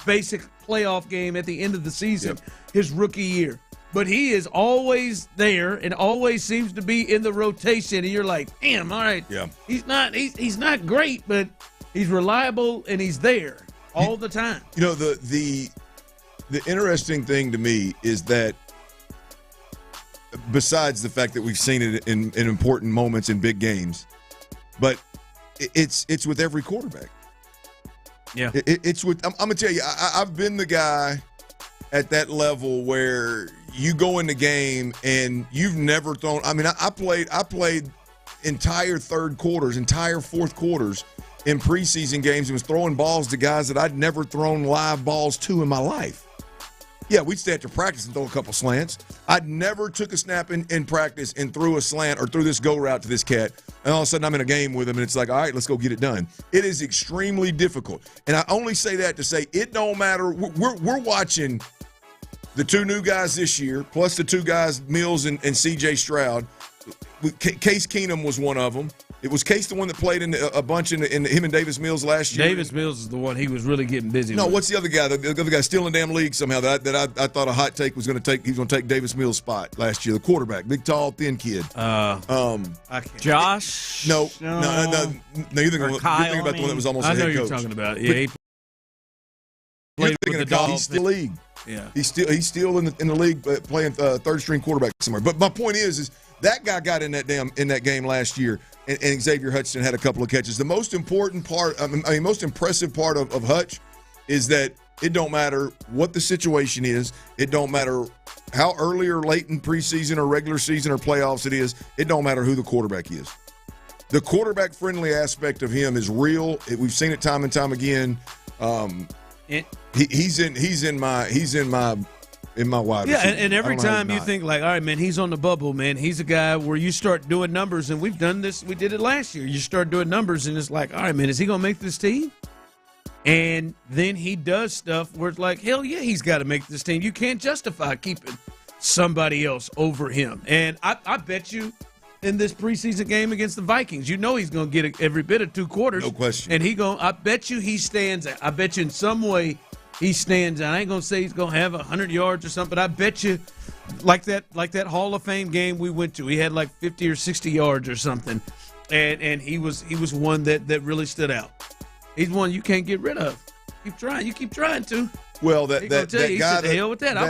basic playoff game at the end of the season, his rookie year. But he is always there and always seems to be in the rotation, and you're like, damn, all right, he's not great, but he's reliable and he's there all the time. You know, the interesting thing to me is that besides the fact that we've seen it in important moments in big games, but it's with every quarterback. Yeah, it's with. I'm gonna tell you, I've been the guy at that level where you go in the game and you've never thrown. I mean, I played entire third quarters, entire fourth quarters in preseason games and was throwing balls to guys that I'd never thrown live balls to in my life. Yeah, we'd stay after practice and throw a couple slants. I'd never took a snap in practice and threw a slant or threw this go route to this cat, and all of a sudden I'm in a game with him, and it's like, all right, let's go get it done. It is extremely difficult. And I only say that to say it don't matter. We're watching the two new guys this year, plus the two guys, Mills and C.J. Stroud. Case Keenum was one of them. It was Case the one that played in a bunch in him and Davis Mills last year. Davis Mills is the one he was really getting busy with. No, what's the other guy? The other guy still in the damn league somehow that I thought a hot take was going to take. He was going to take Davis Mills' spot last year. The quarterback, big, tall, thin kid. Josh? No. You're thinking about the one that was almost a head coach. I know you're talking about. Yeah, played with the Dolphins. He's still in the league. Yeah, he's still in the league playing third string quarterback somewhere. But my point is that guy got in that game last year, and Xavier Hutchinson had a couple of catches. The most important part, most impressive part of Hutch is that it don't matter what the situation is. It don't matter how early or late in preseason or regular season or playoffs it is. It don't matter who the quarterback is. The quarterback-friendly aspect of him is real. We've seen it time and time again. He's in my wide receiver. Yeah, and every time you think like, all right, man, he's on the bubble, man. He's a guy where you start doing numbers, and we've done this. We did it last year. You start doing numbers, and it's like, all right, man, is he going to make this team? And then he does stuff where it's like, hell yeah, he's got to make this team. You can't justify keeping somebody else over him. And I bet you in this preseason game against the Vikings, you know he's going to get every bit of 2 quarters. No question. And I bet you he stands out. I bet you in some way he stands out. I ain't going to say he's going to have 100 yards or something, but I bet you like that Hall of Fame game we went to, he had like 50 or 60 yards or something. And he was one that really stood out. He's one you can't get rid of. Keep trying. You keep trying to. Well, that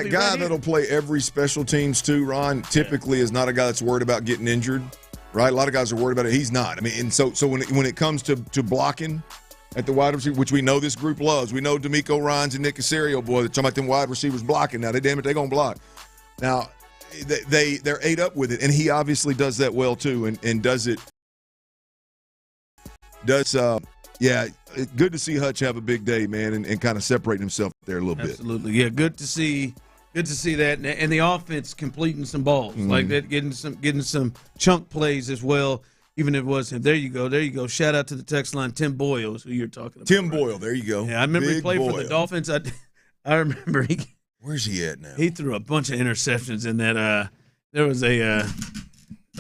guy that'll play every special teams too, Ron, typically is not a guy that's worried about getting injured, right? A lot of guys are worried about it. He's not. I mean, and so when it comes to blocking at the wide receiver, which we know this group loves, we know D'Amico Ryans and Nick Caserio, boy, they're talking about them wide receivers blocking now. They're going to block. Now, they're ate up with it, and he obviously does that well too, and does it. Yeah, good to see Hutch have a big day, man, and kind of separate himself there a little bit. Absolutely, yeah, good to see that, and the offense completing some balls like that, getting some chunk plays as well. Even if it wasn't, there you go. Shout out to the text line, Tim Boyle is who you're talking about. Tim Boyle, there you go. Yeah, I remember he played for the Dolphins. I remember where's he at now? He threw a bunch of interceptions in that. There was a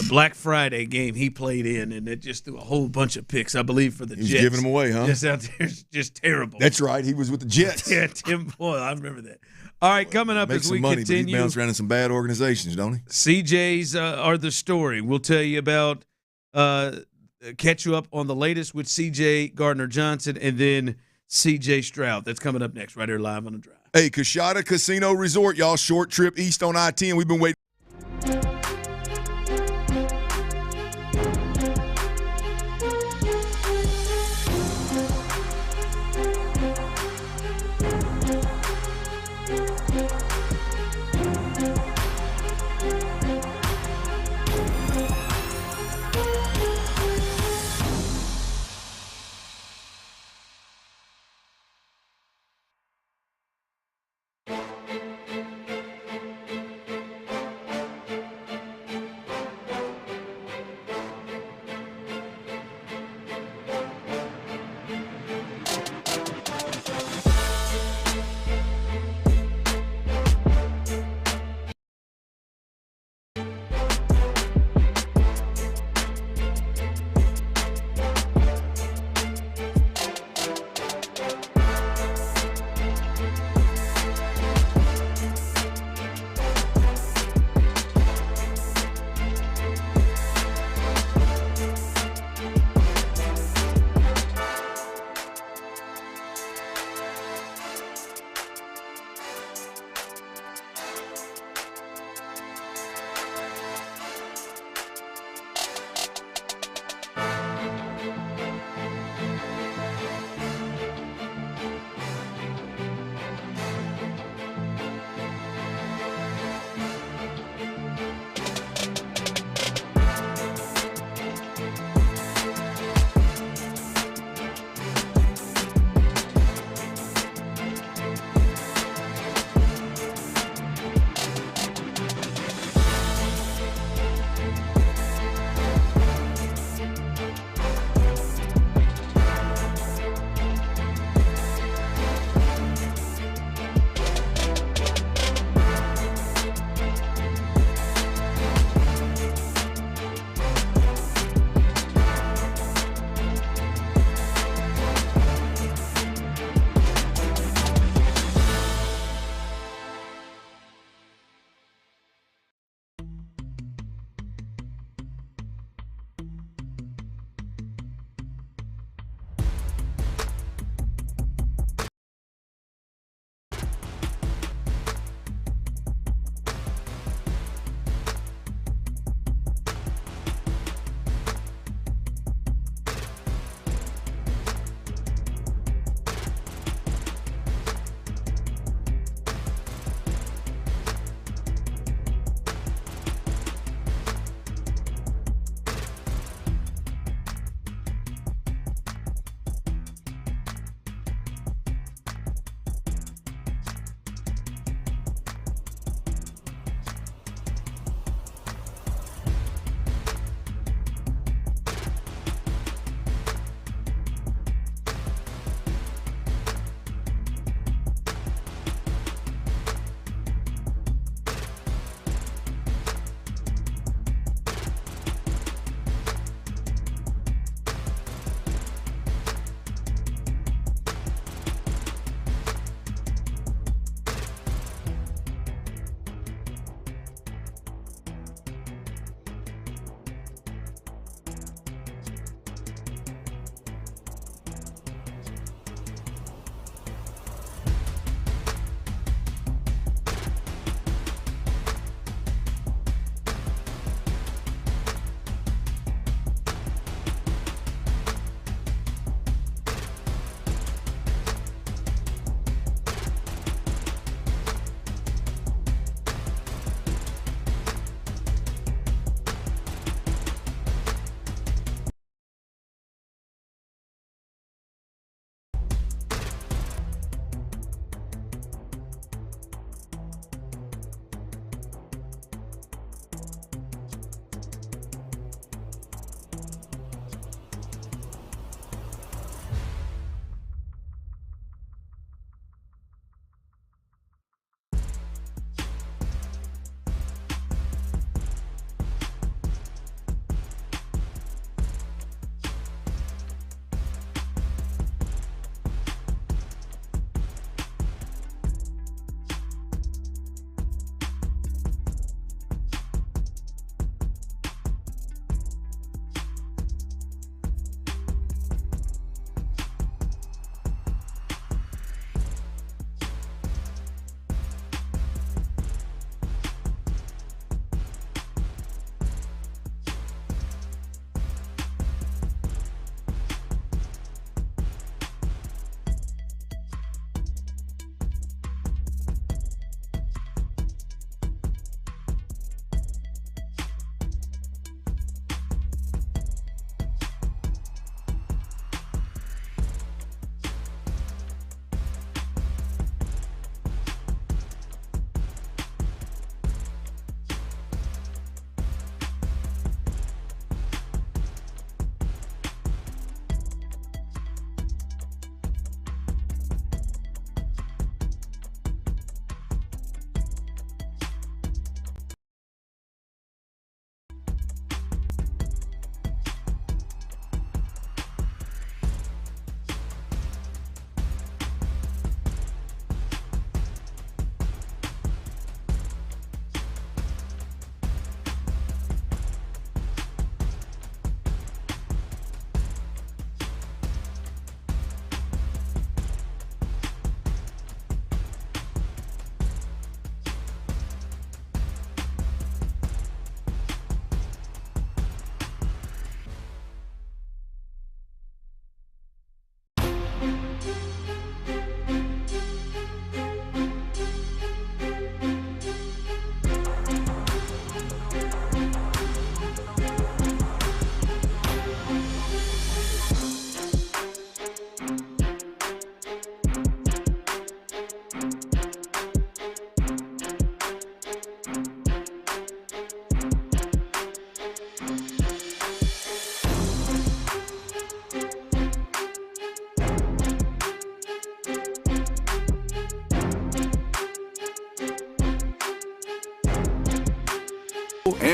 Black Friday game he played in, and it just threw a whole bunch of picks, I believe, for the Jets. He's giving them away, huh? Just out there, just terrible. That's right. He was with the Jets. Yeah, Tim Boyle. I remember that. All right, coming up as we money, continue. But he bounced around in some bad organizations, don't he? CJs are the story. We'll tell you about, catch you up on the latest with CJ Gardner-Johnson and then CJ Stroud. That's coming up next, right here live on The Drive. Hey, Coshada Casino Resort, y'all, short trip east on I-10. We've been waiting.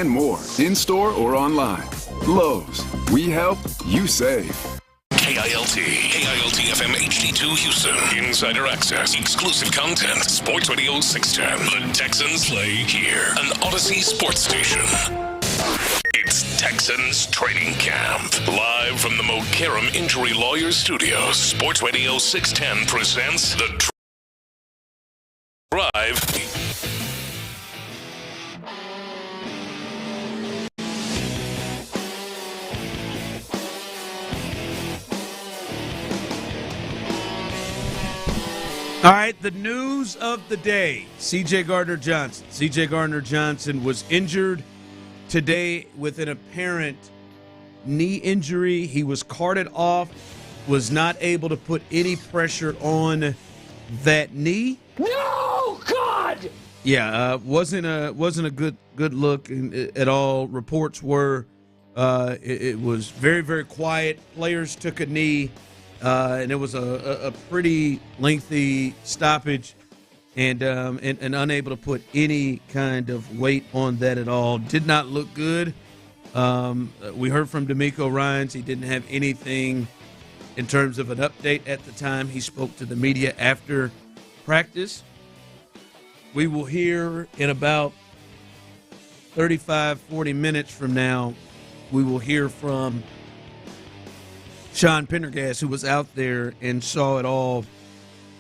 and more, in-store or online. Lowe's, we help, you save. KILT FM HD2 Houston. Insider access, exclusive content. Sports Radio 610. The Texans play here. An Odyssey sports station. It's Texans training camp. Live from the Mokaram Injury Lawyers Studios. Sports Radio 610 presents The Drive. All right, the news of the day. C.J. Gardner-Johnson. C.J. Gardner-Johnson was injured today with an apparent knee injury. He was carted off, was not able to put any pressure on that knee. No, God! Yeah, wasn't a good look at all. Reports were it was very, very quiet. Players took a knee. And it was a pretty lengthy stoppage, and unable to put any kind of weight on that at all. Did not look good. We heard from D'Amico Ryans. He didn't have anything in terms of an update at the time. He spoke to the media after practice. We will hear in about 35, 40 minutes from now, we will hear from Sean Pendergast, who was out there and saw it all,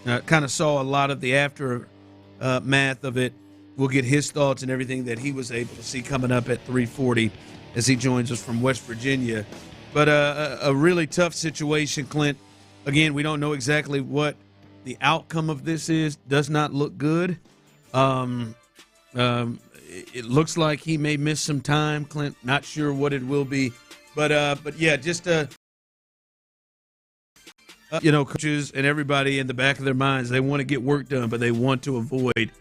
kind of saw a lot of the aftermath of it. We'll get his thoughts and everything that he was able to see coming up at 3:40 as he joins us from West Virginia. But a really tough situation, Clint. Again, we don't know exactly what the outcome of this is. Does not look good. It looks like he may miss some time, Clint. Not sure what it will be. But yeah, just coaches and everybody in the back of their minds, they want to get work done, but they want to avoid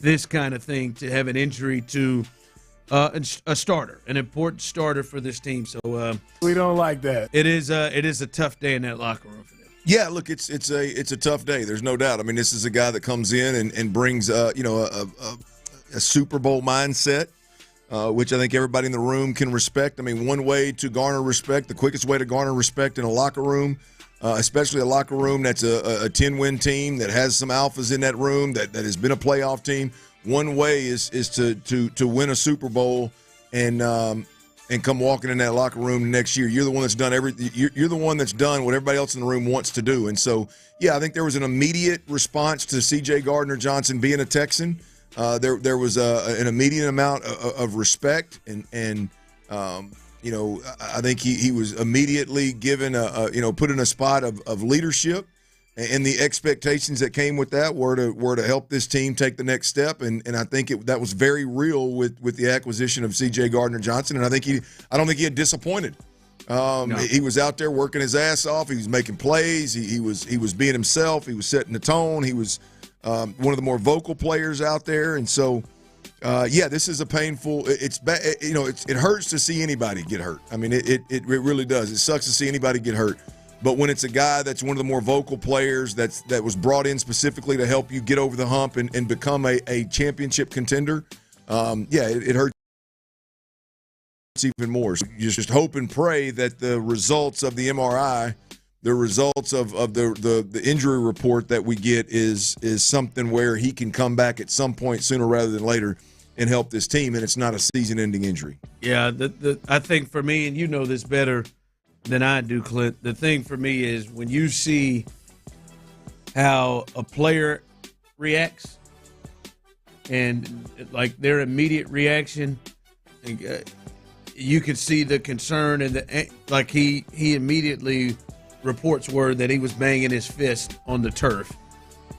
this kind of thing, to have an injury to a starter, an important starter for this team. So we don't like that. It is a tough day in that locker room for them. Yeah, look, it's a tough day. There's no doubt. I mean, this is a guy that comes in and brings a Super Bowl mindset, which I think everybody in the room can respect. I mean, one way to garner respect, the quickest way to garner respect in a locker room, especially a locker room that's a 10-win team that has some alphas in that room, that has been a playoff team. One way is to win a Super Bowl and come walking in that locker room next year. You're the one that's done You're the one that's done what everybody else in the room wants to do. And so, yeah, I think there was an immediate response to C.J. Gardner-Johnson being a Texan. There was an immediate amount of respect and I think he was immediately given put in a spot of leadership, and the expectations that came with that were to help this team take the next step, and I think that was very real with the acquisition of C.J. Gardner-Johnson, and I don't think he had disappointed. No. He was out there working his ass off. He was making plays. He was being himself. He was setting the tone. He was one of the more vocal players out there, and so. This is a painful. It's bad. It hurts to see anybody get hurt. I mean, it really does. It sucks to see anybody get hurt. But when it's a guy that's one of the more vocal players that was brought in specifically to help you get over the hump and become a championship contender, it hurts even more. So you just hope and pray that the results of the MRI, the results of the injury report that we get is something where he can come back at some point sooner rather than later and help this team, and it's not a season-ending injury. Yeah, I think for me, and you know this better than I do, Clint, the thing for me is when you see how a player reacts and like their immediate reaction, you can see the concern and he immediately reports were that he was banging his fist on the turf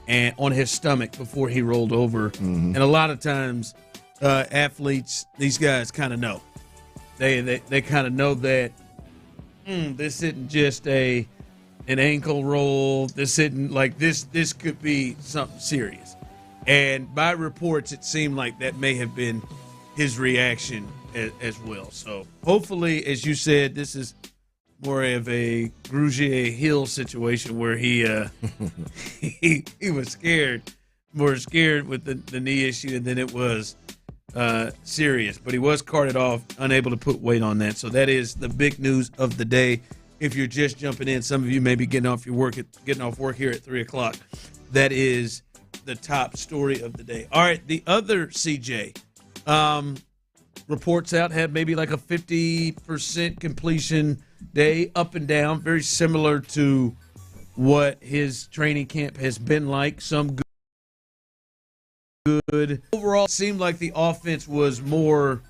and on his stomach before he rolled over. Mm-hmm. And a lot of times athletes, these guys kind of know. They kind of know that this isn't just an ankle roll. This isn't like this could be something serious. And by reports, it seemed like that may have been his reaction as well. So hopefully, as you said, this is more of a Grugier Hill situation where he was more scared with the knee issue, and then it was serious, but he was carted off, unable to put weight on that. So that is the big news of the day. If you're just jumping in, some of you may be getting off work here at 3 o'clock. That is the top story of the day. All right, the other CJ reports out had maybe like a 50% completion day, up and down, very similar to what his training camp has been like. Some good. Overall, it seemed like the offense was more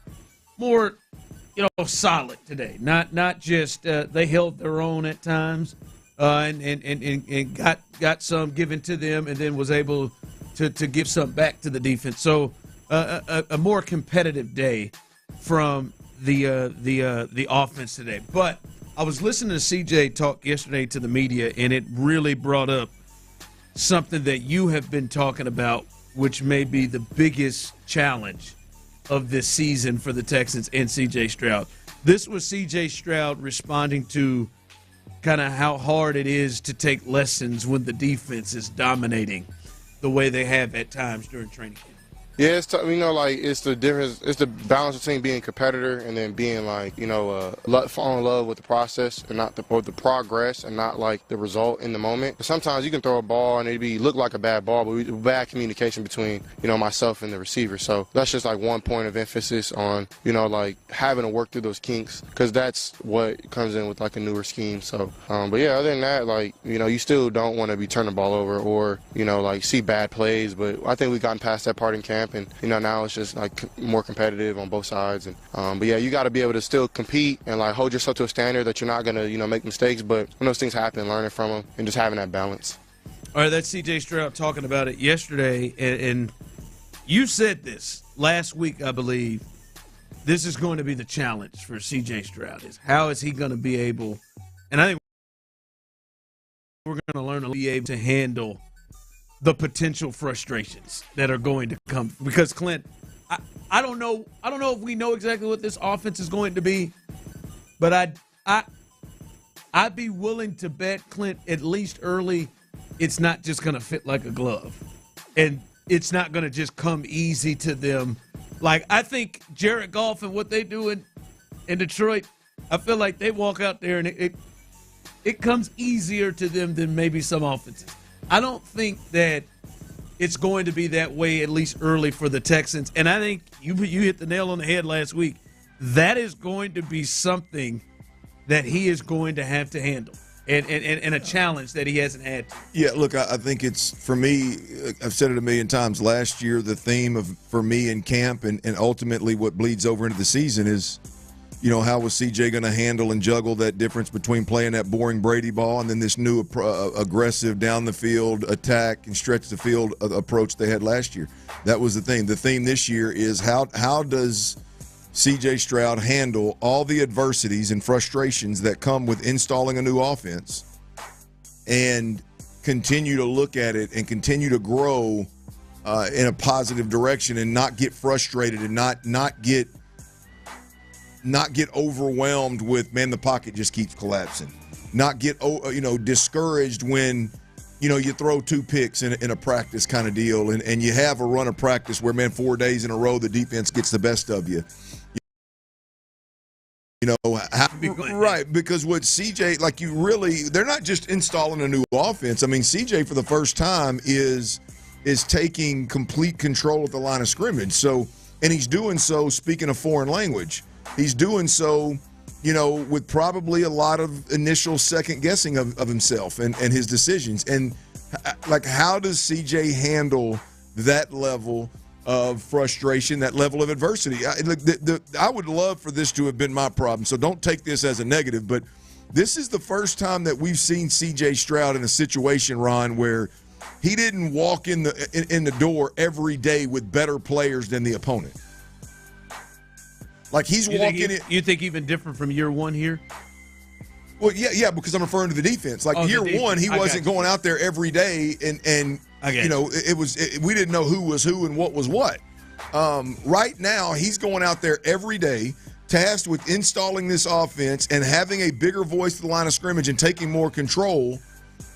solid today. Not just they held their own at times, and got some given to them, and then was able to give some back to the defense. So a more competitive day from the offense today. But I was listening to CJ talk yesterday to the media, and it really brought up something that you have been talking about, which may be the biggest challenge of this season for the Texans and C.J. Stroud. This was C.J. Stroud responding to kind of how hard it is to take lessons when the defense is dominating the way they have at times during training camp. Yeah, it's it's the difference. It's the balance between being a competitor and then being fall in love with the process and not the progress and not like the result in the moment. Sometimes you can throw a ball and it look like a bad ball, but bad communication between myself and the receiver. So that's just like one point of emphasis on having to work through those kinks, because that's what comes in with like a newer scheme. So, but yeah, other than that, you still don't want to be turning the ball over or see bad plays. But I think we've gotten past that part in camp. And now it's just like more competitive on both sides. And but yeah, you got to be able to still compete and like hold yourself to a standard that you're not gonna make mistakes. But when those things happen, learning from them and just having that balance. All right, that's C.J. Stroud talking about it yesterday, and you said this last week, I believe. This is going to be the challenge for C.J. Stroud: is how is he going to be able? And I think we're going to learn to be able to handle the potential frustrations that are going to come, because Clint, I don't know if we know exactly what this offense is going to be, but I'd be willing to bet, Clint, at least early, it's not just going to fit like a glove, and it's not going to just come easy to them. Like I think Jared Goff and what they do in Detroit, I feel like they walk out there and it comes easier to them than maybe some offenses. I don't think that it's going to be that way, at least early, for the Texans. And I think you hit the nail on the head last week. That is going to be something that he is going to have to handle, and a challenge that he hasn't had. Yeah, look, I think it's, for me, I've said it a million times, last year the theme for me in camp and ultimately what bleeds over into the season is, how was CJ going to handle and juggle that difference between playing that boring Brady ball and then this new aggressive down the field attack and stretch the field approach they had last year? That was the thing. The theme this year is how does CJ Stroud handle all the adversities and frustrations that come with installing a new offense and continue to look at it and continue to grow in a positive direction and not get frustrated and not get overwhelmed with, man, the pocket just keeps collapsing. Not get discouraged when you throw 2 picks in a practice kind of deal, and you have a run of practice where, man, 4 days in a row the defense gets the best of you. Right, because what CJ, they're not just installing a new offense. I mean, CJ for the first time is taking complete control of the line of scrimmage. So, and he's doing so speaking a foreign language. He's doing so, with probably a lot of initial second guessing of himself and his decisions. And how does CJ handle that level of frustration, that level of adversity? I would love for this to have been my problem, so don't take this as a negative, but this is the first time that we've seen CJ Stroud in a situation, Ron, where he didn't walk in the door every day with better players than the opponent. Like he's walking in. You think even different from year one here? Well, yeah, because I'm referring to the defense. Year one, he wasn't going out there every day, and we didn't know who was who and what was what. Right now, he's going out there every day, tasked with installing this offense and having a bigger voice to the line of scrimmage and taking more control,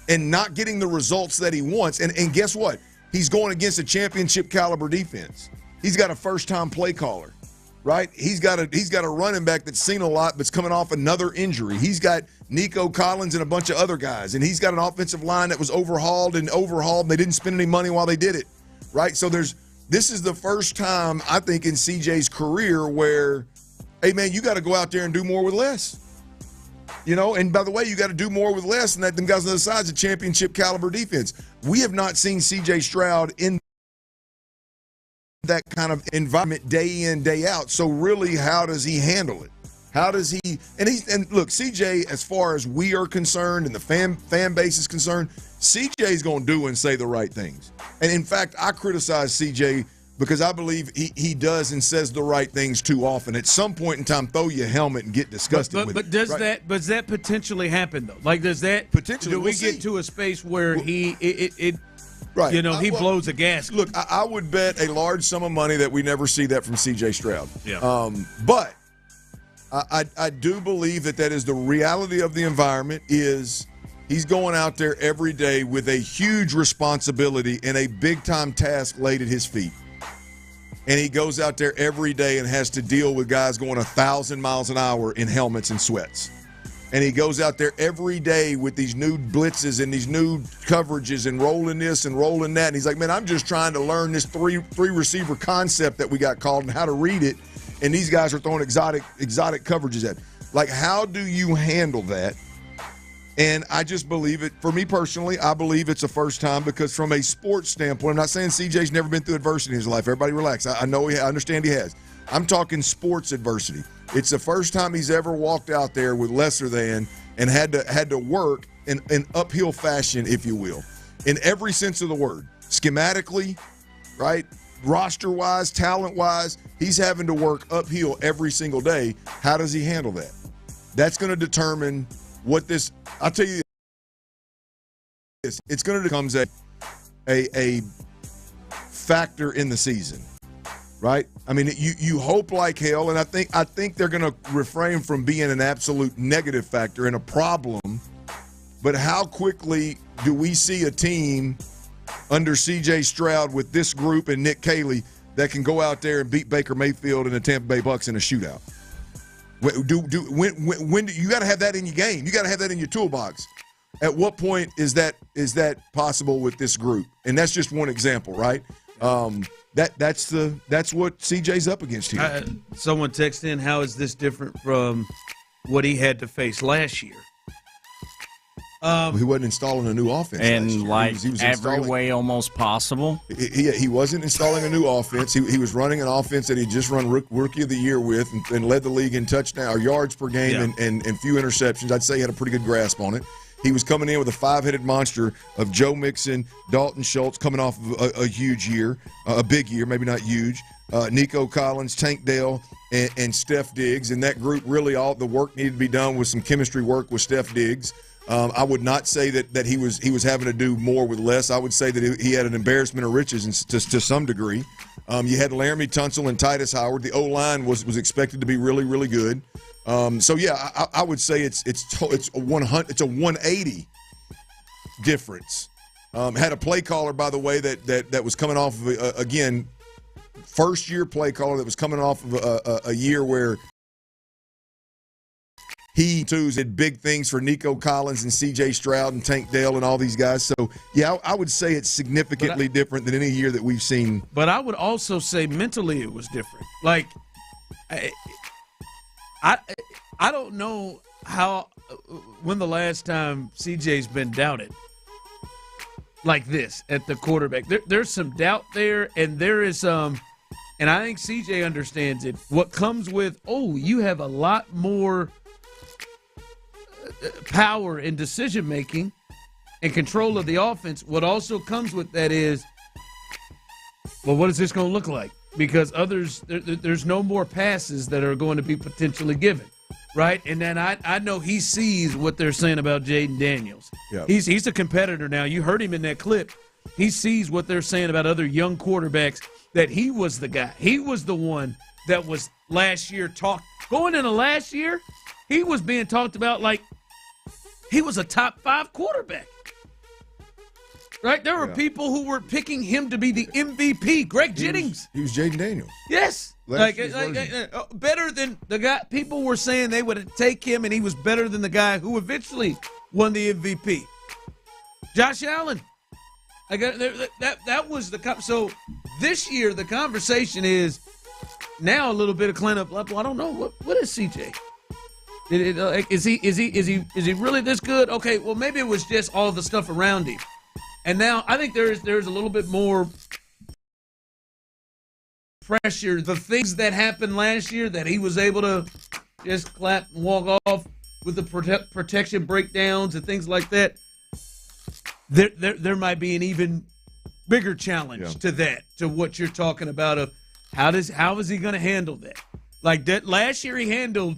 and not getting the results that he wants. And guess what? He's going against a championship caliber defense. He's got a first-time play caller, right? He's got a running back that's seen a lot but's coming off another injury. He's got Nico Collins and a bunch of other guys, and he's got an offensive line that was overhauled, and they didn't spend any money while they did it, right? So this is the first time, I think, in CJ's career where, hey, man, you got to go out there and do more with less. And by the way, you got to do more with less, and them guys on the other side's a championship caliber defense. We have not seen C.J. Stroud in that kind of environment day in, day out. So really, how does he handle it? How does he – and look, C.J., as far as we are concerned and the fan base is concerned, C.J.'s going to do and say the right things. And, in fact, I criticize C.J. because I believe he does and says the right things too often. At some point in time, throw your helmet and get disgusted with it. But does that potentially happen, though? Like, does that – potentially, do we get to a space where right. He blows a gasket? Look, I would bet a large sum of money that we never see that from C.J. Stroud. Yeah. But I do believe that is the reality of the environment is he's going out there every day with a huge responsibility and a big-time task laid at his feet. And he goes out there every day and has to deal with guys going 1,000 miles an hour in helmets and sweats. And he goes out there every day with these new blitzes and these new coverages and rolling this and rolling that. And he's like, man, I'm just trying to learn this three receiver concept that we got called and how to read it. And these guys are throwing exotic coverages at. Like, how do you handle that? And I just believe it. For me personally, I believe it's a first time because from a sports standpoint, I'm not saying CJ's never been through adversity in his life. Everybody relax. I know I understand he has. I'm talking sports adversity. It's the first time he's ever walked out there with lesser than and had to work in an uphill fashion, if you will, in every sense of the word. Schematically, right? Roster-wise, talent-wise, he's having to work uphill every single day. How does he handle that? That's going to determine what this – I'll tell you this. It's going to become a factor in the season. Right? I mean, you hope like hell, and I think they're going to refrain from being an absolute negative factor and a problem. But how quickly do we see a team under C.J. Stroud with this group and Nick Caley that can go out there and beat Baker Mayfield and the Tampa Bay Bucs in a shootout? When you got to have that in your game? You got to have that in your toolbox. At what point is that possible with this group? And that's just one example, right? That's what CJ's up against here. Someone texted in, how is this different from what he had to face last year? He wasn't installing a new offense. And last year. He was every way almost possible. He wasn't installing a new offense. He was running an offense that he just run Rookie of the Year with and led the league in touchdown or yards per game and few interceptions. I'd say he had a pretty good grasp on it. He was coming in with a five-headed monster of Joe Mixon, Dalton Schultz, coming off of a huge year, a big year, maybe not huge. Nico Collins, Tank Dell, and Steph Diggs. And that group, really all the work needed to be done with some chemistry work with Steph Diggs. I would not say that he was having to do more with less. I would say that he had an embarrassment of riches to some degree. You had Laramie Tunsil and Titus Howard. The O-line was expected to be really, really good. So yeah, I would say it's a 180 difference. Had a play caller, by the way, that was coming off of again, first year play caller that was coming off of a year where he too did big things for Nico Collins and C.J. Stroud and Tank Dell and all these guys. So yeah, I would say it's significantly different than any year that we've seen. But I would also say mentally it was different. Like, I don't know when the last time CJ's been doubted like this at the quarterback. There's some doubt there, and there is and I think CJ understands it. What comes with, you have a lot more power in decision making and control of the offense. What also comes with that is, well, what is this going to look like? Because there's no more passes that are going to be potentially given, right? And then I know he sees what they're saying about Jaden Daniels. Yeah. He's a competitor now. You heard him in that clip. He sees what they're saying about other young quarterbacks, that he was the guy. He was the one that was last year going into last year, he was being talked about like he was a top 5 quarterback. Right? There were people who were picking him to be the MVP. Greg Jennings. He was Jaden Daniels. Yes. Better than the guy. People were saying they would take him, and he was better than the guy who eventually won the MVP. Josh Allen. That was the so this year the conversation is now a little bit of cleanup. Well, I don't know what is CJ. Is he really this good? Okay, well maybe it was just all the stuff around him, and now I think there's a little bit more pressure. The things that happened last year that he was able to just clap and walk off with the protection breakdowns and things like that. There might be an even bigger challenge to that, to what you're talking about of how is he going to handle that? Like that last year he handled.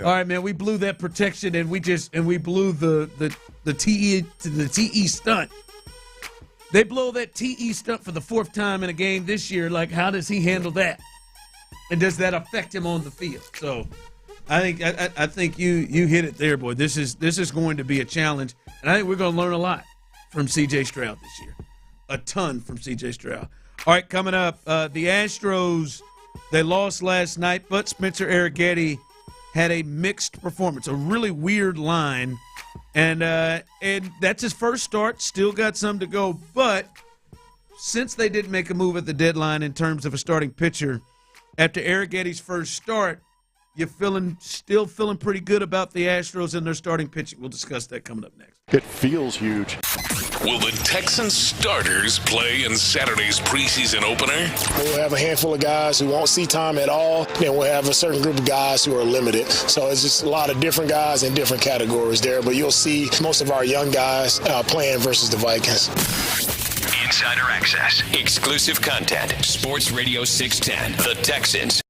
All right, man, we blew that protection and we blew the TE stunt. They blow that TE stunt for the fourth time in a game this year. Like, how does he handle that? And does that affect him on the field? So, I think you hit it there, boy. This is going to be a challenge, and I think we're going to learn a lot from C.J. Stroud this year. A ton from C.J. Stroud. All right, coming up, the Astros, they lost last night, but Spencer Arrighetti had a mixed performance, a really weird line, and that's his first start. Still got some to go, but since they didn't make a move at the deadline in terms of a starting pitcher, after Arrighetti's first start, you're still feeling pretty good about the Astros and their starting pitching. We'll discuss that coming up next. It feels huge. Will the Texans starters play in Saturday's preseason opener? We'll have a handful of guys who won't see time at all. Then we'll have a certain group of guys who are limited. So it's just a lot of different guys in different categories there. But you'll see most of our young guys playing versus the Vikings. Insider access. Exclusive content. Sports Radio 610. The Texans.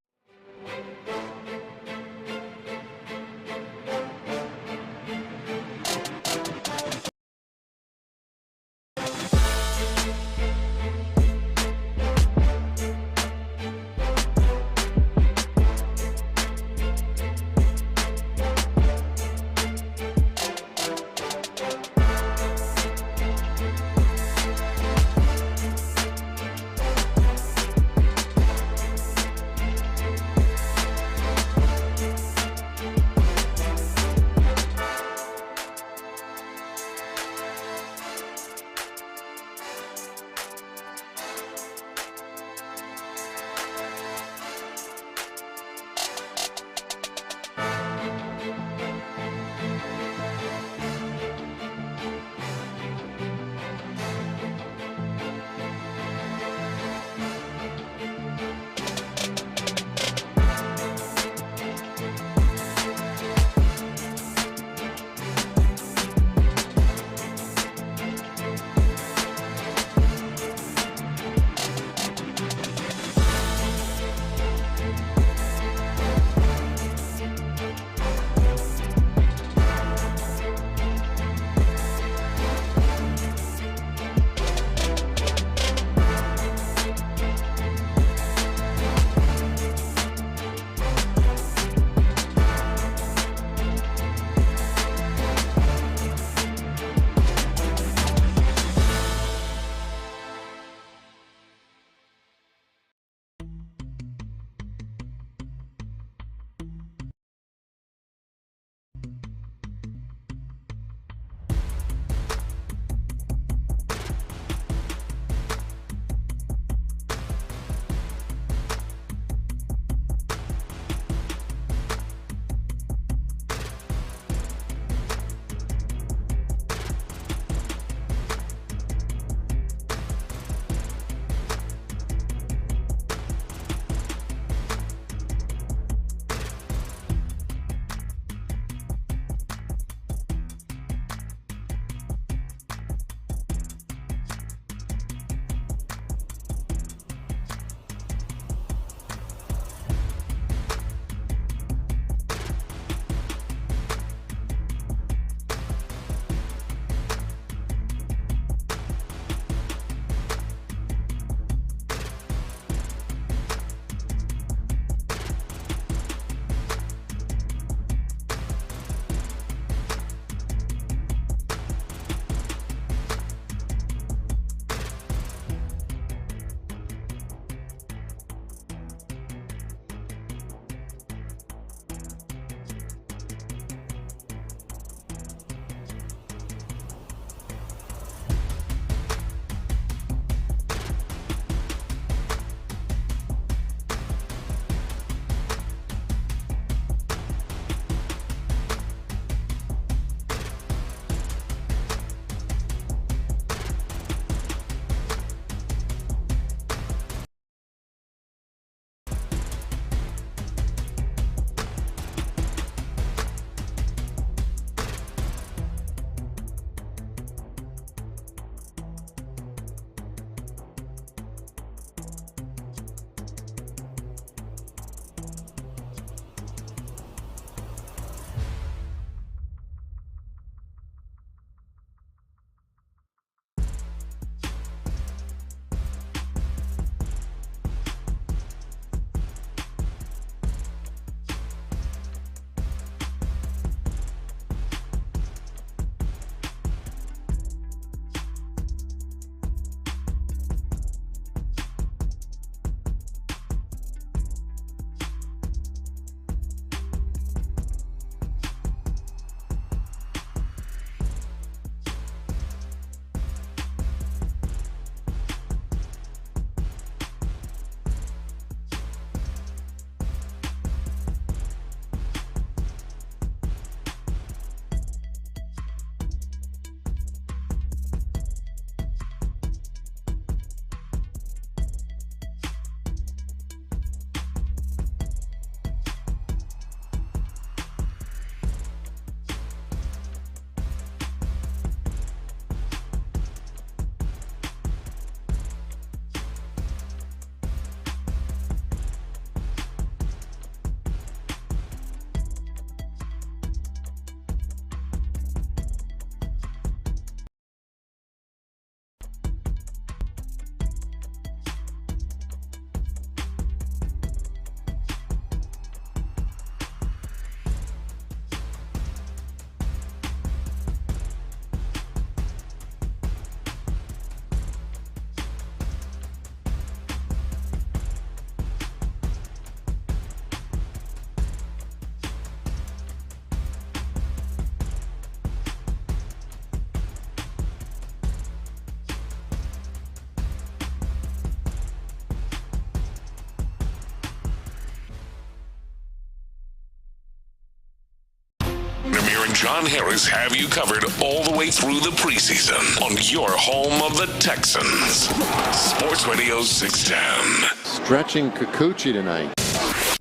Stoerner and John Harris have you covered all the way through the preseason on your home of the Texans. Sports Radio 610. Stretching Kikuchi tonight.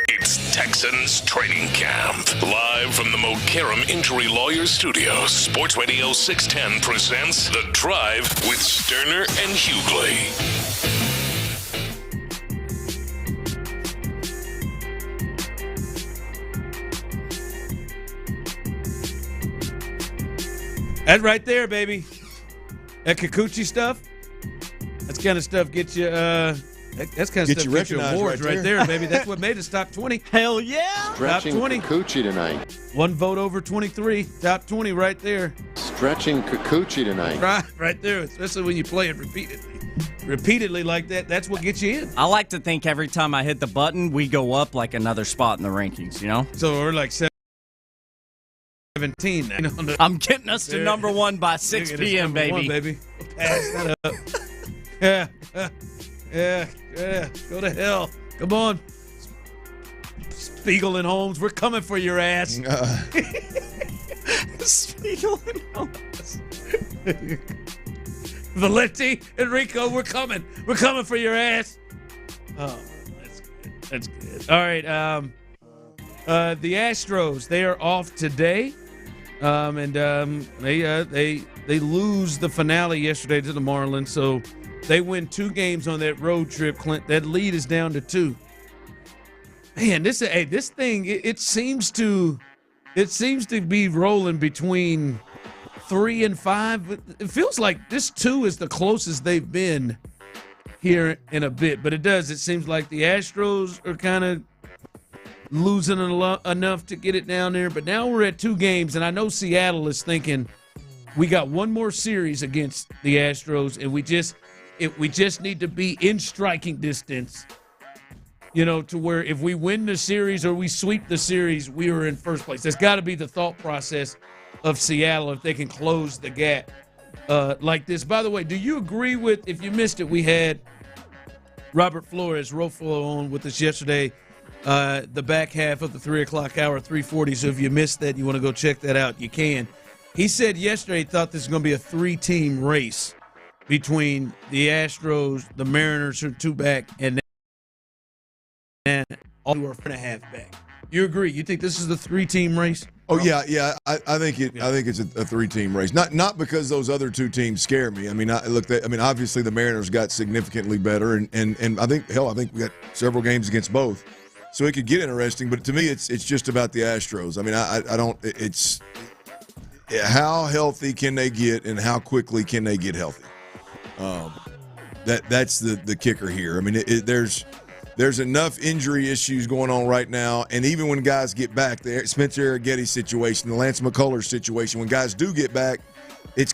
It's Texans training camp. Live from the Mokaram Injury Lawyers Studios, Sports Radio 610 presents The Drive with Stoerner and Hughley. That right there, baby. That Kikuchi stuff. That's kind of stuff gets you. That's kind of stuff gets you awards right there, baby. That's what made us top 20. Hell yeah! Stretching Top 20. Kikuchi tonight. One vote over 23. Top 20 right there. Stretching Kikuchi tonight. Right there. Especially when you play it repeatedly like that. That's what gets you in. I like to think every time I hit the button, we go up like another spot in the rankings. You know. So we're like 17 now. I'm getting us to number one by 6 p.m., baby. We'll pass that up. Yeah. Go to hell. Come on. Spiegel and Holmes, we're coming for your ass. Spiegel and Holmes. Valenti, Enrico, we're coming. We're coming for your ass. Oh, that's good. All right. The Astros, they are off today. They lose the finale yesterday to the Marlins, so they win 2 games on that road trip, Clint. That lead is down to 2. Man, this thing it seems to be rolling between 3 and 5. It feels like this 2 is the closest they've been here in a bit, but it seems like the Astros are kind of losing enough to get it down there. But now we're at 2 games, and I know Seattle is thinking we got one more series against the Astros, and we just need to be in striking distance, to where if we win the series or we sweep the series, we are in first place. That's got to be the thought process of Seattle if they can close the gap like this. By the way, do you agree with, if you missed it, we had Robert Flores, Roflo, on with us yesterday, the back half of the 3 o'clock hour, 3:40. So if you missed that, you want to go check that out, you can. He said yesterday he thought this was going to be a 3-team race between the Astros, the Mariners, who are 2 back, and all who are 4.5 back. You agree? You think this is the 3-team race? Oh yeah. I think it's a 3-team race. Not because those other 2 teams scare me. I mean, obviously the Mariners got significantly better, and I think we got several games against both. So it could get interesting, but to me, it's just about the Astros. I mean, I don't. It's how healthy can they get, and how quickly can they get healthy? That's the kicker here. I mean, there's enough injury issues going on right now, and even when guys get back, the Spencer Arrighetti situation, the Lance McCullers situation, when guys do get back, it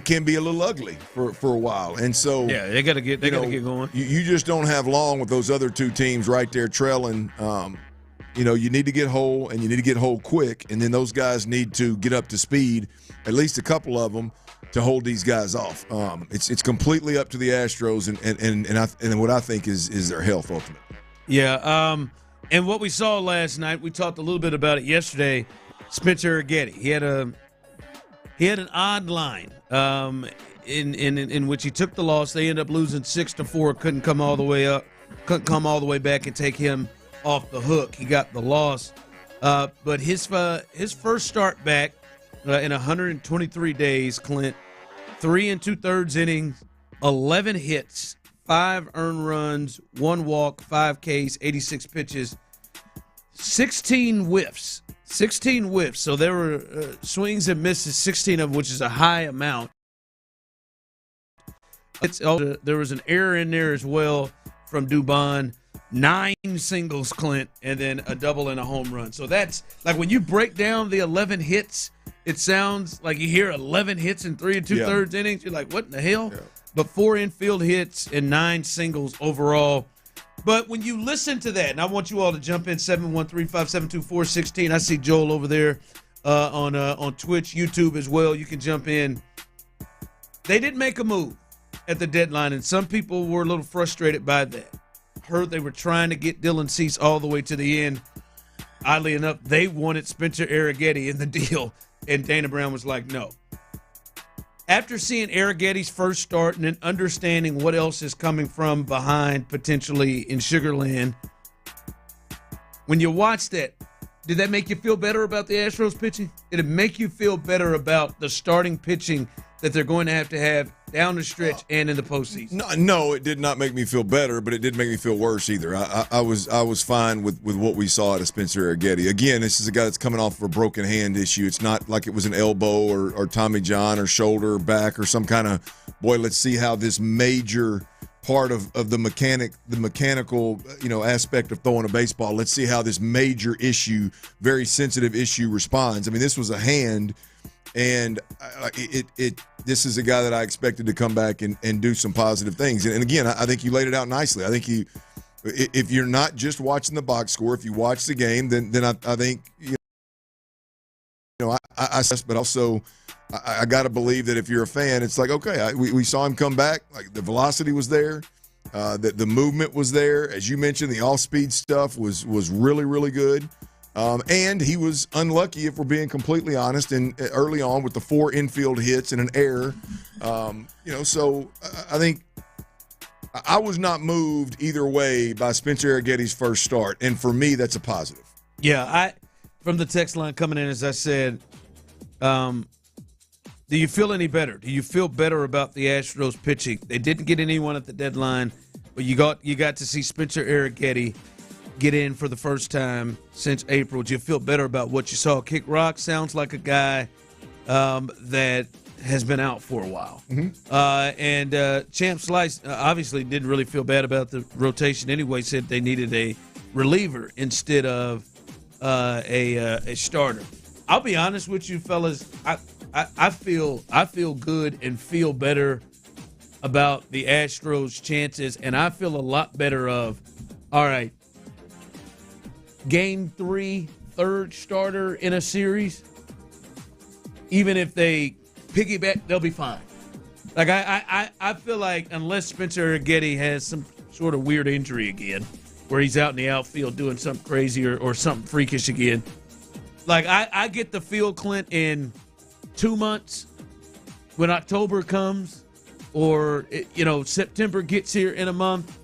can be a little ugly for a while. And so they got to get going. You just don't have long with those other 2 teams right there trailing. You need to get whole, and you need to get whole quick, and then those guys need to get up to speed, at least a couple of them, to hold these guys off. It's completely up to the Astros and what I think is their health ultimately. Yeah. And what we saw last night, we talked a little bit about it yesterday. Spencer Arrighetti, he had an odd line in which he took the loss. They ended up losing 6-4. Couldn't come all the way back and take him off the hook. He got the loss. But his first start back in 123 days, Clint, 3 2/3 innings, 11 hits, 5 earned runs, 1 walk, 5 Ks, 86 pitches, 16 whiffs. So there were swings and misses, 16 of which is a high amount. There was an error in there as well from Dubon. 9 singles, Clint, and then a double and a home run. So that's like when you break down the 11 hits, it sounds like you hear 11 hits in 3 2/3 innings. You're like, what in the hell? Yeah. But 4 infield hits and 9 singles overall. But when you listen to that, and I want you all to jump in 713-572-4610. I see Joel over there on Twitch, YouTube as well. You can jump in. They didn't make a move at the deadline, and some people were a little frustrated by that. Heard they were trying to get Dylan Cease all the way to the end. oddly enough, they wanted Spencer Arrighetti in the deal, and Dana Brown was like, no. After seeing Arrighetti's first start and then understanding what else is coming from behind potentially in Sugarland, when you watch that, did that make you feel better about the Astros pitching? Did it make you feel better about the starting pitching that they're going to have down the stretch and in the postseason? No, it did not make me feel better, but it didn't make me feel worse either. I was fine with what we saw out of Spencer Arrighetti. Again, this is a guy that's coming off of a broken hand issue. It's not like it was an elbow or Tommy John or shoulder or back or some kind of, boy, let's see how this major part of the mechanical aspect of throwing a baseball. Let's see how this major issue, very sensitive issue, responds. I mean, this was a hand. And this is a guy that I expected to come back and do some positive things. And again, I think you laid it out nicely. I think if you're not just watching the box score, if you watch the game, then I think but also I got to believe that if you're a fan, it's like, okay, we saw him come back. Like the velocity was there, the movement was there. As you mentioned, the off-speed stuff was really, really good. And he was unlucky, if we're being completely honest, and early on with the 4 infield hits and an error. So I think I was not moved either way by Spencer Arrighetti's first start, and for me, that's a positive. Yeah, from the text line coming in, as I said, do you feel any better? Do you feel better about the Astros pitching? They didn't get anyone at the deadline, but you got to see Spencer Arrighetti get in for the first time since April. Do you feel better about what you saw? Kick Rock sounds like a guy that has been out for a while. Mm-hmm. And Champ Slice obviously didn't really feel bad about the rotation anyway, said they needed a reliever instead of a starter. I'll be honest with you, fellas. I feel good and feel better about the Astros' chances, and I feel a lot better of, all right, Game 3, third starter in a series, even if they piggyback, they'll be fine. Like, I feel like unless Spencer Arrighetti has some sort of weird injury again, where he's out in the outfield doing something crazy or something freakish again, like I get the feel, Clint, in 2 months when October comes or, September gets here in a month,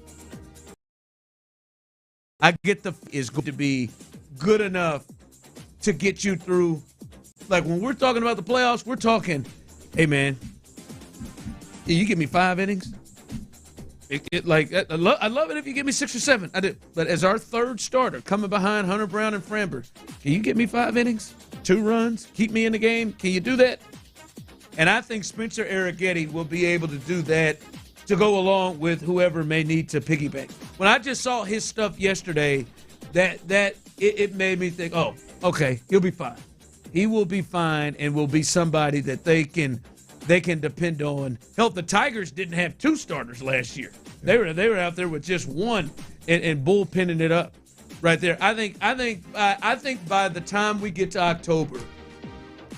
I get is going to be good enough to get you through. Like when we're talking about the playoffs, we're talking, hey, man, you give me 5 innings. I love it if you give me 6 or 7. I do. But as our third starter, coming behind Hunter Brown and Framber, can you give me 5 innings, 2 runs, keep me in the game? Can you do that? And I think Spencer Arrighetti will be able to do that to go along with whoever may need to piggyback. When I just saw his stuff yesterday, it made me think, oh, okay, he'll be fine. He will be fine and will be somebody that they can depend on. Hell, the Tigers didn't have 2 starters last year. They were out there with just 1 and bullpenning it up right there. I think by the time we get to October,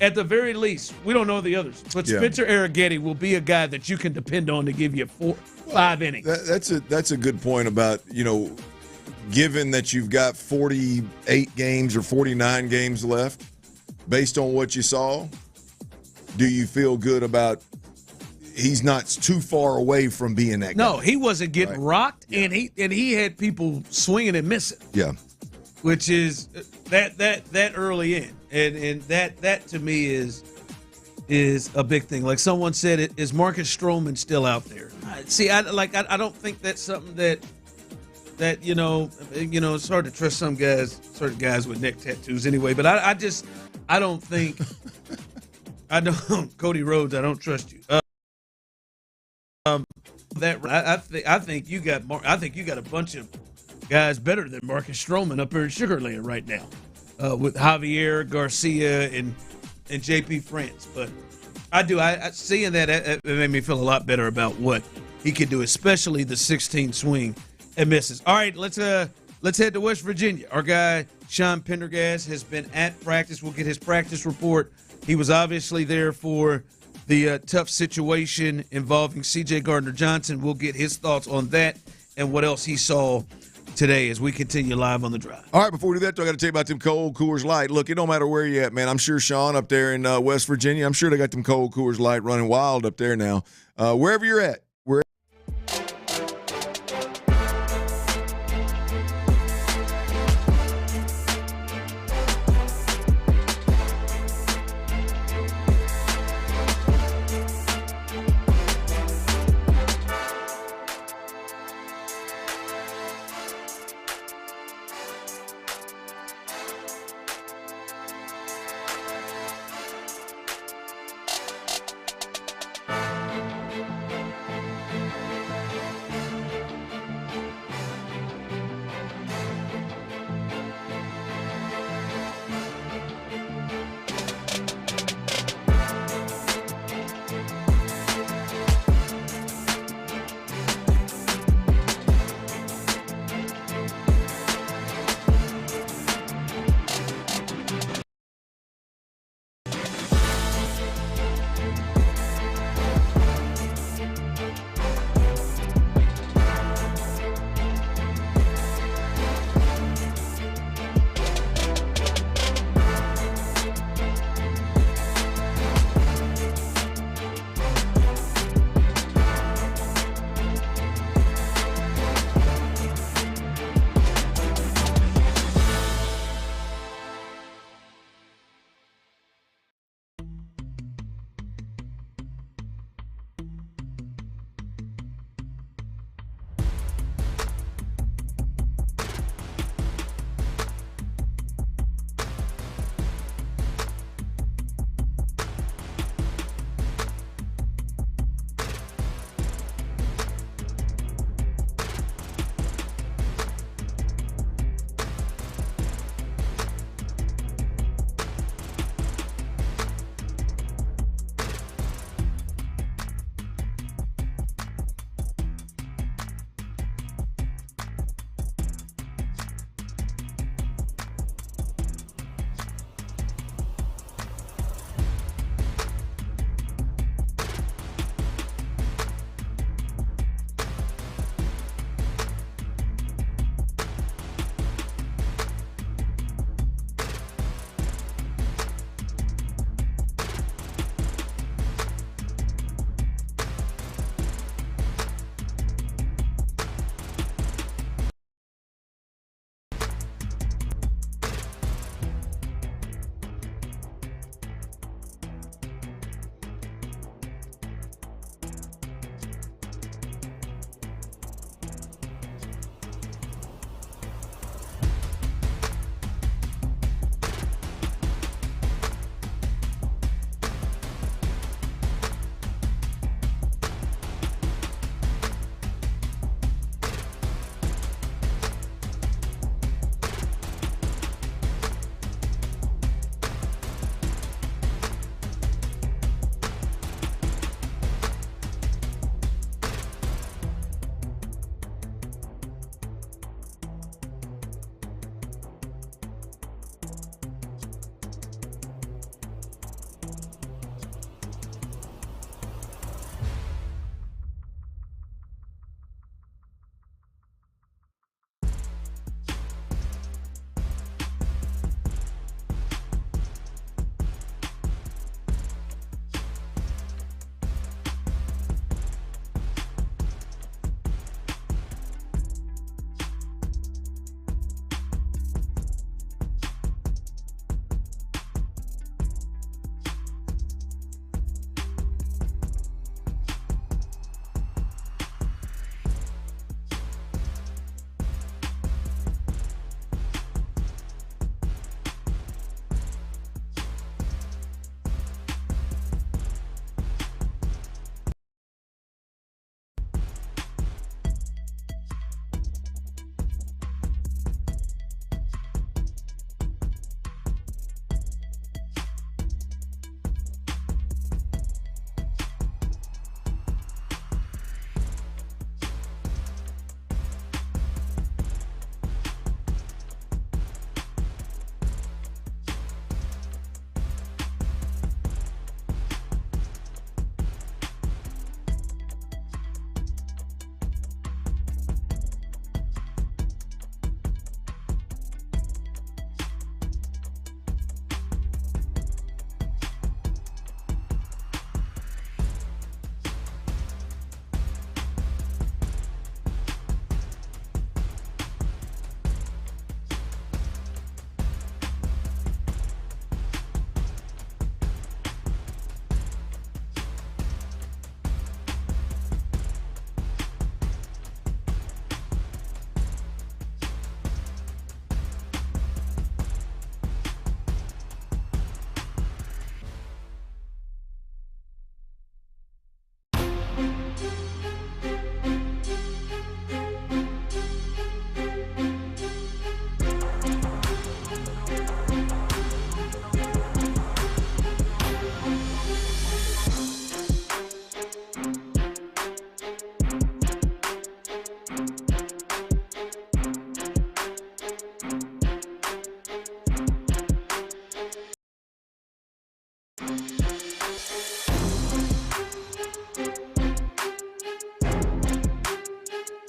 at the very least, we don't know the others, but Spencer Arrighetti will be a guy that you can depend on to give you 5 innings. That's a good point about, given that you've got 48 games or 49 games left, based on what you saw, do you feel good about he's not too far away from being that guy? No, he wasn't getting rocked, and he had people swinging and missing. Yeah. Which is that early in. And that to me is a big thing. Like someone said, is Marcus Stroman still out there? See, I don't think that's something that it's hard to trust certain guys with neck tattoos anyway. But I don't think Cody Rhodes, I don't trust you. I think you got a bunch of guys better than Marcus Stroman up here in Sugarland right now. With Javier Garcia and JP France. But I seeing that, it made me feel a lot better about what he could do, especially the 16 swing and misses. All right, let's head to West Virginia. Our guy, Sean Pendergast, has been at practice. We'll get his practice report. He was obviously there for the tough situation involving C.J. Gardner-Johnson. We'll get his thoughts on that and what else he saw today as we continue live on the drive. All right, before we do that, I got to tell you about them cold Coors Light. Look, it don't matter where you at, man. I'm sure Sean up there in West Virginia, I'm sure they got them cold Coors Light running wild up there now. Wherever you're at.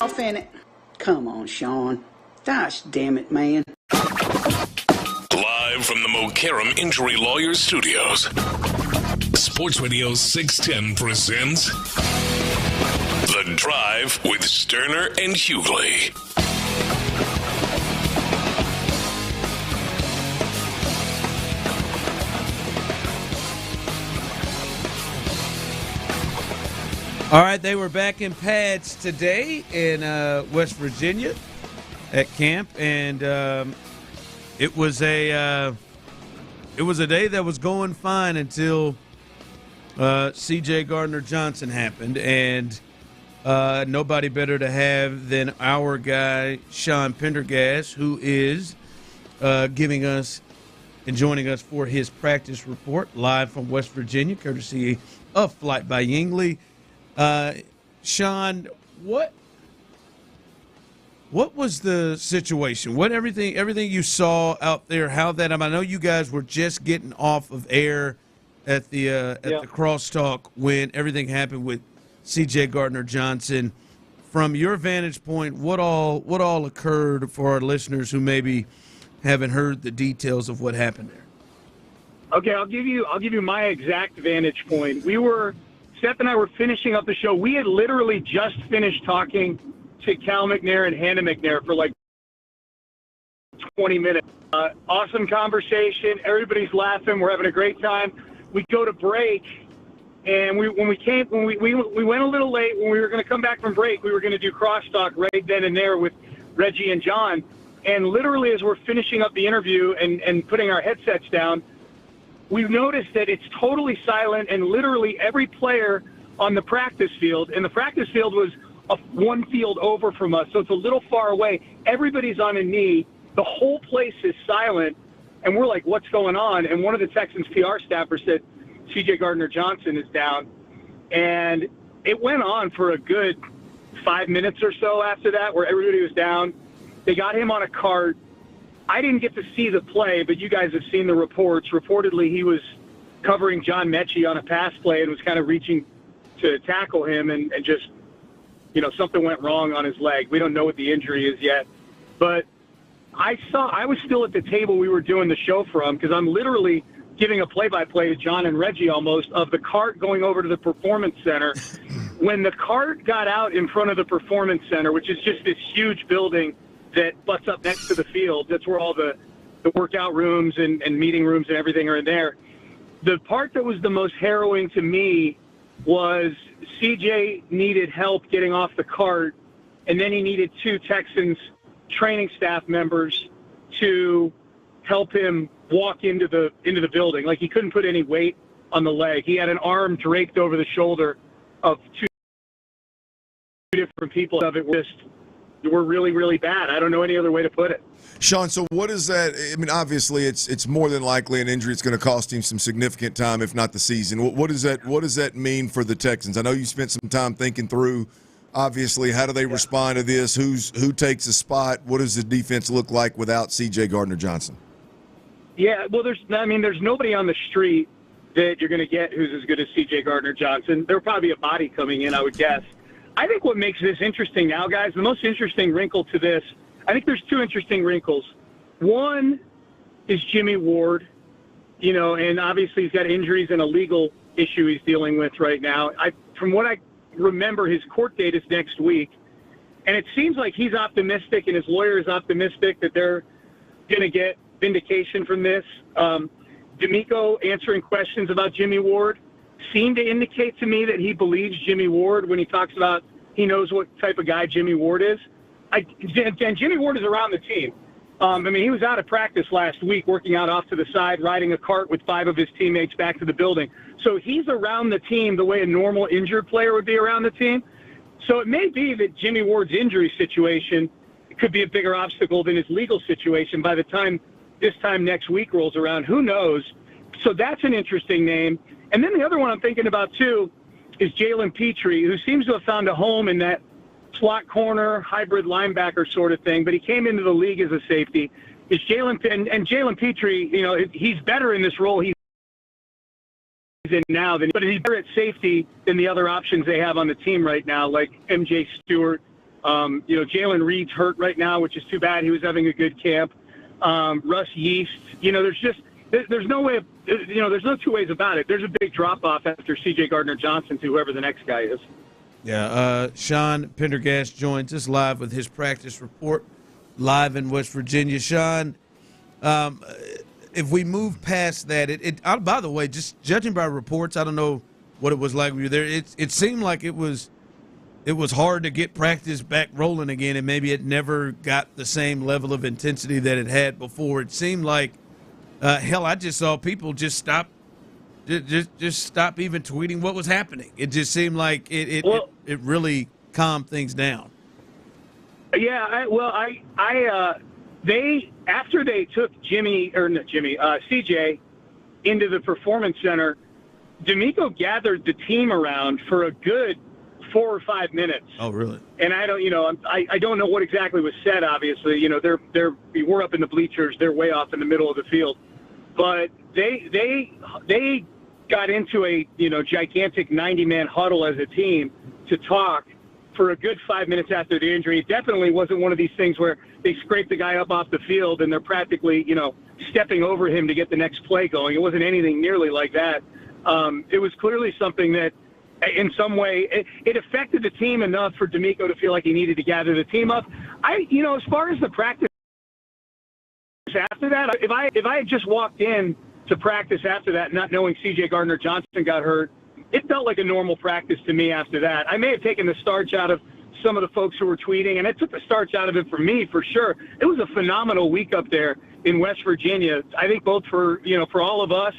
off in it. Come on, Sean. Gosh damn it, man. Live from the Mokaram Injury Lawyers Studios, Sports Radio 610 presents The Drive with Stoerner and Hughley. All right, they were back in pads today in West Virginia at camp, and it was a day that was going fine until C.J. Gardner-Johnson happened, and nobody better to have than our guy Sean Pendergast, who is giving us and joining us for his practice report live from West Virginia, courtesy of Flight by Yingling. Sean, what was the situation? What everything you saw out there? How that? I know you guys were just getting off of air at the crosstalk when everything happened with C.J. Gardner-Johnson. From your vantage point, what all occurred for our listeners who maybe haven't heard the details of what happened there? Okay, I'll give you my exact vantage point. Seth and I were finishing up the show. We had literally just finished talking to Cal McNair and Hannah McNair for like 20 minutes. Awesome conversation. Everybody's laughing. We're having a great time. We go to break, and we went a little late. When we were going to come back from break, we were going to do crosstalk right then and there with Reggie and John. And literally, as we're finishing up the interview and putting our headsets down, we've noticed that it's totally silent, and literally every player on the practice field, and the practice field was one field over from us, so it's a little far away. Everybody's on a knee. The whole place is silent, and we're like, what's going on? And one of the Texans PR staffers said, C.J. Gardner-Johnson is down. And it went on for a good 5 minutes or so after that, where everybody was down. They got him on a cart. I didn't get to see the play, but you guys have seen the reports. Reportedly, he was covering John Mechie on a pass play and was kind of reaching to tackle him, and just, something went wrong on his leg. We don't know what the injury is yet. But I was still at the table we were doing the show from, because I'm literally giving a play-by-play to John and Reggie almost of the cart going over to the Performance Center. When the cart got out in front of the Performance Center, which is just this huge building that butts up next to the field, that's where all the workout rooms and meeting rooms and everything are in there. The part that was the most harrowing to me was CJ needed help getting off the cart, and then he needed two Texans training staff members to help him walk into the building. Like, he couldn't put any weight on the leg. He had an arm draped over the shoulder of two different people. Of it were really, really bad. I don't know any other way to put it. Sean, so what is that? I mean, obviously, it's more than likely an injury. It's going to cost him some significant time, if not the season. What does that mean for the Texans? I know you spent some time thinking through, obviously, how do they respond to this? Who takes a spot? What does the defense look like without C.J. Gardner-Johnson? Yeah, well, there's nobody on the street that you're going to get who's as good as C.J. Gardner-Johnson. There'll probably be a body coming in, I would guess. I think what makes this interesting now, guys, the most interesting wrinkle to this, I think there's two interesting wrinkles. One is Jimmy Ward, and obviously he's got injuries and a legal issue he's dealing with right now. From what I remember, his court date is next week, and it seems like he's optimistic and his lawyer is optimistic that they're going to get vindication from this. D'Amico answering questions about Jimmy Ward seemed to indicate to me that he believes Jimmy Ward when he talks about he knows what type of guy Jimmy Ward is. And Jimmy Ward is around the team. He was out of practice last week, working out off to the side, riding a cart with 5 of his teammates back to the building. So he's around the team the way a normal injured player would be around the team. So it may be that Jimmy Ward's injury situation could be a bigger obstacle than his legal situation by the time this time next week rolls around. Who knows? So that's an interesting name. And then the other one I'm thinking about, too, is Jalen Petrie, who seems to have found a home in that slot corner, hybrid linebacker sort of thing, but he came into the league as a safety. Is Jalen Petrie, he's better in this role he's in now, but he's better at safety than the other options they have on the team right now, like MJ Stewart, Jalen Reed's hurt right now, which is too bad. He was having a good camp. Russ Yeast, there's no way, there's no two ways about it. There's a big drop-off after C.J. Gardner-Johnson to whoever the next guy is. Yeah, Sean Pendergast joins us live with his practice report live in West Virginia. Sean, if we move past that, by the way, just judging by reports, I don't know what it was like when you were there. It seemed like it was hard to get practice back rolling again, and maybe it never got the same level of intensity that it had before. It seemed like, I just saw people just stop even tweeting what was happening. It just seemed like it really calmed things down. Yeah, after they took CJ into the Performance Center, D'Amico gathered the team around for a good 4 or 5 minutes. Oh, really? And I don't know what exactly was said. Obviously, we're up in the bleachers. They're way off in the middle of the field, but they got into a gigantic 90-man huddle as a team to talk for a good 5 minutes after the injury. It definitely wasn't one of these things where they scrape the guy up off the field and they're practically stepping over him to get the next play going. It wasn't anything nearly like that. It was clearly something that, in some way, it affected the team enough for D'Amico to feel like he needed to gather the team up. As far as the practice after that, if I had just walked in to practice after that, not knowing C.J. Gardner-Johnson got hurt, it felt like a normal practice to me after that. I may have taken the starch out of some of the folks who were tweeting, and it took the starch out of it for me, for sure. It was a phenomenal week up there in West Virginia. I think both for all of us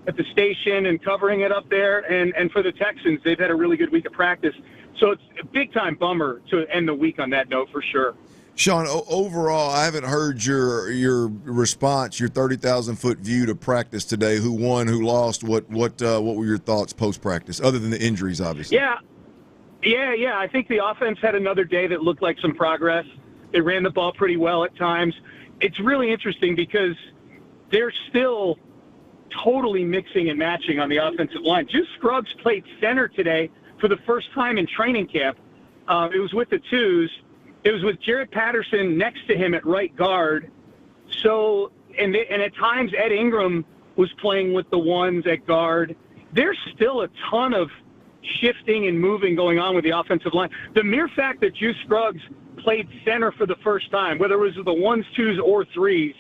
at the station and covering it up there, and for the Texans, they've had a really good week of practice. So it's a big-time bummer to end the week on that note, for sure. Sean, overall, I haven't heard your response, your 30,000-foot view to practice today. Who won? Who lost? What were your thoughts post-practice, other than the injuries, obviously? Yeah. I think the offense had another day that looked like some progress. They ran the ball pretty well at times. It's really interesting because they're still totally mixing and matching on the offensive line. Juice Scruggs played center today for the first time in training camp. It was with the twos. It was with Jared Patterson next to him at right guard. So, and at times Ed Ingram was playing with the ones at guard. There's still a ton of shifting and moving going on with the offensive line. The mere fact that Juice Scruggs played center for the first time, whether it was the ones, twos, or threes,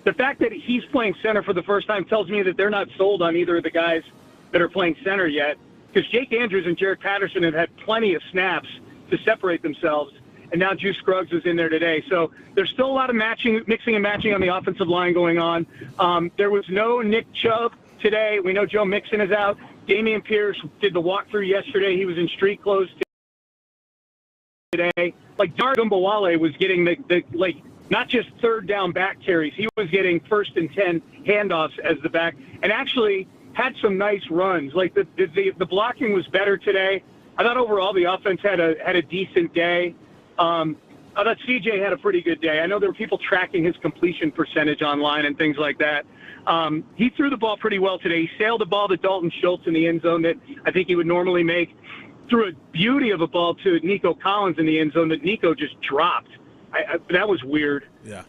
the fact that he's playing center for the first time tells me that they're not sold on either of the guys that are playing center yet, because Jake Andrews and Jared Patterson have had plenty of snaps to separate themselves, and now Juice Scruggs is in there today. So there's still a lot of mixing and matching on the offensive line going on. There was no Nick Chubb today. We know Joe Mixon is out. Damian Pierce did the walkthrough yesterday. He was in street clothes today. Like, Dargumbawale was getting the not just third down back carries. He was getting 1st and 10 handoffs as the back, and actually had some nice runs. Like, the blocking was better today. I thought overall the offense had a decent day. I thought CJ had a pretty good day. I know there were people tracking his completion percentage online and things like that. He threw the ball pretty well today. He sailed the ball to Dalton Schultz in the end zone that I think he would normally make. Threw a beauty of a ball to Nico Collins in the end zone that Nico just dropped. That was weird. Yeah.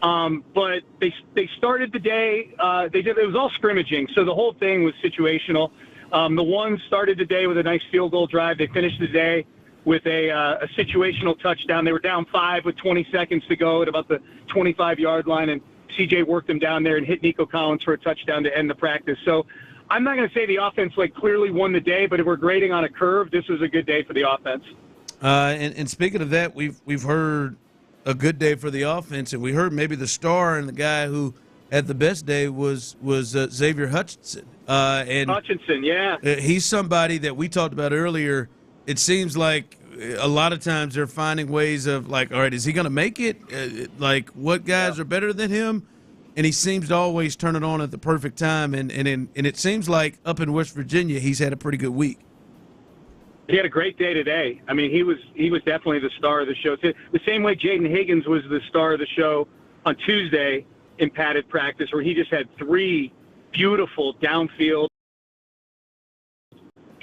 But they started the day. It was all scrimmaging, so the whole thing was situational. The ones started the day with a nice field goal drive. They finished the day with a situational touchdown. They were down 5 with 20 seconds to go at about the 25-yard line, and CJ worked them down there and hit Nico Collins for a touchdown to end the practice. So I'm not going to say the offense clearly won the day, but if we're grading on a curve, this was a good day for the offense. And speaking of that, we've heard a good day for the offense, and we heard maybe the star and the guy who had the best day was Xavier Hutchinson. Hutchinson, yeah. He's somebody that we talked about earlier. It seems like a lot of times they're finding ways of, all right, is he going to make it? What guys are better than him? And he seems to always turn it on at the perfect time. And it seems like up in West Virginia, he's had a pretty good week. He had a great day today. I mean, he was definitely the star of the show. The same way Jaden Higgins was the star of the show on Tuesday in padded practice, where he just had 3 beautiful downfield,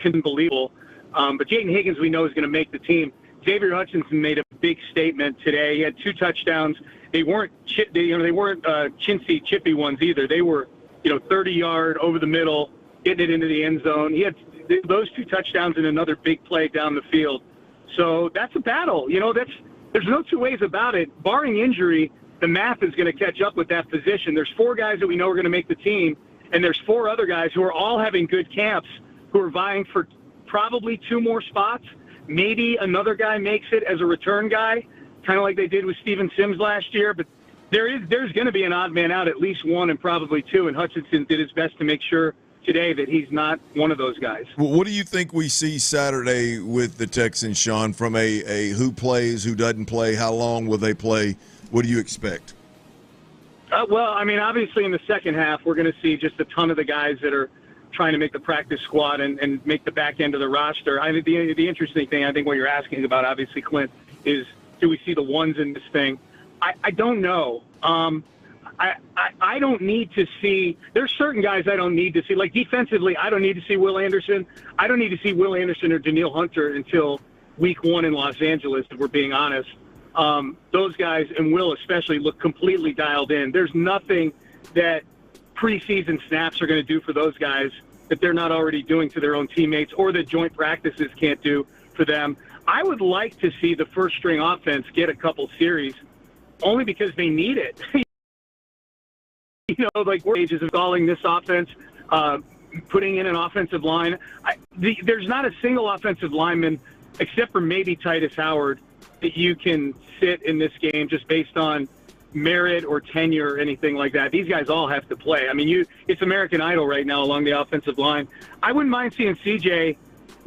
unbelievable. But Jaden Higgins, we know, is going to make the team. Xavier Hutchinson made a big statement today. He had 2 touchdowns. They weren't chintzy, chippy ones either. They were, 30-yard over the middle, getting it into the end zone. He had those 2 touchdowns and another big play down the field. So that's a battle. There's no 2 ways about it. Barring injury, the math is going to catch up with that position. There's 4 guys that we know are going to make the team, and there's 4 other guys who are all having good camps who are vying for probably 2 more spots. Maybe another guy makes it as a return guy, kind of like they did with Steven Sims last year. But there's going to be an odd man out, at least 1 and probably 2, and Hutchinson did his best to make sure today that he's not one of those guys. Well, what do you think we see Saturday with the Texans, Sean, from a who plays, who doesn't play, how long will they play? What do you expect? Obviously in the second half, we're going to see just a ton of the guys that are trying to make the practice squad and make the back end of the roster. I think the interesting thing, I think what you're asking about, obviously, Clint, is do we see the ones in this thing? I don't know. I don't need to see – there's certain guys I don't need to see. Like defensively, I don't need to see Will Anderson. I don't need to see Will Anderson or Daniil Hunter until week 1 in Los Angeles, if we're being honest. Those guys, and Will especially, look completely dialed in. There's nothing that preseason snaps are going to do for those guys that they're not already doing to their own teammates or that joint practices can't do for them. I would like to see the first-string offense get a couple series only because they need it. We're ages of calling this offense, putting in an offensive line. There's not a single offensive lineman, except for maybe Titus Howard, that you can sit in this game just based on merit or tenure or anything like that. These guys all have to play. It's American Idol right now along the offensive line. I wouldn't mind seeing CJ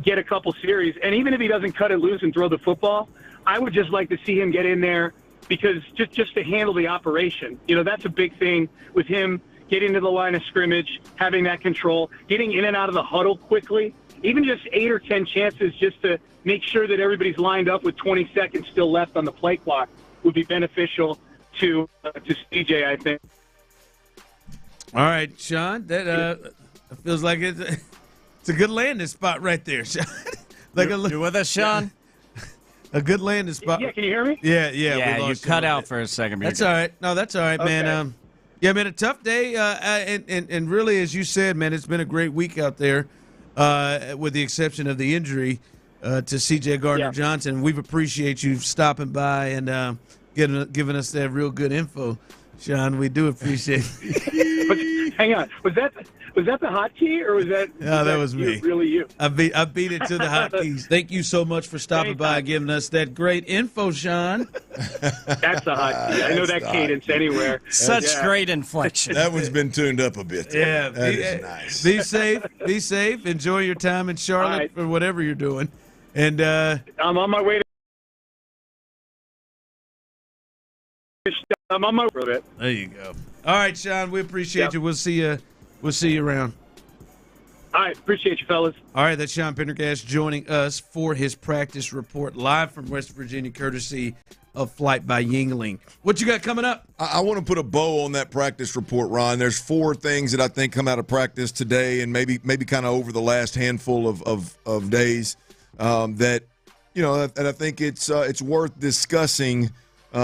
get a couple series, and even if he doesn't cut it loose and throw the football, I would just like to see him get in there because just to handle the operation. That's a big thing with him, getting to the line of scrimmage, having that control, getting in and out of the huddle quickly, even just 8 or 10 chances just to make sure that everybody's lined up with 20 seconds still left on the play clock would be beneficial to CJ, I think. All right, Sean, that feels like it's a good landing spot right there, Sean. You're with us, Sean? A good landing spot. Yeah, can you hear me? Yeah. Yeah, you cut out for a second. That's all right. No, that's all right, okay. man. A tough day, and really, as you said, man, it's been a great week out there, with the exception of the injury to C.J. Gardner-Johnson. We appreciate you stopping by and giving us that real good info, Sean. We do appreciate it. But hang on, was that the hotkey or was that? No, that was me. Really you? I beat it to the hotkeys. Thank you so much for stopping by and giving us that great info, Sean. That's the hotkey. I know that cadence anywhere. Such great inflection. That one's been tuned up a bit. Yeah, that is nice. Be safe. Be safe. Enjoy your time in Charlotte or whatever you're doing. And I'm on my way to. I'm on my way. There you go. All right, Sean. We appreciate you. We'll see you. We'll see you around. All right. Appreciate you, fellas. All right. That's Sean Pendergast joining us for his practice report live from West Virginia, courtesy of Flight by Yingling. What you got coming up? I want to put a bow on that practice report, Ron. There's 4 things that I think come out of practice today and maybe kind of over the last handful of days that, and I think it's worth discussing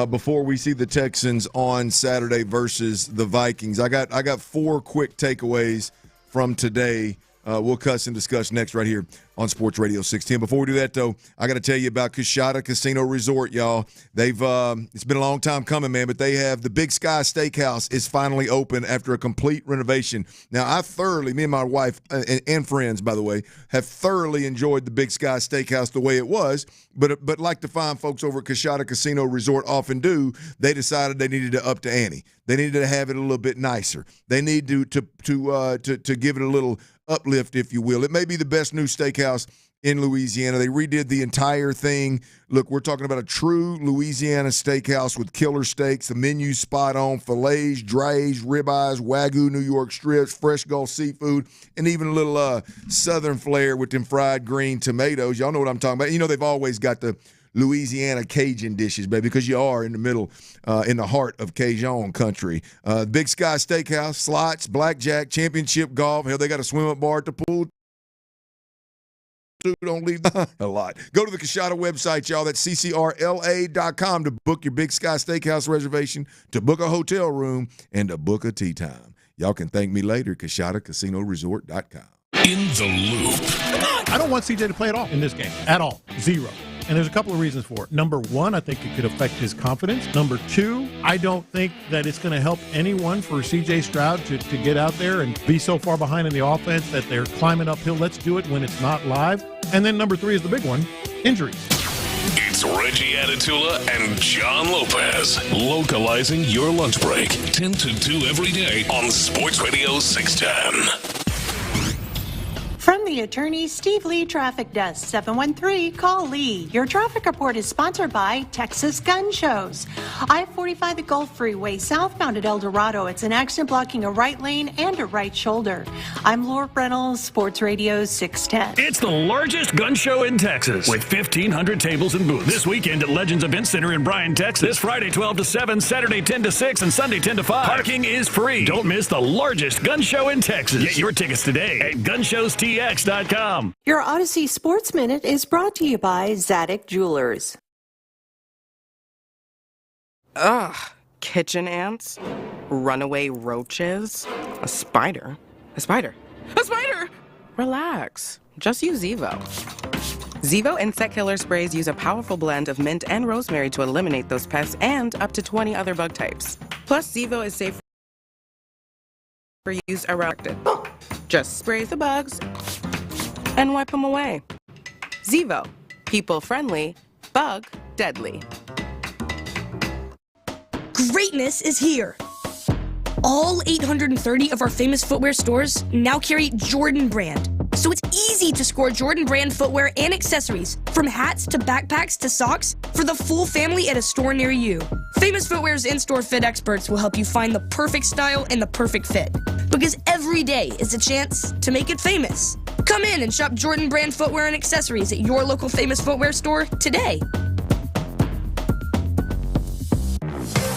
before we see the Texans on Saturday versus the Vikings. I got 4 quick takeaways from today. We'll cuss and discuss next right here on Sports Radio 610. Before we do that, though, I got to tell you about Coshada Casino Resort, y'all. They've it's been a long time coming, man, but they have the Big Sky Steakhouse is finally open after a complete renovation. Now, me and my wife and friends, by the way, have thoroughly enjoyed the Big Sky Steakhouse the way it was, but like the fine folks over at Coshada Casino Resort often do, they decided they needed to up the ante. They needed to have it a little bit nicer. They need to give it a little uplift, if you will. It may be the best new steakhouse in Louisiana. They redid the entire thing. Look, we're talking about a true Louisiana steakhouse with killer steaks. The menu's spot on: fillets, drays, ribeyes, Wagyu New York strips, fresh Gulf seafood, and even a little southern flair with them fried green tomatoes. Y'all know what I'm talking about. They've always got the Louisiana Cajun dishes, baby, because you are in the middle, in the heart of Cajun country. Big Sky Steakhouse, slots, blackjack, championship golf. Hell, they got a swim-up bar at the pool, don't leave a lot. Go to the Kashada website, y'all. That's ccrla.com to book your Big Sky Steakhouse reservation, to book a hotel room, and to book a tea time. Y'all can thank me later, KashadaCasinoResort.com. In the loop. I don't want CJ to play at all in this game. At all. Zero. And there's a couple of reasons for it. Number one, I think it could affect his confidence. Number two, I don't think that it's going to help anyone for C.J. Stroud to get out there and be so far behind in the offense that they're climbing uphill. Let's do it when it's not live. And then number three is the big one, injuries. It's Reggie Atatula and John Lopez, localizing your lunch break 10 to 2 every day on Sports Radio 610. From the attorney Steve Lee Traffic Desk, 713, call Lee. Your traffic report is sponsored by Texas Gun Shows. I-45 the Gulf Freeway, southbound at El Dorado. It's an accident blocking a right lane and a right shoulder. I'm Laura Reynolds, Sports Radio 610. It's the largest gun show in Texas with 1,500 tables and booths. This weekend at Legends Event Center in Bryan, Texas. This Friday 12 to 7, Saturday 10 to 6, and Sunday 10 to 5. Parking is free. Don't miss the largest gun show in Texas. Get your tickets today at GunShowsTX.com. Your Odyssey Sports Minute is brought to you by Zadig Jewelers. Ugh, kitchen ants, runaway roaches, a spider. A spider. A spider! Relax. Just use Zevo. Zevo insect killer sprays use a powerful blend of mint and rosemary to eliminate those pests and up to 20 other bug types. Plus, Zevo is safe for use around it. Just spray the bugs and wipe them away. Zevo. People friendly, bug deadly. Greatness is here. All 830 of our famous footwear stores now carry Jordan brand. So it's easy to score Jordan brand footwear and accessories, from hats to backpacks to socks, for the full family at a store near you. Famous Footwear's in-store fit experts will help you find the perfect style and the perfect fit. Because every day is a chance to make it famous. Come in and shop Jordan brand footwear and accessories at your local Famous Footwear store today.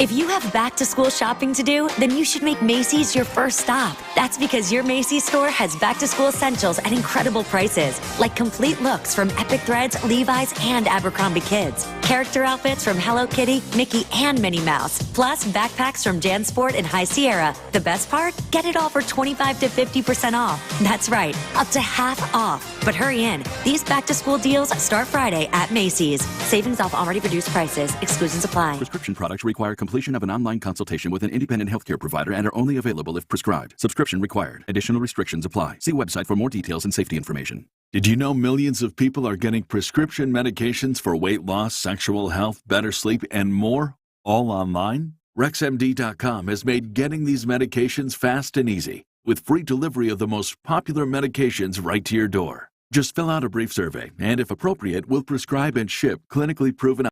If you have back-to-school shopping to do, then you should make Macy's your first stop. That's because your Macy's store has back-to-school essentials at incredible prices, like complete looks from Epic Threads, Levi's, and Abercrombie Kids. Character outfits from Hello Kitty, Mickey, and Minnie Mouse. Plus, backpacks from JanSport and High Sierra. The best part? Get it all for 25 to 50% off. That's right, up to half off. But hurry in. These back-to-school deals start Friday at Macy's. Savings off already reduced prices. Exclusions apply. Prescription products require completion of an online consultation with an independent healthcare provider and are only available if prescribed. Subscription required. Additional restrictions apply. See website for more details and safety information. Did you know millions of people are getting prescription medications for weight loss, sexual health, better sleep, and more, all online? RexMD.com has made getting these medications fast and easy, with free delivery of the most popular medications right to your door. Just fill out a brief survey, and if appropriate, we'll prescribe and ship clinically proven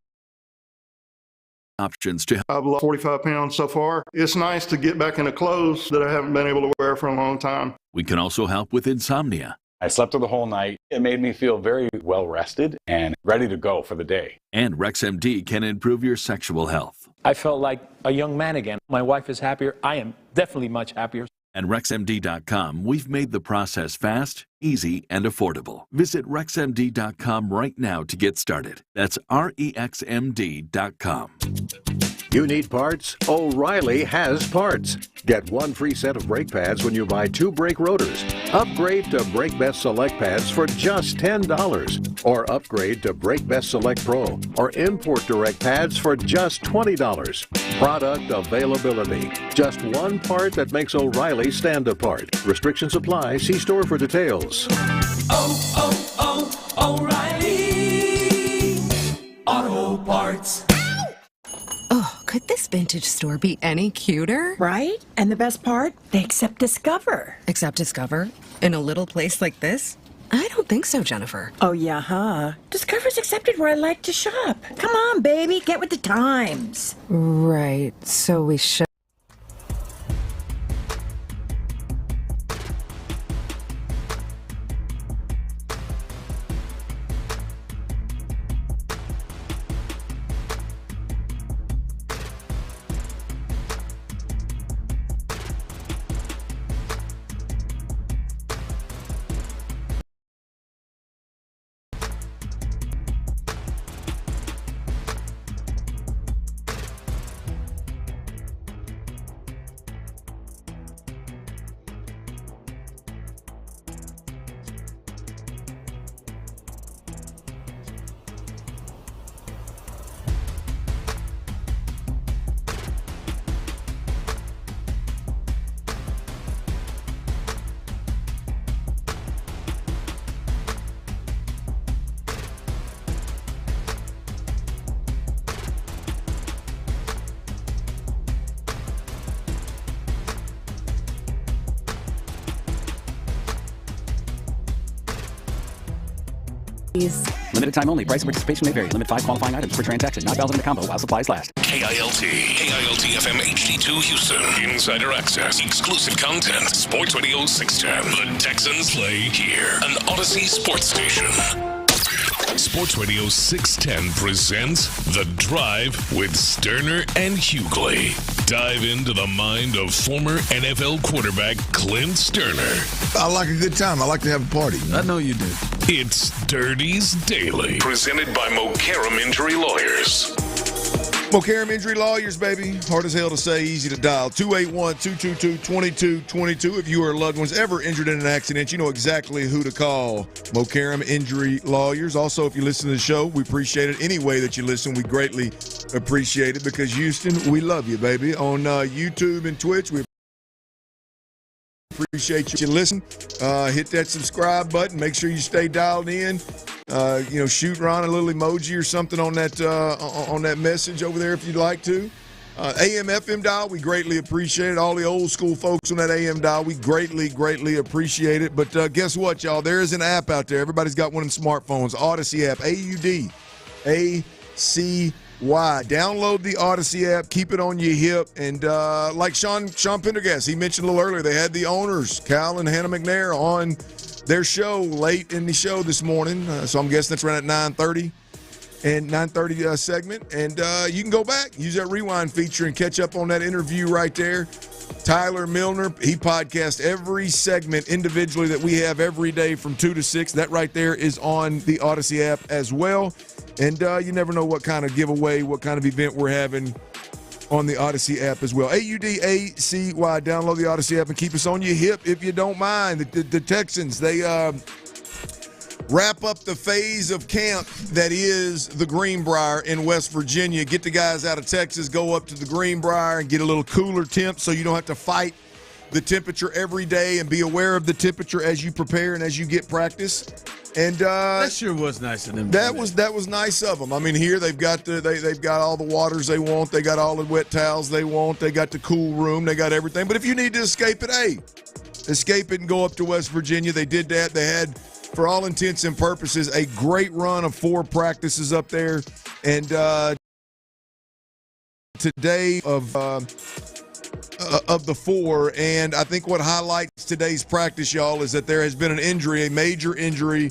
options to help. I've lost 45 pounds so far. It's nice to get back into clothes that I haven't been able to wear for a long time. We can also help with insomnia. I slept through the whole night. It made me feel very well rested and ready to go for the day. And RexMD can improve your sexual health. I felt like a young man again. My wife is happier. I am definitely much happier. At RexMD.com, we've made the process fast, easy, and affordable. Visit RexMD.com right now to get started. That's REXMD.com. You need parts? O'Reilly has parts. Get one free set of brake pads when you buy 2 brake rotors. Upgrade to Brake Best Select pads for just $10. Or upgrade to Brake Best Select Pro or Import Direct pads for just $20. Product availability. Just one part that makes O'Reilly stand apart. Restrictions apply. See store for details. O'Reilly Auto Parts. Oh, could this vintage store be any cuter? Right? And the best part? They accept Discover. Accept Discover? In a little place like this? I don't think so, Jennifer. Oh, yeah, huh? Discover's accepted where I like to shop. Come on, baby, get with the times. Right, so we should. Limited time only. Price and participation may vary. Limit 5 qualifying items per transaction. Not valid in a combo while supplies last. KILT FM HD2 Houston. Insider access. Exclusive content. Sports Radio 610. The Texans play here. An Odyssey sports station. Sports Radio 610 presents The Drive with Stoerner and Hughley. Dive into the mind of former NFL quarterback Clint Stoerner. I like a good time. I like to have a party. I know you do. It's Dirty's Daily. Presented by Mokaram Injury Lawyers. Mokaram Injury Lawyers, baby. Hard as hell to say, easy to dial. 281-222-2222. If you or loved ones ever injured in an accident, you know exactly who to call. Mokaram Injury Lawyers. Also, if you listen to the show, we appreciate it. Any way that you listen, we greatly appreciate it because, Houston, we love you, baby. On YouTube and Twitch, we appreciate you listen. Hit that subscribe button. Make sure you stay dialed in. Shoot Ron a little emoji or something on that message over there if you'd like to. AM FM dial, we greatly appreciate it. All the old school folks on that AM dial, we greatly appreciate it. But guess what, y'all? There is an app out there. Everybody's got one of them smartphones. Odyssey app, AUDACY. Download the Odyssey app. Keep it on your hip. And like Sean Pendergast, he mentioned a little earlier, they had the owners, Cal and Hannah McNair, on their show late in the show this morning. So I'm guessing that's around at 9:30 and 9:30 segment. And you can go back, use that rewind feature and catch up on that interview right there. Tyler Milner, he podcasts every segment individually that we have every day from 2 to 6. That right there is on the Odyssey app as well. And you never know what kind of giveaway, what kind of event we're having on the Odyssey app as well. AUDACY. Download the Odyssey app and keep us on your hip if you don't mind. The Texans, they wrap up the phase of camp that is the Greenbriar in West Virginia. Get the guys out of Texas, go up to the Greenbriar and get a little cooler temp so you don't have to fight the temperature every day and be aware of the temperature as you prepare and as you get practice. And that sure was nice of them. That was nice of them. I mean, here they've got all the waters they want. They got all the wet towels they want. They got the cool room. They got everything. But if you need to escape it, hey, escape it and go up to West Virginia. They did that. They had, for all intents and purposes, a great run of 4 practices up there. And today of the 4, and I think what highlights today's practice, y'all, is that there has been an injury, a major injury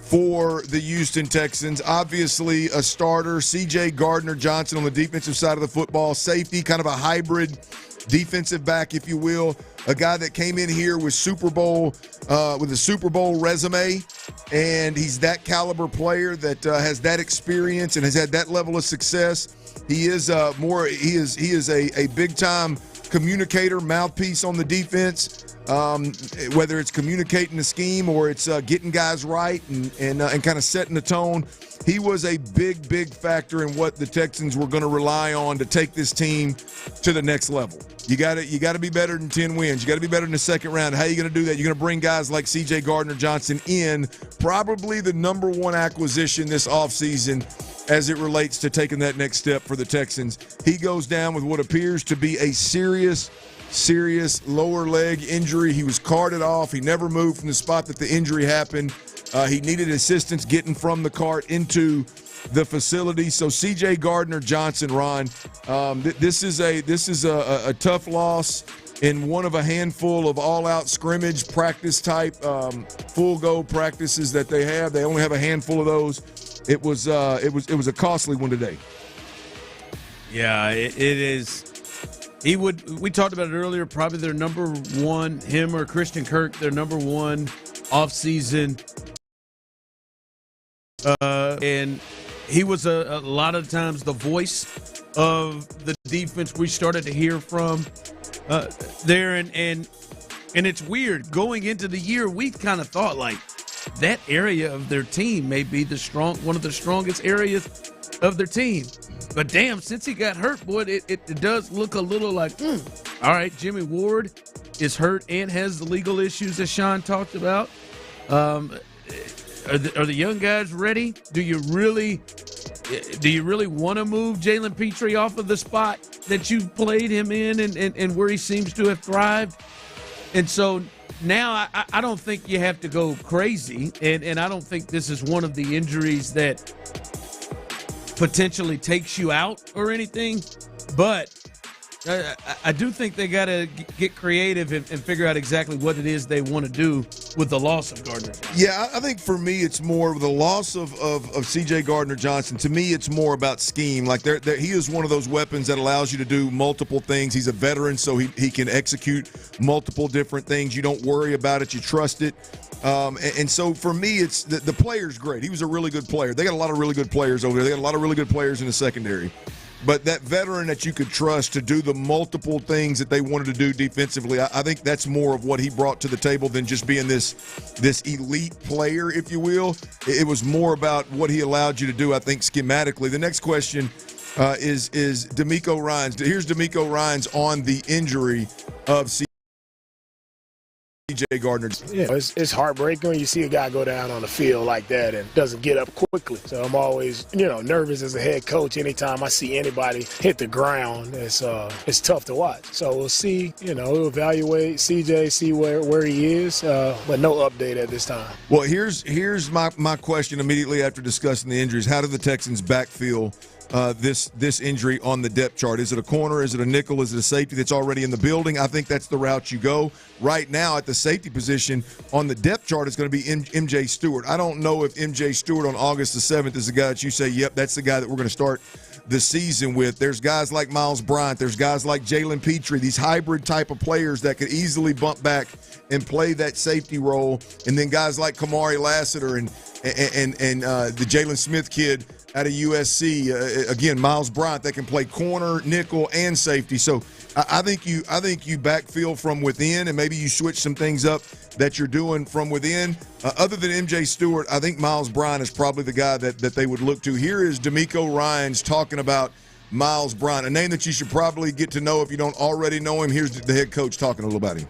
for the Houston Texans. Obviously, a starter, C.J. Gardner-Johnson on the defensive side of the football, safety, kind of a hybrid defensive back, if you will, a guy that came in here with a Super Bowl resume, and he's that caliber player that has that experience and has had that level of success. He is a big time communicator, mouthpiece on the defense, whether it's communicating the scheme or it's getting guys right and kind of setting the tone. He was a big factor in what the Texans were going to rely on to take this team to the next level. You got to be better than 10 wins. You got to be better in the second round. How are you going to do that? You're going to bring guys like C.J. Gardner-Johnson in, probably the number one acquisition this offseason as it relates to taking that next step for the Texans. He goes down with what appears to be a serious lower leg injury. He was carted off. He never moved from the spot that the injury happened. He needed assistance getting from the cart into the facility. So C.J. Gardner-Johnson, Ron, this is a tough loss in one of a handful of all-out scrimmage practice type full-go practices that they have. They only have a handful of those. It was a costly one today. Yeah, it is. We talked about it earlier, probably their number one, him or Christian Kirk, their number one off-season. And he was a lot of times the voice of the defense we started to hear from there. And it's weird. Going into the year, we kind of thought like that area of their team may be one of the strongest areas of their team. But damn, since he got hurt, boy, it does look a little like, all right, Jimmy Ward is hurt and has the legal issues that Sean talked about. Are the young guys ready? Do you really want to move Jalen Petrie off of the spot that you played him in and where he seems to have thrived? And so now I don't think you have to go crazy, and I don't think this is one of the injuries that potentially takes you out or anything, but I do think they got to get creative and figure out exactly what it is they want to do with the loss of Gardner-Johnson. Yeah, I think for me it's more of the loss of C.J. Gardner-Johnson. To me, it's more about scheme. Like he is one of those weapons that allows you to do multiple things. He's a veteran, so he can execute multiple different things. You don't worry about it. You trust it. And so for me, it's the player's great. He was a really good player. They got a lot of really good players over there. They got a lot of really good players in the secondary. But that veteran that you could trust to do the multiple things that they wanted to do defensively, I think that's more of what he brought to the table than just being this elite player, if you will. It was more about what he allowed you to do, I think, schematically. The next question is D'Amico Ryans. Here's D'Amico Ryans on the injury of C.J. Gardner. Yeah, it's heartbreaking when you see a guy go down on the field like that and doesn't get up quickly. So I'm always, nervous as a head coach. Anytime I see anybody hit the ground, it's tough to watch. So we'll see, we'll evaluate CJ, see where he is, but no update at this time. Well, here's my question immediately after discussing the injuries. How do the Texans backfill this injury on the depth chart? Is it a corner? Is it a nickel? Is it a safety that's already in the building? I think that's the route you go. Right now at the safety position on the depth chart is going to be MJ Stewart. I don't know if MJ Stewart on August the 7th is the guy that you say, yep, that's the guy that we're going to start the season with. There's guys like Miles Bryant. There's guys like Jalen Petrie, these hybrid type of players that could easily bump back and play that safety role. And then guys like Kamari Lassiter and the Jalen Smith kid out of USC. Again, Miles Bryant that can play corner, nickel, and safety. So I think you backfill from within, and maybe you switch some things up that you're doing from within. Other than MJ Stewart, I think Miles Bryant is probably the guy that they would look to. Here is D'Amico Ryans talking about Miles Bryant, a name that you should probably get to know if you don't already know him. Here's the head coach talking a little about him.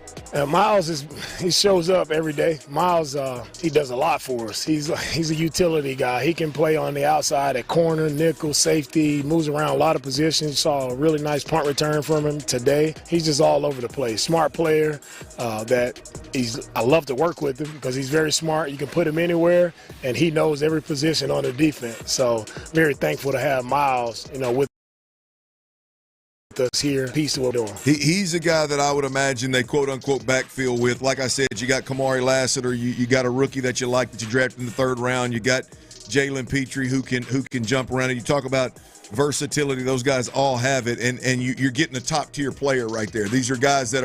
Miles he shows up every day. Miles, he does a lot for us. He's a utility guy. He can play on the outside at corner, nickel, safety, moves around a lot of positions. Saw a really nice punt return from him today. He's just all over the place. Smart player I love to work with him because he's very smart. You can put him anywhere, and he knows every position on the defense. So very thankful to have Miles, with us here, piece of what we're doing. He's a guy that I would imagine they quote-unquote backfill with. Like I said, you got Kamari Lassiter, you got a rookie that you like that you drafted in the third round. You got Jalen Petrie who can jump around. And you talk about versatility; those guys all have it, and you're getting a top-tier player right there. These are guys that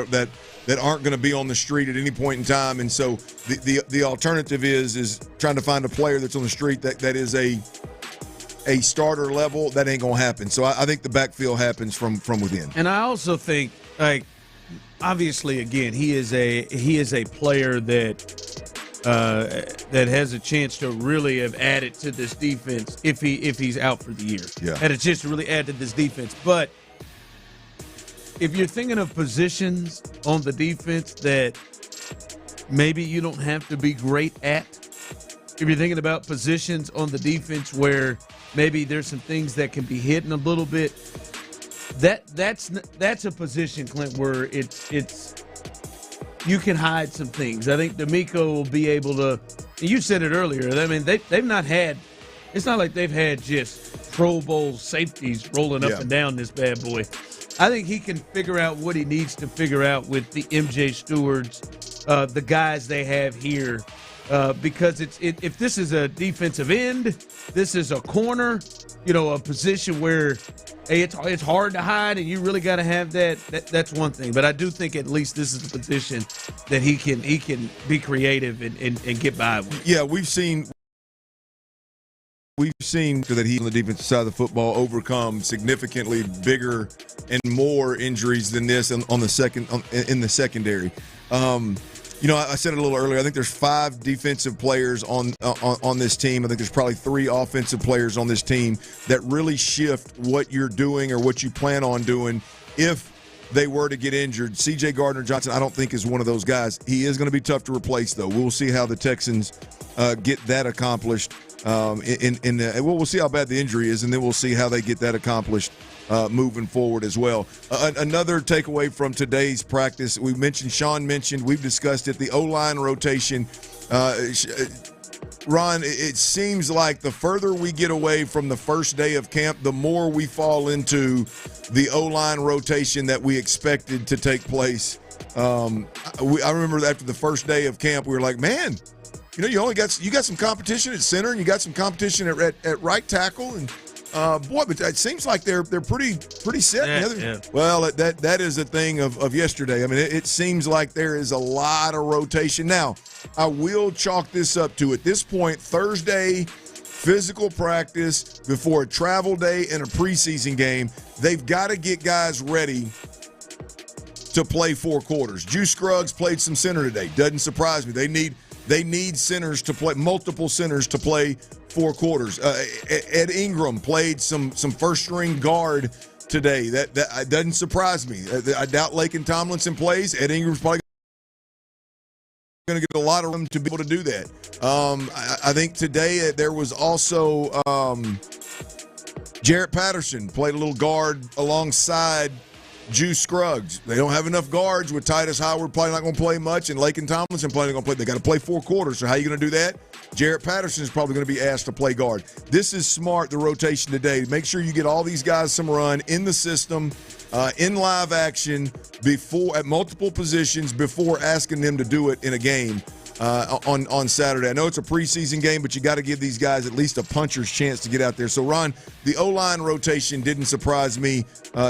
aren't going to be on the street at any point in time, and so the alternative is trying to find a player that's on the street that is a starter level. That ain't gonna happen. So I think the backfield happens from within. And I also think, obviously, again, he is a player that has a chance to really have added to this defense if he's out for the year. Yeah, had a chance to really add to this defense. But if you're thinking of positions on the defense that maybe you don't have to be great at, if you're thinking about positions on the defense where maybe there's some things that can be hidden a little bit, that's a position, Clint, where it's you can hide some things. I think D'Amico will be able to. You said it earlier. I mean, they've not had. It's not like they've had just Pro Bowl safeties rolling up and down this bad boy. I think he can figure out what he needs to figure out with the MJ Stewarts, the guys they have here. Because if this is a defensive end, this is a corner, a position where it's hard to hide, and you really got to have that. That's one thing. But I do think at least this is a position that he can be creative and get by with. Yeah, we've seen that he on the defensive side of the football overcome significantly bigger and more injuries than this in the secondary. I said it a little earlier. I think there's 5 defensive players on this team. I think there's probably 3 offensive players on this team that really shift what you're doing or what you plan on doing if they were to get injured. C.J. Gardner-Johnson, I don't think, is one of those guys. He is going to be tough to replace, though. We'll see how the Texans get that accomplished. We'll see how bad the injury is, and then we'll see how they get that accomplished moving forward as well. Another takeaway from today's practice, Sean mentioned, we've discussed it, the O-line rotation. Ron, it seems like the further we get away from the first day of camp, the more we fall into the O-line rotation that we expected to take place. I remember after the first day of camp, we were like, man, you got some competition at center, and you got some competition at right tackle, and but it seems like they're pretty set. Yeah. Well, that is a thing of yesterday. I mean, it seems like there is a lot of rotation. Now, I will chalk this up to, at this point, Thursday, physical practice before a travel day and a preseason game. They've got to get guys ready to play 4 quarters. Juice Scruggs played some center today. Doesn't surprise me. They need centers to play, multiple centers to play 4 quarters. Ed Ingram played some first-string guard today. That doesn't surprise me. I doubt Laken Tomlinson plays. Ed Ingram's probably going to get a lot of room to be able to do that. I think today there was also Jarrett Patterson played a little guard alongside Juice Scruggs. They don't have enough guards with Titus Howard probably not going to play much, and Laken Tomlinson probably not going to play. They got to play 4 quarters. So how are you going to do that? Jarrett Patterson is probably going to be asked to play guard. This is smart, the rotation today. Make sure you get all these guys some run in the system, in live action, before at multiple positions before asking them to do it in a game on Saturday. I know it's a preseason game, but you got to give these guys at least a puncher's chance to get out there. So, Ron, the O-line rotation didn't surprise me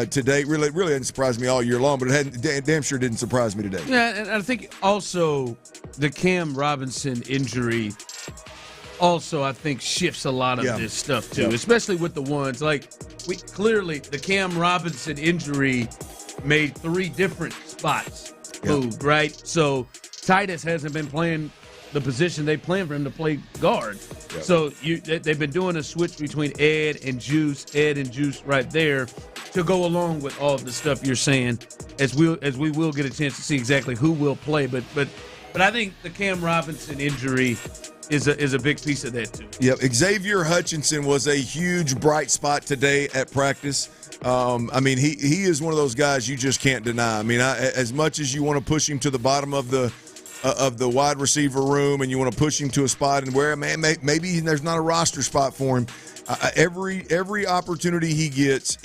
today. Really didn't surprise me all year long, but it damn sure didn't surprise me today. Yeah, and I think also the Cam Robinson injury also, I think, shifts a lot of this stuff, too, especially with the ones. Like, clearly, the Cam Robinson injury made 3 different spots moved, right? So Titus hasn't been playing the position they planned for him to play guard. Yep. So they've been doing a switch between Ed and Juice right there to go along with all of the stuff you're saying, as we will get a chance to see exactly who will play. But I think the Cam Robinson injury is a big piece of that too. Yep. Xavier Hutchinson was a huge bright spot today at practice. I mean, he is one of those guys you just can't deny. I mean, as much as you want to push him to the bottom of the wide receiver room, and you want to push him to a spot and where, man, maybe there's not a roster spot for him. Every opportunity he gets,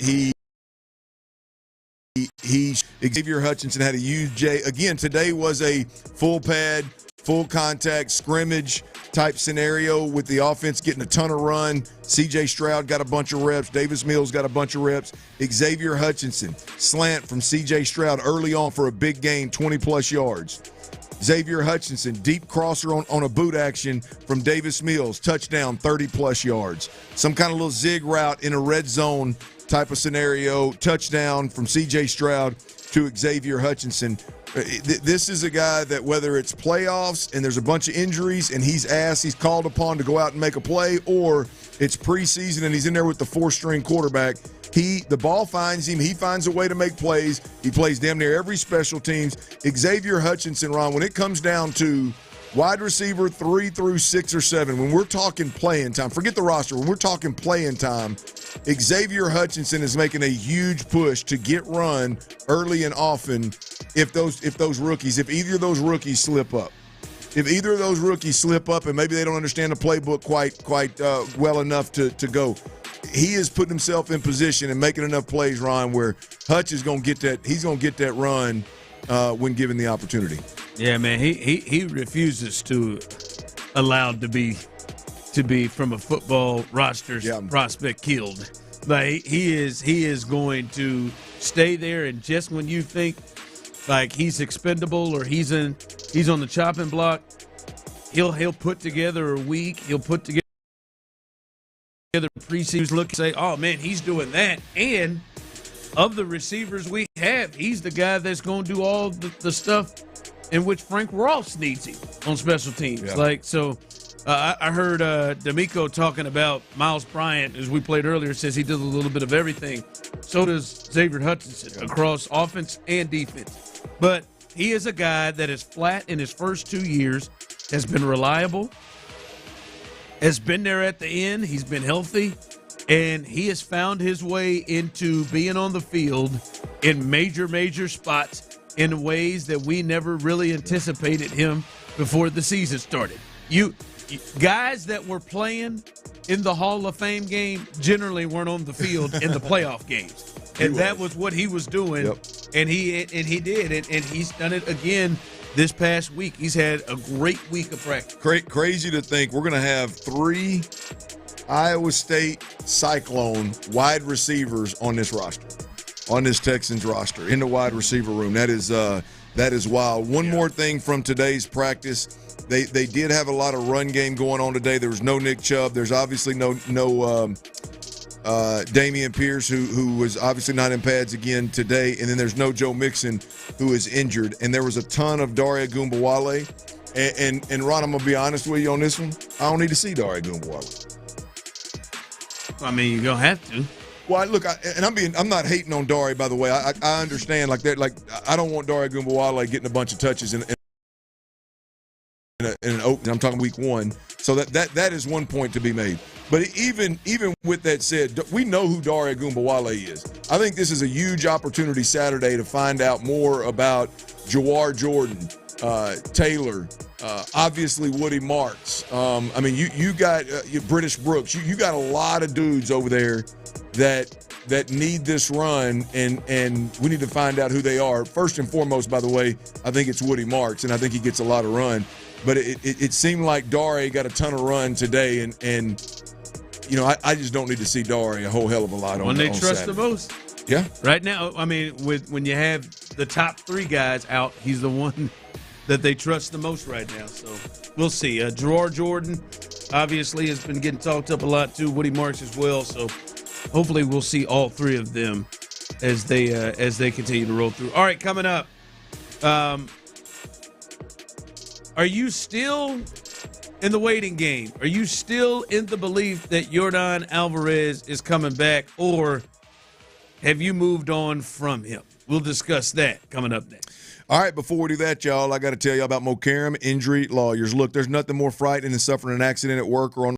Xavier Hutchinson had a huge again. Today was a full pad, full contact scrimmage type scenario with the offense getting a ton of run. CJ Stroud got a bunch of reps. Davis Mills got a bunch of reps. Xavier Hutchinson, slant from CJ Stroud early on for a big gain, 20-plus yards. Xavier Hutchinson, deep crosser on a boot action from Davis Mills, touchdown, 30-plus yards. Some kind of little zig route in a red zone type of scenario, touchdown from CJ Stroud to Xavier Hutchinson. This is a guy that, whether it's playoffs and there's a bunch of injuries and he's called upon to go out and make a play, or it's preseason and he's in there with the 4th-string quarterback, the ball finds him. He finds a way to make plays. He plays damn near every special teams. Xavier Hutchinson, Ron, when it comes down to wide receiver 3 through 6 or 7, when we're talking playing time, forget the roster, when we're talking playing time, Xavier Hutchinson is making a huge push to get run early and often if either of those rookies slip up. If either of those rookies slip up and maybe they don't understand the playbook quite well enough to go, he is putting himself in position and making enough plays, Ron, where Hutch is going to get that. He's going to get that run when given the opportunity. Yeah, man, he refuses to allow to be from a football roster prospect killed. Like he is going to stay there, and just when you think like he's expendable or he's on the chopping block, he'll put together a week. He'll put together preseason look and say, oh man, he's doing that. And of the receivers we have, he's the guy that's going to do all the stuff in which Frank Ross needs him on special teams. Yeah. I heard D'Amico talking about Miles Bryant, as we played earlier, says he does a little bit of everything. So does Xavier Hutchinson across offense and defense. But he is a guy that is flat in his first 2 years, has been reliable, has been there at the end. He's been healthy, and he has found his way into being on the field in major spots in ways that we never really anticipated him before the season started. You guys that were playing in the Hall of Fame game generally weren't on the field in the playoff games. And that was what he was doing. Yep. And he did it, and he's done it again this past week. He's had a great week of practice. Crazy to think we're going to have 3 Iowa State Cyclone wide receivers on this roster, on this Texans roster, in the wide receiver room. That is wild. One more thing from today's practice. They did have a lot of run game going on today. There was no Nick Chubb. There's obviously no Damian Pierce, who was obviously not in pads again today. And then there's no Joe Mixon, who is injured. And there was a ton of Dare Ogunbowale. And Ron, I'm going to be honest with you on this one. I don't need to see Dare Ogunbowale. I mean, you're going to have to. Well, look, I'm not hating on Dare, by the way. I understand I don't want Dare Ogunbowale getting a bunch of touches in an open. I'm talking week 1. So that is one point to be made. But even with that said, we know who Dare Ogunbowale is. I think this is a huge opportunity Saturday to find out more about Jawar Jordan, Taylor, obviously Woody Marks. I mean, you got British Brooks. You got a lot of dudes over there that need this run, and we need to find out who they are. First and foremost, by the way, I think it's Woody Marks, and I think he gets a lot of run. But it seemed like Dare got a ton of run today, and I just don't need to see Dare a whole hell of a lot on Saturday. When they trust the most. Yeah. Right now, I mean, when you have the top 3 guys out, he's the one that they trust the most right now. So we'll see. Jawar Jordan obviously has been getting talked up a lot too. Woody Marks as well. So hopefully we'll see all 3 of them as they continue to roll through. All right, coming up. Are you still in the waiting game? Are you still in the belief that Yordan Alvarez is coming back, or have you moved on from him? We'll discuss that coming up next. All right, before we do that, y'all, I got to tell you about Mokaram Injury Lawyers. Look, there's nothing more frightening than suffering an accident at work or on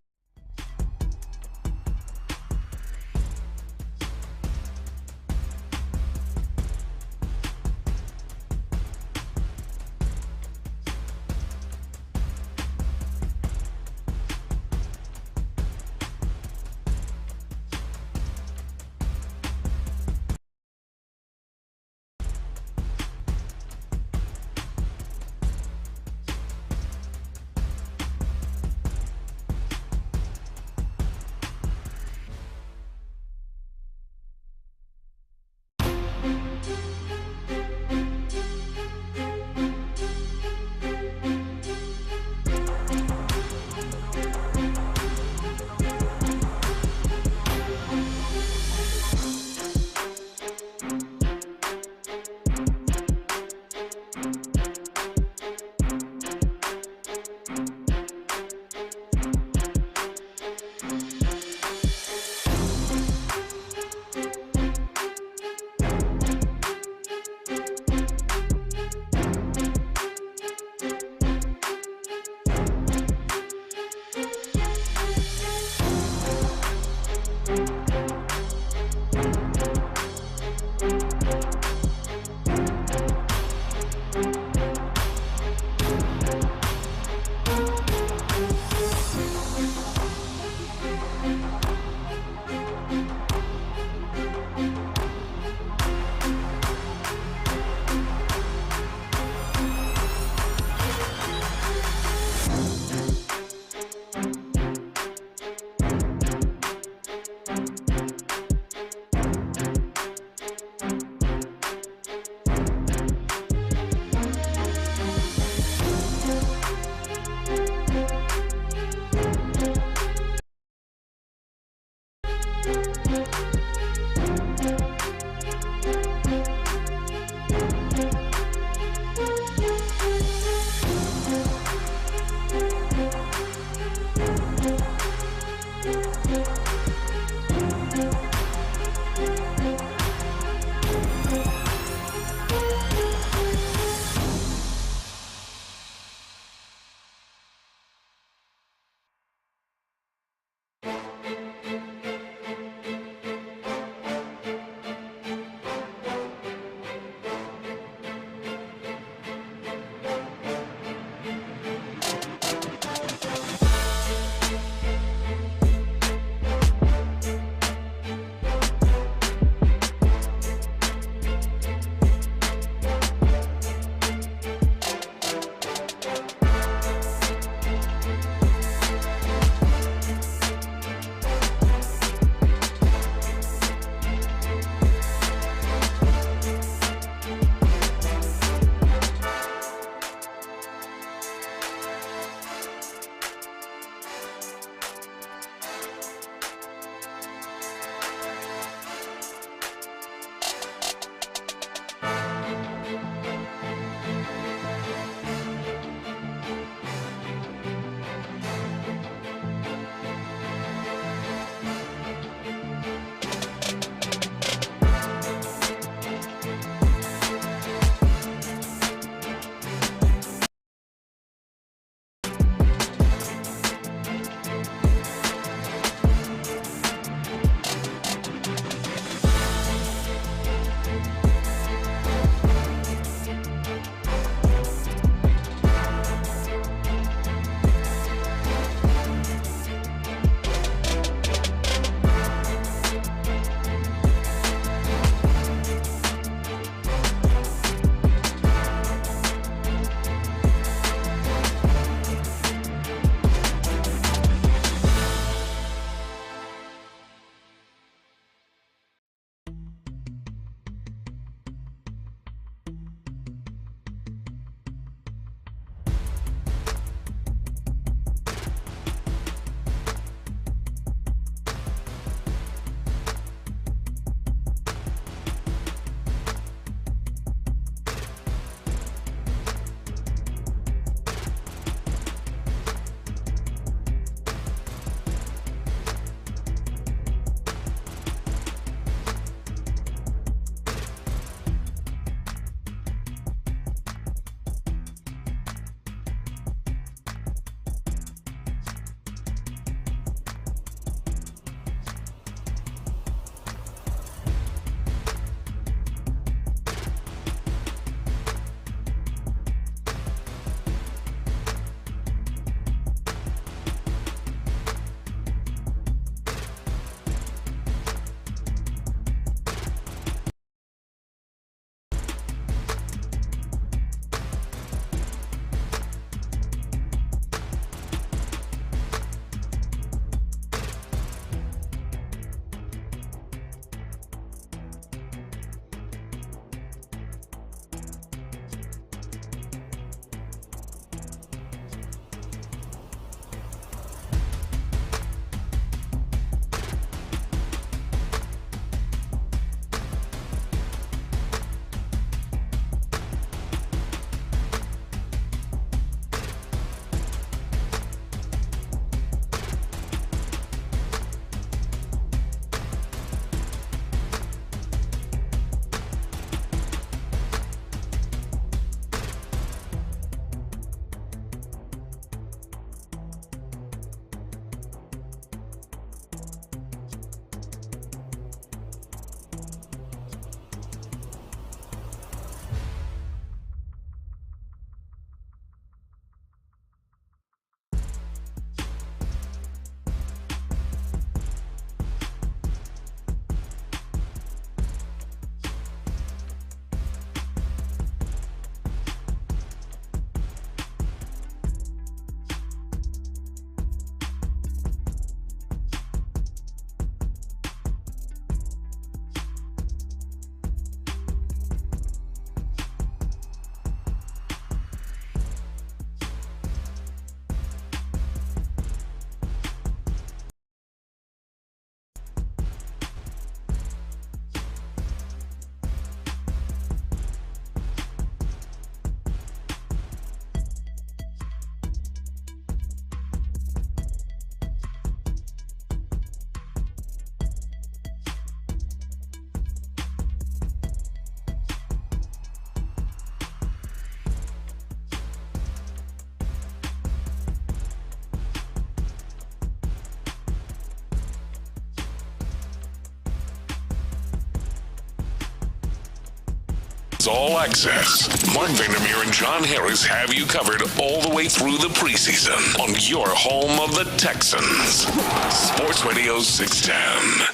All Access. Mark Vandermeer and John Harris have you covered all the way through the preseason on your home of the Texans. Sports Radio 610.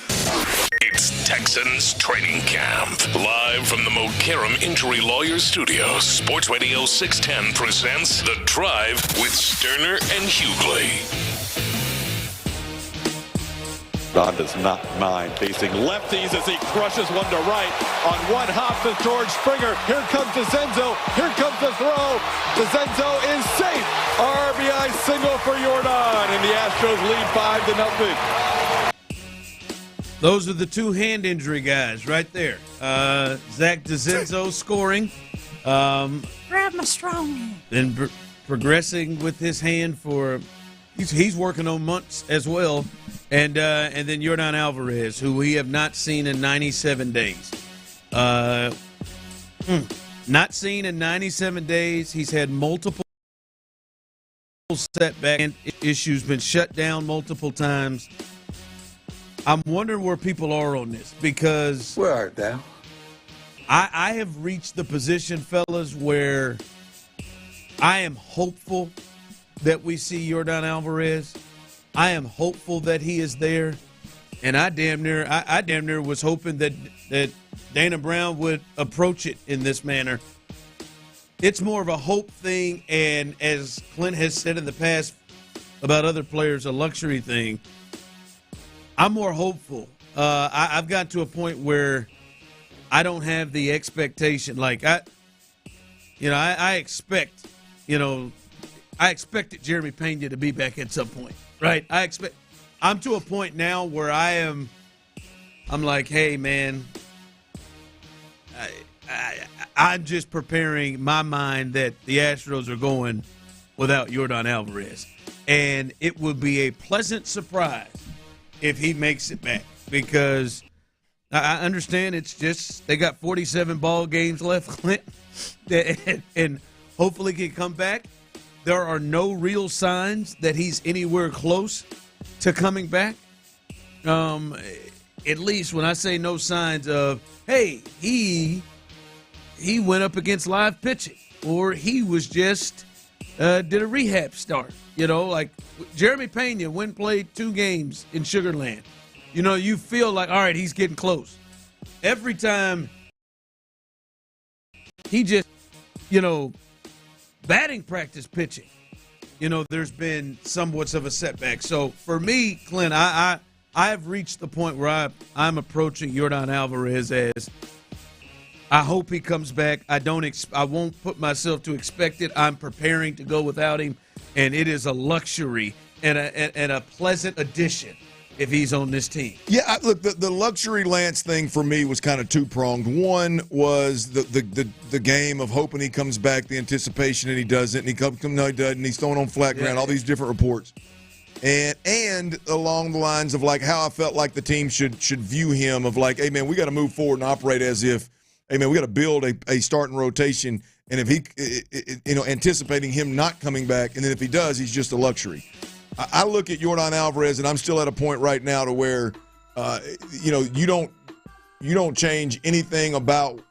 It's Texans Training Camp. Live from the Mokaram Injury Lawyers Studios, Sports Radio 610 presents The Drive with Stoerner and Hughley. Don does not mind facing lefties as he crushes one to right. On one hop to George Springer. Here comes DeZenzo. Here comes the throw. DeZenzo is safe. RBI single for Jordan, and the Astros lead 5-0. Those are the two hand injury guys right there. Zach DeZenzo scoring. Grab my strong hand. Then progressing with his hand for he's working on months as well. And then Jordan Alvarez, who we have not seen in 97 days. Not seen in 97 days. He's had multiple setback issues, been shut down multiple times. I'm wondering where people are on this because where art thou? I have reached the position, fellas, where I am hopeful that we see Jordan Alvarez. I am hopeful that he is there, and I damn near was hoping that Dana Brown would approach it in this manner. It's more of a hope thing, and as Clint has said in the past about other players, a luxury thing. I'm more hopeful. I've got to a point where I don't have the expectation. Like I expect, I expected Jeremy Payne to be back at some point. Right, I'm to a point now where I'm like, hey man, I'm just preparing my mind that the Astros are going without Jordan Alvarez, and it would be a pleasant surprise if he makes it back because I understand it's just they got 47 ball games left, Clint, and hopefully he can come back. There are no real signs that he's anywhere close to coming back. At least when I say no signs of, hey, he went up against live pitching or he was just did a rehab start. Like Jeremy Pena went and played 2 games in Sugar Land. You feel like, all right, he's getting close. Every time he just, batting practice pitching, there's been somewhat of a setback. So for me, Clint, I have reached the point where I'm approaching Jordan Alvarez as I hope he comes back. I won't put myself to expect it. I'm preparing to go without him, and it is a luxury and a pleasant addition if he's on this team. Yeah, look, the luxury Lance thing for me was kind of two-pronged. One was the game of hoping he comes back, the anticipation that he doesn't, and he no, he doesn't, he's throwing on flat ground, all these different reports. And along the lines of like how I felt like the team should view him of like, hey, man, we got to move forward and operate as if, hey, man, we got to build a starting rotation, and if he, anticipating him not coming back, and then if he does, he's just a luxury. I look at Jordan Alvarez, and I'm still at a point right now to where, you don't change anything about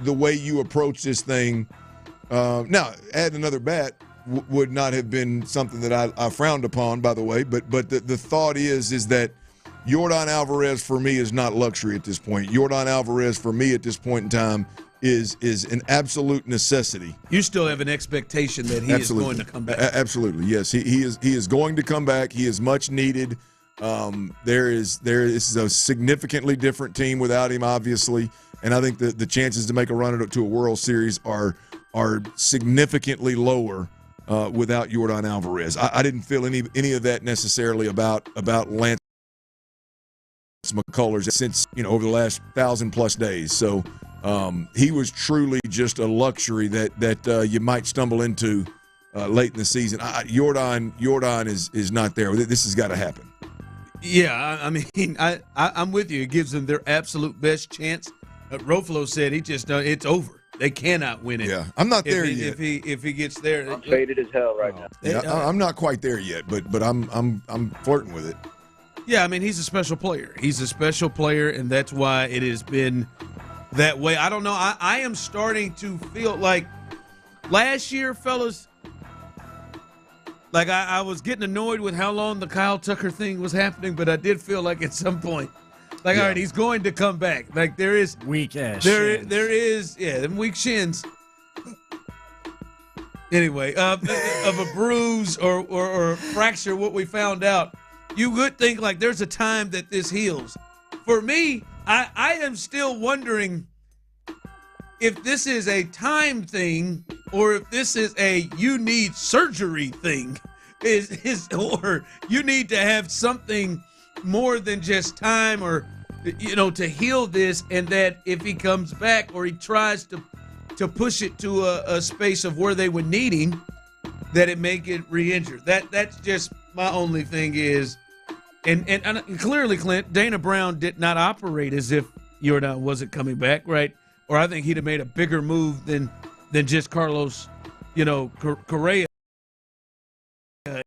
the way you approach this thing. Now, add another bat would not have been something that I frowned upon, by the way. But the thought is that Jordan Alvarez for me is not luxury at this point. Jordan Alvarez for me at this point in time is an absolute necessity. You still have an expectation that he is going to come back. Absolutely, yes. He is going to come back. He is much needed. This is a significantly different team without him, obviously, and I think the chances to make a run to a World Series are significantly lower without Jordan Alvarez. I didn't feel any of that necessarily about Lance McCullers since over the last 1,000+ days. So. He was truly just a luxury that you might stumble into late in the season. Jordan is not there. This has got to happen. Yeah, I mean, I'm with you. It gives them their absolute best chance. Roflo said it's over. They cannot win it. Yeah, I'm not there yet. If he gets there, I'm faded as hell right now. Yeah, I'm not quite there yet, but I'm flirting with it. Yeah, I mean, he's a special player. He's a special player, and that's why it has been that way. I don't know. I am starting to feel like last year, fellas, like I was getting annoyed with how long the Kyle Tucker thing was happening, but I did feel like at some point, like, all right, he's going to come back. Like there is weak ass. There is them weak shins. Anyway, of a bruise or fracture, what we found out, you would think like there's a time that this heals. For me, I am still wondering if this is a time thing or if this is a you need surgery thing, or you need to have something more than just time or to heal this, and that if he comes back or he tries to push it to a space of where they would need him, that it may get re-injured. That's just my only thing is, and clearly, Clint, Dana Brown did not operate as if Jordan wasn't coming back, right? Or I think he'd have made a bigger move than just Carlos, Correa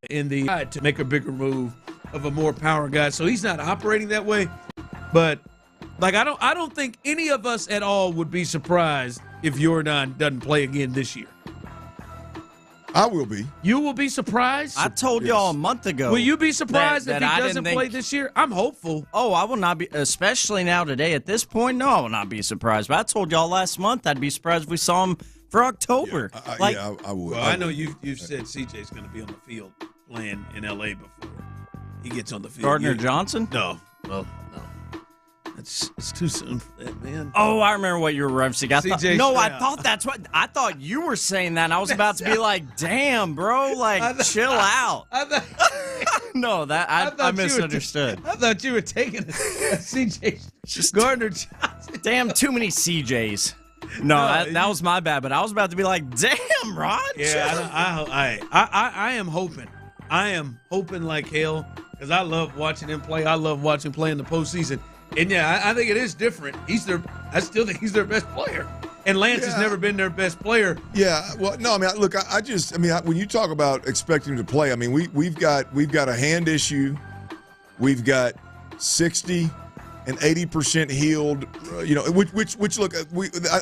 in the to make a bigger move of a more power guy. So he's not operating that way. But like I don't think any of us at all would be surprised if Jordan doesn't play again this year. I will be. You will be surprised? I told y'all a month ago. Will you be surprised if he doesn't play this year? I'm hopeful. Oh, I will not be, especially now today at this point. No, I will not be surprised. But I told y'all last month I'd be surprised if we saw him for October. I would. Well, I know you've said CJ's going to be on the field playing in L.A. before he gets on the field. Gardner Johnson? No. Well, no. It's too soon for that, man. Oh, I remember what you were referencing. I thought that's what I thought you were saying that. And I was about to be like, "Damn, bro, like chill out." No, I misunderstood. I thought you were taking a CJ Gardner Johnson. Damn, too many CJs. No, that was my bad. But I was about to be like, "Damn, Rod." Yeah, I am hoping. I am hoping like hell because I love watching him play. I love watching him play in the postseason. And yeah, I think it is different. I still think he's their best player. And Lance has never been their best player. Yeah, well, no, I mean, look, when you talk about expecting him to play, I mean, we've got a hand issue, we've got 60 and 80% healed, which look,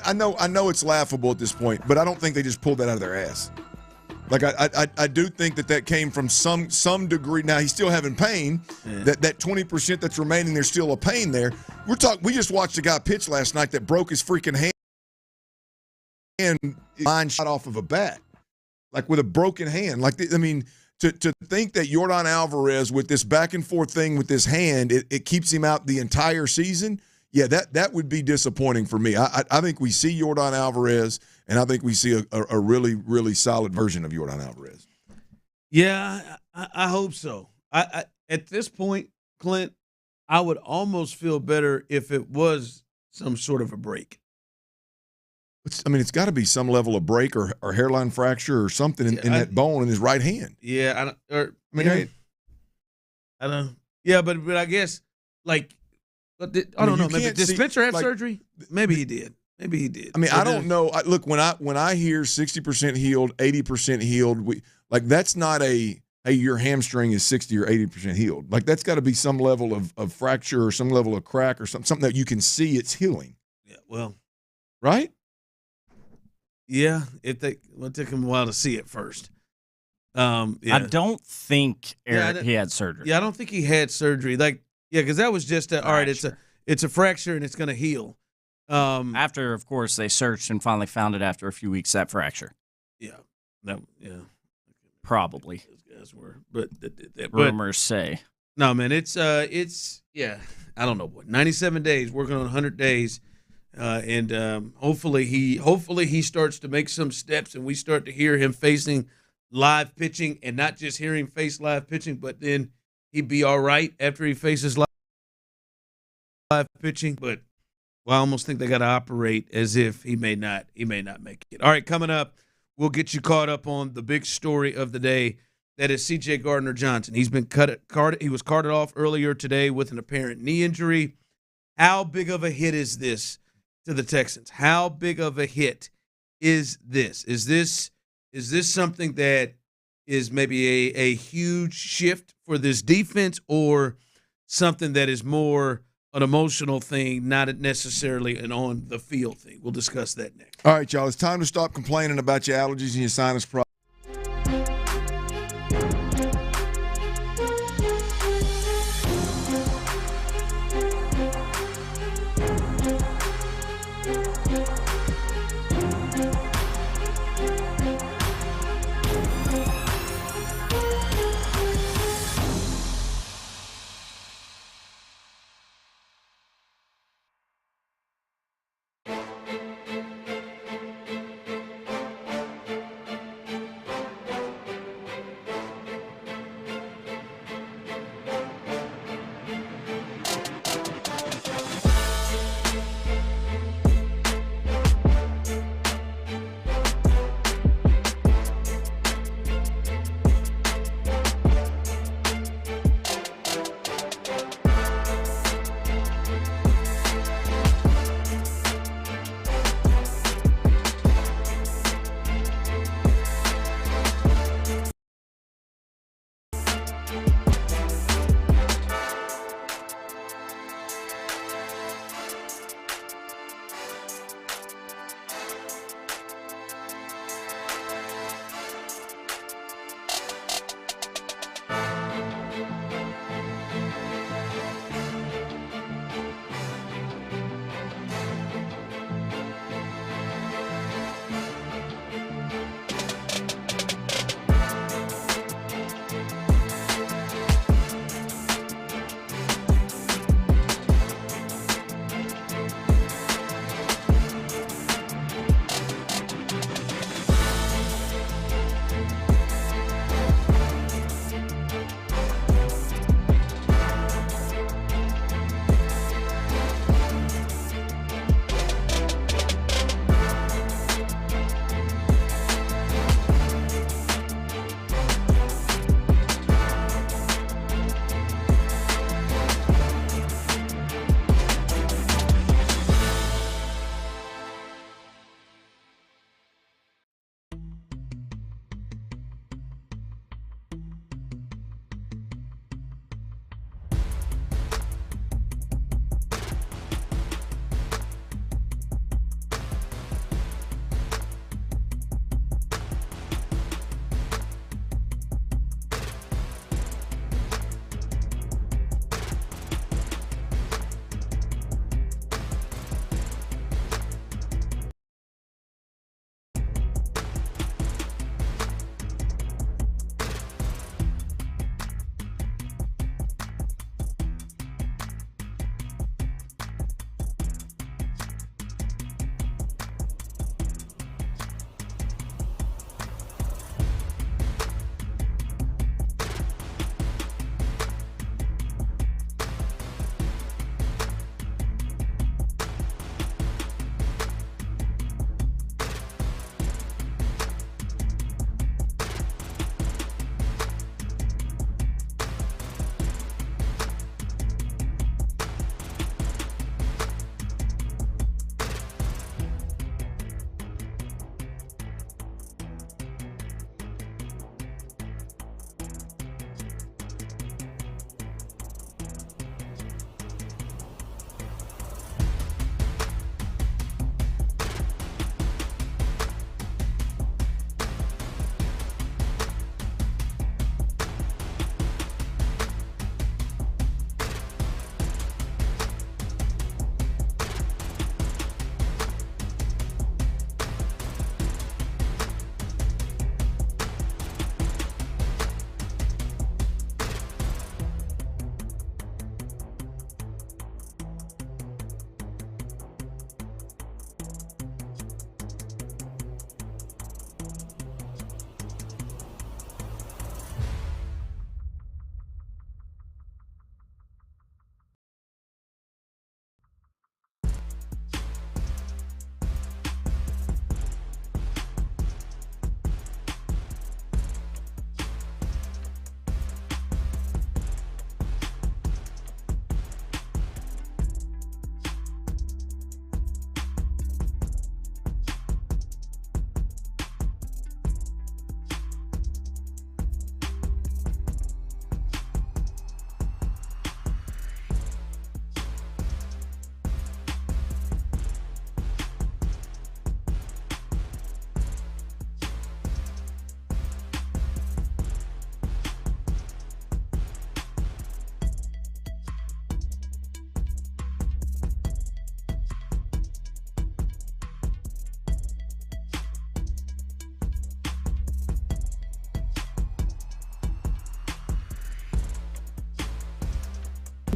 I know it's laughable at this point, but I don't think they just pulled that out of their ass. Like I do think that came from some degree. Now he's still having pain. Yeah. That 20% that's remaining, there's still a pain there. We just watched a guy pitch last night that broke his freaking hand line shot off of a bat, like with a broken hand. Like to think that Jordan Alvarez with this back and forth thing with this hand, it keeps him out the entire season. Yeah, that would be disappointing for me. I think we see Jordan Alvarez, and I think we see a really, really solid version of Jordan Alvarez. Yeah, I hope so. I at this point, Clint, I would almost feel better if it was some sort of a break. It's got to be some level of break or hairline fracture or something in that bone in his right hand. Yeah, I don't. Yeah, but I guess like. I don't know. Maybe did Spencer have surgery? Maybe he did. I mean, I don't know. Look, when I hear 60% healed, 80% healed, that's not your hamstring is 60 or 80% healed. Like that's got to be some level of fracture or some level of crack or something that you can see it's healing. Yeah. Well. Right. Yeah. It took him a while to see it first. Yeah. I don't think he had surgery. Yeah, I don't think he had surgery. Yeah, because that was just all right. It's a fracture and it's going to heal. After, of course, they searched and finally found it after a few weeks. That fracture. Yeah, probably. Those guys were, but rumors say. No, man, it's I don't know, boy. 97 days working on 100 days, and hopefully he starts to make some steps, and we start to hear him facing live pitching, and not just hear him face live pitching, but then. He'd be all right after he faces live pitching, but I almost think they got to operate as if he may not make it. All right, coming up, we'll get you caught up on the big story of the day. That is C.J. Gardner Johnson. He's been he was carted off earlier today with an apparent knee injury. How big of a hit is this to the Texans? How big of a hit is this? Is this something that is maybe a huge shift for this defense, or something that is more an emotional thing, not necessarily an on the field thing. We'll discuss that next. All right, y'all. It's time to stop complaining about your allergies and your sinus problems.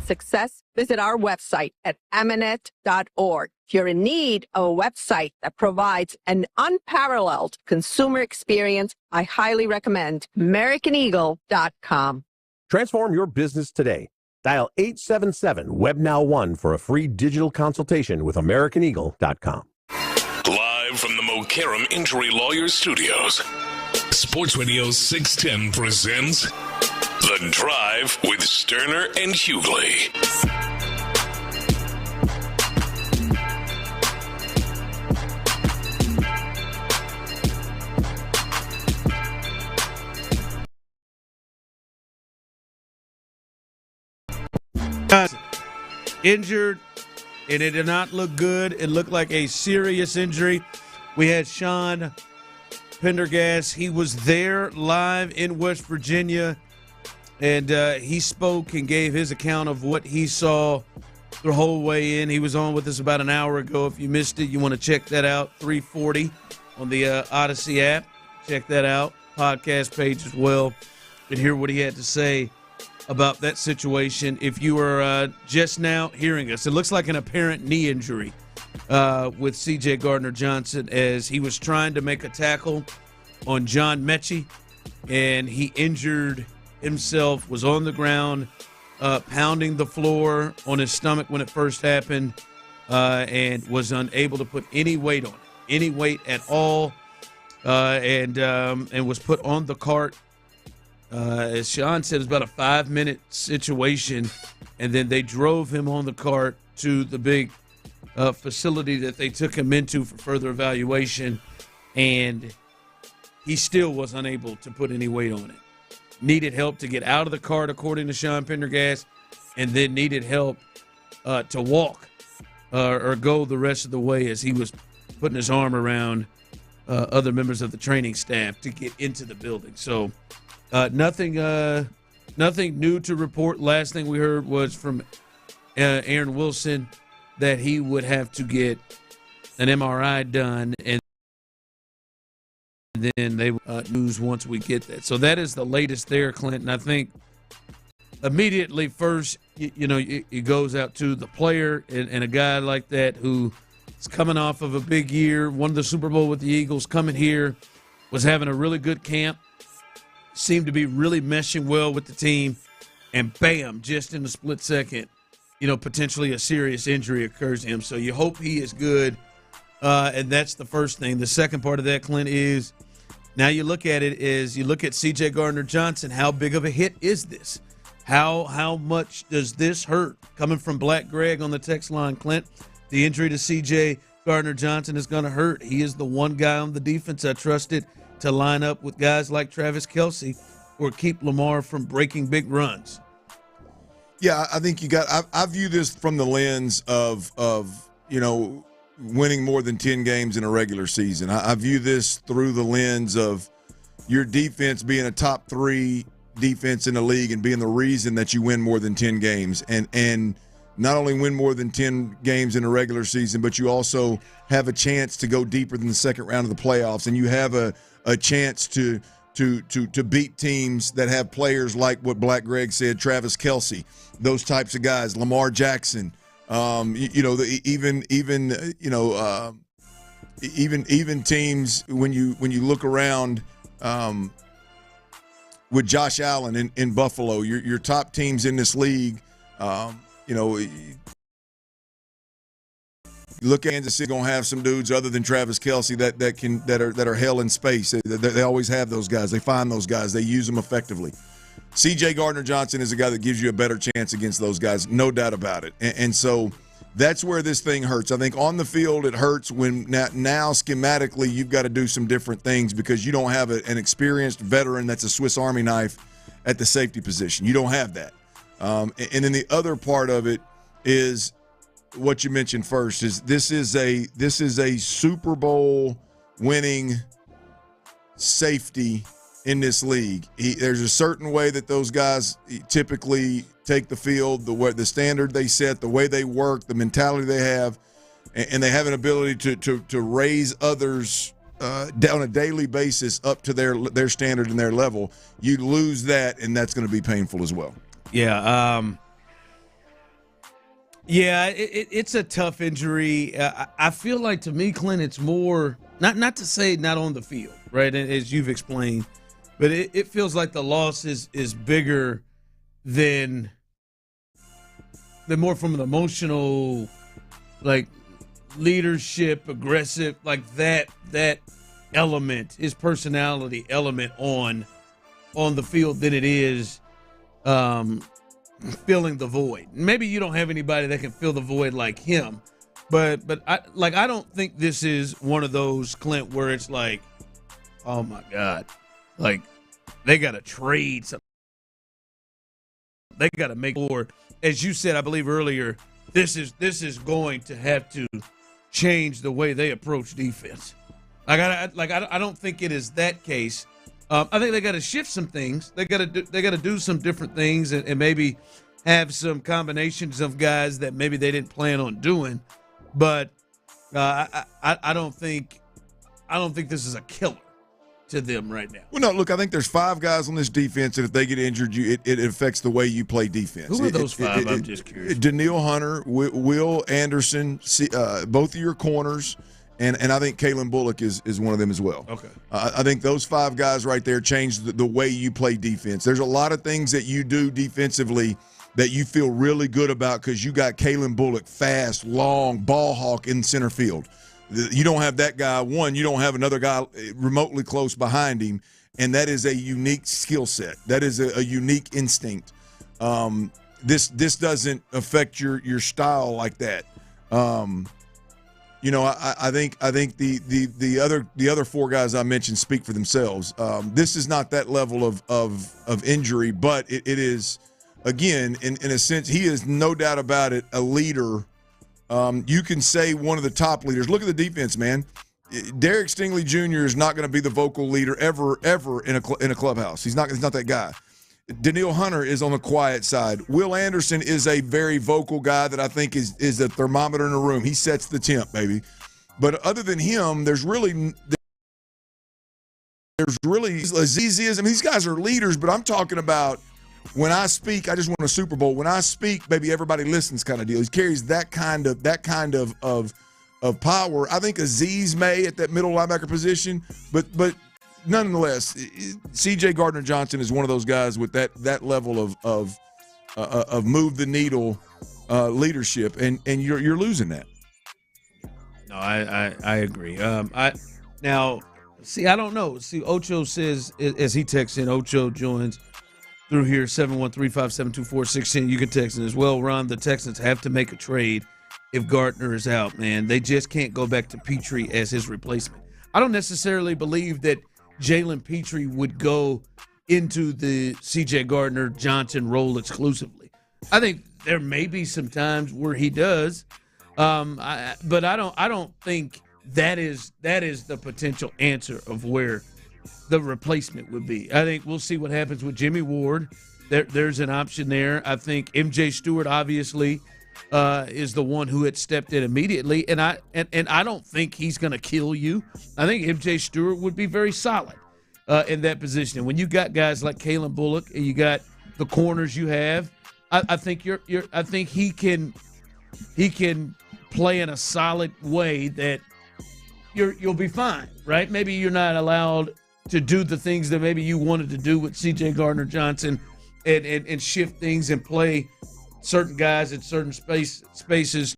success, visit our website at amanet.org. If you're in need of a website that provides an unparalleled consumer experience, I highly recommend AmericanEagle.com. Transform your business today. Dial 877-WebNow1 for a free digital consultation with AmericanEagle.com. Live from the Mokaram Injury Lawyers Studios, Sports Radio 610 presents The Drive with Stoerner and Hughley. Injured, and it did not look good. It looked like a serious injury. We had Sean Pendergast. He was there live in West Virginia, and he spoke and gave his account of what he saw the whole way in. He was on with us about an hour ago. If you missed it, you want to check that out, 3:40 on the Odyssey app. Check that out, podcast page as well, and hear what he had to say about that situation. If you are just now hearing us, it looks like an apparent knee injury with C.J. Gardner-Johnson as he was trying to make a tackle on John Mechie, and he injured himself, was on the ground, pounding the floor on his stomach when it first happened, and was unable to put any weight on it, any weight at all, and was put on the cart. As Sean said, it was about a 5-minute situation, and then they drove him on the cart to the big facility that they took him into for further evaluation, and he still was unable to put any weight on it. Needed help to get out of the cart, according to Sean Pendergast, and then needed help to walk or go the rest of the way as he was putting his arm around other members of the training staff to get into the building. So nothing new to report. Last thing we heard was from Aaron Wilson that he would have to get an MRI done, and then they news once we get that. So that is the latest there, Clinton. I think immediately first, it goes out to the player and a guy like that who is coming off of a big year, won the Super Bowl with the Eagles, coming here, was having a really good camp, seemed to be really meshing well with the team, and bam, just in a split second, potentially a serious injury occurs to him. So you hope he is good, and that's the first thing. The second part of that, Clint, is now you look at it is you look at C.J. Gardner-Johnson. How big of a hit is this? How much does this hurt? Coming from Black Greg on the text line, Clint, the injury to C.J. Gardner-Johnson is going to hurt. He is the one guy on the defense I trusted to line up with guys like Travis Kelce or keep Lamar from breaking big runs. Yeah, I think I view this from the lens of winning more than 10 games in a regular season. I view this through the lens of your defense being a top 3 defense in the league and being the reason that you win more than 10 games. And not only win more than 10 games in a regular season, but you also have a chance to go deeper than the second round of the playoffs, and you have a chance to beat teams that have players like what Black Greg said, Travis Kelce, those types of guys, Lamar Jackson, even teams when you look around with Josh Allen in Buffalo, your top teams in this league, you look at Kansas City, gonna have some dudes other than Travis Kelce that are hell in space. They always have those guys. They find those guys. They use them effectively. C.J. Gardner-Johnson is a guy that gives you a better chance against those guys, no doubt about it. And so that's where this thing hurts. I think on the field it hurts when now schematically you've got to do some different things because you don't have an experienced veteran that's a Swiss Army knife at the safety position. You don't have that. And then the other part of it is what you mentioned first is this is a Super Bowl winning safety in this league. There's a certain way that those guys typically take the field, the standard they set, the way they work, the mentality they have, and they have an ability to raise others on a daily basis up to their standard and their level. You lose that, and that's going to be painful as well. Yeah. Yeah, it's a tough injury. I feel like, to me, Clint, it's more not to say not on the field, right? As you've explained, but it feels like the loss is bigger than more from an emotional, like leadership, aggressive, like that element, his personality element on the field than it is filling the void. Maybe you don't have anybody that can fill the void like him, but I don't think this is one of those, Clint, where it's like, oh my God, like they got to trade something. They got to make more. As you said, I believe earlier, this is going to have to change the way they approach defense. I don't think it is that case. I think they got to shift some things. They got to do some different things and maybe have some combinations of guys that maybe they didn't plan on doing. But I don't think this is a killer to them right now. Well, no, look, I think there's 5 guys on this defense, and if they get injured, it affects the way you play defense. Who are those 5? I'm just curious. Daniil Hunter, Will Anderson, both of your corners. And I think Kalen Bullock is one of them as well. Okay. I think those 5 guys right there change the way you play defense. There's a lot of things that you do defensively that you feel really good about because you got Kalen Bullock, fast, long, ball hawk in center field. You don't have that guy. One, you don't have another guy remotely close behind him, and that is a unique skill set. That is a unique instinct. This doesn't affect your style like that. You know, I think the other 4 guys I mentioned speak for themselves. This is not that level of injury, but it is, again, in a sense, he is no doubt about it a leader. You can say one of the top leaders. Look at the defense, man. Derek Stingley Jr. is not going to be the vocal leader ever in a clubhouse. He's not that guy. Daniil Hunter is on the quiet side. Will Anderson is a very vocal guy that I think is a thermometer in the room. He sets the temp, baby. But other than him, there's really Aziz. I mean, these guys are leaders, but I'm talking about when I speak, I just won a Super Bowl. When I speak, baby, everybody listens kind of deal. He carries that kind of power. I think Aziz may at that middle linebacker position, but nonetheless, C.J. Gardner-Johnson is one of those guys with that level of move the needle leadership, and you're losing that. No, I agree. I don't know. See, Ocho says, as he texts in, Ocho joins through here, 713-572-4610. You can text in as well. Ron, the Texans have to make a trade if Gardner is out, man. They just can't go back to Petrie as his replacement. I don't necessarily believe that Jalen Petrie would go into the C.J. Gardner-Johnson role exclusively. I think there may be some times where he does, but I don't think that is the potential answer of where the replacement would be. I think we'll see what happens with Jimmy Ward. There's an option there. I think M.J. Stewart obviously is the one who had stepped in immediately, and I don't think he's going to kill you. I think M.J. Stewart would be very solid in that position. And when you got guys like Kalen Bullock and you got the corners you have, I think I think he can play in a solid way that you'll be fine, right? Maybe you're not allowed to do the things that maybe you wanted to do with C.J. Gardner-Johnson and shift things and play certain guys in certain spaces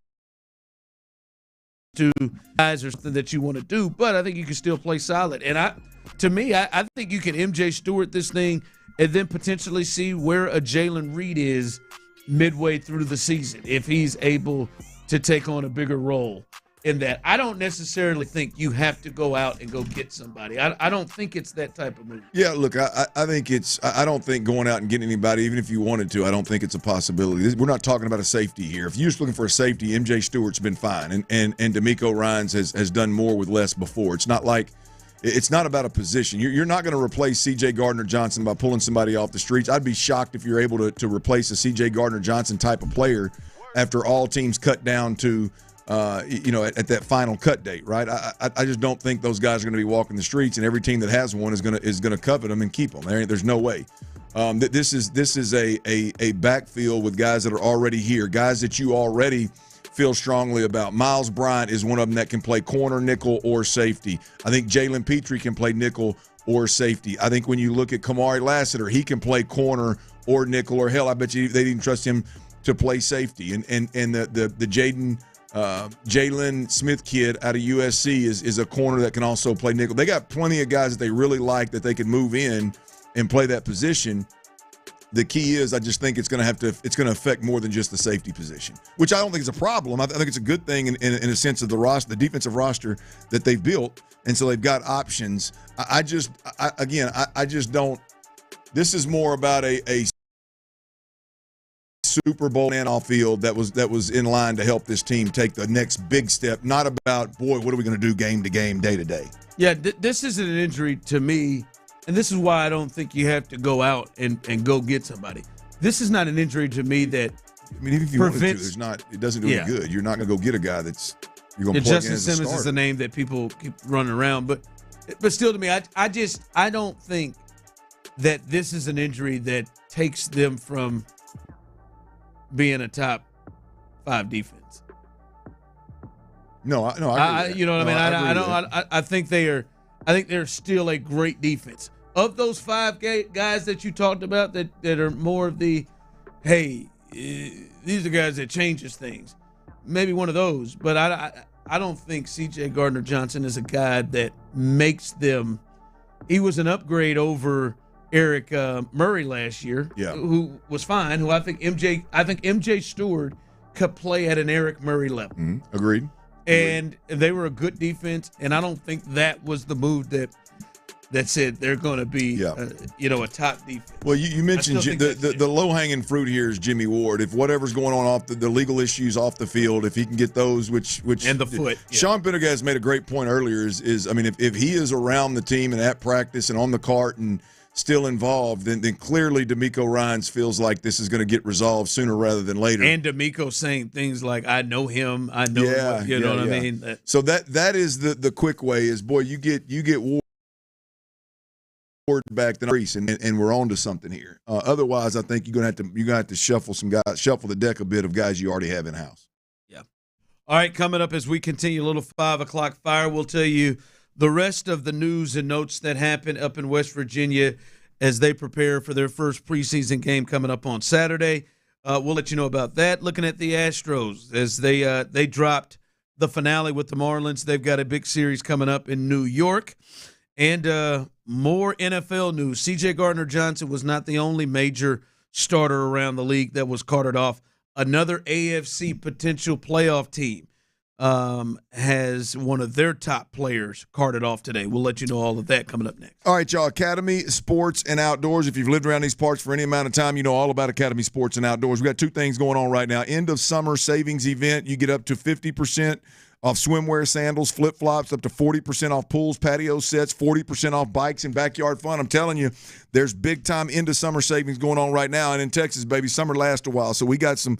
to guys or something that you want to do, but I think you can still play solid. And I think you can MJ Stewart this thing and then potentially see where a Jalen Reed is midway through the season if he's able to take on a bigger role in that. I don't necessarily think you have to go out and go get somebody. I don't think it's that type of move. Yeah, look, I think I don't think going out and getting anybody, even if you wanted to, I don't think it's a possibility. We're not talking about a safety here. If you're just looking for a safety, MJ Stewart's been fine, and DeMeco Ryans has done more with less before. It's not about a position. You're not going to replace C.J. Gardner-Johnson by pulling somebody off the streets. I'd be shocked if you're able to replace a C.J. Gardner-Johnson type of player after all teams cut down to at that final cut date, right? I just don't think those guys are going to be walking the streets, and every team that has one is going to covet them and keep them. There's no way. This is a backfield with guys that are already here, guys that you already feel strongly about. Miles Bryant is one of them that can play corner, nickel, or safety. I think Jalen Petrie can play nickel or safety. I think when you look at Kamari Lassiter, he can play corner or nickel, or hell, I bet you they didn't trust him to play safety. And the Jalen Smith kid out of USC is a corner that can also play nickel. They got plenty of guys that they really like that they can move in and play that position. The key is, I just think it's going to affect more than just the safety position, which I don't think is a problem. I think it's a good thing in a sense of the defensive roster that they've built, and so they've got options. I just don't. This is more about a Super Bowl man off field that was in line to help this team take the next big step. Not about, boy, what are we going to do game to game, day to day. Yeah, this isn't an injury to me. And this is why I don't think you have to go out and go get somebody. This is not an injury to me that even if you prevents, wanted to, it doesn't do any good. You're not going to go get a guy that's you're going to plug Justin in as a Simmons starter. is the name that people keep running around, but still, to me, I don't think that this is an injury that takes them from being a top 5 defense. No, I agree. You know what I mean? I think they are. I think they're still a great defense. Of those 5 guys that you talked about that are more of the, hey, these are guys that changes things. Maybe one of those, but I don't think C.J. Gardner-Johnson is a guy that makes them. He was an upgrade over Eric Murray last year, who was fine. Who I think MJ Stewart could play at an Eric Murray level. Agreed. And they were a good defense, and I don't think that was the move that said they're going to be, a top defense. Well, you mentioned the low-hanging fruit here is Jimmy Ward. If whatever's going on off the legal issues off the field, if he can get those, which and the foot. Sean Pendergast made a great point earlier. Is I mean, if he is around the team and at practice and on the cart and still involved, then clearly DeMeco Ryans feels like this is going to get resolved sooner rather than later. And DeMeco saying things like, "I know him, I know him," you know what I mean. So that is the quick way. Is boy, you get Ward back the crease, and we're on to something here. Otherwise, I think you're gonna have to shuffle some guys, shuffle the deck a bit of guys you already have in house. Yeah. All right, coming up as we continue a little 5 o'clock fire, we'll tell you the rest of the news and notes that happened up in West Virginia as they prepare for their first preseason game coming up on Saturday. We'll let you know about that. Looking at the Astros as they dropped the finale with the Marlins. They've got a big series coming up in New York. And more NFL news. C.J. Gardner-Johnson was not the only major starter around the league that was carted off. Another AFC potential playoff team has one of their top players carted off today. We'll let you know all of that coming up next. All right, y'all. Academy Sports and Outdoors. If you've lived around these parts for any amount of time, you know all about Academy Sports and Outdoors. We got 2 things going on right now. End of summer savings event. You get up to 50% off swimwear, sandals, flip-flops, up to 40% off pools, patio sets, 40% off bikes and backyard fun. I'm telling you, there's big-time end of summer savings going on right now. And in Texas, baby, summer lasts a while. So we got some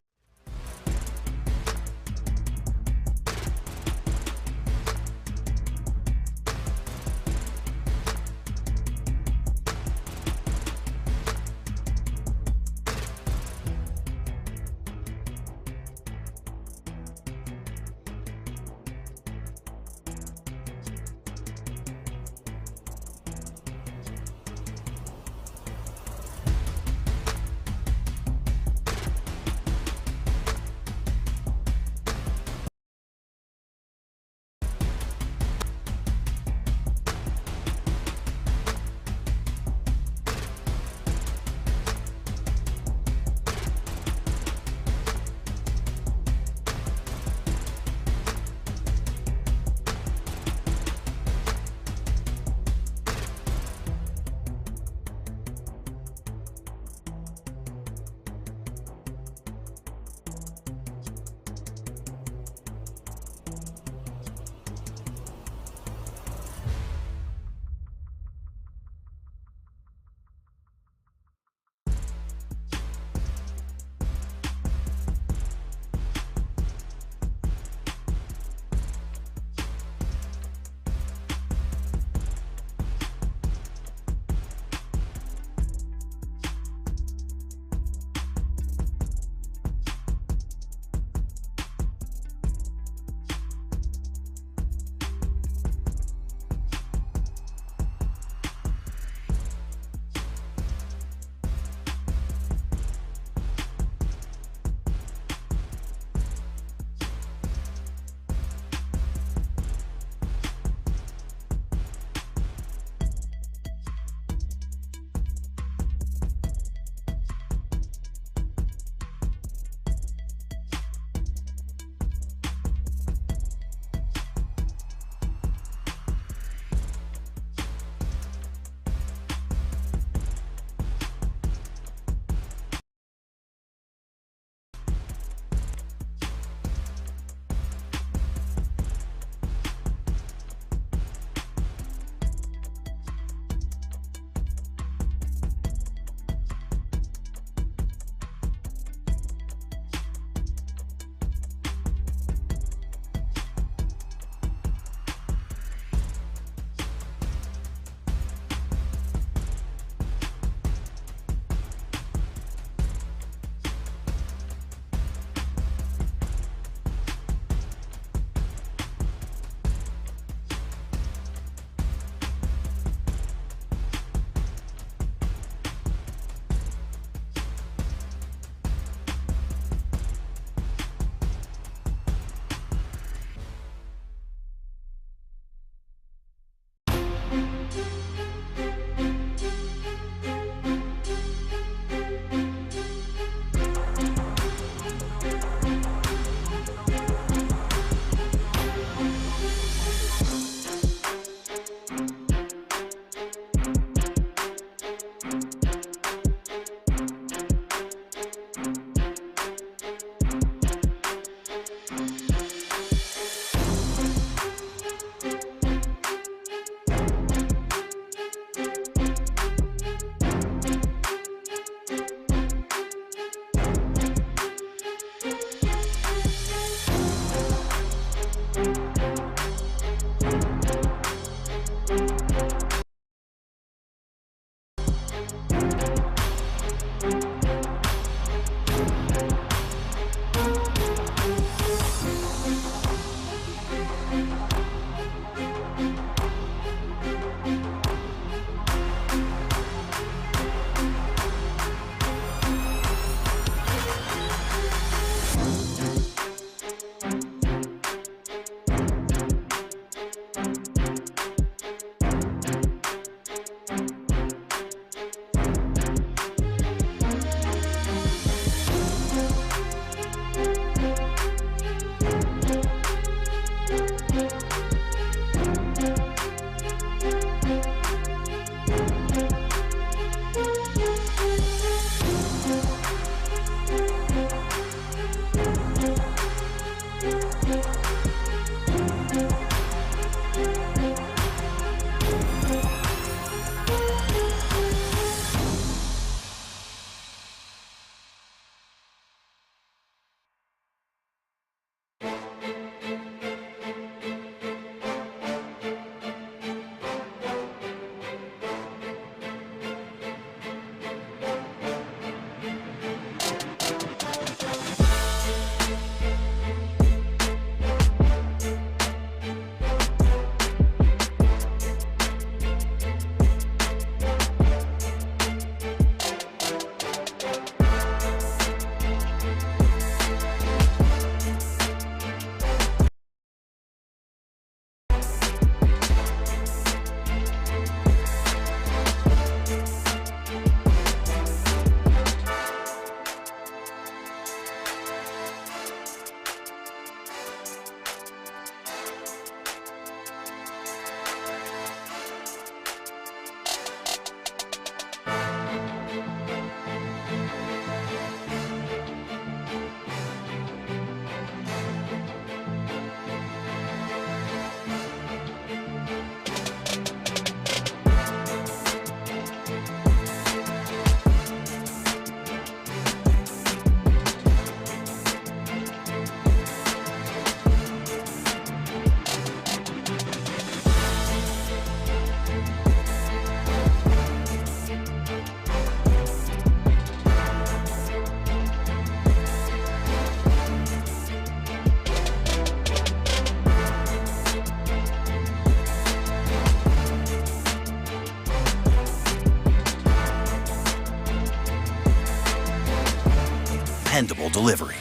dependable delivery,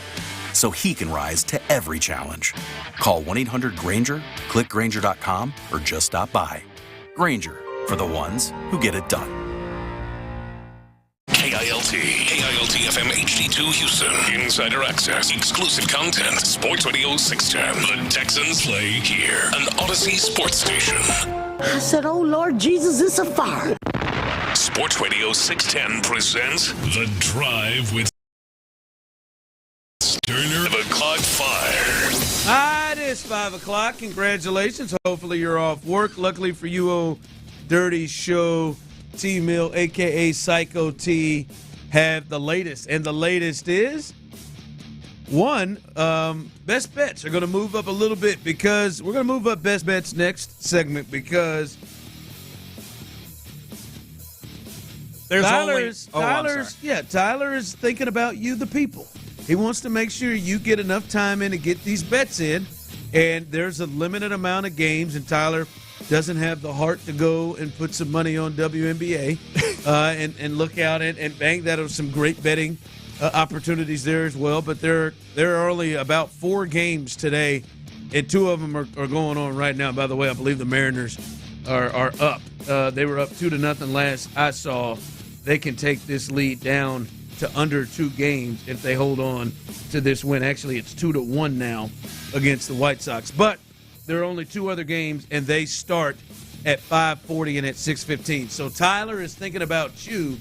so he can rise to every challenge. Call 1-800-GRANGER, click Grainger.com, or just stop by. Grainger, for the ones who get it done. KILT FM HD2 Houston. Insider access, exclusive content. Sports Radio 610. The Texans play here. An Odyssey sports station. I said, oh, Lord Jesus, it's a fire. Sports Radio 610 presents The Drive with Stoerner. The clock fired. It is 5 o'clock. Congratulations. Hopefully you're off work. Luckily for you, old Dirty Show T-Mill, a.k.a. Psycho T, have the latest. And the latest is, best bets are going to move up a little bit because we're going to move up best bets next segment because Tyler is thinking about you, the people. He wants to make sure you get enough time in to get these bets in, and there's a limited amount of games, and Tyler doesn't have the heart to go and put some money on WNBA and look out and bang. That are some great betting opportunities there as well, but there are only about 4 games today, and 2 of them are going on right now. By the way, I believe the Mariners are up. They were up 2-0 last I saw. They can take this lead down to under 2 games if they hold on to this win. Actually, it's 2-1 now against the White Sox. But there are only 2 other games, and they start at 5:40 and at 6:15. So Tyler is thinking about you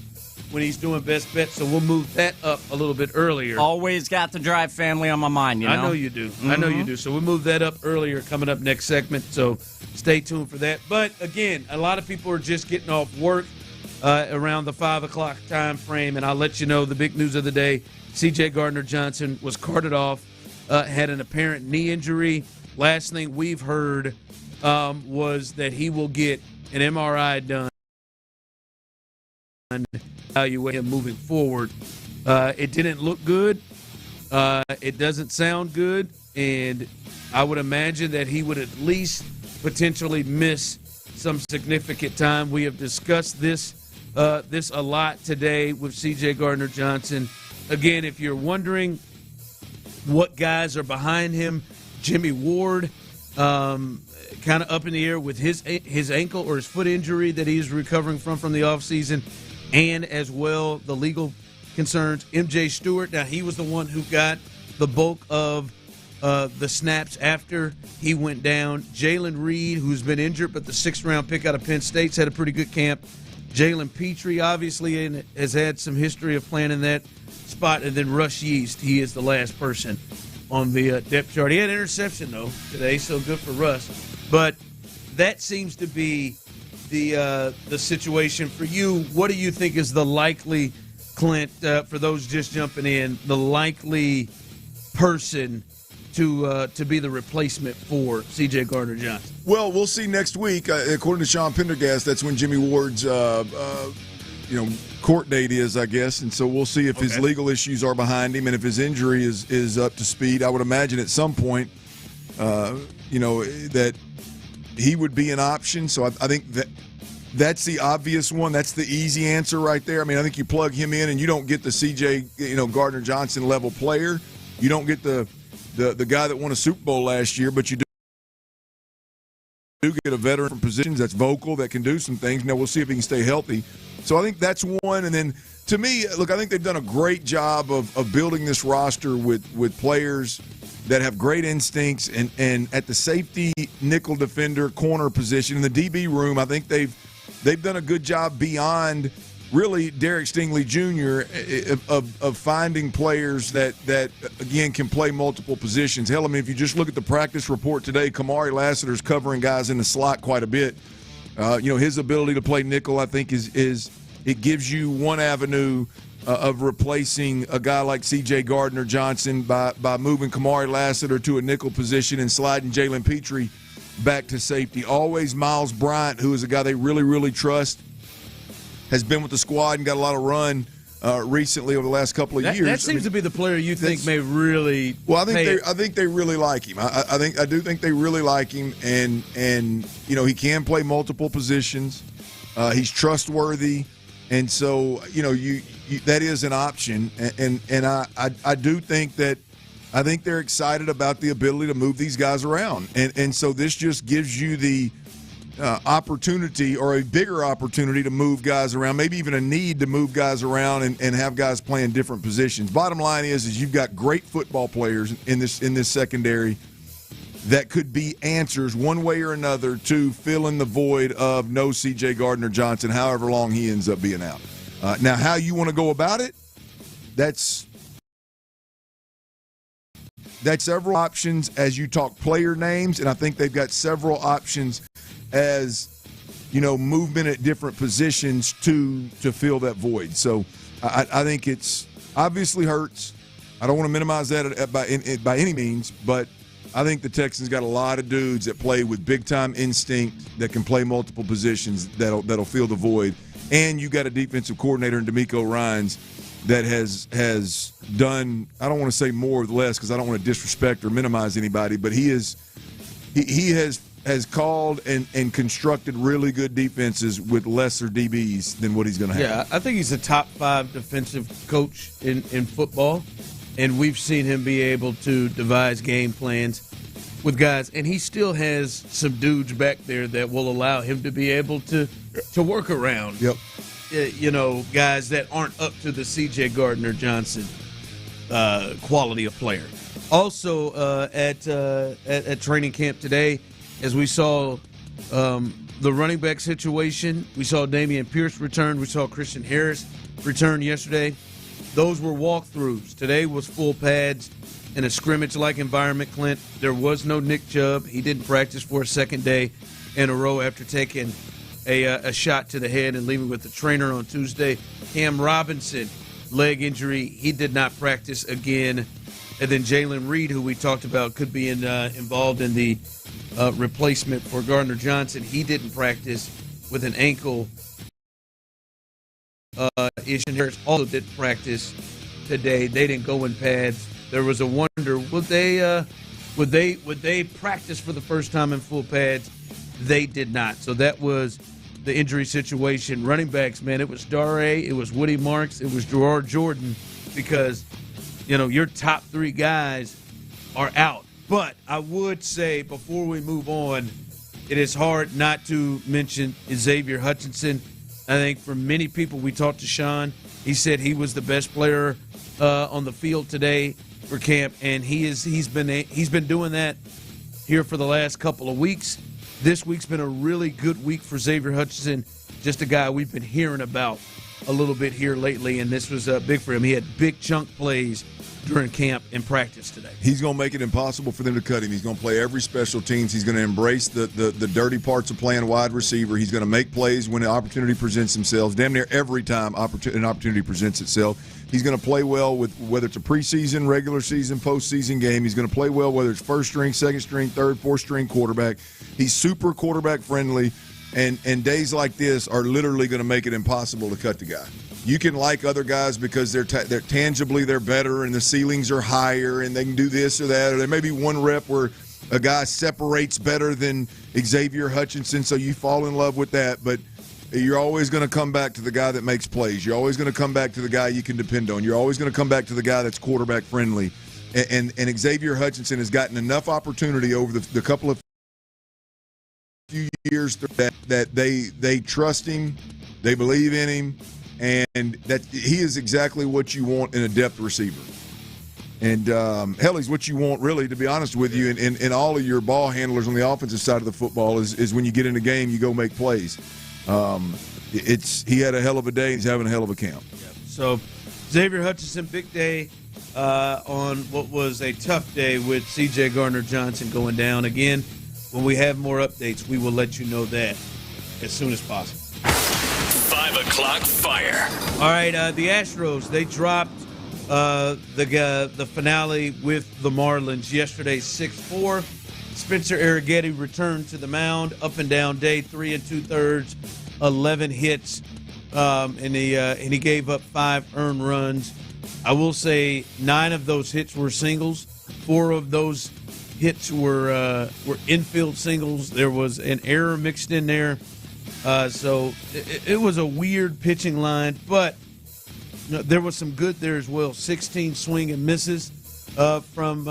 when he's doing best bets, so we'll move that up a little bit earlier. Always got the Drive family on my mind, you know? I know you do. Mm-hmm. I know you do. So we'll move that up earlier coming up next segment, so stay tuned for that. But, again, a lot of people are just getting off work around the 5 o'clock time frame, and I'll let you know the big news of the day. C.J. Gardner-Johnson was carted off, had an apparent knee injury. Last thing we've heard was that he will get an MRI done and evaluate him moving forward. It didn't look good. It doesn't sound good, and I would imagine that he would at least potentially miss some significant time. We have discussed this a lot today with C.J. Gardner-Johnson. Again, if you're wondering what guys are behind him, Jimmy Ward, kind of up in the air with his ankle or his foot injury that he's recovering from the offseason, and as well the legal concerns. MJ Stewart, now he was the one who got the bulk of the snaps after he went down. Jalen Reed, who's been injured, but the 6th-round pick out of Penn State's had a pretty good camp. Jalen Petrie, obviously, has had some history of playing in that spot. And then Rush Yeast, he is the last person on the depth chart. He had an interception, though, today, so good for Russ. But that seems to be the situation for you. What do you think is the likely, Clint, for those just jumping in, the likely person to be the replacement for C.J. Gardner-Johnson? Well, we'll see next week. According to Sean Pendergast, that's when Jimmy Ward's court date is, I guess. And so we'll see if his legal issues are behind him and if his injury is up to speed. I would imagine at some point, that he would be an option. So I think that's the obvious one. That's the easy answer right there. I mean, I think you plug him in and you don't get the C.J. Gardner-Johnson level player. You don't get the guy that won a Super Bowl last year, but you do get a veteran from positions that's vocal, that can do some things. Now, we'll see if he can stay healthy. So I think that's one. And then, to me, look, I think they've done a great job of building this roster with players that have great instincts. And at the safety, nickel defender, corner position, in the DB room, I think they've done a good job beyond – really Derek Stingley Jr. of finding players that again can play multiple positions. Hell, I mean, if you just look at the practice report today, Kamari Lassiter's covering guys in the slot quite a bit. His ability to play nickel, I think, is it gives you one avenue of replacing a guy like C.J. Gardner-Johnson by moving Kamari Lassiter to a nickel position and sliding Jalen Petrie back to safety. Always Miles Bryant, who is a guy they really, really trust, has been with the squad and got a lot of run recently over the last couple of years. That seems to be the player you think may really. Well, I think they really like him. I do think they really like him, and he can play multiple positions. He's trustworthy. And so, you that is an option. And I do think that I think they're excited about the ability to move these guys around. And so this just gives you the opportunity or a bigger opportunity to move guys around, maybe even a need to move guys around and have guys play in different positions. Bottom line is you've got great football players in this secondary that could be answers one way or another to fill in the void of no C.J. Gardner-Johnson, however long he ends up being out. Now, how you want to go about it, that's several options as you talk player names, and I think they've got several options as, movement at different positions to fill that void. So I think it's obviously hurts. I don't want to minimize that by any means, but I think the Texans got a lot of dudes that play with big-time instinct that can play multiple positions that'll fill the void. And you got a defensive coordinator in DeMeco Ryans that has done, I don't want to say more or less because I don't want to disrespect or minimize anybody, but he has called and constructed really good defenses with lesser DBs than what he's going to have. Yeah, I think he's a top 5 defensive coach in football, and we've seen him be able to devise game plans with guys, and he still has some dudes back there that will allow him to be able to work around. Yep. Guys that aren't up to the C.J. Gardner-Johnson quality of player. Also, at training camp today, as we saw the running back situation, we saw Dameon Pierce return. We saw Christian Harris return yesterday. Those were walkthroughs. Today was full pads in a scrimmage-like environment, Clint. There was no Nick Chubb. He didn't practice for a second day in a row after taking a shot to the head and leaving with the trainer on Tuesday. Cam Robinson, leg injury. He did not practice again. And then Jalen Reed, who we talked about, could be involved in the replacement for Gardner-Johnson. He didn't practice with an ankle issue. Harris also didn't practice today. They didn't go in pads. There was a wonder, would they practice for the first time in full pads? They did not. So that was the injury situation. Running backs, man, it was Dare, it was Woody Marks, it was Gerard Jordan, because your top 3 guys are out. But I would say, before we move on, it is hard not to mention Xavier Hutchinson. I think for many people, we talked to Sean. He said he was the best player on the field today for camp, and he's been doing that here for the last couple of weeks. This week's been a really good week for Xavier Hutchinson, just a guy we've been hearing about a little bit here lately, and this was big for him. He had big chunk plays during camp and practice today. He's going to make it impossible for them to cut him. He's going to play every special teams. He's going to embrace the dirty parts of playing wide receiver. He's going to make plays when the opportunity presents himself. Damn near every time an opportunity presents itself. He's going to play well with whether it's a preseason, regular season, postseason game. He's going to play well whether it's first string, second string, third, fourth string quarterback. He's super quarterback friendly, and days like this are literally going to make it impossible to cut the guy. You can like other guys because they're tangibly they're better and the ceilings are higher and they can do this or that, or there may be one rep where a guy separates better than Xavier Hutchinson, so you fall in love with that. But you're always going to come back to the guy that makes plays. You're always going to come back to the guy you can depend on. You're always going to come back to the guy that's quarterback friendly. And Xavier Hutchinson has gotten enough opportunity over the couple of few years that they trust him, they believe in him, and that he is exactly what you want in a depth receiver. And hell, he's what you want, really, to be honest with you. And all of your ball handlers on the offensive side of the football is when you get in the game, you go make plays. He had a hell of a day. He's having a hell of a camp. Yep. So Xavier Hutchinson, big day on what was a tough day with C.J. Gardner-Johnson going down. Again, when we have more updates, we will let you know that as soon as possible. 5 o'clock fire. All right, the Astros, they dropped the finale with the Marlins yesterday, 6-4. Spencer Arrighetti returned to the mound, up and down day, 3 2/3, 11 hits, and he gave up 5 earned runs. I will say 9 of those hits were singles. 4 of those hits were infield singles. There was an error mixed in there So it was a weird pitching line, but there was some good there as well. 16 swing and misses from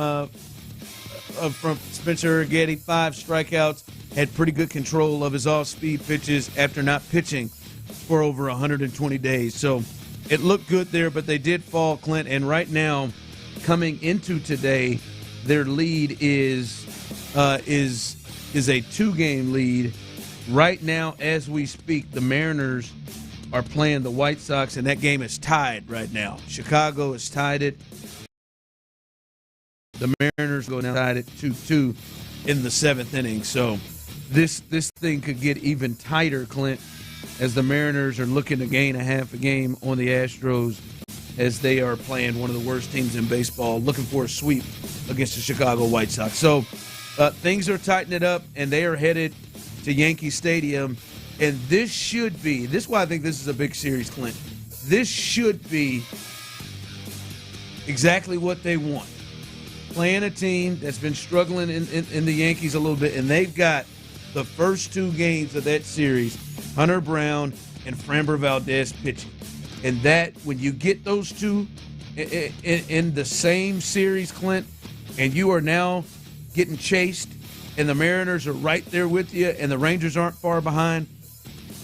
Spencer Urrugheti, 5 strikeouts. Had pretty good control of his off-speed pitches after not pitching for over 120 days. So it looked good there, but they did fall, Clint. And right now, coming into today, their lead is a 2-game lead. Right now, as we speak, the Mariners are playing the White Sox, and that game is tied right now. Chicago has tied it. The Mariners go now tied it 2-2 in the 7th inning. So this thing could get even tighter, Clint, as the Mariners are looking to gain a half a game on the Astros as they are playing one of the worst teams in baseball, looking for a sweep against the Chicago White Sox. So things are tightening up, and they are headed to Yankee Stadium. And this is why I think this is a big series, Clint. This should be exactly what they want. Playing a team that's been struggling in the Yankees a little bit, and they've got the first 2 games of that series, Hunter Brown and Framber Valdez pitching. And that, when you get those two in the same series, Clint, and you are now getting chased, and the Mariners are right there with you, and the Rangers aren't far behind,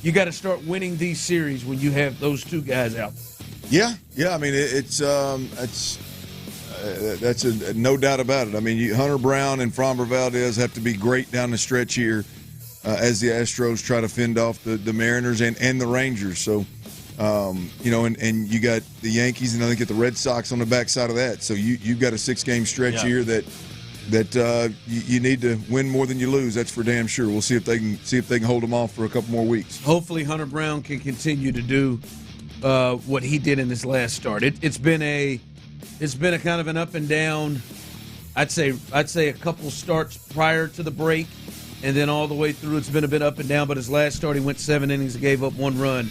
you got to start winning these series when you have those 2 guys out. Yeah. I mean, that's no doubt about it. I mean, Hunter Brown and Framber Valdez have to be great down the stretch here as the Astros try to fend off the Mariners and the Rangers. So, and you got the Yankees, and I think get the Red Sox on the backside of that. So you've got a 6-game stretch here that you need to win more than you lose. That's for damn sure. We'll see if they can hold them off for a couple more weeks. Hopefully, Hunter Brown can continue to do what he did in his last start. It's been a kind of an up and down. I'd say a couple starts prior to the break, and then all the way through it's been a bit up and down. But his last start, he went 7 innings and gave up 1 run.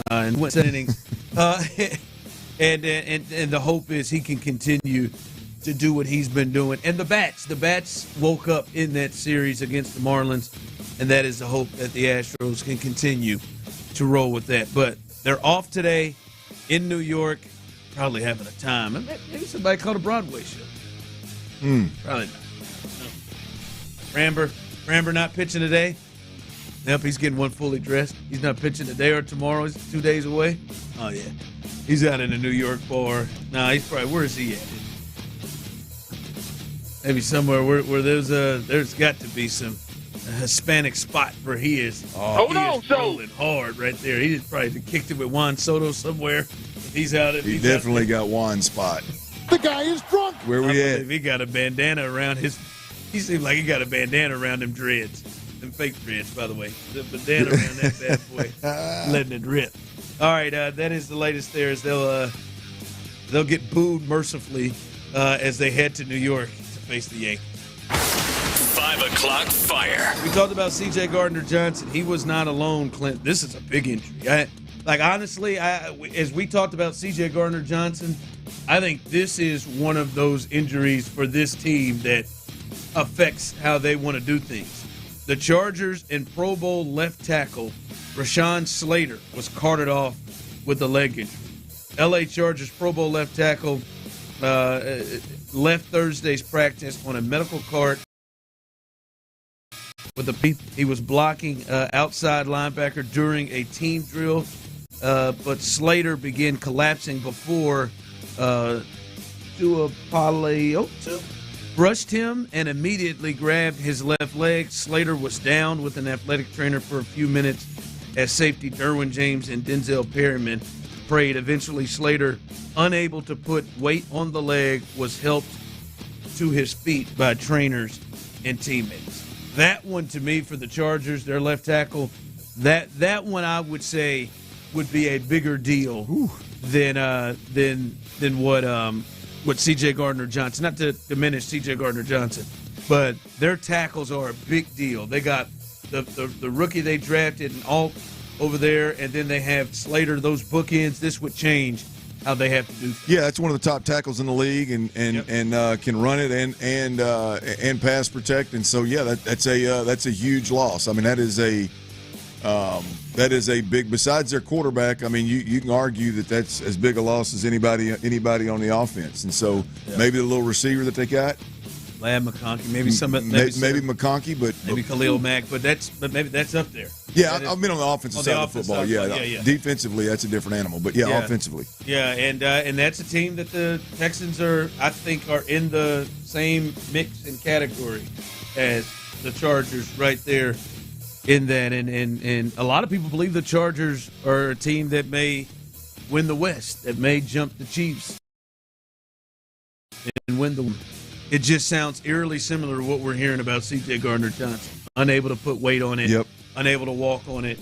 And went 7 innings. And the hope is he can continue to do what he's been doing. And the bats woke up in that series against the Marlins, and that is the hope that the Astros can continue to roll with that. But they're off today in New York, probably having a time. And maybe somebody called a Broadway show. Probably not. No. Framber not pitching today. Yep, he's getting one fully dressed. He's not pitching today or tomorrow. He's 2 days away. Oh, yeah. He's out in a New York bar. He's probably, where is he at? Maybe somewhere where there's got to be some Hispanic spot where he is. Hold on, rolling hard right there. He just probably kicked it with Juan Soto somewhere. He's out. He definitely got Juan's spot. The guy is drunk. Where we at? He got a bandana around his. He seemed like he got a bandana around them dreads. Them fake dreads, by the way. The bandana around that bad boy, letting it rip. All right, that is the latest there. As they'll get booed mercifully as they head to New York to face the Yankees. 5 o'clock fire. We talked about C.J. Gardner-Johnson. He was not alone, Clint. This is a big injury. Honestly, as we talked about C.J. Gardner-Johnson, I think this is one of those injuries for this team that affects how they want to do things. The Chargers and Pro Bowl left tackle Rashawn Slater was carted off with a leg injury. L.A. Chargers Pro Bowl left tackle left Thursday's practice on a medical cart with he was blocking outside linebacker during a team drill, but Slater began collapsing before Tuapaleotu brushed him and immediately grabbed his left leg. Slater was down with an athletic trainer for a few minutes as safety Derwin James and Denzel Perryman prayed. Eventually, Slater, unable to put weight on the leg, was helped to his feet by trainers and teammates. That one, to me, for the Chargers, their left tackle, that one I would say would be a bigger deal than what C.J. Gardner-Johnson. Not to diminish C.J. Gardner-Johnson, but their tackles are a big deal. They got the rookie they drafted and Alt over there, and then they have Slater. Those bookends. This would change how they have to do things. Yeah, that's one of the top tackles in the league, and can run it and pass protect. And so that's a huge loss. I mean, that is a big. Besides their quarterback, I mean, you can argue that that's as big a loss as anybody on the offense. And so maybe the little receiver that they got. Lad McConkey, maybe McConkey, but maybe Khalil Mack, but maybe that's up there. Yeah, I mean on the offensive side of football. Yeah. Defensively, that's a different animal, but offensively. Yeah, and that's a team that the Texans are in the same mix and category as the Chargers, right there in that. And a lot of people believe the Chargers are a team that may win the West, that may jump the Chiefs and win the. It just sounds eerily similar to what we're hearing about C.J. Gardner-Johnson. Unable to put weight on it, unable to walk on it.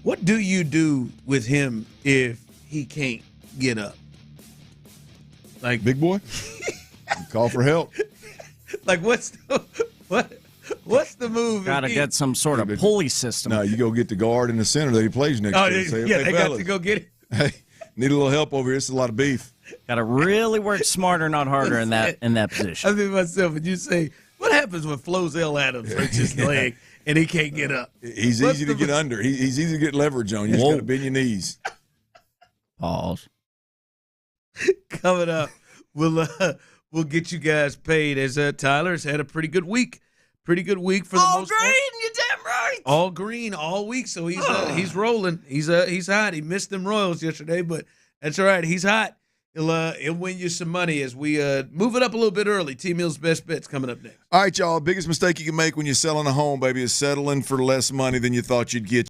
What do you do with him if he can't get up? Like big boy? Call for help. Like what's the move? Got to get some sort of pulley system. No, you go get the guard in the center that he plays next to. Say, they got to go get it. Hey, need a little help over here. This is a lot of beef. Got to really work smarter, not harder in that position. I think to myself, when you say, what happens when Flozell Adams hurts his leg and he can't get up? He's easy to get under. He's easy to get leverage on. You just got to bend your knees. Pause. Coming up, we'll get you guys paid as Tyler's had a pretty good week. Pretty good week for the most part. All green, you're damn right. All green all week, so he's rolling. He's hot. He missed them Royals yesterday, but that's all right. He's hot. He'll win you some money as we move it up a little bit early. T-Mill's Best Bets coming up next. All right, y'all. Biggest mistake you can make when you're selling a home, baby, is settling for less money than you thought you'd get.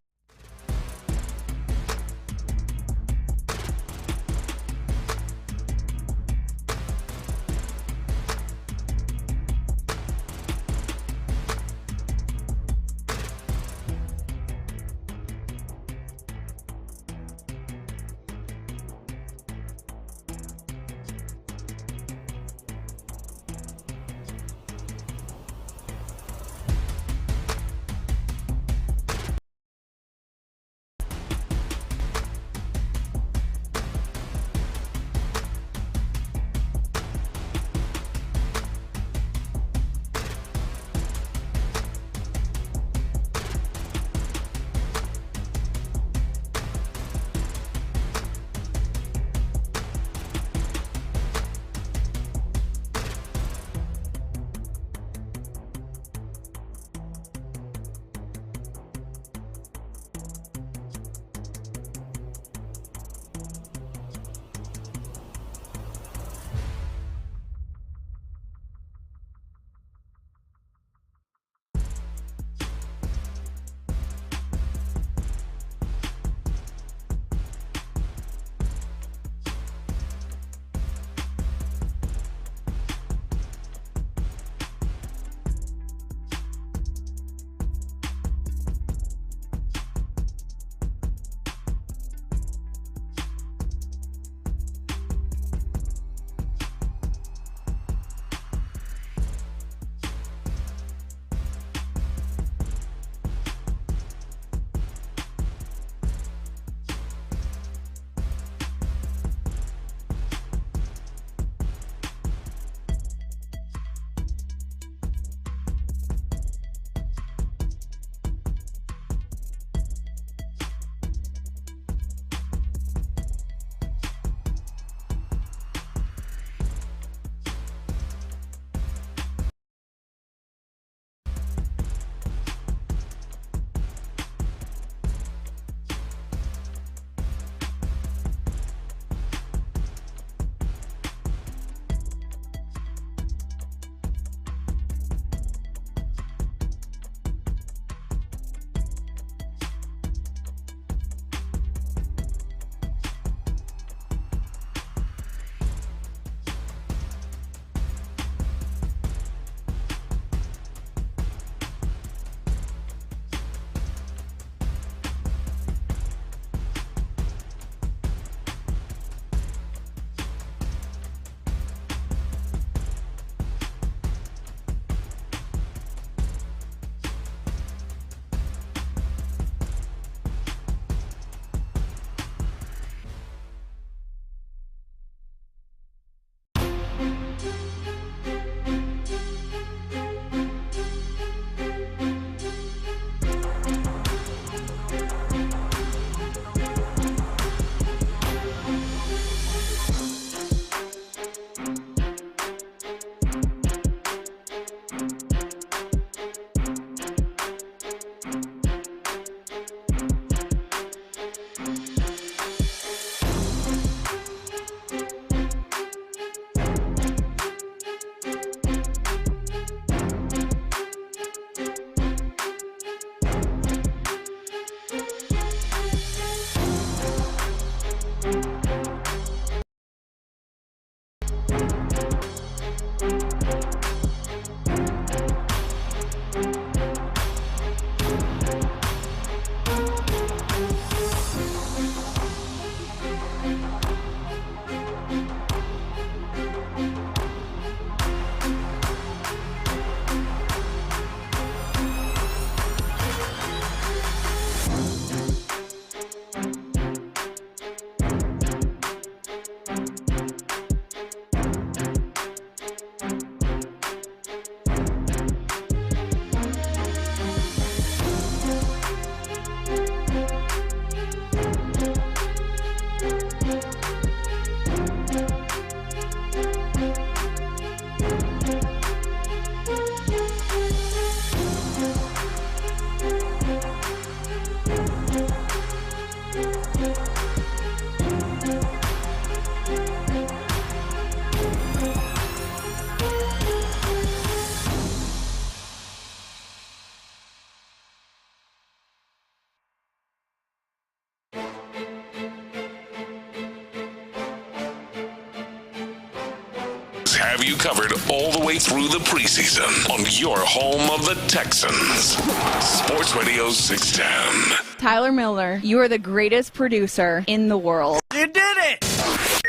Vikings have you covered all the way through the preseason on your home of the Texans. Sports Radio 610. Tyler Miller, you are the greatest producer in the world. You did it!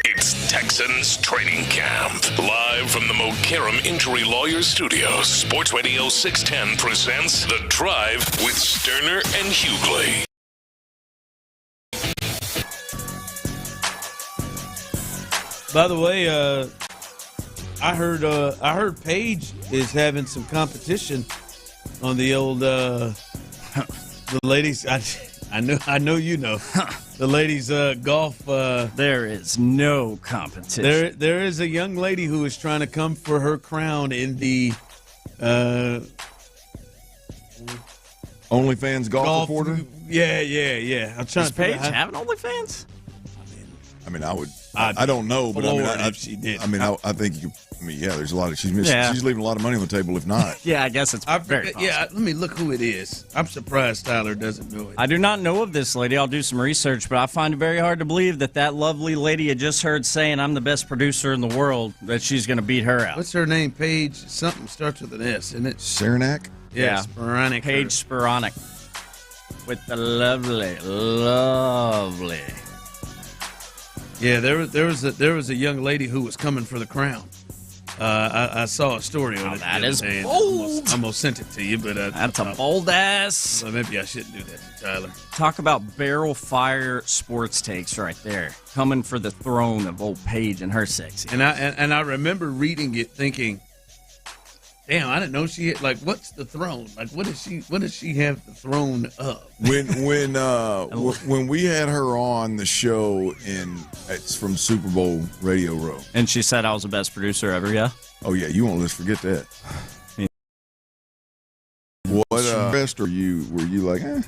It's Texans Training Camp. Live from the Mokaram Injury Lawyers Studios, Sports Radio 610 presents The Drive with Stoerner and Hughley. By the way, I heard Paige is having some competition on the old the ladies. I know you know the ladies golf. There is no competition. There is a young lady who is trying to come for her crown in the OnlyFans golf reporter. Yeah. I'm trying Does Paige have an OnlyFans? I mean, I don't know, but I mean, if she did. I mean, I think you. I mean, yeah, there's a lot of she's leaving a lot of money on the table. If not, yeah, I guess it's very possible. Yeah, let me look who it is. I'm surprised Tyler doesn't know it. I do not know of this lady. I'll do some research, but I find it very hard to believe that lovely lady you just heard saying I'm the best producer in the world, that she's going to beat her out. What's her name? Paige something starts with an S, isn't it? Saranac? Yeah. Sporonic. Paige Sporonic. With the lovely. Yeah, there was a young lady who was coming for the crown. I saw a story on it. That is bold. I almost sent it to you, but that's a bold ass. Well, maybe I shouldn't do that to Tyler. Talk about barrel fire sports takes right there, coming for the throne of old Paige and her sexy. And I remember reading it, thinking, damn, I didn't know she had, like, what's the throne? Like, what does she have the throne of? When we had her on the show it's from Super Bowl Radio Row. And she said I was the best producer ever, yeah? Oh, yeah, you won't let's forget that. What rest were you like, eh?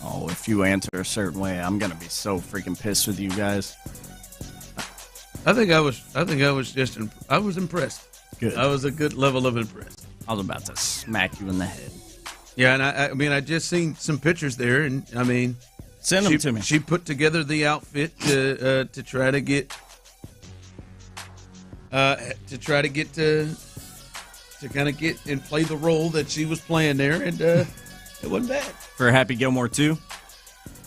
Oh, if you answer a certain way, I'm going to be so freaking pissed with you guys. I was impressed. Good. I was a good level of impressed. I was about to smack you in the head. Yeah, and I mean, I just seen some pictures there, and I mean, send them to me. She put together the outfit to try to get to kind of get and play the role that she was playing there, and it wasn't bad. For Happy Gilmore 2?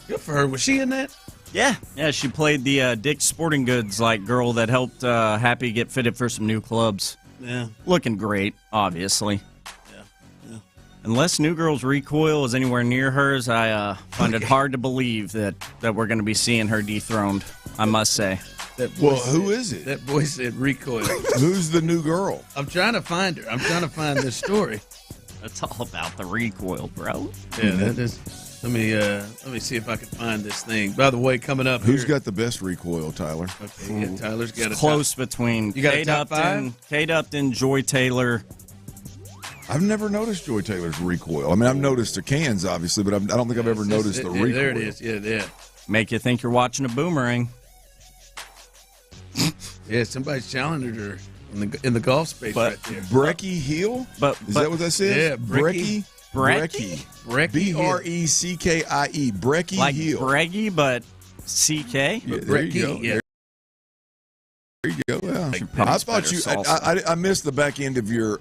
Good for her. Was she in that? Yeah, she played the Dick's Sporting Goods girl that helped Happy get fitted for some new clubs. Yeah, looking great, obviously. Yeah. Unless New Girl's recoil is anywhere near hers, I find it hard to believe that we're going to be seeing her dethroned. I must say. Who is it? That boy said recoil. Who's the new girl? I'm trying to find her. I'm trying to find this story. That's all about the recoil, bro. Yeah, that is. Let me see if I can find this thing. By the way, coming up, who's got the best recoil, Tyler? Okay, yeah, Tyler's got it's close between Kate Upton, Joy Taylor. I've never noticed Joy Taylor's recoil. I mean, I've noticed the cans, obviously, but I don't think I've ever noticed the recoil. There it is. Yeah. Make you think you're watching a boomerang. Yeah, somebody's challenging her in the golf space right there. Brecky Hill? Is that what that says? Yeah, Brecky. Breckie. B-R-E-C-K-I-E. Brecky like Hill. Breggy, but C-K? Yeah, there you go. Yeah. There you go. Yeah. I thought you. I missed the back end of your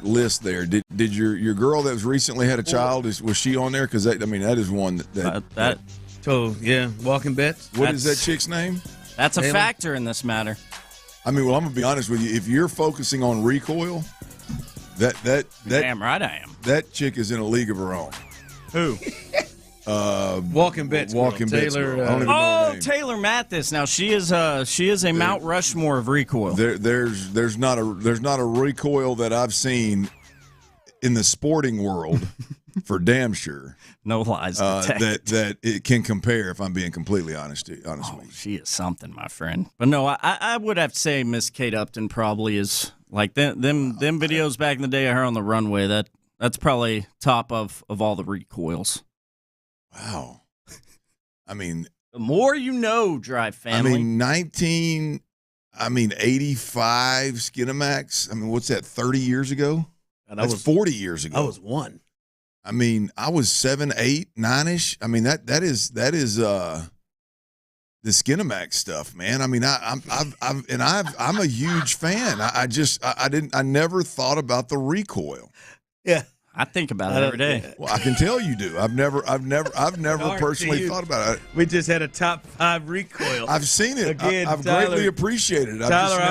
list there. Did your girl that was recently had a child? Was she on there? Because that is one that. So yeah, Walking Bets. What is that chick's name? That's a factor in this matter. I mean, well, I'm gonna be honest with you. If you're focusing on recoil. That damn right I am. That chick is in a league of her own. Who? Walking Bets. Walking Bets. Taylor. I don't even know her name. Taylor Mathis. Now she is a Mount Rushmore of recoil. There's not a recoil that I've seen in the sporting world for damn sure. No lies detected. That it can compare. If I'm being completely honest with you. She is something, my friend. But no, I would have to say Miss Kate Upton probably is. Like them videos back in the day of her on the runway, that's probably top of all the recoils. Wow. I mean, the more you know, Drive family. I mean, 85 Skinamax. I mean, what's that, 30 years ago? That's 40 years ago. I was 1. I mean, I was 7, 8, 9-ish. I mean, that is the Skinamax stuff, man. I mean, I'm a huge fan. I never thought about the recoil. Yeah. I think about it every day. Well, I can tell you do. I've never personally thought about it. We just had a top 5 recoil. I've seen it. Again, I've Tyler, greatly appreciated it. Tyler,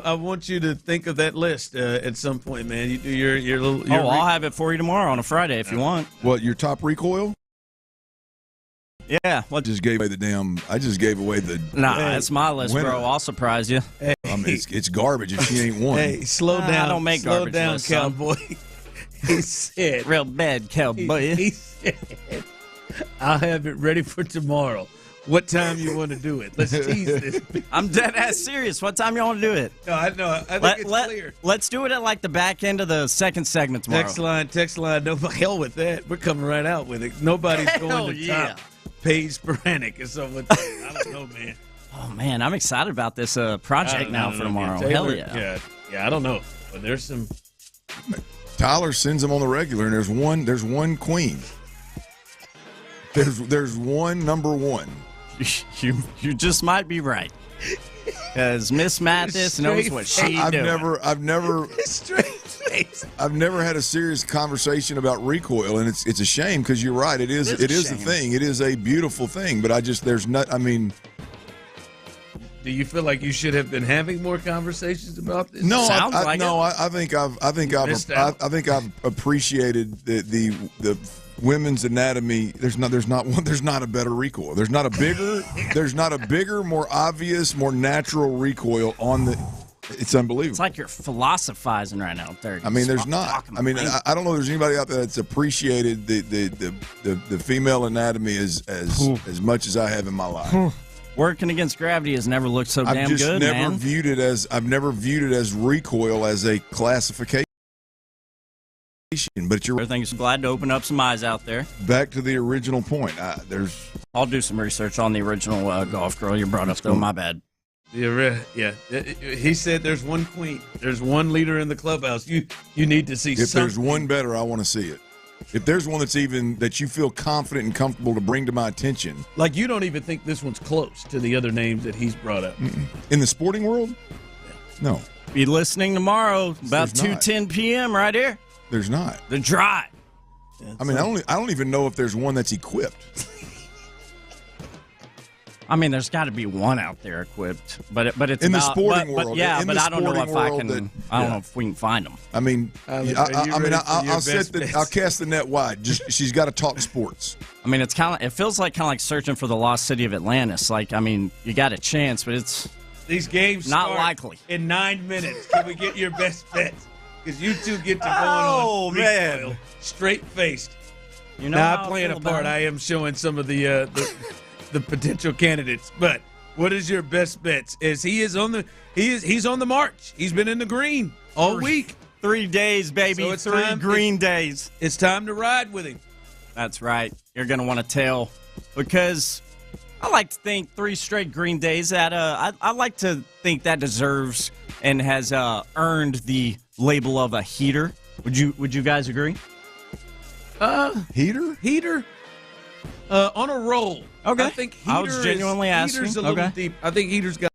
I want you to think of that list at some point, man. You do your little. I'll have it for you tomorrow on a Friday if you want. What, your top recoil? Yeah. I just gave away the. Nah, it's my list, winner. bro. I'll surprise you. Hey. I mean, it's garbage if she ain't won. Hey, slow down. I don't make garbage down, lists, cowboy. He said, real bad cowboy. He said, I'll have it ready for tomorrow. What time you want to do it? Let's tease this. I'm dead ass serious. What time you want to do it? No, I know. I think it's clear. Let's do it at like the back end of the second segment tomorrow. Text line. No, hell with that. We're coming right out with it. Nobody's going to top Paige Sporanic or something. I don't know, man. Oh man, I'm excited about this project now for tomorrow. Hell yeah. Yeah. I don't know, but there's some. Tyler sends them on the regular, and there's one queen. There's one number one. You just might be right, because Miss Mathis knows what she's doing. I've never had a serious conversation about recoil, and it's a shame because you're right. It is a thing. It is a beautiful thing, but do you feel like you should have been having more conversations about this? No, I think I've appreciated the women's anatomy. There's not a better recoil. There's not a bigger, more obvious, more natural recoil on the. It's unbelievable. It's like you're philosophizing right now, there. I mean, there's not. I mean, I don't know. If there's anybody out there that's appreciated the female anatomy as much as I have in my life. Working against gravity has never looked so damn good, man. I've never viewed it as recoil as a classification. But everything's glad to open up some eyes out there. Back to the original point. I'll do some research on the original golf girl you brought up, though. My bad. Yeah. He said there's one queen. There's one leader in the clubhouse. You need to see if something. There's one better, I want to see it. If there's one that you feel confident and comfortable to bring to my attention. Like you don't even think this one's close to the other names that he's brought up. In the sporting world? No. Be listening tomorrow about 2:10 p.m. right here. There's not. The Drive. Yeah, I mean, I don't even know if there's one that's equipped. I mean, there's got to be one out there equipped, but it's in the sporting world. But I don't know if I can. I don't know if we can find them. I mean, I'll cast the net wide. She's got to talk sports. I mean, it feels like searching for the lost city of Atlantis. Like, I mean, you got a chance, but it's these games not likely. In 9 minutes, can we get your best bets? Because you two get to go on recoil, straight faced. You know, now I'm playing a part. I am showing some of the potential candidates. But what is your best bets? He's on the march. He's been in the green all week. 3 days, baby. So it's 3 green days. It's time to ride with him. That's right. You're going to want to tail because I like to think 3 straight green days. I like to think that deserves and has earned the label of a heater. Would you guys agree? Heater? On a roll. Okay. I think I was genuinely asking. Heater's a little deep. I think heater's got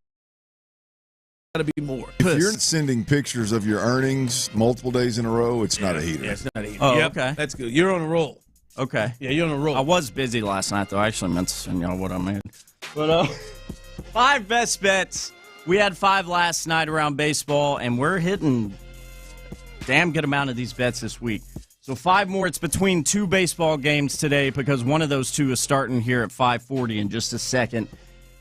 to be more. If you're sending pictures of your earnings multiple days in a row, it's not a heater. Yeah, it's not a heater. Oh, okay. That's good. You're on a roll. Okay. Yeah, you're on a roll. I was busy last night, though. I actually meant to send y'all what I made. But 5 best bets. We had 5 last night around baseball, and we're hitting a damn good amount of these bets this week. So 5 more. It's between 2 baseball games today because one of those 2 is starting here at 5:40 in just a second.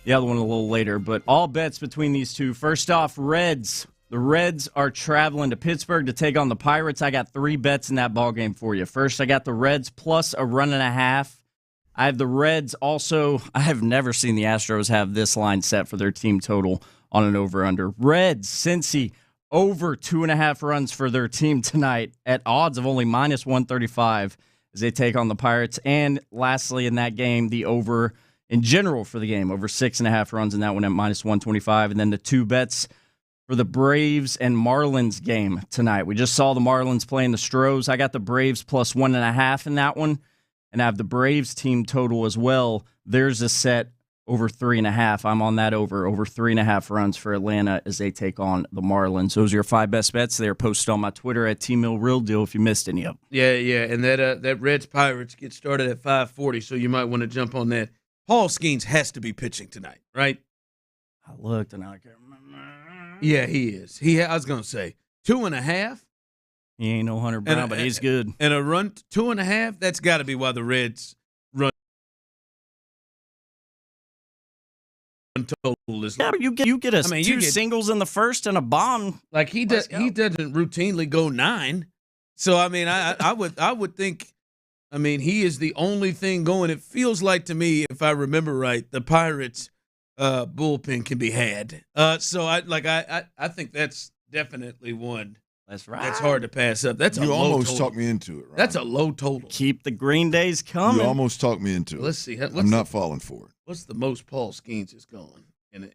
The other one a little later. But all bets between these 2. First off, Reds. The Reds are traveling to Pittsburgh to take on the Pirates. I got 3 bets in that ballgame for you. First, I got the Reds plus a 1.5. I have the Reds also. I have never seen the Astros have this line set for their team total on an over-under. Reds, Cincy, over 2.5 runs for their team tonight at odds of only minus 135 as they take on the Pirates. And lastly, in that game, the over in general for the game, over 6.5 runs in that one at minus 125. And then the 2 bets for the Braves and Marlins game tonight. We just saw the Marlins playing the Stros. I got the Braves plus 1.5 in that one. And I have the Braves team total as well. There's a set over 3.5. I'm on that over 3.5 runs for Atlanta as they take on the Marlins. Those are your 5 best bets. They are posted on my Twitter at @TMillRealDeal if you missed any of them. Yeah, and that Reds Pirates get started at 5:40, so you might want to jump on that. Paul Skeens has to be pitching tonight, right? I looked and I can't remember. Yeah, he is. I was gonna say 2.5. He ain't no Hunter Brown, but he's good. And a run 2.5. That's got to be why the Reds run total is. Yeah, but you get us two singles in the first and a bomb. Like he doesn't routinely go 9. So I mean, I would think. I mean, he is the only thing going. It feels like to me, if I remember right, the Pirates bullpen can be had. So I think that's definitely one. That's right. That's hard to pass up. That's you almost talked me into it. Right? That's a low total. Keep the Green Days coming. You almost talked me into it. Let's see. I'm not falling for it. What's the most Paul Skeens is going in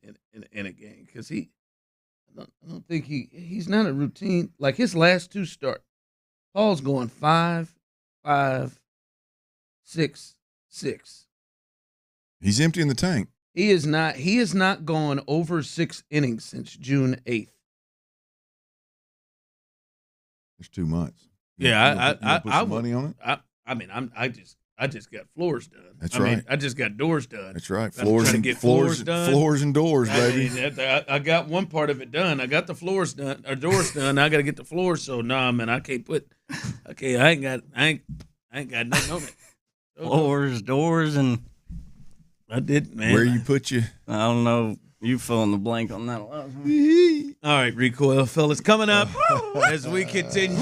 a game? Because I don't think he's not a routine. Like his last 2 starts, Paul's going 5, 5, 6, 6. He's emptying the tank. He is not gone over 6 innings since June 8th. It's 2 months. Yeah, I put some money on it. I just got floors done. That's right. I just got doors done. That's right. Floors and done. Floors and doors, baby. I got one part of it done. I got the floors done or doors done. I got to get the floors. So man, I can't put. Okay, I ain't got nothing on it. Floors, doors, and I did, man. Where you put you? I don't know. You fill in the blank on that. All right, Recoil fellas, coming up as we continue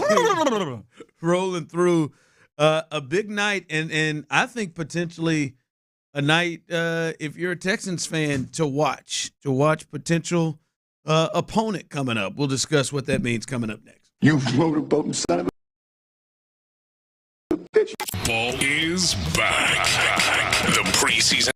rolling through a big night, and I think potentially a night if you're a Texans fan to watch potential opponent coming up. We'll discuss what that means coming up next. You motorboating son of a bitch. Ball is back. The preseason.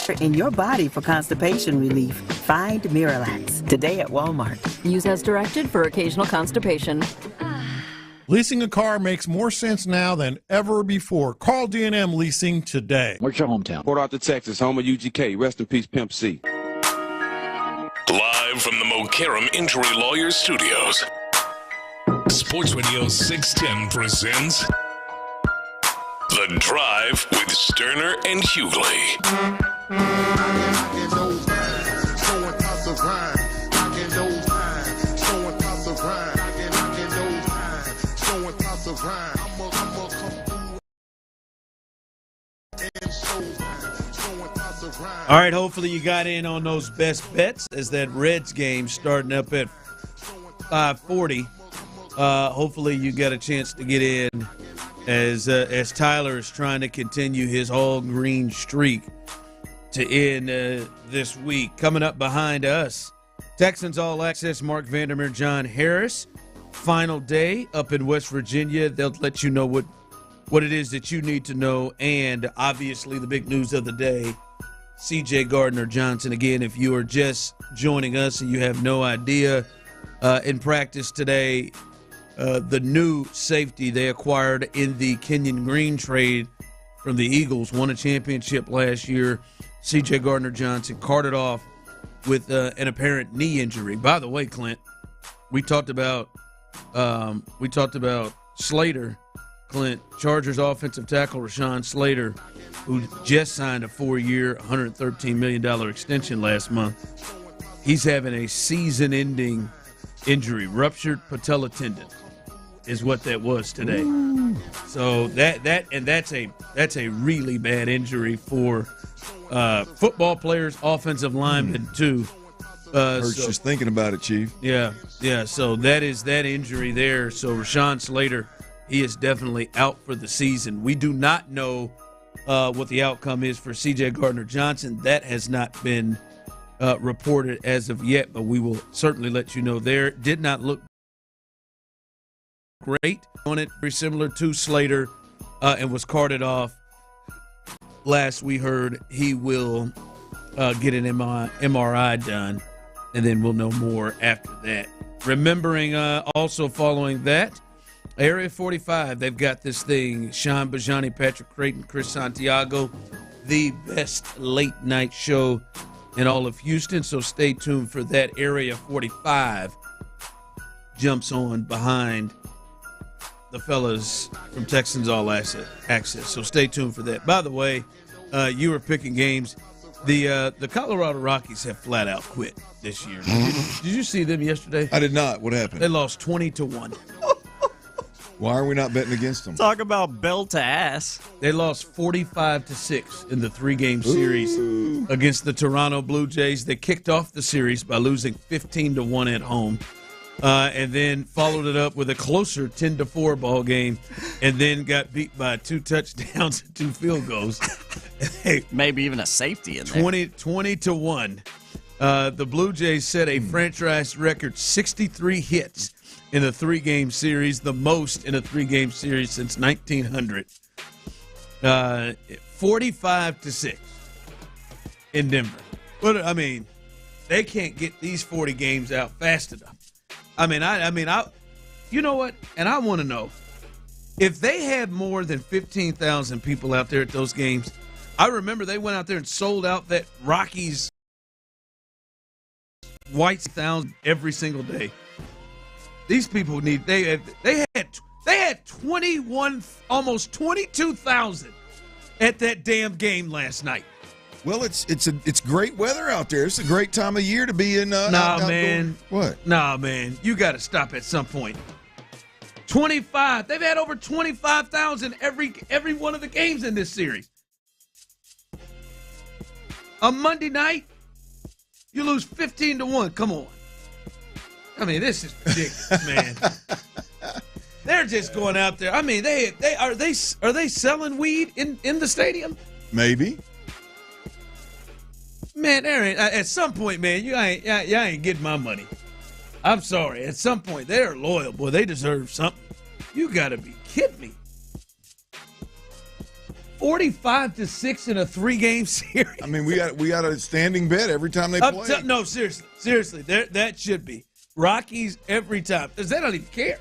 in your body for constipation relief. Find Miralax today at Walmart. Use as directed for occasional constipation. Leasing a car makes more sense now than ever before. Call D&M Leasing today. What's your hometown? Port Arthur, Texas, home of UGK. Rest in peace, Pimp C. Live from the Mokaram Injury Lawyers Studios, Sports Radio 610 presents The Drive with Stoerner and Hughley. All right, hopefully you got in on those best bets as that Reds game starting up at 5:40. Hopefully you got a chance to get in as Tyler is trying to continue his all-green streak to end this week. Coming up behind us, Texans All Access, Mark Vandermeer, John Harris. Final day up in West Virginia. They'll let you know what it is that you need to know, and obviously the big news of the day, C.J. Gardner-Johnson. Again, if you are just joining us and you have no idea, in practice today, the new safety they acquired in the Kenyon Green trade from the Eagles, won a championship last year. C.J. Gardner-Johnson carted off with an apparent knee injury. By the way, Clint, we talked about Slater. Clint, Chargers offensive tackle Rashawn Slater, who just signed a 4-year, $113 million extension last month. He's having a season-ending injury, ruptured patella tendon, is what that was today. Ooh. So that's a really bad injury for football players, offensive linemen too. Hurts just thinking about it, Chief. Yeah. So that is that injury there. So Rashawn Slater, he is definitely out for the season. We do not know what the outcome is for C.J. Gardner-Johnson. That has not been reported as of yet, but we will certainly let you know there. Did not look great on it, very similar to Slater, and was carted off. Last we heard, he will get an MRI done, and then we'll know more after that. Remembering also following that, Area 45, they've got this thing, Sean Bijani, Patrick Creighton, Chris Santiago, the best late-night show in all of Houston, so stay tuned for that. Area 45 jumps on behind the fellas from Texans All Access, so stay tuned for that. By the way, you were picking games. The Colorado Rockies have flat out quit this year. Did you see them yesterday? I did not. What happened? They lost 20-1. Why are we not betting against them? Talk about bell to ass. They lost 45-6 in the 3-game series against the Toronto Blue Jays. They kicked off the series by losing 15-1 at home, and then followed it up with a closer 10-4 ball game, and then got beat by 2 touchdowns and 2 field goals. Maybe even a safety in there. 20-1. The Blue Jays set a franchise record 63 hits in a 3-game series, the most in a 3-game series since 1900. 45-6 in Denver. But I mean, they can't get these 40 games out fast enough. I you know what? And I want to know, if they had more than 15,000 people out there at those games, I remember they went out there and sold out that Rockies White Sound every single day. These people need they had 21, almost 22,000 at that damn game last night. Well, it's great weather out there. It's a great time of year to be in. Man. What? Nah, man. You got to stop at some point. 25. They've had over 25,000 every one of the games in this series. On Monday night, you lose 15-1. Come on. I mean, this is ridiculous, man. They're just going out there. I mean, are they selling weed in the stadium? Maybe. Man, there ain't, at some point, man, y'all ain't getting my money. I'm sorry. At some point, they're loyal, boy. They deserve something. You got to be kidding me. 45-6 in a 3-game series. I mean, we got a standing bet every time they play. No, seriously, that should be Rockies every time. Because they don't even care.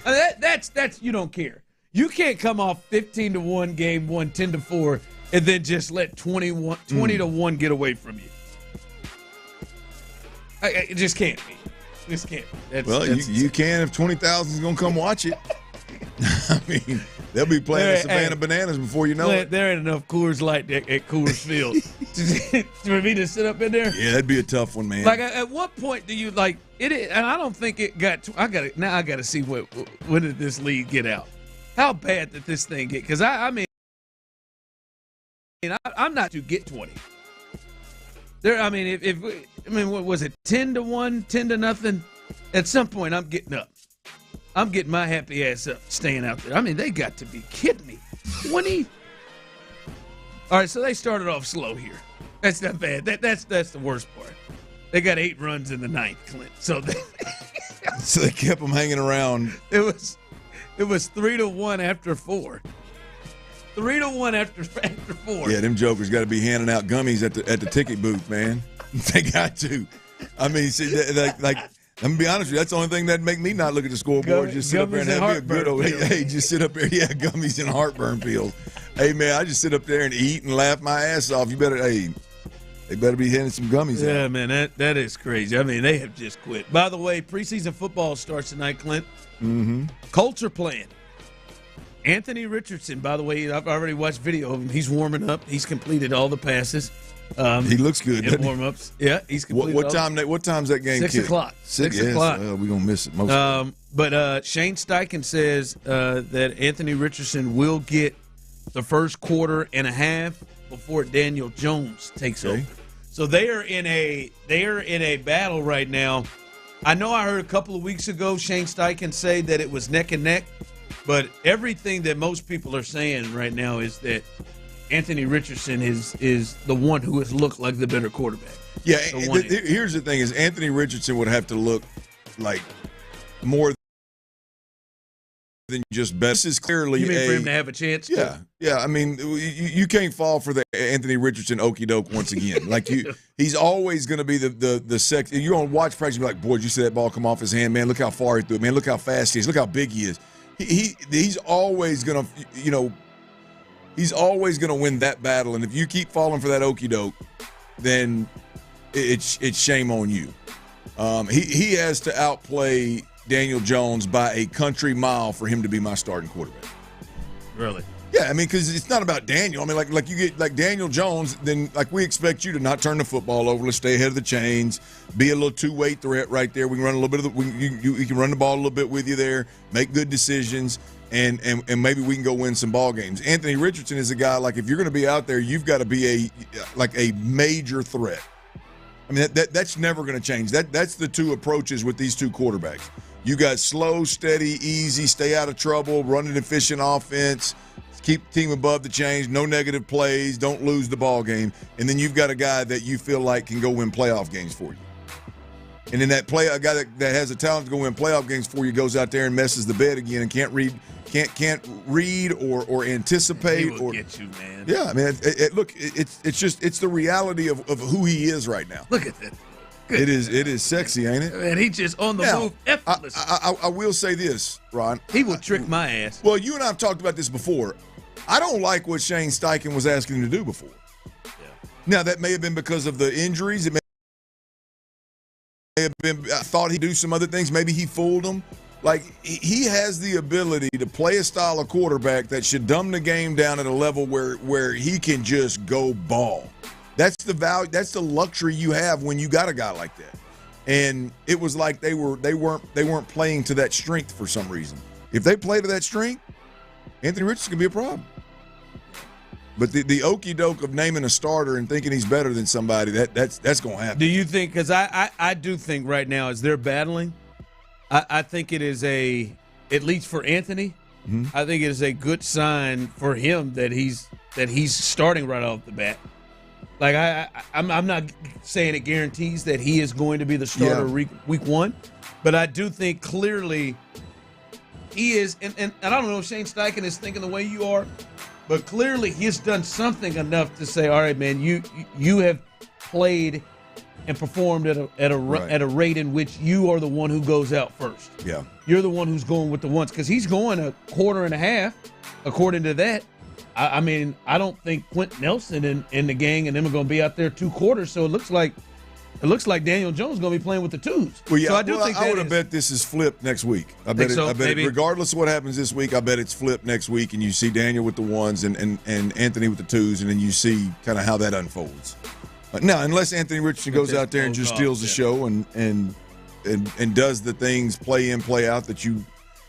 I mean, that's you don't care. You can't come off 15-1 game one, 10-4, and then just let 20-1 get away from you. It just can't be. Just can't be. You can if 20,000 is going to come watch it. I mean, they'll be playing Savannah Bananas before you know it. There ain't enough Coors Light at Coors Field for me to sit up in there. Yeah, that'd be a tough one, man. Like, at what point do you like it? And I don't think it got. I got to see when did this league get out? How bad did this thing get? Because I'm not to get 20. There, I mean, what was it, 10-1, 10-0? At some point, I'm getting up. I'm getting my happy ass up, staying out there. I mean, they got to be kidding me. 20. All right, so they started off slow here. That's not bad. That's the worst part. They got 8 runs in the 9th, Clint. So they kept them hanging around. It was 3-1 after 4. 3-1 after 4. Yeah, them jokers got to be handing out gummies at the ticket booth, man. They got to. I mean, see, like I'm gonna be honest with you. That's the only thing that'd make me not look at the scoreboard. Just sit up there and have me a good old. Hey, just sit up there. Yeah, gummies and heartburn pills. Hey, man, I just sit up there and eat and laugh my ass off. You better, they better be handing some gummies out. Yeah, man, that is crazy. I mean, they have just quit. By the way, preseason football starts tonight, Clint. Mm-hmm. Colts are playing. Anthony Richardson, by the way, I've already watched video of him. He's warming up. He's completed all the passes. He looks good. In warm-ups. Yeah, he's completed. What time's that game? 6 o'clock. 6 o'clock. We're going to miss it most of it. But Shane Steichen says that Anthony Richardson will get the first quarter and a half before Daniel Jones takes over. So they are in a battle right now. I know I heard a couple of weeks ago Shane Steichen say that it was neck and neck, but everything that most people are saying right now is that Anthony Richardson is the one who has looked like the better quarterback. Yeah, here's the thing: is Anthony Richardson would have to look like more than just best. This is clearly you mean for him to have a chance? Yeah. I mean, you can't fall for the Anthony Richardson okie doke once again. Like he's always going to be the sex. You're going to watch practice and be like, boy, did you see that ball come off his hand? Man, look how far he threw it. Man, look how fast he is. Look how big he is. He's always going to, he's always going to win that battle. And if you keep falling for that okie doke, then it's shame on you. He has to outplay Daniel Jones by a country mile for him to be my starting quarterback. Really? Yeah, I mean, because it's not about Daniel. I mean, like you get like Daniel Jones, then like we expect you to not turn the football over. Let's stay ahead of the chains. Be a little two-way threat right there. We can run a little bit of you can run the ball a little bit with you there. Make good decisions, and maybe we can go win some ball games. Anthony Richardson is a guy like if you're going to be out there, you've got to be a major threat. I mean that's never going to change. That's the two approaches with these two quarterbacks. You got slow, steady, easy, stay out of trouble, run an efficient offense, keep the team above the chains, no negative plays, don't lose the ball game. And then you've got a guy that you feel like can go win playoff games for you. And then a guy that has the talent to go win playoff games for you goes out there and messes the bed again and can't read or anticipate. He will get you, man. Yeah, I mean, look, it's the reality of who he is right now. Look at that. It is sexy, ain't it? Man, he just on the move effortlessly. I will say this, Ron. He will trick my ass. Well, you and I have talked about this before. I don't like what Shane Steichen was asking him to do before. Yeah. Now, that may have been because of the injuries. It may have been, I thought he'd do some other things. Maybe he fooled him. Like, he has the ability to play a style of quarterback that should dumb the game down at a level where he can just go ball. That's the value. That's the luxury you have when you got a guy like that. And it was like they weren't playing to that strength for some reason. If they play to that strength, Anthony Richardson can be a problem. But the okie doke of naming a starter and thinking he's better than somebody, that's going to happen. Do you think? Because I do think right now as they're battling, I think it is at least for Anthony, I think it is a good sign for him that he's starting right off the bat. Like I'm not saying it guarantees that he is going to be the starter week one, but I do think clearly he is. And I don't know if Shane Steichen is thinking the way you are, But clearly he's done something enough to say, all right, man, you have played and performed at a rate in which you are the one who goes out first. Yeah. You're the one who's going with the ones, because he's going a quarter and a half, according to that. I mean, I don't think Quentin Nelson and the gang and them are going to be out there 2 quarters, so it looks like Daniel Jones is going to be playing with the twos. Well, yeah, so I would have bet this is flipped next week. I bet it, regardless of what happens this week, I bet it's flipped next week, and you see Daniel with the ones and Anthony with the twos, and then you see kind of how that unfolds. Now, unless Anthony Richardson goes out there and just steals the show and does the things play in, play out that you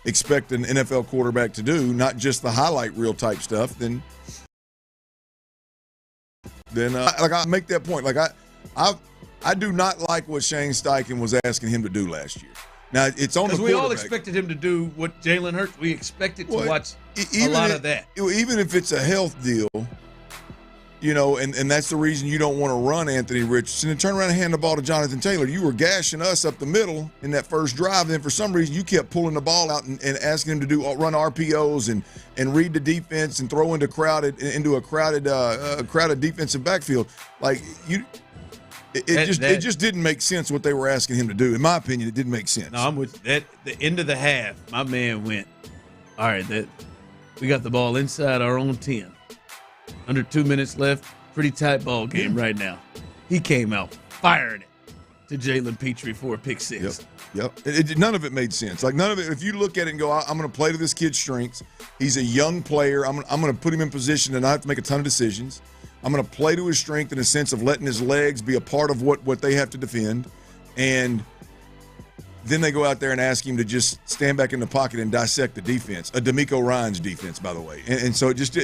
expect an NFL quarterback to do, not just the highlight reel type stuff, then I make that point. Like I do not like what Shane Steichen was asking him to do last year. Now it's on the quarterback. We all expected him to do what Jalen Hurts. We expected to watch a lot of that. Even if it's a health deal, and that's the reason you don't want to run Anthony Richardson and turn around and hand the ball to Jonathan Taylor. You were gashing us up the middle in that first drive, and then for some reason you kept pulling the ball out and asking him to run RPOs and read the defense and throw into a crowded defensive backfield. Like it just didn't make sense what they were asking him to do. In my opinion, it didn't make sense. No, I'm with that. The end of the half, my man went, all right, we got the ball inside our own 10. Under 2 minutes left, pretty tight ball game right now. He came out firing it to Jalen Petrie for a pick six. Yep. None of it made sense. Like none of it. If you look at it and go, I'm going to play to this kid's strengths. He's a young player. I'm going to put him in position to not have to make a ton of decisions. I'm going to play to his strength in the sense of letting his legs be a part of what they have to defend. And then they go out there and ask him to just stand back in the pocket and dissect the defense. A D'Amico Ryans defense, by the way. And so it just